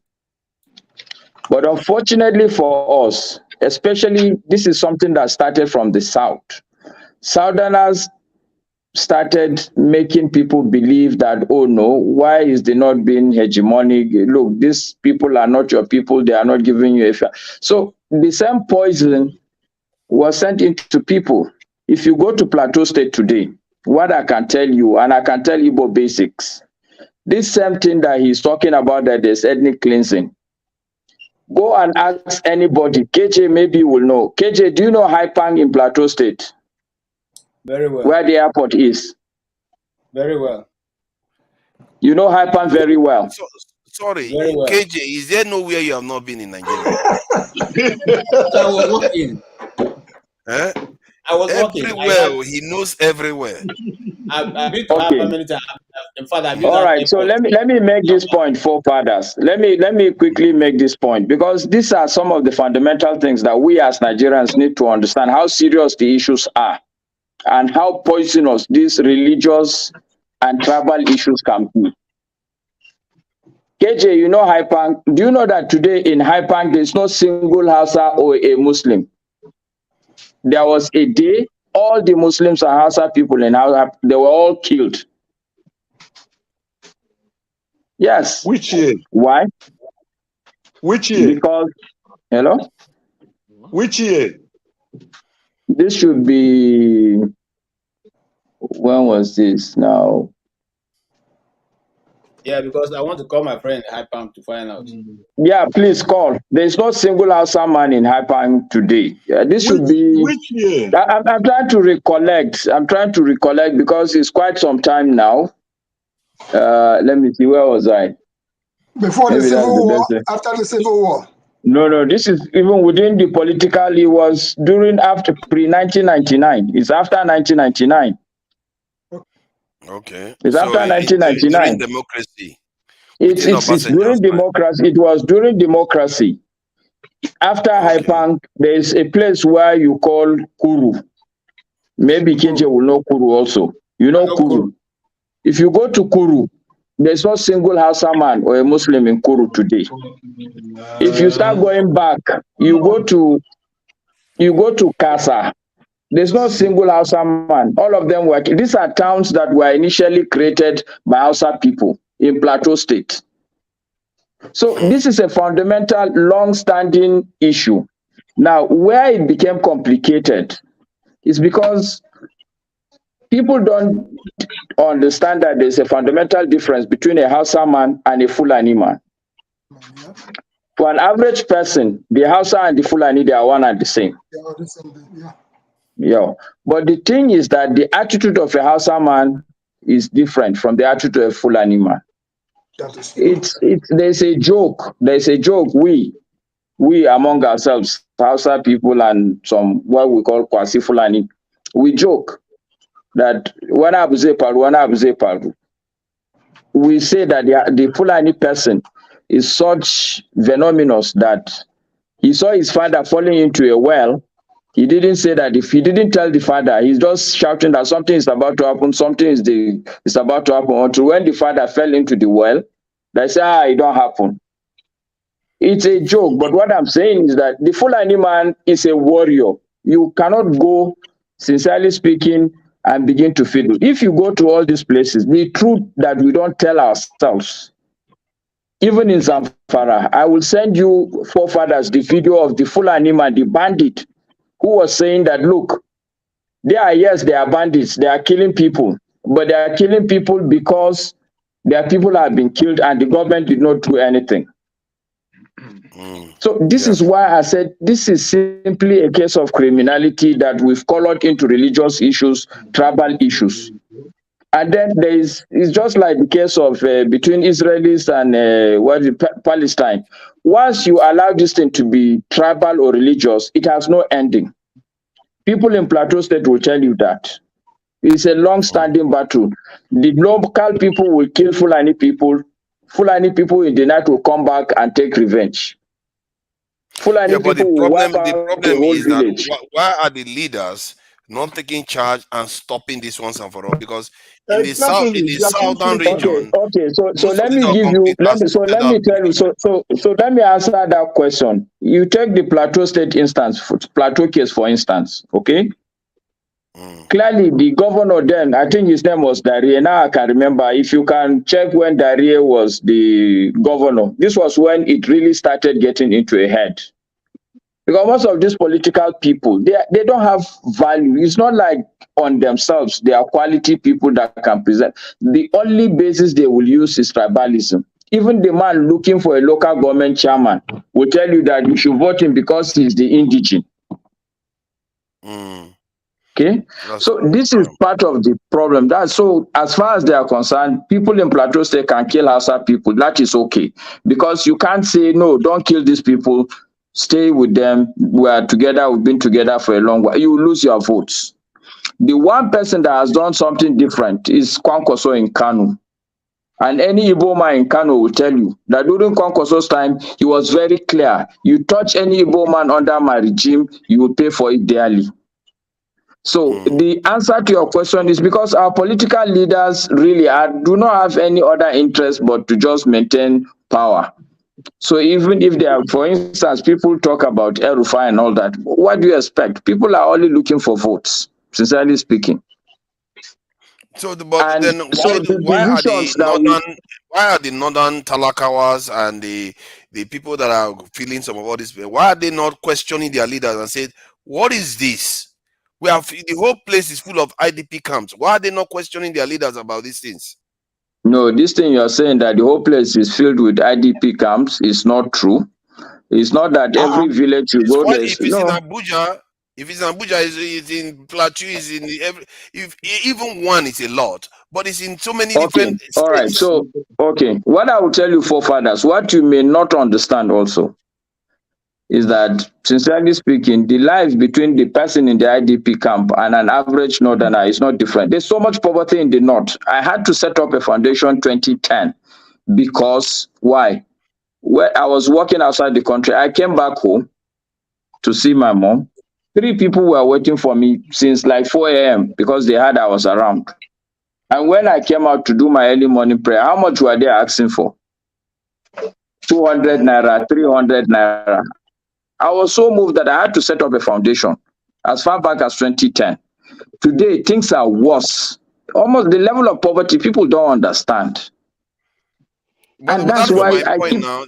But unfortunately for us, especially this is something that started from the South. Southerners started making people believe that, oh no, why is they not being hegemonic? Look, these people are not your people, they are not giving you a fair. So the same poison was sent into people. If you go to Plateau State today, what I can tell you, and I can tell Igbo basics, this same thing that he's talking about, that there's ethnic cleansing. Go and ask anybody. KJ maybe will know. KJ, do you know Haipang in Plateau State? Very well. Where the airport is? Very well. You know Haipang very well. Sorry, Very well. KJ, is there nowhere you have not been in Nigeria? I was working. I was working. Everywhere, he knows everywhere. I've been to Haipang many times. In fact, I've been all right, so let me make this point, forefathers. Let me quickly make this point, because these are some of the fundamental things that we as Nigerians need to understand how serious the issues are and how poisonous these religious and tribal issues can be. KJ, you know Haipang. Do you know that today in Haipang there is no single Hausa or a Muslim? There was a day all the Muslims and Hausa people in Hausa, they were all killed. Yes. Which year? Why? Which year? Because, hello? Which year? This should be, when was this now? Yeah, because I want to call my friend Hypam to find out. Yeah, please call. There is no single Hausa man in Hypang today. This should be. Which year? I'm trying to recollect. I'm trying to recollect because it's quite some time now. Let me see. Where was I? Before Maybe the that's Civil the War, best way. after the Civil War. No. This is even within the political. It was during after pre-1999. It's after 1999. Okay. It's So after during 1999. democracy. It's during democracy. It was during democracy. After Haipang, there is a place where you call Kuru. Maybe KJ will know Kuru also. You know Kuru. If you go to Kuru, there's no single Hausa man or a Muslim in Kuru today. If you start going back, you go to Kasa. There's no single Hausa man. All of them were. These are towns that were initially created by Hausa people in Plateau State. So this is a fundamental, long-standing issue. Now, where it became complicated is because people don't understand that there's a fundamental difference between a Hausa man and a Fulani man. For an average person, the Hausa and the Fulani, they are one and the same. Yeah. But the thing is that the attitude of a Hausa man is different from the attitude of a Fulani man. There's a joke. We among ourselves, Hausa people and some what we call Kwasi Fulani, we joke that we say that the Fulani person is such venomous that he saw his father falling into a well. He didn't say that. If he didn't tell the father, he's just shouting that something is about to happen, something is about to happen. Until when the father fell into the well, they say, it don't happen. It's a joke, but what I'm saying is that the Fulani man is a warrior. You cannot go, sincerely speaking, and begin to fiddle. If you go to all these places, the truth that we don't tell ourselves, even in Zamfara, I will send you forefathers the video of the Fulani man, the bandit, who was saying that, look, they are bandits, they are killing people, but they are killing people because their people have been killed and the government did not do anything. So this is why I said this is simply a case of criminality that we've colored into religious issues, tribal issues. And then it's just like the case of between Israelis and Palestine. Once you allow this thing to be tribal or religious, it has no ending. People in Plateau State will tell you that. It's a long-standing battle. The local people will kill Fulani people. Fulani people in the night will come back and take revenge. Fulani But the people will wipe out problem the whole is village. that why are the leaders not taking charge and stopping this once and for all? Because in the southern region, Okay. So let me give you. Let me tell you. So let me answer that question. You take the Plateau State instance, Plateau case for instance. Okay. Clearly, the governor then, I think his name was Darie. Now I can remember. If you can check when Darie was the governor, this was when it really started getting into a head. Because most of these political people, they don't have value. It's not like on themselves. They are quality people that can present. The only basis they will use is tribalism. Even the man looking for a local government chairman will tell you that you should vote him because he's the indigene. Okay, so this is part of the problem. So as far as they are concerned, people in Plateau State can kill Hausa people. That is okay, because you can't say no, don't kill these people. Stay with them. We are together. We've been together for a long while. You lose your votes. The one person that has done something different is Kwankwaso in Kanu. And any Igbo man in Kano will tell you that during Kwankwaso's time, he was very clear. You touch any Igbo man under my regime, you will pay for it dearly. So the answer to your question is because our political leaders really do not have any other interest but to just maintain power. So even if they are, for instance, people talk about El-Rufai and all that, what do you expect? People are only looking for votes, sincerely speaking. So, why are the northern Talakawas and the people that are feeling some of all this? Why are they not questioning their leaders and said, "What is this? The whole place is full of IDP camps. Why are they not questioning their leaders about these things?" No, this thing you're saying that the whole place is filled with IDP camps is not true. It's not that every village you It's go what there. if it's in Abuja? If it's in Abuja, it's in Plateau, it's in every. If even one is a lot, but it's in so many different All right. states. So, what I will tell you, forefathers, what you may not understand also is that, sincerely speaking, the life between the person in the IDP camp and an average northerner is not different. There's so much poverty in the north. I had to set up a foundation 2010 because why? When I was working outside the country, I came back home to see my mom. 3 people were waiting for me since like 4 a.m. because they heard I was around. And when I came out to do my early morning prayer, how much were they asking for? 200 naira, 300 naira. I was so moved that I had to set up a foundation as far back as 2010. Today, things are worse. Almost the level of poverty, people don't understand. But that's why I keep... Now.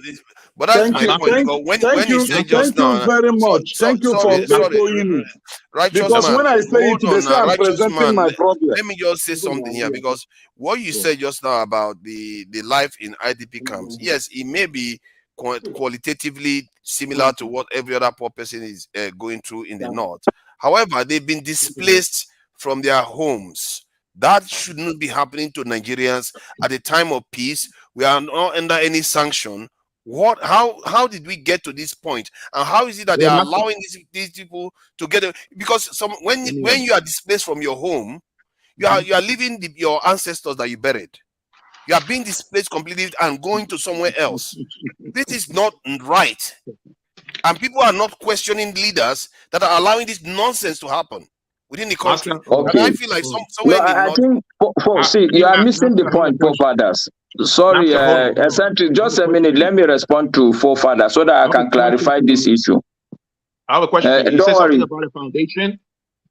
But that's my point. Because when you say just now, very much. Thank you for echoing it. Because when I say it, they say I'm presenting my problem. Let me just say something here, because what you said just now about the life in IDP camps, yes, it may be qualitatively similar to what every other poor person is going through in the north. However, they've been displaced from their homes. That shouldn't be happening to Nigerians at a time of peace. We are not under any sanction. What? How did we get to this point? And how is it that they are allowing these people to get? Because when you are displaced from your home, you are leaving your ancestors that you buried. You are being displaced completely and going to somewhere else. This is not right, and people are not questioning leaders that are allowing this nonsense to happen within the country. And I feel like somewhere in the north. See, you are missing the point, forefathers. Sorry, Eccentric, just a minute. Let me respond to forefathers so that I can clarify this issue. I have a question. You said something about a foundation.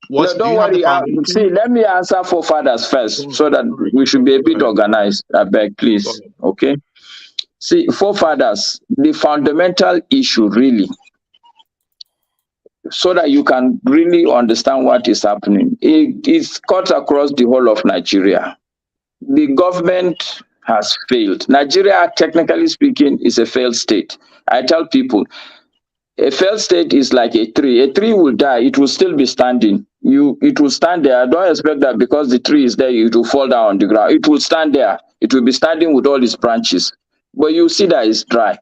Don't worry. See, let me answer forefathers first so that we should be a bit organized. I beg, please. Okay. See, forefathers, the fundamental issue really, so that you can really understand what is happening, it is cut across the whole of Nigeria. The government has failed. Nigeria, technically speaking, is a failed state. I tell people, a failed state is like a tree. A tree will die, it will still be standing. It will stand there. Don't expect that because the tree is there, it will fall down on the ground. It will stand there. It will be standing with all its branches. But you see that it's dry.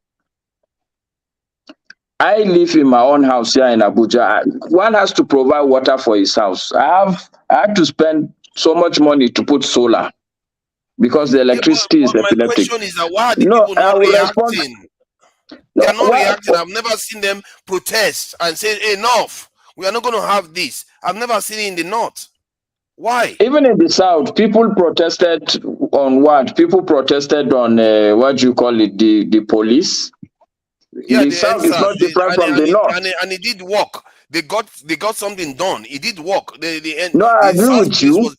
I live in my own house here in Abuja. One has to provide water for his house. I had to spend so much money to put solar, because the electricity is epileptic. My question is that why are the people not reacting? They are not reacting. I've never seen them protest and say, enough, we are not going to have this. I've never seen it in the north. Why? Even in the south, people protested on what? People protested on, what do you call it, the police? Yeah, the south is not different from the north. And it did work. They got something done. It did work. No, I agree with you.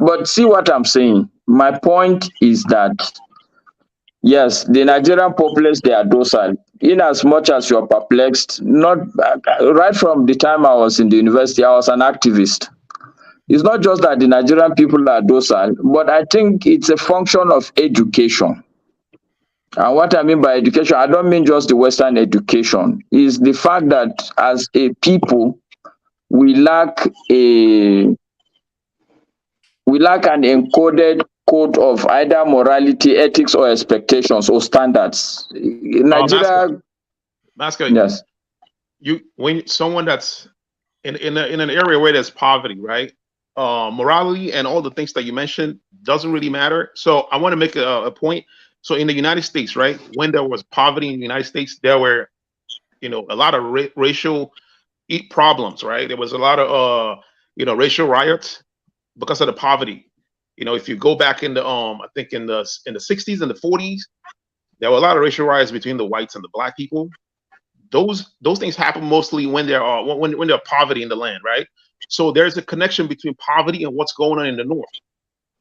But see what I'm saying. My point is that, yes, the Nigerian populace, they are docile. In as much as you're perplexed, not right from the time I was in the university, I was an activist. It's not just that the Nigerian people are docile, but I think it's a function of education. And what I mean by education, I don't mean just the Western education. Is the fact that as a people, we lack an encoded code of either morality, ethics, or expectations or standards. Nigeria, yes. When someone that's in an area where there's poverty, right? Morality and all the things that you mentioned doesn't really matter. So I want to make a point. So in the United States, right, when there was poverty in the United States, there were, a lot of racial problems, right? There was a lot of, racial riots because of the poverty. If you go back in the, I think in the 60s and the 40s, there were a lot of racial riots between the whites and the black people. Those things happen mostly when there are poverty in the land, right? So there's a connection between poverty and what's going on in the north.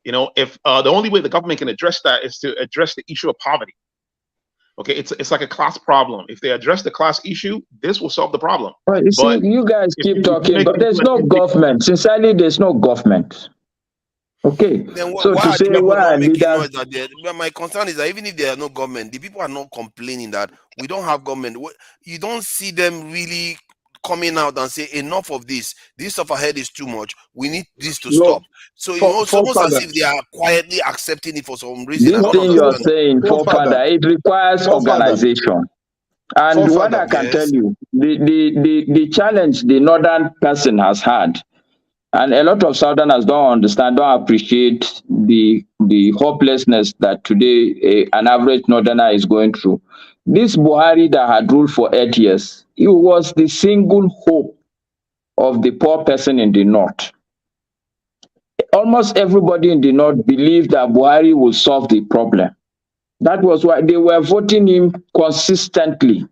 If the only way the government can address that is to address the issue of poverty. Okay, it's like a class problem. If they address the class issue, this will solve the problem. Well, you guys keep talking, but there's no government. Sincerely, there's no government. Okay. Then So why to are the say people why not are making leaders noise that well, my concern is that even if there are no government, the people are not complaining that we don't have government. You don't see them really coming out and say enough of this. This stuff ahead is too much. We need this to No, stop. So you know, it's almost as if forefathers, they are quietly accepting it for some reason. I this don't thing you're understand. saying, forefathers, forefather, it requires forefathers, organization. And what I forefathers. can tell Yes. you, the challenge the northern person has had, and a lot of southerners don't understand, don't appreciate the hopelessness that today an average northerner is going through. This Buhari that had ruled for 8 years, he was the single hope of the poor person in the north. Almost everybody in the north believed that Buhari will solve the problem. That was why they were voting him consistently.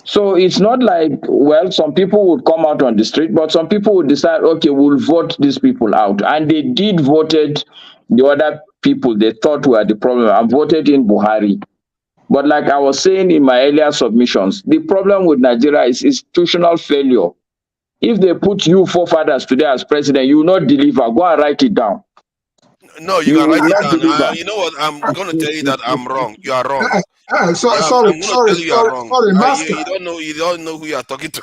So it's not like, well, some people would come out on the street, but some people would decide, okay, we'll vote these people out. And they did voted the other people they thought were the problem and voted in Buhari. But like I was saying in my earlier submissions, the problem with Nigeria is institutional failure. If they put you forefathers today as president, you will not deliver. Go and write it down. No, you You can will write it not down. deliver. You know what? I'm going to tell you that I'm wrong. You are wrong. Sorry, Yeah, sorry, I'm going to sorry, tell you are sorry, wrong. sorry, Master. You don't know. You don't know who you are talking to.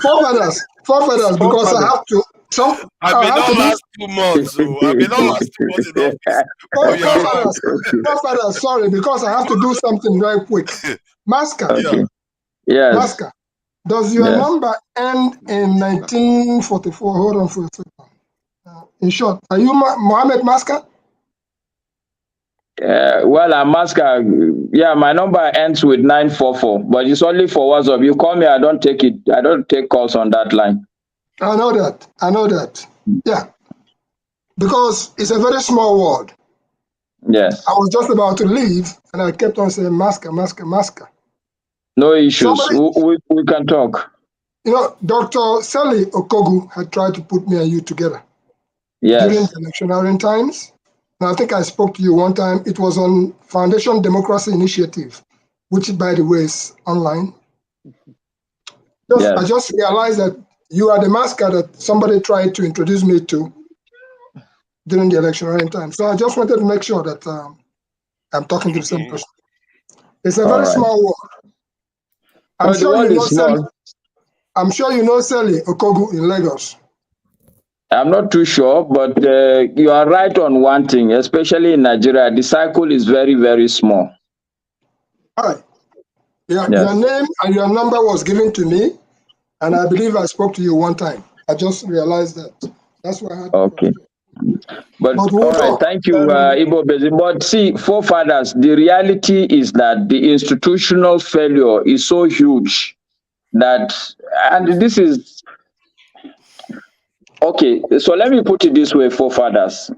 Forefathers, because I have to. I may not last 2 months. So I may not last 2 months in office. But you are wrong. Forefathers, sorry, because I have to do something very quick. Masker, Okay. Yes. Masker, does your Yes. number end in 1944? Hold on for a second. In short, are you Mohammed Masker? Well, I'm Masker. Yeah, my number ends with 944, but it's only for WhatsApp. You call me, I don't take it. I don't take calls on that line. I know that. I know that. Yeah. Because it's a very small world. Yes. I was just about to leave and I kept on saying Masker, Masker, Masker. No issues. We can talk. You know, Dr. Sally Okogu had tried to put me and you together. Yes. During the electionary times. And I think I spoke to you one time. It was on Foundation Democracy Initiative, which, by the way, is online. Yes. I just realized that you are the Masker that somebody tried to introduce me to during the electionary time. So I just wanted to make sure that I'm talking to the same person. It's a very small world. I'm sure you know Sally Okogu in Lagos. I'm not too sure, but you are right on one thing, especially in Nigeria. The cycle is very, very small. All right. Yeah, yes. Your name and your number was given to me, and I believe I spoke to you one time. I just realized that. That's why I had. Okay. But all right, thank you, Ibo Bezi. But see, forefathers, the reality is that the institutional failure is so huge that, and this is, okay, so let me put it this way, forefathers.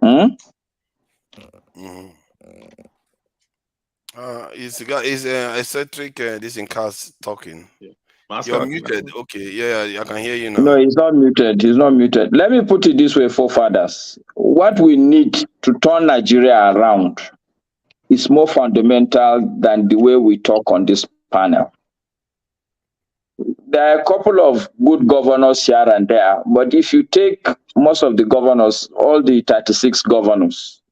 It's eccentric. This in cars talking. Yeah. You're muted. Okay, yeah, I can hear you now. No, he's not muted. He's not muted. Let me put it this way, forefathers. What we need to turn Nigeria around is more fundamental than the way we talk on this panel. There are a couple of good governors here and there, but if you take most of the governors, all the 36 governors,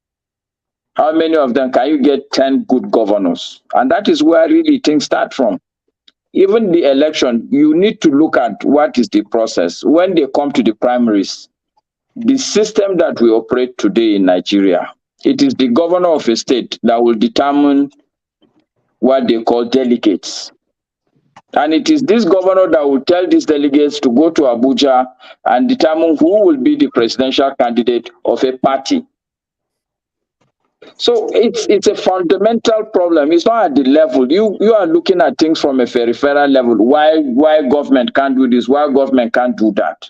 how many of them can you get 10 good governors? And that is where really things start from. Even the election, you need to look at what is the process. When they come to the primaries, the system that we operate today in Nigeria, it is the governor of a state that will determine what they call delegates. And it is this governor that will tell these delegates to go to Abuja and determine who will be the presidential candidate of a party. So it's a fundamental problem. It's not at the level. You are looking at things from a peripheral level. Why government can't do this? Why government can't do that?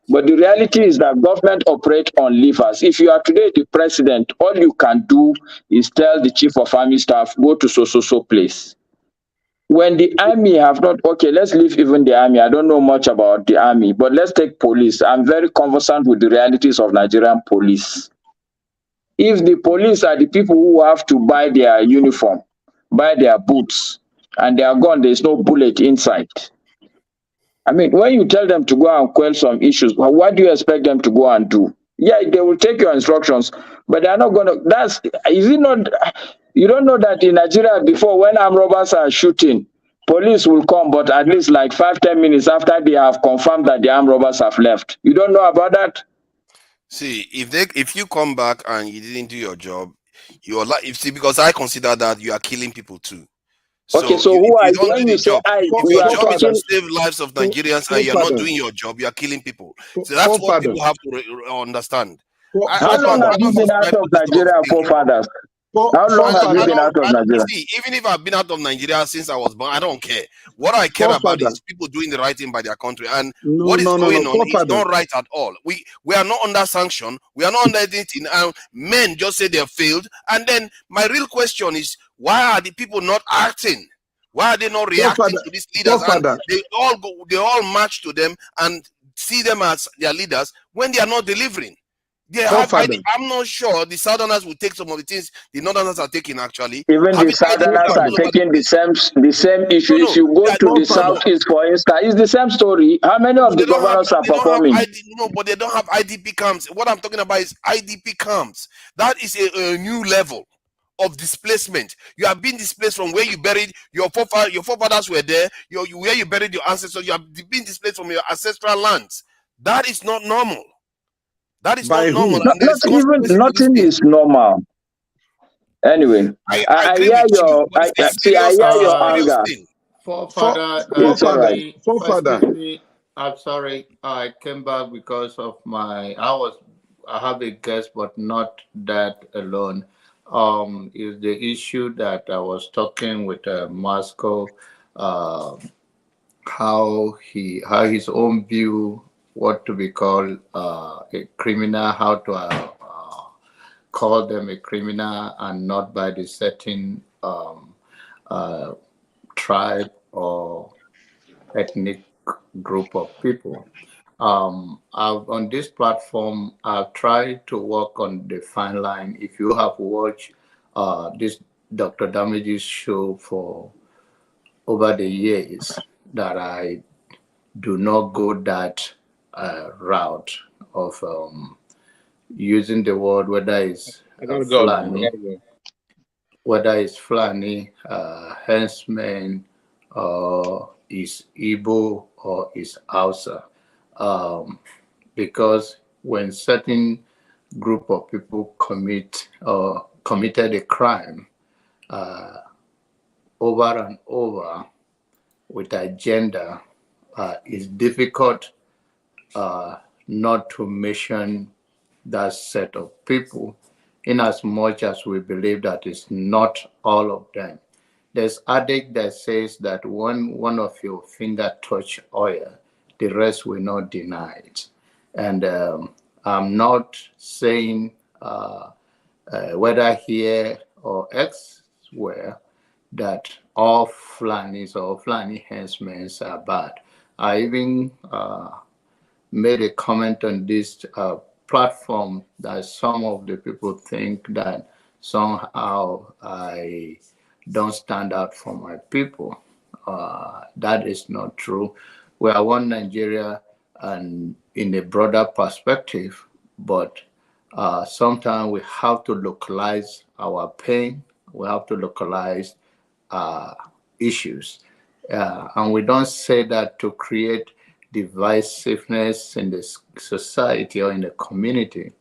But the reality is that government operates on levers. If you are today the president, all you can do is tell the chief of army staff, go to so place. When the army have not, okay, let's leave even the army. I don't know much about the army, but let's take police. I'm very conversant with the realities of Nigerian police. If the police are the people who have to buy their uniform, buy their boots, and they are gone, there's no bullet inside. I mean, when you tell them to go and quell some issues, what do you expect them to go and do? Yeah, they will take your instructions, but they're not going to. Is it not? You don't know that in Nigeria before, when armed robbers are shooting, police will come, but at least like 5-10 minutes after they have confirmed that the armed robbers have left. You don't know about that? See, if you come back and you didn't do your job, you're like, because I consider that you are killing people too. Okay, so if who are you don't when do you the say job, I? if You your are job is talking. to save lives of Nigerians and you're not doing your job, you are killing people. So that's what people have to understand. How long have you been out of Nigeria, forefathers? How long have you been out of Nigeria? See, even if I've been out of Nigeria since I was born, I don't care. What I care about is people doing the right thing by their country, and what is going on is not right at all. We are not under sanction. We are not under anything. Men just say they have failed, and then my real question is, why are the people not acting? Why are they not reacting to these leaders? And they all march to them and see them as their leaders when they are not delivering. I'm not sure the Southerners will take some of the things the Northerners are taking. Actually, even the Southerners are taking the same issue. If you go to the Southeast, for instance, it's the same story. How many of the governors are performing? But they don't have IDP camps. What I'm talking about is IDP camps. That is a new level of displacement. You have been displaced from where you buried your forefathers were there. Where you buried your ancestors. You have been displaced from your ancestral lands. That is not normal. That is not normal. Nothing is normal. Anyway, I hear your anger. Forefather, I'm sorry, I came back because of I have a guest, but not that alone. Is the issue that I was talking with Moscow, how his own view, what to be called a criminal, how to call them a criminal and not by the certain tribe or ethnic group of people. On this platform, I've tried to work on the fine line. If you have watched this Dr. Damage's show for over the years, that I do not go that route of using the word, whether it's Fulani, henchman, or is Igbo, or is Hausa. Because when certain group of people committed a crime over and over with agenda, it's difficult not to mention that set of people, in as much as we believe that it's not all of them. There's adage that says that when one of your finger touch oil, the rest will not deny it. And I'm not saying whether here or elsewhere that all Fulanis or Fulani henchmen are bad. I even made a comment on this platform that some of the people think that somehow I don't stand out for my people. That is not true. We are one Nigeria and in a broader perspective, but sometimes we have to localize our pain. We have to localize issues. And we don't say that to create divisiveness in the society or in the community,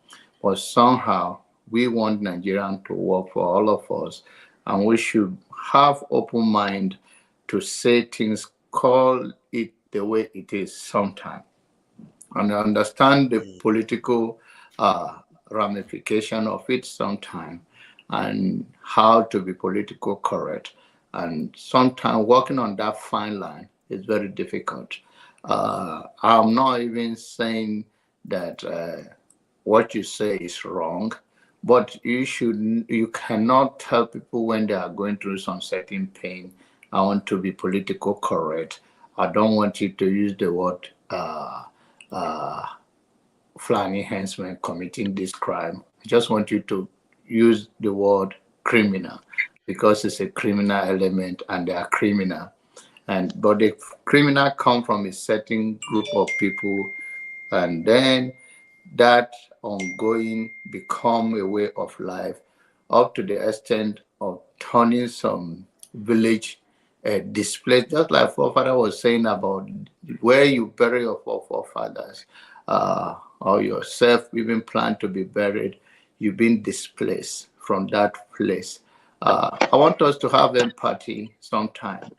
but somehow we want Nigerian to work for all of us, and we should have open mind to say things, call it the way it is sometimes, and understand the political ramification of it sometimes, and how to be political correct. And sometimes working on that fine line is very difficult. I'm not even saying that what you say is wrong, but you cannot tell people when they are going through some certain pain, I want to be political correct. I don't want you to use the word Fulani henchman committing this crime. I just want you to use the word criminal, because it's a criminal element and they are criminal. But the criminal come from a certain group of people, and then that ongoing become a way of life, up to the extent of turning some village displaced. Just like forefather was saying about where you bury your forefathers, or yourself even plan to be buried, you've been displaced from that place. I want us to have empathy sometime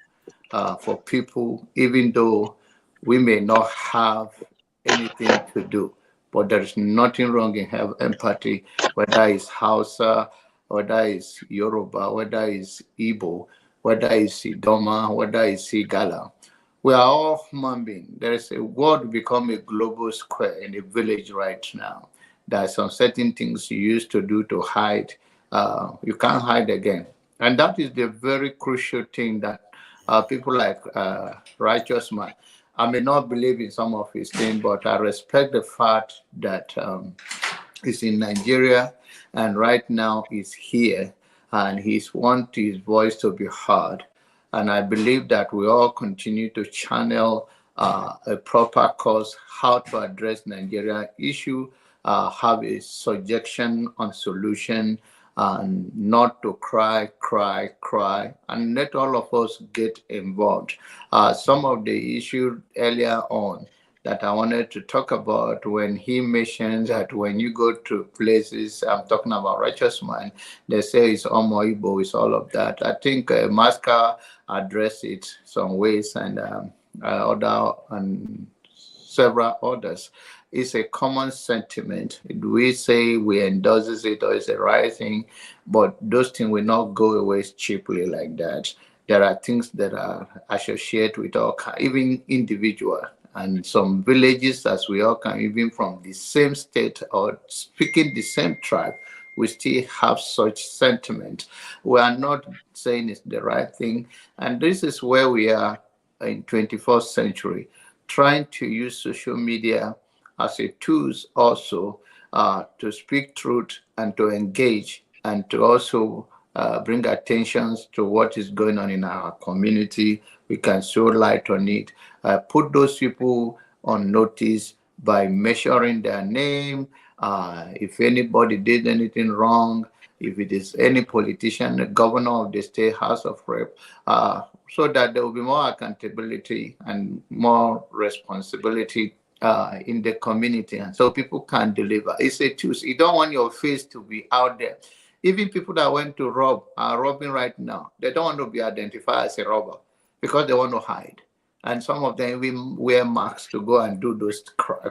for people, even though we may not have anything to do. But there is nothing wrong in have empathy, whether it's Hausa, whether it's Yoruba, whether it's Igbo, whether it's Idoma, whether it's Igala. We are all human beings. There is a world become a global square in a village right now. There are some certain things you used to do to hide. You can't hide again. And that is the very crucial thing that people like Righteous Man. I may not believe in some of his things, but I respect the fact that he's in Nigeria and right now he's here and he's want his voice to be heard. And I believe that we all continue to channel a proper course how to address Nigeria issue, have a suggestion on solution, and not to cry, and let all of us get involved. Some of the issues earlier on that I wanted to talk about, when he mentions that when you go to places, I'm talking about Righteous Man, they say it's Omo Igbo, it's all of that. I think Masca addressed it some ways, and other and several others. It's a common sentiment. We say we endorses it or it's a right thing, but those things will not go away cheaply like that. There are things that are associated with all, even individual and some villages, as we all come, even from the same state or speaking the same tribe, we still have such sentiment. We are not saying it's the right thing, and this is where we are in 21st century, trying to use social media as a tools also to speak truth and to engage and to also bring attention to what is going on in our community. We can show light on it, put those people on notice by measuring their name. If anybody did anything wrong, if it is any politician, the governor of the state house of rep, so that there will be more accountability and more responsibility in the community, and so people can deliver. It's a choose. You don't want your face to be out there. Even people that went to rob are robbing right now. They don't want to be identified as a robber because they want to hide. And some of them even wear masks to go and do those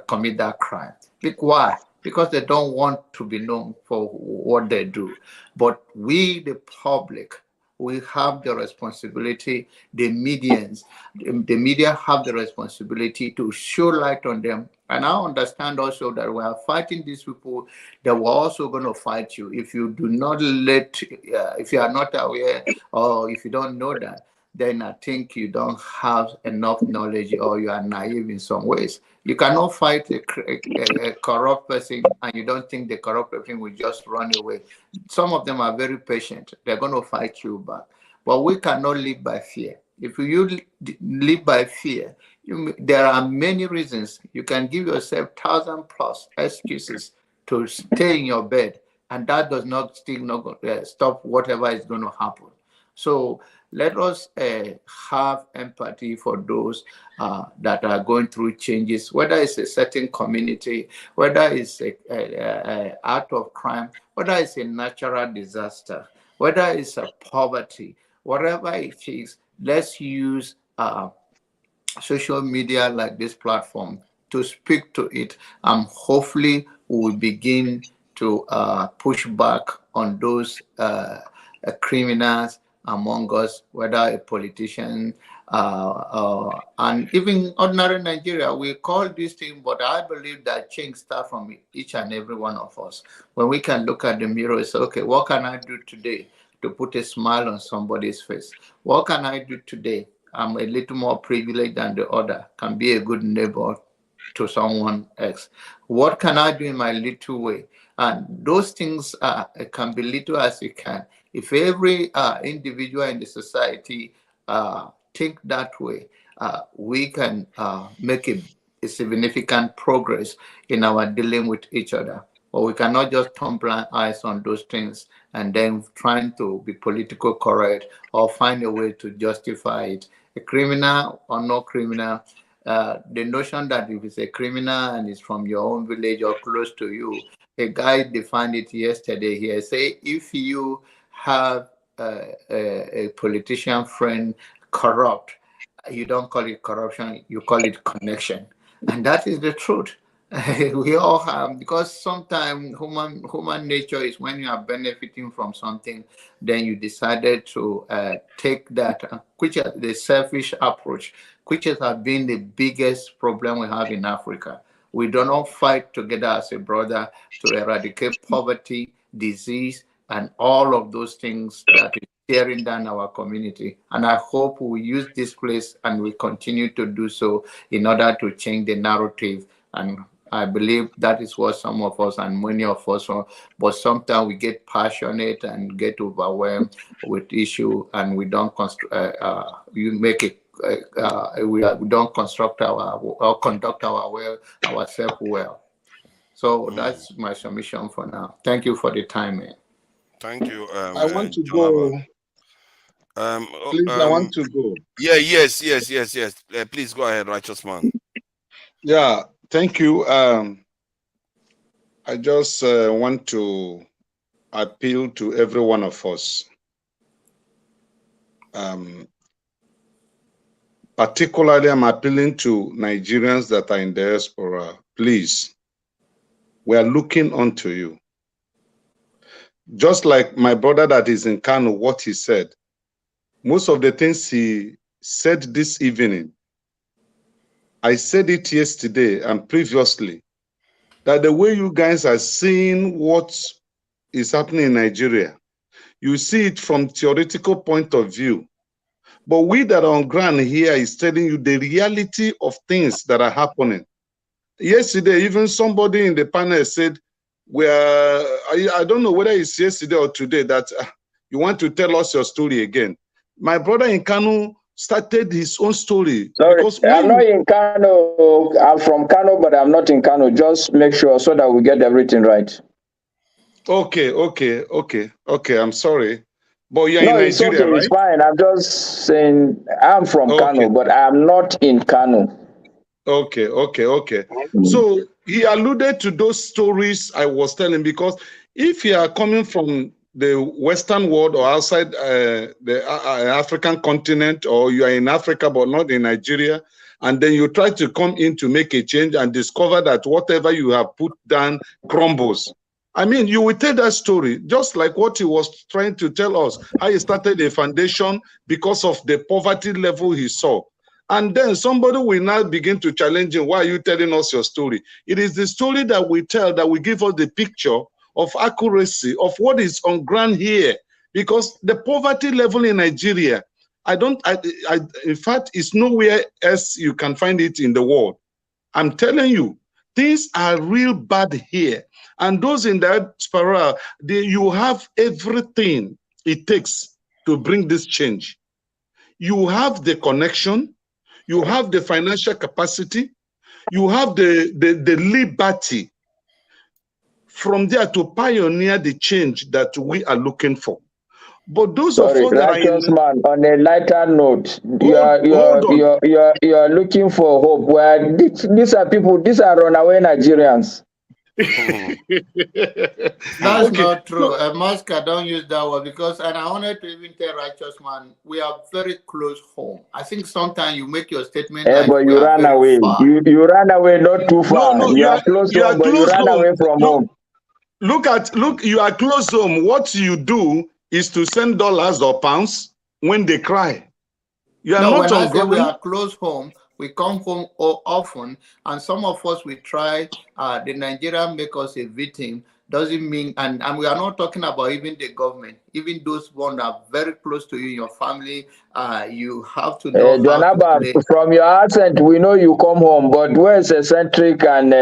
commit that crime. Why? Because they don't want to be known for what they do. But we, the public, we have the responsibility, the media have the responsibility to show light on them. And I understand also that we are fighting these people, that we're also going to fight you. If you do not if you are not aware or if you don't know that, then I think you don't have enough knowledge or you are naive in some ways. You cannot fight a corrupt person and you don't think the corrupt person will just run away. Some of them are very patient. They're going to fight you back. But we cannot live by fear. If you live by fear, there are many reasons. You can give yourself 1,000+ excuses to stay in your bed, and that does not stop whatever is going to happen. So let us have empathy for those that are going through changes, whether it's a certain community, whether it's a act of crime, whether it's a natural disaster, whether it's a poverty, whatever it is. Let's use social media like this platform to speak to it, and hopefully we will begin to push back on those criminals among us, whether a politician and even ordinary Nigeria. We call this thing, but I believe that change starts from each and every one of us. When we can look at the mirror and say, okay, what can I do today to put a smile on somebody's face? What can I do today? I'm a little more privileged than the other, can be a good neighbor to someone else. What can I do in my little way? And those things can be little as you can. If every individual in the society think that way, we can make a significant progress in our dealing with each other. But we cannot just turn blind eyes on those things and then trying to be political correct or find a way to justify it. A criminal or no criminal, the notion that if it's a criminal and it's from your own village or close to you, a guy defined it yesterday here. Say if you have a politician friend corrupt, you don't call it corruption, you call it connection. And that is the truth. We all have, because sometimes human nature is when you are benefiting from something, then you decided to take that, which is the selfish approach, which has been the biggest problem we have in Africa. We do not fight together as a brother to eradicate poverty, disease, and all of those things that is tearing down our community. And I hope we use this place and we continue to do so in order to change the narrative. And I believe that is what some of us and many of us are, but sometimes we get passionate and get overwhelmed with issue, and we don't we don't construct or conduct ourselves well. So that's my submission for now. Thank you for the time, man. Thank you. I want to go. Please, I want to go. Yeah, yes. Please go ahead, righteous man. Yeah, thank you. I just want to appeal to every one of us. Particularly, I'm appealing to Nigerians that are in diaspora. Please, we are looking onto you. Just like my brother that is in Kano, what he said, most of the things he said this evening, I said it yesterday and previously, that the way you guys are seeing what is happening in Nigeria, you see it from theoretical point of view. But we that are on ground here is telling you the reality of things that are happening. Yesterday, even somebody in the panel said, I don't know whether it's yesterday or today, that you want to tell us your story again. My brother in Kano started his own story. Sorry, I'm not in Kano. I'm from Kano, but I'm not in Kano. Just make sure so that we get everything right. Okay. I'm sorry. But you're in Nigeria, it's okay, right? It's fine. I'm just saying I'm from Kano, but I'm not in Kano. Okay. So he alluded to those stories I was telling, because if you are coming from the Western world or outside the African continent, or you are in Africa but not in Nigeria, and then you try to come in to make a change and discover that whatever you have put down crumbles. I mean, you will tell that story, just like what he was trying to tell us, how he started a foundation because of the poverty level he saw. And then somebody will now begin to challenge him, why are you telling us your story? It is the story that we tell that will give us the picture of accuracy of what is on ground here. Because the poverty level in Nigeria, in fact, it's nowhere else you can find it in the world. I'm telling you, things are real bad here. And those in that spiral, you have everything it takes to bring this change. You have the connection, you have the financial capacity, you have the liberty from there to pioneer the change that we are looking for. But those of us that are in, man, on a lighter note, you are looking for hope. Where these are people, these are runaway Nigerians. That's not true. Masca, don't use that word, because, and I wanted to even tell righteous man, we are very close home. I think sometimes you make your statement like but you ran away. You ran away not too far. No, you are close home, but you ran away from home. Look, you are close home. What you do is to send dollars or pounds when they cry. You are not when I say we are close home, we come home often, and some of us, we try, the Nigerian make us a victim, doesn't mean, and we are not talking about even the government, even those ones that are very close to you, your family, you have to know from your accent, we know you come home, but where's eccentric and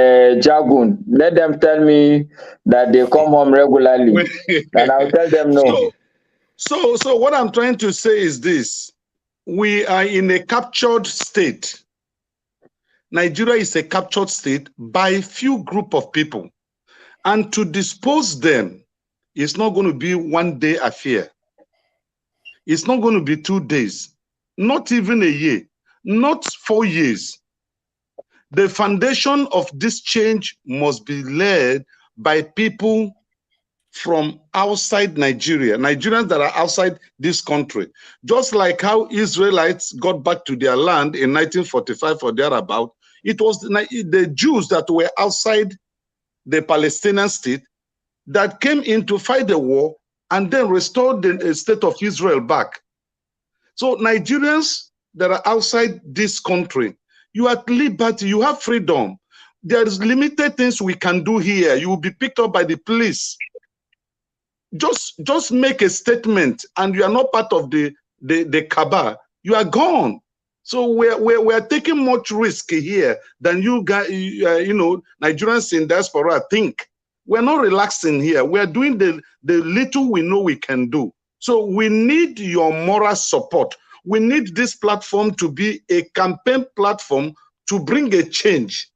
Jagun? Let them tell me that they come home regularly, and I'll tell them no. So what I'm trying to say is this. we are in a captured state. Nigeria is a captured state by a few group of people. And to dispose them is not going to be one day affair. It's not going to be 2 days, not even a year, not 4 years. The foundation of this change must be led by people from outside Nigeria, Nigerians that are outside this country. Just like how Israelites got back to their land in 1945 or thereabout, it was the Jews that were outside the Palestinian state that came in to fight the war and then restored the state of Israel back. So Nigerians that are outside this country, you are at liberty, you have freedom. There is limited things we can do here. You will be picked up by the police. Just make a statement and you are not part of the cabal. You are gone. So we're taking much risk here than you guys, Nigerians in diaspora think. We're not relaxing here. We're doing the little we know we can do. So we need your moral support. We need this platform to be a campaign platform to bring a change,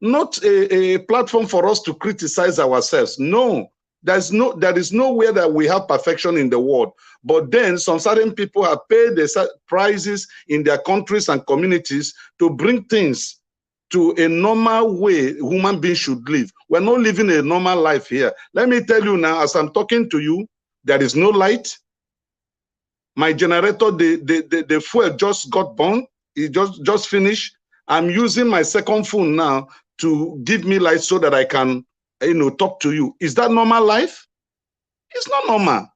not a platform for us to criticize ourselves. No, there is nowhere that we have perfection in the world. But then some certain people have paid the prices in their countries and communities to bring things to a normal way human beings should live. We're not living a normal life here. Let me tell you now, as I'm talking to you, there is no light. My generator, the fuel just got burned. It just finished. I'm using my second phone now to give me light so that I can, talk to you. Is that normal life? It's not normal.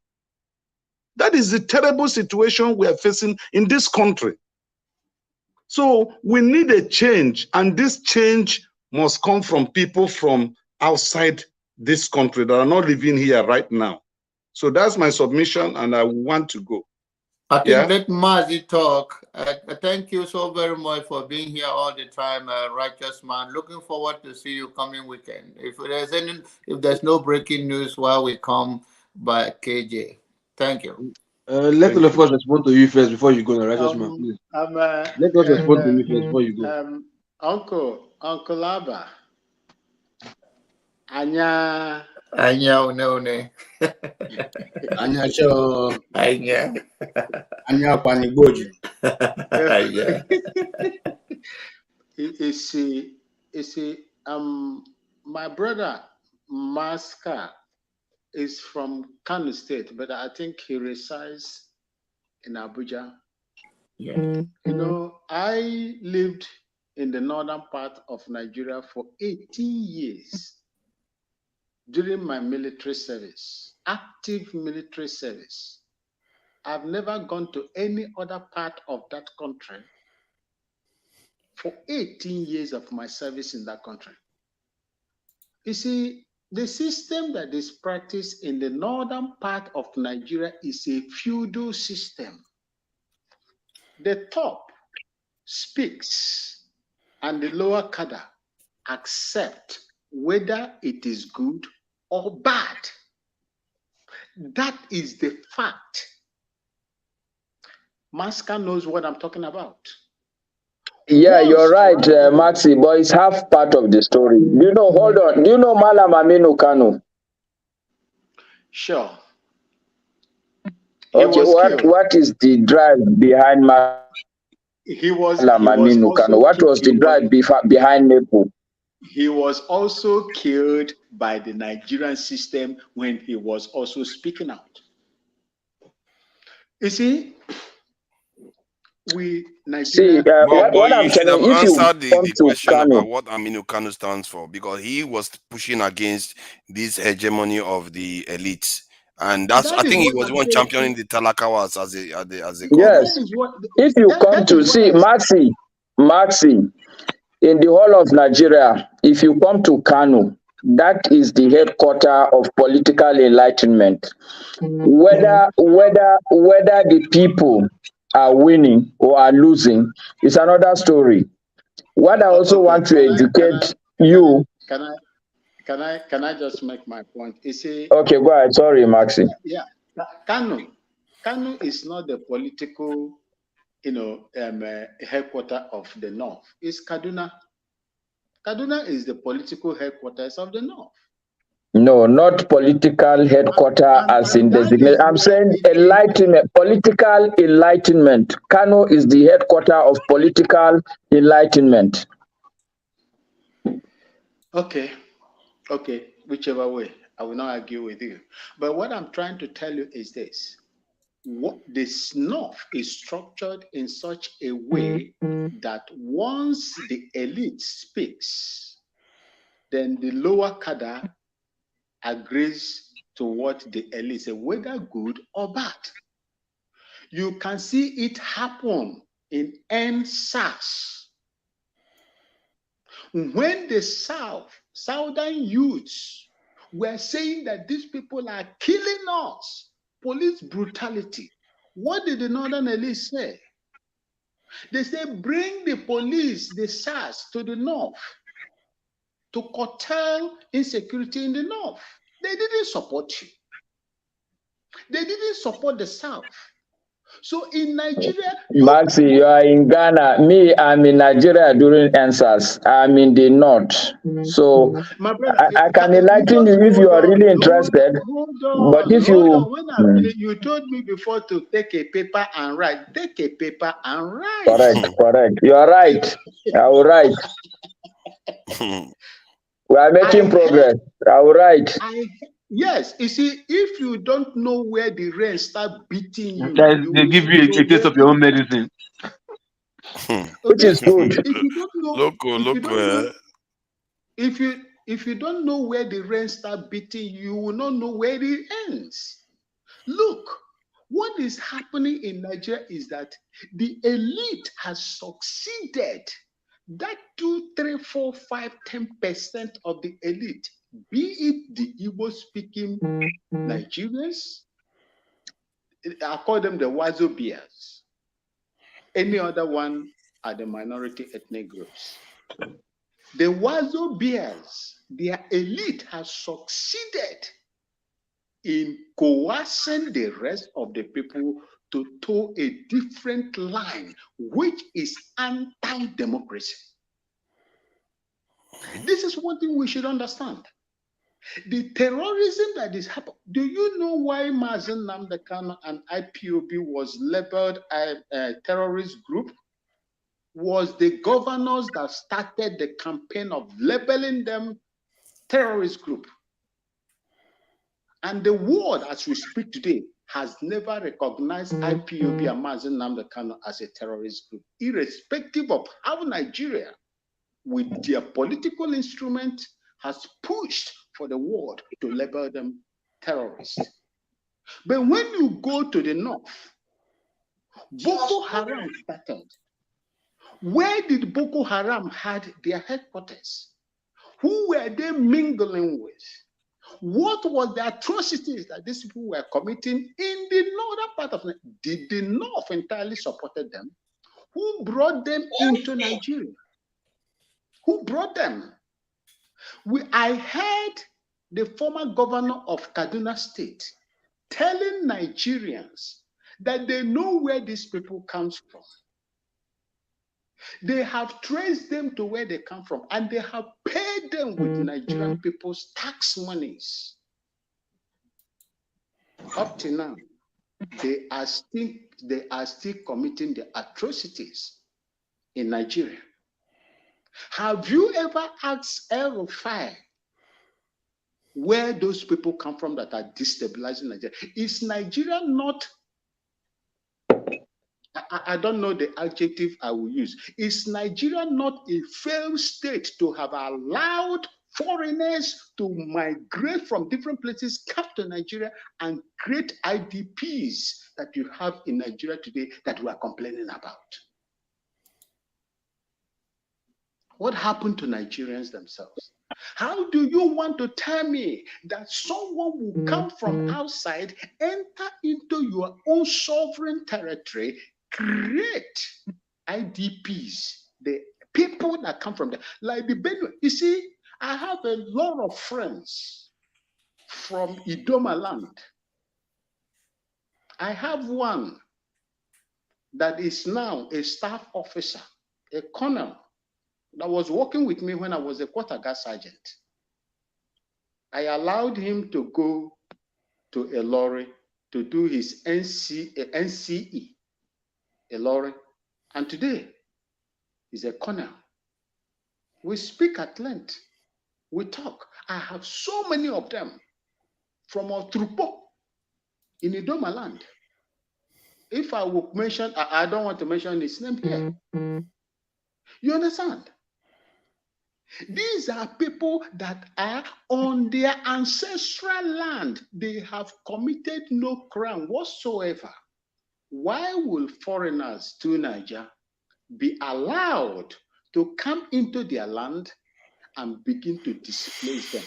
That is the terrible situation we are facing in this country. So we need a change, and this change must come from people from outside this country that are not living here right now. So that's my submission, and I want to go. I think let Mazi talk. Thank you so very much for being here all the time, righteous man. Looking forward to see you coming weekend. If there's no breaking news while we come by KJ. Thank you. Let all of us respond to you first before you go, righteous man, please. Let us respond to you first before you go. Uncle Abba. Anya one. Anya cho. Anya Paniboju. Anya. My brother Maska is from Kano State, but I think he resides in Abuja. Yeah. I lived in the northern part of Nigeria for 18 years during my military service, active military service. I've never gone to any other part of that country for 18 years of my service in that country. You see, the system that is practiced in the northern part of Nigeria is a feudal system. The top speaks and the lower cadre accept whether it is good or bad. That is the fact. Maska knows what I'm talking about. Yeah, you're right, Maxi, but it's half part of the story. Hold on. Do you know Malam Aminu Kano? Sure. Okay, what is the drive behind Malam Aminu Kano? What was the drive behind Nepo? He was also killed by the Nigerian system when he was also speaking out. You see, what I'm telling you, if you answered the question Kano about what Aminu Kano stands for, because he was pushing against this hegemony of the elites, and I think he was one championing the Talakawas as a yes. If you come to see Maxi, in the whole of Nigeria, if you come to Kano, that is the headquarters of political enlightenment. Whether the people are winning or are losing is another story. What I also want to educate you. Can I just make my point? You see, okay, go ahead. Sorry, Maxi. Yeah, Kano is not the political headquarters of the North is Kaduna. Kaduna is the political headquarters of the North. No, not political headquarters as in designation. I'm saying enlightenment, political enlightenment. Kano is the headquarters of political enlightenment. Okay, whichever way, I will not argue with you. But what I'm trying to tell you is this. What this North is structured in such a way that once the elite speaks, then the lower cadre agrees to what the elite say, whether good or bad. You can see it happen in NSAS. When the southern youths were saying that these people are killing us, police brutality, what did the northern elite say? They say, bring the police, the SARS, to the north to curtail insecurity in the north. They didn't support you. They didn't support the south. So in Nigeria, Maxi, you are in Ghana. Me, I'm in Nigeria during NSAS. I'm in the north. So my brother, I can enlighten you if you are really interested. Hold on. But if you When I finish, you told me before to take a paper and write. Take a paper and write. Correct. You are right. I will write. We are making progress. I will write. Yes, you see, if you don't know where the rain start beating you, they give you a taste of your own medicine. Which is good. If you don't know, if you don't know where the rain start beating you, you will not know where it ends. Look, what is happening in Nigeria is that the elite has succeeded. That 2, 3, 4, 5, 10% of the elite, be it the Igbo-speaking Nigerians, I call them the Wazobias. Any other one are the minority ethnic groups. The Wazobias, their elite has succeeded in coercing the rest of the people to toe a different line, which is anti-democracy. This is one thing we should understand. The terrorism that is happening. Do you know why Mazen Nnamdi Kanu and IPOB was labeled a terrorist group? Was the governors that started the campaign of labeling them terrorist group. And the world, as we speak today, has never recognized IPOB and Mazen Nnamdi Kanu as a terrorist group, irrespective of how Nigeria, with their political instrument, has pushed for the world to label them terrorists. But when you go to the north, Boko Haram started. Where did Boko Haram had their headquarters? Who were they mingling with? What was the atrocities that these people were committing in the northern part of Nigeria? Did the north entirely supported them? Who brought them into Nigeria? Who brought them? I heard the former governor of Kaduna State telling Nigerians that they know where these people come from. They have traced them to where they come from, and they have paid them with Nigerian people's tax monies. Up to now, they are still committing the atrocities in Nigeria. Have you ever asked El Rufai where those people come from that are destabilizing Nigeria? Is Nigeria not, I don't know the adjective I will use, is Nigeria not a failed state to have allowed foreigners to migrate from different places, come to Nigeria and create IDPs that you have in Nigeria today that we are complaining about? What happened to Nigerians themselves? How do you want to tell me that someone will come from outside, enter into your own sovereign territory, create IDPs, the people that come from there, like the Benue? You see, I have a lot of friends from Idoma land. I have one that is now a staff officer, a colonel, that was working with me when I was a quarter guard sergeant. I allowed him to go to Ilori to do his NCE, Ilori, and today he's a colonel. We speak at length. We talk. I have so many of them from Otrupo in Idoma land. If I would mention, I don't want to mention his name here. You understand? These are people that are on their ancestral land. They have committed no crime whatsoever. Why will foreigners to Niger be allowed to come into their land and begin to displace them?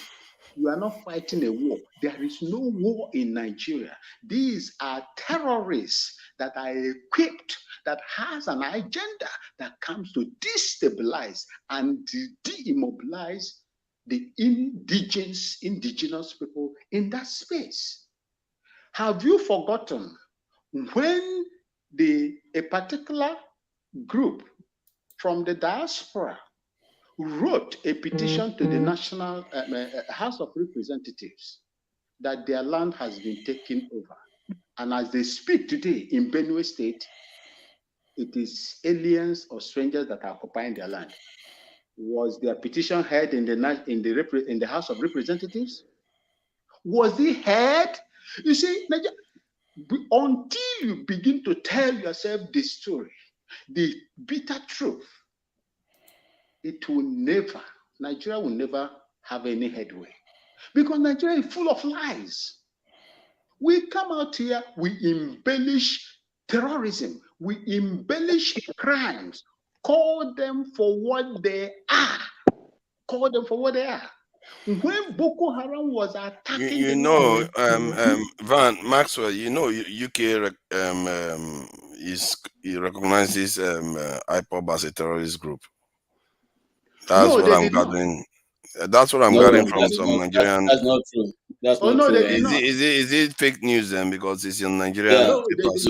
You are not fighting a war. There is no war in Nigeria. These are terrorists that are equipped, that has an agenda that comes to destabilize and de-immobilize the indigenous people in that space. Have you forgotten when a particular group from the diaspora wrote a petition to the National House of Representatives that their land has been taken over? And as they speak today in Benue State, it is aliens or strangers that are occupying their land. Was their petition heard in the House of Representatives? Was it heard? You see, until you begin to tell yourself the story, the bitter truth, Nigeria will never have any headway. Because Nigeria is full of lies. We come out here, we embellish terrorism, we embellish crimes, call them for what they are. Call them for what they are. When Boko Haram was attacking Van Maxwell, UK he recognizes IPOB as a terrorist group. That's what I'm gathering. That's what I'm gathering from some Nigerian. That's not true. That's not true. Is it fake news then? Because it's in Nigerian papers.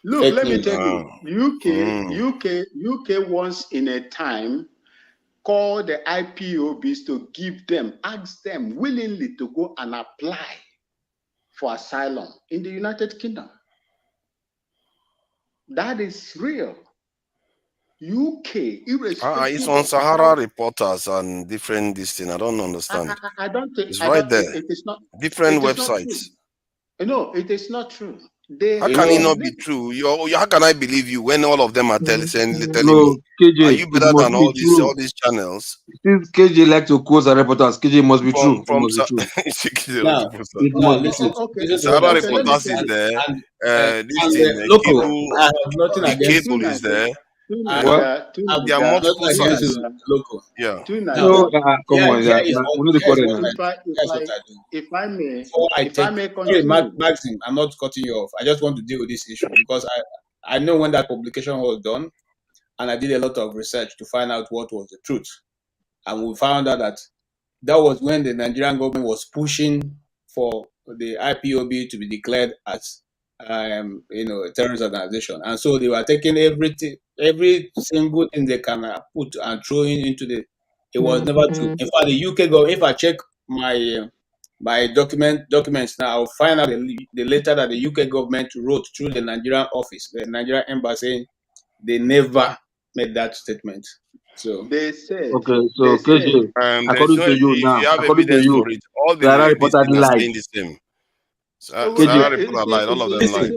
Look, let me tell you, UK once in a time called the IPOBs to ask them willingly to go and apply for asylum in the United Kingdom. That is real. UK, it's on SaharaReporters and different this thing. I don't understand. I don't think it's right there. It is not different websites. No, it is not true. How can it not be true? How can I believe you when all of them are telling me? KJ, are you better than all these channels? Since KJ like to quote the reporters, KJ must be true. SaharaReporters is there. The cable is there. There are multiple sources. Yeah. If I may Maxim, I'm not cutting you off. I just want to deal with this issue because I know when that publication was done, and I did a lot of research to find out what was the truth. And we found out that was when the Nigerian government was pushing for the IPOB to be declared as a terrorist organization, and so they were taking every single thing they can put and throwing into the. It was never true. In fact, the UK government, if I check my documents now, I'll find out the letter that the UK government wrote through the Nigerian office, the Nigerian embassy. They never made that statement. So they said. Okay, so KJ, according to you now, according to you, all the reporters are saying the same. SaharaReporters lied. All of them lied.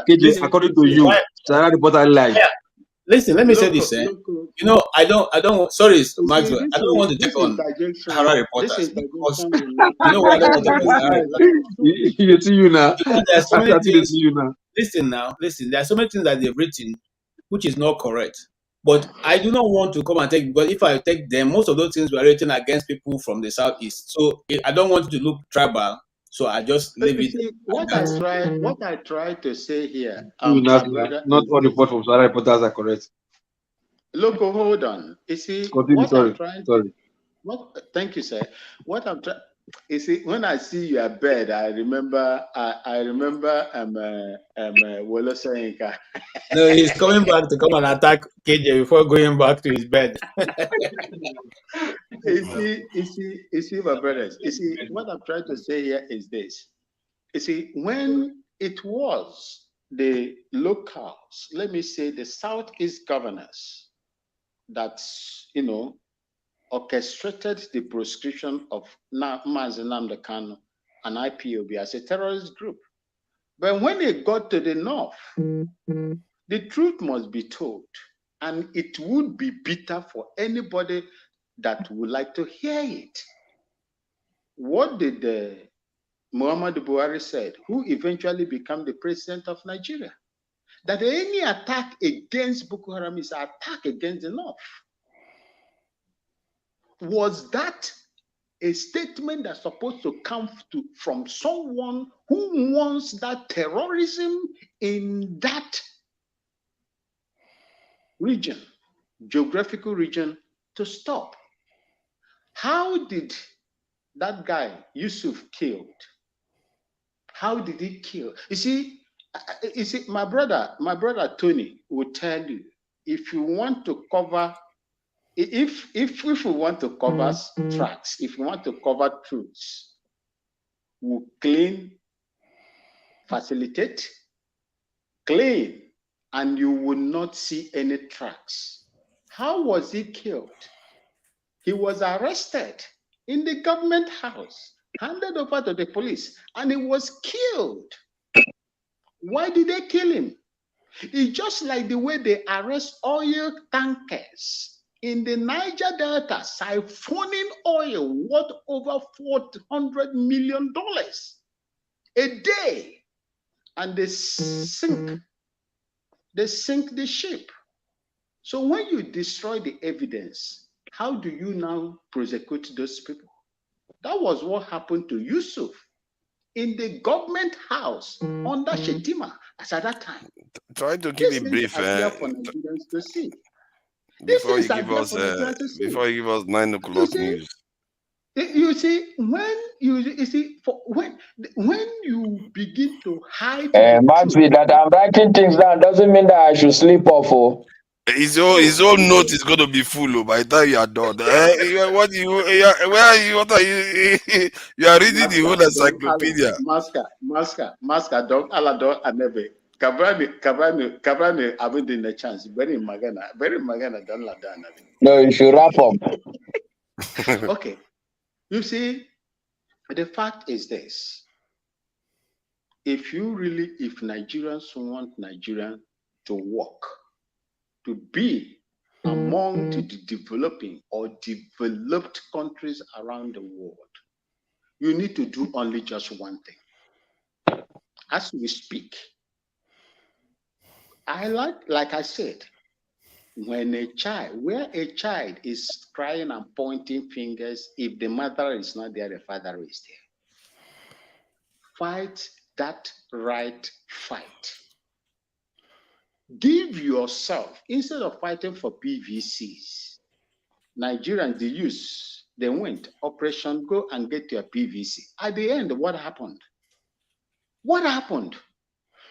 KJ, according to you, SaharaReporters lied. Listen, let me say this. I don't. Sorry, Maxwell. I don't want to take on SaharaReporters because you know what I don't want to take on You see you now. There are so many things. Listen. There are so many things that they've written which is not correct. But I do not want to come and take, because if I take them, most of those things were written against people from the southeast. So I don't want to look tribal. So I just leave it. See, what I try to say here, not all reports from SaharaReporters are correct. Look, hold on. You see, Continue, thank you, sir. You see, when I see your bed, I remember Wolo Soyinka. No, he's coming back to come and attack KJ before going back to his bed. You see, my brothers. You see, what I'm trying to say here is this. You see, when it was the locals, let me say the Southeast governors that, orchestrated the proscription of Mazi Nnamdi Kanu and IPOB as a terrorist group. But when it got to the north, the truth must be told, and it would be bitter for anybody that would like to hear it. What did Muhammadu Buhari said, who eventually became the president of Nigeria? That any attack against Boko Haram is an attack against the north. Was that a statement that's supposed to come from someone who wants that terrorism in that region, geographical region, to stop? How did that guy Yusuf killed? How did he kill? You see, my brother Tony will tell you, if you want to cover, if we want to cover tracks, if you want to cover truths, we'll clean, facilitate, clean, and you will not see any tracks. How was he killed? He was arrested in the government house, handed over to the police, and he was killed. Why did they kill him? It's just like the way they arrest oil tankers in the Niger Delta, siphoning oil worth over $400 million a day, and they sink the ship. So when you destroy the evidence, how do you now prosecute those people? That was what happened to Yusuf in the government house under Shetima as at that time. Try to keep it brief. For Nigerians to see. Before you give us 9 o'clock news. You see, when you begin to hide, Maxi, that I'm writing things down doesn't mean that I should sleep off. His own note is going to be full by the time you are done. What are you? You are reading the whole encyclopedia. Maska, Dog Alador Anebe. Kabrani, I've been a chance. Very Magana, don't let down. No, you should wrap up. Okay. You see, the fact is this. If Nigerians want Nigeria to work, to be among the developing or developed countries around the world, you need to do only just one thing. As we speak, like I said, where a child is crying and pointing fingers, if the mother is not there, the father is there. Fight that right fight. Give yourself, instead of fighting for PVCs, Nigerians, they went, Operation Go and get your PVC. At the end, what happened? What happened?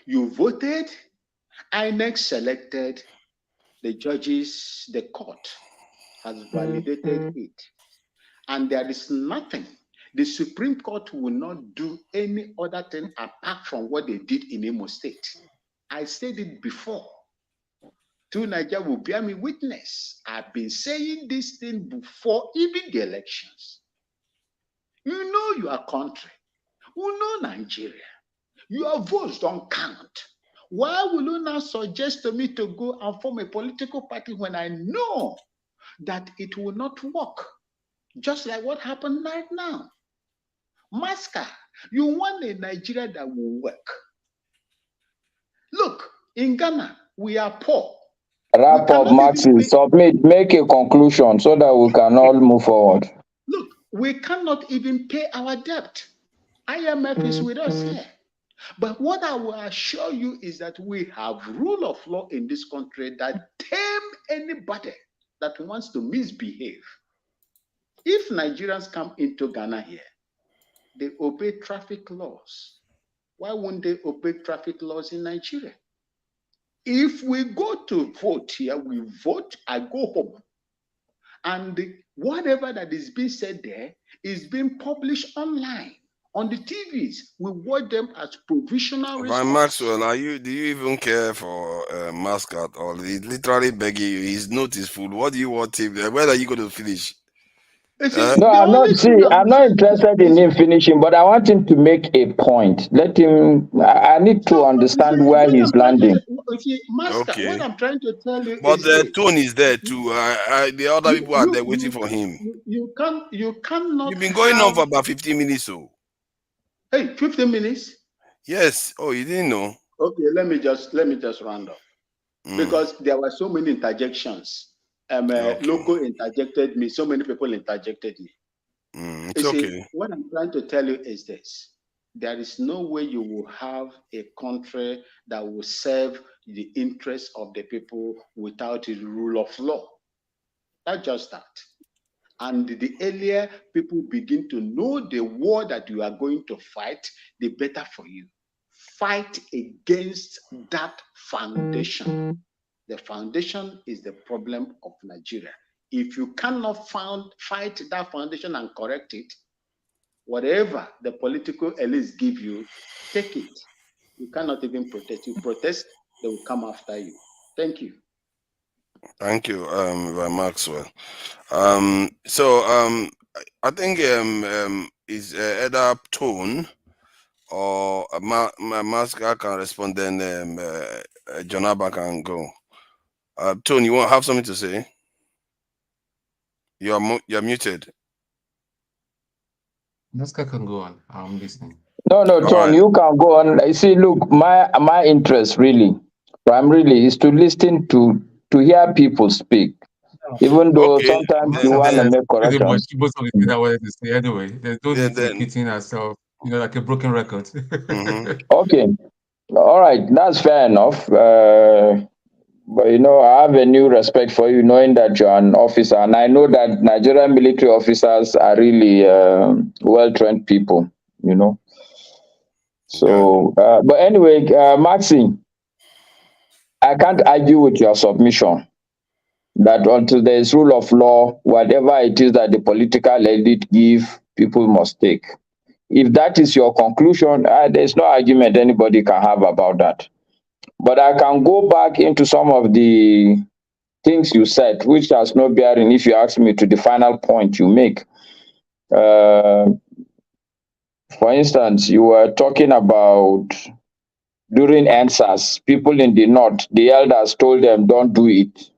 You voted, INEC selected, the judges, the court has validated it. And there is nothing. The Supreme Court will not do any other thing apart from what they did in Imo State. I said it before. To Nigeria will bear me witness. I've been saying this thing before even the elections. You know your country. You know Nigeria. Your votes don't count. Why will you now suggest to me to go and form a political party when I know that it will not work? Just like what happened right now. Maska, you want a Nigeria that will work. Look, in Ghana, we are poor. Wrap up, Maxi. Submit, make a conclusion so that we can all move forward. Look, we cannot even pay our debt. IMF is with us here. But what I will assure you is that we have rule of law in this country that tame anybody that wants to misbehave. If Nigerians come into Ghana here, they obey traffic laws. Why won't they obey traffic laws in Nigeria? If we go to vote here, we vote, I go home. And whatever that is being said there is being published online on the TVs. We watch them as provisional By results. Maxwell, do you even care for mascot, or he's literally begging you? His note is full. What do you want him? When are you going to finish? No, I'm not. See, I'm not interested in him finishing, but I want him to make a point. Let him. I need to understand where he's landing. Master, what I'm trying to tell you But is the this. tone is there too. The other people are there waiting for him. You cannot. You've been going on for about 15 minutes, so. Hey, 15 minutes? Yes. Oh, you didn't know? Okay, let me just round up. Because there were so many interjections. Loco interjected me, so many people interjected me. It's okay. What I'm trying to tell you is this. There is no way you will have a country that will serve the interests of the people without a rule of law. Not just that. And the earlier people begin to know the war that you are going to fight, the better for you. Fight against that foundation. The foundation is the problem of Nigeria. If you cannot fight that foundation and correct it, whatever the political elites give you, take it. You cannot even protest. You protest, they will come after you. Thank you. Thank you, Maxwell. I think is either Tone or Masca can respond, then Jonaba can go. Tone, you want to have something to say? You're muted. Masca can go on. I'm listening. No, Tone, you can go on. You see, look, my interest really, primarily, is to listen to hear people speak. Even though sometimes you want to make corrections. Most of the things I wanted to say anyway. There's no need to repeating ourselves, like a broken record. Okay. All right. That's fair enough. But I have a new respect for you, knowing that you're an officer. And I know that Nigerian military officers are really well-trained people, So, but anyway, Maxi, I can't argue with your submission that until there is rule of law, whatever it is that the political elite give, people must take. If that is your conclusion, there's no argument anybody can have about that. But I can go back into some of the things you said, which has no bearing, if you ask me, to the final point you make. For instance, you were talking about during answers, people in the north, the elders told them, don't do it.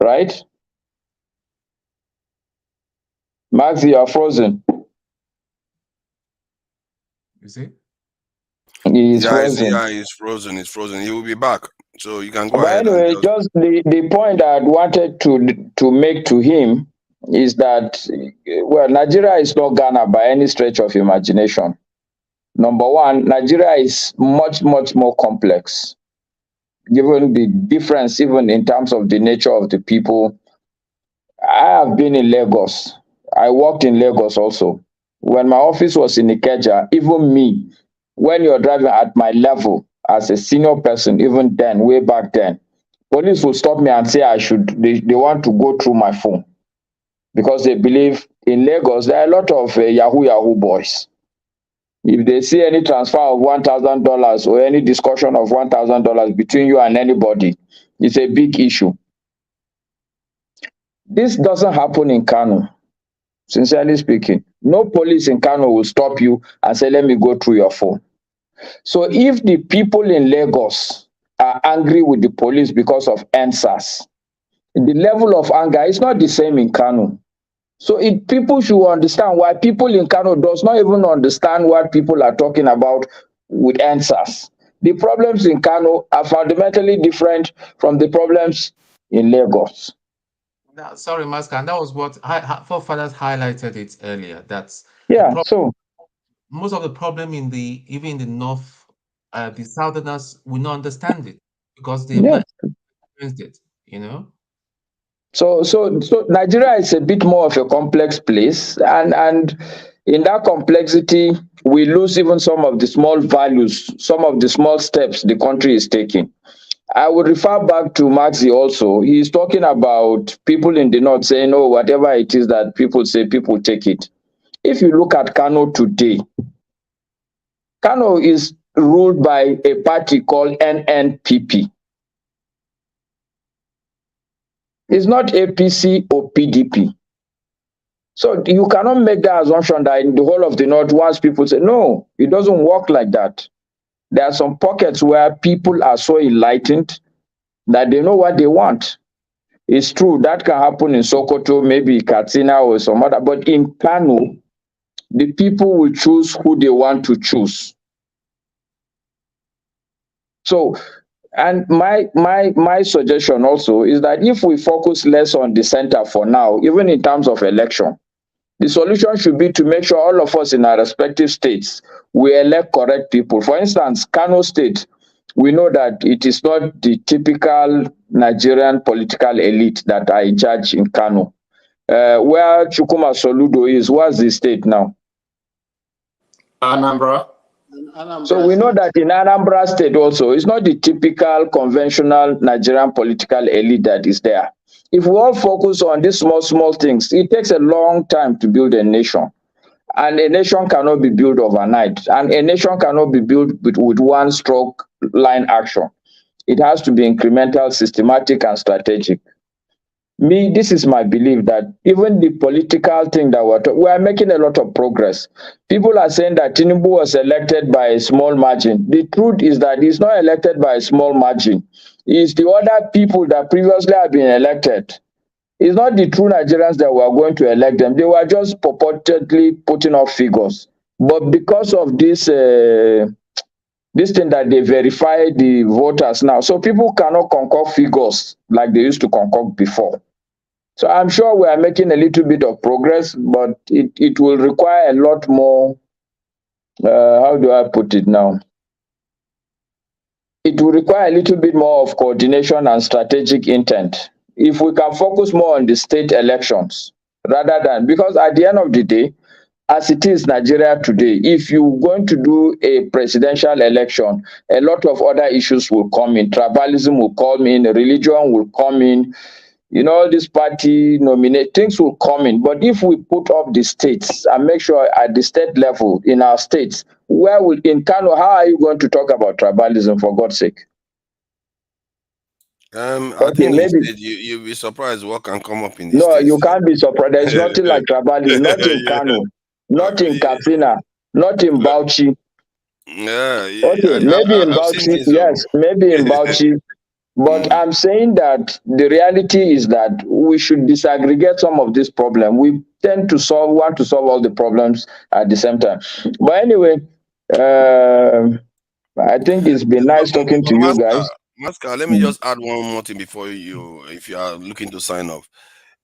Right? Max, you are frozen. Is it? He's frozen. He's frozen. He's frozen. He will be back. So you can go But ahead. Anyway, just the point I wanted to make to him is that, well, Nigeria is not Ghana by any stretch of imagination. Number one, Nigeria is much, much more complex, given the difference even in terms of the nature of the people. I have been in Lagos. I worked in Lagos also. When my office was in Ikeja, even me, when you're driving at my level as a senior person, even then, way back then, police will stop me and say they want to go through my phone because they believe in Lagos, there are a lot of Yahoo boys. If they see any transfer of $1,000 or any discussion of $1,000 between you and anybody, it's a big issue. This doesn't happen in Kano, sincerely speaking. No police in Kano will stop you and say, let me go through your phone. So if the people in Lagos are angry with the police because of answers, the level of anger is not the same in Kano. So people should understand why people in Kano does not even understand what people are talking about with answers. The problems in Kano are fundamentally different from the problems in Lagos. Sorry, Masca, and that was what forefathers highlighted it earlier. That's so most of the problem even in the north, the southerners will not understand it because they've not experienced it, So Nigeria is a bit more of a complex place, and In that complexity, we lose even some of the small values, some of the small steps the country is taking. I would refer back to Maxi also. He's talking about people in the north saying, oh, whatever it is that people say, people take it. If you look at Kano today, Kano is ruled by a party called NNPP. It's not APC or PDP. So you cannot make the assumption that in the whole of the north, once people say, no, it doesn't work like that. There are some pockets where people are so enlightened that they know what they want. It's true, that can happen in Sokoto, maybe Katsina or some other, but in Kano, the people will choose who they want to choose. So, and my suggestion also is that if we focus less on the center for now, even in terms of election, the solution should be to make sure all of us in our respective states, we elect correct people. For instance, Kano State, we know that it is not the typical Nigerian political elite that are in charge in Kano. Where Chukuma Soludo is, what's the state now? Anambra. So we know that in Anambra State also, it's not the typical conventional Nigerian political elite that is there. If we all focus on these small things, it takes a long time to build a nation. And a nation cannot be built overnight. And a nation cannot be built with one stroke line action. It has to be incremental, systematic, and strategic. This is my belief that even the political thing that we are making a lot of progress. People are saying that Tinubu was elected by a small margin. The truth is that he's not elected by a small margin. It's the other people that previously have been elected. It's not the true Nigerians that were going to elect them. They were just purportedly putting up figures. But because of this thing that they verify the voters now, so people cannot concoct figures like they used to concoct before. So I'm sure we are making a little bit of progress, but it will require a lot more, how do I put it now? It will require a little bit more of coordination and strategic intent. If we can focus more on the state elections, rather than, because at the end of the day, as it is Nigeria today, if you're going to do a presidential election, a lot of other issues will come in. Tribalism will come in, religion will come in, this party nominate, things will come in. But if we put up the states and make sure at the state level, in our states, in Kano, how are you going to talk about tribalism, for God's sake? I think maybe you'll be surprised what can come up in this. No, you can't be surprised. There's nothing like tribalism, not in Kano, not in Katsina, not in Bauchi. Okay, maybe in Bauchi, yes, maybe in Bauchi. But I'm saying that the reality is that we should disaggregate some of this problem. We tend to want to solve all the problems at the same time. But anyway, I think it's been nice talking to you guys. Masca, let me just add one more thing before if you are looking to sign off.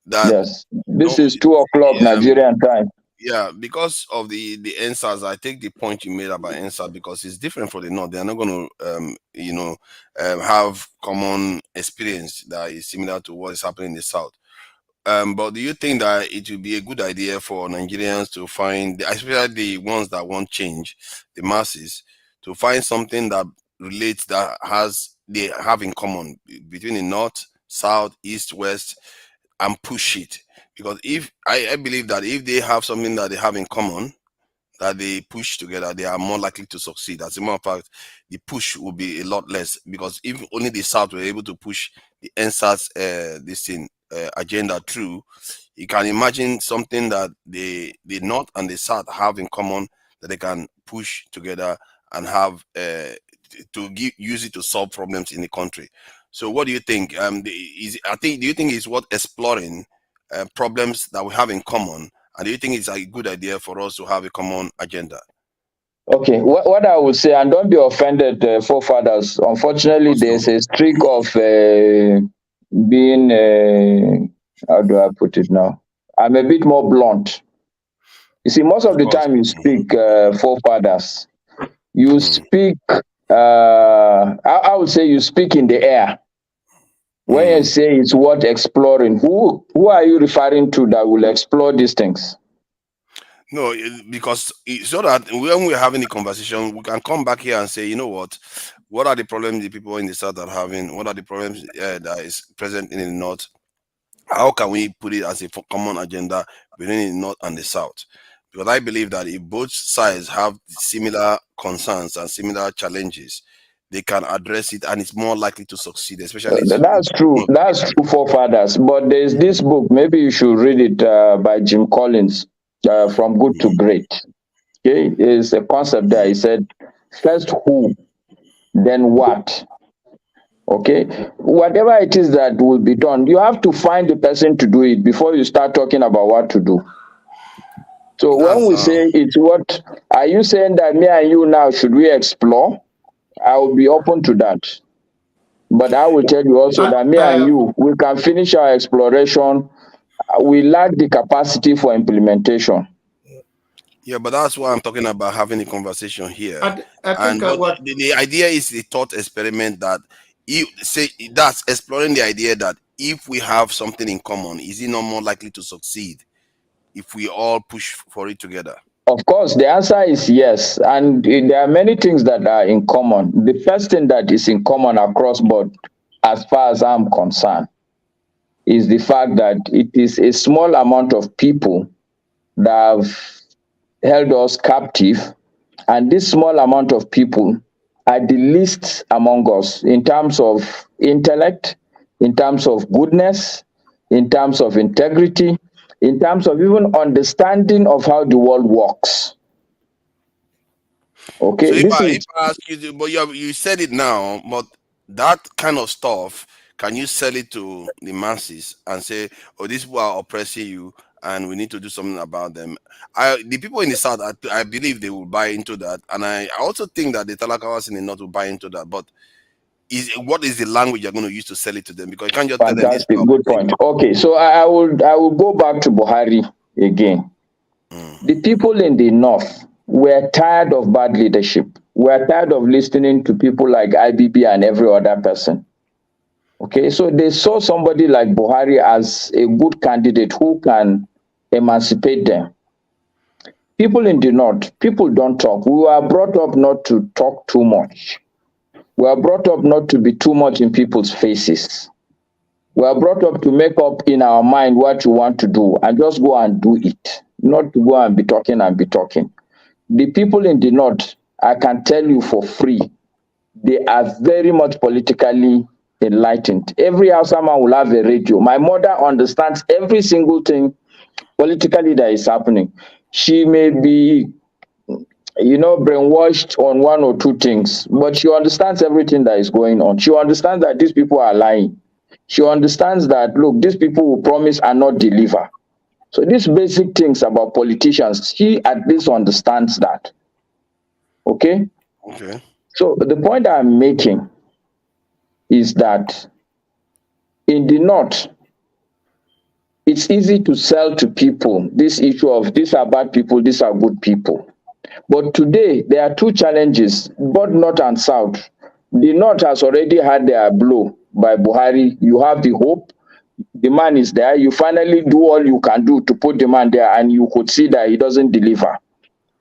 Yes, this is 2:00 Nigerian time. Yeah, because of the answers, I take the point you made about answer because it's different for the North. They are not going to, have common experience that is similar to what is happening in the South. But do you think that it will be a good idea for Nigerians to find, especially the ones that want change, the masses, to find something that relates, that they have in common between the North, South, East, West, and push it? Because if I believe that if they have something that they have in common, that they push together, they are more likely to succeed. As a matter of fact, the push will be a lot less, because if only the South were able to push the NSAS agenda through, you can imagine something that the North and the South have in common that they can push together and have use it to solve problems in the country. So what do you think? Do you think it's worth exploring problems that we have in common, and do you think it's a good idea for us to have a common agenda? Okay, what I would say, and don't be offended, forefathers, unfortunately there's a streak of being, how do I put it now? I'm a bit more blunt. You see, most of the time you speak, forefathers, you speak, I would say you speak in the air. When you say it's worth exploring, who are you referring to that will explore these things? No, because so that when we're having a conversation, we can come back here and say, you know what are the problems the people in the south are having? What are the problems that is present in the north? How can we put it as a common agenda between the north and the south? Because I believe that if both sides have similar concerns and similar challenges, they can address it, and it's more likely to succeed, especially. That's true. That's true for fathers. But there's this book, maybe you should read it, by Jim Collins, From Good to Great. Okay, it's a concept there. He said, first who, then what. Okay, whatever it is that will be done, you have to find the person to do it before you start talking about what to do. So when we say it's what, are you saying that me and you now, should we explore? I will be open to that. But I will tell you also that me and you, we can finish our exploration. We lack the capacity for implementation. Yeah, but that's why I'm talking about having a conversation here. I think And the idea is a thought experiment that that's exploring the idea that if we have something in common, is it not more likely to succeed if we all push for it together? Of course, the answer is yes. And there are many things that are in common. The first thing that is in common across board, as far as I'm concerned, is the fact that it is a small amount of people that have held us captive. And this small amount of people are the least among us in terms of intellect, in terms of goodness, in terms of integrity, in terms of even understanding of how the world works. Okay, so if I ask you, but you said it now, but that kind of stuff, can you sell it to the masses and say, oh, these people are oppressing you and we need to do something about them? The people in the south, I believe they will buy into that. And I also think that the Talakawas in the north will buy into that. But what is the language you're going to use to sell it to them? Because you can't just tell them this. Good point. Okay, so I will go back to Buhari again. The people in the north were tired of bad leadership. We're tired of listening to people like IBB and every other person. Okay, so they saw somebody like Buhari as a good candidate who can emancipate them. People in the north, people don't talk. We were brought up not to talk too much. We are brought up not to be too much in people's faces. We are brought up to make up in our mind what you want to do and just go and do it, not to go and be talking and be talking. The people in the north, I can tell you for free, they are very much politically enlightened. Every Hausa man will have a radio. My mother understands every single thing politically that is happening. She may be, brainwashed on one or two things, but she understands everything that is going on. She understands that these people are lying. She understands that, look, these people will promise and not deliver. So these basic things about politicians, she at least understands that. Okay? Okay. So the point I'm making is that in the north, it's easy to sell to people this issue of these are bad people, these are good people. But today, there are two challenges, both north and south. The north has already had their blow by Buhari. You have the hope. The man is there. You finally do all you can do to put the man there, and you could see that he doesn't deliver.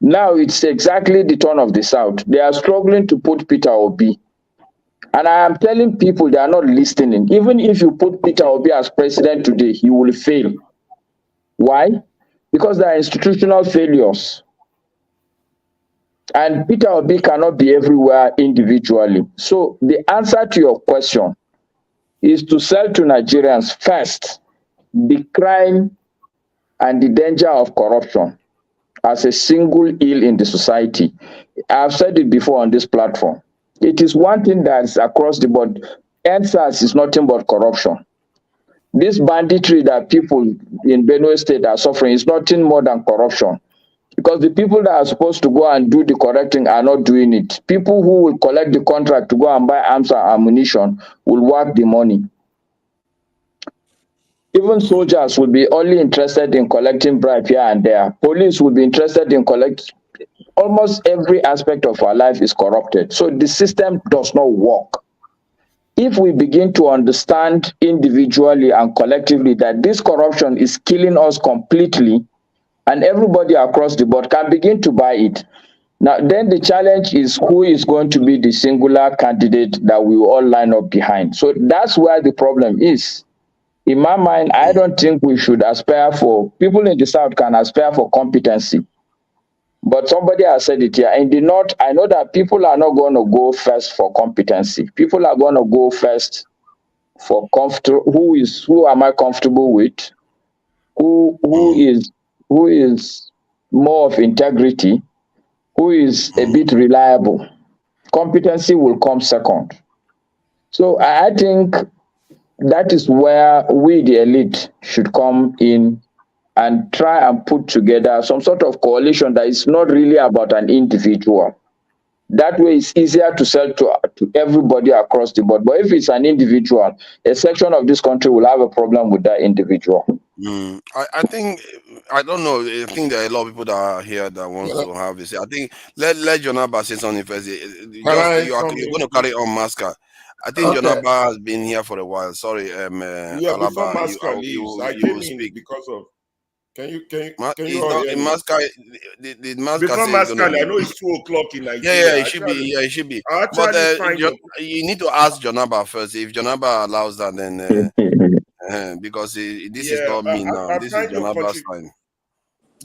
Now it's exactly the turn of the south. They are struggling to put Peter Obi. And I am telling people they are not listening. Even if you put Peter Obi as president today, he will fail. Why? Because there are institutional failures. And Peter Obi cannot be everywhere individually. So the answer to your question is to sell to Nigerians first the crime and the danger of corruption as a single ill in the society. I've said it before on this platform. It is one thing that is across the board. NSAS is nothing but corruption. This banditry that people in Benue State are suffering is nothing more than corruption. Because the people that are supposed to go and do the correcting are not doing it. People who will collect the contract to go and buy arms and ammunition will work the money. Even soldiers will be only interested in collecting bribe here and there. Police will be interested in collecting. Almost every aspect of our life is corrupted. So the system does not work. If we begin to understand individually and collectively that this corruption is killing us completely, and everybody across the board can begin to buy it. Now, then the challenge is who is going to be the singular candidate that we all line up behind. So that's where the problem is. In my mind, I don't think we should aspire for, people in the South can aspire for competency. But somebody has said it here. In the North, I know that people are not going to go first for competency. People are going to go first for who am I comfortable with? Who is more of integrity? Who is a bit reliable? Competency will come second. So I think that is where we, the elite, should come in and try and put together some sort of coalition that is not really about an individual. That way it's easier to sell to everybody across the board. But if it's an individual, a section of this country will have a problem with that individual. I think, I don't know, I think there are a lot of people that are here that want to have this. I think, let Jonaba say something first. You're going to carry on Masca. I think Jonaba has been here for a while. Sorry, Yeah, Alaba, before Masca leaves, I came in because of. Can you he's all not hear in me? Masca. Did Masca Before say he's Masca, gonna I leave? know it's 2 o'clock in Yeah, Nigeria. it should be. Yeah, it should be. I But actually find you need to ask Jonaba first. If Jonaba allows that, then because this is not me now. I This is find your Jonaba's time.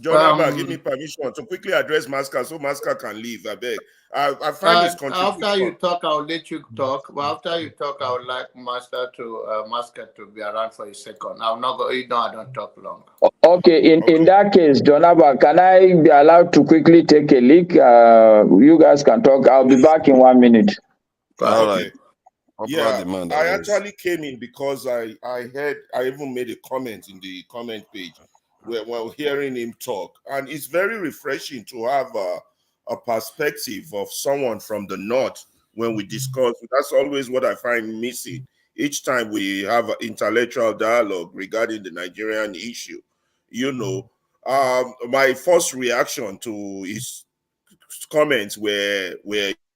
Jonaba, give me permission to quickly address Masca so Masca can leave. I beg. I find his contribution. After you talk, I'll let you talk. But after you talk, I would like Masca to be around for a second. I'm not going. You know, I don't talk long. Okay. In that case, Jonaba, can I be allowed to quickly take a leak? You guys can talk. I'll be back in 1 minute. All right. Yeah, I actually came in because I even made a comment in the comment page while hearing him talk, and it's very refreshing to have a perspective of someone from the North when we discuss. That's always what I find missing each time we have an intellectual dialogue regarding the Nigerian issue. You know, my first reaction to his comments were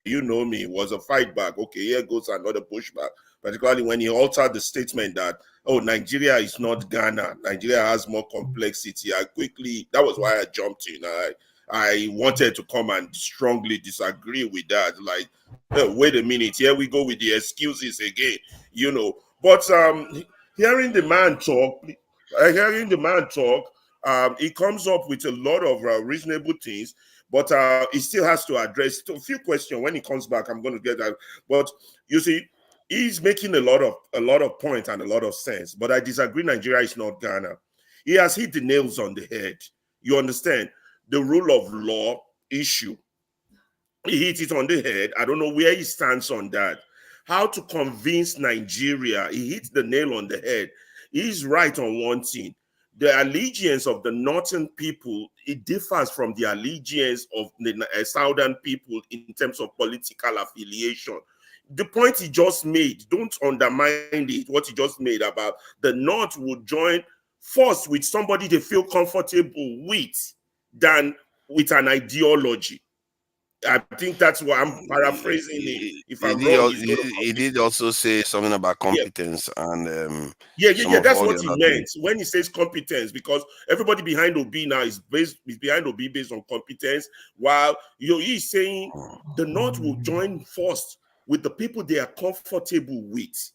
you know me, was a fight back. Okay, here goes another pushback, particularly when he altered the statement that, oh, Nigeria is not Ghana. Nigeria has more complexity. That was why I jumped in. I wanted to come and strongly disagree with that. Like, wait a minute, here we go with the excuses again, you know. But hearing the man talk, he comes up with a lot of reasonable things. But he still has to address a few questions. When he comes back, I'm going to get that. But you see, he's making a lot of points and a lot of sense. But I disagree. Nigeria is not Ghana. He has hit the nails on the head. You understand the rule of law issue. He hit it on the head. I don't know where he stands on that. How to convince Nigeria? He hit the nail on the head. He's right on one thing. The allegiance of the northern people, it differs from the allegiance of the southern people in terms of political affiliation. The point he just made, don't undermine it, what he just made about the North would join first with somebody they feel comfortable with than with an ideology. I think that's what I'm paraphrasing it. If I'm wrong, he did also say something about competence and that's what he meant when he says competence, because everybody behind Obi now is behind Obi based on competence, while he's saying the North will join first with the people they are comfortable with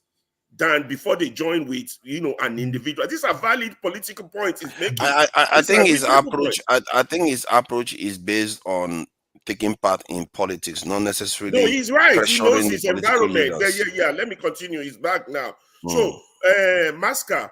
than before they join with an individual. These are valid political points he's making. I think his approach. I think his approach is based on taking part in politics, not necessarily. No, he's right. He knows his environment. Yeah. Let me continue. He's back now. So, Masca,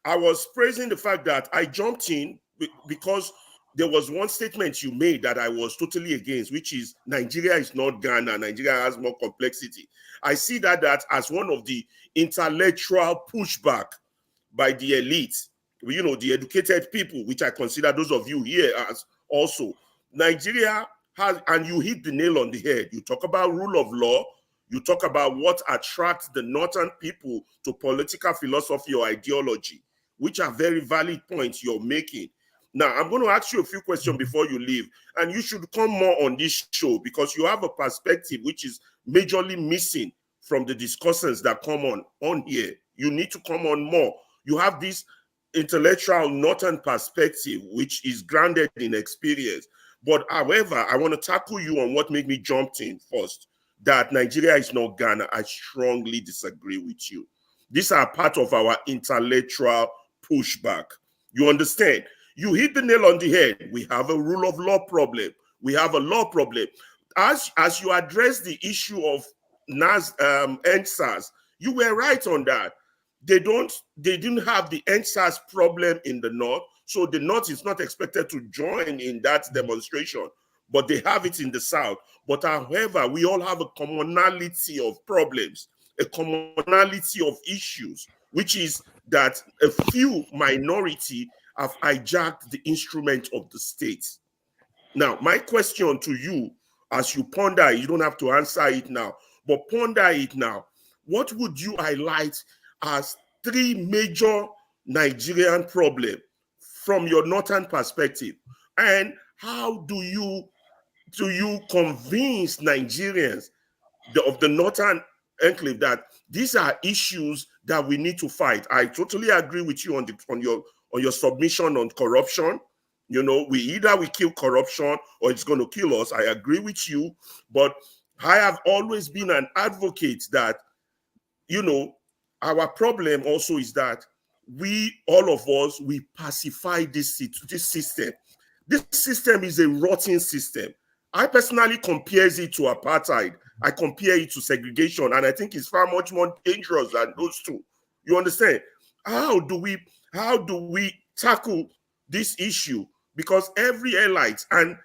I was praising the fact that I jumped in because there was one statement you made that I was totally against, which is Nigeria is not Ghana. Nigeria has more complexity. I see that as one of the intellectual pushback by the elite, the educated people, which I consider those of you here as also. Nigeria has, and you hit the nail on the head. You talk about rule of law. You talk about what attracts the northern people to political philosophy or ideology, which are very valid points you're making. Now, I'm going to ask you a few questions before you leave, and you should come more on this show because you have a perspective which is majorly missing from the discussions that come on here. You need to come on more. You have this intellectual northern perspective, which is grounded in experience. But however, I want to tackle you on what made me jump in first, that Nigeria is not Ghana. I strongly disagree with you. These are part of our intellectual pushback. You understand? You hit the nail on the head. We have a rule of law problem. We have a law problem. As you address the issue of NSAS, you were right on that. They didn't have the NSAS problem in the North, so the North is not expected to join in that demonstration, but they have it in the South. But however, we all have a commonality of problems, a commonality of issues, which is that a few minority have hijacked the instrument of the state. Now, my question to you, as you ponder, you don't have to answer it now, but ponder it now. What would you highlight as three major Nigerian problems from your northern perspective? And how do you convince Nigerians of the northern enclave that these are issues that we need to fight? I totally agree with you on your submission on corruption. You know, we kill corruption or it's going to kill us. I agree with you, but I have always been an advocate that, you know, our problem also is that all of us, we pacify this system. This system is a rotten system. I personally compare it to apartheid. I compare it to segregation, and I think it's far much more dangerous than those two. You understand? How do we tackle this issue? Because every elite, and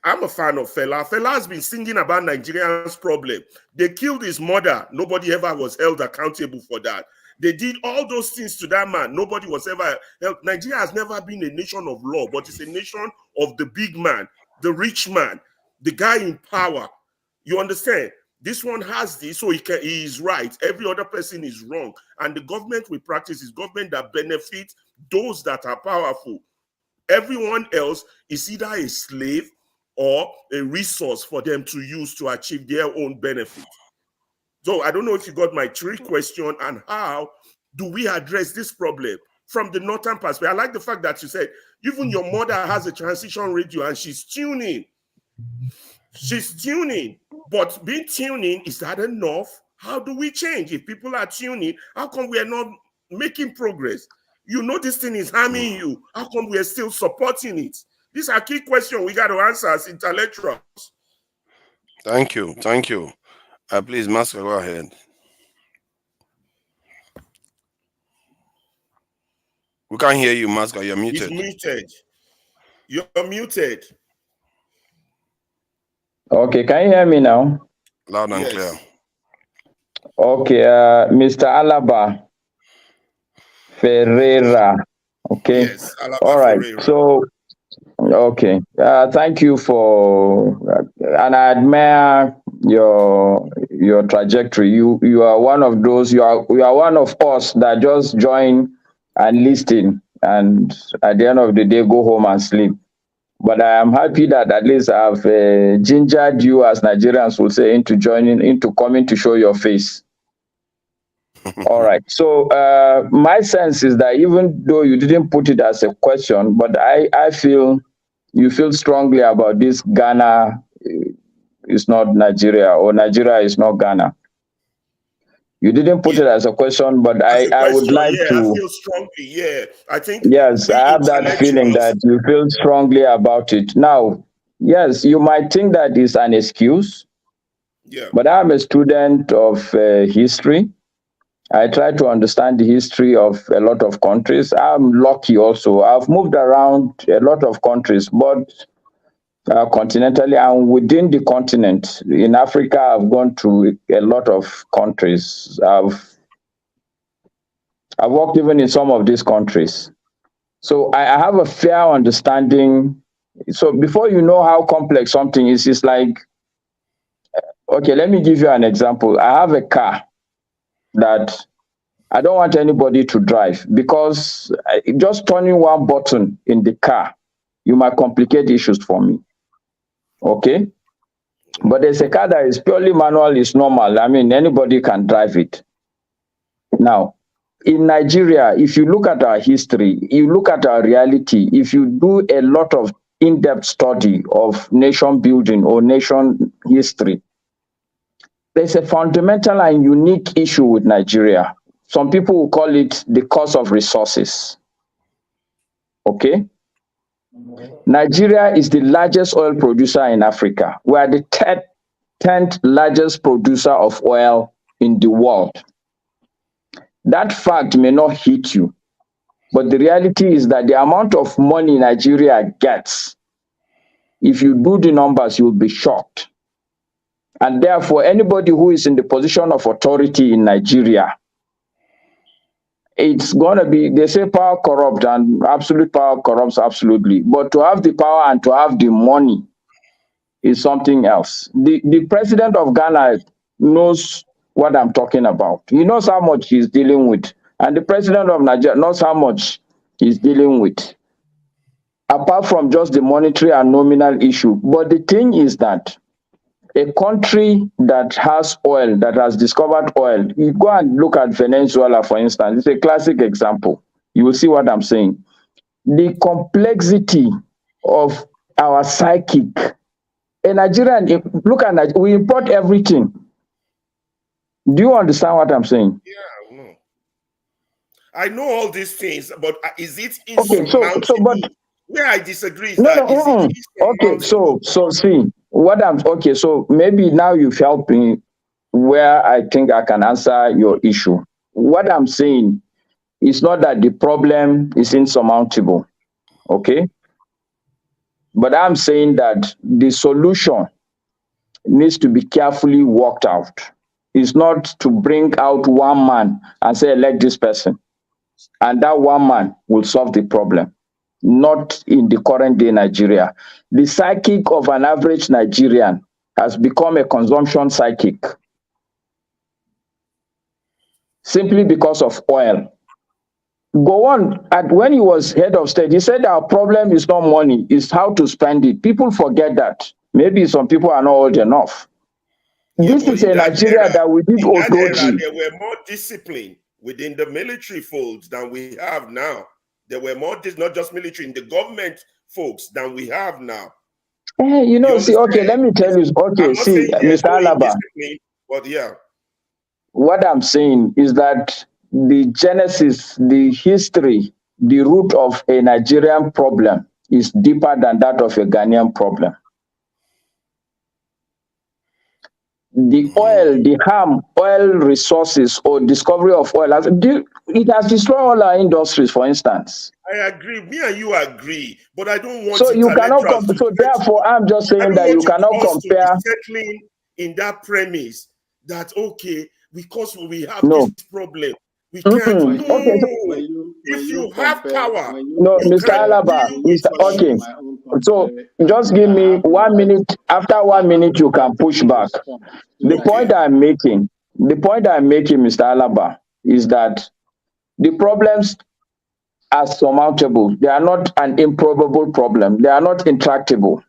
I'm a fan of Fela. Fela has been singing about Nigerians' problem. They killed his mother. Nobody ever was held accountable for that. They did all those things to that man. Nobody was ever held. Nigeria has never been a nation of law, but it's a nation of the big man, the rich man, the guy in power. You understand? This one has this, so he is right. Every other person is wrong. And the government we practice is government that benefits those that are powerful. Everyone else is either a slave or a resource for them to use to achieve their own benefit. So I don't know if you got my three question, and how do we address this problem from the northern perspective? I like the fact that you said even your mother has a transition radio and she's tuning. She's tuning, but being tuning, is that enough? How do we change? If people are tuning, how come we are not making progress? You know this thing is harming you. How come we are still supporting it? These are key questions we got to answer as intellectuals. Thank you. Thank you. Please, Master, go ahead. We can't hear you, Master. You're muted. He's muted. You're muted. Okay, can you hear me now? Loud and clear. Okay, Mr. Alaba Ferreira. Okay. Yes, Alaba all right. Ferreira. So, okay. Thank you for, and I admire your trajectory. You are one of those. You are one of us that just join and listen, and at the end of the day go home and sleep. But I am happy that at least I've gingered you, as Nigerians will say, into coming to show your face. All right. So my sense is that even though you didn't put it as a question, but I feel you feel strongly about this. Ghana is not Nigeria, or Nigeria is not Ghana. You didn't put it as a question, but I would like to. I feel strongly. Yeah, I think. Yes, I have that feeling that you feel strongly about it. Now, yes, you might think that is an excuse. Yeah. But I'm a student of history. I try to understand the history of a lot of countries. I'm lucky also. I've moved around a lot of countries, but continentally and within the continent. In Africa, I've gone to a lot of countries. I've worked even in some of these countries. So I have a fair understanding. So before you know how complex something is, it's like, okay, let me give you an example. I have a car that I don't want anybody to drive, because just turning one button in the car, you might complicate issues for me. Okay? But there's a car that is purely manual, is normal. I mean, anybody can drive it. Now, in Nigeria, if you look at our history, you look at our reality, if you do a lot of in-depth study of nation building or nation history, there's a fundamental and unique issue with Nigeria. Some people will call it the cost of resources. Okay? Nigeria is the largest oil producer in Africa. We are the 10th largest producer of oil in the world. That fact may not hit you, but the reality is that the amount of money Nigeria gets, if you do the numbers, you'll be shocked. And therefore, anybody who is in the position of authority in Nigeria, it's going to be, they say power corrupts, and absolute power corrupts absolutely. But to have the power and to have the money is something else. The president of Ghana knows what I'm talking about. He knows how much he's dealing with. And the president of Nigeria knows how much he's dealing with, apart from just the monetary and nominal issue. But the thing is that a country that has oil, that has discovered oil, you go and look at Venezuela, for instance. It's a classic example. You will see what I'm saying. The complexity of our psychic. A Nigerian, look at Nigeria, we import everything. Do you understand what I'm saying? Yeah, no. I know all these things, but is it okay? So, but where I disagree is no, that no, okay. So see what I'm okay. So maybe now you've helped me where I think I can answer your issue. What I'm saying is not that the problem is insurmountable, okay? But I'm saying that the solution needs to be carefully worked out. It's not to bring out one man and say, elect this person, and that one man will solve the problem. Not in the current day Nigeria. The psychic of an average Nigerian has become a consumption psychic simply because of oil. Go on, when he was head of state, he said our problem is not money, it's how to spend it. People forget that. Maybe some people are not old enough. Yeah, this is a Nigeria that we did Odoji. There were more discipline within the military folds than we have now. There were more, not just military, in the government folks than we have now. You know, see, okay, let me tell you, okay, see, Mr. Alaba, but yeah. What I'm saying is that the genesis, the history, the root of a Nigerian problem is deeper than that of a Ghanaian problem. The oil, the oil resources or discovery of oil, it has destroyed all our industries, for instance. I agree. Me and you agree, but I don't want. So you cannot. So therefore, I'm just saying that you cannot compare. Settling in that premise that okay, because we have this problem, we can't. No. Okay, so, if you have power, no, Mr. Alaba, okay. So just give me 1 minute. After 1 minute, you can push back. The point I'm making, Mr. Alaba, is that the problems are surmountable. They are not an improbable problem. They are not intractable.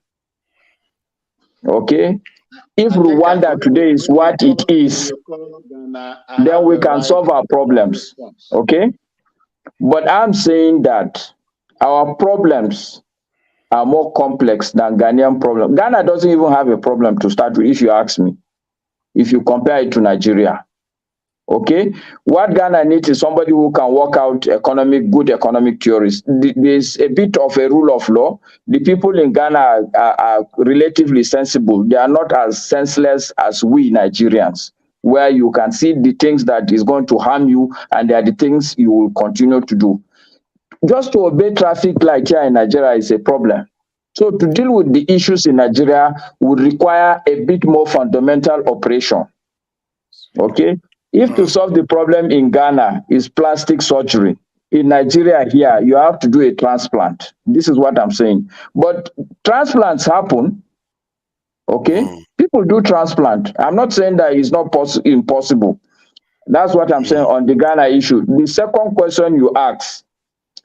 Okay? If Rwanda today is what it is, then we can solve our problems. Okay? But I'm saying that our problems are more complex than Ghanaian problem. Ghana doesn't even have a problem to start with, if you ask me, if you compare it to Nigeria. Okay, what Ghana needs is somebody who can work out good economic theories. There's a bit of a rule of law. The people in Ghana are relatively sensible. They are not as senseless as we Nigerians, where you can see the things that is going to harm you, and they are the things you will continue to do. Just to obey traffic light here in Nigeria is a problem. So to deal with the issues in Nigeria would require a bit more fundamental operation. Okay. If to solve the problem in Ghana is plastic surgery, in Nigeria here, you have to do a transplant. This is what I'm saying. But transplants happen, okay? People do transplant. I'm not saying that it's not impossible. That's what I'm saying on the Ghana issue. The second question you asked,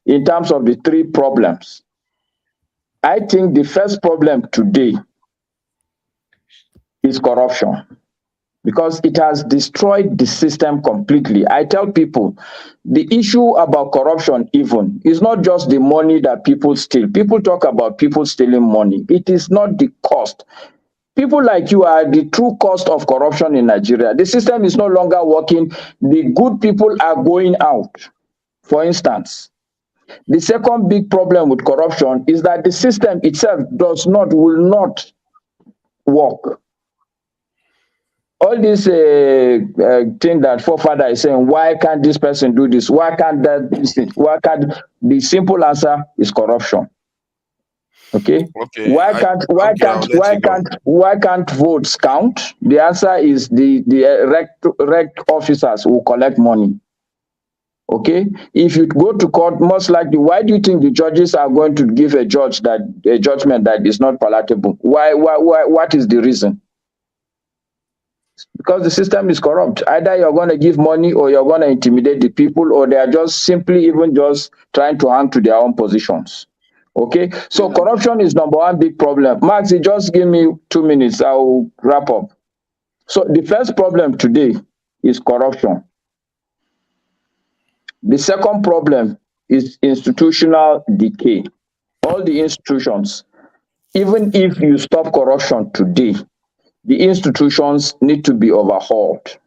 in terms of the three problems, I think the first problem today is corruption. because it has destroyed the system completely. I tell people, the issue about corruption even is not just the money that people steal. People talk about people stealing money. It is not the cost. People like you are the true cost of corruption in Nigeria. The system is no longer working. The good people are going out, for instance. The second big problem with corruption is that the system itself will not work. All this thing that forefather is saying, why can't this person do this? Why can't that do this? Why can't the simple answer is corruption? Okay. Why can't votes count? The answer is the rect officers who collect money. Okay. If you go to court, most likely, why do you think the judges are going to give a judgment that is not palatable? Why? What is the reason? Because the system is corrupt. Either you're going to give money or you're going to intimidate the people, or they are just simply even just trying to hang to their own positions. Okay, so corruption is number one big problem. Max, just give me 2 minutes. I'll wrap up. So the first problem today is corruption. The second problem is institutional decay. All the institutions, even if you stop corruption today, the institutions need to be overhauled.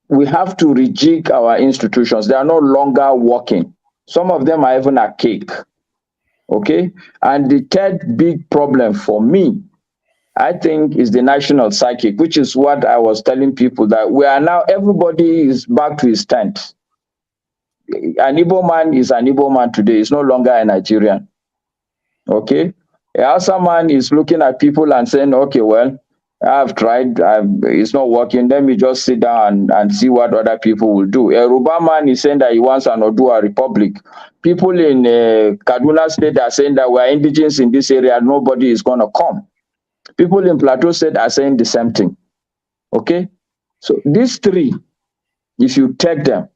We have to rejig our institutions. They are no longer working. Some of them are even archaic. Okay, and the third big problem for me, I think, is the national psychic, which is what I was telling people, that we are now, everybody is back to his tent. An Igbo man is an Igbo man today. It's no longer a Nigerian. Okay, a Hausa man is looking at people and saying, okay, well, I've tried, it's not working. Let me just sit down and see what other people will do. A Yoruba man is saying that he wants an Odua republic. People in Kaduna State are saying that we're indigenous in this area, nobody is going to come. People in Plateau State are saying the same thing. Okay? So these three, if you take them,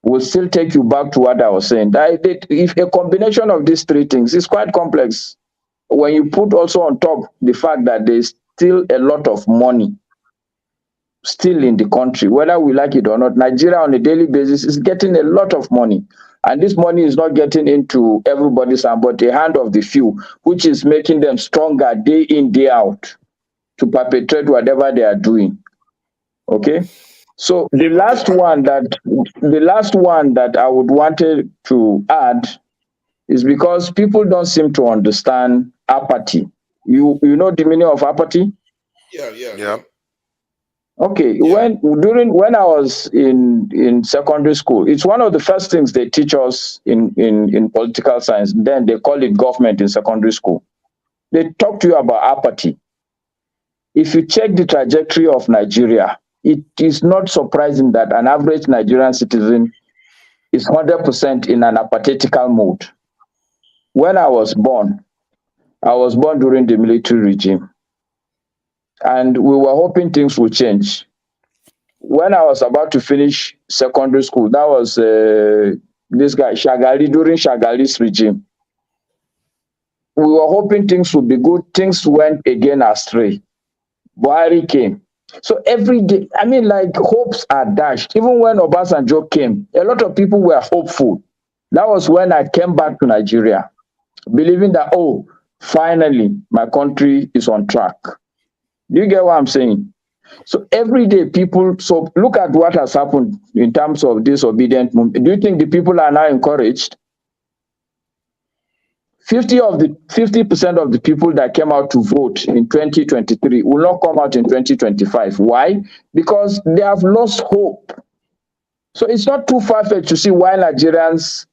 will still take you back to what I was saying. If a combination of these three things is quite complex, when you put also on top the fact that there's still a lot of money still in the country, whether we like it or not, Nigeria on a daily basis is getting a lot of money. And this money is not getting into everybody's hand, but the hand of the few, which is making them stronger day in, day out to perpetrate whatever they are doing. Okay? So the last one that I would wanted to add is because people don't seem to understand apathy. You know the meaning of apathy? Yeah. Okay, when I was in secondary school, it's one of the first things they teach us in political science. Then they call it government in secondary school. They talk to you about apathy. If you check the trajectory of Nigeria, it is not surprising that an average Nigerian citizen is 100% in an apathetical mode. When I was born during the military regime. And we were hoping things would change. When I was about to finish secondary school, that was this guy, Shagali, during Shagali's regime. We were hoping things would be good. Things went again astray. Buhari came. So every day, I mean, like, hopes are dashed. Even when Obasanjo came, a lot of people were hopeful. That was when I came back to Nigeria, believing that, oh, finally, my country is on track. Do you get what I'm saying? So every day so look at what has happened in terms of disobedient movement. Do you think the people are now encouraged? 50% of the people that came out to vote in 2023 will not come out in 2025. Why? Because they have lost hope. So it's not too far-fetched to see why Nigerians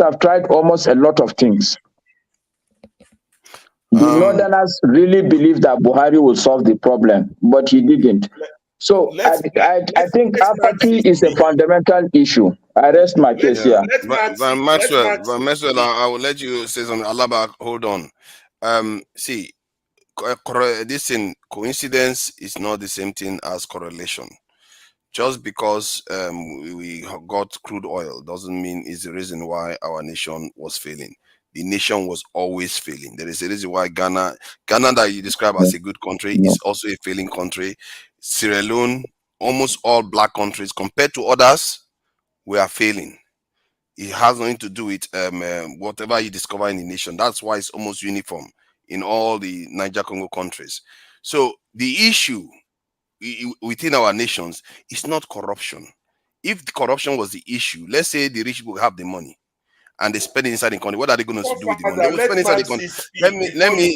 have tried almost a lot of things. The Northerners really believe that Buhari will solve the problem, but he didn't. So I think apathy is a fundamental issue. I rest my case here. Van Maxwell, I will let you say something. Alaba, hold on. See, this thing, coincidence is not the same thing as correlation. Just because we got crude oil doesn't mean it's the reason why our nation was failing. the nation was always failing. There is a reason why Ghana that you describe as a good country is also a failing country. Sierra Leone, almost all black countries compared to others, we are failing. It has nothing to do with whatever you discover in the nation. That's why it's almost uniform in all the Niger Congo countries. So the issue within our nations is not corruption. If the corruption was the issue, let's say the rich people have the money and they spend it inside the country. What are they going to do with the money? They will spend inside the country.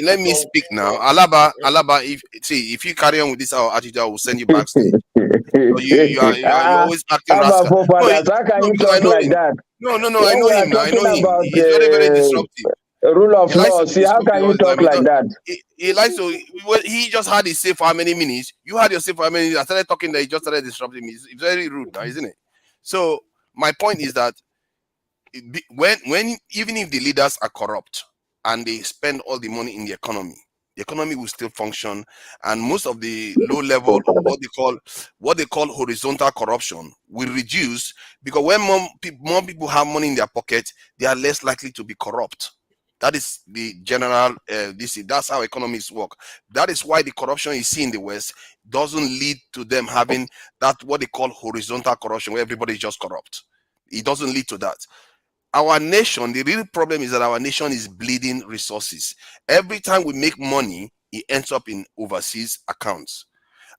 Let me speak now. Alaba, if you carry on with this our attitude, I will send you backstage. So you always acting rascal. Because I know him. No, I know him now. I know him. He's very, very disruptive. Rule of law. See, how can you talk like that? He likes to. He just had his say for how many minutes? You had your say for how many minutes? I started talking that he just started disrupting me. It's very rude now, isn't it? So my point is that when even if the leaders are corrupt and they spend all the money in the economy will still function, and most of the low level or what they call horizontal corruption will reduce, because when more people have money in their pocket, they are less likely to be corrupt. That is the general that's how economies work. That is why the corruption you see in the West doesn't lead to them having that what they call horizontal corruption, where everybody is just corrupt. It doesn't lead to that. Our nation, the real problem is that our nation is bleeding resources. Every time we make money, it ends up in overseas accounts.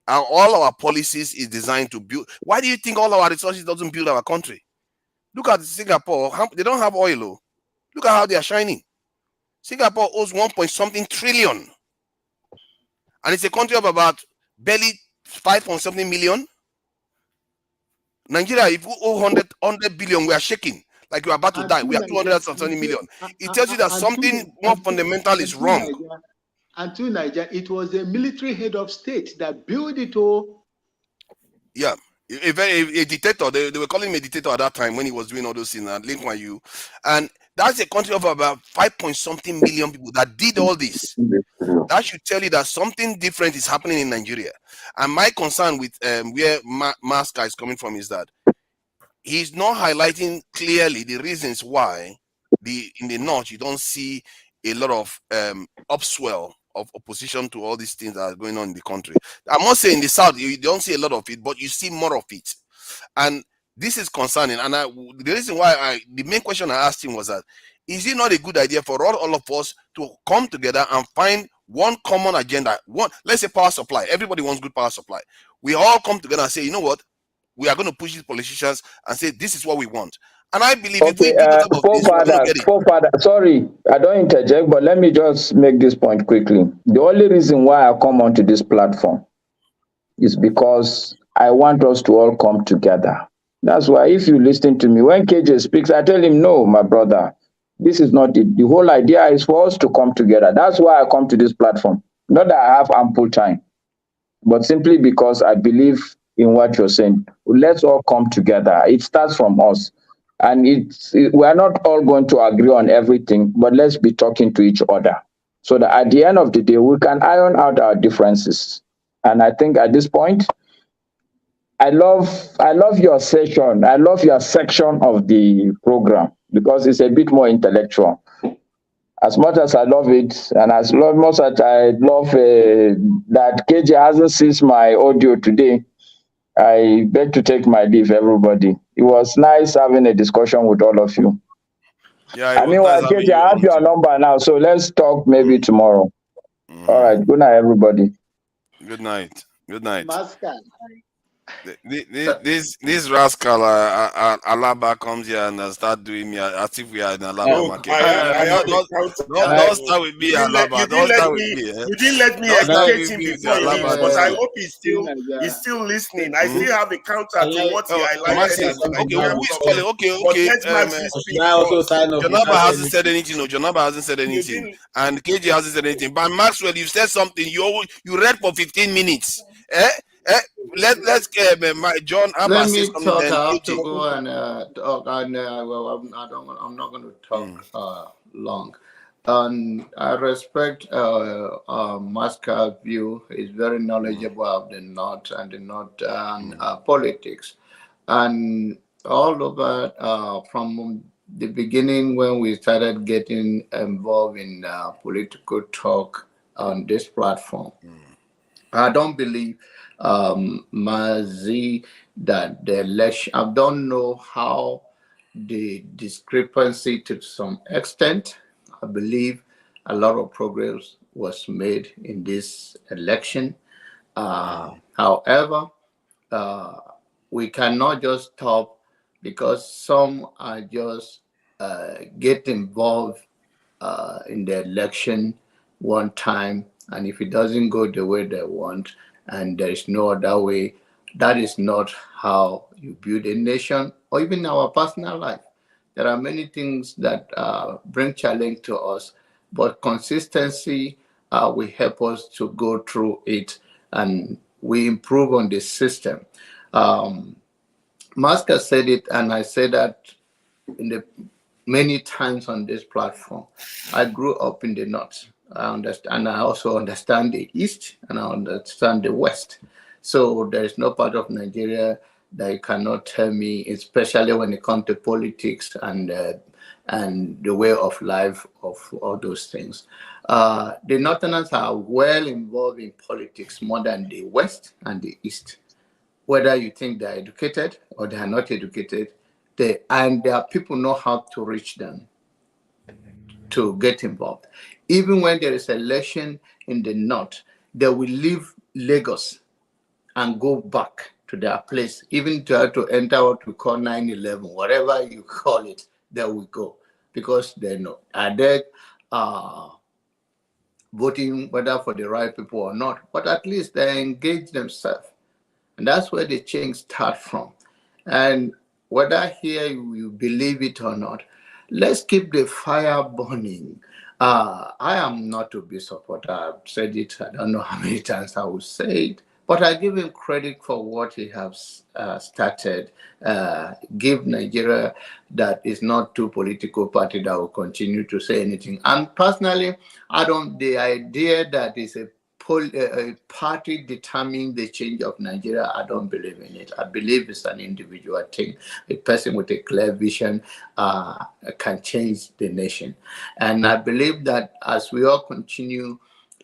And all our policies is designed to build. Why do you think all our resources doesn't build our country? Look at Singapore. They don't have oil. Oh. Look at how they are shining. Singapore owes 1.something trillion. And it's a country of about barely 5.something million. Nigeria, if we owe 100 billion, we are shaking. Like we're about to die. We are 220 million. It tells you that something more fundamental is wrong. And to Nigeria, it was the military head of state that built it all. Yeah. A dictator. They were calling him a dictator at that time when he was doing all those things. And that's a country of about 5.something million people that did all this. That should tell you that something different is happening in Nigeria. And my concern with where Maska is coming from is that he's not highlighting clearly the reasons why in the north you don't see a lot of upswell of opposition to all these things that are going on in the country. I must say in the south you don't see a lot of it, but you see more of it, and this is concerning. And the reason why the main question I asked him was that, is it not a good idea for all of us to come together and find one common agenda? Let's say power supply. Everybody wants good power supply. We all come together and say, you know what? We are going to push these politicians and say this is what we want. And I believe if we do the top of this, we're going to get it. Sorry, I don't interject, but let me just make this point quickly. The only reason why I come onto this platform is because I want us to all come together. That's why if you listen to me, when KJ speaks, I tell him, no, my brother, this is not it. The whole idea is for us to come together. That's why I come to this platform. Not that I have ample time, but simply because I believe in what you're saying. Let's all come together. It starts from us. And we're not all going to agree on everything, but let's be talking to each other so that at the end of the day, we can iron out our differences. And I think at this point, I love your session. I love your section of the program because it's a bit more intellectual. As much as I love it, and as much as I love that KJ hasn't seized my audio today, I beg to take my leave, everybody. It was nice having a discussion with all of you. Yeah, I mean, KJ, I have your number now, so let's talk maybe tomorrow. All right. Good night, everybody. Good night. Good night. Master. This rascal Alaba comes here and start doing me as if we are in Alaba market. Don't start with me, Alaba. Don't start with me. You didn't let me educate him before he leaves, but I hope he's still listening. I still have a counter to what he highlighted. Jonaba hasn't said anything. No, Jonaba hasn't said anything, and KJ hasn't said anything. But Maxwell, you said something. You read for 15 minutes. Let's John. Let me talk. I have to go and talk. And I'm not going to talk long. And I respect Masca's view. He's very knowledgeable of the North and the North politics, and all over from the beginning when we started getting involved in political talk on this platform. I don't believe, Mazi, that the election, I don't know how the discrepancy to some extent. I believe a lot of progress was made in this election. However, we cannot just stop because some are just get involved in the election one time, and if it doesn't go the way they want, and there is no other way, that is not how you build a nation or even our personal life. There are many things that bring challenge to us, but consistency will help us to go through it, and we improve on the system. Masker said it, and I said that in the many times on this platform. I grew up in the north. I understand. I also understand the east, and I understand the west. So there is no part of Nigeria that you cannot tell me, especially when it comes to politics and the way of life of all those things. The Northerners are well involved in politics more than the west and the east. Whether you think they're educated or they are not educated, and their people know how to reach them to get involved. Even when there is election in the north, they will leave Lagos and go back to their place, even to have to enter what we call 9/11, whatever you call it, they will go because they know. Are they voting whether for the right people or not? But at least they engage themselves. And that's where the change starts from. And whether here you believe it or not, let's keep the fire burning. I am not to be supporter. I've said it, I don't know how many times I will say it, but I give him credit for what he has started. Give Nigeria that is not two political party that will continue to say anything. And personally, the idea that is a party determining the change of Nigeria, I don't believe in it. I believe it's an individual thing. A person with a clear vision can change the nation. And I believe that as we all continue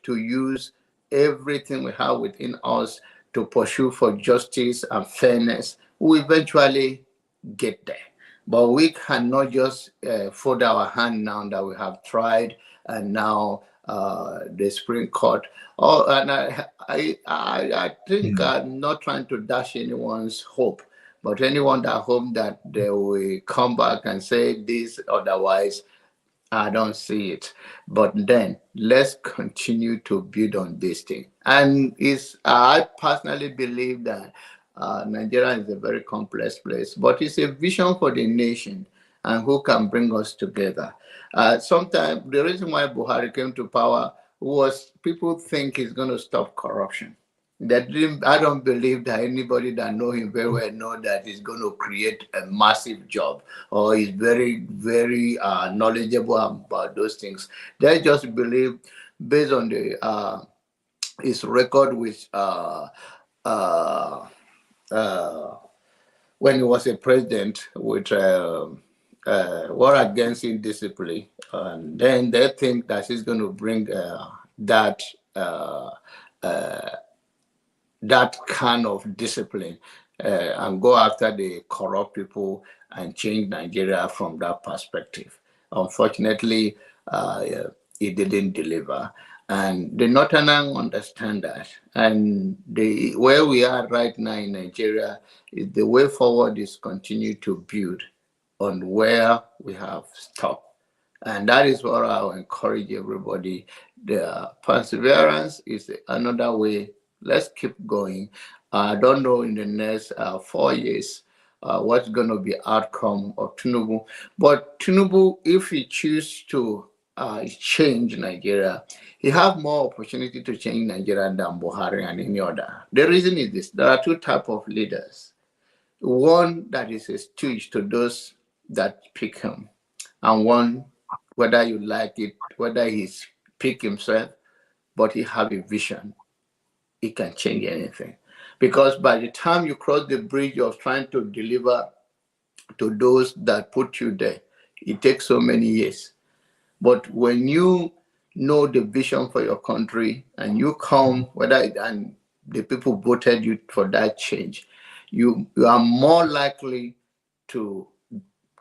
to use everything we have within us to pursue for justice and fairness, we eventually get there. But we cannot just fold our hand now that we have tried, and now the Supreme Court. Oh, and I think I'm not trying to dash anyone's hope, but anyone that hope that they will come back and say this otherwise, I don't see it. But then let's continue to build on this thing. And I personally believe that Nigeria is a very complex place, but it's a vision for the nation and who can bring us together. Sometimes the reason why Buhari came to power was people think he's going to stop corruption. I don't believe that anybody that know him very well know that he's going to create a massive job or he's very, very knowledgeable about those things. They just believe based on his record with when he was a president with war against indiscipline, and then they think that he's going to bring that kind of discipline and go after the corrupt people and change Nigeria from that perspective. Unfortunately, it didn't deliver. And the Northerners understand that. And where we are right now in Nigeria, is the way forward is continue to build on where we have stopped. And that is what I'll encourage everybody. The perseverance is another way. Let's keep going. I don't know in the next 4 years what's going to be outcome of Tinubu. But Tinubu, if he chooses to change Nigeria, he have more opportunity to change Nigeria than Buhari and any other. The reason is this: there are two types of leaders. One that is a stooge to those that pick him, and one, whether you like it, whether he's pick himself, but he have a vision. It can change anything. Because by the time you cross the bridge of trying to deliver to those that put you there, It takes so many years. But when you know the vision for your country and you come, and the people voted you for that change, you are more likely to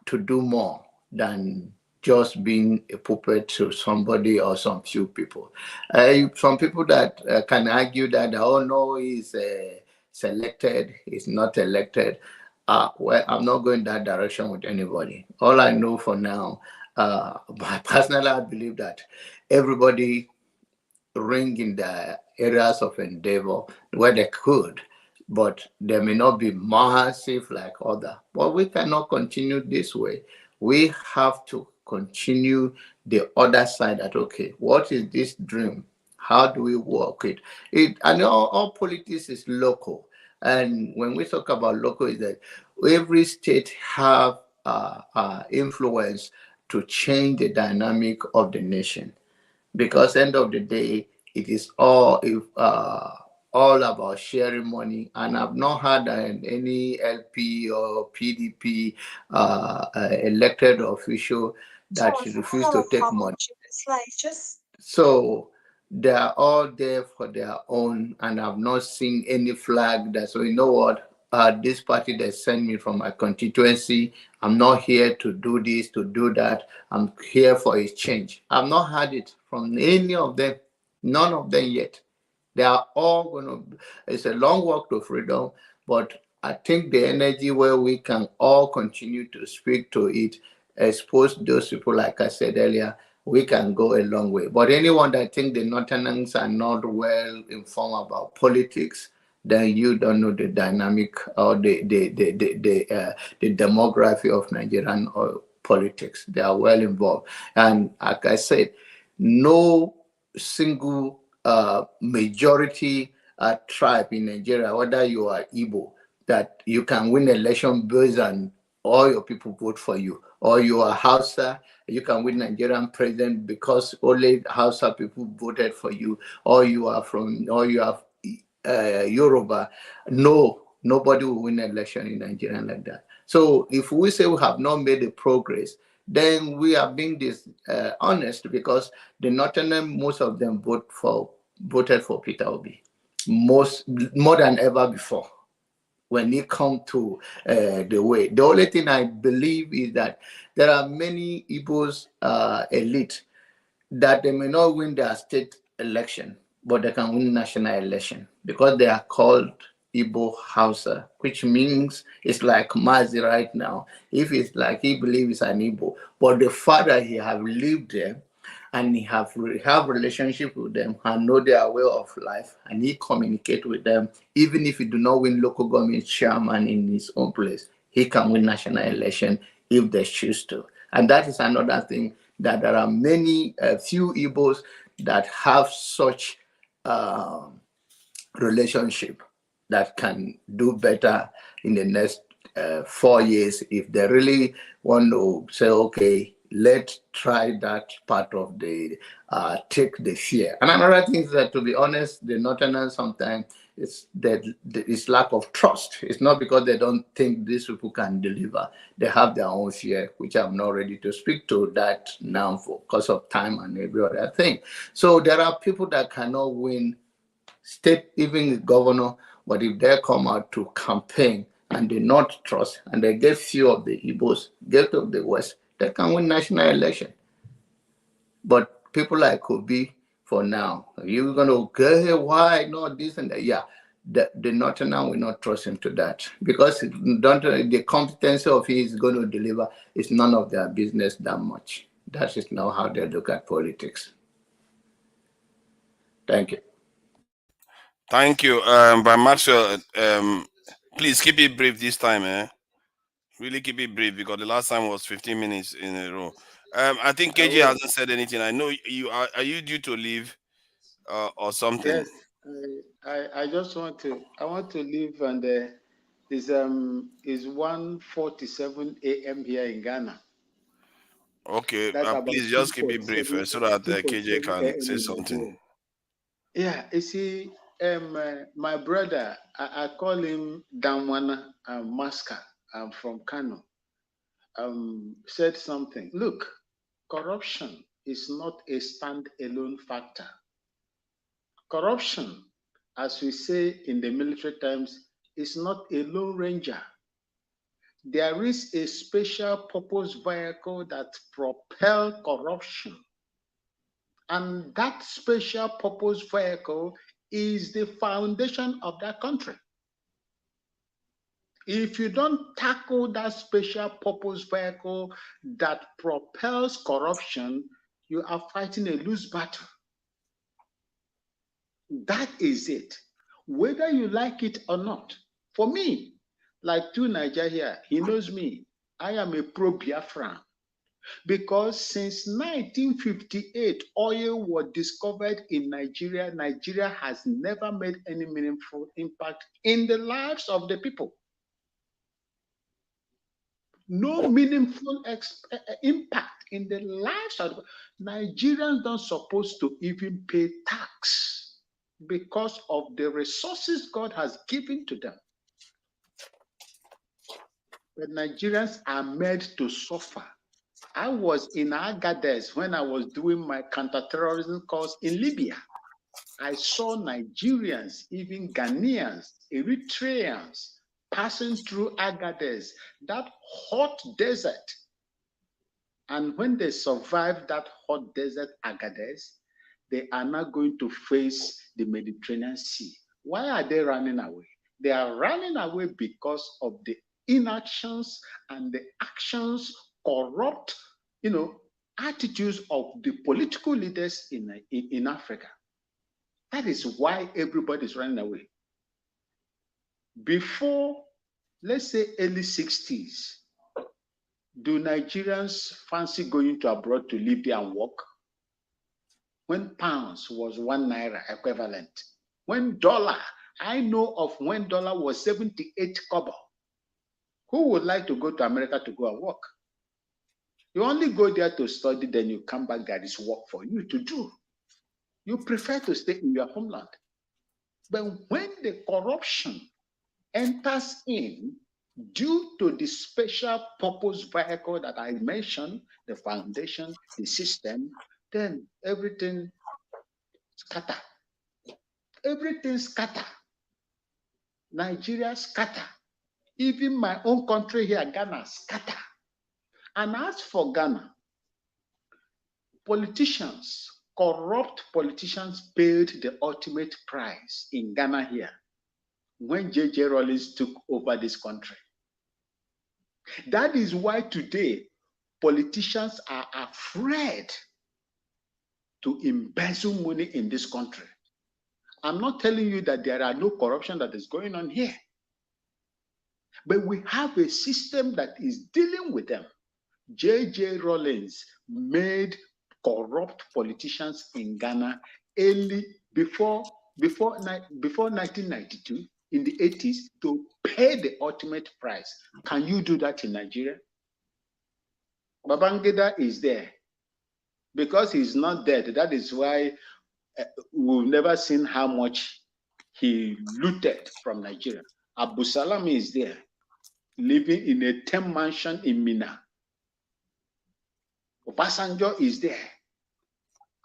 do more than just being a puppet to somebody or some few people. Some people that can argue that, oh no, he's selected, he's not elected. Well, I'm not going that direction with anybody. All I know for now, personally, I believe that everybody ring in the areas of endeavor where they could, but they may not be massive like other. But we cannot continue this way. We have to continue the other side that, okay, what is this dream? How do we work it? I know all politics is local. And when we talk about local, is that every state have influence to change the dynamic of the nation, because end of the day, it is all about sharing money. And I've not had any LP or PDP elected official that should refuse to take money. So they are all there for their own, and I've not seen any flag that, so you know what, this party that sent me from my constituency, I'm not here to do this, to do that. I'm here for a change. I've not had it from any of them, none of them yet. They are all going to, it's a long walk to freedom, but I think the energy where we can all continue to speak to it, expose those people, like I said earlier, we can go a long way. But anyone that think the Northerners are not well informed about politics, then you don't know the dynamic or the demography of Nigerian politics. They are well involved. And like I said, no single majority tribe in Nigeria, whether you are Igbo, that you can win election based on all your people vote for you, or you are Hausa, you can win Nigerian president because only Hausa people voted for you, or you are Yoruba. No, nobody will win an election in Nigeria like that. So if we say we have not made a progress, then we are being honest, because the Northern, most of them voted for Peter Obi, more than ever before. When it comes to the way, the only thing I believe is that there are many Igbos elite that they may not win their state election, but they can win national election because they are called Igbo Hausa, which means it's like Mazi right now. If it's like he believes an Igbo, but the father he have lived there and he have relationship with them and know their way of life, and he communicate with them, even if he do not win local government chairman in his own place, he can win national election if they choose to. And that is another thing, that there are many, few Igbos that have such relationship that can do better in the next 4 years if they really want to say, okay, let's try that part of the take the fear. And another thing is that, to be honest, the Northerners sometimes it's lack of trust. It's not because they don't think these people can deliver. They have their own fear, which I'm not ready to speak to that now for because of time and every other thing. So there are people that cannot win state, even governor, but if they come out to campaign and they not trust, and they get few of the Igbos, get of the West, they can win national election. But people like Obi, for now, you're going to go, why not this and that? Yeah, the Northern will not trust him to that, because the competency of he is going to deliver is none of their business that much. That is not how they look at politics. Thank you. Thank you. By Maxwell, please keep it brief this time, Really keep it brief, because the last time was 15 minutes in a row. I think KJ hasn't said anything. I know you are you due to leave or something? Yes, I just want to leave, and it's 1:47 a.m. here in Ghana. Okay, That's about please just keep it brief so that KJ can say something. Yeah, you see, my brother, I call him Damwana Maska. I'm from Kano. said something. Look, corruption is not a stand-alone factor. Corruption, as we say in the military terms, is not a lone ranger. There is a special purpose vehicle that propels corruption. And that special purpose vehicle is the foundation of that country. If you don't tackle that special purpose vehicle that propels corruption, you are fighting a loose battle. That is it. Whether you like it or not. For me, like to Nigeria here, he knows me. I am a pro-Biafran. Because since 1958, oil was discovered in Nigeria. Nigeria has never made any meaningful impact in the lives of the people. No meaningful impact in the lives of Nigerians. Don't supposed to even pay tax because of the resources God has given to them. But Nigerians are made to suffer. I was in Agadez when I was doing my counterterrorism course in Libya. I saw Nigerians, even Ghanaians, Eritreans, passing through Agadez, that hot desert. And when they survive that hot desert Agadez, they are not going to face the Mediterranean Sea. Why are they running away? They are running away because of the inactions and the actions, corrupt, attitudes of the political leaders in Africa. That is why everybody is running away. Before, let's say, early 60s, do Nigerians fancy going to abroad to Libya and work? When pounds was 1 naira equivalent, when dollar, I know of when dollar was 78 kobo. Who would like to go to America to go and work? You only go there to study, then you come back, there is work for you to do. You prefer to stay in your homeland. But when the corruption enters in due to the special purpose vehicle that I mentioned, the foundation, the system, then everything scatter. Everything scatter. Nigeria scatter. Even my own country here, Ghana, scatter. And as for Ghana, politicians, corrupt politicians paid the ultimate price in Ghana here when J.J. Rawlings took over this country. That is why today politicians are afraid to embezzle money in this country. I'm not telling you that there are no corruption that is going on here, but we have a system that is dealing with them. J.J. Rawlings made corrupt politicians in Ghana early before 1992, in the 80s, to pay the ultimate price. Can you do that in Nigeria? Babangida is there. Because he's not dead, that is why we've never seen how much he looted from Nigeria. Abu Salam is there, living in a 10 mansion in Mina. Obasanjo is there.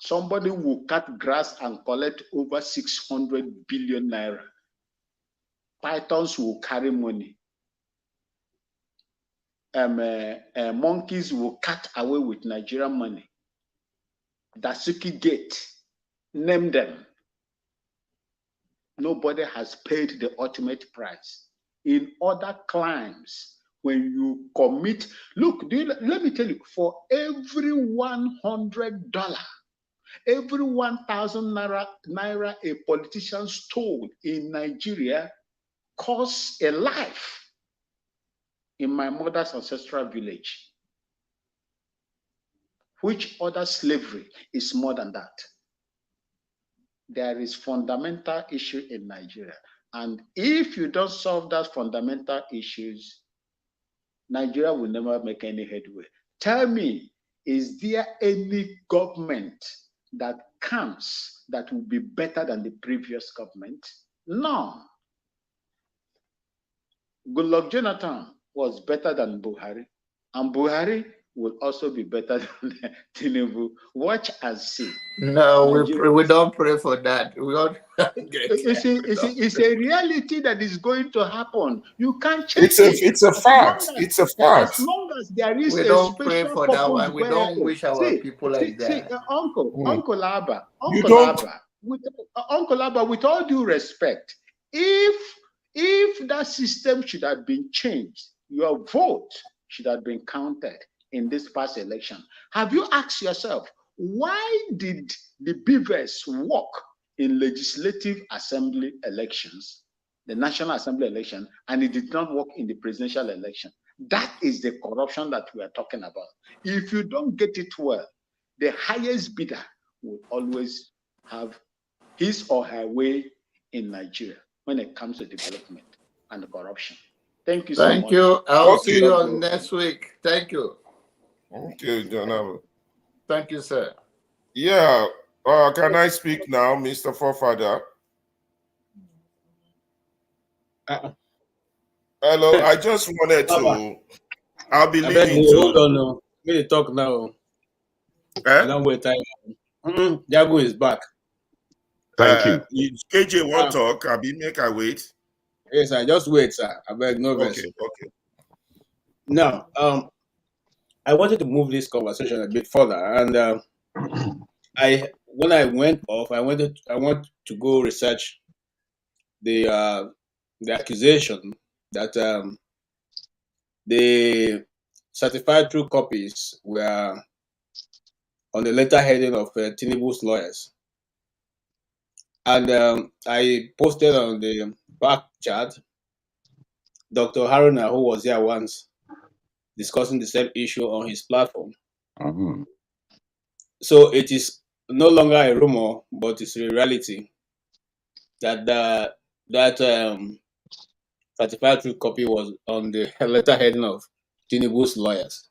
Somebody will cut grass and collect over 600 billion naira. Pythons will carry money. Monkeys will cut away with Nigerian money. Dasuki Gate, name them. Nobody has paid the ultimate price. In other climes, when you commit, look, let me tell you, for every $100, every 1,000 naira a politician stole in Nigeria costs a life in my mother's ancestral village. Which other slavery is more than that? There is fundamental issue in Nigeria. And if you don't solve that fundamental issues, Nigeria will never make any headway. Tell me, is there any government that comes that will be better than the previous government? None. Goodluck Jonathan was better than Buhari. and Buhari will also be better than Tinubu. Watch and see. No, we don't pray for that. We don't. It's a reality that is going to happen. You can't change it. It's a fact. It's a fact. As long as there is We a don't special pray for purpose that one. We don't vehicle. wish our people like that. Uncle Abba, with all due respect, if that system should have been changed, your vote should have been counted in this past election. Have you asked yourself, why did the Beavers work in legislative assembly elections, the National Assembly election, and it did not work in the presidential election? That is the corruption that we are talking about. If you don't get it well, the highest bidder will always have his or her way in Nigeria when it comes to development and corruption. Thank you so much. Thank you. I'll see you on next week. Thank you. Okay, John. Thank you, sir. Yeah. Can I speak now, Mr. Forefather? Hello. I just wanted to. I'll be leaving to. Hold on, no. Let me talk now. I don't wait time. Jago is back. Thank you. KJ won't talk. I'll be make I wait. Yes, I just wait, sir. I beg no verse. Okay. Now, I wanted to move this conversation a bit further, and when I went off, I want to go research the accusation that the certified true copies were on the letterheading of Tinubu's lawyers, and I posted on the back chat Dr. Haruna, who was here once, discussing the same issue on his platform. Mm-hmm. So it is no longer a rumor, but it's a reality that that certified true copy was on the letterheading of Tinubu's lawyers.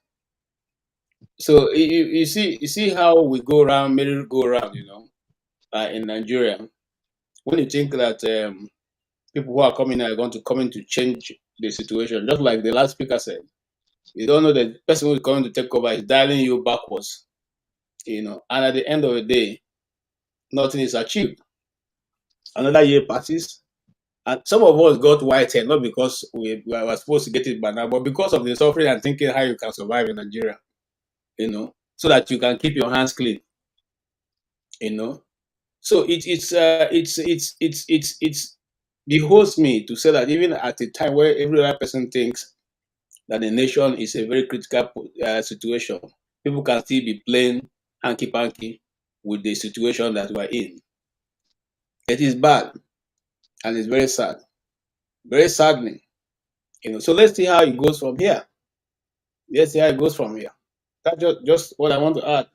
So you see how we go around, merry-go-round, in Nigeria. When you think that people who are coming are going to come in to change the situation, just like the last speaker said, you don't know that the person who is coming to take over is dialing you backwards, and at the end of the day, nothing is achieved. Another year passes, and some of us got white hair, not because we were supposed to get it by now, but because of the suffering and thinking how you can survive in Nigeria, so that you can keep your hands clean, So it's behoves me to say that even at a time where every other person thinks that the nation is a very critical situation, people can still be playing hanky-panky with the situation that we're in. It is bad, and it's very sad, very saddening. So let's see how it goes from here. That's just what I want to add.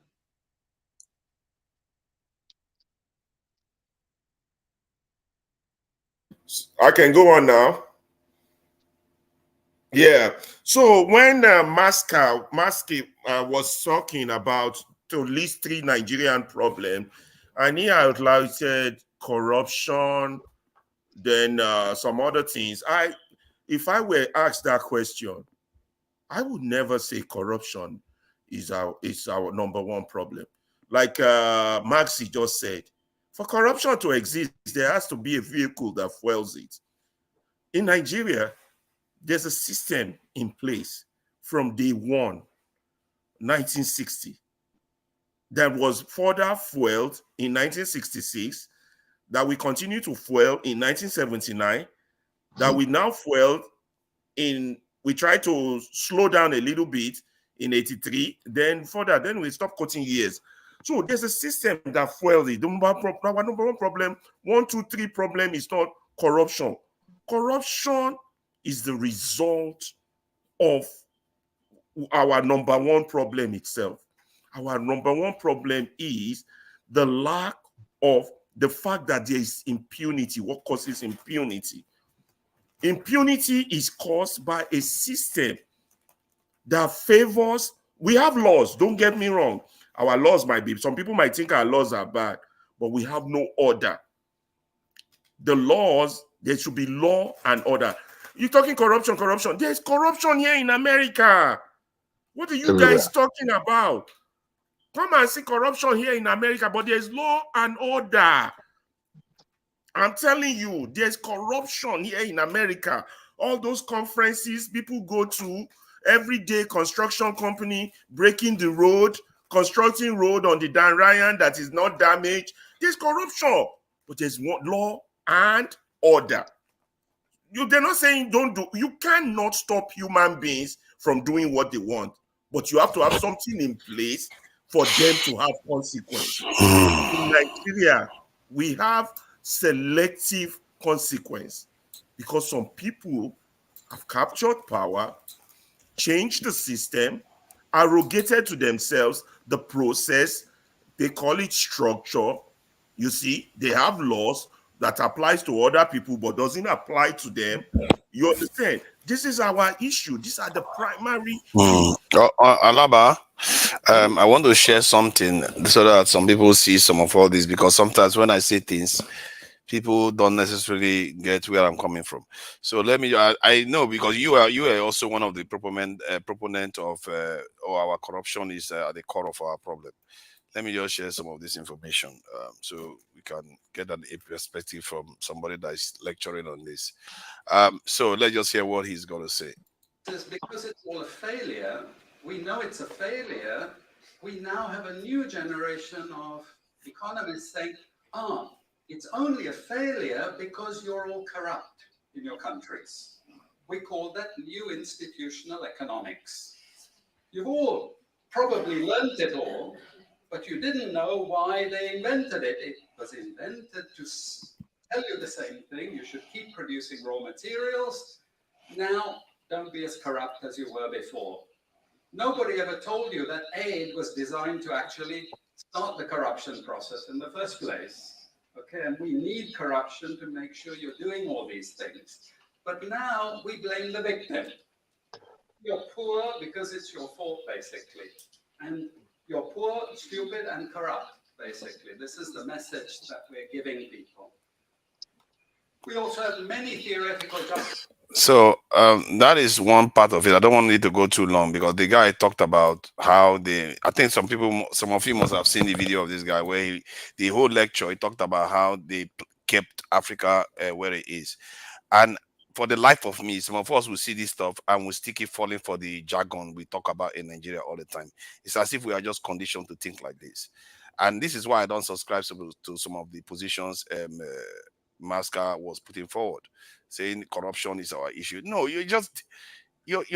I can go on now. Yeah. So when Maski was talking about to list 3 Nigerian problems, and he highlighted corruption, then some other things. If I were asked that question, I would never say corruption is our number one problem. Like Maxi just said, for corruption to exist, there has to be a vehicle that fuels it. In Nigeria, there's a system in place from day one, 1960, that was further fueled in 1966, that we continue to fuel in 1979, that we now fueled we try to slow down a little bit in 83, then further, then we stop cutting years. So there's a system that fuels it. Our number one problem, 1, 2, 3 problem is not corruption. Corruption is the result of our number one problem itself. Our number one problem is the lack of the fact that there is impunity. What causes impunity? Impunity is caused by a system that favors. We have laws, don't get me wrong. Our laws might be, some people might think our laws are bad, but we have no order. The laws, there should be law and order. You're talking corruption. There's corruption here in America. What are you guys talking about? Come and see corruption here in America, but there's law and order. I'm telling you, there's corruption here in America. All those conferences people go to, everyday construction company breaking the road, constructing road on the Dan Ryan that is not damaged. There's corruption, but there's law and order. They're not saying don't do. You cannot stop human beings from doing what they want, but you have to have something in place for them to have consequence. In Nigeria, we have selective consequence because some people have captured power, changed the system, arrogated to themselves the process. They call it structure. You see, they have laws that applies to other people but doesn't apply to them. You understand? This is our issue. These are the primary Alaba, I want to share something so that some people see some of all this, because sometimes when I say things, people don't necessarily get where I'm coming from. So let me, I know, because you are also one of the proponent of our corruption is at the core of our problem. Let me just share some of this information so we can get a perspective from somebody that is lecturing on this. So let's just hear what he's going to say. Because it's all a failure, we know it's a failure. We now have a new generation of economists saying, it's only a failure because you're all corrupt in your countries. We call that new institutional economics. You've all probably learned it all, but you didn't know why they invented it. It was invented to tell you the same thing. You should keep producing raw materials. Now, don't be as corrupt as you were before. Nobody ever told you that aid was designed to actually start the corruption process in the first place. Okay, and we need corruption to make sure you're doing all these things. But now we blame the victim. You're poor because it's your fault, basically. And you're poor, stupid, and corrupt, basically. This is the message that we're giving people. We also have many theoretical justice. So that is one part of it. I don't want it to go too long, because the guy talked about how I think some of you must have seen the video of this guy where the whole lecture, he talked about how they kept Africa where it is. And for the life of me, some of us will see this stuff and we still keep falling for the jargon we talk about in Nigeria all the time. It's as if we are just conditioned to think like this. And this is why I don't subscribe to some of the positions Masca was putting forward, saying corruption is our issue. No, you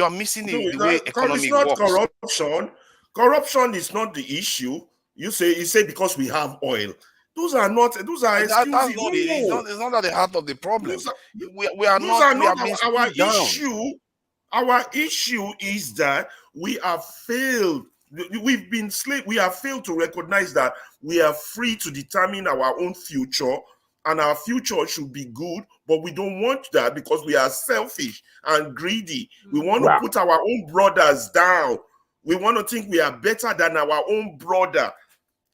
are missing the way economy works. Corruption. Corruption is not the issue. You say because we have oil. Those are excuses. It's not at the heart of the problem. Our issue is that we have failed. We've been slave. We have failed to recognize that we are free to determine our own future, and our future should be good. But we don't want that because we are selfish and greedy. We want to put our own brothers down. We want to think we are better than our own brother.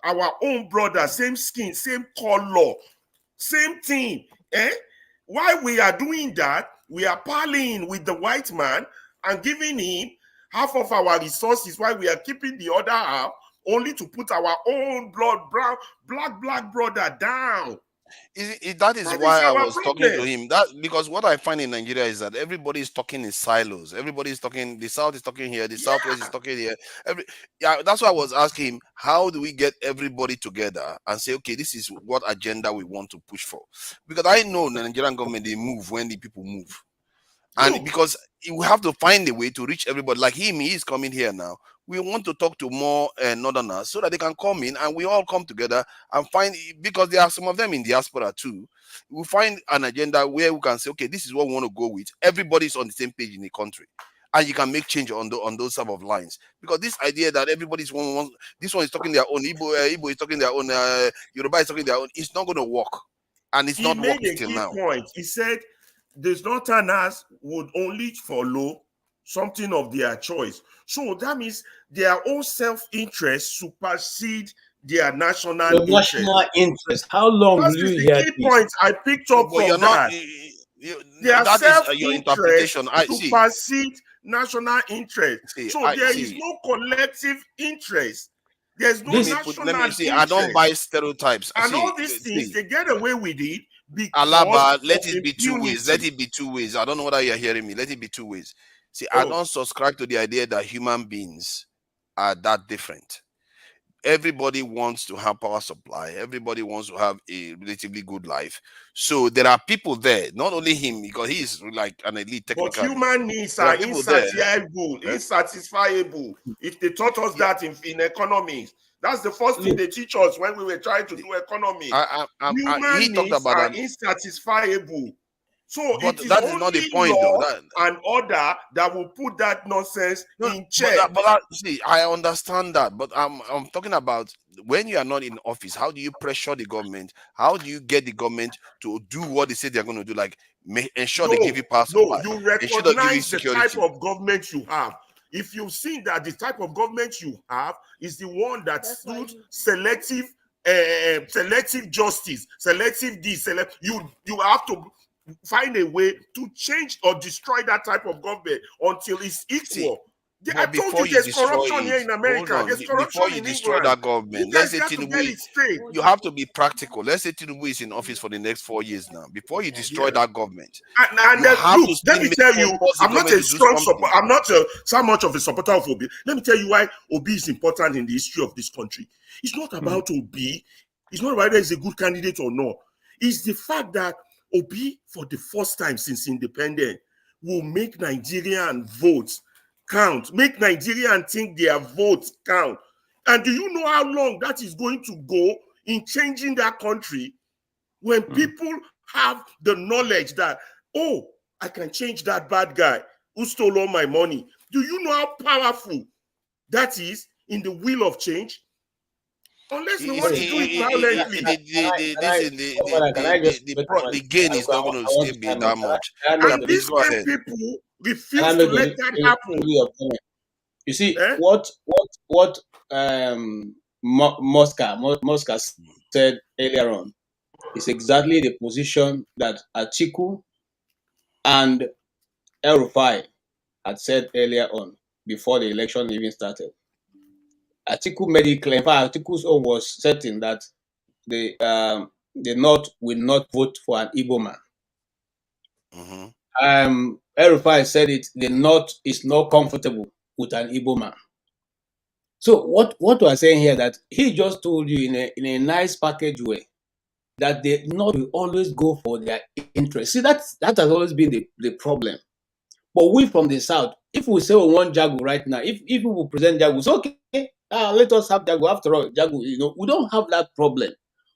Our own brother, same skin, same color, same thing. While we are doing that, we are parleying with the white man and giving him half of our resources while we are keeping the other half, only to put our own black brother down. That is why I was talking to him. Because what I find in Nigeria is that everybody is talking in silos. Everybody is talking. The South is talking here. The Southwest is talking here. That's why I was asking him, how do we get everybody together and say, okay, this is what agenda we want to push for? Because I know the Nigerian government, they move when the people move, and because we have to find a way to reach everybody. Like him, he is coming here now. We want to talk to more Northerners so that they can come in and we all come together and find, because there are some of them in diaspora too. We find an agenda where we can say, okay, this is what we want to go with. Everybody's on the same page in the country, and you can make change on those type of lines. Because this idea that everybody's this one is talking their own, Igbo is talking their own, Yoruba is talking their own, it's not going to work, and it's not working till now. He said, "There's Northerners would only follow something of their choice." So that means their own self-interest supersede their national interest. How long will you hear the key point I picked up from that? Their self-interest supersede national interest. So there is no collective interest. There's no national let me see. interest. I don't buy stereotypes. And all these things, they get away with it because Alaba, let of it be two ways. Let it be two ways. I don't know whether you're hearing me. Let it be two ways. See, I don't subscribe to the idea that human beings are that different. Everybody wants to have power supply. Everybody wants to have a relatively good life. So there are people there, not only him, because he's like an elite technical. But human needs are insatiable, insatisfiable. If they taught us that in economics, that's the first thing they teach us when we were trying to do economics. Human needs are insatisfiable. So it is only not the point, law and order that will put that nonsense in check. But see, I understand that, but I'm talking about when you are not in office. How do you pressure the government? How do you get the government to do what they say they're going to do, like ensure they give you power supply? No, you recognize the type of government you have. If you've seen that the type of government you have is the one that suits selective justice, selective you have to find a way to change or destroy that type of government until it's equal. I told you there's corruption here in America. There's corruption before you destroy that government, let's say Tinubu, you have to be practical. Let's say Tinubu is in office for the next 4 years now. Before you destroy that government, and look, let me tell you, I'm not a strong supporter. I'm not so much of a supporter of Obi. Let me tell you why Obi is important in the history of this country. It's not about Obi. It's not whether he's a good candidate or not. It's the fact that Obi, for the first time since independence, will make Nigerian votes count, make Nigerian think their votes count. And do you know how long that is going to go in changing that country when people have the knowledge that, oh, I can change that bad guy who stole all my money? Do you know how powerful that is in the wheel of change? Unless we want to do it violently. The gain is not going to still be that much. And these people refuse to let that happen. You see, what Mosca said earlier on is exactly the position that Atiku and El-Rufai had said earlier on before the election even started. Atiku made it clear. In fact, Atiku's own was certain that the North will not vote for an Igbo man. El-Rufai said it. The North is not comfortable with an Igbo man. So what we're saying here, that he just told you in a nice package way that the North will always go for their interest. See, that has always been the problem. But we from the South, if we say we want Jagu right now, if we will present Jagu, it's okay. Let us have Jagu. After all, Jagu, we don't have that problem.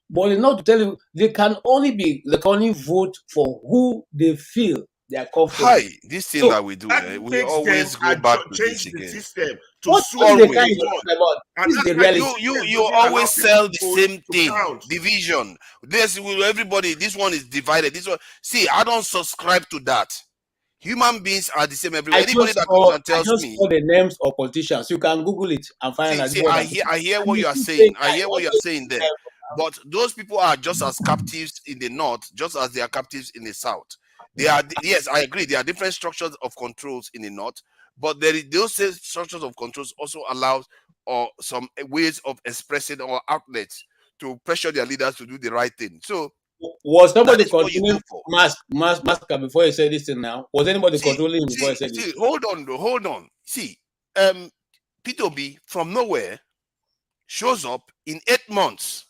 But enough to tell you, they can only vote for who they feel they are comfortable. Hi, this thing that we do, we always go back to this again. System to what the kind of about? This is the reality. You always sell the same thing. Division. This will everybody. This one is divided. This one. See, I don't subscribe to that. Human beings are the same everywhere. Anybody that comes and tells me the names of politicians, you can Google it and find out. I hear what you are saying. I hear what you are saying there. But those people are just as captives in the North, just as they are captives in the South. They are, yes, I agree. There are different structures of controls in the North, but those structures of controls also allow some ways of expressing or outlets to pressure their leaders to do the right thing. So, was somebody controlling Master before he said this thing now? Was anybody controlling him before he said this? Hold on. See, P2B from nowhere shows up in 8 months.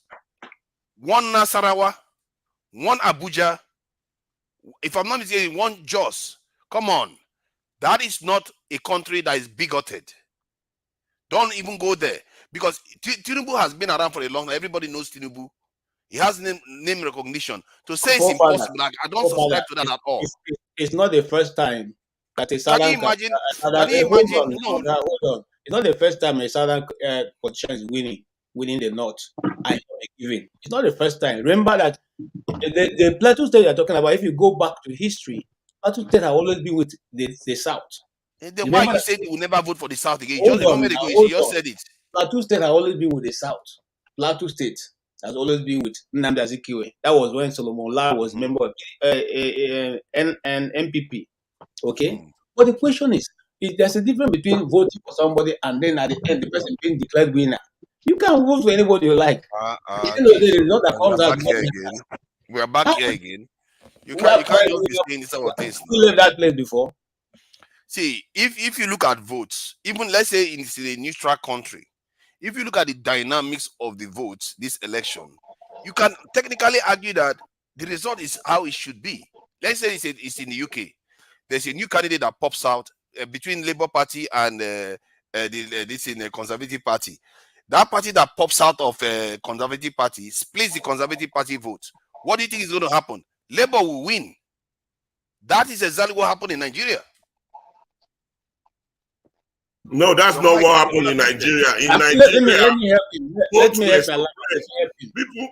One Nasarawa, one Abuja, if I'm not mistaken, one Jos. Come on. That is not a country that is bigoted. Don't even go there. Because Tinubu has been around for a long time. Everybody knows Tinubu. He has name recognition. To say it's impossible, I don't subscribe to that at all. It's not the first time that a Southern... Can you imagine? Hold on. It's not the first time a Southern politician is winning the North. It's not the first time. Remember that the Plateau State you're talking about, if you go back to history, Plateau State has always been with the South. Then why you said you will never vote for the South again? You just said it. Plateau State has always been with the South. Plateau State has always been with Nnamdi Azikiwe. That was when Solomon Lar was member of an MPP. Okay? But the question is, There's a difference between voting for somebody and then at the end the person being declared winner. You can vote for anybody you like. Jesus, The result that we are comes out back here again. We are back here again. You Well, can't just be saying this sort of things you now. left that place before. See, if you look at votes, even let's say in a neutral country, if you look at the dynamics of the votes this election, you can technically argue that the result is how it should be. Let's say it's in the UK. There's a new candidate that pops out between Labour Party and this in the Conservative Party. That party that pops out of Conservative Party splits the Conservative Party vote. What do you think is going to happen? Labour will win. That is exactly what happened in Nigeria. No, that's not what happened in Nigeria. In Nigeria, let me help you.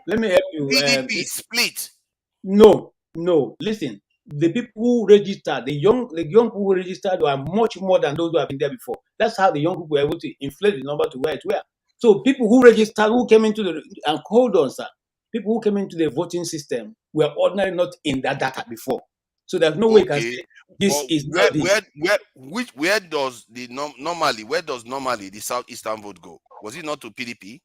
Let me help you. PDP split. No. Listen, the people who registered, the young people who registered were much more than those who have been there before. That's how the young people were able to inflate the number to where it were. So people who registered, who came into and hold on, sir. People who came into the voting system were ordinarily not in that data before. So there's no way you can say this is not where does normally the southeastern vote go? Was it not to PDP?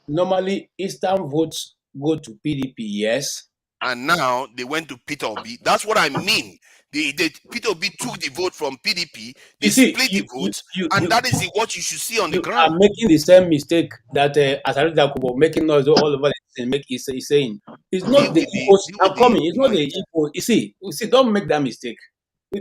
Normally, eastern votes go to PDP, yes. And now they went to Peter Obi. That's what I mean. Peter Obi took the vote from PDP. They split the votes, and that is what you should see on the ground. You are making the same mistake that Asari making noise all over the is saying. It's not the Igbos. I'm coming. It's not the Igbos. You see, don't make that mistake.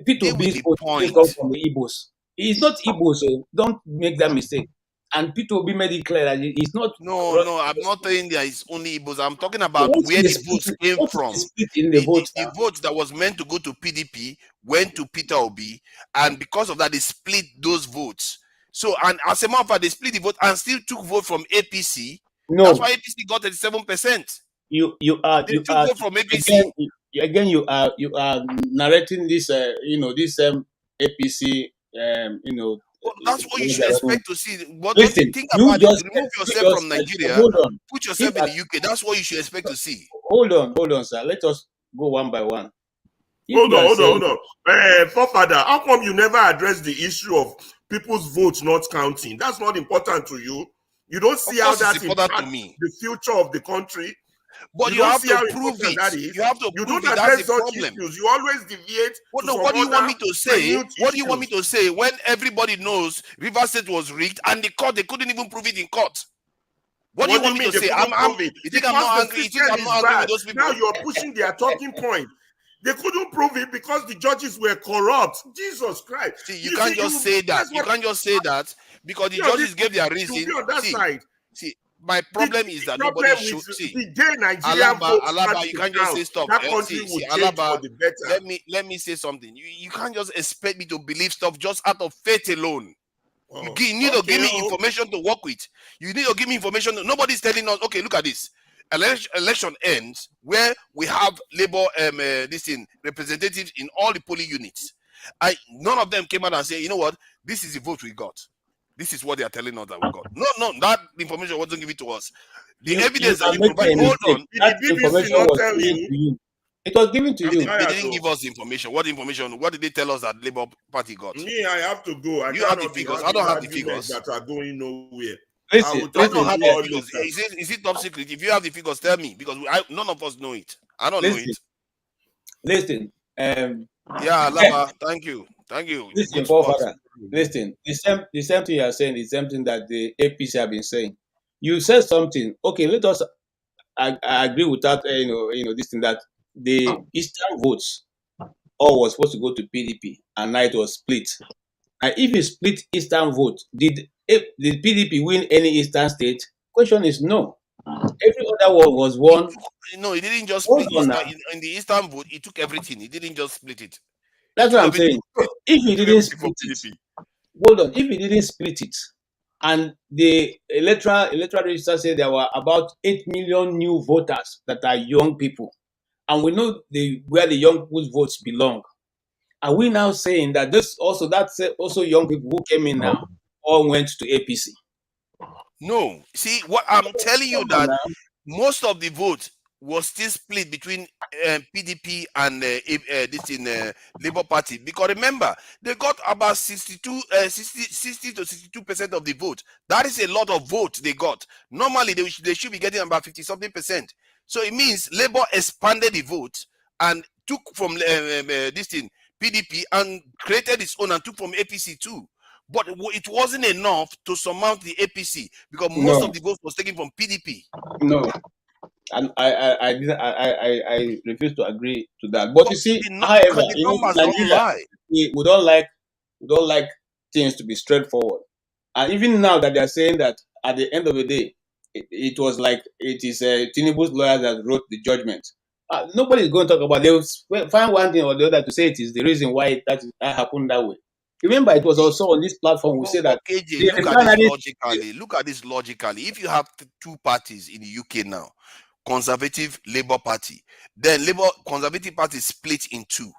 Peter Obi's vote come from the Igbos. It's not Igbos, so don't make that mistake. And Peter Obi made it clear that it's not. No, I'm not saying that it's only Igbos. I'm talking about where the votes came from. The votes that was meant to go to PDP went to Peter Obi, and because of that, they split those votes. So, and as a matter of fact, they split the vote and still took vote from APC. No, that's why APC got 37%. You are vote from APC. Again, you are narrating this. This APC. That's what you should expect to see. What Listen, think about it? Remove yourself from Nigeria. Put yourself in the UK. That's what you should expect to see. Hold on, sir. Let us go one by one. Hold on. Forefather, how come you never address the issue of people's votes not counting? That's not important to you. You don't see how that impacts the future of the country. But you have to prove it. You have to prove it. That's the problem. You always deviate. What do you want me to say? What do you want me to say when everybody knows River State was rigged and the court, they couldn't even prove it in court? What do you want me to say? You think I'm not angry? You think I'm not angry with those people? Now you're pushing their talking point. They couldn't prove it because the judges were corrupt. Jesus Christ. See, you can't just say that. You can't just say that because the judges gave their reason. See, my problem is that nobody should see. Alaba, you can't just say stop. Alaba, let me say something. You can't just expect me to believe stuff just out of faith alone. You need to give me information to work with. You need to give me information. Nobody's telling us, okay, look at this. Election ends where we have labor representatives in all the polling units. None of them came out and said, you know what, this is the vote we got. This is what they are telling us that we got. No, that information wasn't given to us. The evidence that you provide, hold on. That information was given to you. It was given to you. They didn't give us the information. What information? What did they tell us that Labour Party got? Me, I have to go. You have the figures. I don't have the figures. That are going nowhere. Listen, I don't have the figures. Is it top secret? If you have the figures, tell me because none of us know it. I don't know it. Listen. Yeah, Lama, thank you. Listen, Father. Listen. The same thing you are saying is something that the APC have been saying. You said something. Okay, let us. I agree with that. This thing that the Eastern votes all was supposed to go to PDP, and now it was split. And if you split Eastern vote, did PDP win any Eastern state? Question is no. Every other one was won. No, it didn't just split in the Eastern vote. It took everything. It didn't just split it. That's what I'm saying. If he didn't split it, hold on. If he didn't split it, and the electoral register said there were about 8 million new voters that are young people, and we know where the young people's votes belong. Are we now saying that that's also young people who came in now all went to APC? No. See, what I'm telling you that most of the votes was still split between PDP and Labour Party, because remember they got about 60 to 62% of the vote. That is a lot of vote they got. Normally they should be getting about 50-something%. So it means Labour expanded the vote and took from PDP and created its own and took from APC too. But it wasn't enough to surmount the APC because most of the votes was taken from PDP. No. And I refuse to agree to that. But you see, however, the numbers don't Nigeria, lie. we don't like things to be straightforward. And even now that they are saying that at the end of the day, it was like it is Tinubu's lawyers that wrote the judgment. Nobody is going to talk about. They will find one thing or the other to say it is the reason why that happened that way. Remember, it was also on this platform we say that KJ, look at this logically. Look at this logically. If you have two parties in the UK now, Conservative Labour Party, then Conservative Party split in two.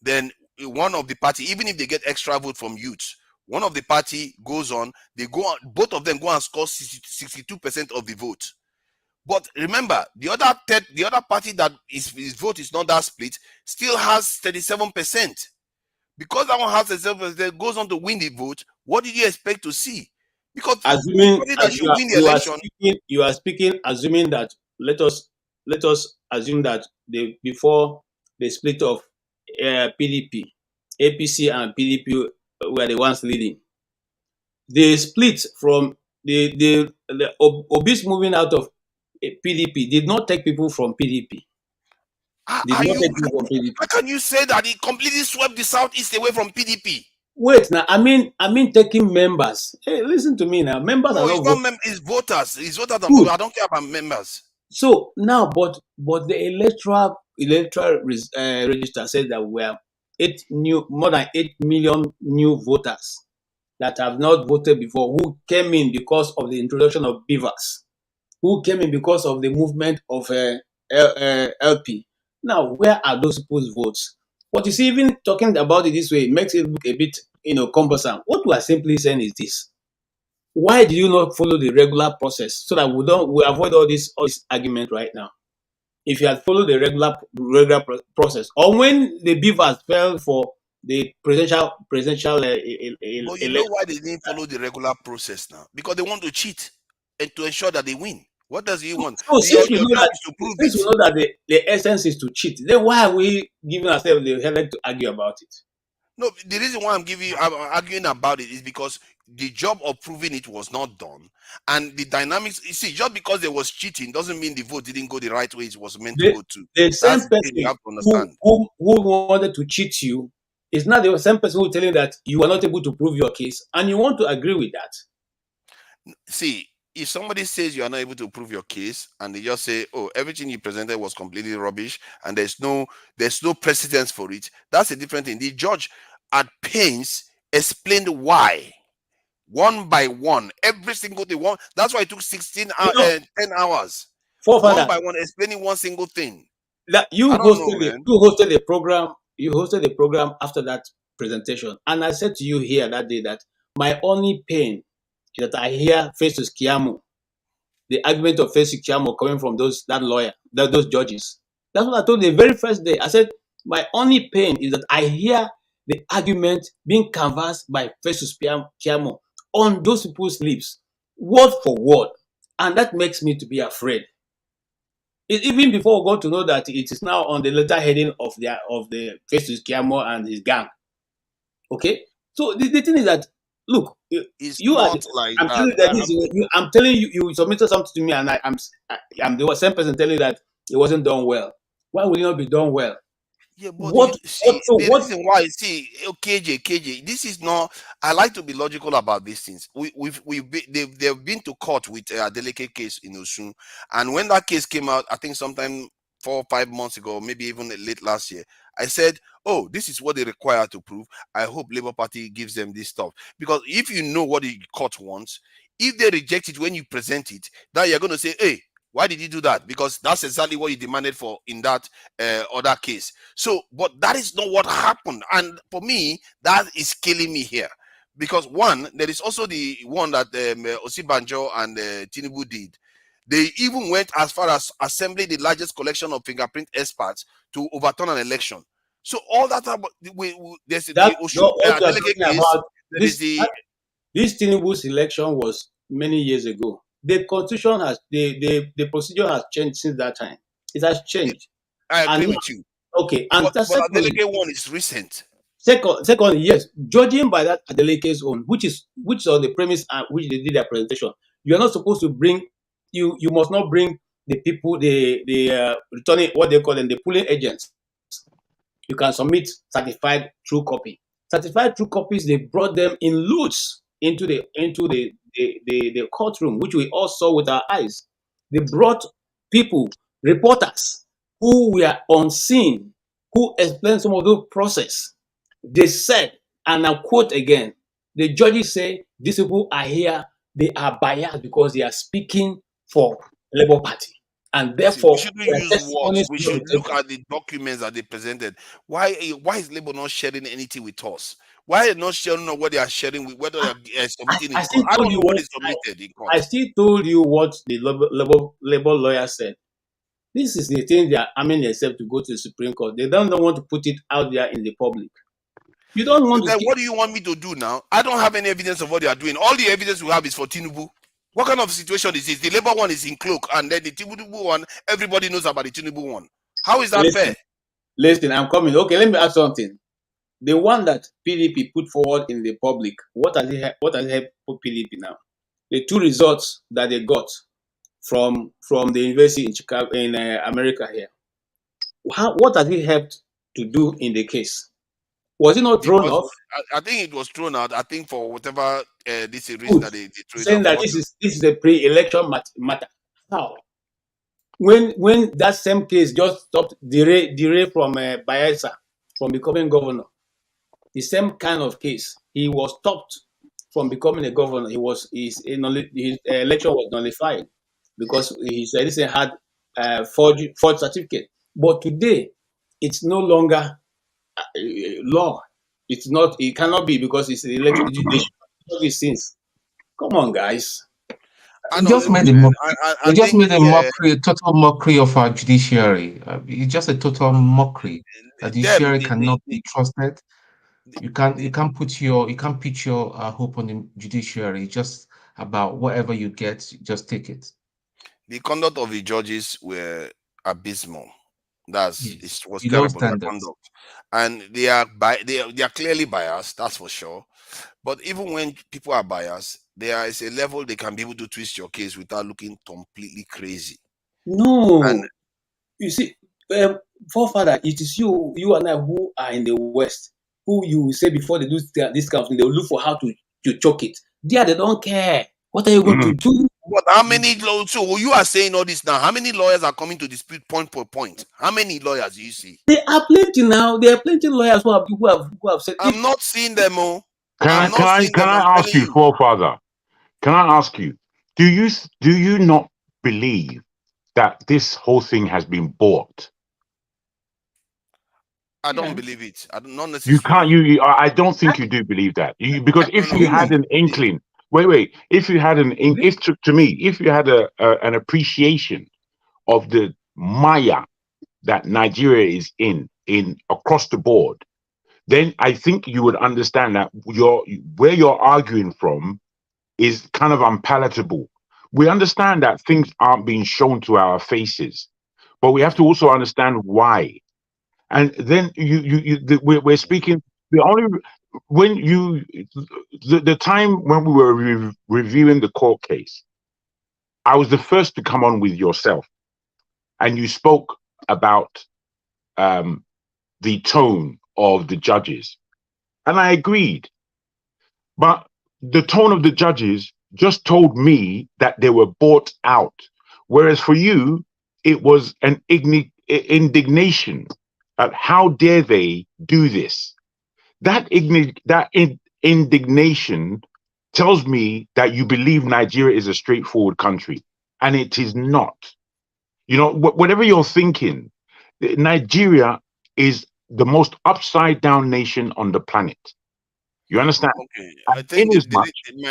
Then one of the party, even if they get extra vote from youth, one of the party goes on, both of them go and score 62% of the vote. But remember, the other party that his vote is not that split still has 37%. Because that one has 37%, goes on to win the vote. What did you expect to see? Because assuming that should win the election. You are speaking, assuming that let us assume that before the split of PDP, APC and PDP were the ones leading. The split from the Obis moving out of PDP did not take people from PDP. How can you say that he completely swept the Southeast away from PDP? Wait, now I mean taking members. Hey, listen to me now. Members no, are it's not it's voters. It's voters. I don't care about members. So now, but the electoral register says that we have more than 8 million new voters that have not voted before, who came in because of the introduction of beavers, who came in because of the movement of LP. Now, where are those people's votes? But you see, even talking about it this way, it makes it look a bit, cumbersome. What we are simply saying is this: why do you not follow the regular process so that we avoid all this argument right now? If you had followed the regular process, or when the beavers fell for the presidential but you know why they didn't follow the regular process now? Because they want to cheat and to ensure that they win. What does he want? So since we know that the essence is to cheat, then why are we giving ourselves the headache to argue about it? No, the reason why I'm arguing about it is because the job of proving it was not done, and the dynamics. You see, just because there was cheating doesn't mean the vote didn't go the right way it was meant to go to. The same person you have to understand. Who wanted to cheat you is not the same person who telling you that you are not able to prove your case, and you want to agree with that. See, if somebody says you are not able to prove your case and they just say, oh, everything you presented was completely rubbish and there's no precedence for it, that's a different thing. The judge at pains explained why, one by one, every single thing. That's why it took 10 hours. One by one, explaining one single thing. That you hosted a program. You hosted a program after that presentation, and I said to you here that day that my only pain is that I hear Festus Keyamo, the argument of Festus Keyamo coming from those judges. That's what I told you the very first day. I said my only pain is that I hear the argument being canvassed by Festus Keyamo on those people's lips, word for word, and that makes me to be afraid. Even before we got to know that it is now on the letter heading of the Festus Keyamo and his gang. Okay, so the thing is that look, I'm telling you, you submitted something to me, and I'm the same person telling you that it wasn't done well. Why would it not be done well? Yeah, but the reason why, see, KJ, this is not. I like to be logical about these things. They've been to court with a delicate case in Osun, and when that case came out, I think sometime 4 or 5 months ago, maybe even late last year, I said, oh, this is what they require to prove. I hope Labour Party gives them this stuff, because if you know what the court wants, if they reject it when you present it, then you're going to say, hey, why did you do that? Because that's exactly what you demanded for in that other case. So, but that is not what happened. And for me, that is killing me here. Because one, there is also the one that Osibanjo and Tinubu did. They even went as far as assembling the largest collection of fingerprint experts to overturn an election. So all that there's the delegate case. This Tinubu's election was many years ago. The constitution has the procedure has changed since that time. It has changed. I agree with you. Okay, and but the delegate one is recent. Second, yes, judging by that delegate's own, which is on the premise at which they did their presentation, you are not supposed to bring you must not bring the people the returning, what they call them, the polling agents. You can submit certified true copy. Certified true copies, they brought them in loads into the courtroom, which we all saw with our eyes. They brought people, reporters, who were on scene, who explained some of the process. They said, and I'll quote again, the judges say these people are here, they are biased because they are speaking for Labour Party. And therefore, we shouldn't use words. We should look at the documents that they presented. Why is Labour not sharing anything with us? Why are they not sharing what they are sharing with, whether they are submitting I don't know what is submitted in court. I still told you what the Labour lawyer said. This is the thing they are arming themselves to go to the Supreme Court. They don't want to put it out there in the public. You don't want to. What do you want me to do now? I don't have any evidence of what they are doing. All the evidence we have is for Tinubu. What kind of situation is this? The Labour one is in cloak, and then the Tinubu one, everybody knows about the Tinubu one. How is that fair? Listen, I'm coming. Okay, let me ask something. The one that PDP put forward in the public, what has it helped PDP now? The two results that they got from the university in Chicago, in America here. What has it helped to do in the case? Was it not thrown off? I think it was thrown out. I think for whatever this reason that they threw saying that this is a pre-election matter. How? When that same case just stopped Dire from Bayelsa from becoming governor, the same kind of case, he was stopped from becoming a governor. His election was nullified because he said he had forged certificate. But today, it's no longer law. It's not. It cannot be because it's election. These things. Come on, guys. They just made a mockery. They just made a mockery, a total mockery of our judiciary. It's just a total mockery. The judiciary cannot be trusted. You can't put your hope on the judiciary. It's just about whatever you get, just take it. The conduct of the judges were abysmal. It was terrible conduct, and they are clearly biased. That's for sure. But even when people are biased, there is a level they can be able to twist your case without looking completely crazy. No, and you see, forefather, it is you and I who are in the West, who you say before they do this kind of thing, they will look for how to choke it. They don't care. What are you going to do? But how many so you are saying all this now? How many lawyers are coming to dispute point per point? How many lawyers do you see? There are plenty now. There are plenty of lawyers who have said. I'm not seeing them. Can I ask you, forefather? Can I ask you? Do you not believe that this whole thing has been bought? I don't believe it. I don't necessarily. You can't. I don't think you do believe that. Because if you had an inkling. Wait. If you had if you had an appreciation of the mire that Nigeria is in across the board, then I think you would understand that where you're arguing from is kind of unpalatable. We understand that things aren't being shown to our faces, but we have to also understand why. And then we're speaking the time when we were reviewing the court case, I was the first to come on with yourself, and you spoke about the tone of the judges, and I agreed. But the tone of the judges just told me that they were bought out, whereas for you, it was an indignation at how dare they do this. That indignation tells me that you believe Nigeria is a straightforward country, and it is not. You know, whatever you're thinking, Nigeria is the most upside down nation on the planet. You understand? Okay, I think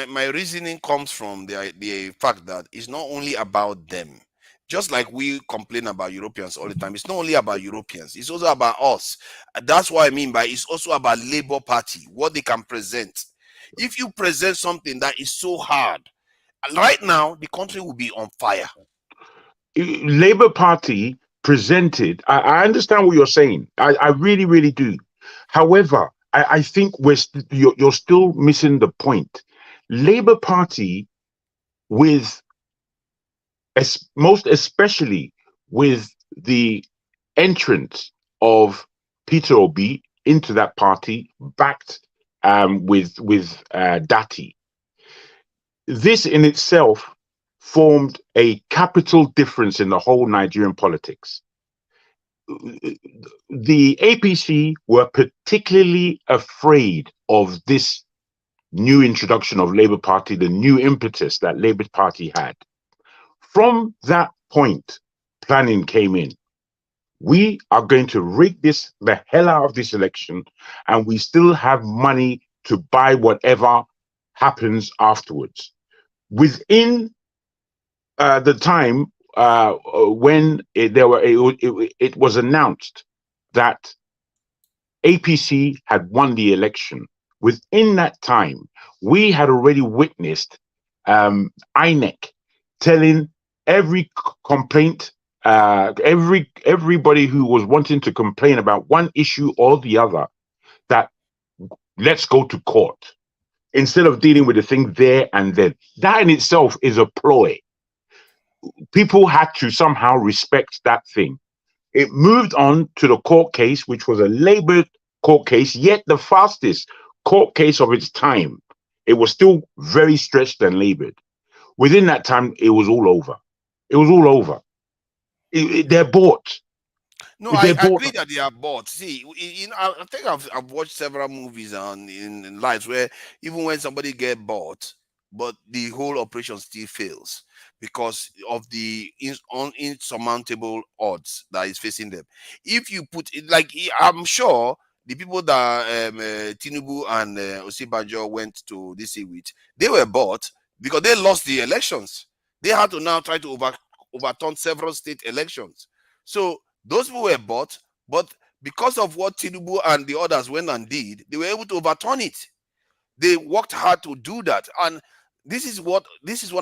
my reasoning comes from the fact that it's not only about them. Just like we complain about Europeans all the time, it's not only about Europeans, it's also about us. That's what I mean by it's also about Labour Party, what they can present. If you present something that is so hard, right now the country will be on fire. Labour Party presented, I understand what you're saying. I really, really do. However, I think you're still missing the point. Labour Party, most especially with the entrance of Peter Obi into that party, backed with Dati. This in itself formed a capital difference in the whole Nigerian politics. The APC were particularly afraid of this new introduction of Labour Party, the new impetus that Labour Party had. From that point, planning came in. We are going to rig the hell out of this election, and we still have money to buy whatever happens afterwards. Within the time when it was announced that APC had won the election, within that time, we had already witnessed INEC telling every complaint, everybody who was wanting to complain about one issue or the other, that let's go to court instead of dealing with the thing there and then. That in itself is a ploy. People had to somehow respect that thing. It moved on to the court case, which was a Labour court case, yet the fastest court case of its time. It was still very stretched and labored. Within that time, it was all over. It was all over. They're bought. No, I agree that they are bought. See, I think I've watched several movies in lives where even when somebody get bought, but the whole operation still fails because of the insurmountable odds that is facing them. If you put it like, I'm sure the people that Tinubu and Osibajo went to DC with, they were bought because they lost the elections. They had to now try to overturn several state elections. So those people were bought, but because of what Tinubu and the others went and did, they were able to overturn it. They worked hard to do that. And this is what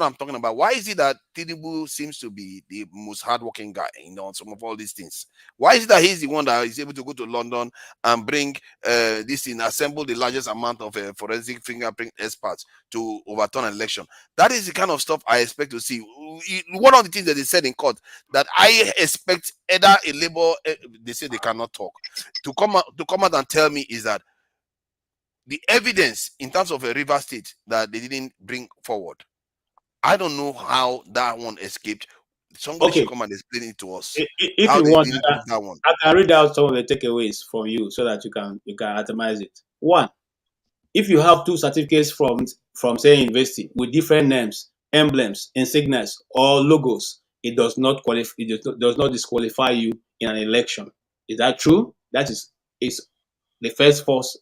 I'm talking about. Why is it that Tinubu seems to be the most hardworking guy in some of all these things? Why is it that he's the one that is able to go to London and bring this in, assemble the largest amount of forensic fingerprint experts to overturn an election? That is the kind of stuff I expect to see. One of the things that they said in court that I expect either a Labour, they say they cannot talk, to come out and tell me is that the evidence in terms of a River State that they didn't bring forward, I don't know how that one escaped. Somebody should come and explain it to us. If you want, I can read out some of the takeaways from you so that you can itemize it. One, if you have two certificates from say university with different names, emblems, insignias, or logos, it does not qualify. It does not disqualify you in an election. Is that true? That is the first force.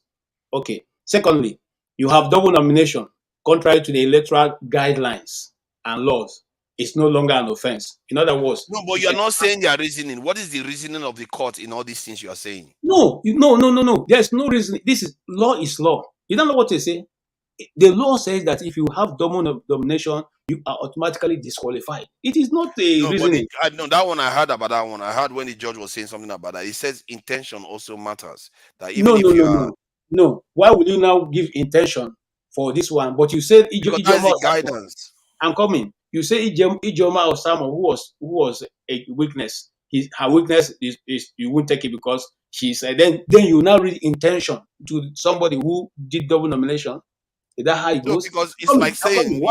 Okay. Secondly, you have double nomination, contrary to the electoral guidelines and laws. It's no longer an offense. In other words, no, but you're not saying their reasoning. What is the reasoning of the court in all these things you are saying? No. There's no reason. Law is law. You don't know what they say. The law says that if you have double nomination, you are automatically disqualified. It is not a reasoning. No, that one I heard about that one. I heard when the judge was saying something about that. He says intention also matters. That even No. Why would you now give intention for this one? But you said Ijoma guidance. I'm coming. You say Ijoma or someone who was a weakness. Her weakness is you won't take it because she said. Then you now read intention to somebody who did double nomination. Is that how it goes? No, because it's like saying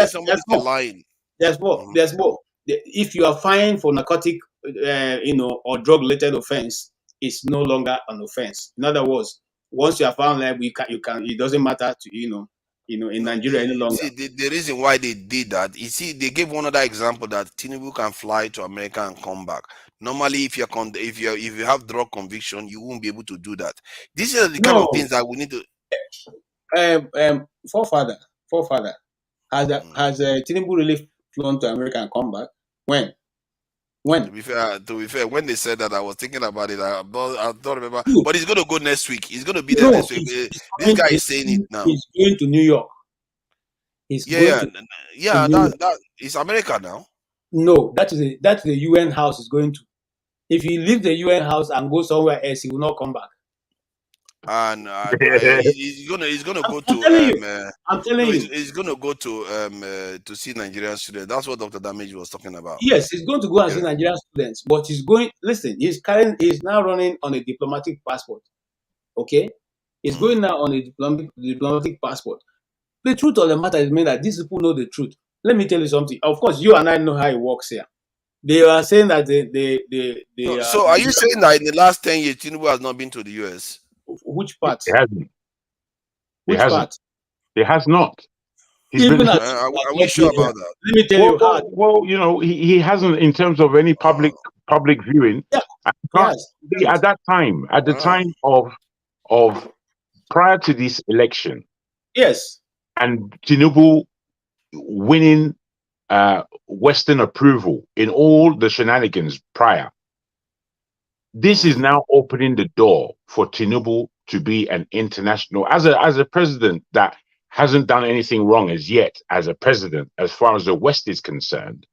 somebody's lying. There's more. There's more. If you are fined for narcotic, or drug-related offense, it's no longer an offense. In other words, once you are found liable, you can. It doesn't matter to in Nigeria any longer. See, the reason why they did that, you see, they gave one other example that Tinubu can fly to America and come back. Normally, if you have drug conviction, you won't be able to do that. These are the kind of things that we need to. Forefather, has Tinubu really flown to America and come back? When? To be fair, when they said that, I was thinking about it. I don't remember, but he's going to go next week. He's going to be there next week. This guy is saying it now. He's going to New York. That is America now. No, that's the UN house is going to. If he leaves the UN house and goes somewhere else, he will not come back. And he's gonna go to. I'm telling you. He's gonna go to see Nigerian students. That's what Dr. Damage was talking about. Yes, he's going to go and see Nigerian students, but he's going. Listen, he's now running on a diplomatic passport. Okay, he's going now on a diplomatic passport. The truth of the matter is, that these people know the truth. Let me tell you something. Of course, you and I know how it works here. They are saying that they So are you saying that in the last 10 years, Tinubu has not been to the US? Which part? It hasn't. Which part? It has not. He's Even been. Are we sure about that? Let me tell you how. Well, he hasn't in terms of any public viewing. Yeah. At that time, at the time of prior to this election. Yes. And Tinubu winning Western approval in all the shenanigans prior. This is now opening the door for Tinubu to be an international, as a president that hasn't done anything wrong as yet, as a president, as far as the West is concerned.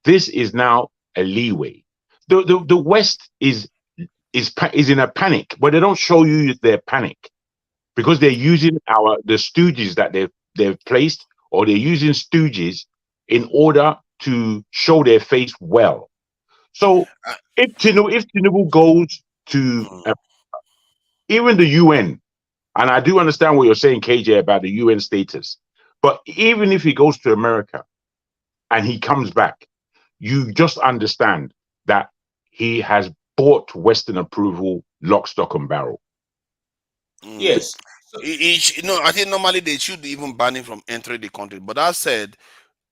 This is now a leeway. The West is in a panic, but they don't show you their panic because they're using the stooges that they've placed, or they're using stooges in order to show their face well. So if Tinubu goes to even the UN, and I do understand what you're saying, KJ, about the UN status, but even if he goes to America and he comes back, you just understand that he has bought Western approval lock, stock, and barrel. Yes. I think normally they should even ban him from entering the country. But that said,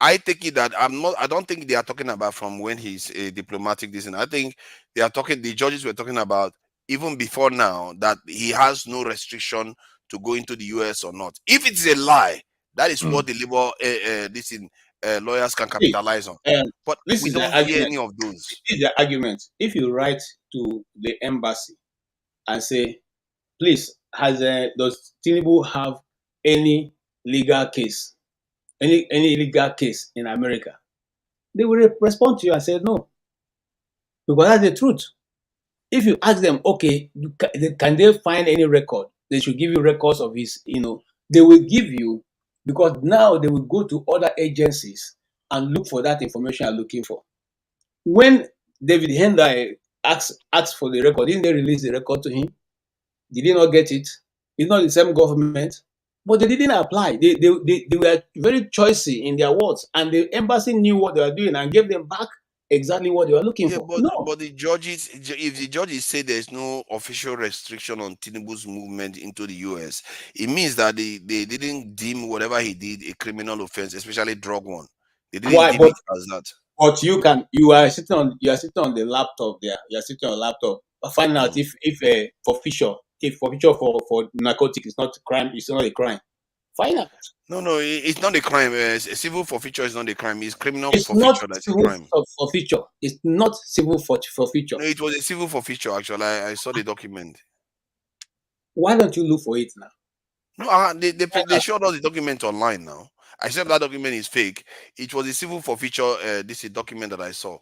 I take it that I don't think they are talking about from when he's a diplomatic decision. I think the judges were talking about even before now that he has no restriction to go into the US or not. If it's a lie, that is what the labor lawyers can capitalize on. But we don't hear any of those. This is the argument. If you write to the embassy and say, please, does Tinubu have any legal case? Any legal case in America? They will respond to you and say no. Because that's the truth. If you ask them, okay, can they find any record? They should give you records of his, they will give you, because now they will go to other agencies and look for that information you're looking for. When David Hendai asked for the record, didn't they release the record to him? Did he not get it? It's not the same government. But they didn't apply. They were very choosy in their words, and the embassy knew what they were doing and gave them back exactly what they were looking for. But the judges, if the judges say there's no official restriction on Tinubu's movement into the US, it means that they didn't deem whatever he did a criminal offense, especially drug one. They didn't deem it as that. But you are sitting on the laptop there. You are sitting on a laptop. Find out if forfeiture for narcotics is not a crime. It's not a crime. Find out. No, it's not a crime. Civil forfeiture is not a crime. It's criminal it's forfeiture that's a crime. Forfeiture. It's not civil forfeiture. No, it was a civil forfeiture. Actually, I saw the document. Why don't you look for it now? No, they showed us the document online now. I said that document is fake. It was a civil forfeiture. This is a document that I saw.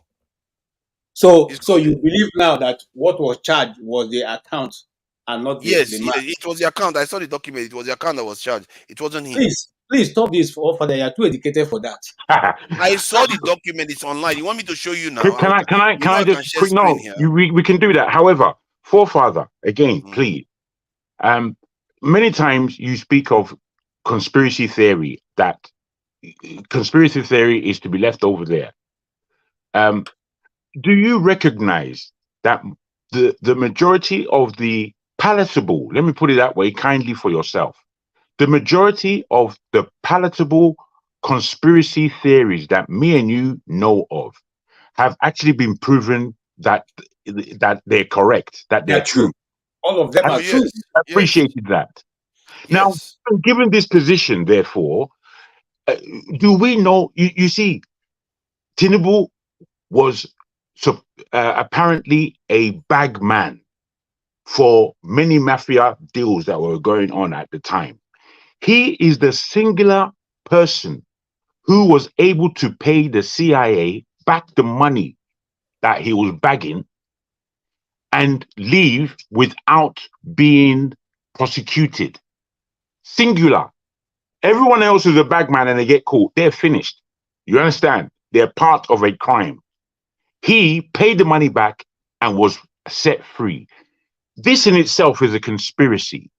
So you believe now that what was charged was the account and not the man? It was the account. I saw the document. It was the account that was charged. It wasn't him. Please stop this, Father. You are too educated for that. I saw the document. It's online. You want me to show you now? Can I just quick? No, we can do that. However, forefather again, please. Many times you speak of conspiracy theory. That conspiracy theory is to be left over there. Do you recognize that the majority of the palatable, let me put it that way kindly for yourself, the majority of the palatable conspiracy theories that me and you know of have actually been proven that they're correct, that they're true. All of them are true. I appreciated that. Now, given this position, therefore, do we know? You see, Tinubu was apparently a bag man for many mafia deals that were going on at the time. He is the singular person who was able to pay the CIA back the money that he was bagging and leave without being prosecuted. Singular. Everyone else is a bagman and they get caught. They're finished. You understand? They're part of a crime. He paid the money back and was set free. This in itself is a conspiracy.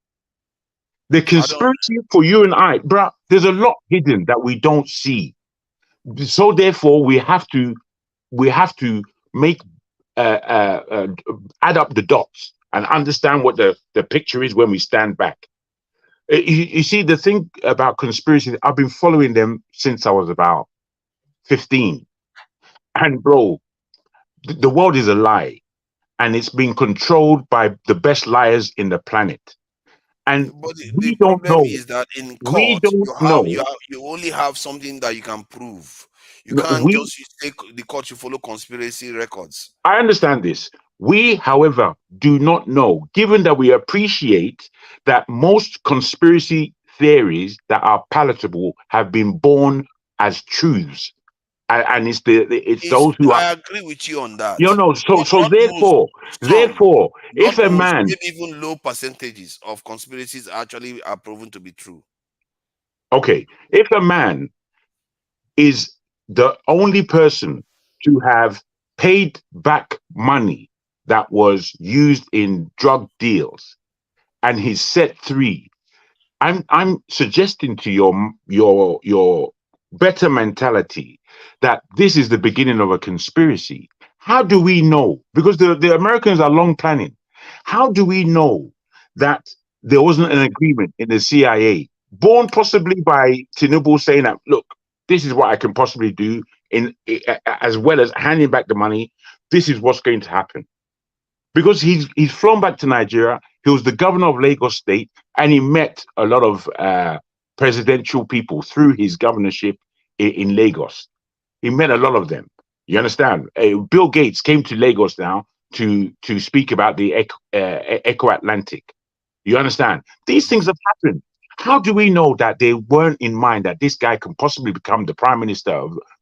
The conspiracy for you and I, bruh, there's a lot hidden that we don't see. So therefore, we have to make add up the dots and understand what the picture is when we stand back. You see, the thing about conspiracy, I've been following them since I was about 15. And bro, the world is a lie. And it's being controlled by the best liars in the planet. And but we the don't problem know. is that in We court, don't you only have something that you can prove. You No, can't we- just take the court to follow conspiracy records. I understand this. We, however, do not know, given that we appreciate that most conspiracy theories that are palatable have been born as truths. And it's those who are, I agree with you on that. you know, so But so not therefore, most, if not a most, man, maybe even low percentages of conspiracies actually are proven to be true. okay, if a man is the only person to have paid back money that was used in drug deals and he's set free, I'm suggesting to your better mentality that this is the beginning of a conspiracy. How do we know? Because the Americans are long planning. How do we know that there wasn't an agreement in the CIA, born possibly by Tinubu saying that, look, this is what I can possibly do, as well as handing back the money. This is what's going to happen. Because he's flown back to Nigeria. He was the governor of Lagos State, and he met a lot of presidential people through his governorship in Lagos. He met a lot of them. You understand? Bill Gates came to Lagos now to speak about the Eco-Atlantic. You understand? These things have happened. How do we know that they weren't in mind that this guy can possibly become the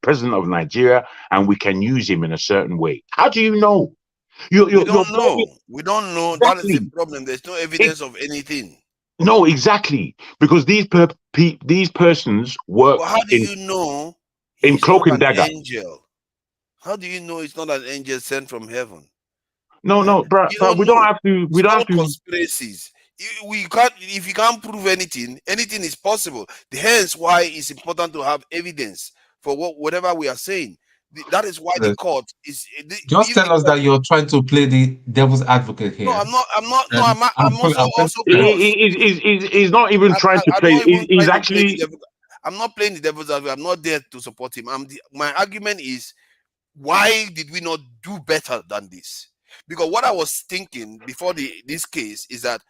president of Nigeria, and we can use him in a certain way? How do you know? We don't know. We don't know. That is the Exactly. problem. There's no evidence of anything. No, exactly, because these persons work But how do you know in he's cloak not and an dagger. angel? How do you know it's not an angel sent from heaven? No, bro, You we don't don't know. have to. We It's don't all have to. conspiracies. We can't. If you can't prove anything is possible. Hence, why it's important to have evidence for whatever we are saying. That is why the court is. Just tell us that you're trying to play the devil's advocate here. No, I'm not. No, And I'm also He's not even trying to play. He's actually. I'm not playing the devil's advocate. I'm not there to support him. My argument is, why did we not do better than this? Because what I was thinking before this case is that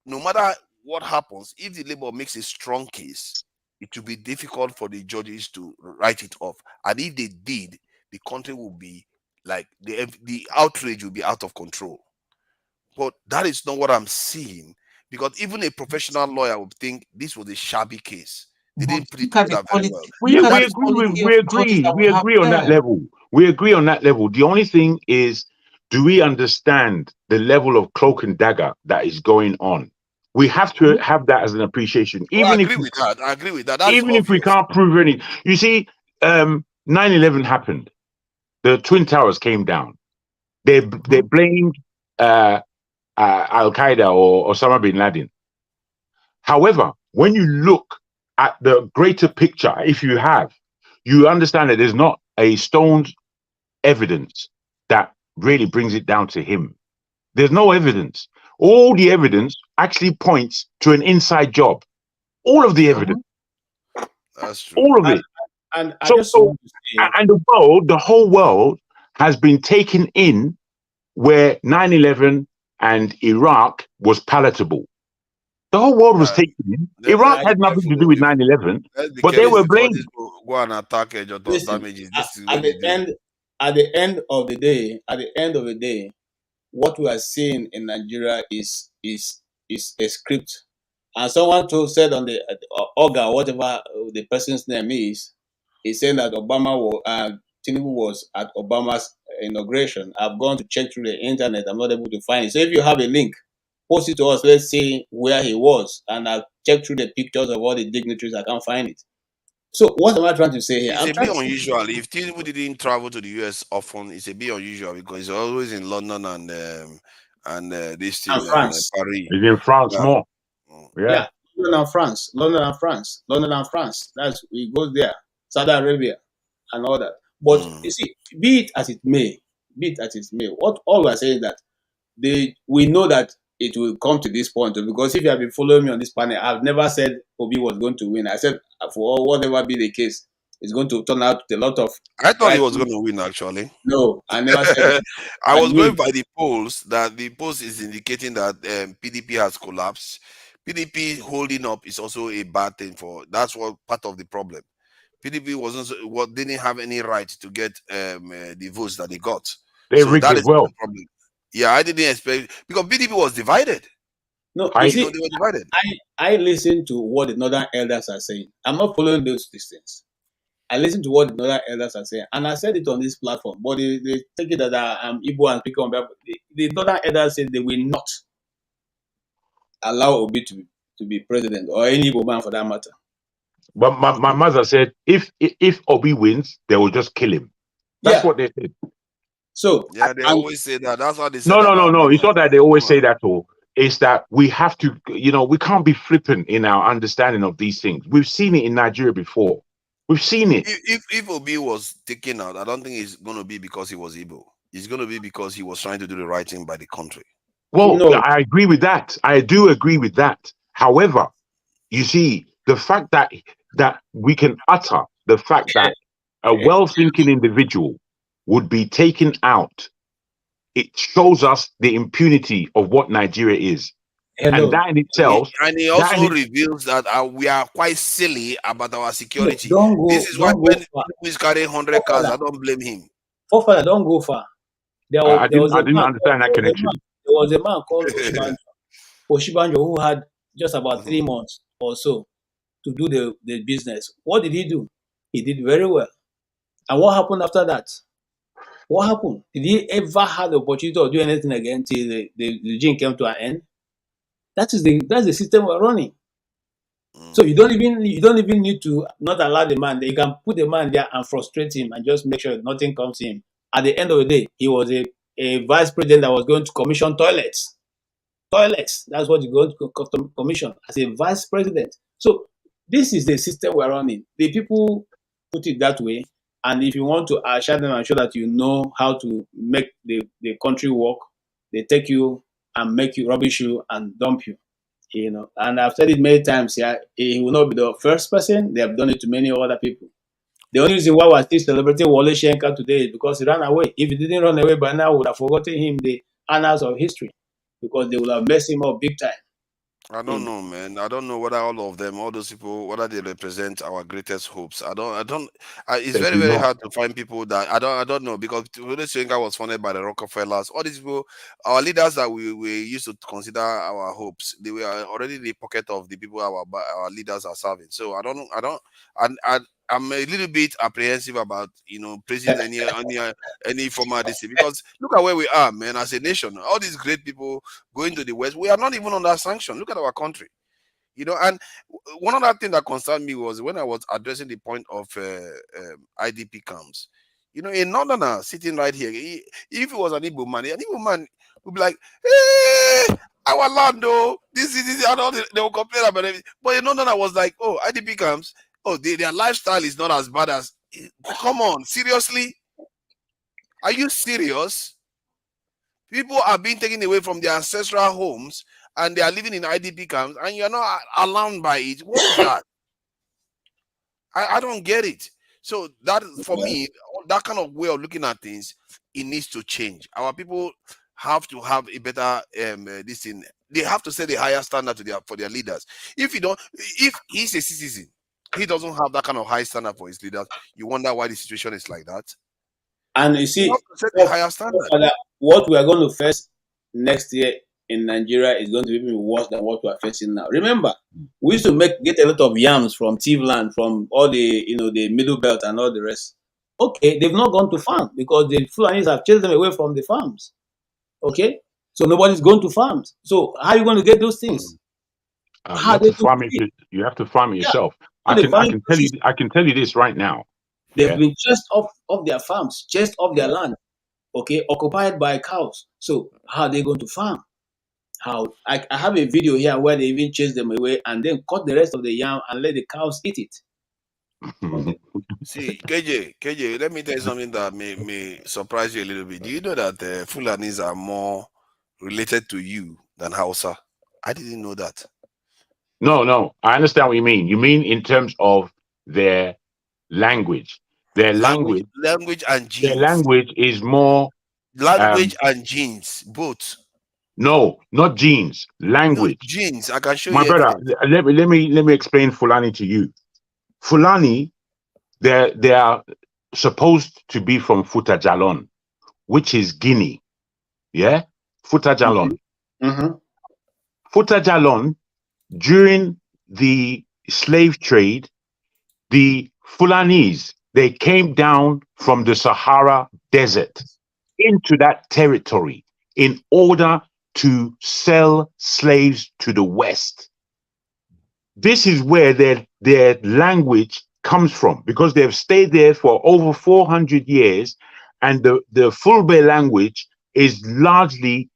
no matter what happens, if the Labour makes a strong case, it will be difficult for the judges to write it off. And if they did, the country will be like the outrage will be out of control. But that is not what I'm seeing, because even a professional lawyer would think this was a shabby case. They didn't put it together very well. We agree on that level. We agree on that level. The only thing is, do we understand the level of cloak and dagger that is going on? We have to have that as an appreciation. I agree with that. I agree with that. That's Even if we can't prove any. You see, 9/11 happened. The Twin Towers came down. They blamed Al-Qaeda or Osama bin Laden. However, when you look at the greater picture, if you understand that there's not a stoned evidence that really brings it down to him. There's no evidence. All the evidence actually points to an inside job. All of the evidence. That's true. All of it. And the whole world has been taken in where 9/11 and Iraq was palatable. The whole world was taking him. Iraq had nothing to do with 9/11, but they were blamed. Go and attack damages. At the end of the day, what we are seeing in Nigeria is a script. And someone said on the Oga, whatever the person's name is, he said that Tinubu was at Obama's inauguration. I've gone to check through the internet. I'm not able to find it. So if you have a link, post it to us. Let's see where he was. And I've checked through the pictures of all the dignitaries. I can't find it. So what am I trying to say here? It's a bit unusual. If Tinubu didn't travel to the US often, it's a bit unusual because he's always in London and this thing, France. Paris. He's in France more. Yeah. London and France. That's he goes there. Saudi Arabia and all that. But you see, be it as it may, what all we are saying is that we know that it will come to this point, because if you have been following me on this panel, I've never said Obi was going to win. I said for whatever be the case, it's going to turn out a lot of. I thought he was going to win, actually. No, I never said. I was going by the polls. That the polls is indicating that PDP has collapsed. PDP holding up is also a bad thing that's what part of the problem. PDP didn't have any right to get the votes that they got. They rigged as well. The problem. Yeah, I didn't expect, because PDP was divided. No, they see, were divided. I listen to what the Northern Elders are saying. I'm not following these things. I listen to what the Northern Elders are saying, and I said it on this platform. But they take it that I'm Igbo and speak on behalf. The Northern Elders said they will not allow Obi to be president, or any Igbo man for that matter. But my mother said if Obi wins, they will just kill him. That's what they said. So yeah, they always say that. That's what they say. No. It's not that they always say that. All it's that we have to, we can't be flippant in our understanding of these things. We've seen it in Nigeria before. We've seen it. If Obi was taken out, I don't think it's going to be because he was Igbo. It's going to be because he was trying to do the right thing by the country. Well, I agree with that. I do agree with that. However, you see, the fact that we can utter the fact that a well-thinking individual would be taken out, it shows us the impunity of what Nigeria is. And that in itself... And it also reveals that we are quite silly about our security. This is why when he's carrying 100 cars, I don't blame him. Forefather, don't go far. I didn't understand that connection. There was a man called Oshibanjo who had just about 3 months or so to do the business. What did he do? He did very well. And what happened after that? What happened? Did he ever have the opportunity to do anything again till the regime came to an end? That's the system we're running. So you don't even need to not allow the man. You can put the man there and frustrate him and just make sure nothing comes to him. At the end of the day, he was a vice president that was going to commission toilets. That's what you're going to commission as a vice president. So this is the system we're running. The people put it that way. And if you want to assure them and show that you know how to make the country work, they take you and make you rubbish you and dump you. And I've said it many times here, he will not be the first person. They have done it to many other people. The only reason why we're still celebrating Wole Soyinka today is because he ran away. If he didn't run away by now, we would have forgotten him the annals of history, because they would have messed him up big time. I don't know, man. I don't know whether all of them, all those people, whether they represent our greatest hopes. It's very, very hard to find people that I don't know, because Wole Soyinka was funded by the Rockefellers. All these people, our leaders that we used to consider our hopes, they were already in the pocket of the people our leaders are serving. So I'm a little bit apprehensive about praising any former DC, because look at where we are, man. As a nation, all these great people going to the West, we are not even under sanction. Look at our country, And one other thing that concerned me was when I was addressing the point of IDP camps. A northerner sitting right here, if it was an Igbo man would be like, "Hey, our land, though, this is," and all they will complain about it. But a northerner was like, "Oh, IDP camps. Oh, their lifestyle is not as bad as." Come on, seriously? Are you serious? People are being taken away from their ancestral homes and they are living in IDP camps, and you're not alarmed by it. What is that? I don't get it. So that, for me, that kind of way of looking at things, it needs to change. Our people have to have a better they have to set a higher standard to for their leaders. If he's a citizen, he doesn't have that kind of high standard for his leaders. You wonder why the situation is like that. And you see, You have to set a higher standard. What we are going to face next year in Nigeria is going to be even worse than what we are facing now. Remember, we used to get a lot of yams from Thieves, from all the the Middle Belt and all the rest. Okay, they've not gone to farm because the Fulanis have chased them away from the farms. Okay, so nobody's going to farms. So how are you going to get those things? You have to farm it. You have to farm it yourself. I can tell you this right now. They've been chased off their farms, chased off their land. Okay, occupied by cows. So how are they going to farm? How I have a video here where they even chase them away and then cut the rest of the yam and let the cows eat it. See, KJ, let me tell you something that may surprise you a little bit. Do you know that Fulanis are more related to you than Hausa? I didn't know that. No, I understand what you mean. You mean in terms of their language. Their language and genes. Their language is more and genes, both. No, not genes. Language. No, genes. I can show My you. My brother, let me explain Fulani to you. Fulani, they are supposed to be from Futajalon, which is Guinea. Yeah, Futajalon. Mm-hmm. Futajalon, during the slave trade, the Fulanis, they came down from the Sahara Desert into that territory in order to sell slaves to the West. This is where their language comes from, because they've stayed there for over 400 years, and the Fulbe language is largely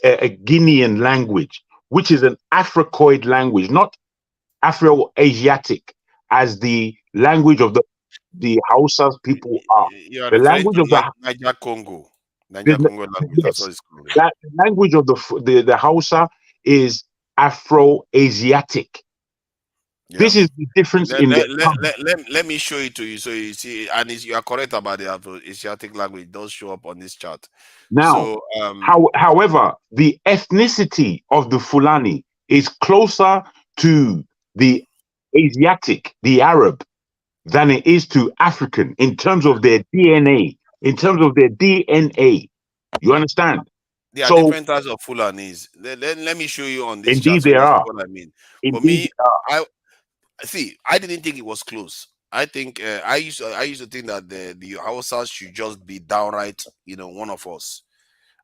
a Guinean language, which is an Africoid language, not Afro-Asiatic, as the language of the Hausa people are. You the language of Niger Congo. Niger Congo language. Yes, that's what it's called. that language of the Hausa is Afro-Asiatic. Yeah. This is the difference let me show it to you so you see, and you are correct about the Afro-Asiatic language. It does show up on this chart. Now, however, the ethnicity of the Fulani is closer to the Asiatic, the Arab, than it is to African in terms of their DNA. You understand? There are different types of Fulanis. Let me show you on this chart. Indeed, there are. What I mean. Indeed, for me, I didn't think it was close. I think I used to think that the Hausas should just be downright, one of us.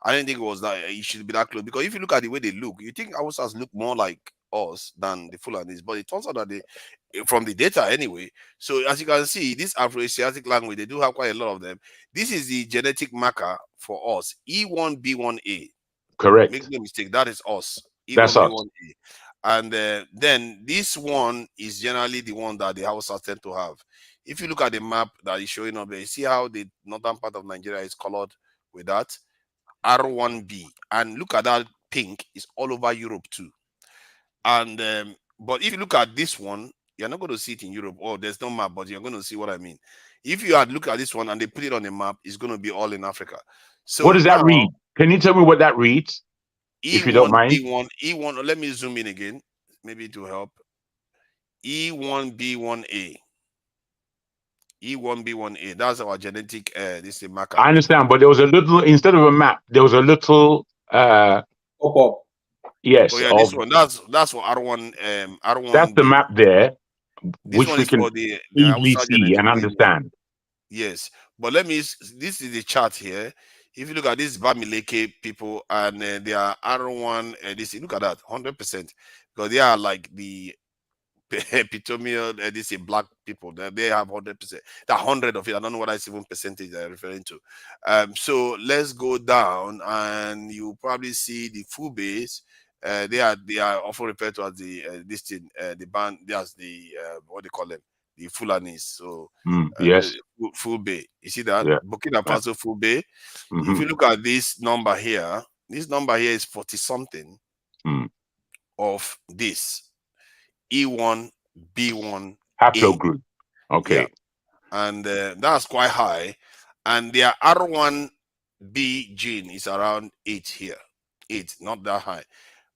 I didn't think it was that it should be that close, because if you look at the way they look, you think Hausas look more like us than the Fulanis, but it turns out that from the data anyway. So as you can see, this Afro-Asiatic language, they do have quite a lot of them. This is the genetic marker for us, E1B1A. Correct. Make no mistake, that is us. E1B1A. And then this one is generally the one that the Hausas tend to have. If you look at the map that is showing up there, you see how the northern part of Nigeria is colored with that R1B, and look at that pink, is all over Europe too. And but if you look at this one, you're not going to see it in Europe. Oh, there's no map, but you're going to see what I mean. If you had looked at this one and they put it on the map, it's going to be all in Africa. So what does that read? Can you tell me what that reads? If you don't mind. E1. Let me zoom in again. Maybe it will help. E1B1A. E1B1A. That's our genetic this is marker. I understand, but there was a little, instead of a map, there was a little pop-up. Yes. Oh yeah, this one. That's for R1. R1. That's the map there, this which one we is can for the easily see and understand. Yes, but this is the chart here. If you look at this Bamileke people, and they are R1, look at that, 100%, because they are like the epitomial, this is black people. They have 100%. The 100 of it. I don't know what that's even percentage they're referring to. So let's go down, and you probably see the full base. They are often referred to as the band. There's the what they call them, the Fulanis. So yes, full bay. You see that? Yeah. Burkina Faso full bay. Mm-hmm. If you look at this number here is 40 something of this E1B1 haplogroup. Okay. Yeah. And that's quite high. And their R1B gene is around 8 here. 8, not that high.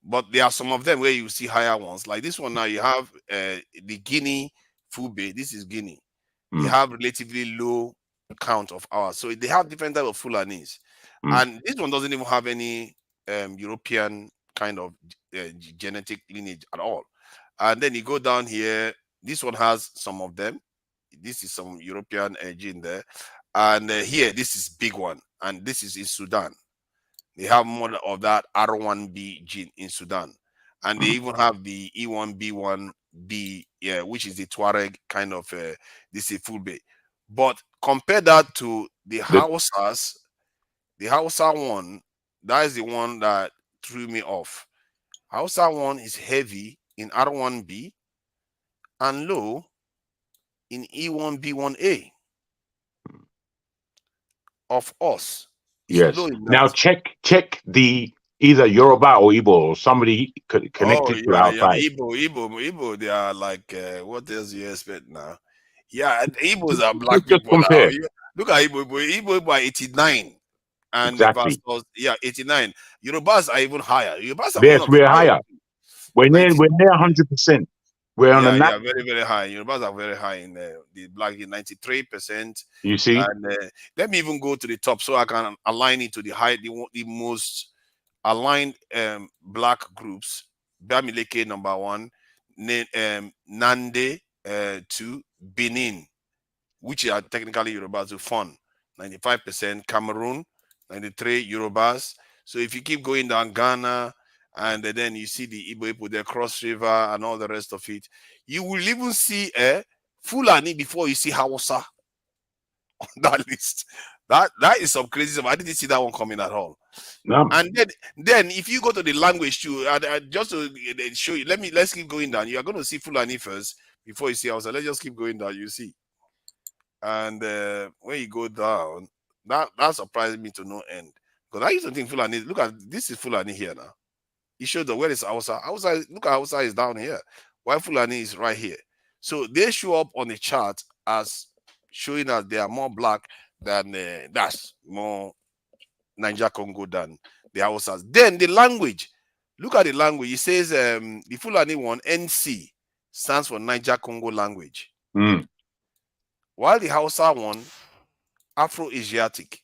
but there are some of them where you see higher ones. Like this one now, you have the Guinea Fulbe. This is Guinea. They have relatively low count of hours, so they have different type of Fulanis, and this one doesn't even have any European kind of genetic lineage at all. And then you go down here, this one has some of them. This is some European gene there, and here this is big one, and this is in Sudan. They have more of that R1B gene in Sudan, and they even have the E1B1B, yeah, which is the Tuareg kind of this is Fulbe. But compare that to the Hausas, the Hausa one, that is the one that threw me off. Hausa one is heavy in R1B and low in E1B1A of us. Yes. Now check the either Yoruba or Igbo or somebody connected to our side. Igbo, they are like what else you expect now? Yeah, Igbos are black Just people. compare. Look at Igbo by 89. And Exactly. versus, 89. Yorubas are even higher. Yorubas are Yes, one of we're the higher. We're near 100%. We're on a yeah, very, very high. Yorubas are very high in the black, 93%. You see? And let me even go to the top so I can align it to the most aligned black groups. Bamileke number 1, Nande 2, Benin, which are technically Yorubas to fun, 95%, Cameroon, 93 Yorubas. So if you keep going down, Ghana, and then you see the Igbo people, the Cross River, and all the rest of it, you will even see Fulani before you see Hausa on that list. That is some crazy stuff. I didn't see that one coming at all. No. And then if you go to the language too, just to show you, let's keep going down. You are going to see Fulani first before you see Hausa. Let's just keep going down. You see, and when you go down, that surprised me to no end, because I used to think Fulani. Look at this is Fulani here now. He showed the where is Hausa. Hausa, look at Hausa is down here, while Fulani is right here. So they show up on the chart as showing that they are more black than that's more Niger Congo than the Hausas. Then the language. Look at the language. It says the Fulani one, NC, stands for Niger Congo language. While the Hausa one, Afro-Asiatic.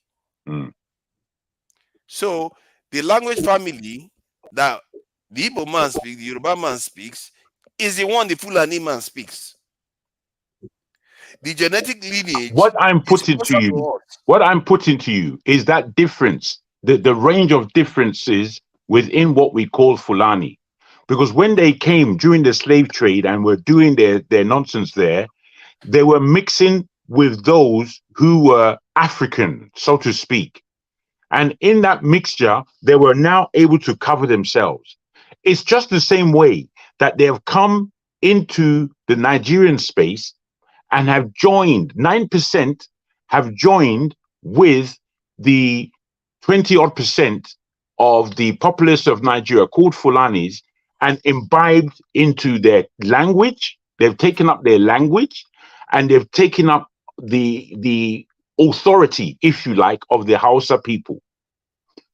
So the language family that the Igbo man speaks, the Yoruba man speaks, is the one the Fulani man speaks. The genetic lineage. What I'm putting to you is that difference, the range of differences within what we call Fulani. Because when they came during the slave trade and were doing their nonsense there, they were mixing with those who were African, so to speak. And in that mixture, they were now able to cover themselves. It's just the same way that they have come into the Nigerian space and have joined, 9% have joined with the 20-odd% of the populace of Nigeria called Fulanis and imbibed into their language. They've taken up their language and they've taken up the authority, if you like, of the Hausa people.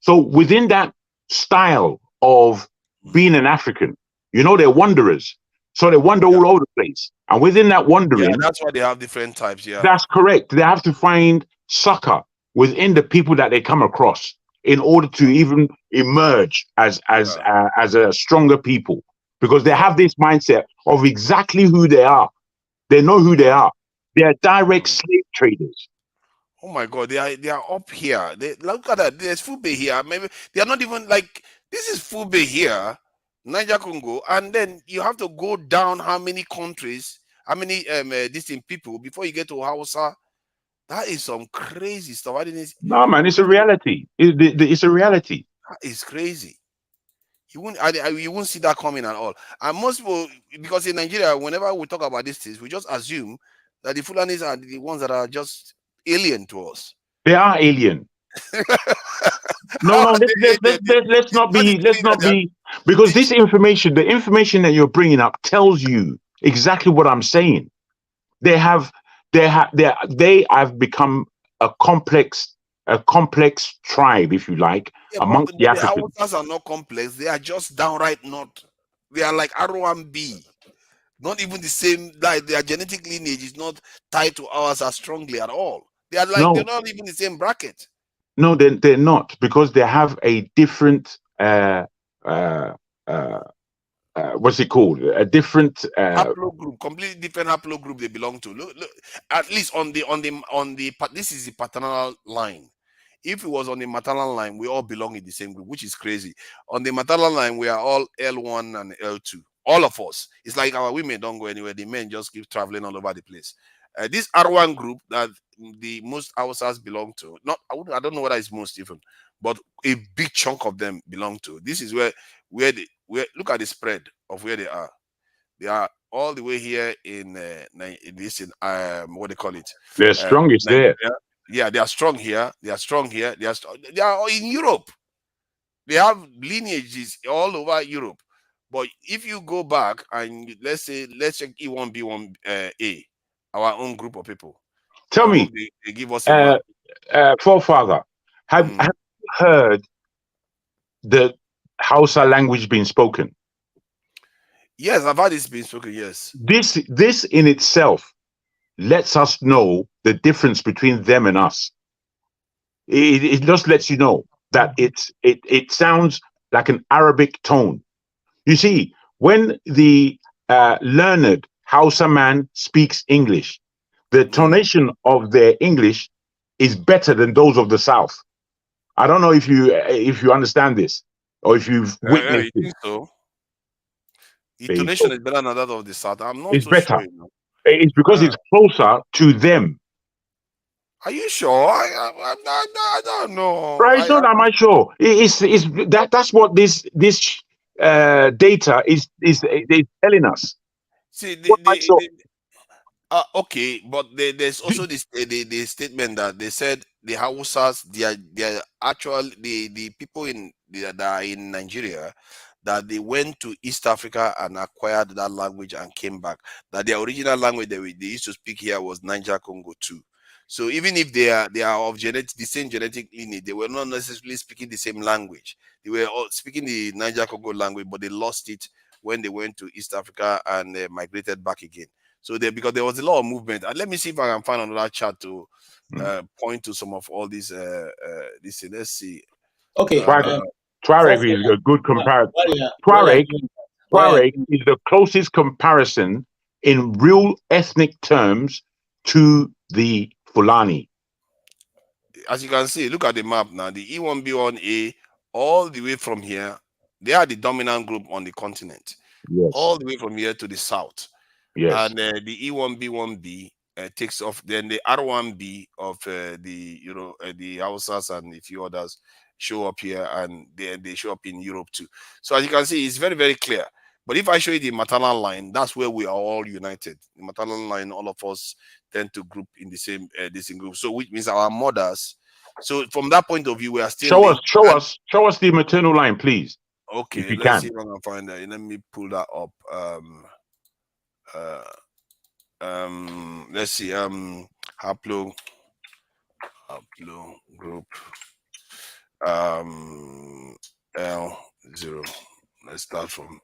So within that style of being an African, they're wanderers. So they wander all over the place. And within that wandering, that's why they have different types. Yeah, that's correct. They have to find succor within the people that they come across in order to even emerge as a stronger people, because they have this mindset of exactly who they are. They know who they are. They are direct slave traders. Oh my God, they are up here. Look at that. There's Fulbe here. Maybe they are not even like this is Fulbe here, Niger Congo, and then you have to go down how many countries, how many distinct people before you get to Hausa. That is some crazy stuff. I didn't. No, man, it's a reality. It's a reality. That is crazy. You won't see that coming at all. And most people, because in Nigeria, whenever we talk about these things, we just assume that the Fulanis are the ones that are just alien to us. They are alien. No, let's not be, because this information, the information that you're bringing up tells you exactly what I'm saying. They have become a complex a complex tribe, if you like, Yeah, amongst the but the Africans. Hausas are not complex. They are just downright not. They are like R1B. Not even the same, like their genetic lineage is not tied to ours as strongly at all. They are like, they're No, not even the same bracket. no, they're not, because they have a different uh, uh, what's it called? A different Haplogroup, completely different haplogroup they belong to. Look, at least this is the paternal line. If it was on the maternal line, we all belong in the same group, which is crazy. On the maternal line, we are all L1 and L2. All of us. It's like our women don't go anywhere. The men just keep traveling all over the place. This R1 group that the most Hausas belong to, I don't know whether it's most even, but a big chunk of them belong to. This is where look at the spread of where they are. They are all the way here in what they call it. they're strongest there. Yeah, they are strong here. They are strong here. They are all in Europe. They have lineages all over Europe. But if you go back and let's check E1B1A, our own group of people. Tell I me, hope they give us a map. forefather, have you heard the Hausa language being spoken? Yes, I've heard it's been spoken. Yes. This in itself lets us know the difference between them and us. It just lets you know that it sounds like an Arabic tone. You see, when the learned Hausa man speaks English, the tonation of their English is better than those of the South. I don't know if you understand this or if you've witnessed You it. think so? The tonation is better than that of the South. I'm not It's so better. sure. You know. It's because it's closer to them. Are you sure? I don't know. Right? So am I sure? That's what this data is telling us. See, Sure. okay, but there's also this the statement that they said the Hausas, they are actually the people that are in Nigeria, that they went to East Africa and acquired that language and came back. That their original language that they used to speak here was Niger Congo too. So even if they are of the same genetic lineage, they were not necessarily speaking the same language. They were all speaking the Niger Congo language, but they lost it when they went to East Africa and migrated back again. So because there was a lot of movement. And let me see if I can find another chart to point to some of all these. Let's see. Okay. Tuareg is a good comparison. Tuareg is the closest comparison in real ethnic terms to the Fulani. As you can see, look at the map now. The E1B1A, all the way from here, they are the dominant group on the continent. Yes. All the way from here to the south. Yes. And the E1B1B takes off. Then the R1B of the Hausas and a few others show up here, and they show up in Europe too. So as you can see, it's very, very clear. But if I show you the maternal line, that's where we are all united. The maternal line, all of us tend to group in the same group. So which means our mothers. So from that point of view, we are still show us the maternal line, please. Okay, if you let's can. see if I can find that. Let me pull that up. Let's see. Haplo group. L0. Let's start from.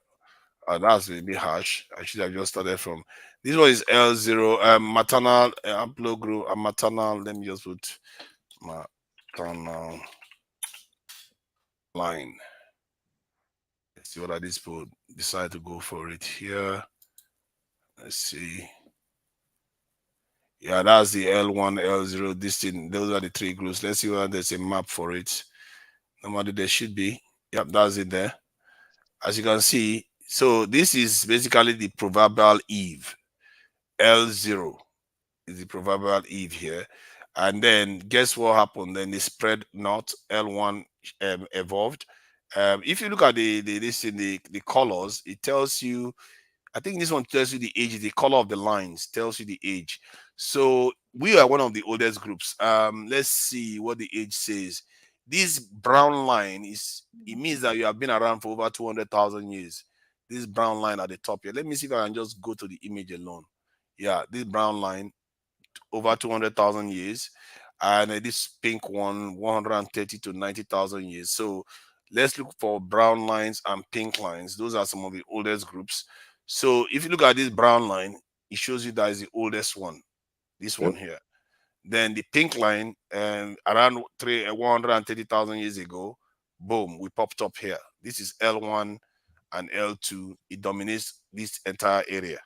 That's maybe harsh. I should have just started from. This one is L0. Maternal Haplo group. Maternal. Let me just put maternal line. Let's see what these people decide to go for it here. Let's see. Yeah, that's the L1, L0, this thing. Those are the three groups. Let's see whether there's a map for it. Normally there should be. Yep, that's it there. As you can see, so this is basically the proverbial Eve. L0 is the proverbial Eve here. And then guess what happened? Then they spread north. L1 evolved. If you look at the colors, it tells you, I think this one tells you the age. The color of the lines tells you the age. So we are one of the oldest groups. Let's see what the age says. This brown line it means that you have been around for over 200,000 years. This brown line at the top here. Let me see if I can just go to the image alone. Yeah, this brown line, over 200,000 years. and this pink one 130 to 90,000 years. So let's look for brown lines and pink lines. Those are some of the oldest groups. So if you look at this brown line, it shows you that is the oldest one, this one here. Then the pink line, and around 130,000 years ago, boom, we popped up here. This is L1 and L2. It dominates this entire area.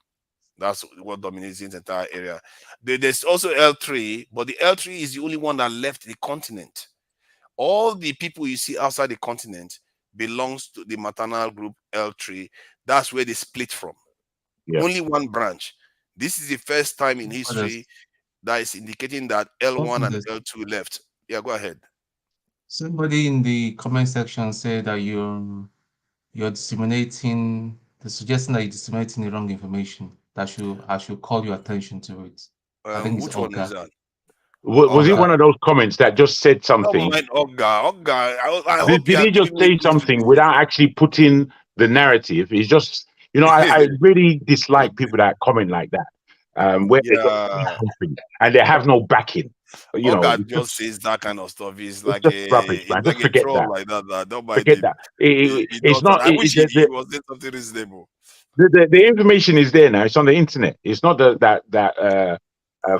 That's what dominates this entire area. There's also L3, but the L3 is the only one that left the continent. All the people you see outside the continent belongs to the maternal group L3. That's where they split from. Only one branch. This is the first time in history that is indicating that L1 and L2 left. Yeah, go ahead. Somebody in the comment section said that you're disseminating, suggesting that you're disseminating the wrong information. That I should call your attention to it. I think it's Which one is that? Was it one of those comments that just said something? I hope Did he just say something without actually putting the narrative? It's just, you know, I really dislike people that comment like that, where they just say something and they have no backing. You know, God just says that kind of stuff. He's like just rubbish, man. Just forget troll that. like that. Don't forget that. It's not. I wish he was saying something reasonable. The information is there now. It's on the internet. It's not that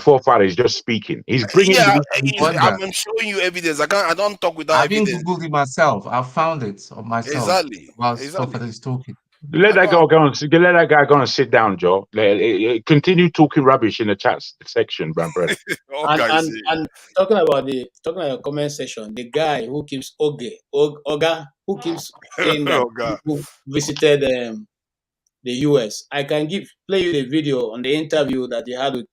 forefather is just speaking. He's bringing. I'm showing you evidence. I don't talk without evidence. I've been Googled it myself. I found it on myself. Exactly. Whilst forefather is talking. Let that guy go and sit down, Joe. Continue talking rubbish in the chat section, brother. and talking about the comment section, the guy who keeps Oga, who keeps saying that who visited the US. I can play you the video on the interview that he had with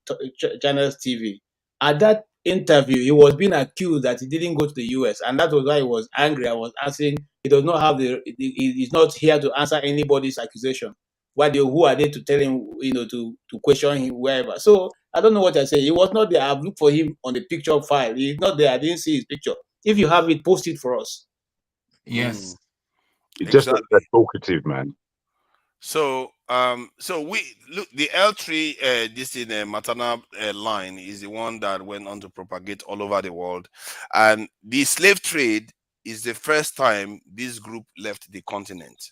Channels TV. At that interview, he was being accused that he didn't go to the US, and that was why he was angry. I was asking, he does not have he's not here to answer anybody's accusation. Who are they to tell him, to question him wherever? So I don't know what I say. He was not there. I've looked for him on the picture file. He's not there. I didn't see his picture. If you have it, post it for us. Yes. It's just a talkative, man. So we look, the L3 this in the maternal line is the one that went on to propagate all over the world, and the slave trade is the first time this group left the continent.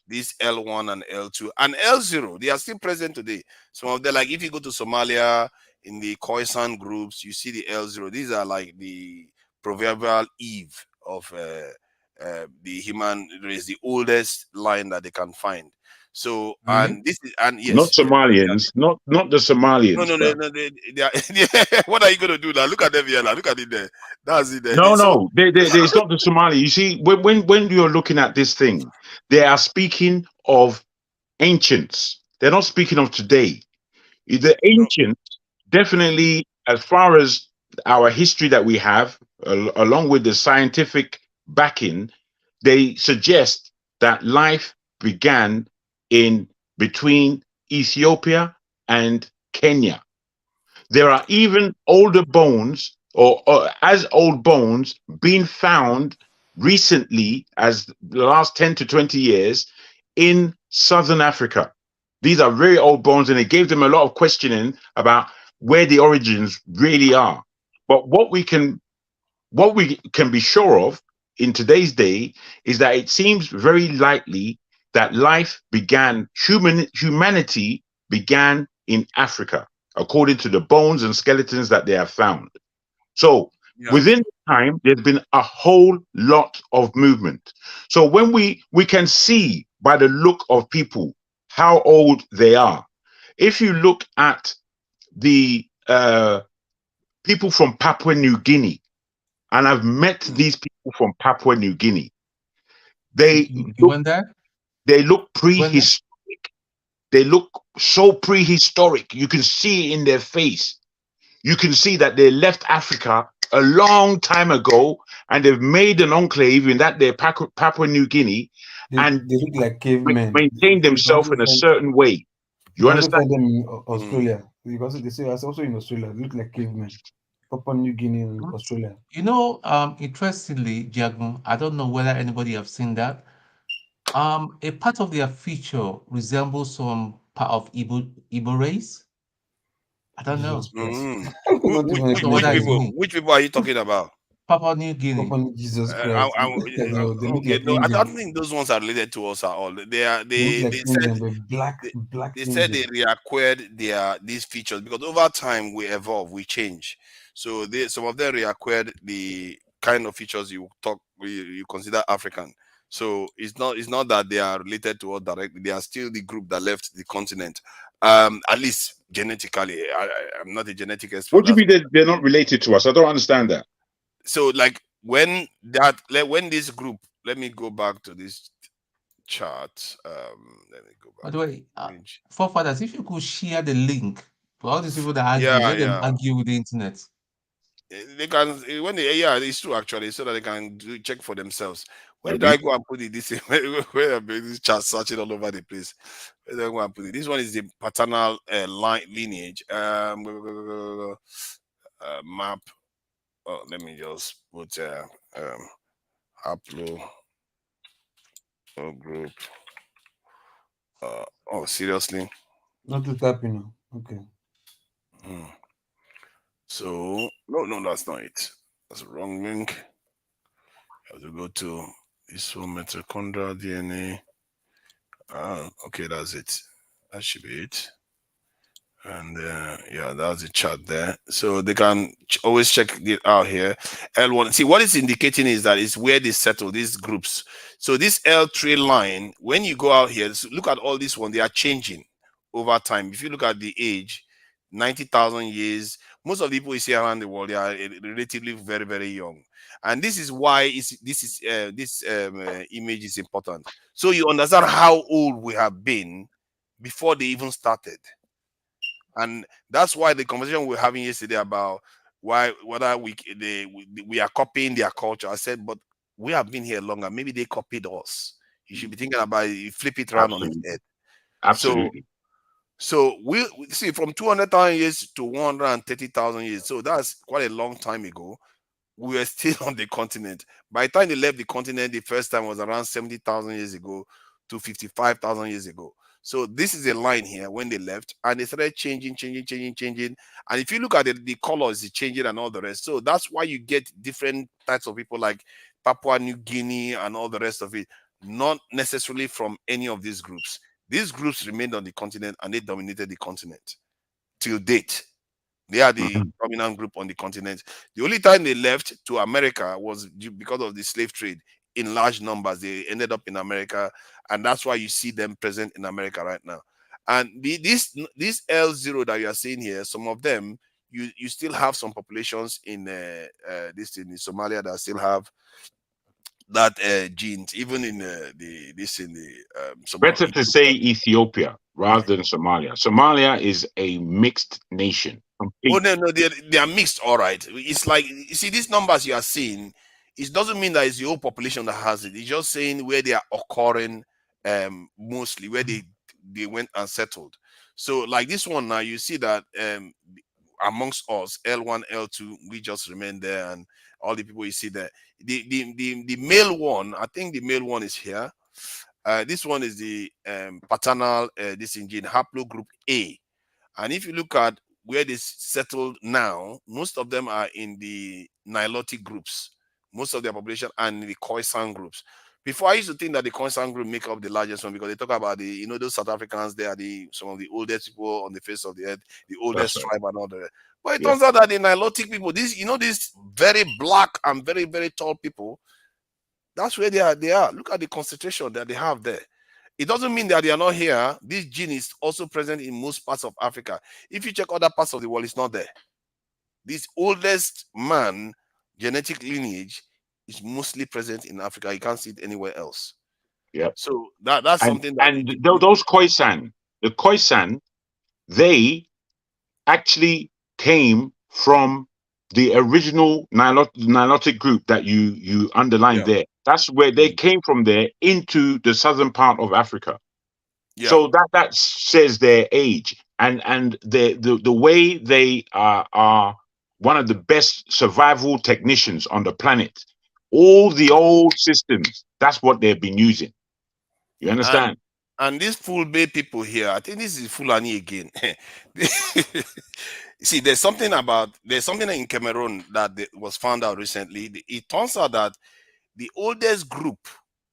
This L1 and L2 and L0, they are still present today. Some of them, like if you go to Somalia in the Khoisan groups, you see the L0. These are like the proverbial Eve of the human race, the oldest line that they can find. So and this is yes, not Somalians, not the Somalians. No. What are you gonna do now? Look at them here now. Look at it there. That's it there. No, it's not the Somali. You see, when you're looking at this thing, they are speaking of ancients. They're not speaking of today. The ancients, definitely, as far as our history that we have, along with the scientific backing, they suggest that life began in between Ethiopia and Kenya. There are even older bones or as old bones being found recently as the last 10 to 20 years in Southern Africa. These are very old bones, and it gave them a lot of questioning about where the origins really are. But what we can be sure of in today's day is that it seems very likely that humanity began in Africa, according to the bones and skeletons that they have found. So within time, there's been a whole lot of movement. So when we can see by the look of people how old they are. If you look at the people from Papua New Guinea, and I've met these people from Papua New Guinea, you went there? They look prehistoric. They look so prehistoric. You can see in their face. You can see that they left Africa a long time ago, and they've made an enclave in that they're Papua New Guinea, and they look like cavemen. Maintain themselves in a certain way. You understand? Find them in Australia, because they say it's also in Australia. They look like cavemen. Papua New Guinea and Australia. You know, interestingly, Jagun, I don't know whether anybody have seen that. A part of their feature resembles some part of Igbo race. I don't know. Which people are you talking about? Papua New Guinea. Jesus Christ. Okay, no, I don't think those ones are related to us at all. They said they reacquired these features because over time we evolve, we change. So some of them reacquired the kind of features you consider African. So it's not that they are related to us directly. They are still the group that left the continent. At least genetically. I'm not a genetic expert. What do you mean they're not related to us? I don't understand that. So like when this group, let me go back to this chart. Let me go back. By the way, forefathers, if you could share the link to all these people that argue, let them argue with the internet. They can it's true actually, so that they can check for themselves. Where did I go and put it? Where this chart searching all over the place? Where did I go and put it? This one is the paternal lineage. Map. Oh, let me just put upload group. Oh, seriously? Not to tap in. Okay. So no, that's not it. That's the wrong link. I have to go to this one, mitochondrial DNA. Okay, that's it. That should be it. And yeah, that's the chart there. So they can always check it out here. L1. See, what it's indicating is that it's where they settle, these groups. So this L3 line, when you go out here, so look at all this one, they are changing over time. If you look at the age, 90,000 years, most of the people you see around the world, they are relatively very, very young. And this is why this image is important. So you understand how old we have been before they even started. And that's why the conversation we were having yesterday about whether we are copying their culture. I said, but we have been here longer. Maybe they copied us. You should be thinking about it. You flip it around on its head. Absolutely. So we see from 200,000 years to 130,000 years. So that's quite a long time ago. We were still on the continent. By the time they left the continent, the first time was around 70,000 years ago to 55,000 years ago. So this is a line here when they left, and they started changing. And if you look at the colors, it's changing and all the rest. So that's why you get different types of people like Papua New Guinea and all the rest of it, not necessarily from any of these groups. These groups remained on the continent and they dominated the continent till date. They are the dominant group on the continent. The only time they left to America was because of the slave trade. In large numbers, they ended up in America, and that's why you see them present in America right now. And this L0 that you are seeing here, some of them, you still have some populations in Somalia that still have that genes, even in better to say Ethiopia rather than Somalia. Somalia is a mixed nation. Oh no, they are mixed. All right, it's like, you see these numbers you are seeing. It doesn't mean that it's the whole population that has it. It's just saying where they are occurring, mostly where they went and settled. So like this one now, you see that amongst us, L1, L2, we just remain there, and all the people you see there. The male one, I think the male one is here. This one is the paternal this gene haplogroup A, and if you look at where they settled now, most of them are in the Nilotic groups. Most of their population and the Khoisan groups. Before, I used to think that the Khoisan group make up the largest one because they talk about those South Africans. They are some of the oldest people on the face of the earth, the oldest tribe and all that. But it turns out that the Nilotic people, these very black and very, very tall people, that's where they are. Look at the concentration that they have there. It doesn't mean that they are not here. This gene is also present in most parts of Africa. If you check other parts of the world, it's not there. This oldest man genetic lineage is mostly present in Africa. You can't see it anywhere else. Yeah. So that's something that those Khoisan, the Khoisan, they actually came from the original Nilotic group that you underlined there. That's where they came from, there into the southern part of Africa. Yeah. So that says their age and the way they are one of the best survival technicians on the planet. All the old systems, that's what they've been using. You understand? And these Fulbe people here, I think this is Fulani again. See, there's something in Cameroon that was found out recently. It turns out that the oldest group,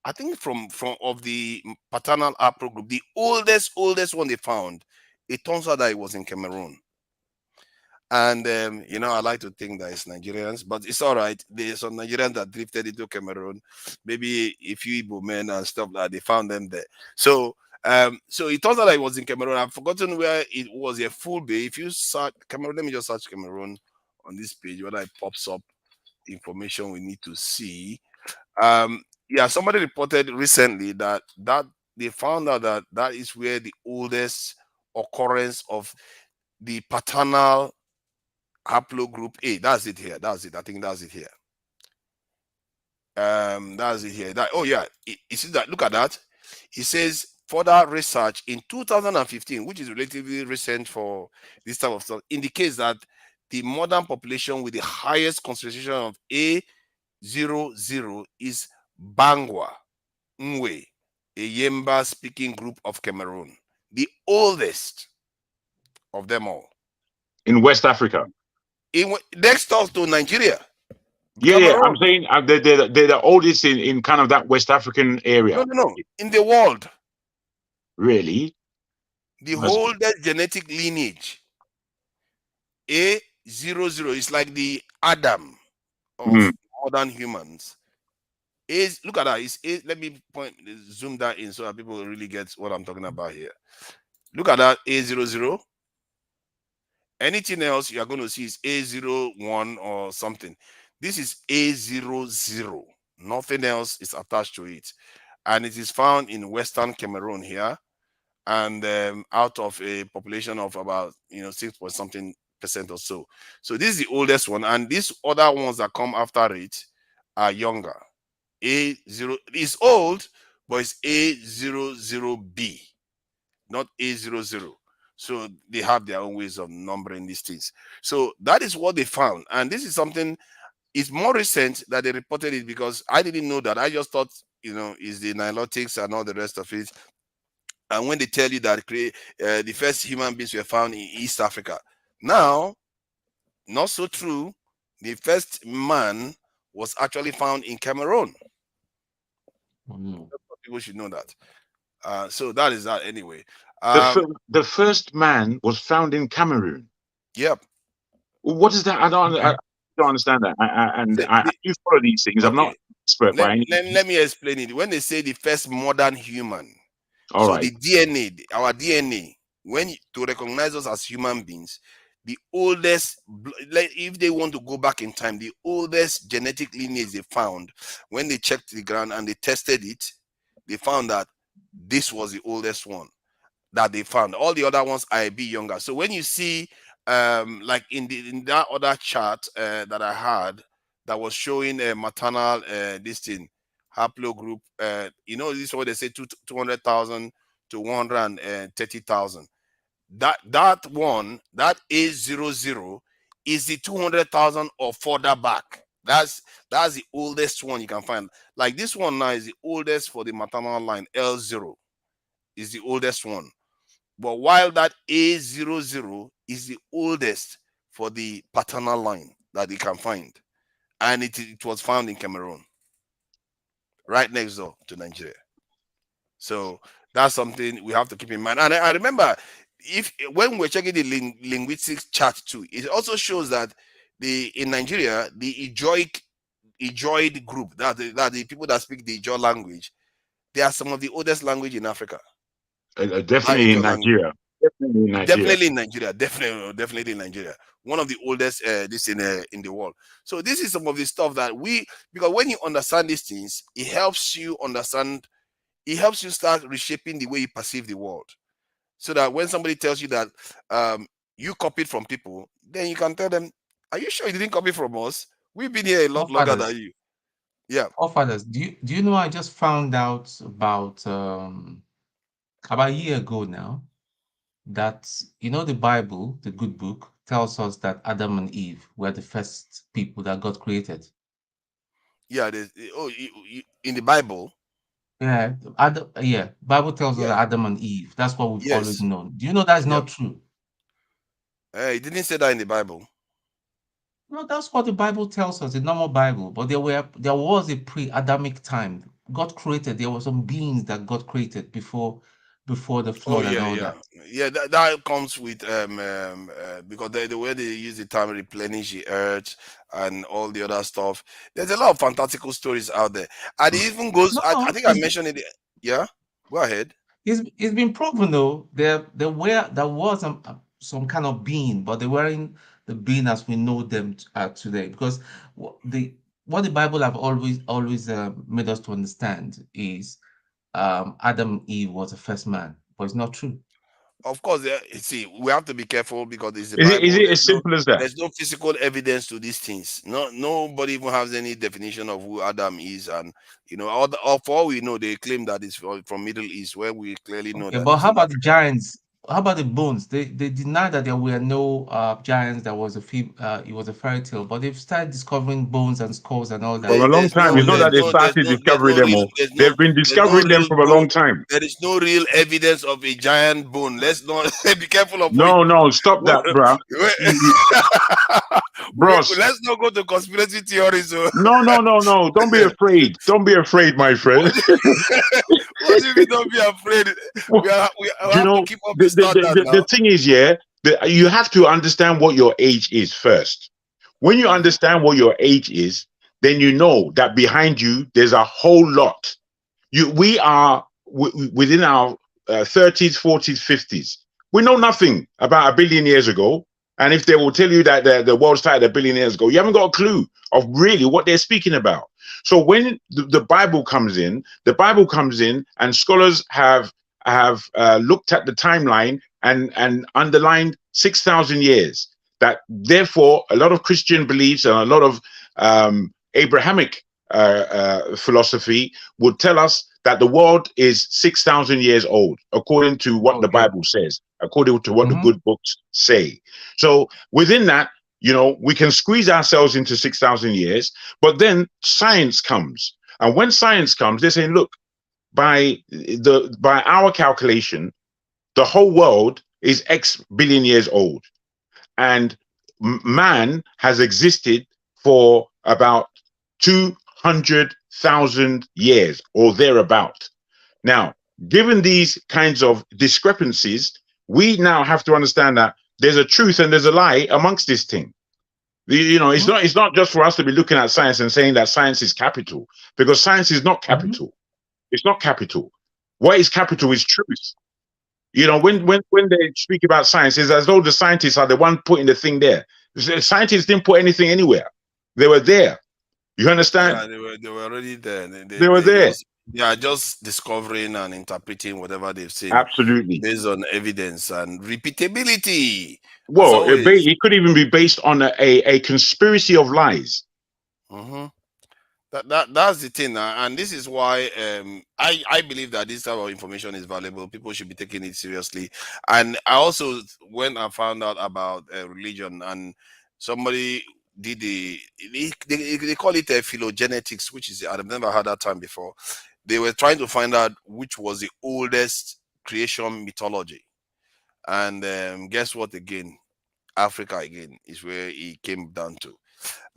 I think from of the paternal Afro group, the oldest one they found, it turns out that it was in Cameroon. And I like to think that it's Nigerians, but it's all right. There's some Nigerians that drifted into Cameroon, maybe a few Igbo men and stuff like that. They found them there. So it turns out that it was in Cameroon. I've forgotten where it was. A full bay. If you search Cameroon, let me just search Cameroon on this page, whether it pops up information we need to see. Yeah, somebody reported recently that they found out that is where the oldest occurrence of the paternal haplogroup A. That's it here. That's it. I think that's it here. That's it here. Oh yeah, you see that? Look at that. It says further research in 2015, which is relatively recent for this type of stuff, indicates that the modern population with the highest concentration of A00 is Bangwa Nwe, a Yemba-speaking group of Cameroon, the oldest of them all. In West Africa. Next door to Nigeria. Yeah, I'm saying they're the oldest in kind of that West African area. No, in the world. Really? The oldest genetic lineage, A00, is like the Adam of modern humans. Look at that. Let me zoom that in so that people really get what I'm talking about here. Look at that, A00. Anything else you are going to see is A01 or something. This is A00. Nothing else is attached to it. And it is found in Western Cameroon here. And out of a population of about 6% or so. So this is the oldest one. And these other ones that come after it are younger. A0 is old, but it's A00B, not A00. So they have their own ways of numbering these things. So that is what they found. And this is something, it's more recent that they reported it, because I didn't know that. I just thought, is the Nilotics and all the rest of it. And when they tell you that the first human beings were found in East Africa, now, not so true. The first man was actually found in Cameroon. People should know that. So that is that anyway. The first man was found in Cameroon. Yep. What is that? I don't understand that. I do follow these things. Okay. I'm not expert by any. Let me explain it. When they say the first modern human, the DNA, our DNA, to recognize us as human beings, the oldest, like if they want to go back in time, the oldest genetic lineage they found, when they checked the ground and they tested it, they found that this was the oldest one that they found. All the other ones are a bit younger. So when you see, like in that other chart that I had that was showing a maternal this thing, haplogroup, this is what they say, 200,000 to 130,000. That one, that A00, is the 200,000 or further back. That's the oldest one you can find. Like this one now is the oldest for the maternal line. L0 is the oldest one. But while that A00 is the oldest for the paternal line that you can find. And it was found in Cameroon, right next door to Nigeria. So that's something we have to keep in mind. And I remember, when we're checking the linguistics chart too, it also shows that in Nigeria, the Ijoid group, that the people that speak the Ijo language, they are some of the oldest language in Africa. Definitely in Nigeria. Definitely in Nigeria. Definitely in Nigeria. One of the oldest in the world. So this is some of the stuff that because when you understand these things, it helps you understand. It helps you start reshaping the way you perceive the world. So that when somebody tells you that you copied from people, then you can tell them, "Are you sure you didn't copy from us? We've been here a lot longer than you." Yeah. Fathers, do you know? I just found out about a year ago now that the Bible, the good book, tells us that Adam and Eve were the first people that got created. Yeah. In the Bible. Yeah, Bible tells us that Adam and Eve. That's what we've always known. Do you know that's not true? He didn't say that in the Bible. No, that's what the Bible tells us, the normal Bible. But there was a pre-Adamic time. God created. There were some beings that God created before the Oh flood and yeah, all yeah, that. yeah. That comes with because the way they use the term replenish the earth and all the other stuff. There's a lot of fantastical stories out there, and it even goes. I No, think I mentioned it. Yeah, go ahead. it's been proven though. There was some kind of being, but they weren't the being as we know them today. Because what the Bible have always made us to understand is Adam and Eve was the first man, but it's not true. Of course, see, we have to be careful because it's the Is Bible. it as simple as that? There's no physical evidence to these things. Nobody even has any definition of who Adam is, and for all we know, they claim that it's from Middle East, where we clearly know Okay, that but it's how in about the Africa. giants? How about the bones? They deny that there were no giants. That was it was a fairy tale. But they've started discovering bones and skulls and all From that. a long time. It's not that they started discovering them all. They've been discovering them from a long time. There is no real evidence of a giant bone. Let's not be careful of what. No, stop that, bruh. Bros. Let's not go to conspiracy theories. No. Don't be afraid. Don't be afraid, my friend. What do you mean don't be afraid? We have to keep up the standard now. The thing is, yeah, you have to understand what your age is first. When you understand what your age is, then you know that behind you there's a whole lot. We are within our 30s, 40s, 50s. We know nothing about 1 billion years ago. And if they will tell you that the world started 1 billion years ago, you haven't got a clue of really what they're speaking about. So when the Bible comes in, and scholars have looked at the timeline and underlined 6,000 years. That therefore a lot of Christian beliefs and a lot of Abrahamic philosophy would tell us that the world is 6,000 years old, according to what the Bible says, according to what the good books say. So within that, we can squeeze ourselves into 6,000 years, but then science comes. And when science comes, they say, look, by our calculation, the whole world is X billion years old. And man has existed for about 200,000 years or thereabout. Now, given these kinds of discrepancies, we now have to understand that there's a truth and there's a lie amongst this thing. It's not just for us to be looking at science and saying that science is capital, because science is not capital. It's not capital. What is capital is truth. When they speak about science, it's as though the scientists are the one putting the thing there. The scientists didn't put anything anywhere. They were there. You understand? Yeah, they were already there. They were there. They are just discovering and interpreting whatever they've seen. Absolutely. Based on evidence and repeatability. Well, it could even be based on a conspiracy of lies. That's the thing, and this is why I believe that this type of information is valuable. People should be taking it seriously. And I also, when I found out about religion, and somebody did they call it phylogenetics, which is, I've never heard that term before. They were trying to find out which was the oldest creation mythology, and guess what? Again, Africa again is where it came down to.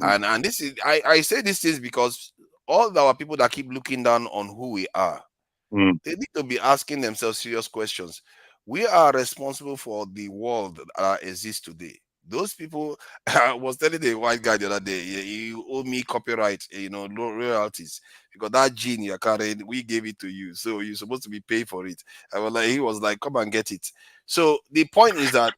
And this is, I say these things because all our people that keep looking down on who we are, they need to be asking themselves serious questions. We are responsible for the world that exists today. Those people, I was telling the white guy the other day, you owe me copyright, royalties, because that gene you're carrying, we gave it to you, so you're supposed to be paid for it. He was like, come and get it. So the point is that,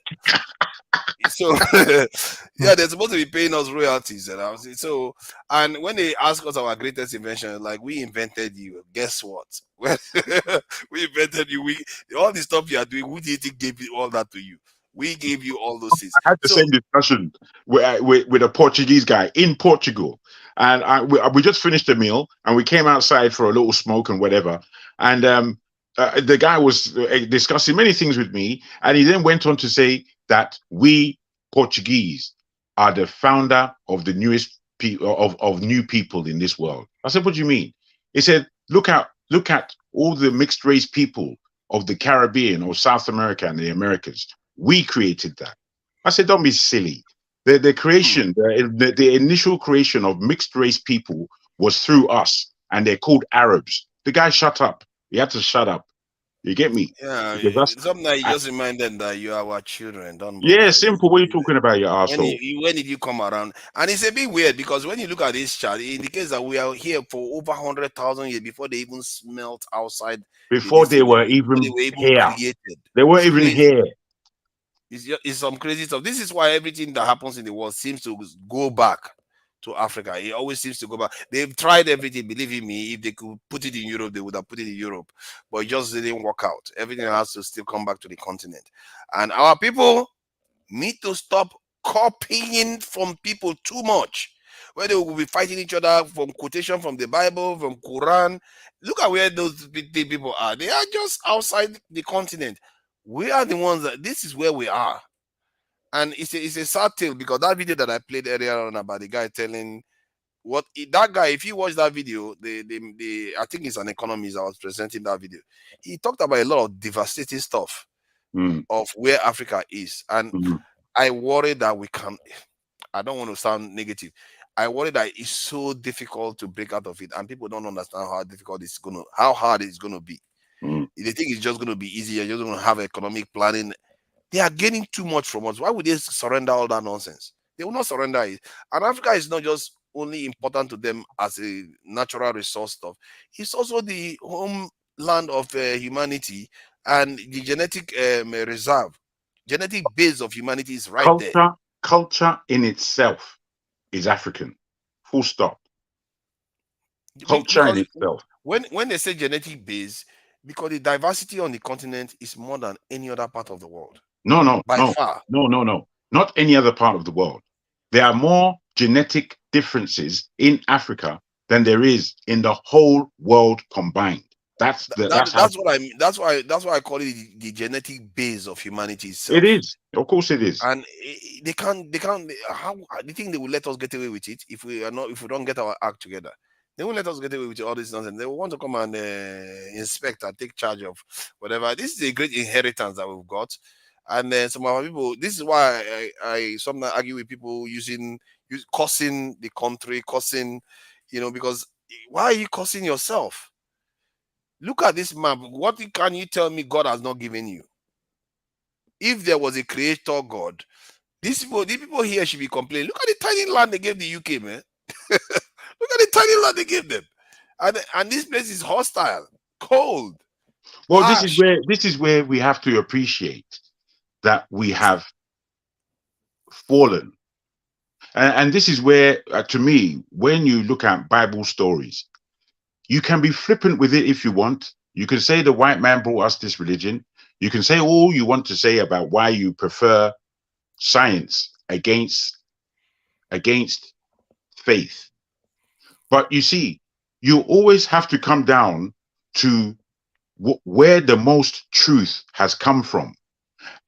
yeah, they're supposed to be paying us royalties, and when they ask us our greatest invention, like, we invented you. Guess what? We invented you. All the stuff you are doing, who do you think gave all that to you? We gave you all those things. I had the same discussion with a Portuguese guy in Portugal, and we just finished the meal and we came outside for a little smoke and whatever, and the guy was discussing many things with me, and he then went on to say that we Portuguese are the founder of the newest of new people in this world. I said, what do you mean? He said, look at all the mixed race people of the Caribbean or South America and the Americas. We created that. I said, don't be silly. The creation, the initial creation of mixed race people was through us, and they're called Arabs. The guy shut up. He had to shut up. You get me? Yeah, Because that's something that you just remind them that you are our children. Don't yeah, bother. simple. What are you talking about, you When asshole? when did you come around? And it's a bit weird because when you look at this chart, it indicates that we are here for over 100,000 years before they even smelt outside Before they were before they even were even here, created. they weren't It's even crazy. here. It's some crazy stuff. This is why everything that happens in the world seems to go back to Africa. It always seems to go back. They've tried everything. Believe in me, if they could put it in Europe, they would have put it in Europe, but it just didn't work out. Everything has to still come back to the continent, and our people need to stop copying from people too much. Where they will be fighting each other from quotation from the Bible, from Quran. Look at where those people are. They are just outside the continent. We are the ones that this is where we are. And it's a sad tale because that video that I played earlier on about the guy telling that guy, if you watch that video, the I think it's an economist that was presenting that video. He talked about a lot of devastating stuff of where Africa is. And I worry that we can, I don't want to sound negative. I worry that it's so difficult to break out of it, and people don't understand how difficult it's how hard it's gonna be. They think it's just gonna be easy. You're just gonna have economic planning. They are getting too much from us. Why would they surrender all that nonsense? They will not surrender it. And Africa is not just only important to them as a natural resource stuff. It's also the homeland of humanity and the genetic reserve. Genetic base of humanity is right there. Culture in itself is African. Full stop. Culture in itself. When they say genetic base, because the diversity on the continent is more than any other part of the world. No. By far. No. Not any other part of the world. There are more genetic differences in Africa than there is in the whole world combined. That's what I mean. That's why I call it the genetic base of humanity itself. It is. Of course it is. And they can't how do you think they will let us get away with it if we don't get our act together? They won't let us get away with all this nonsense. They will want to come and inspect and take charge of whatever. This is a great inheritance that we've got. And then some of our people, this is why I sometimes argue with people cursing the country, cursing, because why are you cursing yourself? Look at this map. What can you tell me God has not given you? If there was a creator God, these people here should be complaining. Look at the tiny land they gave the UK, man. Look at the tiny land they gave them. And this place is hostile, cold. Well, harsh. this is where we have to appreciate that we have fallen. And this is where, to me, when you look at Bible stories, you can be flippant with it if you want. You can say the white man brought us this religion. You can say all you want to say about why you prefer science against faith. But you see, you always have to come down to where the most truth has come from.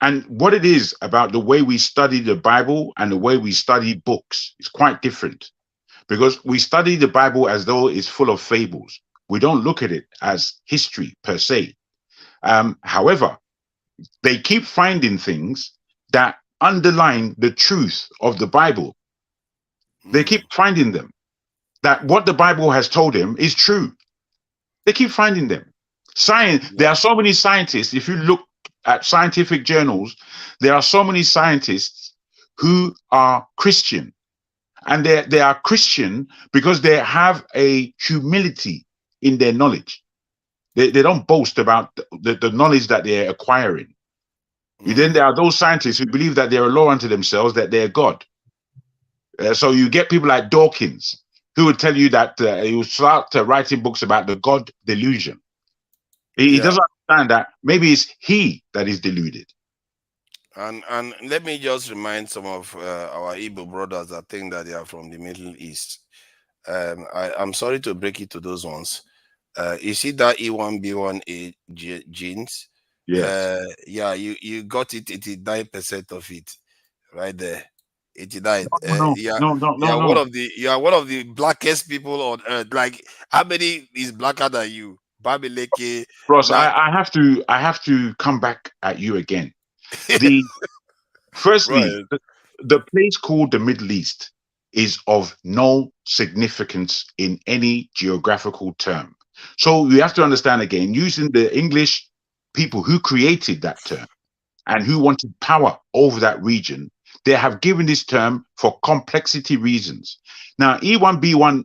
And what it is about the way we study the Bible and the way we study books is quite different. Because we study the Bible as though it's full of fables. We don't look at it as history per se. However, they keep finding things that underline the truth of the Bible. They keep finding them. That what the Bible has told them is true. They keep finding them. Science, there are so many scientists, if you look at scientific journals, there are so many scientists who are Christian. And they are Christian because they have a humility in their knowledge. They don't boast about the knowledge that they're acquiring. Then there are those scientists who believe that they're a law unto themselves, that they're God. So you get people like Dawkins, who would tell you that he will start writing books about the God delusion. He doesn't understand that maybe it's he that is deluded. And let me just remind some of our Igbo brothers that think that they are from the Middle East. I'm sorry to break it to those ones. You see that E1B1A genes? Yes. Yeah, you got it, 89% of it right there. 89. No. You are one of the blackest people on earth. Like, how many is blacker than you? Babileke. Ross, I have to come back at you again. Firstly, the place called the Middle East is of no significance in any geographical term. So you have to understand again, using the English people who created that term and who wanted power over that region, they have given this term for complexity reasons. Now, E1B1,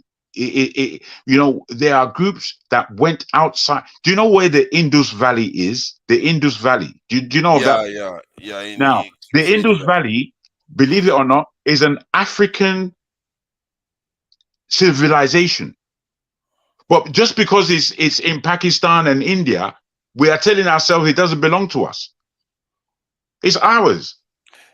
there are groups that went outside. Do you know where the Indus Valley is? The Indus Valley. Do you know of that? Yeah. Now, the Indus Valley, believe it or not, is an African civilization. But just because it's in Pakistan and India, we are telling ourselves it doesn't belong to us. It's ours.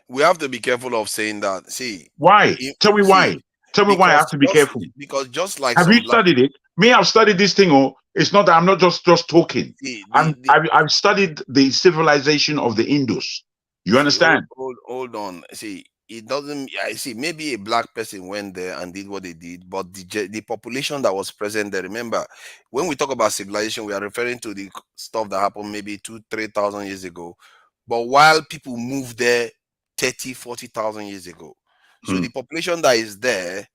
We have to be careful of saying that. See, why? Tell me why. Tell me why I have to be careful. Because just like have you studied it? Me, I've studied this thing. Or it's not that I'm not just talking. I've studied the civilization of the Indus. You understand? Hold on. See, it doesn't. I see. Maybe a black person went there and did what they did, but the population that was present there. Remember, when we talk about civilization, we are referring to the stuff that happened maybe 2,000-3,000 years ago. But while people moved there 30,000-40,000 years ago, so the population that is there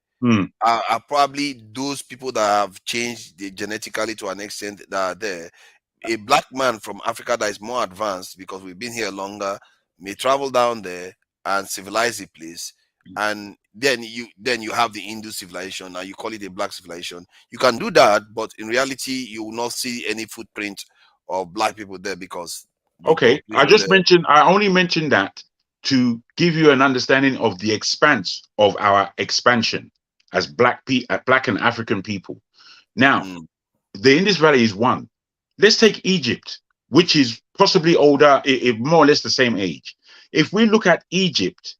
are probably those people that have changed genetically to an extent that are there. A black man from Africa that is more advanced because we've been here longer may travel down there and civilize the place, and then you have the Indus civilization and you call it a black civilization. You can do that, but in reality you will not see any footprint of black people there because I only mentioned that to give you an understanding of the expanse of our expansion as black and African people. Now, the Indus Valley is one. Let's take Egypt, which is possibly older, more or less the same age. If we look at Egypt,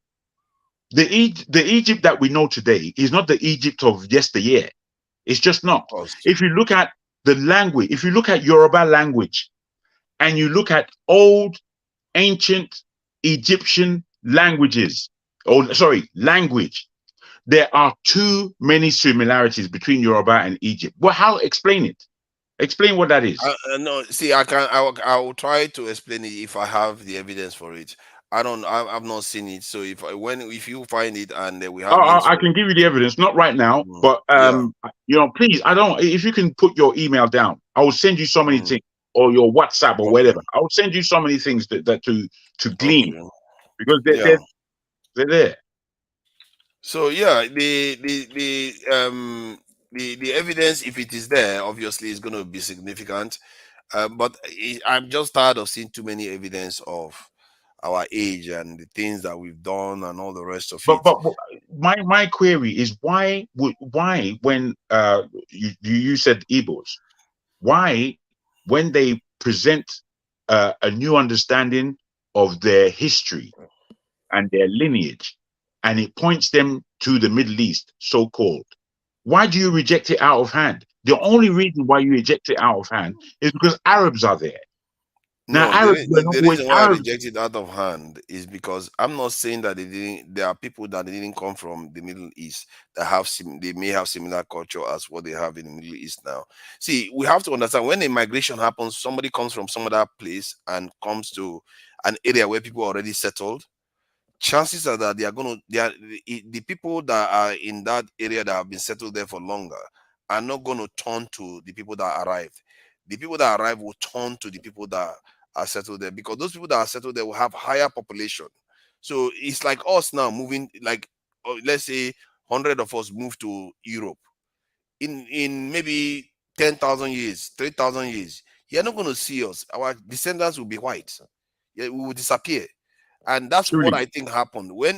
the Egypt that we know today is not the Egypt of yesteryear. It's just not. If you look at the language, if you look at Yoruba language, and you look at old, ancient Egyptian languages, language, there are too many similarities between Yoruba and Egypt. Well, how explain it? Explain what that is. No, see, I will try to explain it if I have the evidence for it. I've not seen it. So if you find it and we have I can give you the evidence, not right now, but please, if you can put your email down, I will send you so many things, or your WhatsApp or whatever. I will send you so many things that to glean because they're there. So yeah, the evidence, if it is there, obviously is going to be significant. But I'm just tired of seeing too many evidence of our age and the things that we've done and all the rest of it. But my query is why when you said Igbos, why when they present a new understanding of their history and their lineage, and it points them to the Middle East, so-called, why do you reject it out of hand? The only reason why you reject it out of hand is because Arabs are there. Now, the reason why I reject it out of hand is because I'm not saying that there are people that didn't come from the Middle East that they may have similar culture as what they have in the Middle East now. See, we have to understand when a migration happens, somebody comes from some other place and comes to an area where people are already settled. Chances are that the people that are in that area that have been settled there for longer are not going to turn to the people that arrived. The people that arrive will turn to the people that are settled there because those people that are settled there will have higher population. So it's like us now moving, like let's say 100 of us move to Europe. In maybe 10,000 years, 3,000 years, you're not going to see us. Our descendants will be white. We will disappear. And that's what I think happened. When